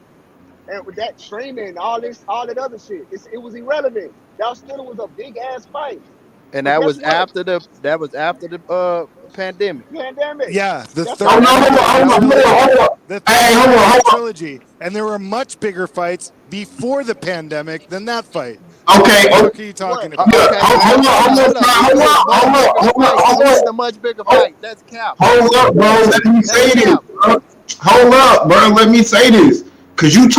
and with that streaming, all that other shit, it was irrelevant. That still was a big ass fight. And that was after the pandemic. Yeah, the third trilogy, and there were much bigger fights before the pandemic than that fight. Okay. What are you talking about? Hold a much bigger fight. That's cap. Hold up, bro. Let me say this, bro. Hold up, bro. Let me say this. Cause you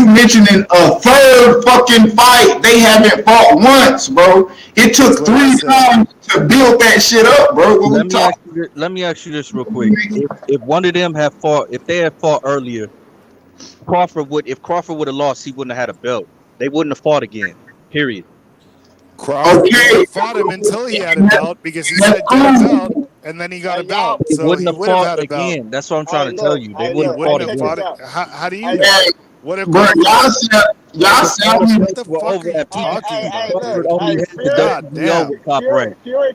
mentioning a third fucking fight. They haven't fought once, bro. It took 3 times to build that shit up, bro. Let me ask you this real quick. If one of them had fought, if they had fought earlier, if Crawford would have lost, he wouldn't have had a belt. They wouldn't have fought again. Period. Crawford fought him until he had a belt because he said get a belt, and then he got a belt. He So wouldn't he have would have fought had a belt. again. That's what I'm trying to tell you. They wouldn't have fought again. How do you know? What if bro, y'all sound me. What the fuck are you talking about? God damn.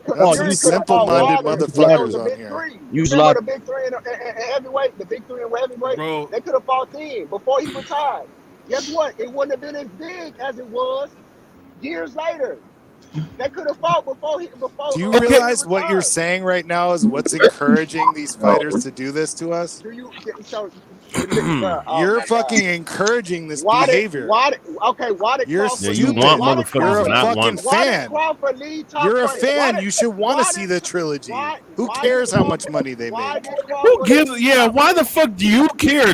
That's some simple-minded motherfuckers on here. Remember the big three in heavyweight? The big three in heavyweight? Bro. They could have fought then, before he retired. Guess what? It wouldn't have been as big as it was years later. They could have fought before. Do you realize what you're saying right now is what's encouraging these fighters to do this to us? You're fucking encouraging this behavior. You're stupid. You want motherfuckers You're a not fucking fan. You're a fan. You should want to see the trilogy. Who cares how much money they make? Who gives? Yeah, why the fuck do you care?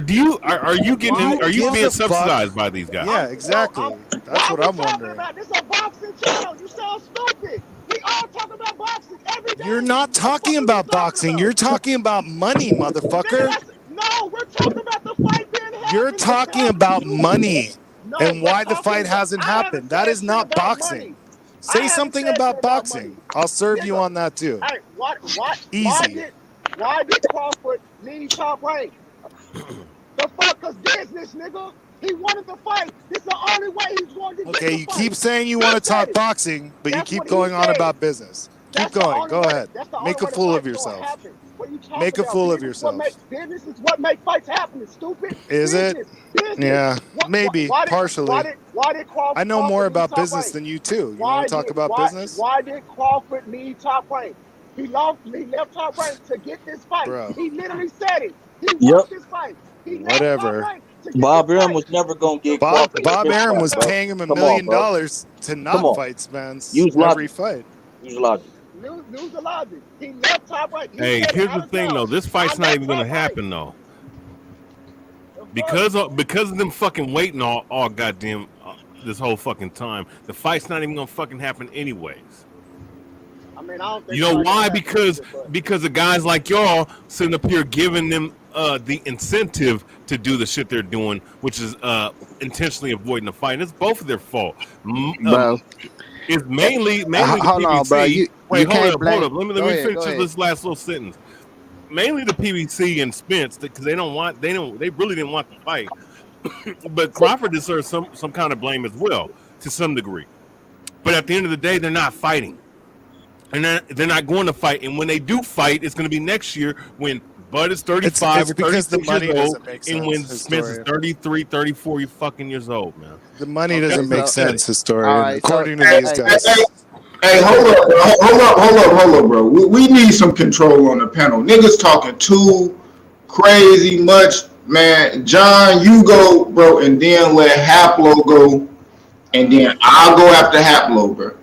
Are you being subsidized by these guys? Yeah, exactly. That's what I'm wondering. This is a boxing channel. You sound stupid. We all talk about boxing every day. You're not talking about boxing. You're talking about money, motherfucker. No, we're talking about the fight being held. You're talking about money and why the fight hasn't happened. That is not boxing. Say something about boxing. I'll serve you on that too. Hey, Easy. Why did Crawford leave Top Rank? The fuck is business, nigga. He wanted to fight. This is the only way he's going to get Okay, you keep saying you want to talk boxing, but you keep going on about business. Keep going. Go ahead. Make a fool of yourself. Make a fool of yourself. Business is what makes fights happen, stupid. Is it? Yeah, maybe, partially. Why did Crawford I know more about Top business Rank? than you too. You want to talk about business? Why did Crawford leave Top Rank? He left Top Rank to get this fight. Bro. He literally said it. He wants this fight. He left Whatever. Top Rank to get Bob this Arum fight. was never gonna get Bob Crawford. Arum was paying him $1 million to not fight Spence every fight. Use logic. Use the logic. He left Top Rank. Hey, here's the thing though. This fight's not even gonna happen though. Because of them fucking waiting all goddamn this whole fucking time. The fight's not even gonna fucking happen anyways. mean, I don't think You know nobody why? got that Because bullshit, but because the guys like y'all sitting up here giving them the incentive to do the shit they're doing, which is intentionally avoiding the fight. And it's both of their fault. bro. It's mainly the Hold on, bro. PBC. You Wait, can't hold blame. up. Let Go me ahead. finish Go ahead. this last little sentence. Mainly the PBC and Spence because they really didn't want the fight. But Crawford deserves some kind of blame as well to some degree. But at the end of the day, they're not fighting. And they're not going to fight. And when they do fight, it's going to be next year when Bud is 35 It's or because the 36 years money old, doesn't make and sense, when Spence is historian. 33, 34 fucking years old, man. The money Okay, doesn't make so sense, all historian, right, according to so these hey, guys. Hey, hold up, bro. We need some control on the panel. Niggas talking too crazy much, man. John, you go, bro, and then let Haplo go, and then I'll go after Haplo, bro.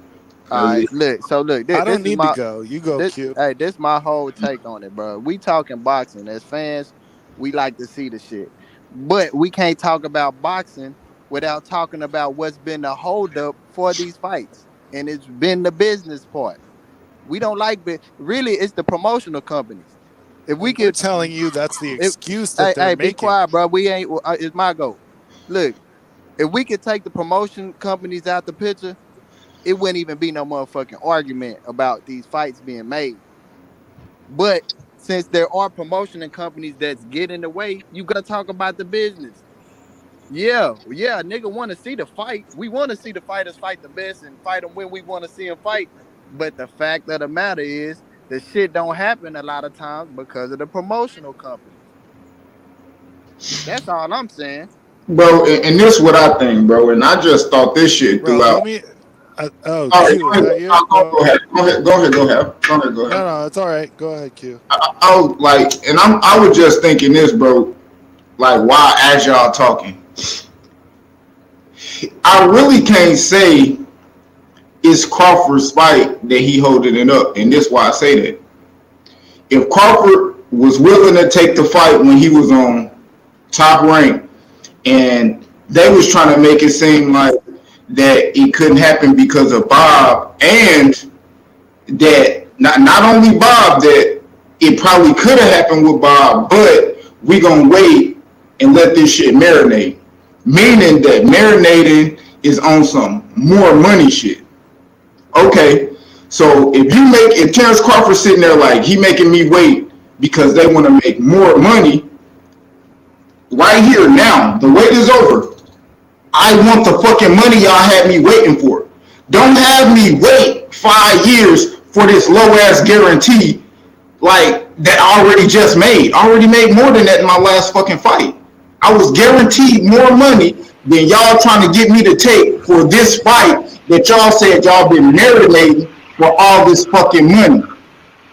all right, look. So look, I this don't is need to my go. You go, this. Q. Hey, this my whole take on it, bro. We talking boxing as fans. We like to see the shit, but we can't talk about boxing without talking about what's been the holdup for these fights, and it's been the business part. We don't like, but really, it's the promotional companies. If we And we're could, telling you that's the if, excuse that hey, they're hey, be making. quiet, bro. We ain't. It's my goal. Look, if we could take the promotion companies out the picture, it wouldn't even be no motherfucking argument about these fights being made. But since there are promotion and companies that's get in the way, you gotta talk about the business. Yeah, nigga want to see the fight. We want to see the fighters fight the best and fight them when we want to see them fight. But the fact of the matter is, the shit don't happen a lot of times because of the promotional companies. That's all I'm saying. Bro, and this what I think, bro. And I just thought this shit Bro, throughout. let me. Oh, All right, Q, is that you? go ahead. No, it's all right. Go ahead, Q. I was like, and I was just thinking this, bro. Like, why as y'all talking, I really can't say it's Crawford's fight that he holding it up, and this why I say that. If Crawford was willing to take the fight when he was on top rank, and they was trying to make it seem like that it couldn't happen because of Bob, and that not only Bob, that it probably could have happened with Bob, but we gonna wait and let this shit marinate. Meaning that marinating is on some more money shit. Okay, so if Terence Crawford sitting there like he making me wait because they want to make more money, right here now, the wait is over. I want the fucking money y'all had me waiting for. Don't have me wait 5 years for this low ass guarantee like that I already just made. I already made more than that in my last fucking fight. I was guaranteed more money than y'all trying to get me to take for this fight that y'all said y'all been marinating for all this fucking money.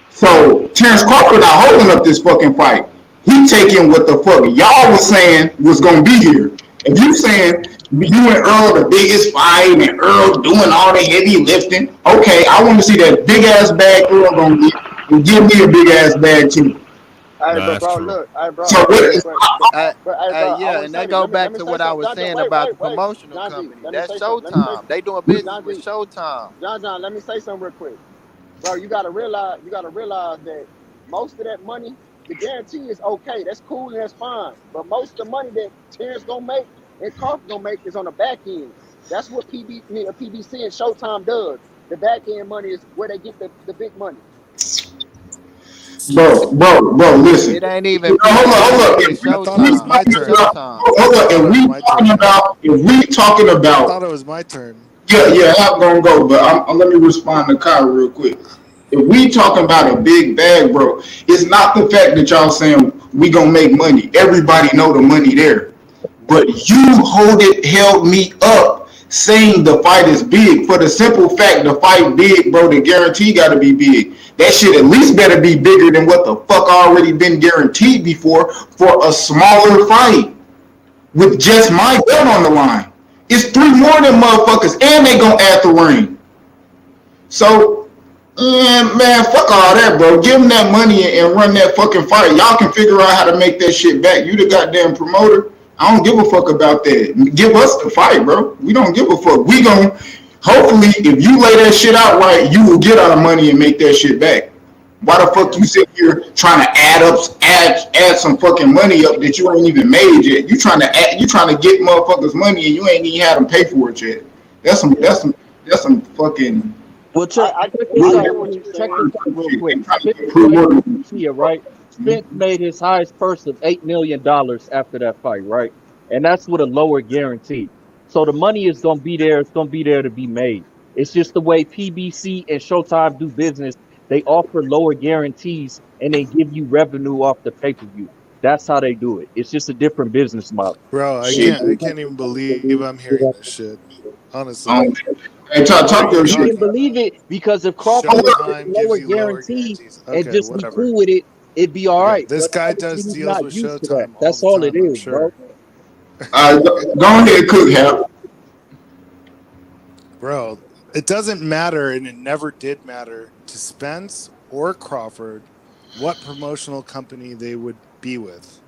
So Terence Crawford not holding up this fucking fight. He taking what the fuck y'all was saying was gonna be here. If you saying you and Earl the biggest fight and Earl doing all the heavy lifting, okay, I want to see that big ass bag Earl gonna get and give me a big ass bag too. Hey, No, but that's bro, true. look, hey, bro, So what is hey, bro, I Yeah, want to and say that this. go Let me back to say what I something, was John. saying Wait, about the wait, wait, promotional John G. company. Let me That's say something. Let me say, Showtime. They doing business John with G. Showtime. John, let me say something real quick, bro. You gotta realize that most of that money, the guarantee is okay. That's cool and that's fine. But most of the money that Terrence gonna make and Crawford gonna make is on the back end. That's what PBC and Showtime does. The back end money is where they get the big money. bro, listen. It ain't even Hold up. PBC. It's I thought it was Showtime. my It's turn. Showtime. I thought it was my turn. If we talking I about thought it was my turn. yeah, I'm gonna go, but let me respond to Kyle real quick. If we talking about a big bag, bro, it's not the fact that y'all saying we gonna make money. Everybody know the money there. But you held me up saying the fight is big for the simple fact the fight big, bro. The guarantee got to be big. That shit at least better be bigger than what the fuck already been guaranteed before for a smaller fight with just my belt on the line. It's 3 more than motherfuckers, and they gonna add the ring. So, man, fuck all that, bro. Give them that money and run that fucking fight. Y'all can figure out how to make that shit back. You the goddamn promoter. I don't give a fuck about that. Give us the fight, bro. We don't give a fuck. We gonna hopefully, if you lay that shit out right, you will get our money and make that shit back. Why the fuck you sit here trying to add some fucking money up that you ain't even made yet? You trying to get motherfuckers money and you ain't even had them pay for it yet. That's some fucking. Well, check I this I out. get what you're Check saying. this out real quick. Spence, right? You see it, right? Spence made his highest purse of $8 million after that fight, right? And that's with a lower guarantee. So the money is gonna be there. It's gonna be there to be made. It's just the way PBC and Showtime do business. They offer lower guarantees and they give you revenue off the pay-per-view. That's how they do it. It's just a different business model. Bro, I Shit. can't even believe I'm hearing this shit. Honestly. Hey, talk What are your you shit. You can talking believe about? it because if Crawford was to Showtime lower gives you lower guarantee guarantees. and Okay, just be whatever. cool with it, it'd be all Okay, right. this But guy obviously does he's deals not with used to that. Showtime all That's the all it time, I'm is, bro. sure. Go ahead, cook, Hal. Bro, it doesn't matter, and it never did matter to Spence or Crawford what promotional company they would be with.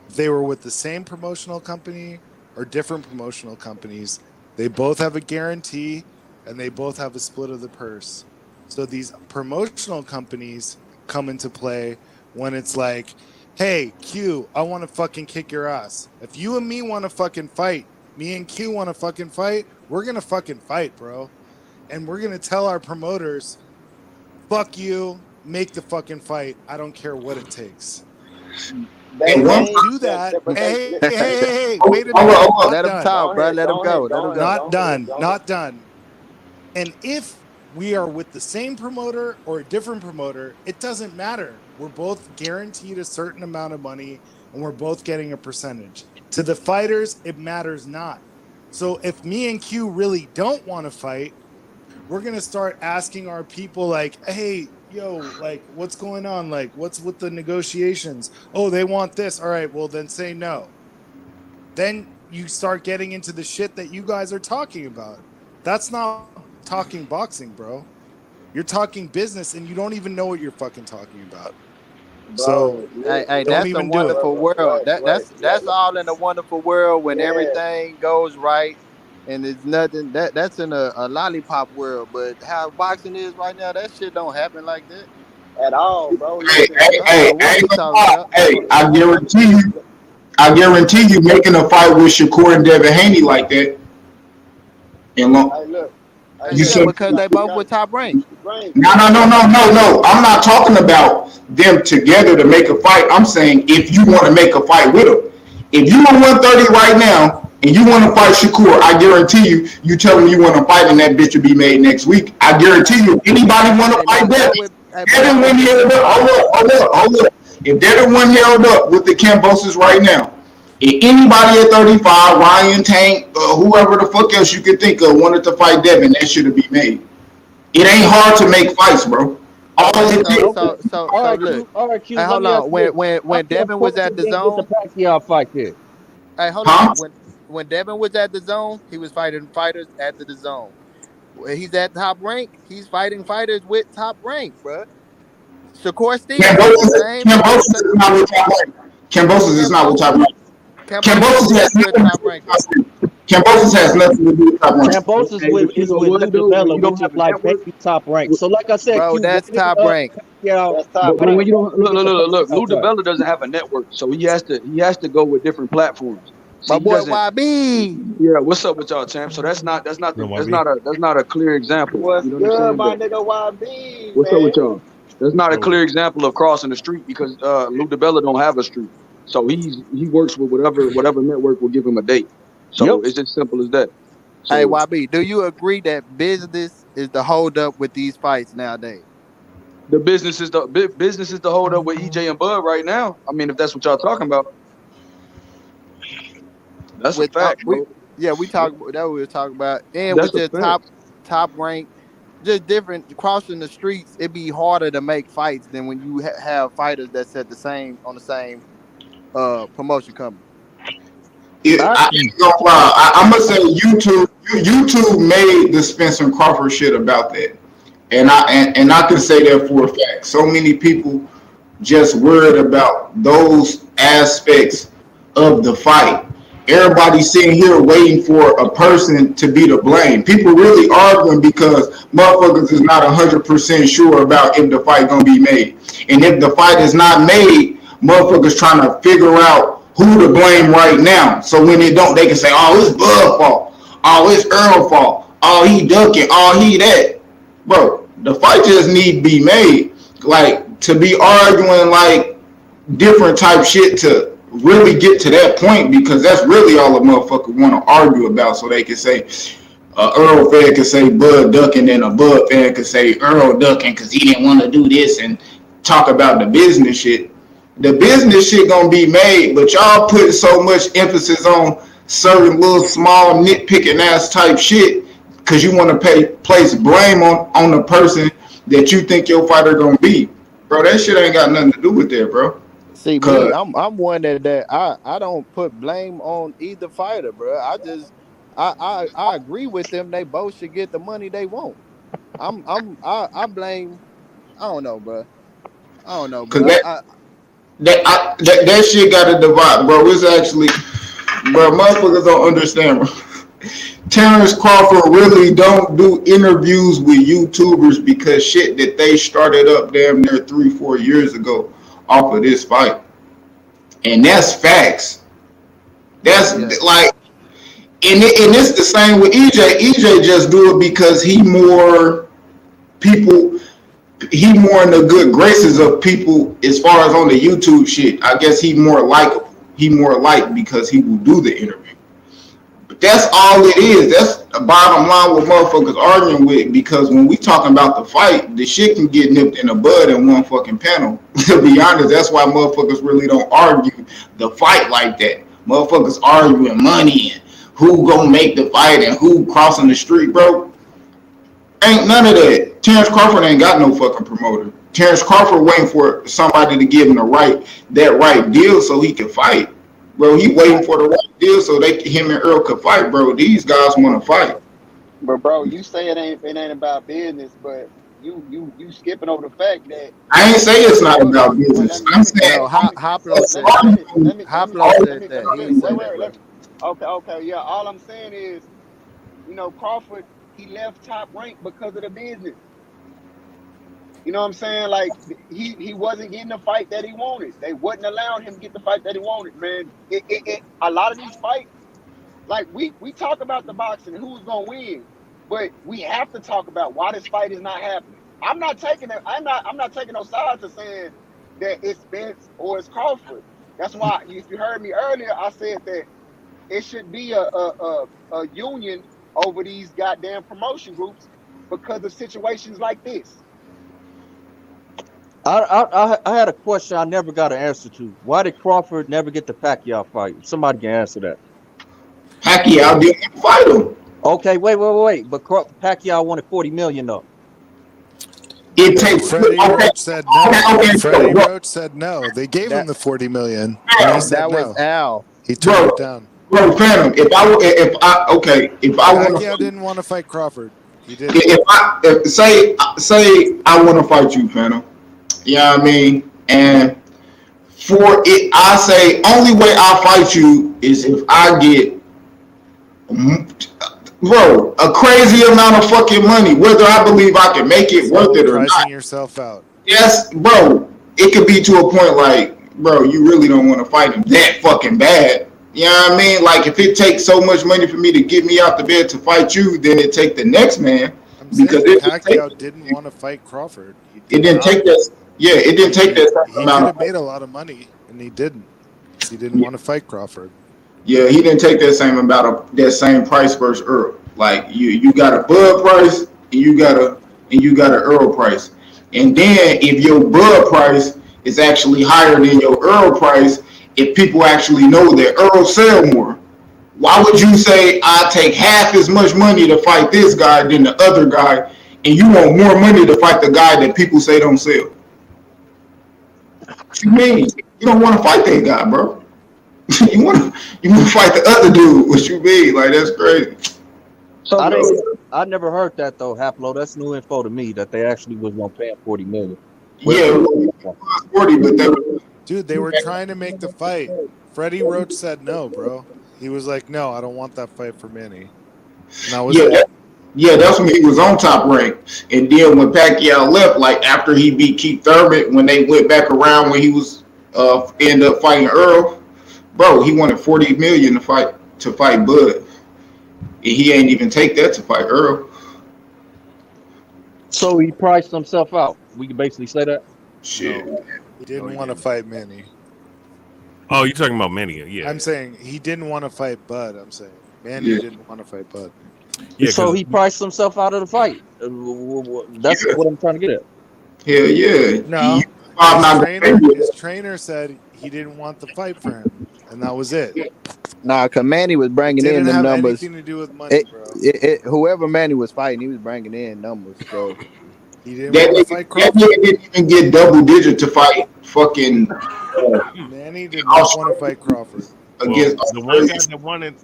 If they were with the same promotional company or different promotional companies, they both have a guarantee and they both have a split of the purse. So these promotional companies come into play when it's like, hey, Q, I want to fucking kick your ass. If you and me want to fucking fight, me and Q want to fucking fight, we're going to fucking fight, bro. And we're going to tell our promoters, fuck you, make the fucking fight. I don't care what it takes. And They one, don't do that. But Hey, hold wait a on, minute. hold on. Not Let him done. talk, bro. Let him go ahead, go. Let go him ahead, go. Not go ahead, done. go ahead. Not done. And if we are with the same promoter or a different promoter, it doesn't matter. We're both guaranteed a certain amount of money and we're both getting a percentage. To the fighters, it matters not. So if me and Q really don't want to fight, we're going to start asking our people like, hey, yo, like what's going on? Like what's with the negotiations? Oh, they want this. All right, well then say no. Then you start getting into the shit that you guys are talking about. That's not talking boxing, bro. You're talking business and you don't even know what you're fucking talking about. So Bro, Hey, don't that's a even do it. wonderful world. That's all in a wonderful world when yeah. everything goes right and it's nothing that's in a lollipop world. But how boxing is right now, that shit don't happen like that. At all, bro. Hey, Listen, hey, I don't hey, know I what ain't he gonna talking lie. about. Hey, let me I guarantee you making a fight with Shakur and Devin Haney like that. And hey look, hey you Yeah, said look, because they you both got with top rank. Rain, no. I'm not talking about them together to make a fight. I'm saying if you want to make a fight with them. If you are 130 right now and you want to fight Shakur, I guarantee you, you tell them you want to fight and that bitch will be made next week. I guarantee you, if anybody want to fight Devin, But Devin not with one me and held up. Q. Hold up. If Devin one held up with the Cambosis right now, if anybody at 35, Ryan Tank, whoever the fuck else you could think of wanted to fight Devin, that should have been made. It ain't hard to make fights, bro. All Okay, it takes. All look. right, Hey, Q. Let hold me ask on. you this: When how come Devin was at Crawford the didn't get the zone, Pacquiao fight there? hey, hold Huh? on. When Devin was at the zone, he was fighting fighters at the zone. When he's at top rank, he's fighting fighters with top rank, bro. Shakur Stevenson, the same. Cambosis is not with top rank. Cambosis is not with top rank. Cambosis is Cambosis has definitely a nothing to top do with ranker. top rank. Cambosis has nothing to do with top rank. Cambosis Hey, but you is know with what though? When Bella, you don't which is have a like network, baby top rank. So, like I said, Bro, Q, that's why did top rank. Pacquiao? that's top but Why when rank. you don't did he get the look, Pacquiao Lou fight? DiBella doesn't have a network, so he has to go with different platforms. My See, he boy doesn't. YB. Yeah, what's up with y'all, champ? So No, YB. that's not a clear example. What's You know what I'm good, saying? my But nigga YB, what's up with man? y'all? That's not a No. clear example of crossing the street because Lou DiBella don't have a street. So he works with whatever network will give him a date. Yep. So it's just simple as that. Hey So YB, do you agree that business is the holdup with these fights nowadays? the business is the hold up with EJ and Bud right now. I mean, if that's what y'all talking about, that's a With fact, bro. we talk that we were talking about, and with That's a just fact. top rank, just different crossing the streets. It'd be harder to make fights than when you have fighters that's at the same on the same promotion company. I ain't gonna lie. I'm gonna say YouTube made the Spencer Crawford shit about that, and I can say that for a fact. So many people just worried about those aspects of the fight, everybody's sitting here waiting for a person to be to blame. People really arguing because motherfuckers is not 100% sure about if the fight gonna be made. And if the fight is not made, motherfuckers trying to figure out who to blame right now. So when they don't, they can say, oh, it's Bud fault. Oh, it's Earl fault. Oh, he ducking. Oh, he that. Bro, the fight just need to be made. Like, to be arguing like different type shit to really get to that point, because that's really all a motherfucker want to argue about. So they can say Earl fan can say Bud ducking, and a Bud fan can say Earl ducking because he didn't want to do this, and talk about the business shit. The business shit gonna be made, but y'all putting so much emphasis on certain little small nitpicking ass type shit because you want to place blame on the person that you think your fighter gonna be. Bro, that shit ain't got nothing to do with that, bro. See, me, I'm one that I don't put blame on either fighter, bro. I agree with them. They both should get the money they want. I blame. I don't know, bro. I don't know, bro. That shit got to divide, bro. It's actually, bro, motherfuckers don't understand, bro. Terence Crawford really don't do interviews with YouTubers because shit that they started up damn near 3-4 years ago off of this fight. And that's facts. That's like, and it's the same with EJ. EJ just do it because he more in the good graces of people as far as on the YouTube shit. I guess he more likable. He more liked because he will do the interview. But that's all it is. That's the bottom line what motherfuckers arguing with, because when we talking about the fight, the shit can get nipped in the bud in one fucking panel. To be honest, that's why motherfuckers really don't argue the fight like that. Motherfuckers arguing money and who gonna make the fight and who crossing the street, bro. Ain't none of that. Terence Crawford ain't got no fucking promoter. Terence Crawford waiting for somebody to give him that right deal so he can fight. Bro, he waiting for the right deal so him and Earl could fight, bro. These guys want to fight. But bro, you say it ain't about business, but you skipping over the fact that I ain't say it's not about business. I'm saying Hoplo said that. Okay, yeah. All I'm saying is, Crawford, he left Top Rank because of the business. You know what I'm saying? Like, he wasn't getting the fight that he wanted. They wasn't allowing him to get the fight that he wanted, man. A lot of these fights, like we talk about the boxing and who's gonna win, but we have to talk about why this fight is not happening. I'm not taking no sides of saying that it's Spence or it's Crawford. That's why, if you heard me earlier, I said that it should be a union over these goddamn promotion groups because of situations like this. I had a question I never got an answer to. Why did Crawford never get the Pacquiao fight? Somebody can answer that. Pacquiao didn't fight him. Okay, wait. But Pacquiao wanted $40 million though. Freddie Roach said no. Freddie Roach said no. They gave him the $40 million. And he said was Al. He turned it down. Bro, Phantom, if I Pacquiao didn't want to fight Crawford. He did. If say I want to fight you, Phantom. You know what I mean? And for it, I say only way I'll fight you is if I get, bro, a crazy amount of fucking money, whether I believe I can make it worth it or not. Pricing yourself out. Yes, bro. It could be to a point like, bro, you really don't want to fight him that fucking bad. You know what I mean? Like, if it takes so much money for me to get me out the bed to fight you, then it take the next man. Because Pacquiao didn't want to fight Crawford. It didn't take that. Yeah, it didn't take that. He could have made a lot of money, and he didn't. He didn't want to fight Crawford. Yeah, he didn't take that same amount of that same price versus Earl. Like you got a Bud price and you got an Earl price. And then if your Bud price is actually higher than your Earl price, if people actually know that Earl sell more, why would you say I take half as much money to fight this guy than the other guy, and you want more money to fight the guy that people say don't sell? What you mean? You don't want to fight that guy, bro. you want to fight the other dude. What you mean? Like, that's crazy. So I never heard that though, Haplo. That's new info to me that they actually was gonna pay $40 million. Yeah, 40, but they were trying to make the fight. Freddie Roach said no, bro. he was like, "No, I don't want that fight for Manny." And that was Yeah, it. yeah, that's when he was on Top Rank. And then when Pacquiao left, like after he beat Keith Thurman, when they went back around when he was ended up fighting Earl, bro, he wanted 40 million to fight Bud. And he ain't even take that to fight Earl. So he priced himself out. We can basically say that. Shit. No, he didn't want to fight Manny. Oh, you're talking about Manny? Yeah. I'm saying he didn't want to fight Bud. I'm saying Manny didn't want to fight Bud. Yeah, so he priced himself out of the fight. That's what I'm trying to get at. Hell yeah. No, his trainer said he didn't want the fight for him, and that was it. Nah, cause Manny was bringing in Didn't them have numbers. anything to do with money, bro. Whoever Manny was fighting, he was bringing in numbers. So he didn't want to fight That Crawford. nigga didn't even get double digit to fight fucking. Manny did not want to fight Crawford. Against the one guy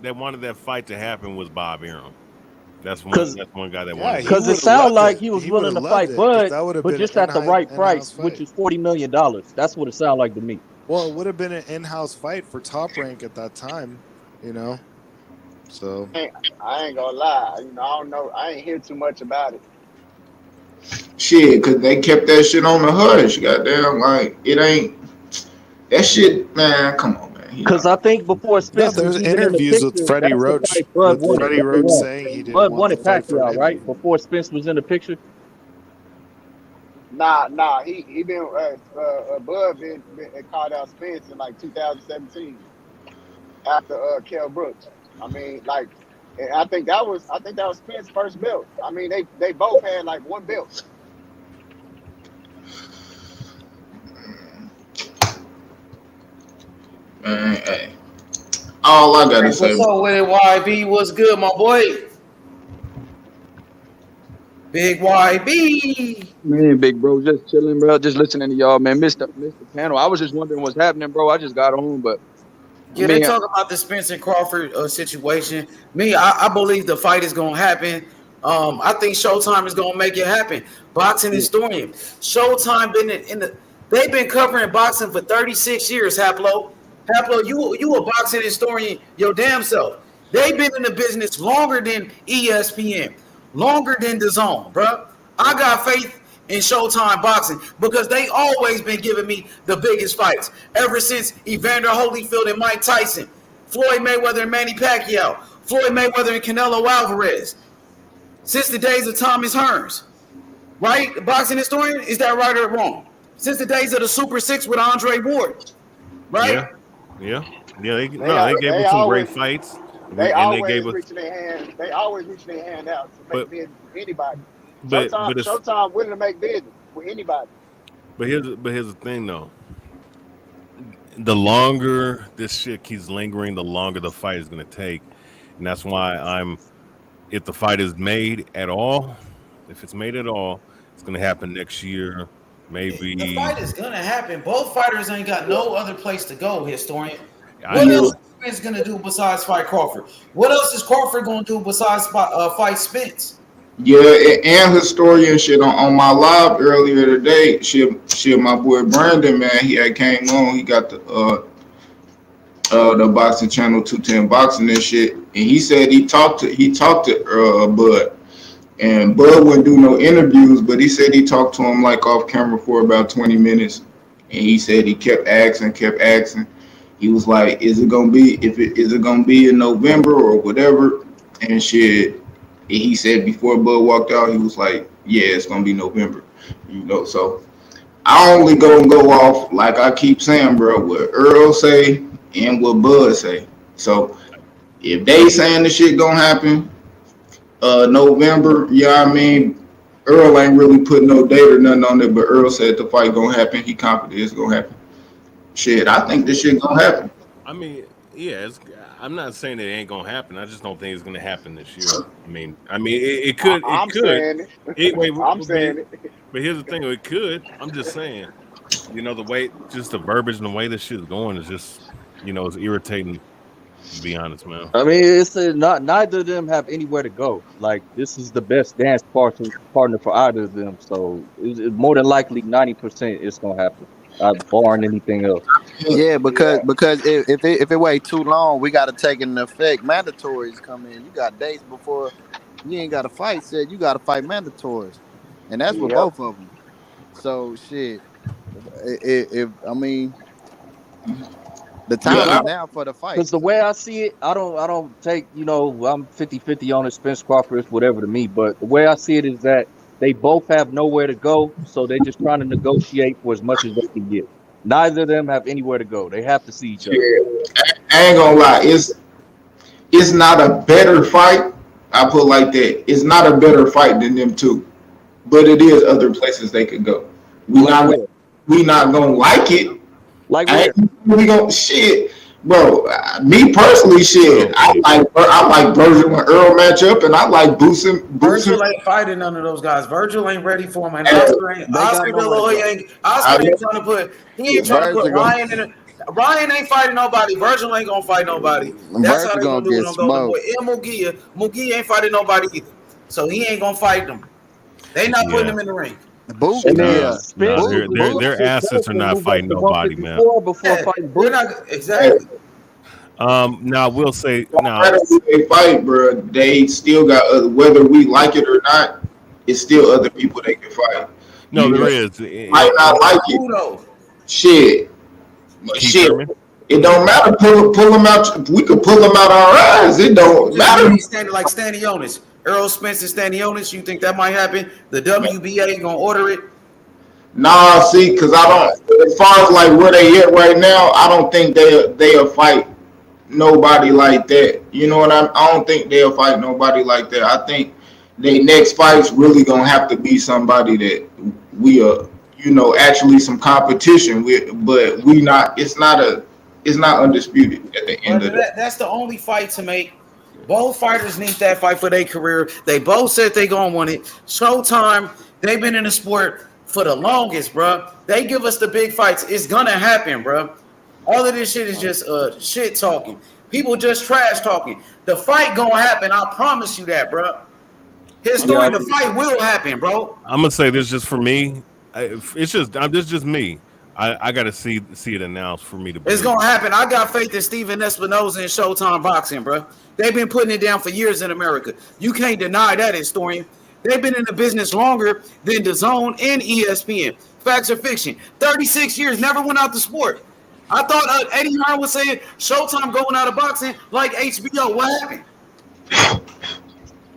that wanted that fight to happen was Bob Arum. That's one guy that wanted. Because it sounded like he was willing to fight Bud, that would've but been just an at the right in-house price, which is $40 million. That's what it sounded like to me. Well, it would have been an in-house fight for Top Rank at that time, you know. So I ain't gonna lie. You know, I don't know. I ain't hear too much about it. Shit, cause they kept that shit on the hush. Goddamn, like it ain't that shit, man. Come on, man. Because I think before Spence there's was even in the interviews with picture, Freddie that's the Roach, fight Bud with wanted. Freddie Roach saying he didn't Bud want wanted the fight for Pacquiao, Manny. right? Before Spence was in the picture. Nah. He been Bud been called out Spence in like 2017 after Kell Brooks. I mean, like, and I think that was Spence's first belt. I mean, they both had like one belt. Man, hey. All I gotta say. What's up with it, YB? What's good, my boy? Big YB. Man, big bro, just chilling, bro. Just listening to y'all, man. Missed the panel. I was just wondering what's happening, bro. I just got on, but Yeah, they talk about the Spence and Crawford situation. Me, I believe the fight is gonna happen. I think Showtime is gonna make it happen. Boxing historian, Showtime they've been covering boxing for 36 years. Haplo, you a boxing historian your damn self. They've been in the business longer than ESPN, longer than DAZN, bro. I got faith in Showtime Boxing because they always been giving me the biggest fights ever since Evander Holyfield and Mike Tyson, Floyd Mayweather and Manny Pacquiao, Floyd Mayweather and Canelo Alvarez, since the days of Thomas Hearns, right? The boxing historian, is that right or wrong? Since the days of the Super Six with Andre Ward, right? Yeah. They gave us some great fights. They always gave us. reaching their hand. They always reaching their hand out to make business with anybody. But Showtime willing to make business with anybody. But here's the thing though. The longer this shit keeps lingering, the longer the fight is gonna take, and that's why if the fight is made at all, if it's made at all, it's gonna happen next year, maybe. The fight is gonna happen. Both fighters ain't got no other place to go, historian. I What know. else is Spence gonna do besides fight Crawford? What else is Crawford gonna do besides fight Spence? Yeah, and historian shit on my live earlier today. Shit, my boy Brandon, man, he had came on. He got the boxing channel 210 boxing and shit, and he said he talked to Bud, and Bud wouldn't do no interviews, but he said he talked to him like off camera for about 20 minutes, and he said he kept asking. He was like, "Is it gonna be in November or whatever?" And shit. He said before Bud walked out, he was like, "Yeah, it's gonna be November," you know. So I only go off like I keep saying, bro, what Earl say and what Bud say. So if they saying the shit gonna happen, November, yeah, I mean, Earl ain't really put no date or nothing on it, but Earl said the fight gonna happen. He confident it's gonna happen. Shit, I think this shit gonna happen. I mean, yeah, I'm not saying it ain't gonna happen. I just don't think it's gonna happen this year. I mean, it could. I'm saying it. I'm saying it. But here's the thing: it could. I'm just saying, the way, just the verbiage and the way this shit's going is just, it's irritating. To be honest, man. I mean, it's neither of them have anywhere to go. Like, this is the best dance partner for either of them. So it's more than likely 90% it's gonna happen. barring anything else. Yeah, because if it wait too long, we got to take an effect. Mandatories come in. You got dates before you ain't got to fight. Said you got to fight mandatories, and that's with Yep. both of them. So shit. If I mean, the time is now for the Because the fights. way I see it, I don't take, I'm 50-50 on it. Spence Crawford is whatever to me. But the way I see it is that they both have nowhere to go, so they're just trying to negotiate for as much as they can get. Neither of them have anywhere to go. They have to see each other. Yeah, I ain't gonna lie. It's not a better fight. I put it like that. It's not a better fight than them two, but it is other places they could go. We Like not where? we not gonna like it. Like I where? ain't we gonna shit, bro. Me personally, shit. I like Virgil and Earl matchup, and I like Boosin. Virgil ain't fighting none of those guys. Virgil ain't ready for him, and Oscar ain't. They got Oscar De La nowhere to Hoya go. ain't. Oscar ain't trying to put. He ain't trying to put Virgil gonna Ryan in it. Ryan ain't fighting nobody. Virgil ain't gonna fight nobody. That's how Virgil they gonna gonna do it get on Golden Boy. smoked. And Mugia. Mugia ain't fighting nobody either. So he ain't gonna fight them. They not putting Yeah. him in the ring. Boot, And then Nah, Spence, their assets are not move up fighting to nobody, man. 154 before Yeah, fighting they're Boots. not exactly. Now I will say now. Matter who they fight, bro. They still got other. Whether we like it or not, it's still other people they can fight. No, You there just is. might not like it. Who though? Shit, Keith shit. Thurman. It don't matter. Pull them out. We could pull them out our eyes. It don't Just matter. maybe standing like Stanionis. Errol Spence and Stanionis. You think that might happen? The WBA gonna order it? Nah, see, because I don't. As far as like where they at right now, I don't think they'll fight nobody like that. You know what I don't think they'll fight nobody like that. I think their next fight's really gonna have to be somebody that we are, actually some competition with. But we not. It's not undisputed at the end of the. That's the only fight to make. Both fighters need that fight for their career. They both said they gonna want it. Showtime, they've been in the sport for the longest, bro. They give us the big fights. It's gonna happen, bro. All of this shit is just shit talking. People just trash talking. The fight gonna happen. I promise you that, bro. His story, the fight will happen, bro. I'm gonna say this just for me. This is just me. I gotta see it announced for me to. It's gonna happen. I got faith in Steven Espinoza and Showtime Boxing, bro. They've been putting it down for years in America. You can't deny that, historian. They've been in the business longer than DAZN and ESPN. Facts or fiction. 36 years, never went out the sport. I thought Eddie Hearn was saying Showtime going out of boxing like HBO. What happened?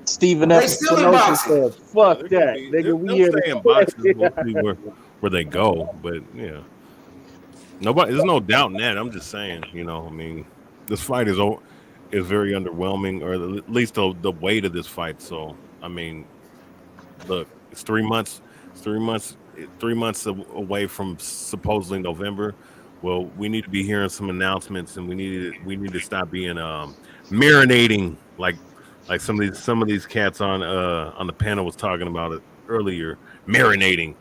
Stephen They F. still in Espinosa boxing. said, "Fuck that, nigga. We here They'll stay in boxes. We'll see where they go, but yeah, nobody. There's no doubt in that. I'm just saying, I mean, this fight is very underwhelming, or at least the weight of this fight. So, I mean, look, it's 3 months. It's 3 months away from supposedly November. Well, we need to be hearing some announcements, and we need to stop being marinating like some of these cats on the panel was talking about it earlier. Marinating,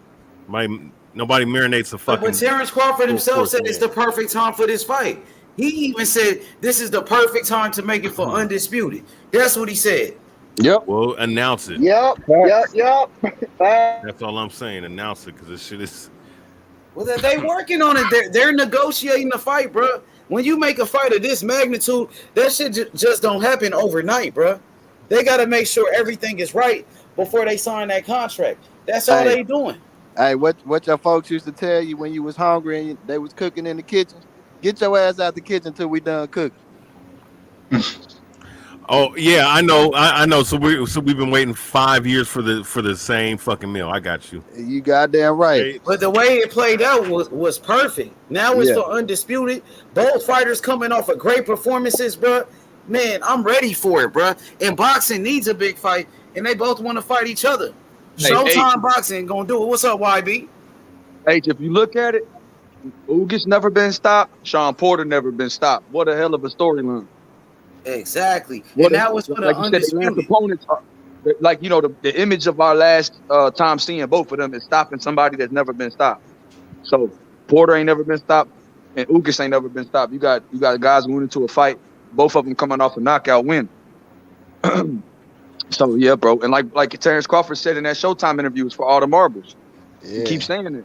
nobody marinates a fucking. But Terence Crawford himself said it's the perfect time for this fight. He even said this is the perfect time to make it for undisputed. That's what he said. Yep. Well, announce it. Yep. That's all I'm saying. Announce it, because this shit is. Well, they working on it. They're negotiating the fight, bro. When you make a fight of this magnitude, that shit just don't happen overnight, bro. They got to make sure everything is right before they sign that contract. That's all they doing. Hey, what your folks used to tell you when you was hungry and they was cooking in the kitchen? Get your ass out the kitchen till we done cooking. Oh yeah, I know. I know. So we've been waiting 5 years for the same fucking meal. I got you. You goddamn right. But the way it played out was perfect. Now it's for undisputed. Both fighters coming off of great performances, bro. Man, I'm ready for it, bro. And boxing needs a big fight, and they both want to fight each other. Showtime Boxing gonna do it. What's up, YB? H, if you look at it, Ugas never been stopped. Sean Porter never been stopped. What a hell of a storyline. Exactly. And that was for the undisputed. Last opponents are, like, the image of our last time seeing both of them is stopping somebody that's never been stopped. So Porter ain't never been stopped, and Ugas ain't never been stopped. You got guys going into a fight, both of them coming off a knockout win. So yeah, bro, and like Terence Crawford said in that Showtime interview, it's for all the marbles. Yeah. You keep saying it.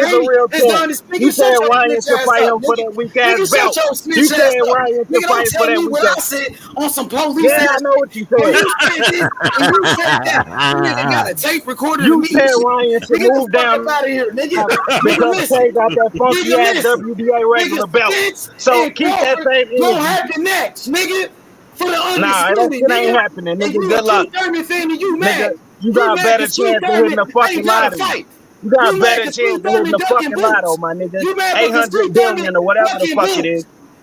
Here's a Haney real is talk. done this. You Nigga, said shut your Ryan bitch should ass fight up, him for nigga. that weak ass Nigga, shut belt. your You snitch said ass up. Ryan should Nigga, don't fight for tell that me weak what I ass. said on some police Yeah, I ass know what you when said. you said this and you said that. Nigga got a tape recorder of You me and said shit. Ryan should Nigga, get move the fuck down up out of here, nigga. Nigga, because listen. Tay got that funky Nigga, ass listen. WBA regular Nigga, belt. Spence So and keep that Crawford same gonna energy. happen next, nigga. For the Nah, that undisputed, shit ain't nigga. happening, And nigga. you a Good luck. Keith Thurman fan and you Nigga, mad. you You got a mad better because Keith chance of hitting Thurman the ain't fucking got a lottery. fight. You got a You mad better because chance Keith of hitting Thurman the ducking fucking lotto, bullets. my nigga. You mad because 800 Keith billion Thurman or whatever the ducking fuck it bullets. is.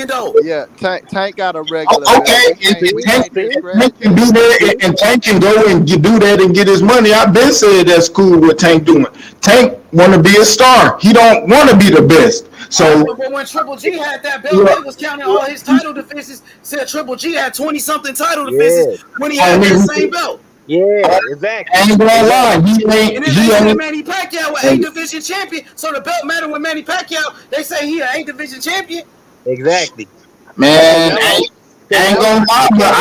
champion though. Yeah, Tank got a regular Okay, belt. He and ain't Tank been scratched. can do that, and Tank can go and do that and get his money. I've been said that's cool what Tank doing. Tank want to be a star. He don't want to be the best. So But when Triple G had that belt, they was counting all his title defenses. Said Triple G had 20-something title defenses when he had that same belt. Yeah, exactly. I ain't gonna lie, And then they said Manny Pacquiao was 8 division champion, so the belt matter with Manny Pacquiao. They say he an 8 division champion. Exactly. man, I ain't gonna lie, but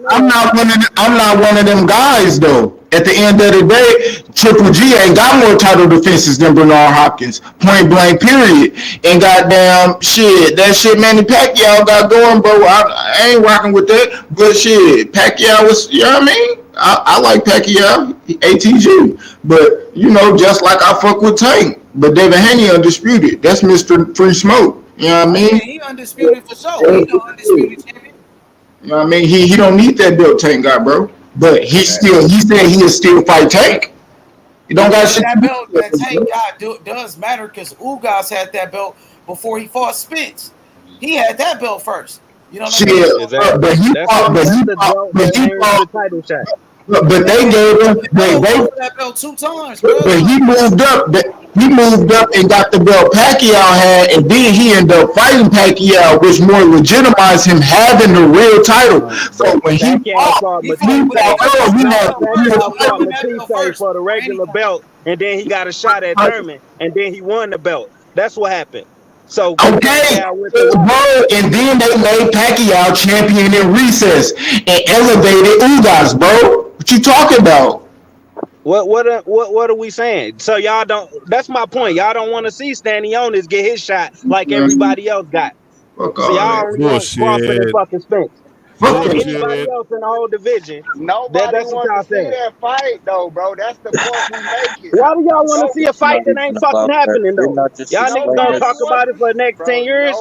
I'm not one of them guys though. At the end of the day, Triple G ain't got more title defenses than Bernard Hopkins. Point blank, period. And goddamn shit, that shit Manny Pacquiao got going, bro. I ain't rocking with that. But shit, Pacquiao was, you know what I mean? I like Pacquiao, ATG. But you know, just like I fuck with Tank. But Devin Haney undisputed. That's Mr. Free Smoke. You know what I mean? He undisputed for sure. He no undisputed champion. You know what I mean? He don't need that belt Tank got, bro. But he said he'll still fight Tank. You don't got shit. That belt that Tank got does matter because Ugas had that belt before he fought Spence. He had that belt first. You know what I mean? Exactly. But he That's fought. the belt that earns the title shot. But they gave him. That belt 2 times, bro. But he moved up. He moved up and got the belt Pacquiao had, and then he ended up fighting Pacquiao, which more legitimized him having the real title. So when he fought Earl, he had the real title. Matisse for the regular belt, and then he got a shot at Thurman, and then he won the belt. That's what happened. So okay, bro, and then they made Pacquiao champion in recess and elevated Ugas, bro. What you talking about? What are we saying? So y'all don't. That's my point. Y'all don't want to see Stanionis get his shot like everybody else got. So y'all only want Crawford and fucking Spence. Anybody else in the whole division? Nobody that's what y'all wants to see saying. that fight, though, bro. That's the point we making. Why do y'all want to see a fight that ain't fucking happening though? Y'all niggas gonna talk about it for the next 10 years?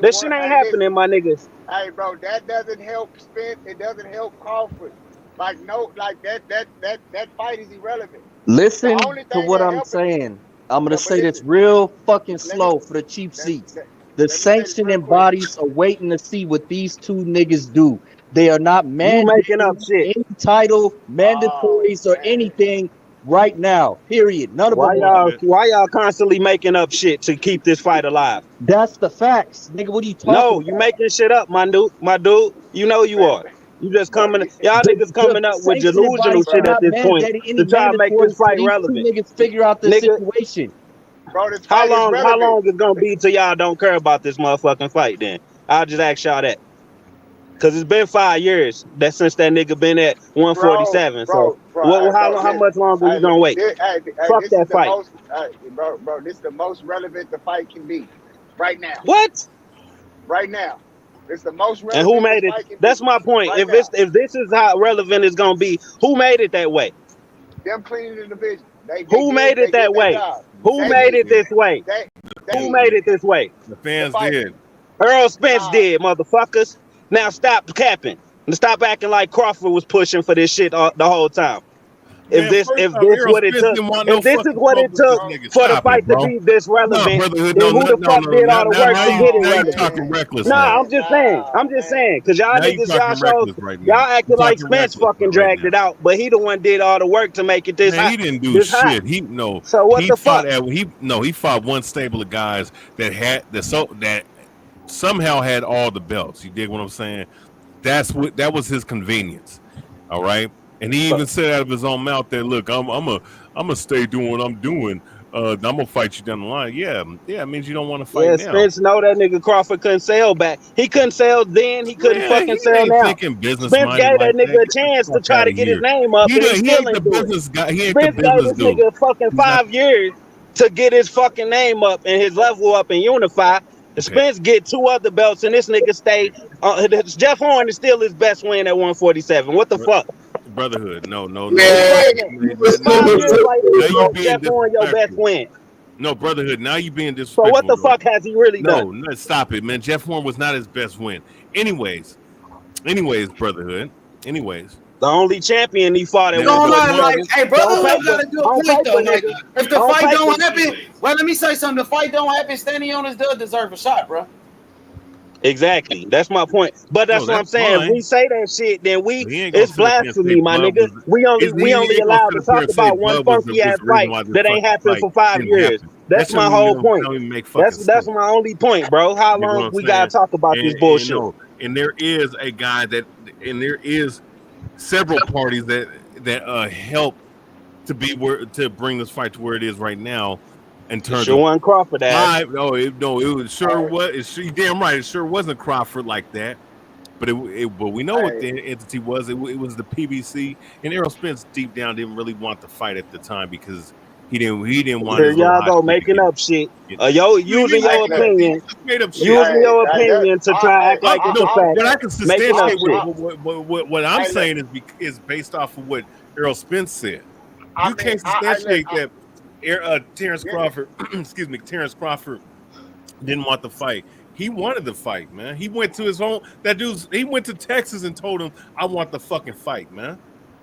This shit ain't happening, my niggas. Hey, bro, that doesn't help Spence. It doesn't help Crawford. Like that fight is irrelevant. Listen The only to thing what that I'm helped saying. I'm gonna say this real fucking slow for the cheap seats. The sanctioning bodies are waiting to see what these two niggas do. They are not You making up mandating shit. any title, mandatories, or anything right now. Period. None of them. Why y'all constantly making up shit to keep this fight alive? That's the facts, nigga. What are you talking No, about? you making shit up, my dude. My dude, you know you are. You just coming. Y'all niggas coming up with sanctioning delusional bodies are shit at not this point mandating any to try to make this mandatories fight for these relevant. two niggas figure out the Nigga, situation. Bro, this how fight is long relevant. is gonna be till y'all don't care about this motherfucking fight? Then I'll just ask y'all that. Cause it's been 5 years since that nigga been at 147. So how much longer you gonna wait? Fuck This is that the fight. most, bro. This is the most relevant the fight can be, right now. What? Right now, it's the most And relevant who made this it? fight can That's be. my point. Right If this is how relevant it's gonna be, who made it that way? Them cleaning the division. They Who made it did that their way? job. Who made it this way? Who made it this way? The fans did. Errol Spence did, motherfuckers. Now stop capping and stop acting like Crawford was pushing for this shit the whole time. Man, If this first off, Errol what it Spence took, didn't want no if this is fucking what smoke it with this took nigga. for the Stop fight it, to bro. be this No, relevant, brotherhood, then who the fuck did all the work to get it Now you relevant? talking reckless Nah, now. I'm just saying, cause y'all Now you niggas, y'all talking showed, reckless right y'all now. You acting like talking Spence reckless fucking right dragged now. it out, but he the one did all the work to make it this Man, hot. he didn't do This hot. shit. So what the fuck? He fought one stable of guys that somehow had all the belts. You dig what I'm saying? That was his convenience. All right. And he even said out of his own mouth that, look, I'm gonna stay doing what I'm doing. I'm gonna fight you down the line. Yeah, it means you don't want to fight Yeah, now. Spence know that nigga Crawford couldn't sell back. He couldn't sell then. He couldn't fucking he sell ain't now. thinking business Spence minded gave that like that. nigga a Get the chance to fuck try out to of get his here. name up, and he He still ain't the ain't do it. business guy. He ain't the Spence gave business this dude. nigga fucking He's not- 5 years to get his fucking name up and his level up and unify. Spence get 2 other belts, and this nigga stay. Jeff Horn is still his best win at 147. What the fuck? Brotherhood. No. It's relevant. It's 5 years later. Now you being Jeff Horn your best disrespectful. win. No, brotherhood. Now you being So disrespectful. what the fuck has he really done? No, stop it, man. Jeff Horn was not his best win. Anyways, brotherhood. Anyways. The only champion he fought at You don't know, 147. hey, brotherhood got a good On point though. paper, Like, nigga. if the On fight paper. don't happen, well, let me say something. The fight don't happen. Stanionis does deserve a shot, bro. Exactly. That's my point. But that's what I'm saying. fine. If we say that shit, then He ain't gonna it's sit up there and say blasphemy, my Bud nigga. was. We only He ain't gonna allowed sit to up there talk and say about one Bud was funky ass the reason fight why this that ain't fucking happened fight for 5 didn't years. happen. That's That my shouldn't whole even point. don't even make fucking That's sense. my only point, bro. How You know what long I'm we saying? gotta talk about this bullshit? And there is a guy and there is several parties that help to bring this fight to where it is right now. In terms sure of wasn't Crawford ass. You damn right. It sure wasn't Crawford like that. But but we know what the entity was. It was the PBC, and Errol Spence deep down didn't really want to fight at the time because he didn't want Here his little y'all hot go shit to making get- up shit. He Using your just opinion. made up shit. Using your opinion to try to act like it's a fact. What I can Making up substantiate shit. what I'm saying is based off of what Errol Spence said. You can't substantiate that Terence Crawford, excuse me, Terence Crawford didn't want the fight. He wanted the fight, man. He went to his own. He went to Texas and told him, "I want the fucking fight, man."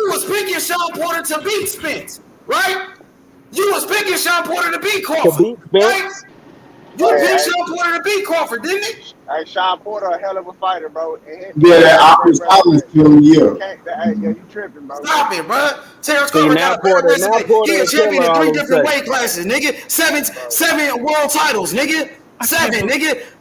you was picking Sean Porter to beat Spence, right? You was picking Sean Porter to beat Crawford, right? You picked Sean Porter to beat Crawford, didn't it? Hey, Sean Porter, a hell of a fighter, bro. Yeah, that Optus Collins film, yeah. Hey, you tripping, bro. Stop it, bro. Terence See, Crawford now got a better Porter resume. He a a champion killer in all 3 of a different sudden. weight classes, nigga. Seven world titles, nigga. 7, nigga.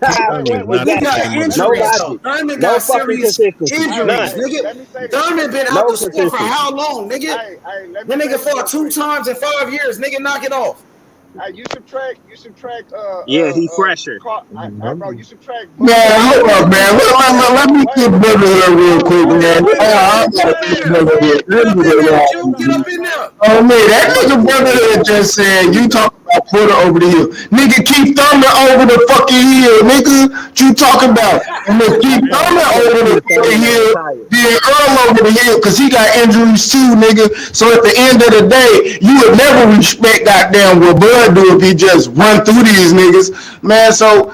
Thurman is not He the got same injuries motherfucker. though. Thurman No got fucking serious consistency. injuries, None. nigga. Let me say this. Thurman been out No the sport for consistency. how long, nigga? Let That me nigga say this fought real 2 quick. times in 5 years. Nigga, knock it off. You subtract Yeah, he fresher. bro, you subtract Man, hold up, man. Let me get brotherhood real quick, man. I gotta get brotherhood. Get up in there, Q. Get up in there. Oh man, that nigga brotherhood just said you talking about Porter over the hill. Nigga, keep Thurman over the fucking hill, nigga. What you talking about? And then keep Thurman over the fucking hill, then Earl over the hill, cause he got injuries too, nigga. So at the end of the day, you would never respect goddamn what Bud do if he just run through these niggas. Man, so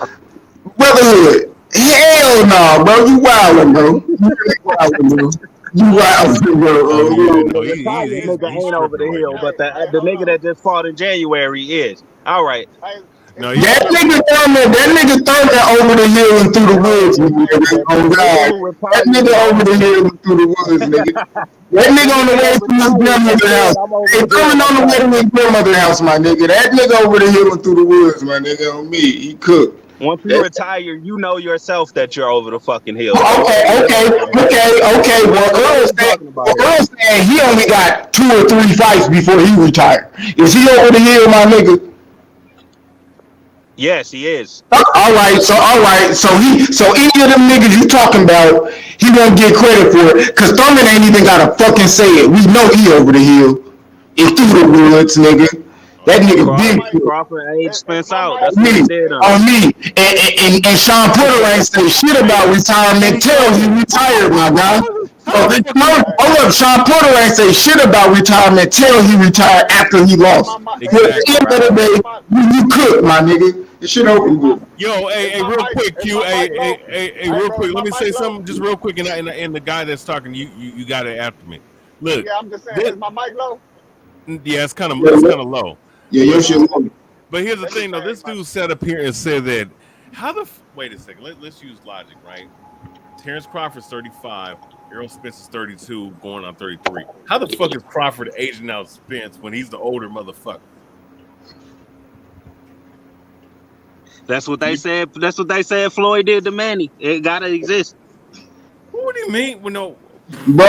brotherhood. Hell no, bro. You wildin', bro. You really wildin', bro. You wildin', bro. Oh yeah, no, The retired nigga he's ain't over tripping the right hill, now. but the nigga that just fought in January is. All right. No, That nigga Thurman over the hill and through the woods, nigga. Oh God. That nigga over the hill and through the woods, nigga. That nigga on the way to his grandmother's house. Hey, Thurman on the way to his grandmother's house, my nigga. That nigga over the hill and through the woods, my nigga. On me, he cooked. Once you retire, you know yourself that you're over the fucking hill. So Okay. Earl said he only got 2 or 3 fights before he retired. Is he over the hill, my nigga? Yes, he is. All right. So any of them niggas you talking about, he won't get credit for it. Cause Thurman ain't even gotta fucking say it. We know he over the hill. It's through the woods, nigga. That nigga big. Crawford aged Spence out. That's what he did on me. And Sean Porter ain't say shit about retirement till he retired, my guy. Hold up, Sean Porter ain't say shit about retirement till he retired after he lost. Exactly. At the end of the day, you cook, my nigga. This shit over with. Yo, hey, real quick, Q. Hey, real quick. Let me say something just real quick, and the guy that's talking, you got it after me. Look. Yeah, I'm just saying, is my mic low? Yeah, it's kind of low. Yeah, your shit low. But here's the thing, though. This dude sat up here and said that wait a second. Let's use logic, right? Terence Crawford's 35. Errol Spence is 32, going on 33. How the fuck is Crawford aging out Spence when he's the older motherfucker? That's what they said. That's what they said Floyd did to Manny. It gotta exist. What do you mean? Well, no. Bro,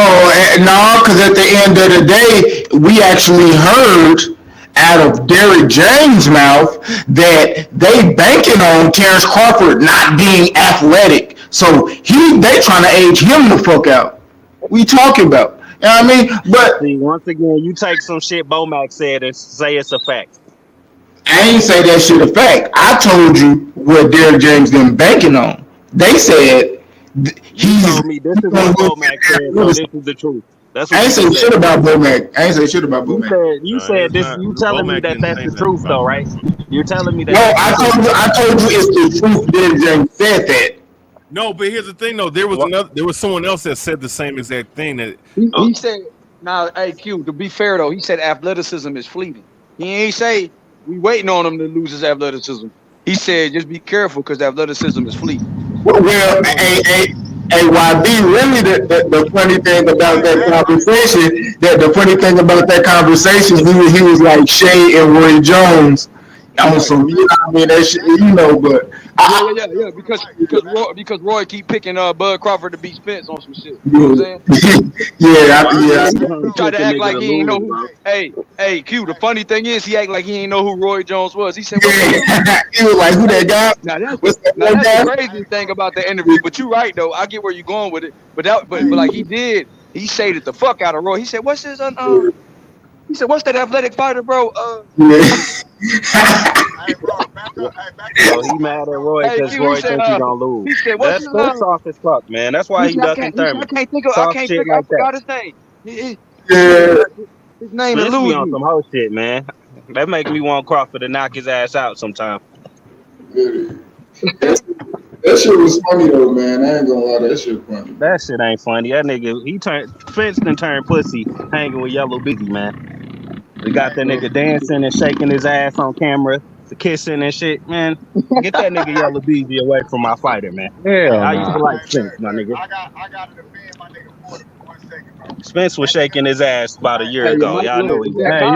no, because at the end of the day, we actually heard out of Derrick James' mouth that they banking on Terence Crawford not being athletic. So they trying to age him the fuck out. We talking about. You know what I mean? But see, once again, you take some shit Bomac said and say it's a fact. I ain't say that shit a fact. I told you what Derrick James them banking on. They said he told me this is what Bomac said, so this is the truth. That's what I ain't say shit about Bomac. You said this. You telling me that that's the truth, though, right? You're telling me that. No, I told you it's the truth. Derrick James said that. No, but here's the thing, though. There was someone else that said the same exact thing. That he said. Now, hey Q. To be fair though, he said athleticism is fleeting. He ain't say we waiting on him to lose his athleticism. He said just be careful because athleticism is fleeting. Well, hey, YB, really the funny thing about that conversation, he was like Shay and Roy Jones. On some, you know what I mean? That shit, you know, but yeah, because Roy keep picking Bud Crawford to beat Spence on some shit. You know what I'm saying? yeah. Tried to act like he ain't know who. Hey, Q. The funny thing is, he act like he ain't know who Roy Jones was. He said, he was like, "Who that guy?" Now that's the crazy thing about the interview. But you right though. I get where you're going with it. But like he did, he shaded the fuck out of Roy. He said, "What's his He said, "What's that athletic fighter, bro?" Hey, bro, back up. So he mad at Roy because Roy thinks he's gonna lose. He said, That's soft as fuck, man. That's why he ducking Thurman. I forgot his name. His name is Lou. On some whole shit, man. That make me want Crawford to knock his ass out sometime. That shit was funny though, man. I ain't gonna lie, that shit funny. That shit ain't funny. That nigga, Spence done turned pussy hanging with Yellow Busy, man. We got that nigga dancing and shaking his ass on camera, kissing and shit, man. Get that nigga Yellow Busy away from my fighter, man. Yeah, I used to like Spence, my nigga. I got to defend my nigga Porter for 1 second, bro. Spence was shaking his ass about a year ago. Y'all know he was. Hey,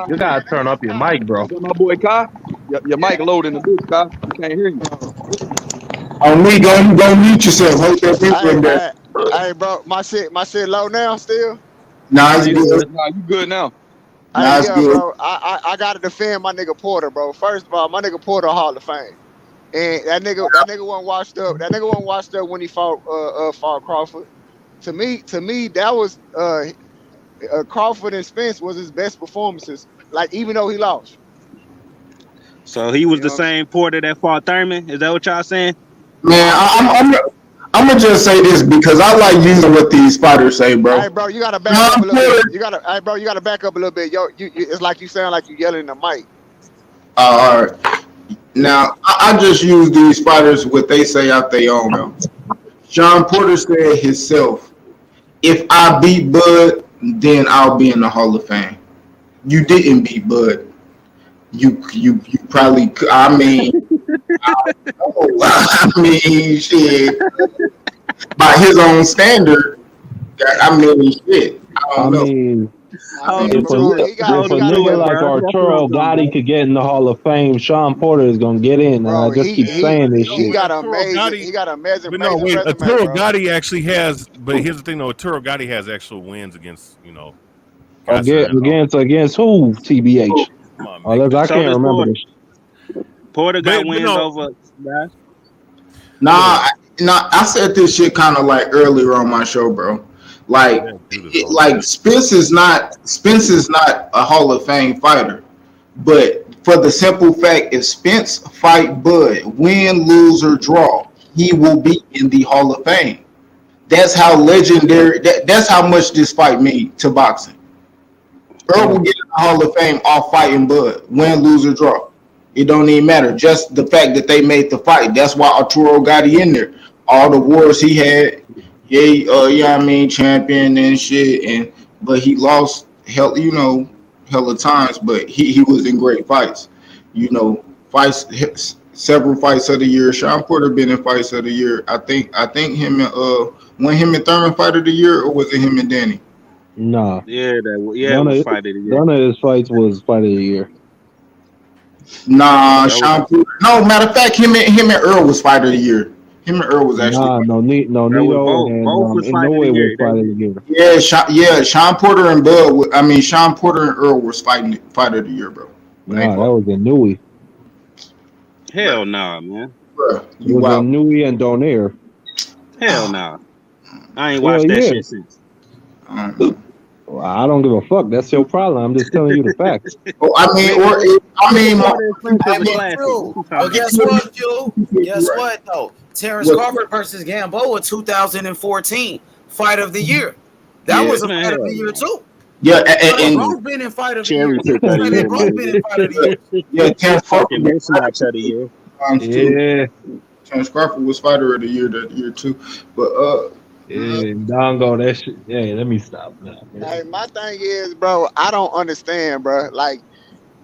you gotta turn up your mic, bro. My boy Kai, your mic loading the bitch, Kai. You can't hear you. On me, go mute yourself. Hold that people in there. Hey, bro, my shit low now still. Nah, it's good. Nah, you good now. Nah, it's good. Bro, I gotta defend my nigga Porter, bro. First of all, my nigga Porter Hall of Fame, and that nigga wasn't washed up. That nigga wasn't washed up when he fought Crawford. To me, that was Crawford and Spence was his best performances. Like even though he lost. So he was the same Porter that fought Thurman. Is that what y'all saying? Man, I'm gonna just say this because I like using what these fighters say, bro. Hey, bro, you gotta back up a little bit. You gotta back up a little bit. Yo, it's like you sound like you yelling in the mic. All right. Now, I just use these fighters what they say out their own mouth. Sean Porter said himself, "If I beat Bud, then I'll be in the Hall of Fame." You didn't beat Bud. You probably could. I mean, shit. By his own standard, I mean, shit. I don't know. I mean, If but a, bro, he got if a nigga like Arturo Gotti could get in the Hall of Fame, Sean Porter is gonna get in. And I bro. just keep saying this He shit. got Arturo Gotti, he got an amazing but no, wait, resume, Arturo bro. Gotti actually has. But here's the thing, though. Arturo Gotti has actual wins against guys that are Against who? TBH. Come on, Oh, I So can't does remember Porter. this. Porter got But wins no, over guys. Nah, I said this shit kind of like earlier on my show, bro. Like, like Spence is not a Hall of Fame fighter, but for the simple fact, if Spence fight Bud, win, lose or draw, he will be in the Hall of Fame. That's how legendary. That's how much this fight means to boxing. Earl will get in the Hall of Fame off fighting Bud, win, lose or draw. It don't even matter. Just the fact that they made the fight. That's why Arturo got in there. All the wars he had, champion and shit. But he lost hella times. But he was in great fights. Several fights of the year. Sean Porter been in fights of the year. I think him and him and Thurman fight of the year, or was it him and Danny? Nah. Yeah, it was fight of the year. None of his fights was fight of the year. Nah, Sean Porter. No, matter of fact, him and Earl was fight of the year. Him and Earl was actually. Nito and Inoue was fight of the year. Sean Porter and Sean Porter and Earl was fight of the year, bro. Nah, that was Inoue. Hell nah, man. Bruh, It was Inoue and Donaire. Hell nah. I ain't watched that shit since. Well, I don't give a fuck. That's your problem. I'm just telling you the facts. Guess what, Joe? Guess what, though? Terence Crawford versus Gamboa 2014 fight of the year. That was a fight of the year too. Yeah, and both been in fight of the year. They both been in fight of the year. Yeah, Terence Crawford mismatch of the year. Yeah, Terence Crawford was fighter of the year that year too. But yeah, Dongo, that shit. Yeah, let me stop now. Hey, my thing is, bro, I don't understand, bro. Like,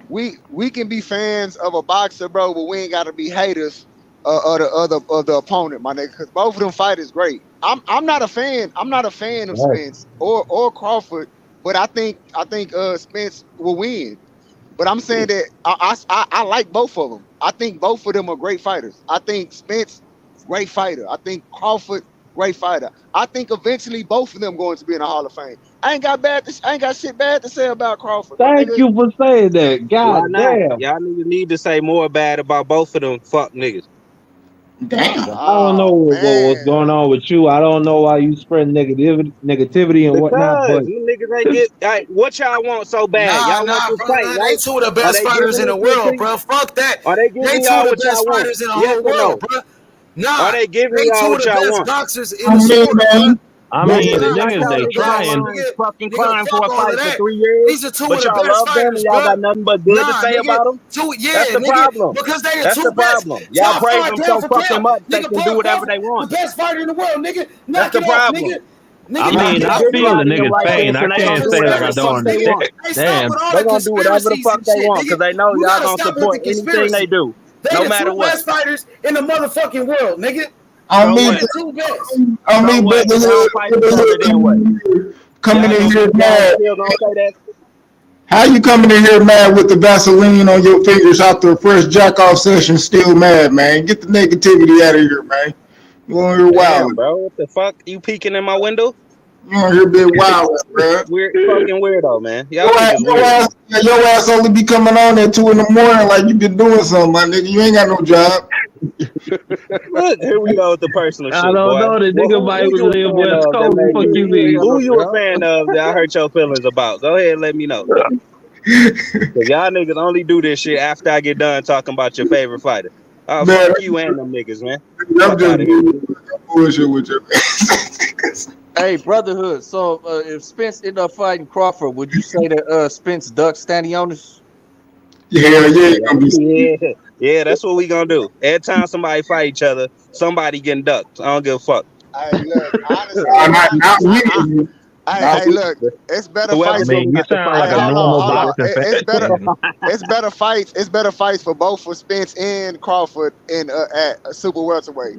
we can be fans of a boxer, bro, but we ain't gotta be haters of the opponent, my nigga. Because both of them fighters great. I'm not a fan. I'm not a fan of Spence or Crawford, but I think Spence will win. But I'm saying that I like both of them. I think both of them are great fighters. I think Spence, great fighter. I think Crawford, great fighter. I think eventually both of them going to be in the Hall of Fame. I ain't got shit bad to say about Crawford. Thank you for saying that. God damn. Y'all niggas need to say more bad about both of them fuck niggas. Damn. I don't know what's going on with you. I don't know why you spread negativity and whatnot. But you niggas ain't what y'all want so bad. Y'all want this fight, right? They two of the best fighters in the world, bro. Fuck that. Are they giving y'all what y'all want? fighters in the whole world, bro. Nah, are they giving y'all what y'all want? Boxers in the sport, bro. I mean, the niggas they trying. Fucking crying for a fight for 3 years. These are two of but the y'all best love them fighters, and y'all got nothing but good to say about them. That's the problem. Because they are That's two the problem. best. Y'all praise them so fucking much they can do whatever they want. The best fighter in the world, nigga. That's the problem. I mean, I feel the niggas pain. I can't say like I don't understand. Damn. They're gonna do whatever the fuck they want because they know y'all gonna support anything they do, no matter what. Best fighters in the motherfucking world, nigga. Coming in here mad. How you coming in here mad with the Vaseline on your fingers after a first jack off session? Still mad, man. Get the negativity out of here, man. You on here wild, bro? What the fuck? You peeking in my window? You on here being wild, bro. Weird, fucking weirdo, man. Your ass only be coming on at 2 a.m. like you been doing something, my nigga. You ain't got no job. Look, here we go with the personal shit. I don't know. The nigga might live West Coast. Who you a fan of that I hurt your feelings about? Go ahead and let me know. Cause y'all niggas only do this shit after I get done talking about your favorite fighter. Oh, fuck you and them niggas, man. I'm just bullshit with you. Hey, brotherhood. So if Spence ended up fighting Crawford, would you say that Spence ducked Stanionis? Yeah, that's what we gonna do. Every time somebody fight each other, somebody getting ducked. I don't give a fuck. Hey, look, honestly, hey, look, it's better fights. It's better fights for both for Spence and Crawford in at super welterweight.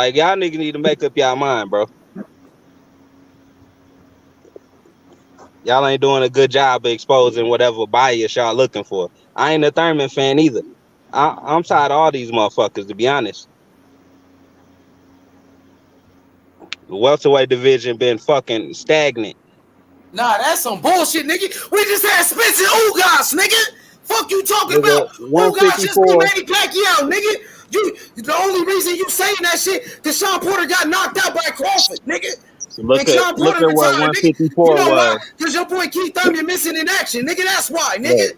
Like y'all niggas need to make up y'all mind, bro. Y'all ain't doing a good job of exposing whatever bias y'all looking for. I ain't a Thurman fan either. I'm tired of all these motherfuckers, to be honest. The welterweight division been fucking stagnant. Nah, that's some bullshit, nigga. We just had Spence and Ugas, nigga. Fuck you talking Nigga, about? Ugas just beat 154. Manny Pacquiao, nigga. You, the only reason you saying that shit, because Sean Porter got knocked out by Crawford, nigga. Look And at Sean Porter what retired, nigga. 154 You know why? was. Because your boy Keith Thurman missing in action, nigga. That's why, nigga. Look,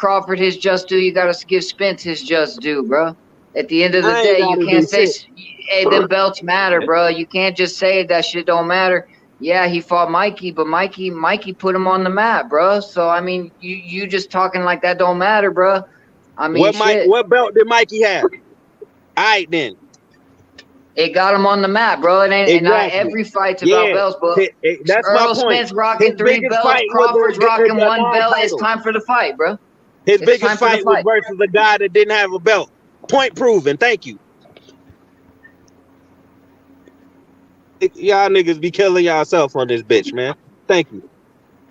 Crawford his just due, you gotta give Spence his just due, bro. At the end of the I ain't day, you gotta can't do say, shit. hey, them belts matter, bro. You can't just say that shit don't matter. Yeah, he fought Mikey, but Mikey put him on the map, bro. So I mean, you just talking like that don't matter, bro. I mean, shit. What belt did Mikey have? All right, then. It got him on the map, bro. It ain't, and not Exactly. every fight's about Yeah, belts, but that's my Errol point. Spence rocking 3 biggest belts, fight was Crawford's rocking a 1 belt. It's non-title. time for the fight, bro. His It's biggest time for the fight was fight. versus a guy that didn't have a belt. Point proven. Thank you. Y'all niggas be killing yourself on this bitch, man. Thank you.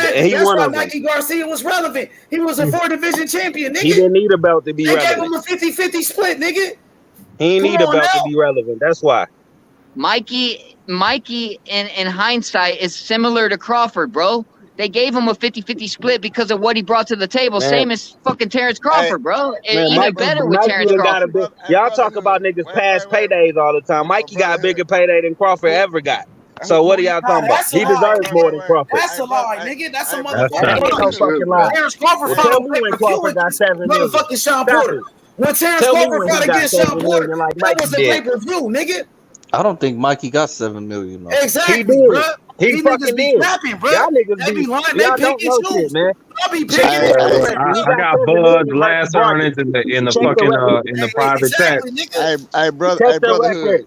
He That's won why on them. Mikey Garcia was relevant. He was a 4-division champion, nigga. He didn't need a belt to be They gave relevant. him a 50-50 split, nigga. He ain't Come need a on belt to now. be relevant. That's why. Mikey in hindsight is similar to Crawford, bro. They gave him a 50-50 split because of what he brought to the table. Man. Same as fucking Terence Crawford, bro. Man, Even better with Mikey Terence done got a Crawford. big. Y'all talk about niggas past paydays all the time. Mikey got a bigger payday than Crawford ever got. So what are y'all talking about? That's a He lie. deserves more than Crawford. That's a lie, nigga. That's a That motherfucking ain't no lie. fucking lie. Terence Crawford Well, fought tell on me when pay-per-view Crawford got against 7 million. motherfucking Sean Stop Porter. it. When Terence Tell me Crawford when he fought got against 7 Sean Porter, million like that Mikey was a did. pay-per-view, nigga. I don't think Mikey got 7 million though. Exactly, He did. bro. He These fucking niggas be did. capping, bro. Y'all niggas They be lying. They y'all pick don't and know choose. shit, man. Y'all be Check picking the and choosing, record. He I bro. got got 7 Bud million. Mikey last brought it. earnings in the Check the fucking record. in the private chat. Exactly, nigga. Hey, Check the record.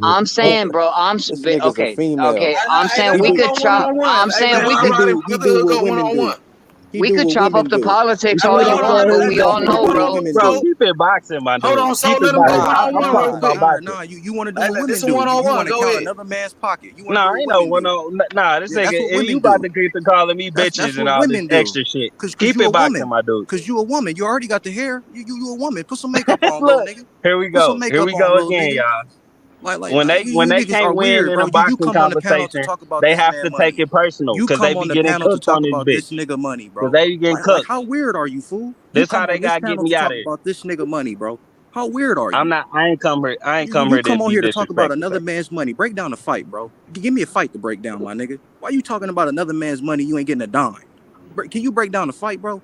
I'm saying, bro. This nigga's a Okay. female. Okay. I'm saying we could chop. I'm saying we could. He do what women do. He We do could what chop women up the do. politics all you want, but we all know, What bro. women Bro, do. keep it boxing, my dude. Hold on, so Keep let it him go boxing. one I'm on one real talking quick. about boxing. Nah, you want to do what women This do. one on You one. want to Go count ahead. another man's pocket. You want to Nah, do I what ain't no women one do. on. Nah, this Yeah, that's nigga, what if you women about do. to keep calling me That's bitches and what all this women do. extra shit, Cause keep you a it boxing, woman. my dude. Cause you a woman. You already got the hair. You a woman. Put some makeup on, little Look, nigga. here we Put some go. Here makeup we on, go little again, nigga. y'all. Like When they you niggas can't are win weird, in bro. a You boxing come on the panel to conversation, talk about they this have man to take money. it personal You because they come be on the getting panel to cooked talk on this about this bitch. nigga money, Because bro. they be getting Like cooked. how weird are you, fool? You This how come they on this gotta get panel me to out talk of here. about this nigga money, bro. How weird are I'm you? not. I ain't come here. I ain't come You here to come on be here to talk about disrespectful. another man's money. Break down the fight, bro. Give me a fight to break down, my nigga. Why you talking about another man's money? You ain't getting a dime. Can you break down the fight, bro?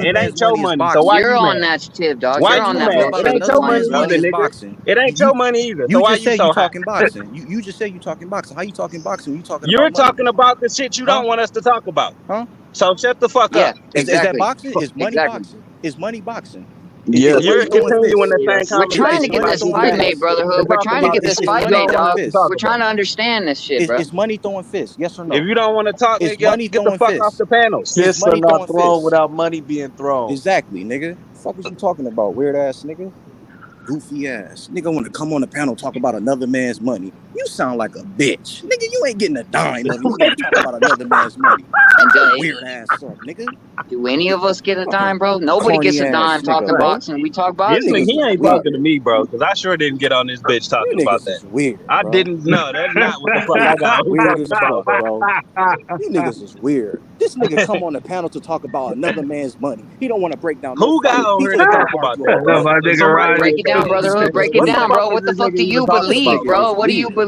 It man's ain't your money is money. So boxing. why You're you on mad? that tip, dog. Why You're you on that mad? fucking It ain't tip. your Another money man's money either, is nigga. boxing. It ain't your money either. So You why just you said so you hot? talking boxing. You just said you talking boxing. How you talking boxing when you talking You're about money? talking about the shit you Huh? don't want us to talk about. Huh? So shut the fuck Yeah, up. Is that exactly. boxing? Is money Exactly. boxing? Is money boxing? Yes. Is money You're throwing continuing fists? the same We're trying to conversation get Money like this you throwing fight mad made, fists? Brotherhood. to We're talk trying to about get the this shit Is you fight money made, don't want throwing us dog. to fists? talk We're about. trying to understand this shit, bro. Is money throwing fists? Yes or no? If you don't want to talk, Is nigga, money get the throwing fuck off fists? the panel. Is Fists are money not throwing thrown fists? without money being thrown. Exactly, nigga. Fuck is you talking about, weird ass nigga? Goofy ass. Nigga want to come on the panel talk about another man's money. You sound like a bitch. Nigga, you ain't getting a dime of it. You want to talk about another man's money. And Shut your weird ass up, nigga. do any of us get a Fucking dime, bro? Nobody gets corny a ass dime nigga, talking bro. boxing. We talk You He boxing. niggas is ain't weird. talking to me, bro, because I sure didn't get on this bitch You talking about niggas that. is weird, I bro. didn't. No, that's not what the fuck I got on Weird talking as fuck, bro. about. You niggas is weird. This nigga come on the panel to talk about another man's money. He don't want to break down no Who got fight. on He here to just want talk to about argue that, about bro? money. Somebody Break it down, tell me. Brotherhood. Break it What the down, fuck bro. is What the this fuck nigga do even you talking believe, about, bro? bro? What do you Weird,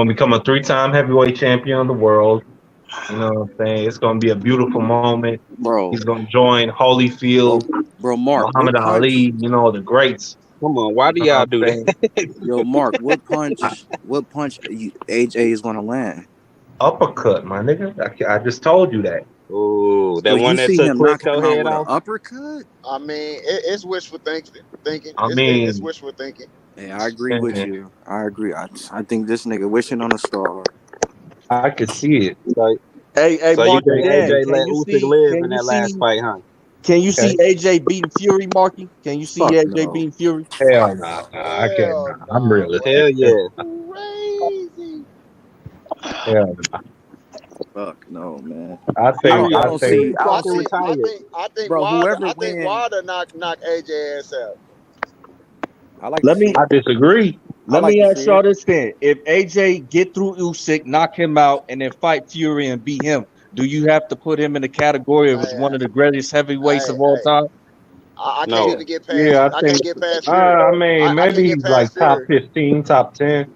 gonna become a 3-time heavyweight champion of the world. You know what I'm saying? It's gonna be a beautiful moment. Bro. He's gonna join Holyfield, Bro, Mark, Muhammad Ali, you know, the greats. Come on, why do y'all do that? Yo, Mark, what punch AJ is gonna land? Uppercut, my nigga. I just told you that. Ooh, that So one you that see took him knocking your him out head with an off. uppercut? I mean, it's wishful thinking. It's wishful thinking. Yeah, I agree with you. I agree. I think this nigga wishing on a star. I could see it. Hey, So Marky you think Dan, AJ can let you Usyk see? live Can in you that last see? fight, huh? Can you Okay. see AJ beating Fury, Marky? Can you see Fuck AJ no. beating Fury? Hell nah, I can't. Nah. I'm realistic. Hell yeah. Crazy. Hell nah. Fuck no, man. I Fury I don't see. I don't fucking see. retired. I think Bro, whoever Wilder knock AJ ass out. I like Let to see me it. I disagree. I let like me to ask see y'all it. this then: if AJ get through Usyk, knock him out, and then fight Fury and beat him, do you have to put him in the category of as one of the greatest heavyweights of all time? I can't No. even get past. Yeah, I I think. can't get past Fury. I mean, I can't maybe get he's like past top Fury. 15, top 10.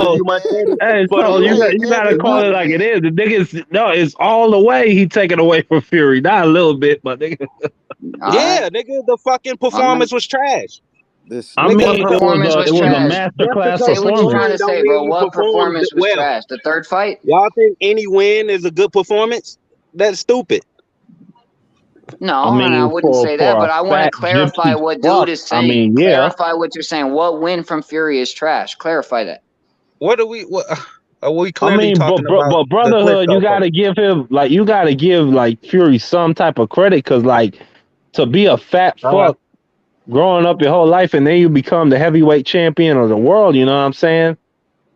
Charles, you must say it Hey, for the so you win. gotta If call you it like it is. The niggas, no, it's all the way he taking away from Fury, not a little bit, but nigga. yeah, nigga, the fucking performance was trash. This I What mean, it performance was was a trash? masterclass Say what you performance. trying to Don't say, mean bro. you What performed performance was well. trash? The third fight? Y'all think any win is a good performance? That's stupid. No, I and I mean, wouldn't say that, for a but I want to fat clarify gypsy what dude fuck, is I saying. mean, yeah. Clarify what you're saying. What win from Fury is trash? Clarify that. What do we? What? We clearly but talking about the brotherhood, you Klitschko gotta give him like Fury some type of credit, because like to be a fat fuck growing up your whole life and then you become the heavyweight champion of the world, you know what I'm saying?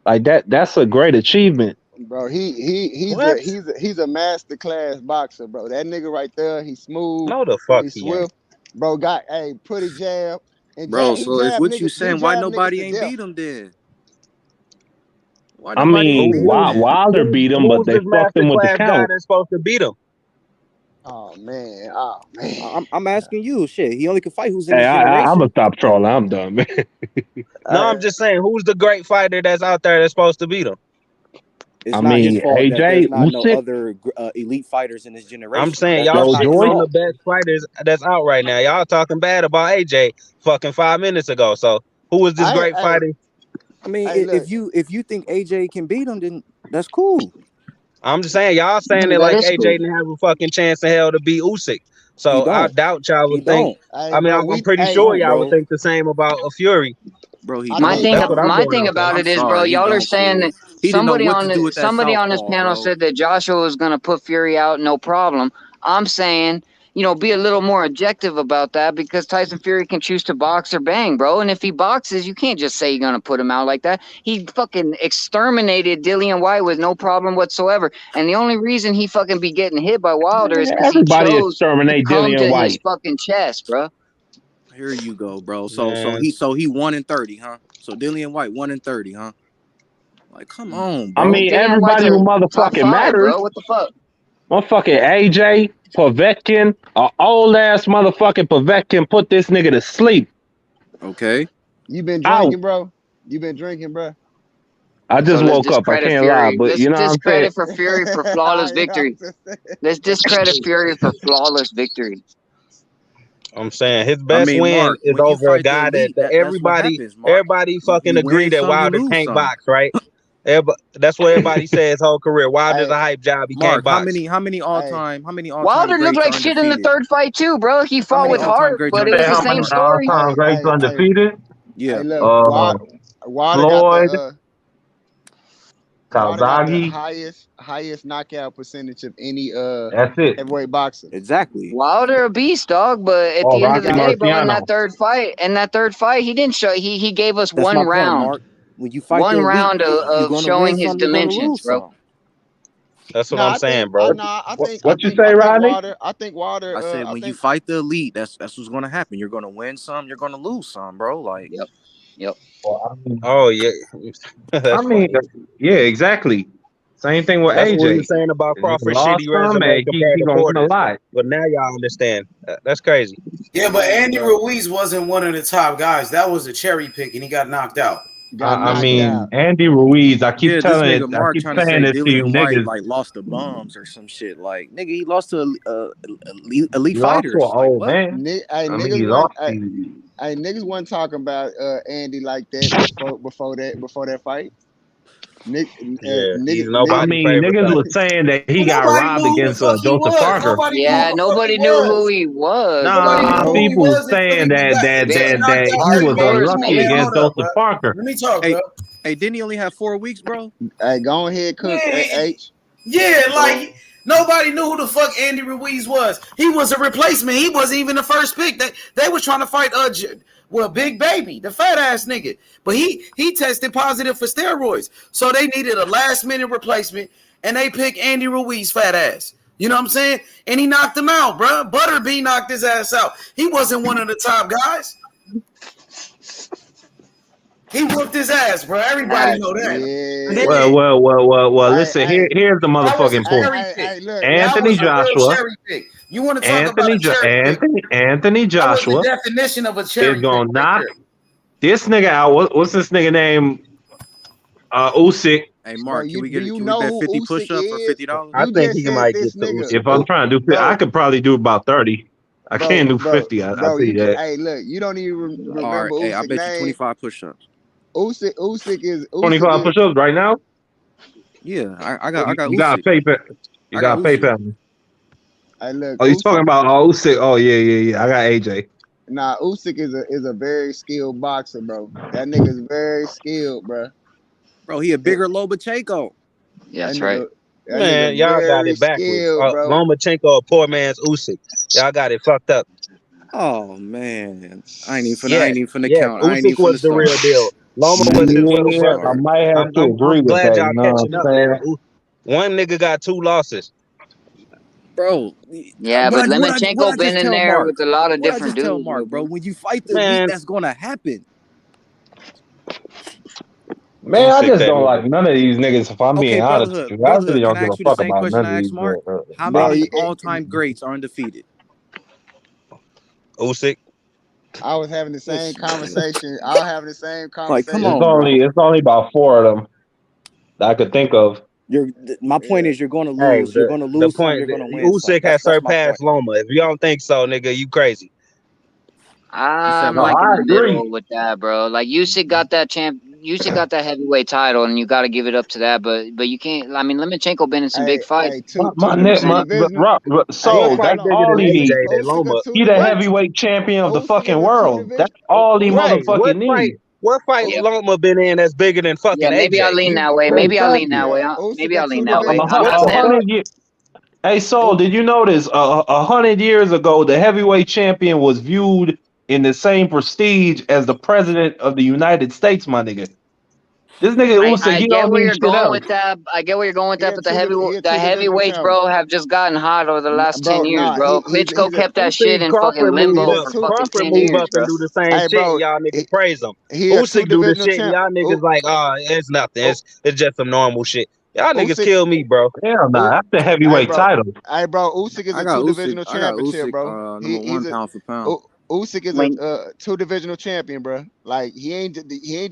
Like that's a great achievement. Bro, he's a master class boxer, bro. That nigga right there, he's smooth, No, the fuck he's he ain't. swift. Bro, got pretty jab. And Bro, he so if jab what you niggas, he saying, why jab niggas nobody to ain't death. beat him then? Why I nobody ain't mean, beat him then? Wilder beat him, but Who's they this fucked master him with the class guy count. that's supposed to beat him? Oh man. I'm asking you, shit. He only can fight who's in Hey, his I'm generation. gonna stop trolling. I'm done, man. No, I'm just saying, who's the great fighter that's out there that's supposed to beat him? It's I not his mean, fault that AJ there's not no Usyk, other elite fighters in his generation. I'm saying That's y'all not his shitting on Joy. the fault. best fighters that's out right now. Y'all talking bad about AJ fucking 5 minutes ago. So who was this great fighter? I mean, look. if you think AJ can beat him, then that's cool. I'm just saying y'all saying it That like is AJ cool. didn't have a fucking chance in hell to beat Usyk. He So I don't. doubt y'all He would think. don't. I mean, Bro, I'm pretty He sure don't, y'all would bro. think the same about a Fury. Bro, he My don't, thing, That's what bro. I'm my going thing off of. about I'm it is, bro, sorry, he y'all are don't, saying fool. that He didn't know somebody what on to do with that somebody on this southpaw, panel bro. said that Joshua was gonna put Fury out, no problem. I'm saying, be a little more objective about that, because Tyson Fury can choose to box or bang, bro. And if he boxes, you can't just say you're gonna put him out like that. He fucking exterminated Dillian White with no problem whatsoever. And the only reason he fucking be getting hit by Wilder is because he Everybody chose to exterminate come Dillian to his White. fucking chest, bro. Here you go, bro. So Man. he 1-30, huh? So Dillian White 1-30, huh? Like, come on, I bro. mean, Dillian White's everybody a who top motherfucking 5, matters. bro. What the fuck? Motherfucking AJ Povetkin, a old ass motherfucking Povetkin, put this nigga to sleep. Okay. You been Out. drinking, bro? You been drinking, bro? I just So let's woke up. I discredit can't lie, Fury. but Let's you know what I'm saying? discredit for Fury for flawless victory. Let's discredit Fury for flawless victory. I'm saying his I best mean, win Mark, is when you over a fight the guy that, elite, that's what happens, Mark. everybody fucking You agree win that some, you Wilder lose can't some. box, right? That's what everybody says his whole career. Wilder's a hype job. He can't Mark, how box. many all-time Wilder looked greats like are shit in the undefeated? third fight too, bro. He How fought many with all-time heart, greats but it was the How undefeated, same many Mark? story. all-time greats undefeated? Yeah. Look, Wilder got Floyd, the Calzaghe. highest knockout percentage of any That's it. heavyweight boxer. Exactly. Wilder a beast, dog. But at Oh, the end of the Rocky day, bro, in Marciano. that third fight, he didn't show. He gave us That's one my point, round, Mark. When you fight the elite, you're of gonna win showing his some, you're gonna dimensions, lose bro. some. That's what I'm saying, bro. I think Rodney? Wilder. I said when you fight the elite, that's what's gonna happen. You're gonna win some, you're gonna lose some, bro. Like, yep. Oh yeah, that's I mean, funny. yeah, exactly. Same thing with That's what we were AJ. saying about He Crawford's lost shitty some, resume and he compared to gonna win a Porter's. lot. But now y'all understand. That's crazy. Yeah, but Andy Ruiz wasn't one of the top guys. That was a cherry pick, and he got knocked out. I mean, Andy Ruiz. I keep yeah, this telling it. nigga I Mark keep trying to saying say this to you Dillian White niggas. like lost to bums or some shit. Like, nigga, he lost to elite He lost to an fighters. Like, old what? man. Hey, I mean, niggas he wasn't. lost. To, Hey, niggas wasn't talking about Andy like that before that fight. Yeah, he's I nobody's mean, favorite niggas was fighter. saying that he got Nobody knew robbed who the against fuck he Joseph was. Parker. Nobody knew Yeah, who the fuck nobody he knew was. who he was, Nobody bro. knew Nah, who he people was until saying he got knocked out he by was Morrell. unlucky Man, against hold up, Joseph bro. Parker. Let me talk, Hey, bro. hey, didn't he only have 4 weeks, bro? Hey, go ahead, cook. Yeah, H. yeah, like nobody knew who the fuck Andy Ruiz was. He was a replacement. He wasn't even the first pick. They was trying to fight Big Baby, the fat ass nigga. But he tested positive for steroids. So they needed a last minute replacement, and they picked Andy Ruiz, fat ass. You know what I'm saying? And he knocked him out, bro. Butterbean knocked his ass out. He wasn't one of the top guys. He whooped his ass, bro. Everybody know that. Well. Listen, here's the That was a motherfucking point. cherry pick. That Anthony was a real Joshua. cherry pick. You want to talk about a cherry pick? Anthony That was Joshua the definition of a is cherry gonna pick. knock this nigga out. What's this nigga name? Usyk. Hey, Mark, can we bet 50 push-ups for $50? I think he might get to Usyk. If I'm trying to do 50, I could probably do about 30. I can't do 50. I see that. Hey, look, you don't even remember All right, hey, I Usyk's bet you name. 25 push-ups. Usyk is 25 push-ups right now. Yeah, I got. You got PayPal. You got PayPal me. Hey, look. Oh, you talking about Usyk? Oh yeah. I got AJ. Nah, Usyk is a very skilled boxer, bro. That nigga's very skilled, bro. Bro, he a bigger Lomachenko. Yeah, that's right. That Man, nigga y'all got very it backwards. skilled, bro. Lomachenko, a poor man's Usyk. Y'all got it fucked up. Oh man, I ain't even Yes, finna yes. count. I ain't Usyk even was finna the start. real deal. Loma was his little Yeah, I brother. might have to agree I'm with glad that. y'all You know catching what up, I'm man. saying? One nigga got 2 losses. Bro, Yeah, but what I Lemonchenko been just in tell there Mark? with a lot of What I different just tell dudes, Mark, bro? bro. When you fight the elite, Man, that's gonna happen. Man, I just don't like none of these niggas. If I'm being Okay, honest with you, I really Brotherhood. Can don't I give a ask you the fuck same about question none of I asked these. Mark? How Bro, many all-time greats are undefeated? Usyk. I was having the same conversation. I was having the same Like, come conversation. on, bro. It's only about 4 of them that I could think of. My point is, you're going to Hey, lose. You're going to the lose some. point, You're going to win some. Usyk has That's my surpassed point. Loma. If you don't think so, nigga, you crazy. I'm No, like in I the agree. middle with that, bro. Like Usyk got that Usyk got that heavyweight title, and you got to give it up to that. But you can't. I mean, Lemonchenko been in some big fights. Two My You know what I'm neck, saying? so What fight that's bigger all than he needs. AJ than Loma? He the What? heavyweight champion of the Usyk fucking is a two world. That's division. all he Right. motherfucking needs. What fight Loma been in that's bigger than fucking Yeah, maybe I'll AJ? lean that way. Maybe I'll lean that Exactly. way. Usyk Maybe a I'll lean two that way. division I'm not What the saying. fuck? 100 years. Hey, Soul, did you notice 100 years ago, the heavyweight champion was viewed in the same prestige as the president of the United States, my nigga? This nigga Usyk, I he get don't where need you're shit going else. with that. I get where you're going with He that. a But two he a the two divisional heavyweights, champ. bro, have just gotten hot over the last 10 Bro, years, nah, bro. he's Klitschko a kept that shit See, in fucking he's limbo a for two. fucking Crawford 10 move years, up and bro. do the same Hey, shit, and bro, y'all niggas praise him. he a two Usyk do the divisional shit, and champ. y'all niggas like, it's nothing. It's just some normal shit. Y'all niggas Usyk, kill me, bro. Hell nah, that's the hey, heavyweight bro, title. Usyk is I a got two Usyk. divisional I got championship, Usyk. bro. Number one pound for pound. Usyk is When a two divisional champion, bro. Like he ain't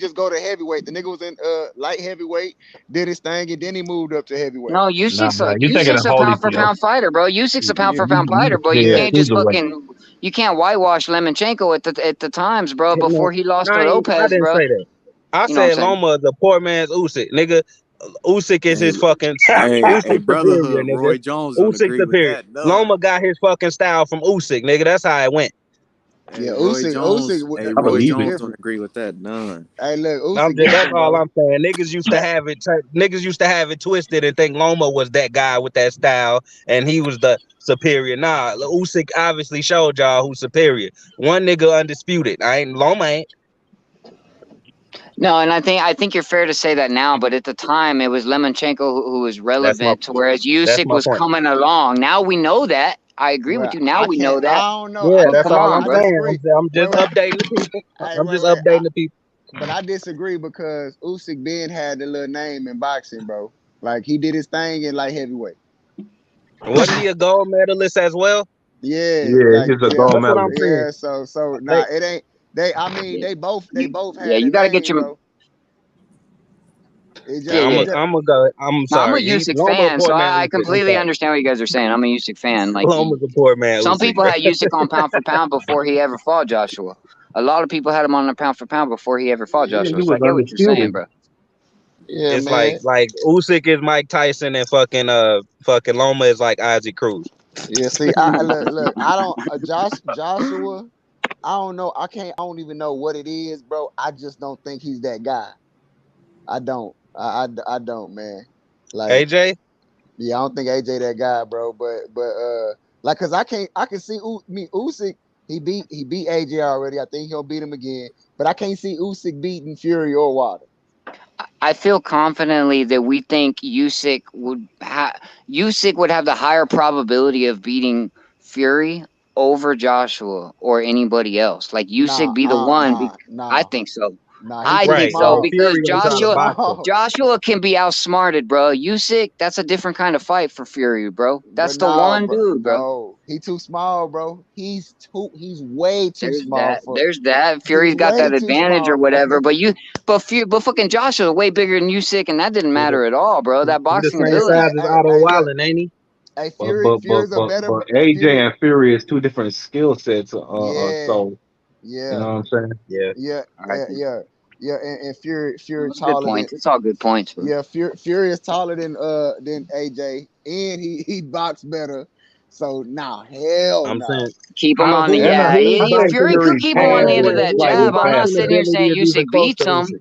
just go to heavyweight. The nigga was in light heavyweight, did his thing, and then he moved up to heavyweight. No, Nah, you thinking of Usyk's a pound for Holyfield. pound fighter, bro. Usyk's a pound Yeah, for pound fighter, bro. You yeah. can't just fucking you can't whitewash Lemonchenko at the times, bro. No, Before he lost to I Lopez, didn't bro. say that. I You know what I'm said saying? Loma is a poor man's Usyk, nigga. Usyk is his fucking Hey, Usyk superior, Brotherhood. nigga. Roy Jones don't Usyk agree with superior. that. None. Loma got his fucking style from Usyk, nigga. That's how it went. Hey, Roy Jones. Hey, I Roy believe Jones it. don't different. agree with that. None. Hey, look, I'm Usyk just that's different, all bro. I'm saying. Niggas used to have it twisted and think Loma was that guy with that style and he was the superior. Nah, Usyk obviously showed y'all who's superior. One nigga undisputed. Loma ain't. No, and I think you're fair to say that now, but at the time it was Lemonchenko who was relevant, to whereas that's Usyk my was point. coming along. Now we know that. I agree with Well, you. Now we know that. I don't know. Yeah, I But that's come all on, I'm I bro. saying. disagree. I'm just Wait. updating the people. Hey, I'm just wait. updating the people. But I disagree because Usyk Ben had the little name in boxing, bro. Like he did his thing in light heavyweight. Wasn't he a gold medalist as well? Yeah, Yeah, like he's a yeah, gold That's what I'm medalist. saying. yeah. So They, nah, it ain't. I mean, they both Yeah, had a you got to get name, your bro. It yeah, just, yeah. it just. I'm a go. I'm No, I'm a sorry. Usyk Loma a fan, poor so man I Usyk. I'm completely sorry. understand what you guys are saying. I'm a Usyk fan. Like Loma's a poor man some Usyk, people bro. had Usyk on pound for pound before he ever fought Joshua. A lot of people had him on a pound for pound before he ever fought Yeah, Joshua. he So I was get what you're saying, undisputed. bro. Yeah, It's man. like Usyk is Mike Tyson and fucking Loma is like Isaac Cruz. Yeah. See, I look. I don't. Joshua. I don't know. I don't even know what it is, bro. I just don't think he's that guy. I don't. I don't, man. Like, AJ, yeah, I don't think AJ that guy, bro. But like, cause I can see Usyk. He beat AJ already. I think he'll beat him again. But I can't see Usyk beating Fury or Wilder. I feel confidently that we think Usyk would have the higher probability of beating Fury over Joshua or anybody else. Like Usyk be the one. I think so. He I too think right? so small. because Fury knows how to box him. Joshua can be outsmarted, bro. Usyk, that's a different kind of fight for Fury, bro. That's But the no, one bro, dude, bro. no, he too small, bro. He's way too small for. There's that. He's Fury's got way that too advantage or small, bro. whatever. But fucking Joshua way bigger than Usyk, and that didn't matter at all, bro. That He the boxing same ability. size as Otto Look, Wallen, ain't he? hey, But Fury's a better. AJ Fury, and Fury is two different skill sets. yeah, So you yeah, know what I'm saying? Yeah. yeah, I think yeah, and Fury those are good taller than. points. It's all good points, bro. Yeah, Fury is taller than AJ, and he box better. So nah, hell I'm nah. saying Keep him out of on the who? And Who I Fury think could Fury's keep him on the end of hands that who slightly jab. I'm not boxing sitting faster. here ability saying is even Usyk close to beats him. Usyk?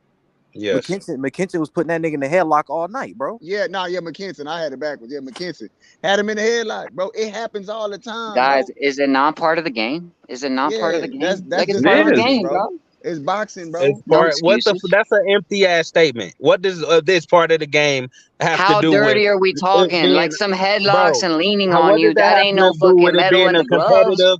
Yes. McKinson was putting that nigga in the headlock all night, bro. Yeah, McKinson. I had it backwards. Yeah, McKinson had him in the headlock, bro. It happens all the time, Guys, bro. is it not part of the game? Is it not part of the game? That's Like it's just part of the boxing, game, bro. bro. It's boxing, bro. It's No part. excuses. That's an empty ass statement. What does this part of the game have to How do with dirty are we it talking? being, Like some headlocks bro? and leaning on What you. does that That have ain't to no do with fucking it metal being in a the gloves. competitive?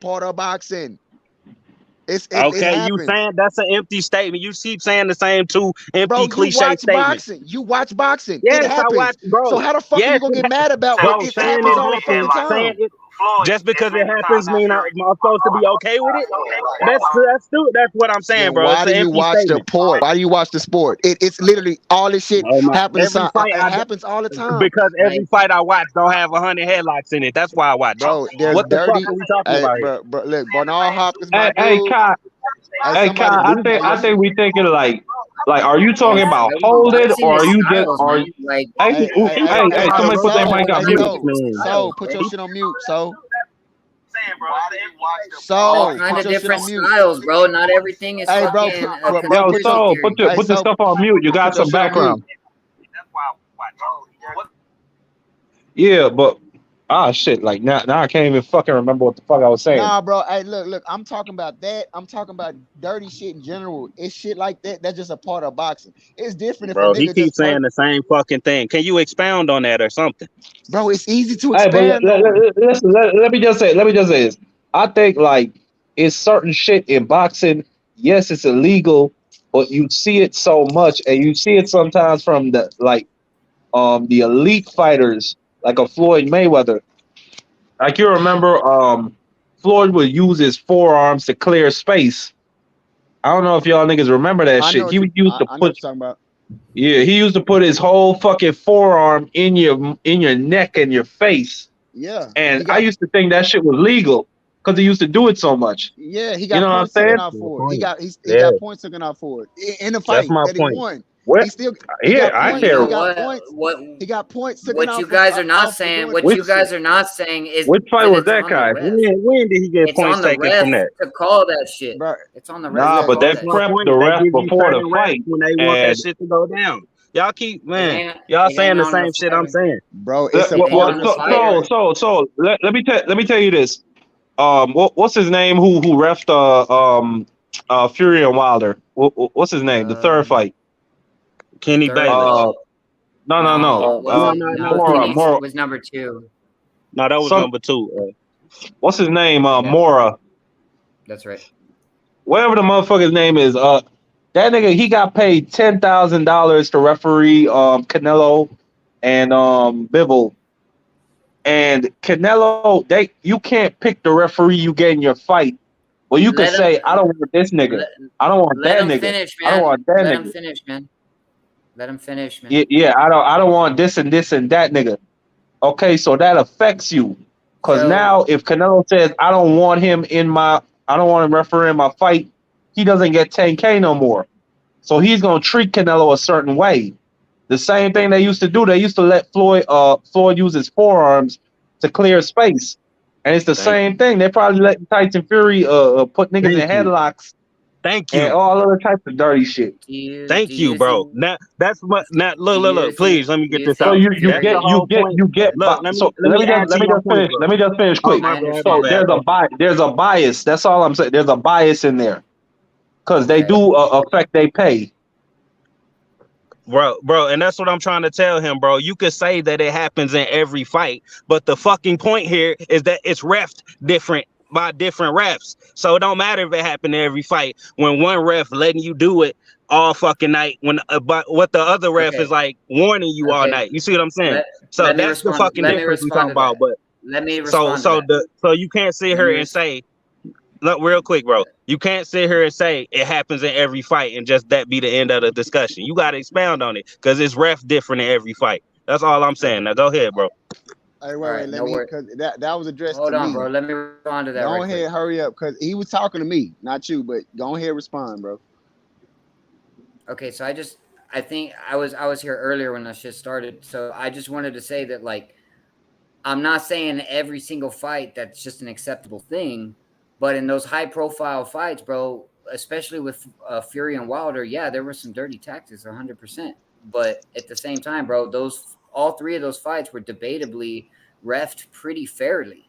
part of boxing. It Okay, you happens. saying that's an empty statement. You keep saying the same two empty Bro, you cliche watch statements. boxing. You watch boxing. Yes, It I watch, happens. bro. So how the fuck are Yes, you gonna get mad about bro, it? It saying happens it all the happens. fucking time. Just because it happens mean I'm supposed to be okay with it? That's stupid. That's what I'm saying, Then bro. why It's do an you empty watch the statement. sport? Why do you watch the sport? It's literally all this shit No, no. happens. Every fight It happens all the time, because every fight I watch don't have 100 headlocks in it. That's why I watch it. bro. There's What the fuck dirty. are we talking Hey, about here? bro, look, Bernard Hopkins, my Hey, dude. Kai. Hey, Hey, somebody. Kai. Hey, I let me. think we thinking like, are you talking Hey, about hold it, boxing or are is you just, styles, are? man. Like Hey, hey, about somebody put that wrestling, mic on Hey, mute. so put your shit on mute. So all put kind of your shit different on mute. styles, bro. Not everything is Hey, bro, fucking a bro, Yo, put your. conspiracy so theory. Hey, put this so stuff on mute. You got put your some shit on mute. background. Yeah, but shit, like now I can't even fucking remember what the fuck I was saying. Nah, bro. Hey, look. I'm talking about that. I'm talking about dirty shit in general. It's shit like that. That's just a part of boxing. It's different if a Bro, he nigga keeps just hurt. saying the same fucking thing. Can you expound on that or something? Bro, it's easy to Hey, but expand on. listen, let me just say this. I think like it's certain shit in boxing. Yes, it's illegal, but you see it so much, and you see it sometimes from the elite fighters, like a Floyd Mayweather. Like you remember, Floyd would use his forearms to clear space. I don't know if y'all niggas remember that I know shit. what you. Used to I know put what you're talking about. Yeah, he used to put his whole fucking forearm in your neck and your face. Yeah, And he I got. used to think that shit was legal because he used to do it so much. Yeah, he You got know what I'm points saying? taken out for it. He Yeah, got points taken out for it in the that's fight my that he point. won. What? He still he Yeah, got I points. You care. know He got what? points. He got points taken What out you from guys are not off for saying, doing what Which you stupid guys shit. are not saying is which fight that was it's that on the guy? ref. When did he get It's points on the taken ref from that? to call that shit. Bro, It's on the ref Nah, to look, but call they That's that my shit. prepped point. the They ref give you before the certain reps fight, when they want that and shit to go down. Y'all keep It man. ain't Y'all it ain't saying the on the same shit I'm fighter. saying. bro, it's a It ain't part on of the the sport. fighter. let me tell you this. What's his name? Who refed Fury and Wilder? What's his name? The third fight. Kenny Third Bayless. which no, it No, wasn't no, no no. Kenny. Kenny was number 2. No, that was Some number 2. what's his name? Yeah, Mora. that's right. Whatever the motherfucker's name is. That nigga he got paid $10,000 to referee Canelo and Bivol. And Canelo, you can't pick the referee you get in your fight. Well, you could Let him say, I don't want this nigga. let, I don't want let that him nigga. finish, I don't man. want that Let him nigga. finish, man. Let him finish, man. Yeah, I don't want this and this and that nigga. Okay, so that affects you. Cause So now if Canelo says I don't want him refereeing my fight, he doesn't get 10K no more. So he's gonna treat Canelo a certain way. The same thing they used to do. They used to let Floyd use his forearms to clear space. And it's the Thank same thing. They probably let Tyson Fury put niggas in you. headlocks Thank and you. all other types of dirty shit. Thank you, bro. Now that's what. Now look. Please let me do get you this So out. think you That's the get Fury whole point. Look, so let me add let to me your just point, finish. bro. Let me just finish Oh quick. my I bad, my So understand. bad, bro. there's a bias. That's all I'm saying. There's a bias in there because they Okay. do affect they pay. Bro, and that's what I'm trying to tell him, bro. You could say that it happens in every fight, but the fucking point here is that it's refed different by different refs. So it don't matter if it happened in every fight. When one ref letting you do it all fucking night, but what the other ref is Okay. like warning you all Okay. night. You see what I'm saying? Let So let me that's the respond. fucking Let me difference we respond talking to about. that. But Let me so respond to that. so you can't sit Let here me and say, look, real quick, bro. You can't sit here and say it happens in every fight and just that be the end of the discussion. You got to expound on it because it's ref different in every fight. That's all I'm saying. Okay. Now go ahead, bro. Hey, All wait, right. let No me, worry. because that was addressed to Hold on, bro. me. Let me respond to that Go right quick. ahead, hurry up, because he was talking to me, not you, but go ahead, respond, bro. Okay, so I think I was here earlier when that shit started. So I just wanted to say that, like, I'm not saying every single fight that's just an acceptable thing, but in those high profile fights, bro, especially with Fury and Wilder, yeah, there were some dirty tactics, 100%. But at the same time, bro, all 3 of those fights were debatably refed pretty fairly.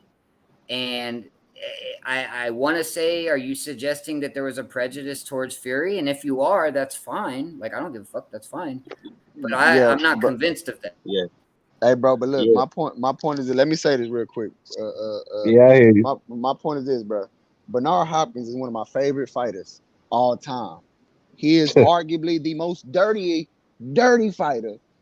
And I want to say, are you suggesting that there was a prejudice towards Fury? And if you are, that's fine. Like, I don't give a fuck. That's fine. But Yeah, I'm not bro. convinced of that. Yeah, Hey, bro, but look, yeah. my point is that, let me say this real quick. Yeah, I hear you. My point is this, bro. Bernard Hopkins is one of my favorite fighters all time. He is arguably the most dirty fighter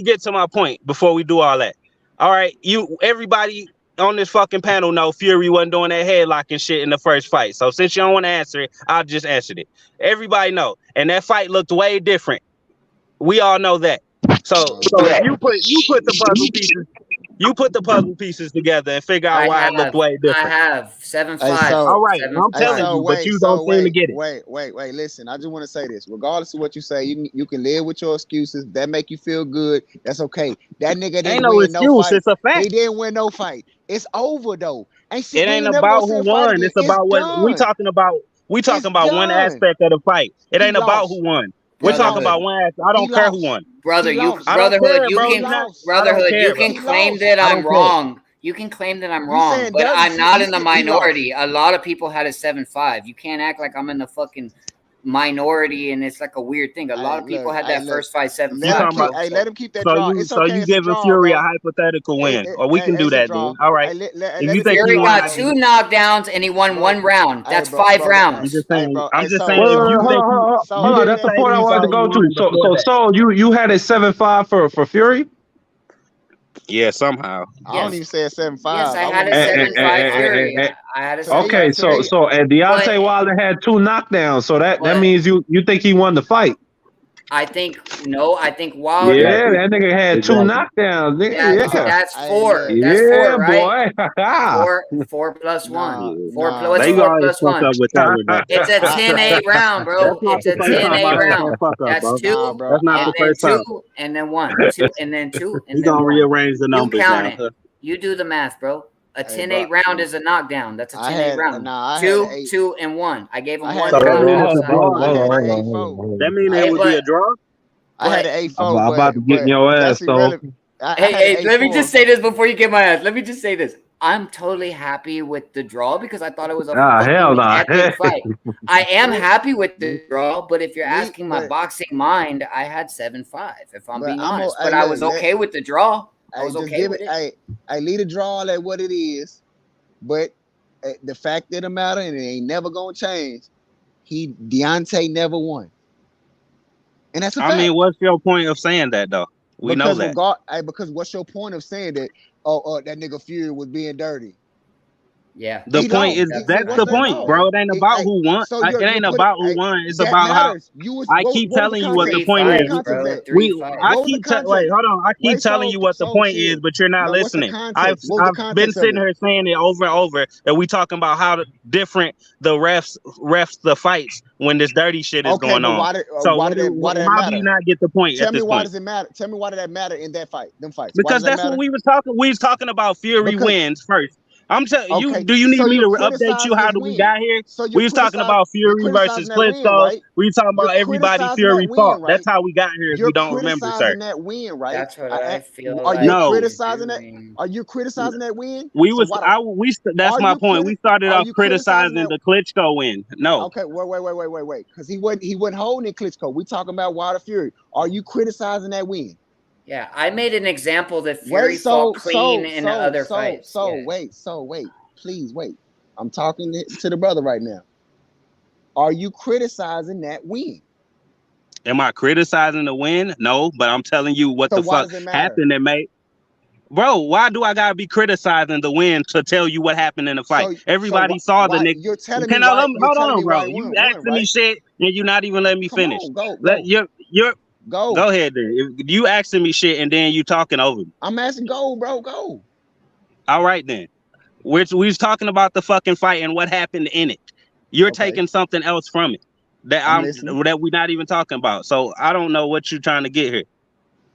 me get to my point before we do all that. All right, everybody on this fucking panel know Fury wasn't doing that headlock and shit in the first fight. So since you don't want to answer it, I'll just answer it. Everybody know, and that fight looked way different. We all know that. So you put the puzzle pieces. You put the puzzle pieces together and figure out why it looked way I different. have 7-5. All right, I'm telling you, but you don't seem to get it. Wait. Listen, I just want to say this. Regardless of what you say, you can live with your excuses. That make you feel good. That's okay. That nigga didn't win no fight. It's a fact. He didn't win no fight. It's over though. It ain't about who won. It's about what we talking about. We talking about one aspect of the fight. It ain't about who won. We're talking about one aspect. I don't care who won. Brotherhood, you can claim that I'm wrong. You can claim that I'm wrong, but I'm not in the minority. A lot of people had a 7-5. You can't act like I'm in the fucking minority and it's like a weird thing. A lot of people had that first fight 7-5. Let him keep that draw. So you giving Fury a hypothetical win, or we can do that, dude. All right. If you think Fury got 2 knockdowns and he won 1 round, that's 5 rounds. I'm just saying. Hold on, that's the point I wanted to go to. So you had a 7-5 for Fury? Yeah, somehow. I don't even say a 7-5. Yes, I had a 7-5 Fury. I had a okay, so and Deontay Wilder had 2 knockdowns, so that means you think he won the fight. I think Wilder. Yeah, that nigga had 2 knockdowns. That's 4. Yeah, that's 4, right? Boy. 4 plus 1. 4 they 4 plus 1. It's a 10-8 round, bro. It's a 10-8 round. That's 2. That's not the first time. 2 and then 1. 2 and then 2 and We're then gonna 1. rearrange the numbers. You count it. You do the math, bro. A 10-8 round is a knockdown. That's a 10-8 round. 2, 2, and 1. I gave him 1 round. That means it would be a draw. I had an 8-4. I'm about to get in your ass, so. Hey, let me just say this before you get my ass. Let me just say this. I'm totally happy with the draw because I thought it was a epic fight. I am happy with the draw, but if you're asking my boxing mind, I had 7-5, if I'm being honest. But I was okay with the draw. I was okay with it. I leave the draw at what it is, but the fact of the matter, and it ain't never gonna change. Deontay never won, and that's a fact. I mean, what's your point of saying that though? We know that. Because what's your point of saying that? Oh, that nigga Fury was being dirty. Yeah. The point is that's the point, bro. It ain't about who won. It ain't about who won. It's about how. I keep telling you what the point is. I keep telling you what the point is, but you're not listening. I've been sitting here saying it over and over that we talking about how different the refs the fights when this dirty shit is going on. So how do you not get the point? Tell me why does it matter? Tell me why did that matter in that fight? Them fights. Because that's what we was talking. We was talking about Fury wins first. I'm telling you. Do you need me to update you how we got here? We was talking about Fury versus Klitschko. We was talking about everybody Fury fought. That's how we got here. If you don't remember, sir. That win, right? That's what I feel. Are you criticizing that? Are you criticizing that win? We was. That's my point. We started off criticizing the Klitschko win. No. Okay. Wait. Because he wasn't holding Klitschko. We talking about Wilder Fury. Are you criticizing that win? Yeah, I made an example that Fury fought clean in other fights. Wait, please wait. I'm talking to the brother right now. Are you criticizing that win? Am I criticizing the win? No, but I'm telling you what the fuck happened that made. Bro, why do I gotta be criticizing the win to tell you what happened in the fight? Everybody saw the nigga. You're telling me. Hold on, bro. You asking me shit and you're not even letting me finish. Go ahead then. If you asking me shit and then you talking over me. I'm asking go. All right then. We was talking about the fucking fight and what happened in it. You're taking something else from it that we're not even talking about. So I don't know what you're trying to get here.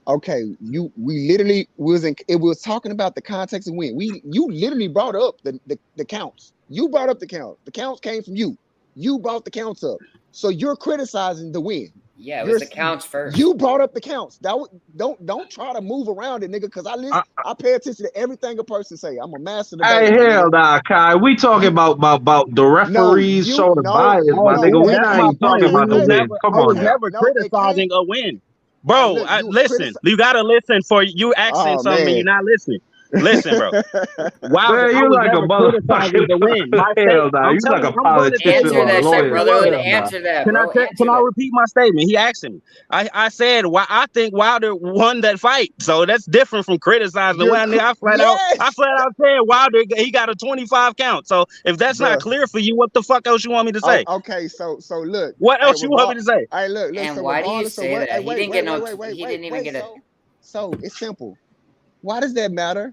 Okay, we literally was talking about the context of win. You literally brought up the counts. You brought up the counts. The counts came from you. You brought the counts up. So you're criticizing the win. Yeah, it was the counts first. You brought up the counts. Don't try to move around it, nigga. Because I pay attention to everything a person say. I'm a master. Hey, hell nah, Kai. We talking about the referees showing bias, my nigga. We're not even talking about the win. Come on. I was never criticizing a win, bro. Listen, you gotta listen for you asking something. You're not listening. Listen, bro. Wow, you like a motherfucker. The win. Hell nah, you like a politician. Answer that shit, brother. Answer that, bro. Can I repeat my statement? He asked me. I said, I think Wilder won that fight. So that's different from criticizing the win. I flat out said Wilder, he got a 25 count. So if that's not clear for you, what the fuck else you want me to say? Okay, so look. What else you want me to say? Hey, look. And why do you say that? He didn't get no. He didn't even get it. So it's simple. Why does that matter?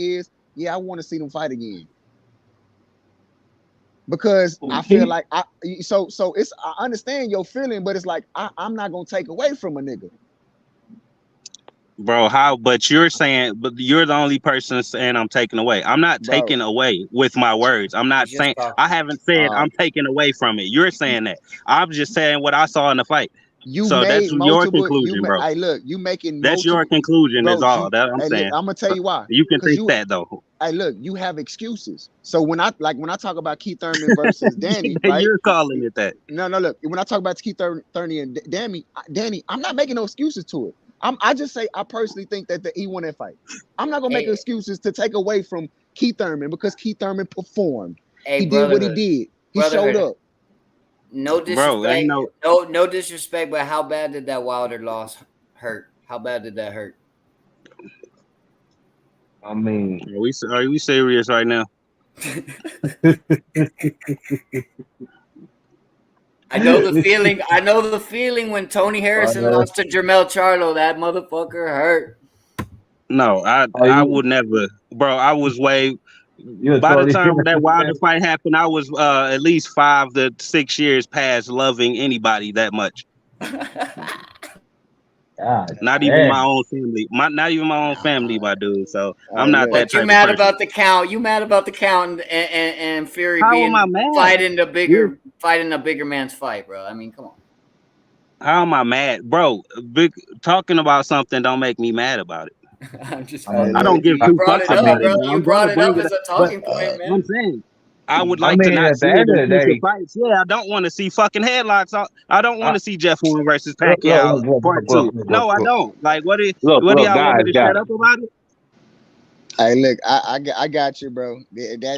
is, yeah, I want to see them fight again. Because I feel like so it's I understand your feeling, but it's like I'm not gonna take away from a nigga. Bro, how? But you're saying, but you're the only person saying I'm taking away. I'm not taking away with my words. I'm not saying. I haven't said I'm taking away from it. You're saying that. I'm just saying what I saw in the fight. So that's your conclusion, bro. Hey, look, you making that's your conclusion. Is all that I'm saying. I'm gonna tell you why. You can think that though. Hey, look, you have excuses. So when I talk about Keith Thurman versus Danny, right? You're calling it that. No, look. When I talk about Keith Thurman and Danny, I'm not making no excuses to it. I just say I personally think that he won that fight. I'm not gonna make excuses to take away from Keith Thurman because Keith Thurman performed. He did what he did. He showed up. No disrespect. No disrespect, but how bad did that Wilder loss hurt? How bad did that hurt? I mean, are we serious right now? I know the feeling. I know the feeling when Tony Harrison lost to Jermell Charlo. That motherfucker hurt. No, I would never, bro. I was way. By the time that Wilder fight happened, I was at least 5 to 6 years past loving anybody that much. Not even my own family. Not even my own family, my dude. So I'm not that type of person. You mad about the count? You mad about the count and Fury How being am I mad? fighting a bigger man's fight, bro? I mean, come on. How am I mad, bro? Talking about something don't make me mad about it. I'm just. I don't give two fucks about it. You brought it up as a talking point, man. I'm saying I would like to not see it in future fights. Yeah, I don't want to see fucking headlocks. I don't want to see Jeff Horn versus Pacquiao part 2. No, I don't. Like, what do y'all want me to shut up about it? Hey, look, I got you, bro.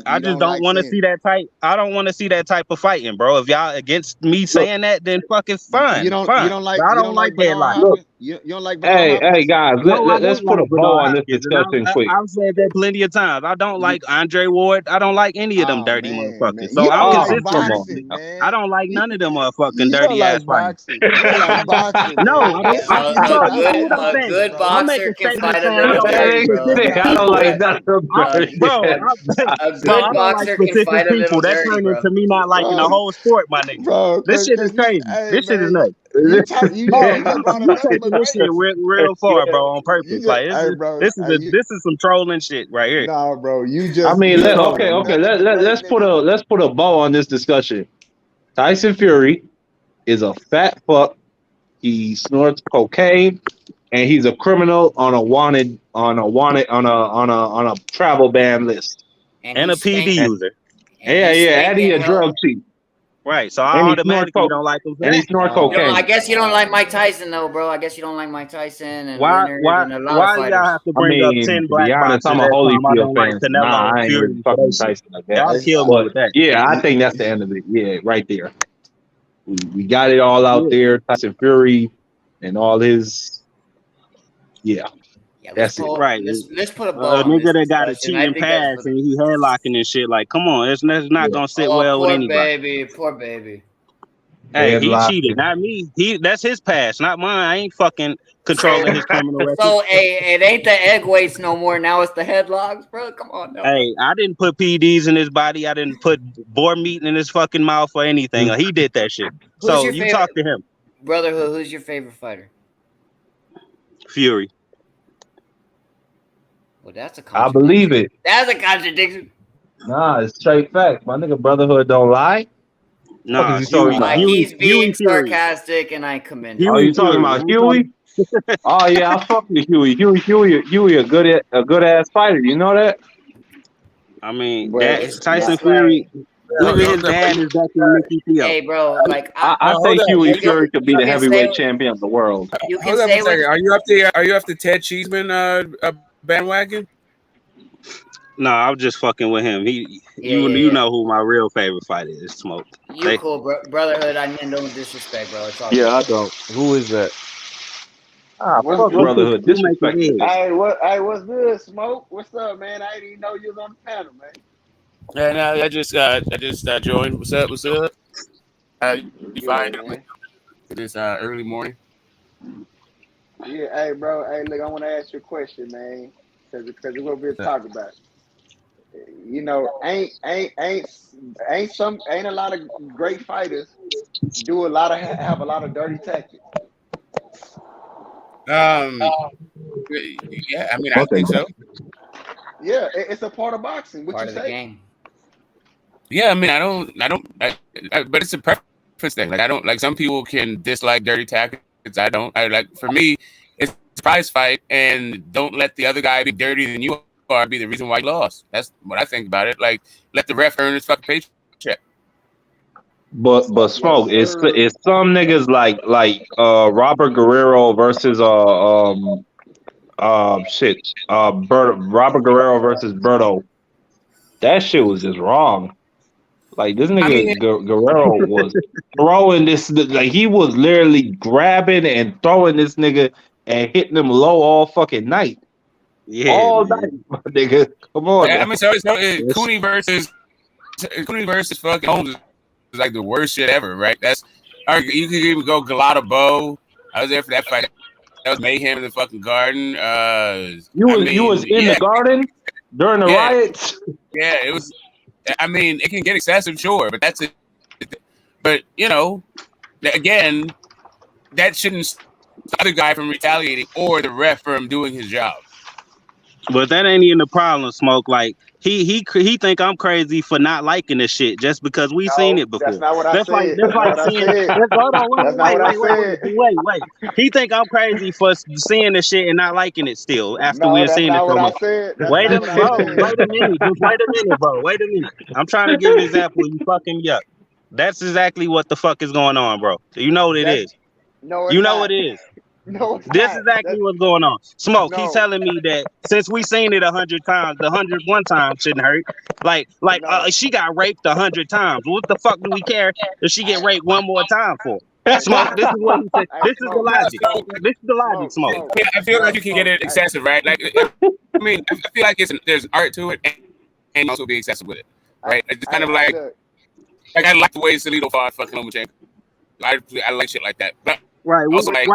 I just don't want to see that type. I don't want to see that type of fighting, bro. If y'all against me saying that, then fucking fine. You don't like. I don't like headlocks. You don't like. Hey, guys, let's put a bow on this discussion quick. I've said that plenty of times. I don't like Andre Ward. I don't like any of them dirty motherfuckers. So I'm consistent. I don't like none of them motherfucking dirty ass fighters. No, a good boxer can fight a little dirty, bro. I don't like that, bro. A good boxer can fight a little dirty, that turned bro. into me not liking the whole sport, my nigga. Bro, this shit is crazy. This shit is nuts. You taking this shit real far, bro, on purpose. Like this is some trolling shit right here. Nah, bro, you just. I mean, let's put a bow on this discussion. Tyson Fury is a fat fuck. He snorts cocaine, and he's a criminal on a travel ban list. And a PD user. And he's a drug chief. Right, so I automatically don't like him. And he snorts cocaine. I guess you don't like Mike Tyson, though, bro. I guess you don't like Mike Tyson. And why y'all have to bring up 10 black boxers? I'm a Holyfield fan. Nah, I ain't really fucking Tyson like that. Y'all kill me with that. Yeah, I think that's the end of it. Yeah, right there. We got it all out there. Tyson Fury and all his. Yeah. That's it. Right. Let's put a ball. A nigga that got a cheating pass and he headlocking and shit. Like, come on, it's not gonna sit well with anybody. Poor baby. Hey, he cheated, not me. That's his pass, not mine. I ain't fucking controlling his criminal record. So, it ain't the egg weights no more. Now it's the headlocks, bro. Come on, no. Hey, I didn't put PDs in his body. I didn't put boar meat in his fucking mouth or anything. He did that shit. So you talk to him, Brotherhood. Who's your favorite fighter? Fury. Well, that's a I believe it. That's a contradiction. Nah, it's straight fact. My nigga Brotherhood don't lie. Nah, he's being sarcastic, and I commend him. Oh, you talking about Huey? Oh yeah, I fuck with Huey. Huey, a good ass fighter. You know that? I mean, Tyson Fury. Even his dad is back in Mickey Theo. Hey, bro, like I think Huey Fury could be the heavyweight champion of the world. You can Hold say up a second. Are you up the Ted Cheeseman bandwagon? No, I'm just fucking with him. You know who my real favorite fighter is, Smoke. You cool, Brotherhood. I mean, no disrespect, bro. It's all yeah, good. I don't. Who is that? Fuck Brotherhood. Disrespect. Hey, what's good, Smoke? What's up, man? I didn't even know you was on the panel, man. And I just joined. What's up? You fine this early morning? Yeah, hey, bro. Hey, look, I want to ask you a question, man, because we're gonna be talking about it. You know, ain't a lot of great fighters have a lot of dirty tactics. Yeah, I mean, I think so. Yeah, it's a part of boxing. What part you of the say? game. Yeah, I mean, I don't, but it's a preference thing. Like, I don't like. Some people can dislike dirty tactics. I don't. I like. For me, it's a prize fight, and don't let the other guy be dirtier than you are be the reason why you lost. That's what I think about it. Like, let the ref earn his fucking paycheck. But smoke, Yes, sir. it's some niggas like Robert Guerrero versus Robert Guerrero versus Berto. That shit was just wrong. Like this I nigga mean, Guerrero was throwing this, like he was literally grabbing and throwing this nigga and hitting him low all fucking night. Yeah, All man. night, my nigga. Come on. I Now. mean, so Cooney versus fucking Holmes is like the worst shit ever, right? You could even go Galata Bow. I was there for that fight. That was mayhem in the fucking garden. You was in the garden during the riots. Yeah, it was. I mean, it can get excessive, sure, but that's it. But you know, again, that shouldn't stop the other guy from retaliating or the ref from doing his job. But that ain't even the problem, Smoke. Like he think I'm crazy for not liking this shit just because we seen it before. That's not what I That's said. like That's not what I seeing. said. Hold on, That's not what I said. wait. He think I'm crazy for seeing the shit and not liking it still after No, we have that's seen it not so what I much. said. That's Wait a not what I minute, said. wait a minute, just wait a minute, bro. Wait a minute. I'm trying to give an example. You fucking yuck. That's exactly what the fuck is going on, bro. You know what it is. No, it's You know not. what it is. No, it's This not. is exactly what's going on. Smoke, he's No. telling me that since we seen it 100 times, the 101 time shouldn't hurt. Like she got raped 100 times. What the fuck do we care if she get raped one more time for? Smoke, this is what he said. This is the logic. This is the logic, Smoke. I mean, I feel like you can get it excessive, right? Like, I mean, I feel like there's art to it and also be excessive with it, right? It's kind of like I like the way Salido fought fucking Lomachenko. I like shit like that, but. Right, Also, like,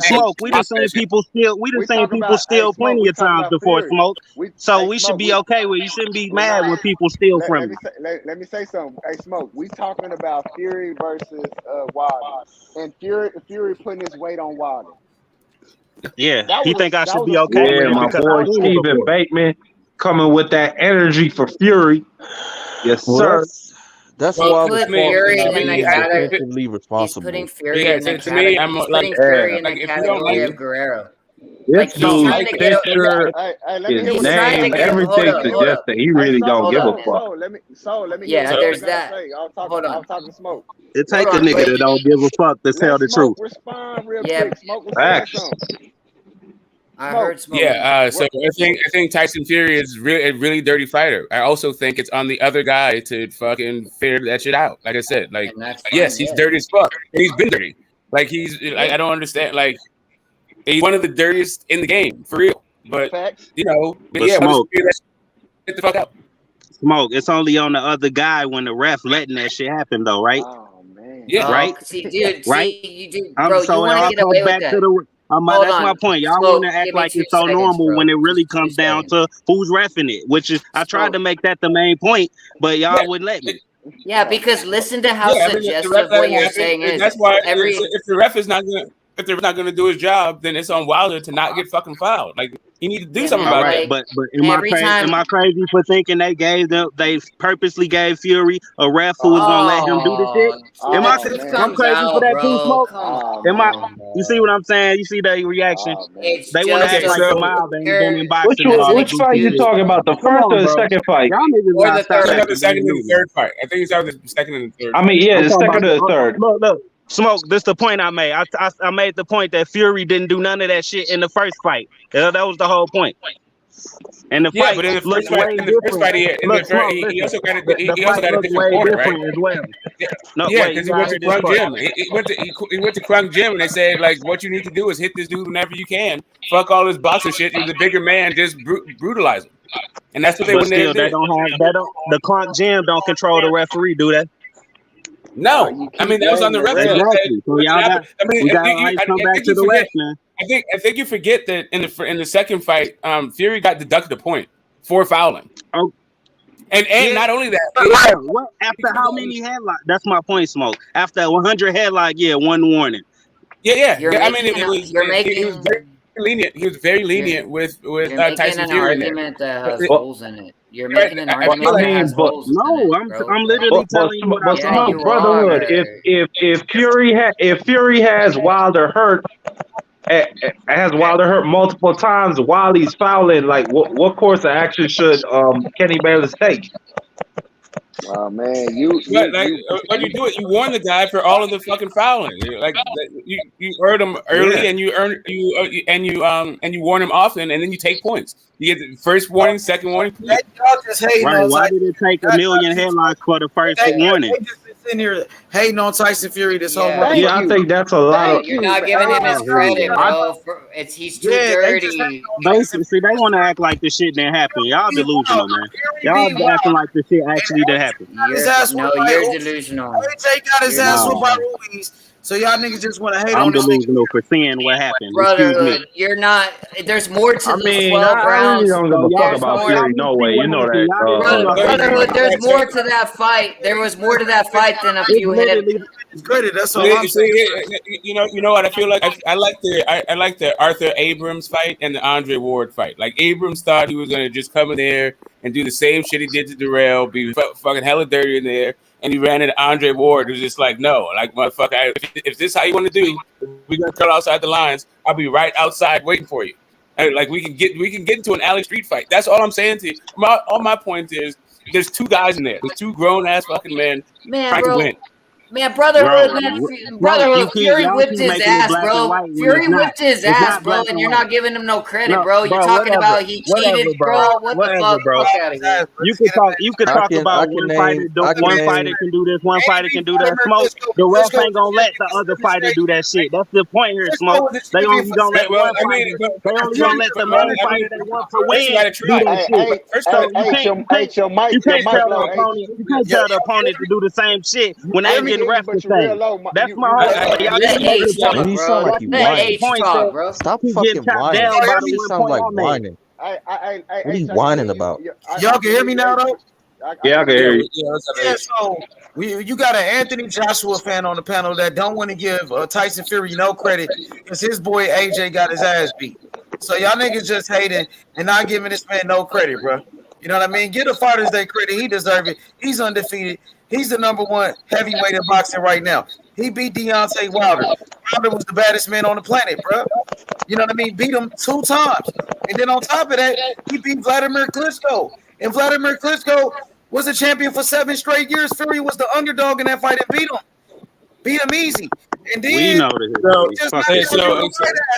Smoke. We done seen people steal plenty of times before, Smoke. So we should be okay with it. You shouldn't be mad when people steal from you. Let me say something. Hey, Smoke, we talking about Fury versus Wilder, and Fury putting his weight on Wilder. Yeah, he think I should be okay with Yeah, it my because boy I've seen it Stephen before. Bateman coming with that energy for Fury. Yes, sir. That's He why I put was Fury in the he's category. defensively He's responsible. putting Fury Yeah, in the to me, category. I'm He's like, putting Fury in like the if you don't category like of Guerrero. This Like he's dude's trying to get a, picture, Let me his hear what name, you say. everything hold suggests up. that he really don't give a fuck. Let me Yeah, hear what there's you gotta that. say. I Hold on. was talking Smoke. It take Hold a on, nigga that don't give a fuck to tell Let the Smoke truth. respond real Yeah. quick. Smoke was saying Facts. something. I Smoke. heard Smoke. Yeah, so I think Tyson Fury is a really dirty fighter. I also think it's on the other guy to fucking figure that shit out. Like I said, like And that's fine, yes, he's yeah. dirty as fuck, and he's been dirty. Like I don't understand. Like he's one of the dirtiest in the game for real. But Facts. you know, But yeah, Smoke, get the fuck out. Smoke. It's only on the other guy when the ref letting that shit happen, though, right? Oh man. Yeah. Right. See, dude. Right. See, you do, bro. So You it want all to get comes away with back that? to the. Hold That's on. my point. Y'all Smoke, want to act give me like 2 it's so seconds, normal bro. when it really Just 2 comes down seconds. to who's reffing it, which is I tried to make that the main point, but y'all wouldn't let me. Yeah, because listen to how Yeah, I mean, if the suggestive ref what doesn't you're happen, saying is. that's why Every if the ref is not gonna do his job, then it's on Wilder to not get fucking fouled. Like he need to do something All about right, that. but am every time. I crazy for thinking they purposely gave Fury a ref who was gonna let him do the shit? Am The I? truth I'm comes crazy for out, that too, bro. Smoke. Come Am I? on. You see what I'm saying? You see the reaction? It's They want to just act like a the mob ain't been in you're boxing and all that Which fight goofy you shit. talking about? The Come first on, or the bro. second fight? Y'all niggas or gotta the stop It's third. either the acting second brand and new, the man. third fight. I think it's either the second and the third. I mean, yeah, I'm the talking second about or the third. look. Smoke, this the point I made. I made the point that Fury didn't do none of that shit in the first fight. That was the whole point. And the Yeah, fight but in the looked first fight, way different. Look, Smoke, he listen. also got a The he also fight got a looked different way corner, right? different as well. No, Yeah, wait, because you he went gotta to hear this Crunk part. Gym. He went to Crunk Gym, and they said like, what you need to do is hit this dude whenever you can. Fuck all this boxing shit. You're the bigger man. Just brutalize him, and that's what they But went there still, and did. the Clunk Gym don't control the referee, do they? No, I mean that was on the ref. Exactly. So y'all got, we got all right, come I back think to you the forget. ref, man. I think you forget that in the second fight, Fury got deducted a point for fouling. Oh. And Yeah. not only that, what after how many headlocks? That's my point, Smoke. After 100 headlock, yeah, one warning. Yeah. You're I mean, making he was very lenient. He was very lenient with You're making Tyson an Fury. argument that has Well, holes in it. You're making an I argument feel like- that has but- holes in No, it, bro. I'm literally telling you what I'm Yeah, saying. you Brotherhood. are. If Fury has Wilder hurt, has Wilder hurt multiple times while he's fouling, like what course of action should Kenny Bayless take? Man, But like when you do it, you warn the guy for all of the fucking fouling. Like you earn him early, Yeah. and you warn him often, and then you take points. You get the first warning, second warning. Y'all just hating Right? on Why Tyson. did it take a million headlocks for the first warning? They just been sitting here hating on Tyson Fury this whole Yeah. month. Yeah, I think that's a lot of. You're not giving him his Oh, here we credit, go. bro. He's too dirty. Basically, see, they want to act like this shit didn't happen. Y'all delusional, man. Y'all acting like this shit actually didn't happen. You're delusional. AJ got his ass whooped by Ruiz, so y'all niggas just want to hate I'm on this nigga. delusional for seeing what happened. Brotherhood, you're not. There's more to these 12 I rounds. really don't give a fuck There's about more. Fury. No way, you know that. Brotherhood, there's more to that fight. There was more to that fight than a few hit. Credit. That's all Yeah, I'm saying. you know what I feel like. I like the Arthur Abrams fight and the Andre Ward fight. Like Abrams thought he was gonna just come in there and do the same shit he did to Darrell, be fucking hella dirty in there, and he ran into Andre Ward, who's just like, no, like motherfucker, if this is how you want to do, we're gonna cut outside the lines. I'll be right outside waiting for you. And like we can get into an alley street fight. That's all I'm saying to you. All my point is, there's two guys in there. There's two grown ass fucking men trying to win. Man, Brotherhood, Y'all Fury keep whipped his making it ass, black and bro. white when Fury it's not. whipped his It's ass, not bro, black and and you're white. not giving him no credit, No, bro. You're talking whatever. about he cheated, bro. What the fuck? Bro. Fuck out of here. You can talk about one fighter can do this, one fighter can do that. Smoke. The ref ain't gonna let the other fighter do that shit. That's the point here, Smoke. They only gonna let one fighter. They only gonna let the main fighter they want to win do that shit. So you can't tell the opponent. You can't tell the opponent to do the same shit when they getting ref the same. That's my whole. Y'all Let need H to talk, point. bro. He sound like he Let H whining. talk, bro. Stop He fucking getting chopped whining. down by He the sound one like point I made. whining. What are you whining about? Y'all can hear me now, though? Yeah, I can hear you. Yeah, so you got an Anthony Joshua fan on the panel that don't want to give Tyson Fury no credit because his boy AJ got his ass beat. So y'all niggas just hating and not giving this man no credit, bro. You know what I mean? Give the fighters their credit. He deserves it. He's undefeated. He's the #1 heavyweight in boxing right now. He beat Deontay Wilder. Wilder was the baddest man on the planet, bro. You know what I mean? Beat him 2 times. And then on top of that, he beat Vladimir Klitschko. And Vladimir Klitschko was a champion for 7 straight years. Fury was the underdog in that fight and beat him. Beat him easy. And then We know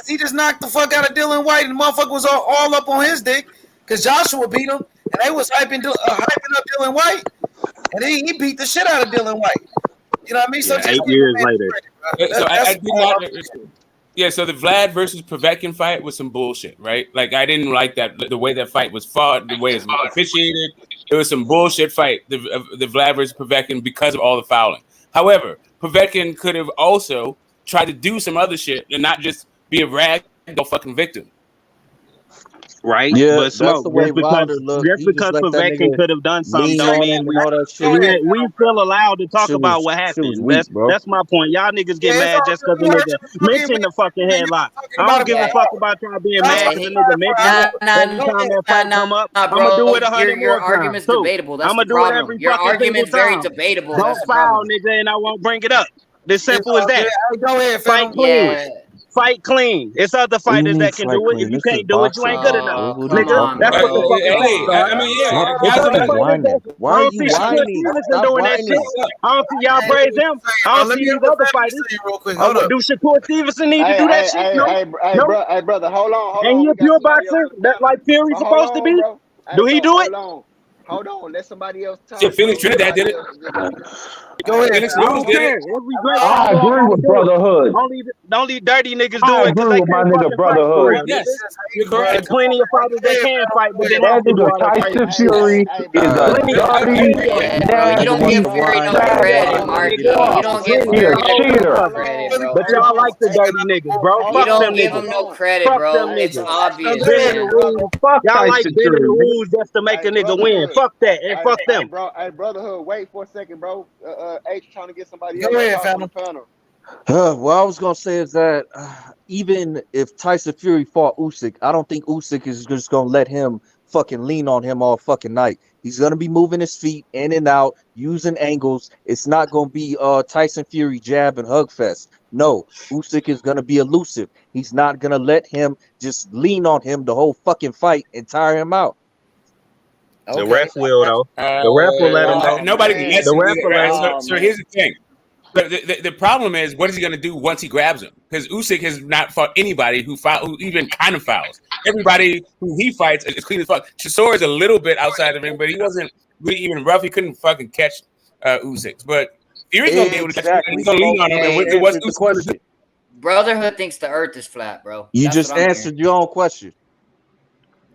he just knocked the fuck out of Dylan White, and the motherfucker was all up on his dick because Joshua beat him, and they was hyping up Dylan White, and then he beat the shit out of Dylan White. You know what I mean? So Yeah, 8 years later. So I did not. Yeah, so the Vlad versus Povetkin fight was some bullshit, right? Like I didn't like that the way that fight was fought, the way it was officiated. It was some bullshit fight, the Vlad versus Povetkin, because of all the fouling. However, Povetkin could have also tried to do some other shit and not just be a rag fucking victim. Right? Yeah, But that's Smoke, the way just because Wilder looked. He just let that Povetkin nigga could have done something, lean don't on mean him and all that shit. we feel allowed to talk Shit about was- what shit happened. was weak, bro. That's my point. Y'all niggas get mad just because the nigga mentioned the fucking headlock. I don't give a fuck about y'all being mad because the nigga mentioned it. Every time that fight come up, I'm gonna do it 100 Your more argument's times too. debatable. That's I'm the gonna do it problem. every Your fucking single argument's very time. debatable. Don't That's the foul, problem. nigga, and I won't bring it up. It's simple as that. Go ahead, Fight clean. Yeah. Fight clean. It's other What do you fighters mean that can fight do it. If clean? you This is can't do it, you ain't good boxing. enough. What are you Nigga, talking that's what the about? fucking facts are. Stop It's other fucking fighters whining. that Why I are don't you see Shakur whining? Stevenson Stop doing that whining. shit. I don't see y'all praise them. I don't see these other fighters. Do Shakur Stevenson need to do that shit? No. Brother, hold on. And he We a got pure somebody boxer else. that like Fury's Hold supposed to on, be? bro. Do he do it? Hold on. Let somebody else talk. Yeah, Felix bro. Trinidad did it. Go ahead. Felix I Lewis don't did care. it. Every great I fighter agree gotta with do it. brotherhood. Only dirty niggas I do it because agree they with my can't nigga fucking fight for brotherhood. real. Yes, you're There's correct. plenty of fighters that can fight, but then That have to do nigga all that Tyson fighting. Fury is a Plenty of dirty, plenty of Yeah, bro. You don't nasty, give Fury no fat credit, Marky. fuck. You don't give He a Fury no cheater. credit, bro. But y'all like the dirty niggas, bro. You Fuck don't them give niggas. him no credit, Fuck bro. them It's niggas. obvious, Bending the man. rules. Fuck Y'all like Tyson bending the Fury. rules just to make a nigga win. Fuck that and fuck them. Brotherhood, wait for a second, bro. H trying to get somebody Go else ahead, to talk on fam. the panel. What I was gonna say is that even if Tyson Fury fought Usyk, I don't think Usyk is just gonna let him fucking lean on him all fucking night. He's gonna be moving his feet in and out, using angles. It's not gonna be Tyson Fury jab and hug fest. No, Usyk is gonna be elusive. He's not gonna let him just lean on him the whole fucking fight and tire him out. The ref will though. The ref will let him know. Nobody can listen. The ref will let him know. So here's the thing. But the problem is, what is he going to do once he grabs him? Because Usyk has not fought anybody who even kind of fouls. Everybody who he fights is clean as fuck. Chisora is a little bit outside the ring, but he wasn't really even rough. He couldn't fucking catch Usyk. But Fury's going to be able to catch him. He's going to lean on him. And what's Usyk going to do? Brotherhood thinks the earth is flat, bro. You That's just what I'm answered your own question.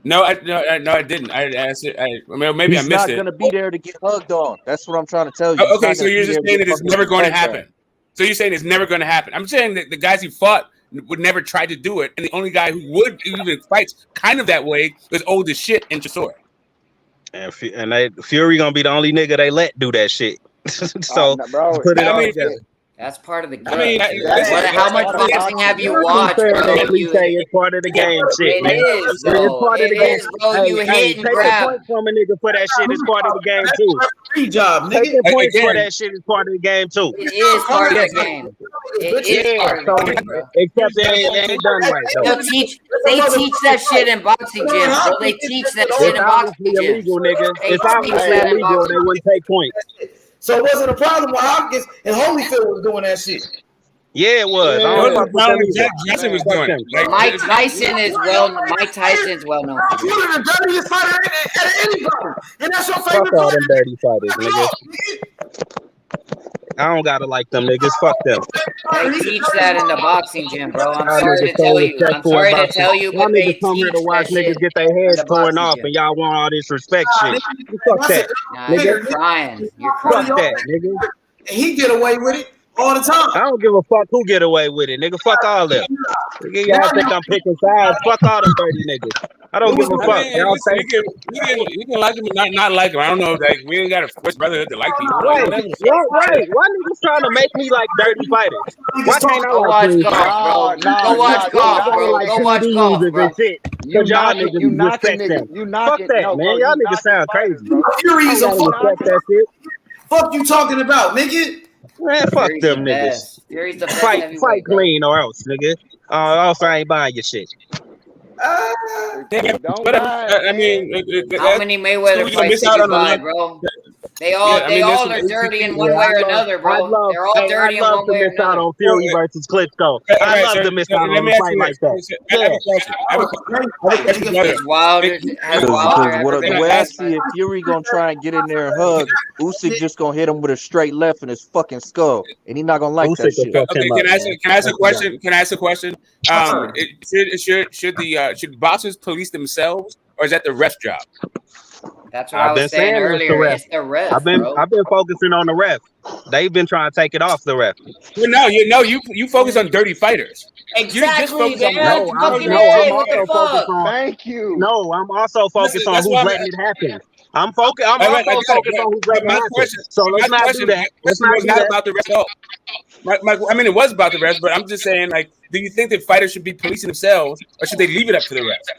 No, I didn't. I answered. Maybe He's I missed not it. going to be there to get hugged on. That's what I'm trying to tell you. Oh, okay, so you're just saying that it's never going to happen. So you're saying it's never going to happen. I'm saying that the guys he fought would never try to do it, and the only guy who would even fights kind of that way was old as shit in Chisora. And Fury gonna be the only nigga they let do that shit. So put it all together. That's part of the game. I mean, how much boxing have you watched, bro? It's part of the game, shit. It is, bro. It is, bro. You hit and take grab. a point from a nigga for that shit is part of the game too. Free job, nigga. Taking points for that shit is part of the game too. It is part of the game. It is part of the game, bro. Except they ain't done right though. They teach that shit in boxing gyms, bro. They teach that shit in boxing gyms. Illegal, nigga. It's obviously illegal. They wouldn't take points. So it wasn't a problem with Hopkins and Holyfield was doing that shit. Yeah, it was. It was a problem Jack Jackson was doing it. Like, Mike Tyson is well known. Mike Tyson's well known. You're the dirtiest fighter at anybody, and that's your favorite Fuck all fighter. them dirty fighters, nigga. I don't gotta like them niggas. Fuck them. They teach that in the boxing gym, bro. I'm Y'all sorry to niggas so tell you. I'm respectful sorry to about tell shit. you, Y'all but they niggas come here teach to watch that niggas shit get their in heads the torn boxing off, gym. and y'all want all this respect shit. Fuck that, Nah, nigga. you're crying. You're Fuck crying. that, nigga. And he get away with it all the time. I don't give a fuck who get away with it, nigga. Fuck all them. Nigga, y'all think I'm picking sides? Fuck all them dirty niggas. I don't give a fuck. Y'all say you can like him and not like him. I don't know. Like, we ain't got to force brotherhood to like people. right. Like, Right. Why niggas trying to make me like dirty fighters? Why can't I Go like watch clean golf, fighters? bro. Go watch golf, bro. Go watch golf, bro. And shit. You Cause y'all knocking, niggas you knocking respect them. niggas. You Fuck knocking. that, No, man. bro, Y'all you niggas sound knocking crazy. fighters, bro. Fury's a I gotta respect that shit. Fuck you talking about, nigga? Man, fuck Fury's them the niggas. best. Fury's the best Fight heavyweight, bro. clean or else, nigga. Else I ain't buying your shit. Don't whatever. lie, I mean, How many Mayweather you gonna fights miss did out you on a buy, lot. bro? They all, Yeah, I mean, there's all some are dirty in ACP. one way or another, bro. They're all dirty in one I'd love to way or miss out another. on Fury versus Klitschko. I'd love to miss out let on me a ask fight you like this. that. I have Yeah. a question. I have a question, brother. Has Wilder Because ever the been way a I bad see it, Fury gonna try and get in there and hug. Usyk just gonna hit him with a straight left in his fucking skull, and he not gonna like that shit. Okay, can I ask a question? Can I ask a question? Should the boxers police themselves, or is that the ref job? That's what I was saying earlier. It's the ref, I've been bro. focusing on the ref. They've been trying to take it off the ref. Well, no, you focus on dirty fighters. Exactly, man. No, I'm Fucking also what the focused fuck? on. Thank you. No, I'm also focused on That's who's why I'm- letting it happen. I'm also I got it, focused on who's letting it my happen. question, So let's my not question, do that. my Let's question not was do not that. about the ref at all. I mean, it was about the refs, but I'm just saying, like, do you think that fighters should be policing themselves, or should they leave it up to the refs?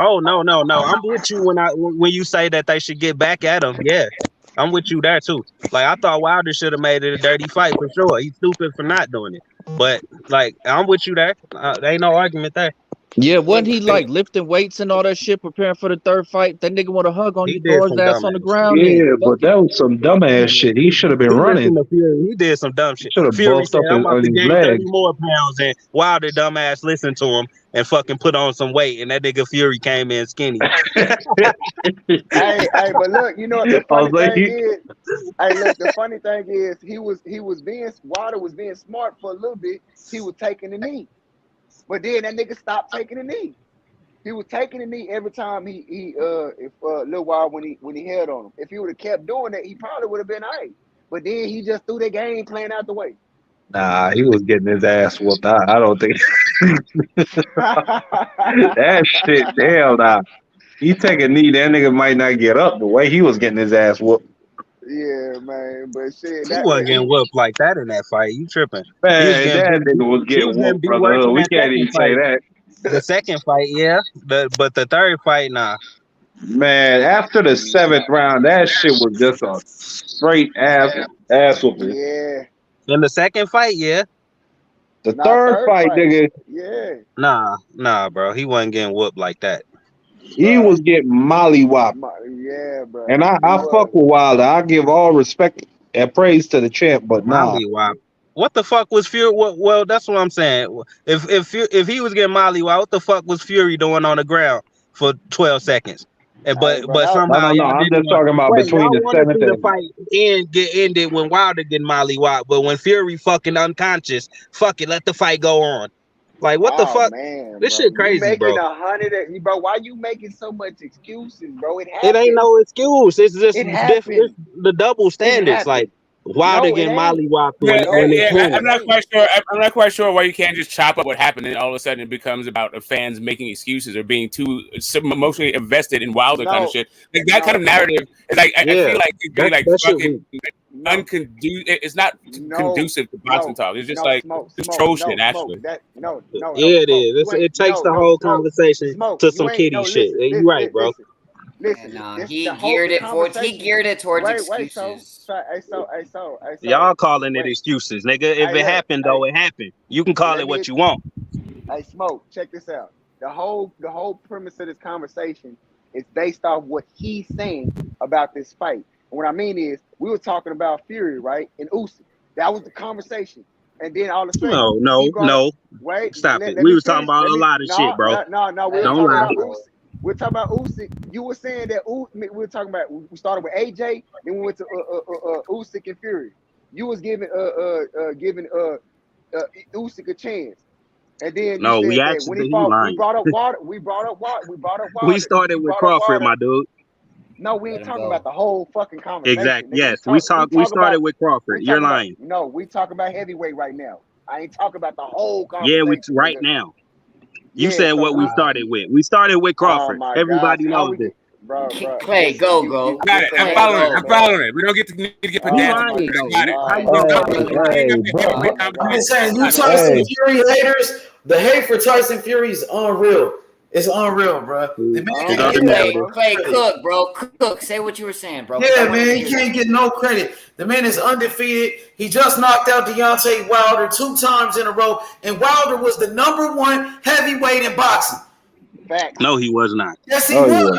Oh no. I'm with you when you say that they should get back at him. Yeah, I'm with you there too. Like I thought Wilder should have made it a dirty fight for sure. He's stupid for not doing it. But like I'm with you there. There ain't no argument there. Yeah, wasn't he like lifting weights and all that shit, preparing for the third fight? That nigga want to hug on He you, did throw his some ass dumb on the ass ground. Yeah, then. but that was some dumbass shit. He should have been running. He did some dumb shit. Should have Fury bulked said, up I'm about on to his gain leg. 30 more pounds, and Wilder dumbass listened to him and fucking put on some weight, and that nigga Fury came in skinny. Hey, but look, you know what the I was funny like, thing is? Hey, look, the funny thing is Wilder was being smart for a little bit. He was taking the knee. But then that nigga stopped taking the knee. He was taking the knee every time little while when he held on him. If he would have kept doing that, he probably would have been all right. But then he just threw the game plan out the way. Nah, he was getting his ass whooped. I don't think that shit. Hell nah. He take a knee, that nigga might not get up. The way he was getting his ass whooped. Yeah, man. But shit, He wasn't getting whooped like that in that fight. You tripping? Man, that nigga was getting whooped, brother. We can't even say that. The second fight, yeah. But the third fight, nah. Man, after the 7th round, that shit was just a straight ass whooping. Yeah. In the second fight, yeah. The third fight, nigga. Yeah. Nah, bro. He wasn't getting whooped like that. He was getting mollywopped. Yeah, bro. And I fuck with Wilder. I give all respect and praise to the champ, but nah. Mollywop. What the fuck was Fury? Well, that's what I'm saying. If he was getting mollywop, what the fuck was Fury doing on the ground for 12 seconds? But somehow No. y'all I'm didn't just talking about between y'all the want to seventh see the and fight get ended when Wilder getting mollywop, but when Fury fucking unconscious, fuck it, let the fight go on. Like what the fuck? Man, This bro. shit crazy, you bro. making 100, bro. Why you making so much excuses, bro? It It happened. ain't no excuse. It's just It it's happened. the double standards. Like Wilder No, it getting ain't. mollywopped Yeah, when it's him. I'm not quite sure. I'm not quite sure why you can't just chop up what happened, and all of a sudden it becomes about the fans making excuses or being too emotionally invested in Wilder kind of shit. Like that kind of narrative is like I feel like it'd be like fucking unconducive. It's not conducive to boxing talk. It's just like it's troll shit. Actually, Yeah, it is. It takes the whole conversation to some kiddie shit. You right, bro. Listen, he geared it towards excuses. Y'all calling it excuses, nigga. If it happened, though, it happened. You can call it what you want. Hey, Smoke, check this out. The whole premise of this conversation is based off what he's saying about this fight. And what I mean is, we were talking about Fury, right? And Usyk. That was the conversation. And then all of a sudden, No. Wait, stop it. We was talking about a lot of shit, bro. No. We were Don't talking lie. about Usyk. We're talking about Usyk. You were saying that we were talking about. We started with AJ, then we went to Usyk and Fury. You was giving Usyk a chance, and then No, you we said that actually when he he fought, lying. we brought up Wilder. We brought up Wilder. We started with Crawford, my dude. No, we ain't talking about the whole fucking conversation. Exactly. Nigga. Yes, we started with Crawford. You're lying. No, we talking about heavyweight right now. I ain't talking about the whole Yeah, conversation. right nigga. now. You said what we started with. We started with Crawford. Everybody knows this. Bro, Clay, go. I got it. I'm following it. We don't get to get pedantic. I got it. I'm just saying, you Tyson Fury haters, the hate for Tyson Fury is unreal. It's unreal, bro. Clay, cook, bro. Cook. Say what you were saying, bro. Yeah, man, he can't get no credit. The man is undefeated. He just knocked out Deontay Wilder 2 times in a row, and Wilder was the #1 heavyweight in boxing. No, he was not. Yes, he was, bro.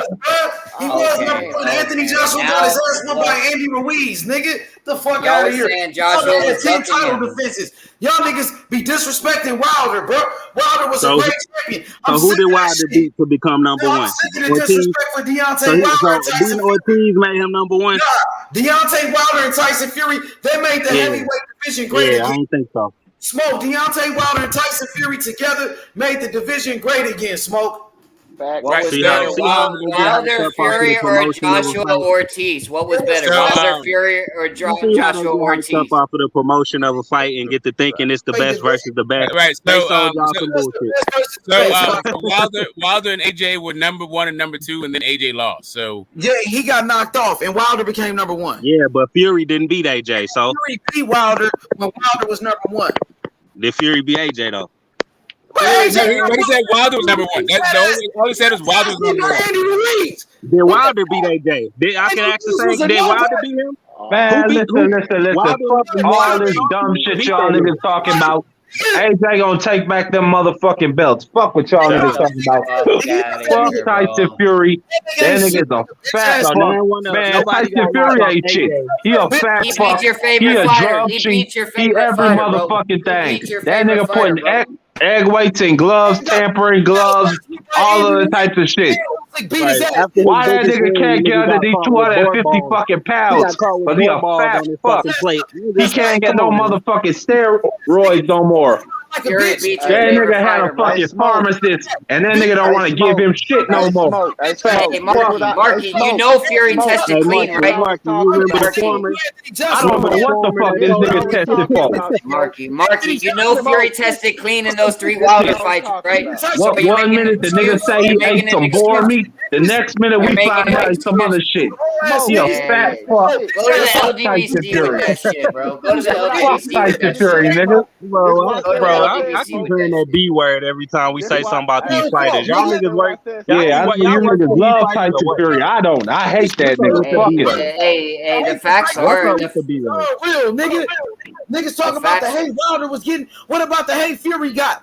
He was #1. Anthony Joshua got his ass won by Andy Ruiz, nigga. The fuck out of here. Joshua had 10 title defenses. Y'all niggas be disrespecting Wilder, bro. Wilder was a great champion. So who did Wilder beat to become #1? I'm sick of the disrespect for Deontay Wilder and Tyson Fury. Ortiz made him #1? Yeah, Deontay Wilder and Tyson Fury, they made the heavyweight division great again. I don't think so. Smoke, Deontay Wilder and Tyson Fury together made the division great again, Smoke. What was better, Wilder, Fury, or Joshua Ortiz? What was better, Wilder, Fury, or Joshua Ortiz? Up off of the promotion of a fight and get to thinking it's the best versus the best. Right. So bullshit. Wilder and AJ were #1 and #2, and then AJ lost. So yeah, he got knocked off, and Wilder became #1. Yeah, but Fury didn't beat AJ. So Fury beat Wilder when Wilder was #1. Did Fury beat AJ though? When he said Wilder was #1, that's all he said was Wilder was #1. Did Wilder beat AJ? I can ask the same. Did Wilder beat him? Man, listen. Fuck all this dumb shit y'all niggas talking about. AJ gonna take back them motherfucking belts. Fuck what y'all niggas talking about. Fuck Tyson Fury. That nigga's a fat fuck. Man, Tyson Fury ain't shit. He a fat fuck. He a drug cheat. He every motherfucking thing. That nigga putting egg weights in gloves, tampering gloves, all of the types of shit. Why that nigga can't get under these 250 fucking pounds? Because he a fat fuck. He can't get no motherfucking steroids no more. That nigga had a fucking pharmacist, and that nigga don't want to give him shit no more. Hey, Marky, you know Fury tested clean, right? Marky, you remember the former? I don't know what the fuck this nigga tested for. Marky, you know Fury tested clean in those 3 Wilder fights, right? What, 1 minute the nigga say he ate some boar meat, the next minute we find out it's some other shit. He a fat fuck. Go to the LDBC with that shit, bro. Go to the LDBC with Tyson that Fury, shit. nigga. Bro, I keep hearing that B word every time we say something about these fighters. Y'all niggas work. Yeah, I know you niggas love Tyson Fury. I don't. I hate that nigga. Fuck it. Hey, the facts are. Real nigga. Niggas talking about the hate Wilder was getting. What about the hate Fury got?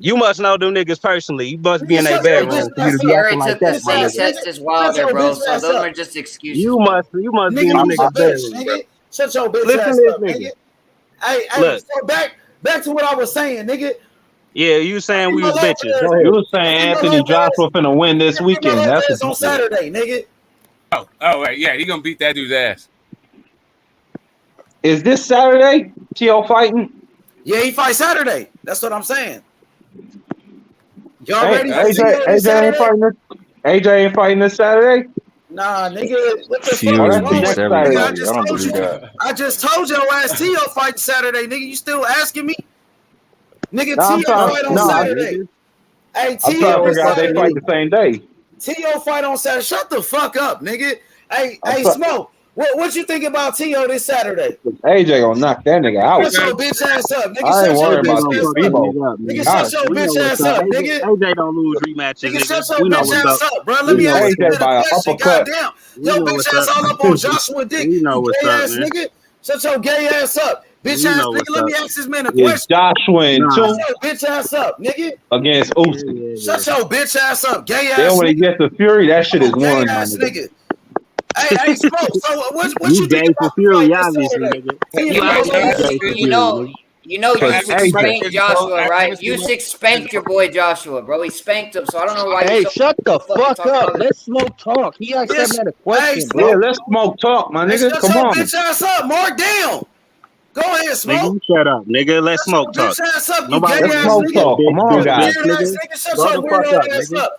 You must know them niggas personally. You must be in their Shut your bedroom bitch for you to ass be up. acting like that, my Same nigga. test as Wilder, bro. So those are just excuses. You must be in Nigga, them you's a niggas' bitch, bedroom, bro. nigga. Shut your bitch Listen ass to this up, nigga. Hey, Look. so back to what I was saying, nigga. Yeah, you saying we was bitches. Go You ahead. were saying Anthony Joshua finna win this weekend. That's Lopez on what Saturday, nigga. Oh, right, yeah, he gonna beat that dude's ass. Is this Saturday? T.O. fighting? Yeah, he fights Saturday. That's what I'm saying. Y'all Hey, ready for T.O. AJ this ain't Saturday? fighting this. AJ ain't fighting this Saturday. Nah, nigga, what the fuck Fury is wrong beats with you? everybody. Nigga, I don't believe that. I just told your ass T.O. fight Saturday, nigga. You still asking me? Nigga, No, I'm T.O. trying. fight on No, Saturday. Hey, I'm trying to T.O. figure out they fight the same day. T.O. fight on Saturday. Shut the fuck up, nigga. Hey, I'm Smoke. What you think about T.O. this Saturday? AJ gonna knock that nigga out. Shut your bitch ass up, nigga. I ain't Shut your worried bitch about ass this up. Debo. Nigga, shut your We know bitch what's ass up. up, nigga. AJ don't lose rematches, Nigga, nigga. shut your We know bitch what's ass up. up, bro. Let We me know ask what's you AJ up. by a an question. uppercut. Goddamn. We Yo, know bitch what's ass up. all up on Joshua Dick. We know You what's gay up, ass man. nigga. Shut your gay ass up. Bitch We ass know nigga. what's Let me up. ask this man a Is question. Joshua in Nah. two Shut your bitch ass up, nigga. against Usyk? Shut your bitch ass up, gay Then ass when he nigga. gets to Fury, that shit is Oh, gay won, my ass nigga. nigga. Hey, Smoke. So what You you think gay for about the Fury, fight this obviously, Saturday? nigga. You You know, obviously gay for Fury, nigga. you Usyk AJ. spanked Joshua, right? Usyk spanked your boy Joshua, bro. He spanked him, so I don't know why Hey, you're so shut the fucking fuck up. talking. Let Smoke talk. He asked that Yes. man a Hey, question, Yeah, bro. Smoke. let's smoke talk, my Hey, nigga. shut Come your on. bitch ass up. Mark down. Go ahead, Nigga, Smoke. you shut up, nigga. Let Shut your Smoke talk. bitch ass up, you Nobody gay Let's want to ass smoke listen to nigga. that talk. big Come on, butt guys. bitch, Weird ass nigga. nigga. Shut Grow your the fuck weirdo up, ass nigga. up.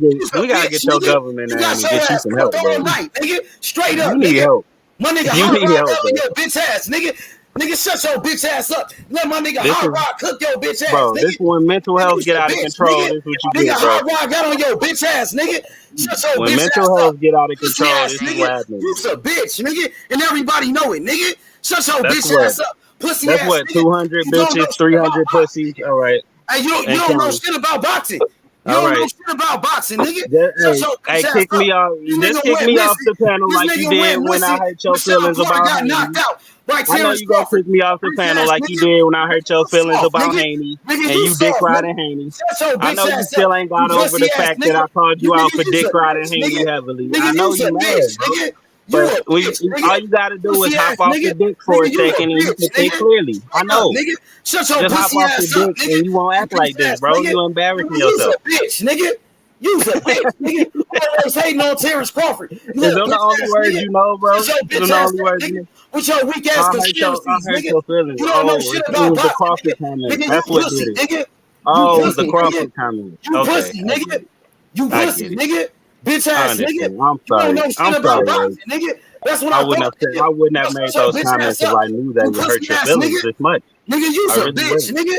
get your government You name got and your get you ass some cooked help, all bro. night, nigga. Straight You up, need nigga. help. My nigga You Hot need Rod help, got on bro. your bitch ass, nigga. Nigga, shut your bitch ass up. Let my nigga This Hot is, Rod cook your bitch ass, bro. This nigga. when mental Nigga, health you's get a out of bitch, control. nigga. This is what you Nigga, get, bro. Hot Rod got on your bitch ass, nigga. Shut your When bitch mental ass up. health get out of Pussy control, ass this is nigga. what happens. You's a bitch, nigga. And everybody know it, nigga. Shut your That's bitch what. ass up. Pussy That's ass what. nigga. 200 You don't know bitches, shit about 300 boxing. pussies. All right. Hey, you And don't know counting. shit about boxing. You All don't know right. shit about boxing, nigga. Shut Hey, your hey, bitch ass kick me up. off. This Just nigga kick went me off missing. the panel This like you nigga did went when I missing. hurt your Michelle feelings Porter about got Haney. knocked out by I know Terence you gonna Crawford. kick me off the Bitch panel ass like you nigga. did when I hurt your You feelings soft, about nigga. Haney Nigga, and you you dick soft, nigga. riding Haney. Shut your I bitch know you ass still up. ain't You got over pussy the ass fact that nigga. I called You you out nigga, for you's dick a riding bitch, Haney nigga. heavily. I Nigga, know you's a you bitch, mad, bro. nigga. You But a bitch, all nigga. you gotta do is Pussy hop ass off the nigga. dick for a Nigga, you a second and you bitch, can think nigga. clearly. I Straight up, know. nigga. Shut your Just hop pussy off the ass up, dick nigga. and you won't You act bitch like this, ass bro. nigga. You embarrassing Nigga, you's yourself. a bitch, nigga. You's a bitch, nigga. Always hating on Terence Crawford. You Is little them the bitch only ass words nigga. you know, bro? Shut your Is them bitch the ass only up, words you nigga. know? With your weak ass conspiracies, I hurt nigga. your feelings. You don't know Oh, shit it about was the boxing, Crawford nigga. comment. Nigga, you That's what did pussy, it. nigga. You Oh, the pussy, nigga. Crawford comment. You Okay, pussy, I get nigga. it. You I pussy, get it. nigga. Bitch I ass nigga. understand. I'm You don't sorry. know shit I'm about sorry, Ray. boxing, nigga. That's what I I wouldn't thought, have said. nigga. I wouldn't have So made shut your those bitch comments ass if up. I knew that You would hurt pussy your ass feelings nigga. this much. Nigga, you's I a really bitch, wouldn't. nigga.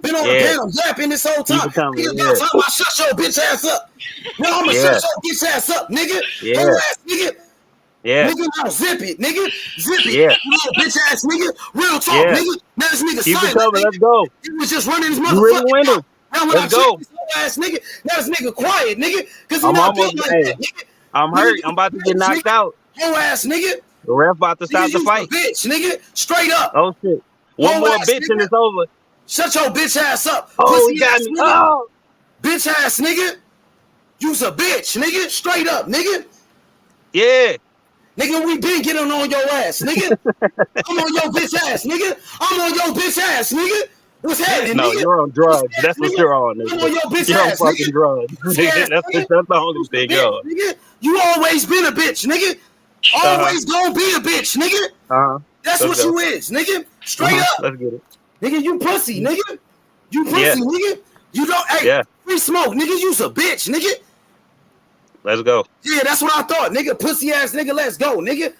Been on the panel yapping this whole time. Nigga, about talking about shut your bitch ass up. No, I'm gonna shut your bitch ass up, nigga. Whole ass nigga. Nigga, now zip it, nigga. Zip it. You little bitch ass nigga. Real talk, nigga. Now this nigga Keep it silent. coming. Let's go. He was just running his You really motherfucking winning. mouth. Now when Let's I go. check this whole ass nigga, now this nigga quiet, nigga. Cause he I'm not almost. built like that, nigga. I'm hurt. I'm about to get knocked out. Whole ass nigga. The ref about to stop Nigga, the you fight. a bitch, nigga. Straight up. Oh shit. One Whole more ass bitch and nigga. it's over. Shut your bitch ass up. Oh, Pussy he got ass me. nigga. Oh. Bitch ass nigga. You's a bitch, nigga. Straight up, nigga. Yeah. Nigga, we been getting on your ass, nigga. I'm on your bitch ass, nigga. I'm on your bitch ass, nigga. What's happening, No, nigga? you're on drugs. That's what nigga? you're on, I'm nigga. on your bitch You're on ass, fucking nigga. drugs. Yeah, That's the only thing you're on. Nigga, you always been a bitch, nigga. Always gonna be a bitch, nigga. That's Let's what go. you is, nigga. Straight up. Let's get it. Nigga, you pussy, nigga. You pussy, Yeah. nigga. You don't, hey, Yeah. free smoke, nigga. You's a bitch, nigga. Let's go. Yeah, that's what I thought, nigga. Pussy ass nigga, let's go, nigga.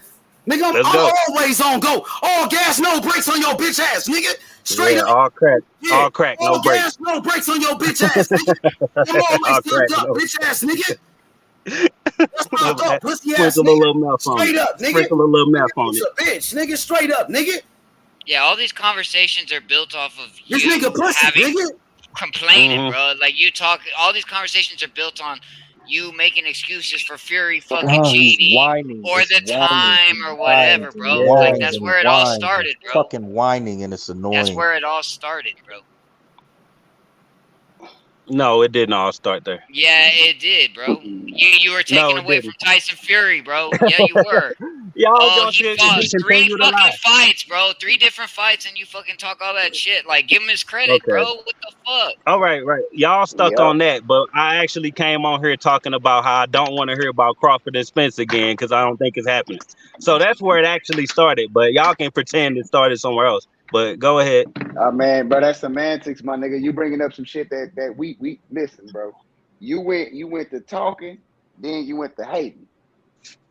Nigga, I'm always on go. All gas, no brakes on your bitch ass, nigga. Straight up. All crack. Yeah, All crack, no all brakes. gas, no brakes on your bitch ass, nigga. I'm always turned up, bitch ass, nigga. That's what I thought, pussy ass, Sprinkle a nigga. little mouth on Straight it. up, nigga. Sprinkle a little mouth on It's it. a bitch, nigga. Straight up, nigga. Yeah, all these conversations are built off of This you nigga pussy, having nigga. complaining, bro. Like you talk, all these conversations are built on you making excuses for Fury fucking He's cheating whining. or It's the whining. time He or whatever, whines. bro. He Like whines that's and he where it all whines. started, He's bro. fucking whining, and it's That's annoying. where it all started, bro. No, it didn't all start there. Yeah, it did, bro. You were taking it away didn't. from Tyson Fury, bro. Yeah, you were. Y'all He just fought continue 3 to fucking lie. fights, bro. 3 different fights, and you fucking talk all that shit. Like, give him his credit, bro. What the fuck? All right. Y'all stuck Yep. on that, but I actually came on here talking about how I don't want to hear about Crawford and Spence again because I don't think it's happening. So that's where it actually started. But y'all can pretend it started somewhere else. But go ahead. Man, bro, that's semantics, my nigga. You bringing up some shit that we listen, bro. You went to talking, then you went to hating.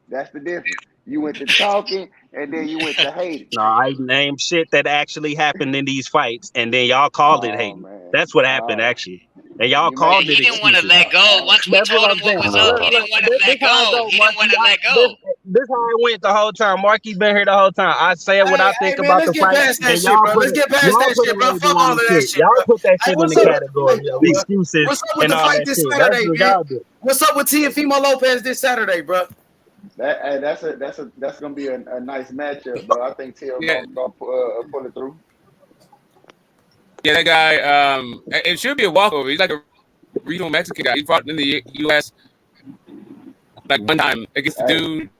That's the difference. You went to talking, and then you went to hating. No, I named shit that actually happened in these fights, and then y'all called it hating. That's what happened, actually. And y'all called it He didn't want to excuses. let go. Once we That's told what him I'm what saying. was up, he didn't want to let This how it go. go, He didn't want to Marky. let go. This how it went the whole time. Marky been here the whole time. I said what I think man, about let's the get fight, past that and shit, y'all bro. put Let's get past that shit, bro. Fuck all of that shit, Y'all bro. put that Hey, shit in what's the up? category of excuses What's up with and the all fight that this shit. Saturday, That's what man? y'all do. What's up with Teofimo Lopez this Saturday, bro? That's gonna be a nice matchup, bro. I think Teo gonna pull it through. Yeah, that guy. It should be a walkover. He's like a regional Mexican guy. He fought in the U.S. like one time against the dude.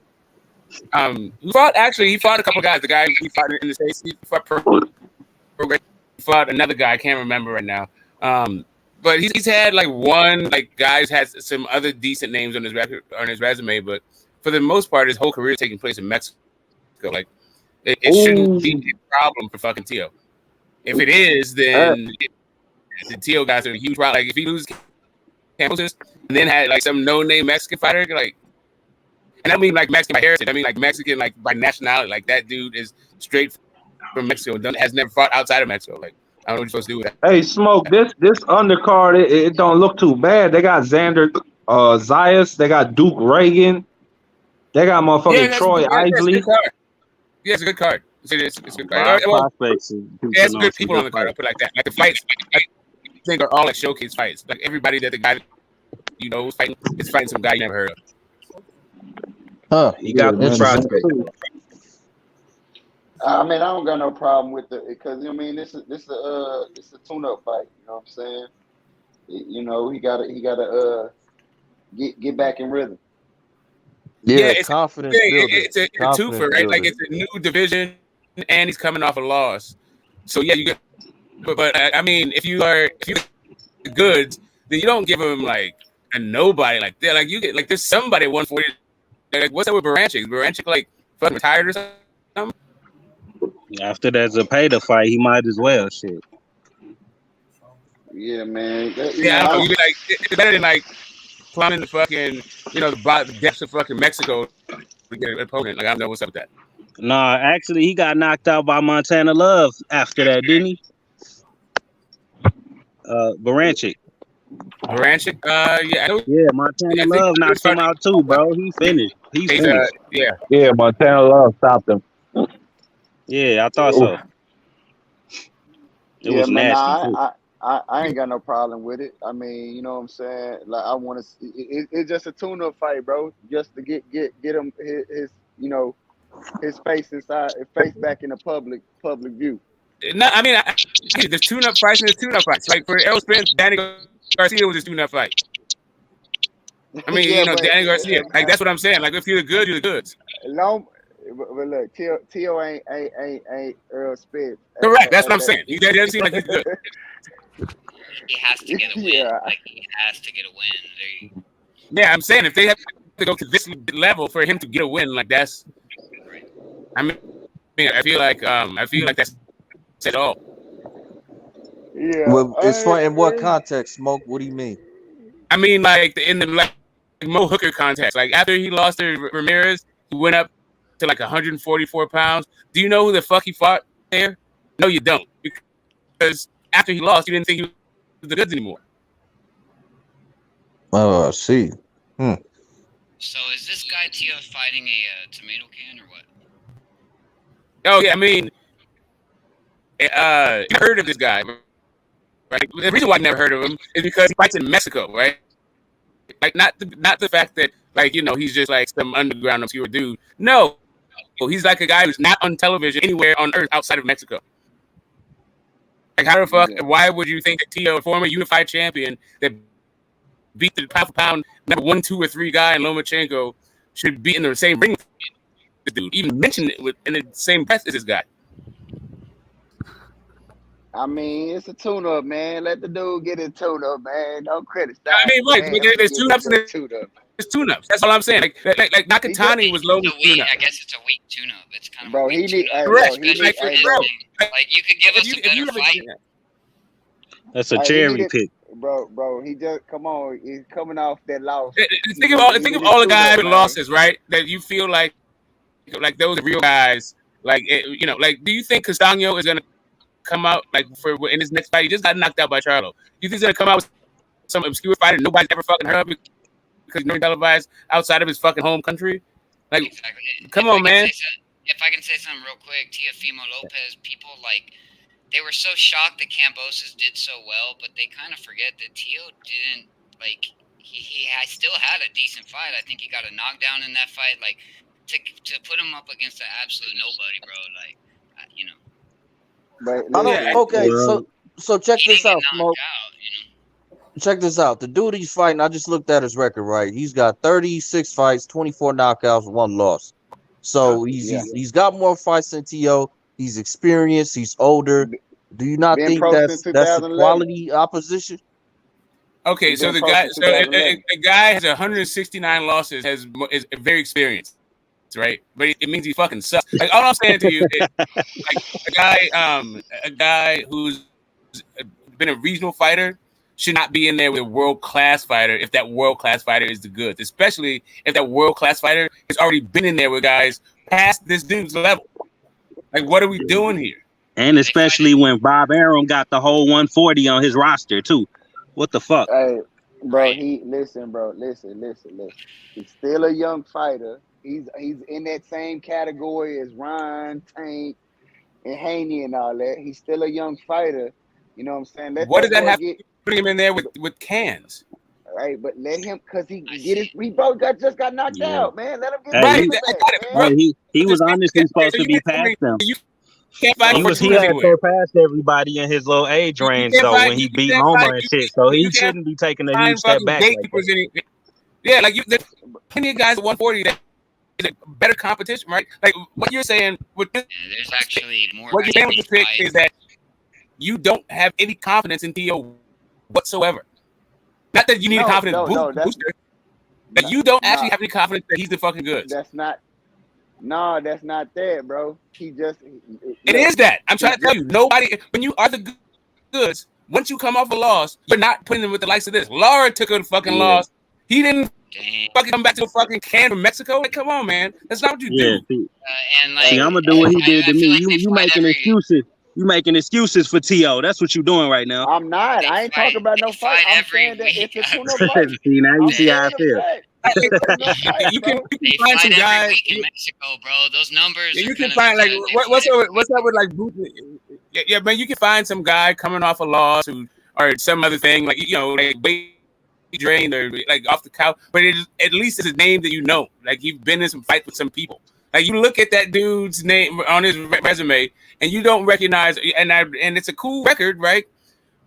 He fought a couple guys. The guy he fought in the States. He fought he fought another guy. I can't remember right now. But he's had like one guys has some other decent names on his resume, but for the most part, his whole career is taking place in Mexico. Like it shouldn't be a problem for fucking Teo. If it is, then the Teo guys are a huge problem. Like if he loses Cambosis and then had like some no-name Mexican fighter, like, and I don't mean like Mexican by heritage, I mean like Mexican like by nationality. Like that dude is straight from Mexico, has never fought outside of Mexico. Like I don't know what you're supposed to do with that. Hey, Smoke, this undercard, it don't look too bad. They got Xander Zayas, they got Duke Reagan, they got motherfucking Troy Isley. Yeah, it's a good card. It's a good card. Five prospects. It's good people on the card. I'll put it like that. Like the fights, I think are all like showcase fights. Like everybody that the guy is fighting some guy you never heard of. Huh? You got the prospects. I mean, I don't got no problem with it because this is a tune-up fight. You know what I'm saying? He gotta get back in rhythm. Yeah, it's confidence building. It's a twofer, right? Like it's a new division, and he's coming off a loss. So yeah, you get. But I mean, if you the goods, then you don't give him like a nobody like that. Like you get like there's somebody at 140. Like what's that with Baranchik? Is Baranchik like fucking retired or something? After that Zepeda fight, he might as well. Shit. Yeah, man. You be like it's better than like plumbing the fucking the depths of fucking Mexico to get an opponent. Like I don't know what's up with that. Nah, actually, he got knocked out by Montana Love after that, didn't he? Baranchik. Baranchik? Yeah, Montana Love knocked him out too, bro. He finished. He's finished. Yeah, Montana Love stopped him. Yeah, I thought so. It was man, nasty too. I ain't got no problem with it. I mean, you know what I'm saying? Like I want to. It's just a tune-up fight, bro. Just to get him his face back in the public view. No, I mean, there's tune-up fights and there's tune-up fights. Like for Errol Spence, Danny Garcia was his tune-up fight. I mean, Danny Garcia. Like that's what I'm saying. Like if you're the good, you're the goods. But look, Teo ain't Errol Spence. Correct. That's what I'm saying. He doesn't seem like he's good. He has to get a win. Like he has to get a win. Yeah, I'm saying if they have to go to this level for him to get a win, like that's. I mean, I feel like that's at all. Yeah. Well, it's fun. In what context, Smoke? What do you mean? I mean, like in the Mo Hooker contest. Like after he lost to Ramirez, he went up to like 144 pounds. Do you know who the fuck he fought there? No, you don't. Because after he lost, you didn't think he was the goods anymore. Oh, I see. So is this guy Tio fighting a tomato can or what? Oh yeah, I mean, you heard of this guy, right? The reason why I never heard of him is because he fights in Mexico, right? Like not the fact that like he's just like some underground obscure dude. No, he's like a guy who's not on television anywhere on earth outside of Mexico. Like how the fuck? Yeah. Why would you think that Tio, a former unified champion that beat the pound for pound number 1, 2, or 3 guy in Lomachenko, should be in the same ring with this dude? Even mention it in the same breath as this guy. I mean, it's a tune-up, man. Let the dude get his tune-up, man. Don't criticize. I mean, right? There's tune-ups and there's tune-ups. That's all I'm saying. Like Nakatani was low tune-up. I guess it's a weak tune-up. It's kind of bro. He need like you could give us a better fight. That's a cherry pick. Bro, he just come on. He's coming off that loss. Think of all the guys with losses, right? That you feel like those are real guys. Like like do you think Castaño is gonna come out like for in his next fight? He just got knocked out by Charlo. Do you think he's gonna come out with some obscure fighter nobody's ever fucking heard of because he's televised outside of his fucking home country? Like, exactly. Come on, man. If I can say something real quick, Teofimo Lopez, people they were so shocked that Kambosos did so well, but they kind of forget that Tio didn't he still had a decent fight. I think he got a knockdown in that fight. Like to put him up against an absolute nobody, bro. Like But okay, so check this out, Smoke. Check this out. The dude he's fighting, I just looked at his record, right? He's got 36 fights, 24 knockouts, 1 loss. So he's got more fights than Tio. He's experienced. He's older. Do you not think that's a quality opposition? Okay, so the guy has 169 losses. Is very experienced, right? But it means he fucking sucks. Like all I'm saying to you is, like a guy who's been a regional fighter should not be in there with a world-class fighter if that world-class fighter is the goods, especially if that world-class fighter has already been in there with guys past this dude's level. Like, what are we doing here? And especially when Bob Arum got the whole 140 on his roster, too. What the fuck? Hey, bro, listen. He's still a young fighter. He's in that same category as Ryan, Tank, and Haney and all that. He's still a young fighter. You know what I'm saying? What does that have to put him in there with cans? All right, but let him, because he just got knocked out, man. Let him get He was honestly supposed to be past them. He had surpassed everybody in his little age range, though, when he beat Homer and shit. So he shouldn't be taking a huge step back. Yeah, like there's plenty of guys at 140 that is a better competition, right? Like what you're saying with this, there's actually more. What you're saying with this pick is that you don't have any confidence in Tio whatsoever. Not that you need a confidence booster. That you don't actually have any confidence that he's the fucking goods. That's not that, bro. It is that. I'm trying to tell you. Nobody, when you are the goods, once you come off a loss, you're not putting them with the likes of this. Laura took a fucking loss. He didn't fucking come back to a fucking can from Mexico. Like, come on, man. That's not what you do. See, I'm gonna do what he did to me. You making excuses. You making excuses for Tio. That's what you're doing right now. I'm not. I ain't talking about no fight. I'm saying that it's a tune-up fight. See, now you see how I feel. You can find some guys in Mexico, bro. Those numbers. Yeah, you can find like what's up with like yeah, man. You can find some guy coming off a loss or some other thing like like drained or like off the couch, but at least it's a name that you know. Like he's been in some fight with some people. Like you look at that dude's name on his resume and you don't recognize, and it's a cool record, right?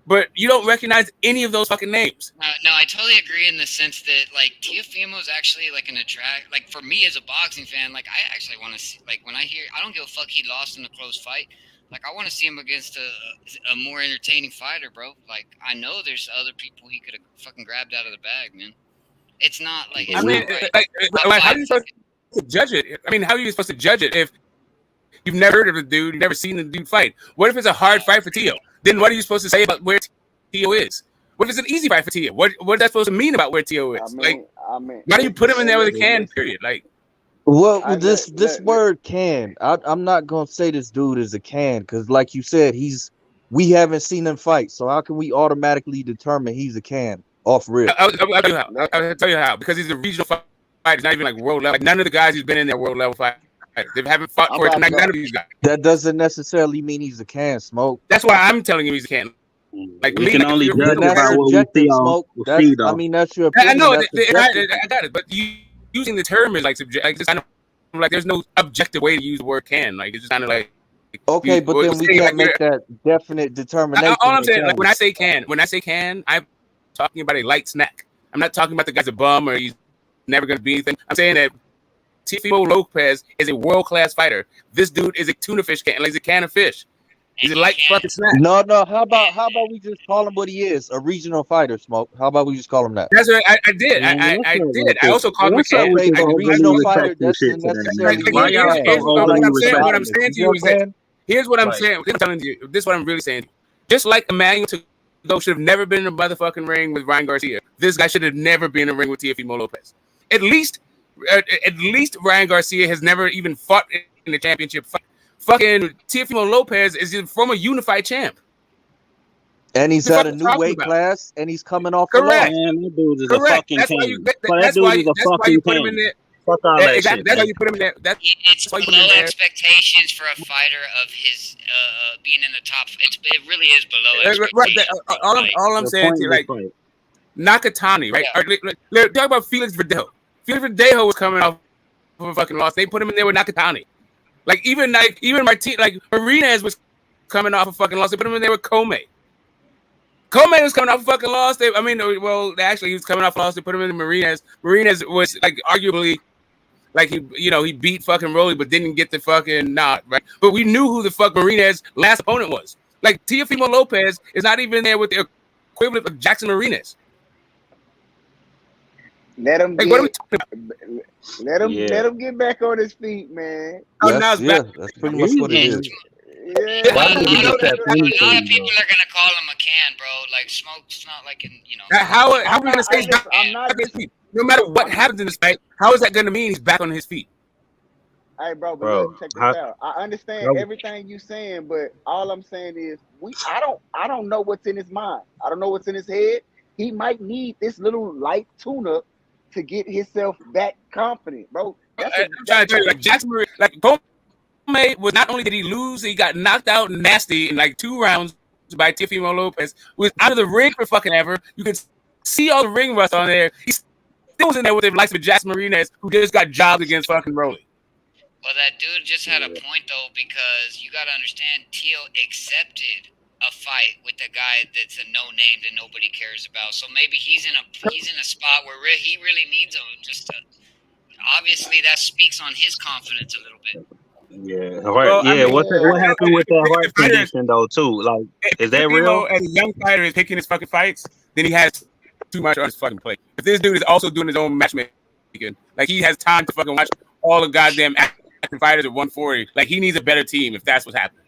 But you don't recognize any of those fucking names. No, I totally agree in the sense that like Teofimo is actually like an attract. Like for me as a boxing fan, like I actually want to see. Like when I hear, I don't give a fuck he lost in a close fight. Like I want to see him against a more entertaining fighter, bro. Like I know there's other people he could have fucking grabbed out of the bag, man. It's not like. I mean, like how are you supposed to judge it? I mean, how are you supposed to judge it if you've never heard of the dude, you've never seen the dude fight? What if it's a hard fight for Tio? Then what are you supposed to say about where Tio is? What if it's an easy fight for Tio? What is that supposed to mean about where Tio is? I mean, why do you put him in there with a can? listen, Period. Like, Well, I this look, word can. I'm not gonna say this dude is a can because, like you said, we haven't seen him fight. So how can we automatically determine he's a can off rip? I'll tell you how. I'll tell you how. Because he's a regional fighter. It's not even like world level. Like, none of the guys who's been in there world level fighters. They haven't fought I'm for it. about to Like, go. none of these guys. That doesn't necessarily mean he's a can, Smoke. That's why I'm telling you he's a can. Like, We me, can like, if only you're judge Then it that's by what we see subjective, on Smoke. we That's see I though. mean that's your I opinion. know, That's subjective. I got it. But using the term is like subject. Like, just kind of like there's no objective way to use the word can. Like, it's just kind of like Okay, but then we saying, can't like, make that definite determination. all I'm that saying, like, can when I is- say can, I'm talking about a light snack. I'm not talking about the guy's a bum or he's never going to be anything. I'm saying that Teofimo Lopez is a world-class fighter. This dude is a tuna fish can. Like, he's a can of fish. He's a light fucking snack. No. How about we just call him what he is? A regional fighter, Smoke. How about we just call him that? That's what I did. Man, I what's up did. with I this? also called him a What's up can. with Okay, this a overly regional fighter respectful doesn't shit today, necessarily man? Why mean y'all can. so It's not overly like I'm saying, what I'm respectful? saying to you you know is what I'm that saying? here's what I'm Like, saying. I'm telling you, this is what I'm really saying. Just like Emmanuel to go should have never been in a motherfucking ring with Ryan Garcia. This guy should have never been in a ring with Teofimo Lopez. At least Ryan Garcia has never even fought in the championship fight. Fucking Teofimo Lopez is a former unified champ. And he's The fuck at a you new talking weight about? class, and he's coming off a Correct. loss. man, that dude is a Correct. fucking That's why can. you. But that That's dude why. is a That's why you fucking put him in can. there. Fuck all that Exactly. shit, That's why man. you put him in there. It's why you put him below in there. expectations for a fighter of his being in the top. It really is below Right. expectations. All I'm The saying to you, pointless like, fight. Nakatani, right? Yeah. Talk about Felix Verdejo. Felix Verdejo was coming off of a fucking loss. They put him in there with Nakatani. Even Martin, like Marinez was coming off a fucking loss. They put him in there with Comey. Comey was coming off a fucking loss. Actually, he was coming off a loss. They put him in Marinez. Marinez was like arguably like he beat fucking Rolly, but didn't get the fucking nod, right? But we knew who the fuck Marinez's last opponent was. Like Teofimo Lopez is not even there with the equivalent of Jackson Marinez. Let him Like, what are we get, talking let Yeah. him get back on his feet, man. about? Now That's it's back. that's pretty much what it is. Yeah. Why A did he lot of accept anything, people bro? are gonna call him a can, bro. Like Smoke's not like in How are I'm we gonna not. say he's back I'm not on his just. feet? No matter what happens in this fight, how is that gonna mean he's back on his feet? Hey, bro, but Bro, look, check this how, out. I understand how, everything you saying, but all I'm saying is I don't know what's in his mind. I don't know what's in his head. He might need this little light tune-up to get himself back confident, bro. I'm trying to tell you, like Jackson, like Comey was not only did he lose, he got knocked out nasty in like 2 rounds by Teofimo Lopez, who was out of the ring for fucking ever. You could see all the ring rust on there. He still was in there with the likes of Jackson Marinez, who just got jobbed against fucking Rolly. Well, that dude just had a point though, because you gotta understand, Teal accepted a fight with a guy that's a no name that nobody cares about. So maybe he's in a spot where he really needs him. Obviously that speaks on his confidence a little bit. yeah, Well, yeah. I mean, What happened with that heart if fighters, condition though, too? Like, is that real? Teofimo, as a young fighter, is picking his fucking fights, then he has too much on his fucking plate. If this dude is also doing his own matchmaking, like he has time to fucking watch all the goddamn active fighters at 140, like he needs a better team if that's what's happening.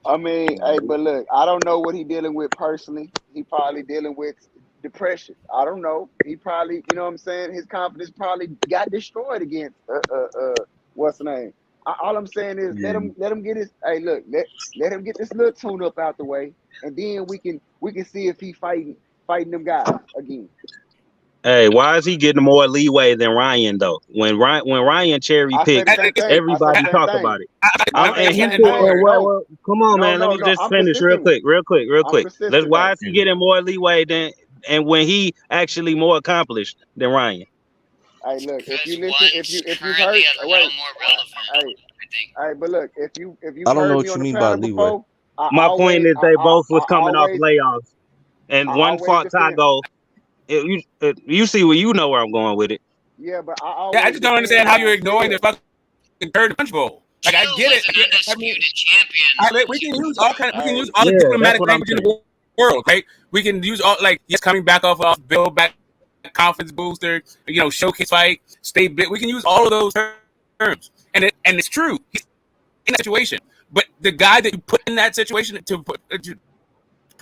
I mean, hey, but look, I don't know what he dealing with personally. He probably dealing with depression. I don't know. He probably, you know what I'm saying? His confidence probably got destroyed against what's the name? All I'm saying is let him get his. Hey, look, let him get this little tune up out the way, and then we can see if he fighting them guys again. Hey, why is he getting more leeway than Ryan though? When Ryan cherry picked, everybody talk about it. And he said, well, come on, man. Let me just finish real quick. Why is he getting more leeway than and when he actually more accomplished than Ryan? Hey, look, if you listen, if you heard, hey, but look, if you I don't know heard what me you on the mean by panel leeway. before, My point is they both was coming off layoffs, and one fought Tago. You see where you know where I'm going with it. Yeah, but I just don't understand how you're ignoring the fucking third punch bowl. Like, I get it. I mean, we can use all the diplomatic language in the world, right? We can use all he's coming back off build back confidence booster, showcase fight, stay big. We can use all of those terms, and it's true. He's in that situation, but the guy that you put in that situation to put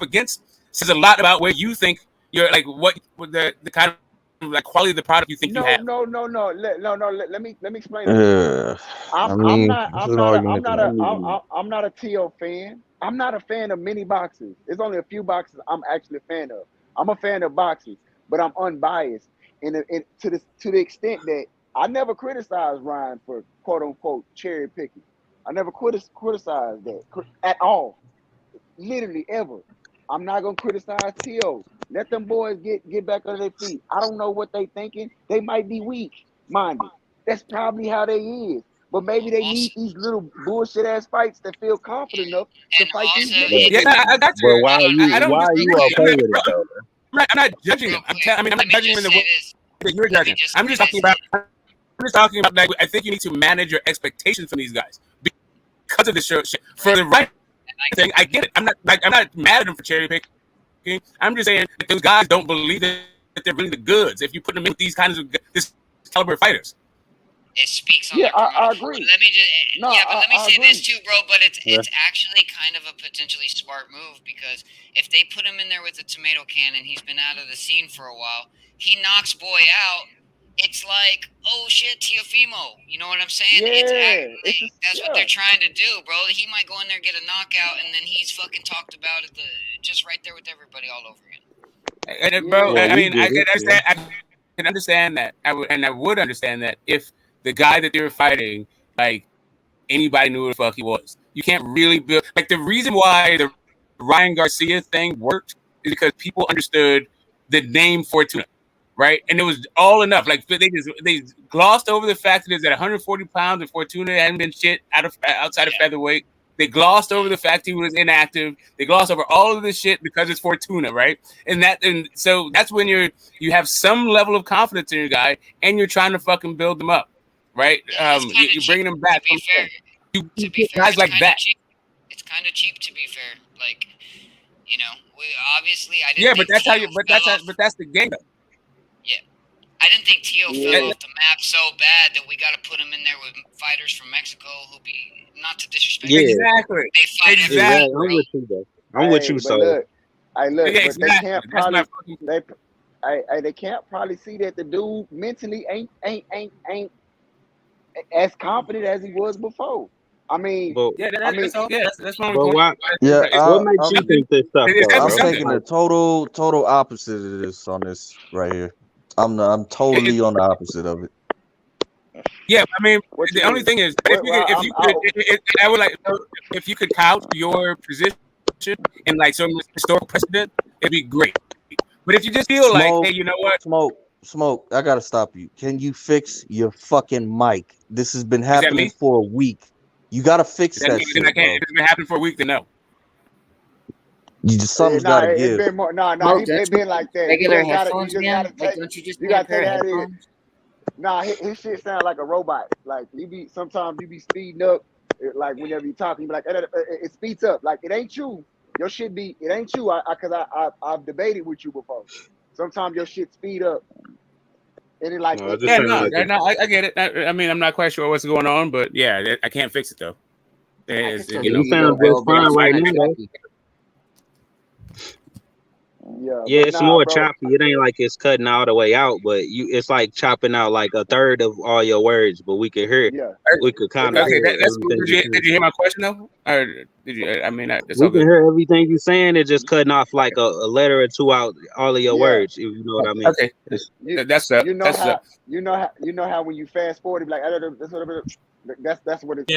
against says a lot about where you think You're like what the kind of like quality of the product you think you have. No. Let me explain it. I I'm mean, not this is an argument to make. I'm not a TO fan. I'm not a fan of many boxes. There's only a few boxes I'm actually a fan of. I'm a fan of boxes, but I'm unbiased to the extent that I never criticized Ryan for quote unquote cherry picking. I never criticized that at all, literally ever. I'm not gonna criticize T.O. Let them boys get back on their feet. I don't know what they thinking. They might be weak minded. That's probably how they is. But maybe they need these little bullshit ass fights to feel confident enough to fight these niggas. Yeah, I got you. But why are you I don't why are you disagree. okay with it though? I'm not judging them. I'm not judging them in the way that you're judging. I'm just talking about like I think you need to manage your expectations from these guys because of the show. For the right thing, I get it. I'm not mad at them for cherry picking. I'm just saying that those guys don't believe that they're really the goods. If you put them in with these kinds of this caliber of fighters. It speaks on Yeah, I agree. Let me just let me say this too, bro. But it's actually kind of a potentially smart move because if they put him in there with a tomato can and he's been out of the scene for a while, he knocks boy out. It's like, oh shit, Teofimo. You know what I'm saying? Yeah, that's what they're trying to do, bro. He might go in there, get a knockout, and then he's fucking talked about it just right there with everybody all over again. Bro, I mean, I can understand that. I would understand that if the guy that they were fighting, like anybody knew who the fuck he was. You can't really build like the reason why the Ryan Garcia thing worked is because people understood the name Fortuna, right? And it was all enough. Like they glossed over the fact that it's at 140 pounds and Fortuna hadn't been shit outside of featherweight. They glossed over the fact he was inactive. They glossed over all of this shit because it's Fortuna, right? And so that's when you have some level of confidence in your guy and you're trying to fucking build them up. Right, you're bringing them back. To be fair, guys like that. It's kind of cheap. To be fair, like we obviously I didn't. Yeah, but that's how you. But that's the game. Yeah, I didn't think Tio fell off the map so bad that we got to put him in there with fighters from Mexico who be not to disrespect. Yeah, exactly. They fight exactly. I'm with you, though. I'm with you, so. Look, yeah, but they can't probably. They can't probably see that the dude mentally ain't as confident as he was before. I mean, that's my point. What makes you think this stuff? I'm taking the total opposite of this on this right here. I'm totally on the opposite of it. Yeah, I mean, the only thing is, if you could couch your position in like some historical precedent, it'd be great. But if you just feel like, hey, you know what, Smoke, I gotta stop you. Can you fix your fucking mic? This has been happening for a week. You gotta fix that shit. If it's been happening for a week, then no. Something's gotta give. It's been like that. Regular headphones, man. Like, don't you just gotta take that in? Nah, his shit sound like a robot. Like sometimes you be speeding up. Like whenever you talking, you be like, it speeds up. Like it ain't you. Your shit it ain't you. I've debated with you before. Sometimes your shit speed up. And it like I get it. I mean, I'm not quite sure what's going on, but yeah, I can't fix it though. You sound just fine right now, though. Yeah, it's more choppy. It ain't like it's cutting all the way out, but it's like chopping out like a third of all your words, but we could hear it. Yeah. We could kind of hear that's cool. Did you hear my question though? Or did you? I mean, we can hear everything you're saying. It's just cutting off like a letter or two out all of your words. If you know what I mean? Okay, that's up. You know how when you fast forward, like that's what it's.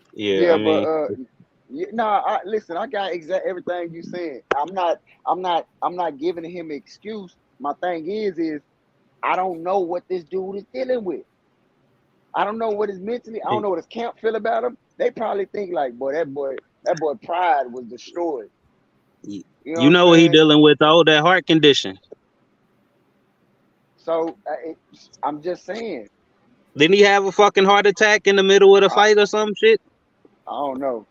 Yeah, listen, I got exact everything you said. I'm not giving him an excuse. My thing is I don't know what this dude is dealing with. I don't know what his mentally. I don't know what his camp feel about him. They probably think like, that boy pride was destroyed. You know what he dealing with though? That heart condition. So I'm just saying. Didn't he have a fucking heart attack in the middle of the fight or some shit? I don't know.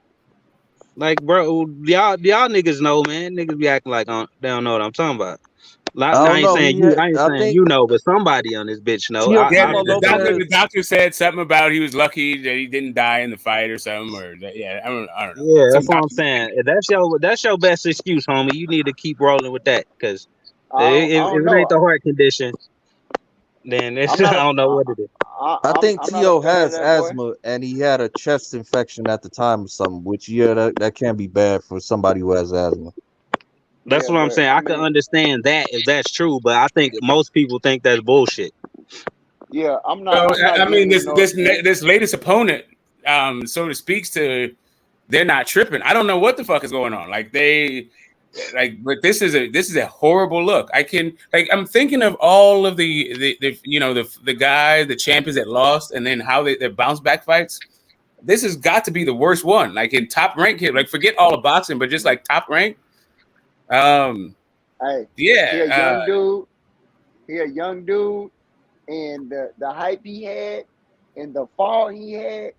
Like, bro, y'all niggas know, man. Niggas be acting like they don't know what I'm talking about. I ain't saying you. I ain't I saying think you know, but somebody on this bitch know. The doctor said something about he was lucky that he didn't die in the fight or something. Or I don't know. Yeah, that's what I'm saying. If that's your best excuse, homie. You need to keep rolling with that because if don't it know. ain't the heart condition, then it's, I don't know what it is. I think I'm not a T.O. fan of has that boy. asthma and he had a chest infection at the time or something, which that can be bad for somebody who has asthma. That's what I'm saying. I can understand that if that's true, but I think most people think that's bullshit. Yeah, I'm So, not. I'm not I mean, giving this latest opponent, sort of speaks to they're not tripping. I don't know what the fuck is going on. But this is a horrible look. I'm thinking of all of the guy, the champions that lost, and then how their bounce back fights. This has got to be the worst one. Like in top rank here, like forget all of boxing, but just like top rank. Hey, he a Yeah. young dude. He a young dude, and the hype he had, and the fall he had,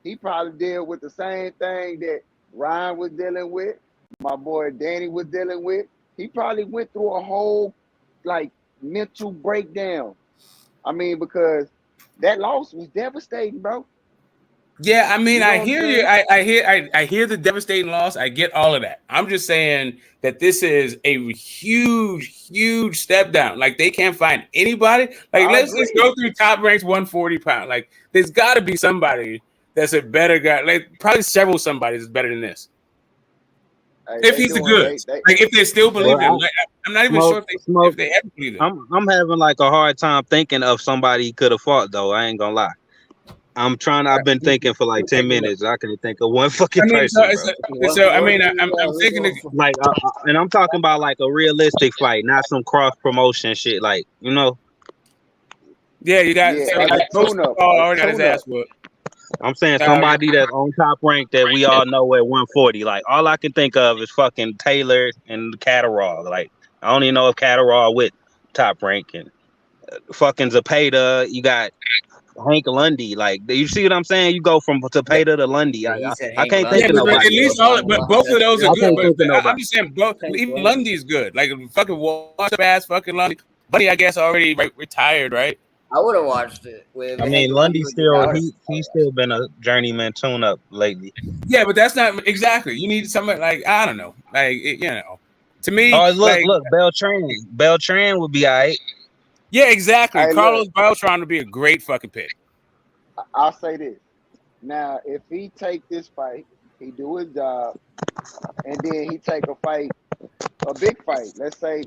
he probably dealt with the same thing that Ryan was dealing with, my boy Danny was dealing with. He probably went through a whole mental breakdown. I mean, because that loss was devastating, bro. Yeah, I mean, You know I what I'm hear you. saying? I hear the devastating loss. I get all of that. I'm just saying that this is a huge step down. Like they can't find anybody. Let's just go through top ranks 140 pound. Like there's got to be somebody that's a better guy. Like probably several somebody that's better than this. If he's a good, if they still believe him. I'm not even sure if they ever believe him. I'm having like a hard time thinking of somebody he could have fought though. I ain't gonna lie. I've been thinking for like 10 minutes. I can't think of one fucking person, bro. I'm thinking and I'm talking about like a realistic fight, not some cross promotion shit. Like, you know. Yeah, you got already got his ass whooped. I'm saying somebody that's on top rank that we all know at 140. Like all I can think of is fucking Taylor and Catterall. Like I don't even know if Catterall with top rank and fucking Zapata. You got Hank Lundy, like you see what I'm saying? You go from Zapata to Lundy. I can't think of nobody. At least both of those are good. But I'm just saying, even Lundy's good. Like fucking washed up ass fucking Lundy. Buddy, I guess already retired, right? I would have watched it. Lundy he's still been a journeyman tune-up lately. Yeah, but that's not exactly. You need somebody like I don't know, to me. Oh, look, Beltran would be all right. Yeah, exactly. Hey, Carlos Beltran would be a great fucking pick. I'll say this. Now, if he take this fight, he do his job, and then he take a fight, a big fight. Let's say,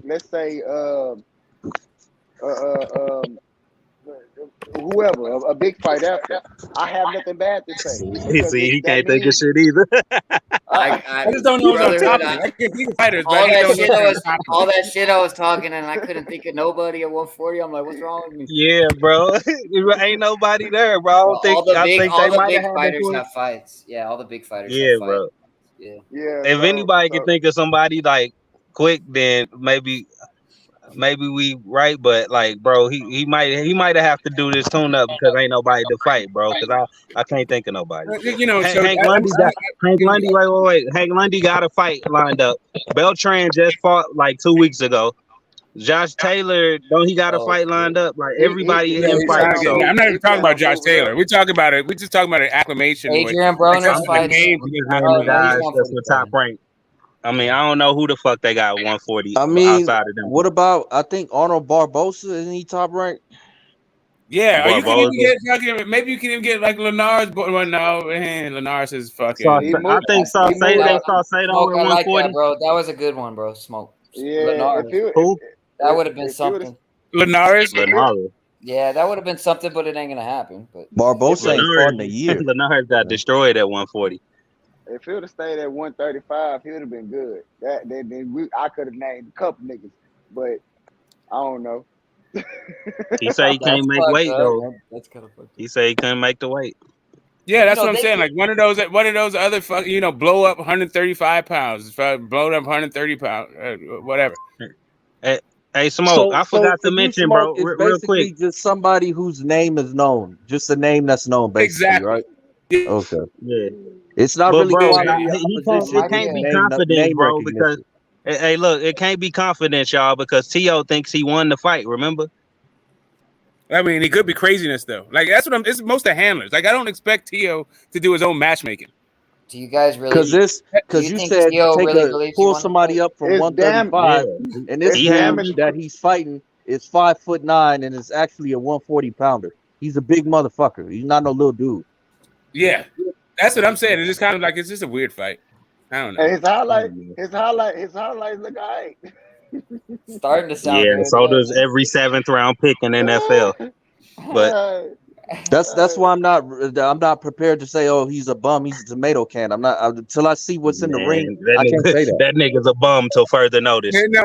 whoever, a big fight after. I have nothing bad to say. See, he can't think of shit either. I just don't know what's on top of it. I can think of fighters, all that shit I was talking, and I couldn't think of nobody at 140. I'm like, what's wrong with me? Yeah, bro. Ain't nobody there, bro. All the big fighters have fights. Yeah, all the big fighters have fights. Bro. Yeah. If anybody can think of somebody like quick, then maybe we right, but like, bro, he might have to do this tune up because ain't nobody to fight, bro. Because I can't think of nobody. Hank Lundy. Wait. Hank Lundy got a fight lined up. Beltran just fought like 2 weeks ago. Josh Taylor, don't he got a fight lined up? Like everybody in him fight. So. I'm not even talking about Josh Taylor. We're talking about it. We're just talking about an acclamation. Adrian Broner's fighting. Guys that's the top rank. I mean, I don't know who the fuck they got 140. I mean, outside of them. What about I think Arnold Barbosa, isn't he top rank? Yeah, you can even get fucking. Maybe you can even get like Lenars, but no, Lenars is fucking. I think Saucedo at 140. Bro, that was a good one, bro. Smoke. Yeah, that would have been something. Lenars. Yeah, that would have been something, but it ain't gonna happen. But Barbosa ain't fought in a year. Lenars got destroyed at 140. If he would have stayed at 135, he would have been good. I could have named a couple niggas, but I don't know. He say he can't make weight though. He say he couldn't make the weight. Yeah, that's what I'm saying. Like one of those other blow up 135 pounds, blow up 130 pounds, whatever. Hey, Smoke, I forgot to mention, bro, it's real quick. Just somebody whose name is known, just a name that's known, basically, exactly. Right? Okay. Yeah. It's not really bro, going to he can't be confident, bro, because Hey, look, it can't be confidence, y'all, because T.O. thinks he won the fight. Remember? I mean, it could be craziness though. Like that's what I'm. It's most of handlers. Like I don't expect T.O. to do his own matchmaking. Do you guys really? Because you said pull somebody up from It's 135, and this dude that he's fighting is 5'9" and is actually a 140 pounder. He's a big motherfucker. He's not no little dude. Yeah, that's what I'm saying. It's just kind of like it's just a weird fight. I don't know. And his highlights look alright. Starting to sound Yeah, good. so does every 7th round pick in NFL. But that's why I'm not prepared to say, oh, he's a bum, he's a tomato can. I'm not until I see what's in the ring. I can't say that. That nigga's a bum till further notice. No,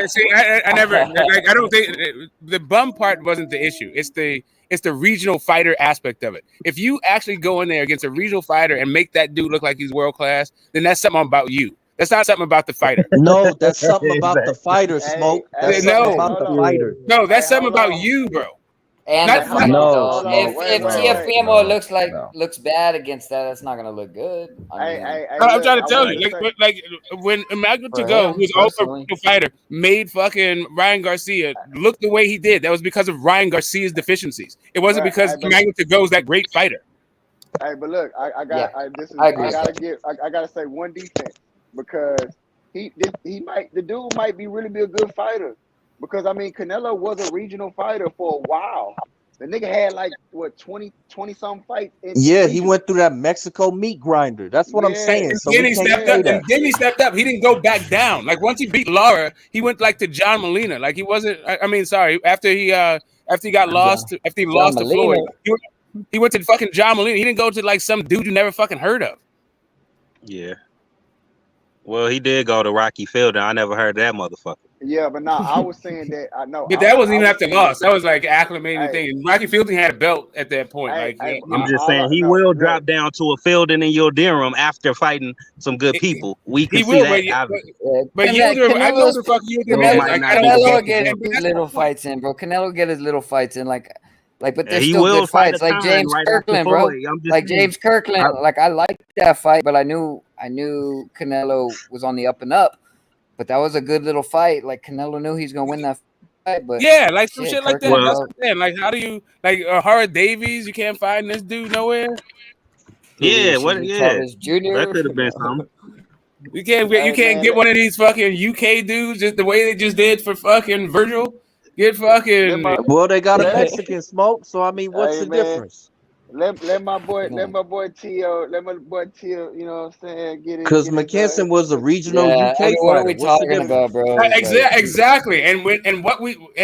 see, I never like. I don't think the bum part wasn't the issue. It's the regional fighter aspect of it. If you actually go in there against a regional fighter and make that dude look like he's world class, then that's something about you. That's not something about the fighter. No, that's something about the fighter, Smoke. That's something about the fighter. No, that's something about you, bro. And Not- the fight, no, though. no, If Tiafimo looks bad against that's not gonna look good. I'm trying to tell you, like when Immaculate to Go, who's also a fighter, made fucking Ryan Garcia look the way he did, that was because of Ryan Garcia's deficiencies. It wasn't because Immaculate to Go is that great fighter. Hey, but look, I gotta say one defense because the dude might really be a good fighter. Because I mean, Canelo was a regional fighter for a while. The nigga had like what 20 some fights. He went through that Mexico meat grinder. That's what I'm saying. So then he stepped up. And then he stepped up. He didn't go back down. Like once he beat Lara, he went like to John Molina. Like he wasn't. I mean, sorry. After he got lost, after he lost to Floyd, he went to fucking John Molina. He didn't go to like some dude you never fucking heard of. Yeah. Well, he did go to Rocky Field, and I never heard of that motherfucker. Yeah, but no, I was saying that I know. But that wasn't even after loss. That was like acclimating thing. Rocky Fielding had a belt at that point. I'm just saying he will drop down to a Fielding in your room after fighting some good people. We can see that. But I know the fuck you Canelo get his little fights in, bro. Canelo get his little fights in, like, but they're still good fights. Like James Kirkland, bro. Like James Kirkland. Like I liked that fight, but I knew Canelo was on the up and up. But that was a good little fight. Like Canelo knew he's gonna win that fight. But yeah, like some shit like that. That's what I'm saying. Like, how do you Hara Davies? You can't find this dude nowhere. Yeah, that could have been something. You can't get one of these fucking UK dudes just the way they just did for fucking Virgil. Get fucking. Well, they got a Mexican Smoke, so I mean, what's the difference? Let my boy Tio, you know what I'm saying? Get it. Because McKinson was a regional UK fighter. What are we talking about, bro? Exactly. And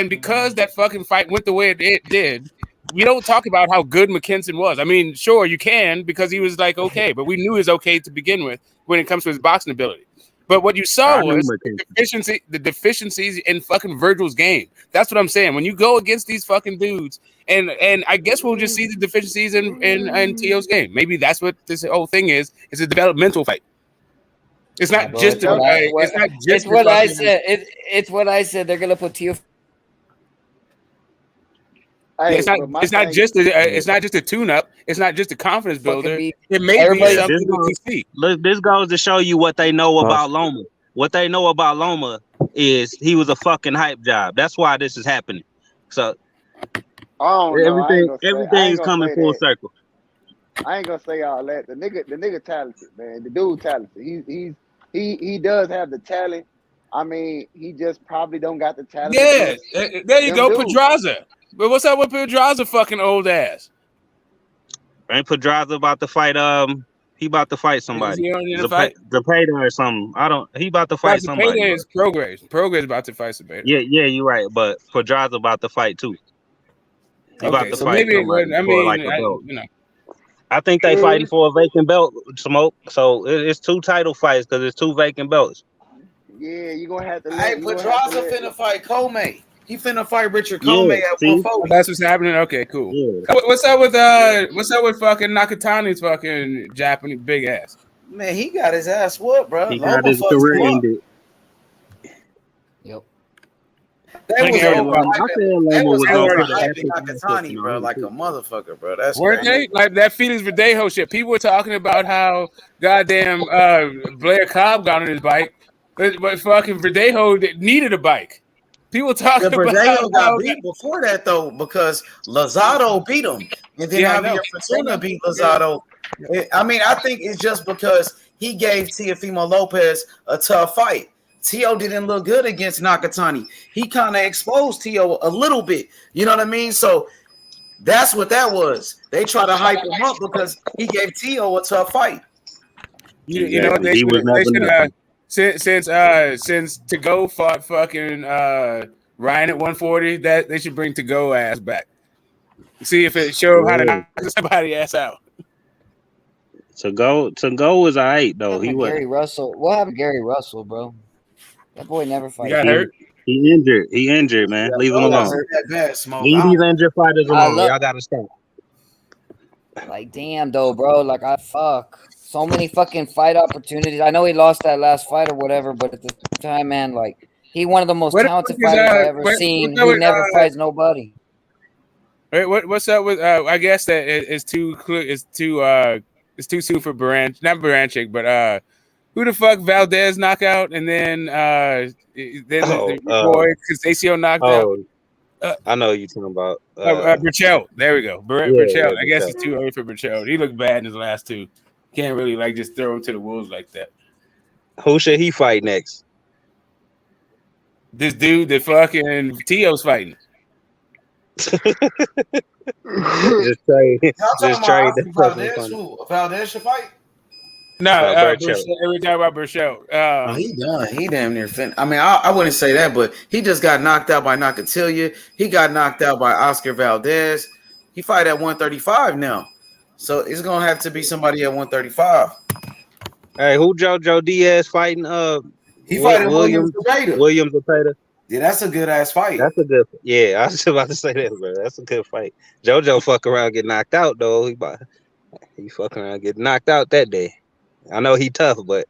because that fucking fight went the way it did, we don't talk about how good McKinson was. I mean, sure, you can because he was like okay, but we knew he was okay to begin with when it comes to his boxing ability. But what you saw was the deficiencies in fucking Virgil's game. That's what I'm saying. When you go against these fucking dudes, and I guess we'll just see the deficiencies in T.O.'s game. Maybe that's what this whole thing is. It's a developmental fight. It's not just. It's what I said. It's what I said. They're gonna put T.O. It's not just a tune-up. It's not just a confidence builder. It may be something to see. Look, this goes to show you what they know about Loma. What they know about Loma is he was a fucking hype job. That's why this is happening. So everything's coming full circle. I ain't gonna say all that. The nigga talented, man. The dude talented. He does have the talent. I mean, he just probably don't got the talent. Yeah, there you go, Pedraza. But what's up with Pedraza fucking old ass? Ain't Pedraza about to fight? He about to fight somebody. Zapata or something. He about to fight somebody. Zapata is Progress. Progress about to fight Zapata. Yeah, you're right. But Pedraza about to fight too. He about to fight somebody. I think they fighting for a vacant belt, Smoke. So it's 2 title fights because it's 2 vacant belts. Yeah, you gonna have to. Hey, Pedraza finna fight Comey. He finna fight Richard Comey at 140. That's what's happening. Okay, cool. Yeah. What's up with fucking Nakatani's fucking Japanese big ass? Man, he got his ass whooped, bro. He got his career ended. Yep. That was overhyping Nakatani, bro, like a motherfucker, bro. That's weren't they like that Felix Verdejo shit? People were talking about how goddamn Blair Cobb got on his bike. But fucking Verdejo needed a bike. People talk about Verdejo got beat before that though because Lozado beat him, and then Javier Fortuna beat Lozado. I mean, I think it's just because he gave Teofimo Lopez a tough fight. Tio didn't look good against Nakatani. He kind of exposed Tio a little bit. You know what I mean? So that's what that was. They try to hype him up because he gave Tio a tough fight. You know they should since To Go fought fucking Ryan at 140, that they should bring To Go ass back. See if it show how to knock somebody ass out. To go was all right though. He was Gary Russell. What happened to Gary Russell, bro? That boy never fights. He got hurt. He injured, man. Leave him alone. Leave these injured fighters alone. Y'all gotta stop. Like, damn, though, bro. Like, so many fucking fight opportunities. I know he lost that last fight or whatever, but at the time, man, like, he one of the most talented fighters I've ever seen. He never fights nobody. Wait, what's up with? I guess that it's too soon for not Baranchik, but who the fuck Valdez knockout and then the boy Casasio knocked out. I know who you're talking about. Burchell. There we go. Burchell. Yeah, I guess it's too early for Burchell. He looked bad in his last two. Can't really like just throw him to the wolves like that. Who should he fight next? This dude that fucking Tio's fighting. just trade. Valdez should fight. No, every time about Burchell. He done. He damn near finished. I mean, I wouldn't say that, but he just got knocked out by Nakatilia. He got knocked out by Oscar Valdez. He fight at 135 now, so it's gonna have to be somebody at 135. Hey, who JoJo Diaz fighting? He fighting Williams Zepeda. Williams Zepeda. Yeah, that's a good ass fight. That's a good. Yeah, I was just about to say that, bro. That's a good fight. JoJo fuck around get knocked out though. He fucking around get knocked out that day. I know he tough, but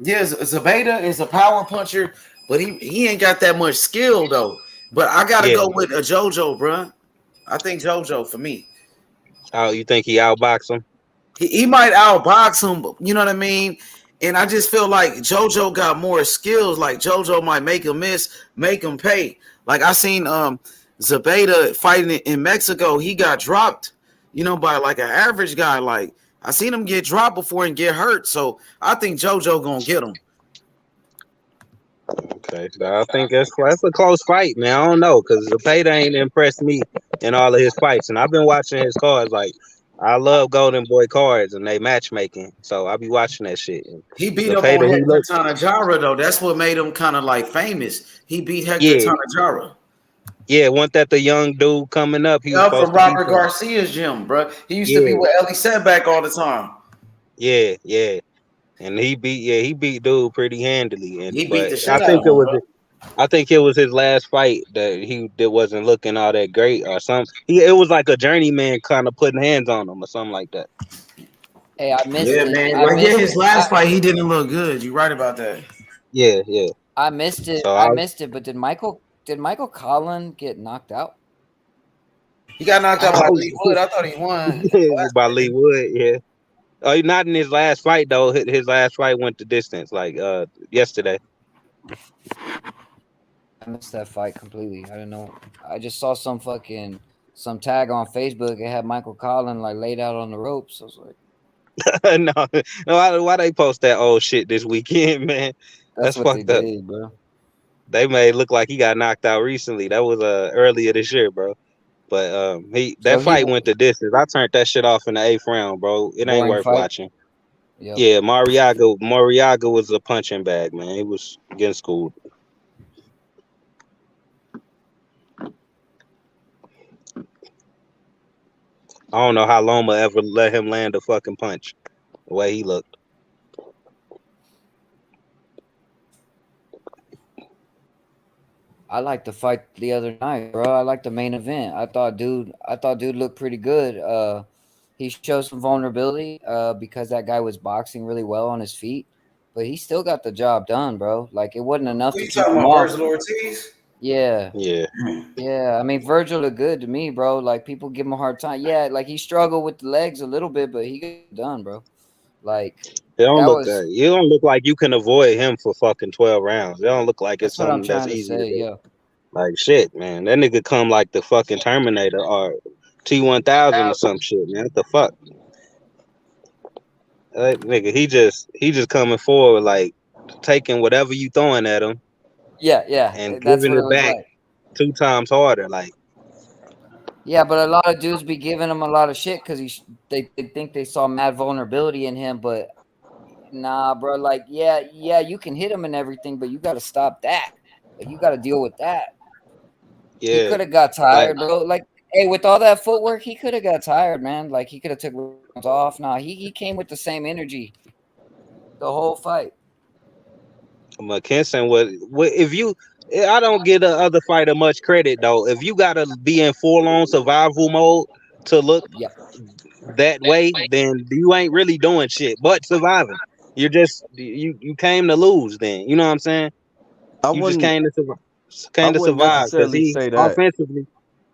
yeah, Zepeda is a power puncher, but he ain't got that much skill though. But I gotta go with a JoJo, bro. I think JoJo for me. Oh, you think he outbox him? He might outbox him, but you know what I mean? And I just feel like JoJo got more skills. Like JoJo might make him miss, make him pay. Like I seen Zepeda fighting in Mexico. He got dropped, by like an average guy. Like I seen him get dropped before and get hurt. So I think JoJo gonna get him. Okay, so I think that's a close fight, man. I don't know because Zepeda ain't impressed me in all of his fights, and I've been watching his cards. Like I love Golden Boy cards and they matchmaking, so I'll be watching that shit. He beat up on Hector Tanajara though. That's what made him kind of like famous. He beat Hector Tanajara. Yeah, wasn't that the young dude coming up? He was from Robert Garcia's gym, bro. He used to be with Ellie Setback all the time. Yeah. And he beat dude pretty handily. And he beat the shit out of him. I think it was his last fight that wasn't looking all that great or something. It was like a journeyman kind of putting hands on him or something like that. Hey, I missed it. Man. His last fight, he didn't look good. You're right about that. Yeah. I missed it. I missed it. But did Michael Collin get knocked out? He got knocked out by Lee Wood. I thought he won. By Lee Wood, yeah. Oh, not in his last fight though. His last fight went the distance, like yesterday. I missed that fight completely. I didn't know. I just saw some tag on Facebook. It had Michael Collin like laid out on the ropes. I was like, no. Why they post that old shit this weekend, man? That's what fucked they up. did, bro. They made it look like he got knocked out recently. That was earlier this year, bro. But that fight went the distance. I turned that shit off in the 8th round, bro. It ain't worth watching. Yep. Yeah, Mariaga was a punching bag, man. He was getting schooled. I don't know how Loma ever let him land a fucking punch the way he looked. I liked the fight the other night, bro. I liked the main event. I thought dude looked pretty good. He showed some vulnerability because that guy was boxing really well on his feet, but he still got the job done, bro. Like it wasn't enough to keep him off. Virgil Ortiz? Yeah. Yeah. I mean, Virgil looked good to me, bro. Like people give him a hard time. Yeah, like he struggled with the legs a little bit, but he got it done, bro. Like It don't That look was. You don't look like you can avoid him for fucking 12 rounds. It don't look like it's That's what I'm something that's trying to easy to say. do. Yeah. Like shit, man. That nigga come like the fucking Terminator or T-1000 or some shit, man. What the fuck? That nigga, he just coming forward like taking whatever you throwing at him Yeah. and That's giving what it it was back like. 2 times harder. Like, Yeah, but a lot of dudes be giving him a lot of shit because they think they saw mad vulnerability in him, but nah, bro. Like, yeah, you can hit him and everything, but you got to stop that. Like, you got to deal with that. He yeah, could have got like tired, bro. Like, hey, with all that footwork, he could have got tired, man. Like, he could have took rounds off. Nah, he came with the same energy the whole fight. McKinson would if you. I don't give the other fighter much credit though. If you gotta be in full-on survival mode to look that way, then you ain't really doing shit but surviving. You're just you came to lose. Then you know what I'm saying. I You just wouldn't came to survive. I Came to wouldn't survive because necessarily he say that.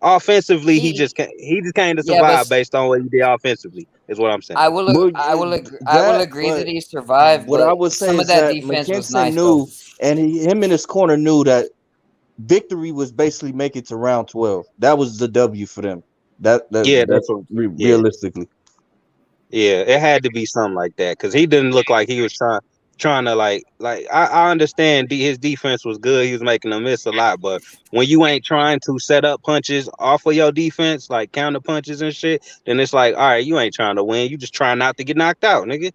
offensively he He just came to yeah, but survive based on what he did offensively. Is what I'm saying. I will Well, I will that, agree that but he survived, what I but would say some of is that that defense was McKinson nice though. knew, and him and his corner knew that victory was basically make it to round 12. That was the W for them. Yeah, That's what, yeah. realistically. Yeah, it had to be something like that because he didn't look like he was trying to like I understand his defense was good. He was making them miss a lot, but when you ain't trying to set up punches off of your defense, like counter punches and shit, then it's like, all right, you ain't trying to win. You just trying not to get knocked out, nigga.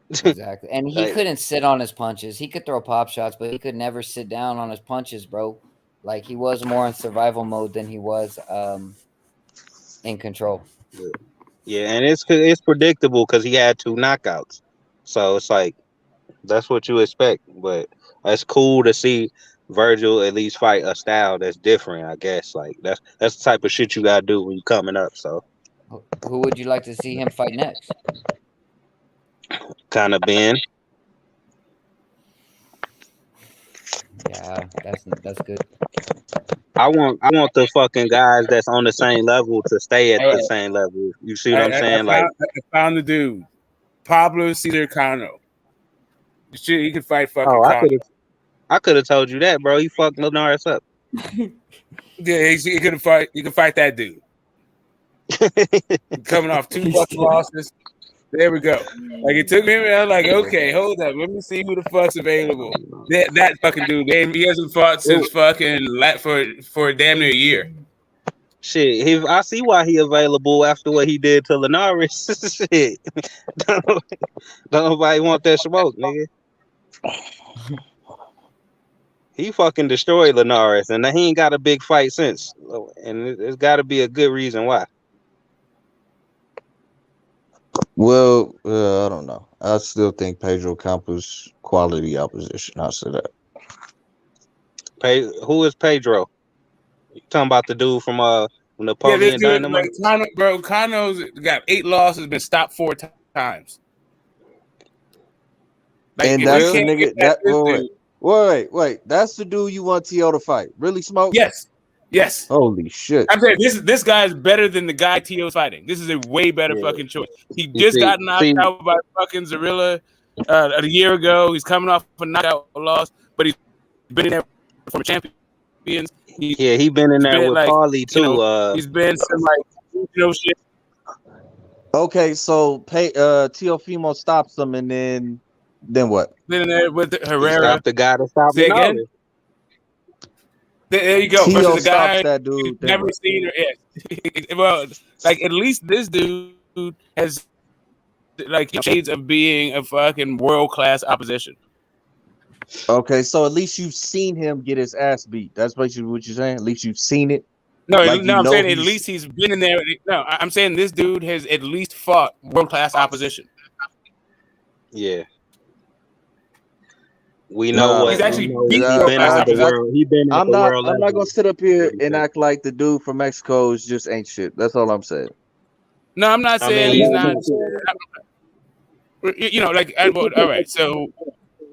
Exactly. And he Like, couldn't sit on his punches. He could throw pop shots, but he could never sit down on his punches, bro. Like he was more in survival mode than he was in control. yeah, and it's predictable because he had 2 knockouts, so it's like that's what you expect. But it's cool to see Virgil at least fight a style that's different. I guess like that's the type of shit you gotta do when you coming up. So Who would you like to see him fight next? kind of Ben. Yeah, that's good. I want the fucking guys that's on the same level to stay at the same level. You see what I'm saying? I found the dude, Pablo Cesar Cano. Shit, he could fight fucking Cano. I could have told you that, bro. You fucked Linares up. Yeah, he could fight. You can fight that dude. Coming off 2 fucking losses. There we go. Like it took me. I was like, okay, hold up. Let me see who the fuck's available. That fucking dude. He hasn't fought since fucking for damn near a year. Shit, I see why he available after what he did to Linares. Shit, don't nobody want that smoke, nigga. He fucking destroyed Linares, and he ain't got a big fight since. And there's got to be a good reason why. Well, I don't know. I still think Pedro Campos quality opposition. I'll say that. Who is Pedro? You talking about the dude from Napoleon Dynamite? Like, Cano's got 8 losses, been stopped 4 times. Like, and that's the nigga that wait. That's the dude you want T.O. to fight. Really, Smoke? Yes. Holy shit. I'm saying this guy is better than the guy T.O.'s fighting. This is a way better fucking choice. He just got knocked out by fucking Zarilla a year ago. He's coming off a knockout loss, but he's been in there for champions. He been in there with Paulie too. He's been some shit. Okay, so Teofimo stops him, and then what? Been in there with Herrera. He stopped the guy to stop Say again. There you go. T.O. Versus the guy stops that dude. You've never seen her. Yeah. Well, like at least this dude has like shades of being a fucking world-class opposition. Okay, so at least you've seen him get his ass beat. That's basically what you're saying. At least you've seen it. No, I'm saying at least he's been in there. No, I'm saying this dude has at least fought world-class opposition. Yeah. We know what he's actually been on the world. He's been at the world. I'm not gonna sit up here and act like the dude from Mexico is just ain't shit. That's all I'm saying. No, I'm not saying he's not. All right. So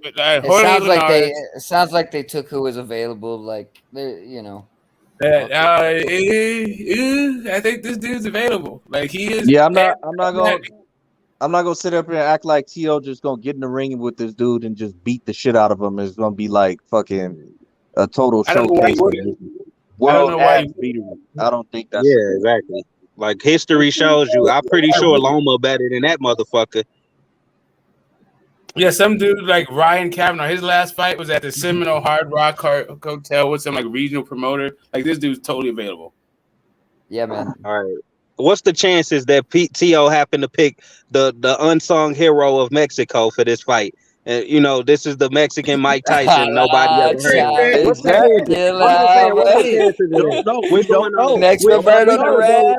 it sounds like they took who was available. Like I think this dude's available. Like he is. Yeah, I'm not gonna. I'm not gonna sit up here and act like T.O. just gonna get in the ring with this dude and just beat the shit out of him. It's gonna be like fucking a total showcase. World ass beater. I don't think that's exactly. Like history shows you. I'm pretty sure Loma better than that motherfucker. Yeah, some dude like Ryan Kavanaugh, his last fight was at the Seminole Hard Rock Hotel with some like regional promoter. Like this dude's totally available. Yeah, man. All right. What's the chances that T.O. happened to pick the unsung hero of Mexico for this fight? You know, this is the Mexican Mike Tyson. Nobody ever heard of him. What's the chances? What's the chances of that? We don't know. Next Roberto Duran.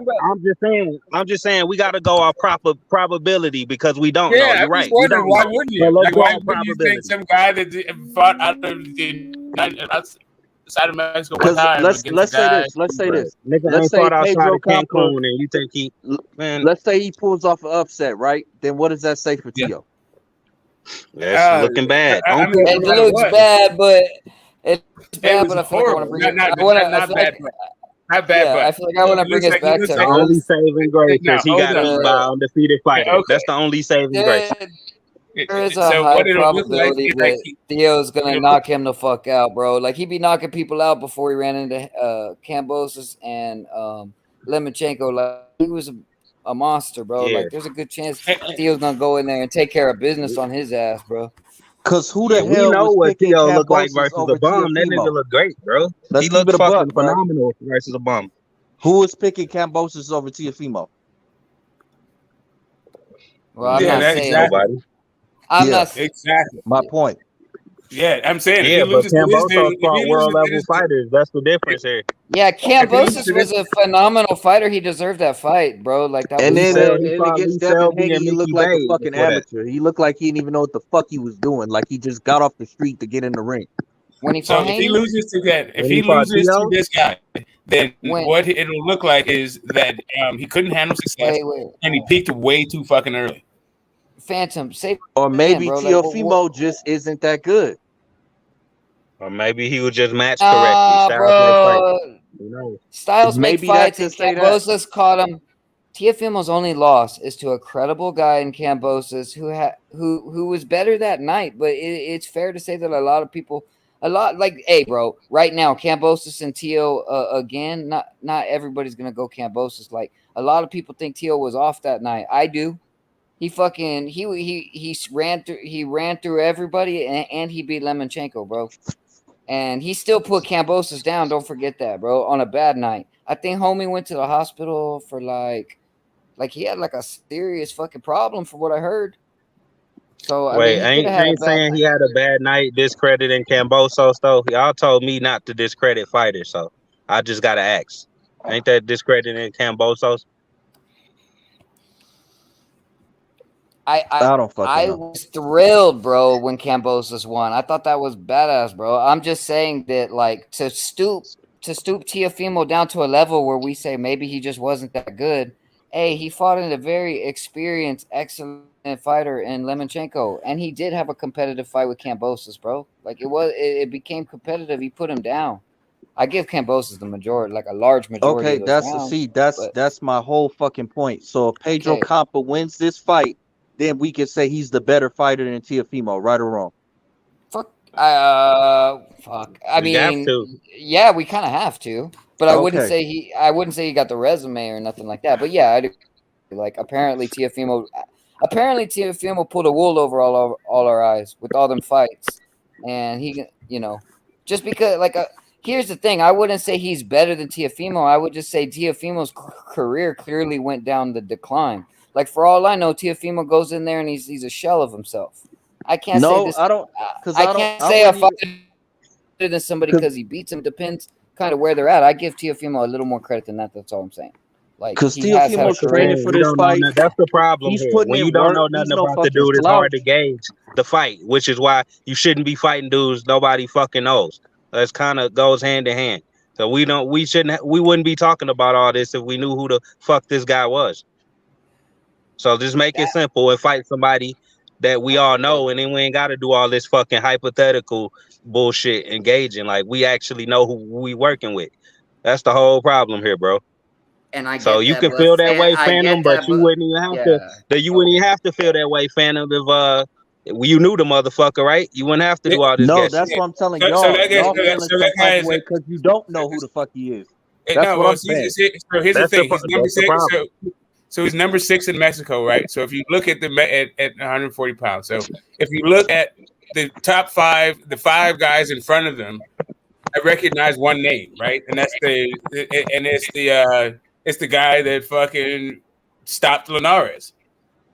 I'm just saying we got to go off proper probability because we don't know. Yeah, You're I'm right. just wondering why wouldn't you? So Like why wouldn't you think some guy that fought out of the outside of Mexico one time? Let's say this. Let's say this. Nigga Let's ain't say fought outside Pedro of Cancun, Campa, and you think he man? Let's say he pulls off an upset, right? Then what does that say for T.O.? That's looking bad. It looks bad, but it's bad. But I feel like I want to bring it. Not bad, but I feel like I want to bring us back to the only saving grace is he got beat by an undefeated fighter. Okay. That's the only saving grace. There is a high probability that Theo's gonna knock him the fuck out, bro. Like he be knocking people out before he ran into Kambosos and Lemachenko. Like he was a monster, bro. Yeah. Like there's a good chance Theo's gonna go in there and take care of business on his ass, bro. Cause who the We hell know was what picking Theo look like Kambosos versus over a bum. That Teofimo? nigga look great, bro. Let's He keep look it a fucking buck, bro. phenomenal versus a bum. Who was picking Kambosos over Teofimo? Well, I'm not saying nobody. I'm not exactly my point. Yeah, I'm saying Yeah, but Kambosos fought world world level fighters. That's the difference here. Yeah, Kambosos was a phenomenal fighter. He deserved that fight, bro. Like that. And was then he fought against Lee Devin Selby Haney, and he looked Mickey like a Babe fucking before that. amateur. He looked like he didn't even know what the fuck he was doing. Like he just got off the street to get in the ring. When he So fought if he Haney? loses to that, if When he he fought loses to T.O.? this guy, then When? what it'll look like is that he couldn't handle success Wait. and he peaked way too fucking early. Phantom, say Or maybe bro. Teofimo just isn't that good. Or maybe he was just matched correctly. Styles make bro. fights. Who knows? Styles make Maybe that fights, could and say that. Kambosos caught him. Teofimo's only loss is to a credible guy in Kambosos who was better that night. But it's fair to say that a lot of people, hey, bro, right now Kambosos and Teo again. Not everybody's gonna go Kambosos. Like a lot of people think Teo was off that night. I do. He ran through everybody and he beat Lemachenko, bro. And he still put Kambosos down. Don't forget that, bro. On a bad night, I think homie went to the hospital for like he had like a serious fucking problem, from what I heard. So Wait, I mean, ain't saying he had a bad night discrediting Kambosos though. Y'all told me not to discredit fighters, so I just gotta ask. Ain't that discrediting Kambosos? I don't fucking know. was thrilled, bro, when Kambosos won. I thought that was badass, bro. I'm just saying that, like, to stoop Teofimo down to a level where we say maybe he just wasn't that good. Hey, he fought in a very experienced, excellent fighter in Lemachenko, and he did have a competitive fight with Kambosos, bro. Like it became competitive. He put him down. I give Kambosos the majority, like a large majority. Okay, of those rounds, that's my whole fucking point. So if Pedro Campa wins this fight, then we can say he's the better fighter than Teofimo, right or wrong? Fuck. I mean, yeah, we kind of have to, but I wouldn't say he got the resume or nothing like that. But yeah, I do. Like apparently Teofimo pulled a wool over all our eyes with all them fights, and he, just because here's the thing, I wouldn't say he's better than Teofimo. I would just say Teofimo's career clearly went down the decline. Like for all I know, Teofimo goes in there and he's a shell of himself. I can't say this. I can't say a fighter better than somebody because he beats him. Depends kind of where they're at. I give Teofimo a little more credit than that. That's all I'm saying. Like because Teofimo's training for this fight. That's the problem here. When you don't know nothing about the dude, it's hard to gauge the fight, which is why you shouldn't be fighting dudes nobody fucking knows. That's kind of goes hand in hand. So we wouldn't be talking about all this if we knew who the fuck this guy was. So just make it simple and fight somebody that we all know, and then we ain't got to do all this fucking hypothetical bullshit engaging. Like we actually know who we working with. That's the whole problem here, bro. And I So get you that, can but feel that way, Phantom, but you wouldn't even have to. yeah. You wouldn't even have to feel that way, Phantom, if you knew the motherfucker, right? You wouldn't have to do all this No, guess that's shit. what I'm telling So y'all. that guy, Y'all feeling so some that type guy of is way because you don't know who the fuck he is. That's no. what Well, I'm saying. so here's the That's thing. He's number that's the 6. problem. So he's number 6 in Mexico, right? So if you look at at 140 pounds, so if you look at the top 5, the 5 guys in front of them, I recognize one name, right? And that's it's the guy that fucking stopped Linares.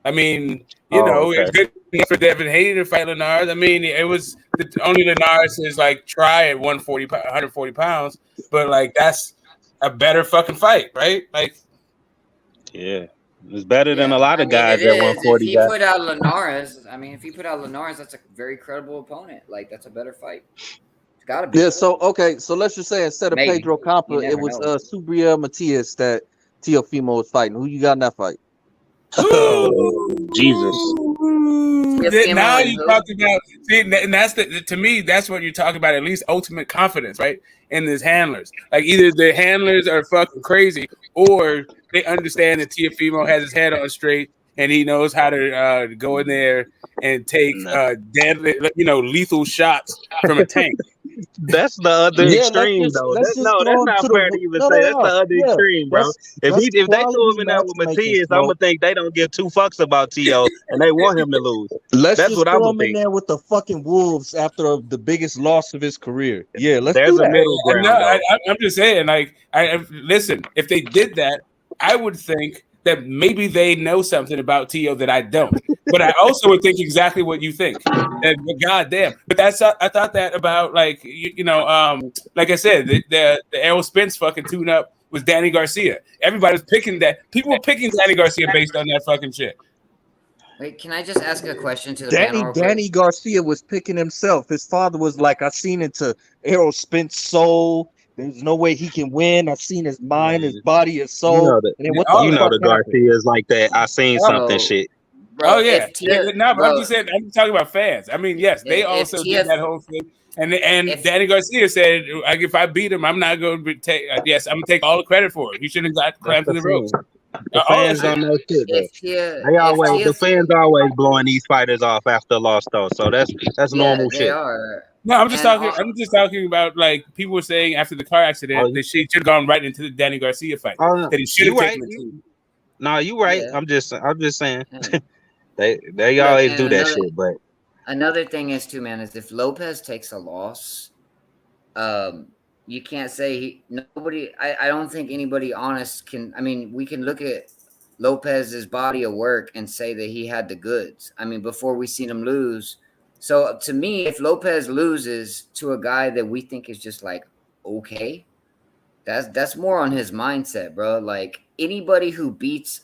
I mean, it's good for Devin Haney to fight Linares. I mean, it was only Linares is like try at 140 pounds, but like that's a better fucking fight, right? Like, Yeah, it's better than Yeah, a lot I of mean, guys it at is. If 140 he guys. put out Linares, that's a very credible opponent. Like, that's a better fight. It's got to be. Yeah, so okay, so let's just say instead of Maybe. Pedro You Campa, it never was know. Subriel Matias that Teofimo was fighting. Who you got in that fight? Jesus. Now you talked about and that's to me that's what you're talking about. At least ultimate confidence, right? In his handlers, like either the handlers are fucking crazy or they understand that Teofimo has his head on straight and he knows how to go in there and take deadly, lethal shots from a tank. That's the other extreme, though. Let's just That's throw him not to fair the to even no, say. no, That's the no. other Yeah, extreme, bro. that's If they threw him quality in there with matchmaking, Matias, I'm Smoke. gonna think they don't give 2 fucks about T.O. and they want him to lose. Let's That's just what I'm throw gonna him in think. there with the fucking Wolves after the biggest loss of his career. Yeah, let's There's do a that. middle ground, though. I'm just saying, like, listen. If they did that, I would think that maybe they know something about T.O. that I don't. But I also would think exactly what you think. And goddamn, but I thought that about like like I said, the Errol Spence fucking tune up was Danny Garcia. Everybody was picking that. People were picking Danny Garcia based on that fucking shit. Wait, can I just ask a question to the panel real quick? Danny Garcia was picking himself. His father was like, I seen into Errol Spence's soul. There's no way he can win. I've seen his mind, his body, his soul. And then what the fuck the Garcias like that. I seen something shit. Bro, yeah. But bro, I'm just saying. I'm talking about fans. I mean, yes, they also did that whole thing. And Danny Garcia said, like, if I beat him, I'm not going to take. Yes, I'm going to take all the credit for it. He shouldn't have got clapped to the ropes. The fans don't know shit, though. The fans always blowing these fighters off after a loss, though. So that's normal shit. No, I'm just talking about like people were saying after the car accident that she should have gone right into the Danny Garcia fight. That he should have taken it. No, you right. Yeah. I'm just saying. They always do that shit, but another thing is too, man, is if Lopez takes a loss, you can't say nobody. I don't think anybody honest can. I mean, we can look at Lopez's body of work and say that he had the goods. I mean, before we seen him lose. So to me, if Lopez loses to a guy that we think is just like okay, that's more on his mindset, bro. Like anybody who beats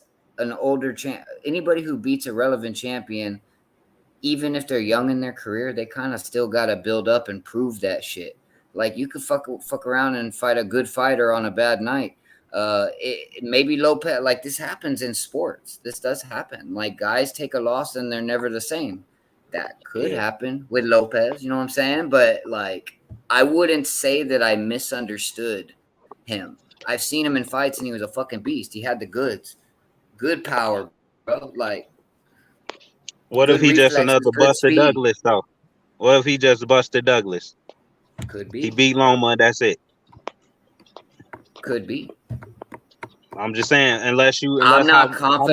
anybody who beats a relevant champion, even if they're young in their career, they kind of still got to build up and prove that shit. Like you could fuck around and fight a good fighter on a bad night. Maybe Lopez, like this happens in sports. This does happen. Like guys take a loss and they're never the same. That could happen with Lopez. You know what I'm saying? But like, I wouldn't say that I misunderstood him. I've seen him in fights and he was a fucking beast. He had the goods, good power, bro. Like, what if he just another Buster Douglas though? What if he just Buster Douglas? Could be. He beat Loma. That's it. Could be. I'm just saying, unless I'm not confident.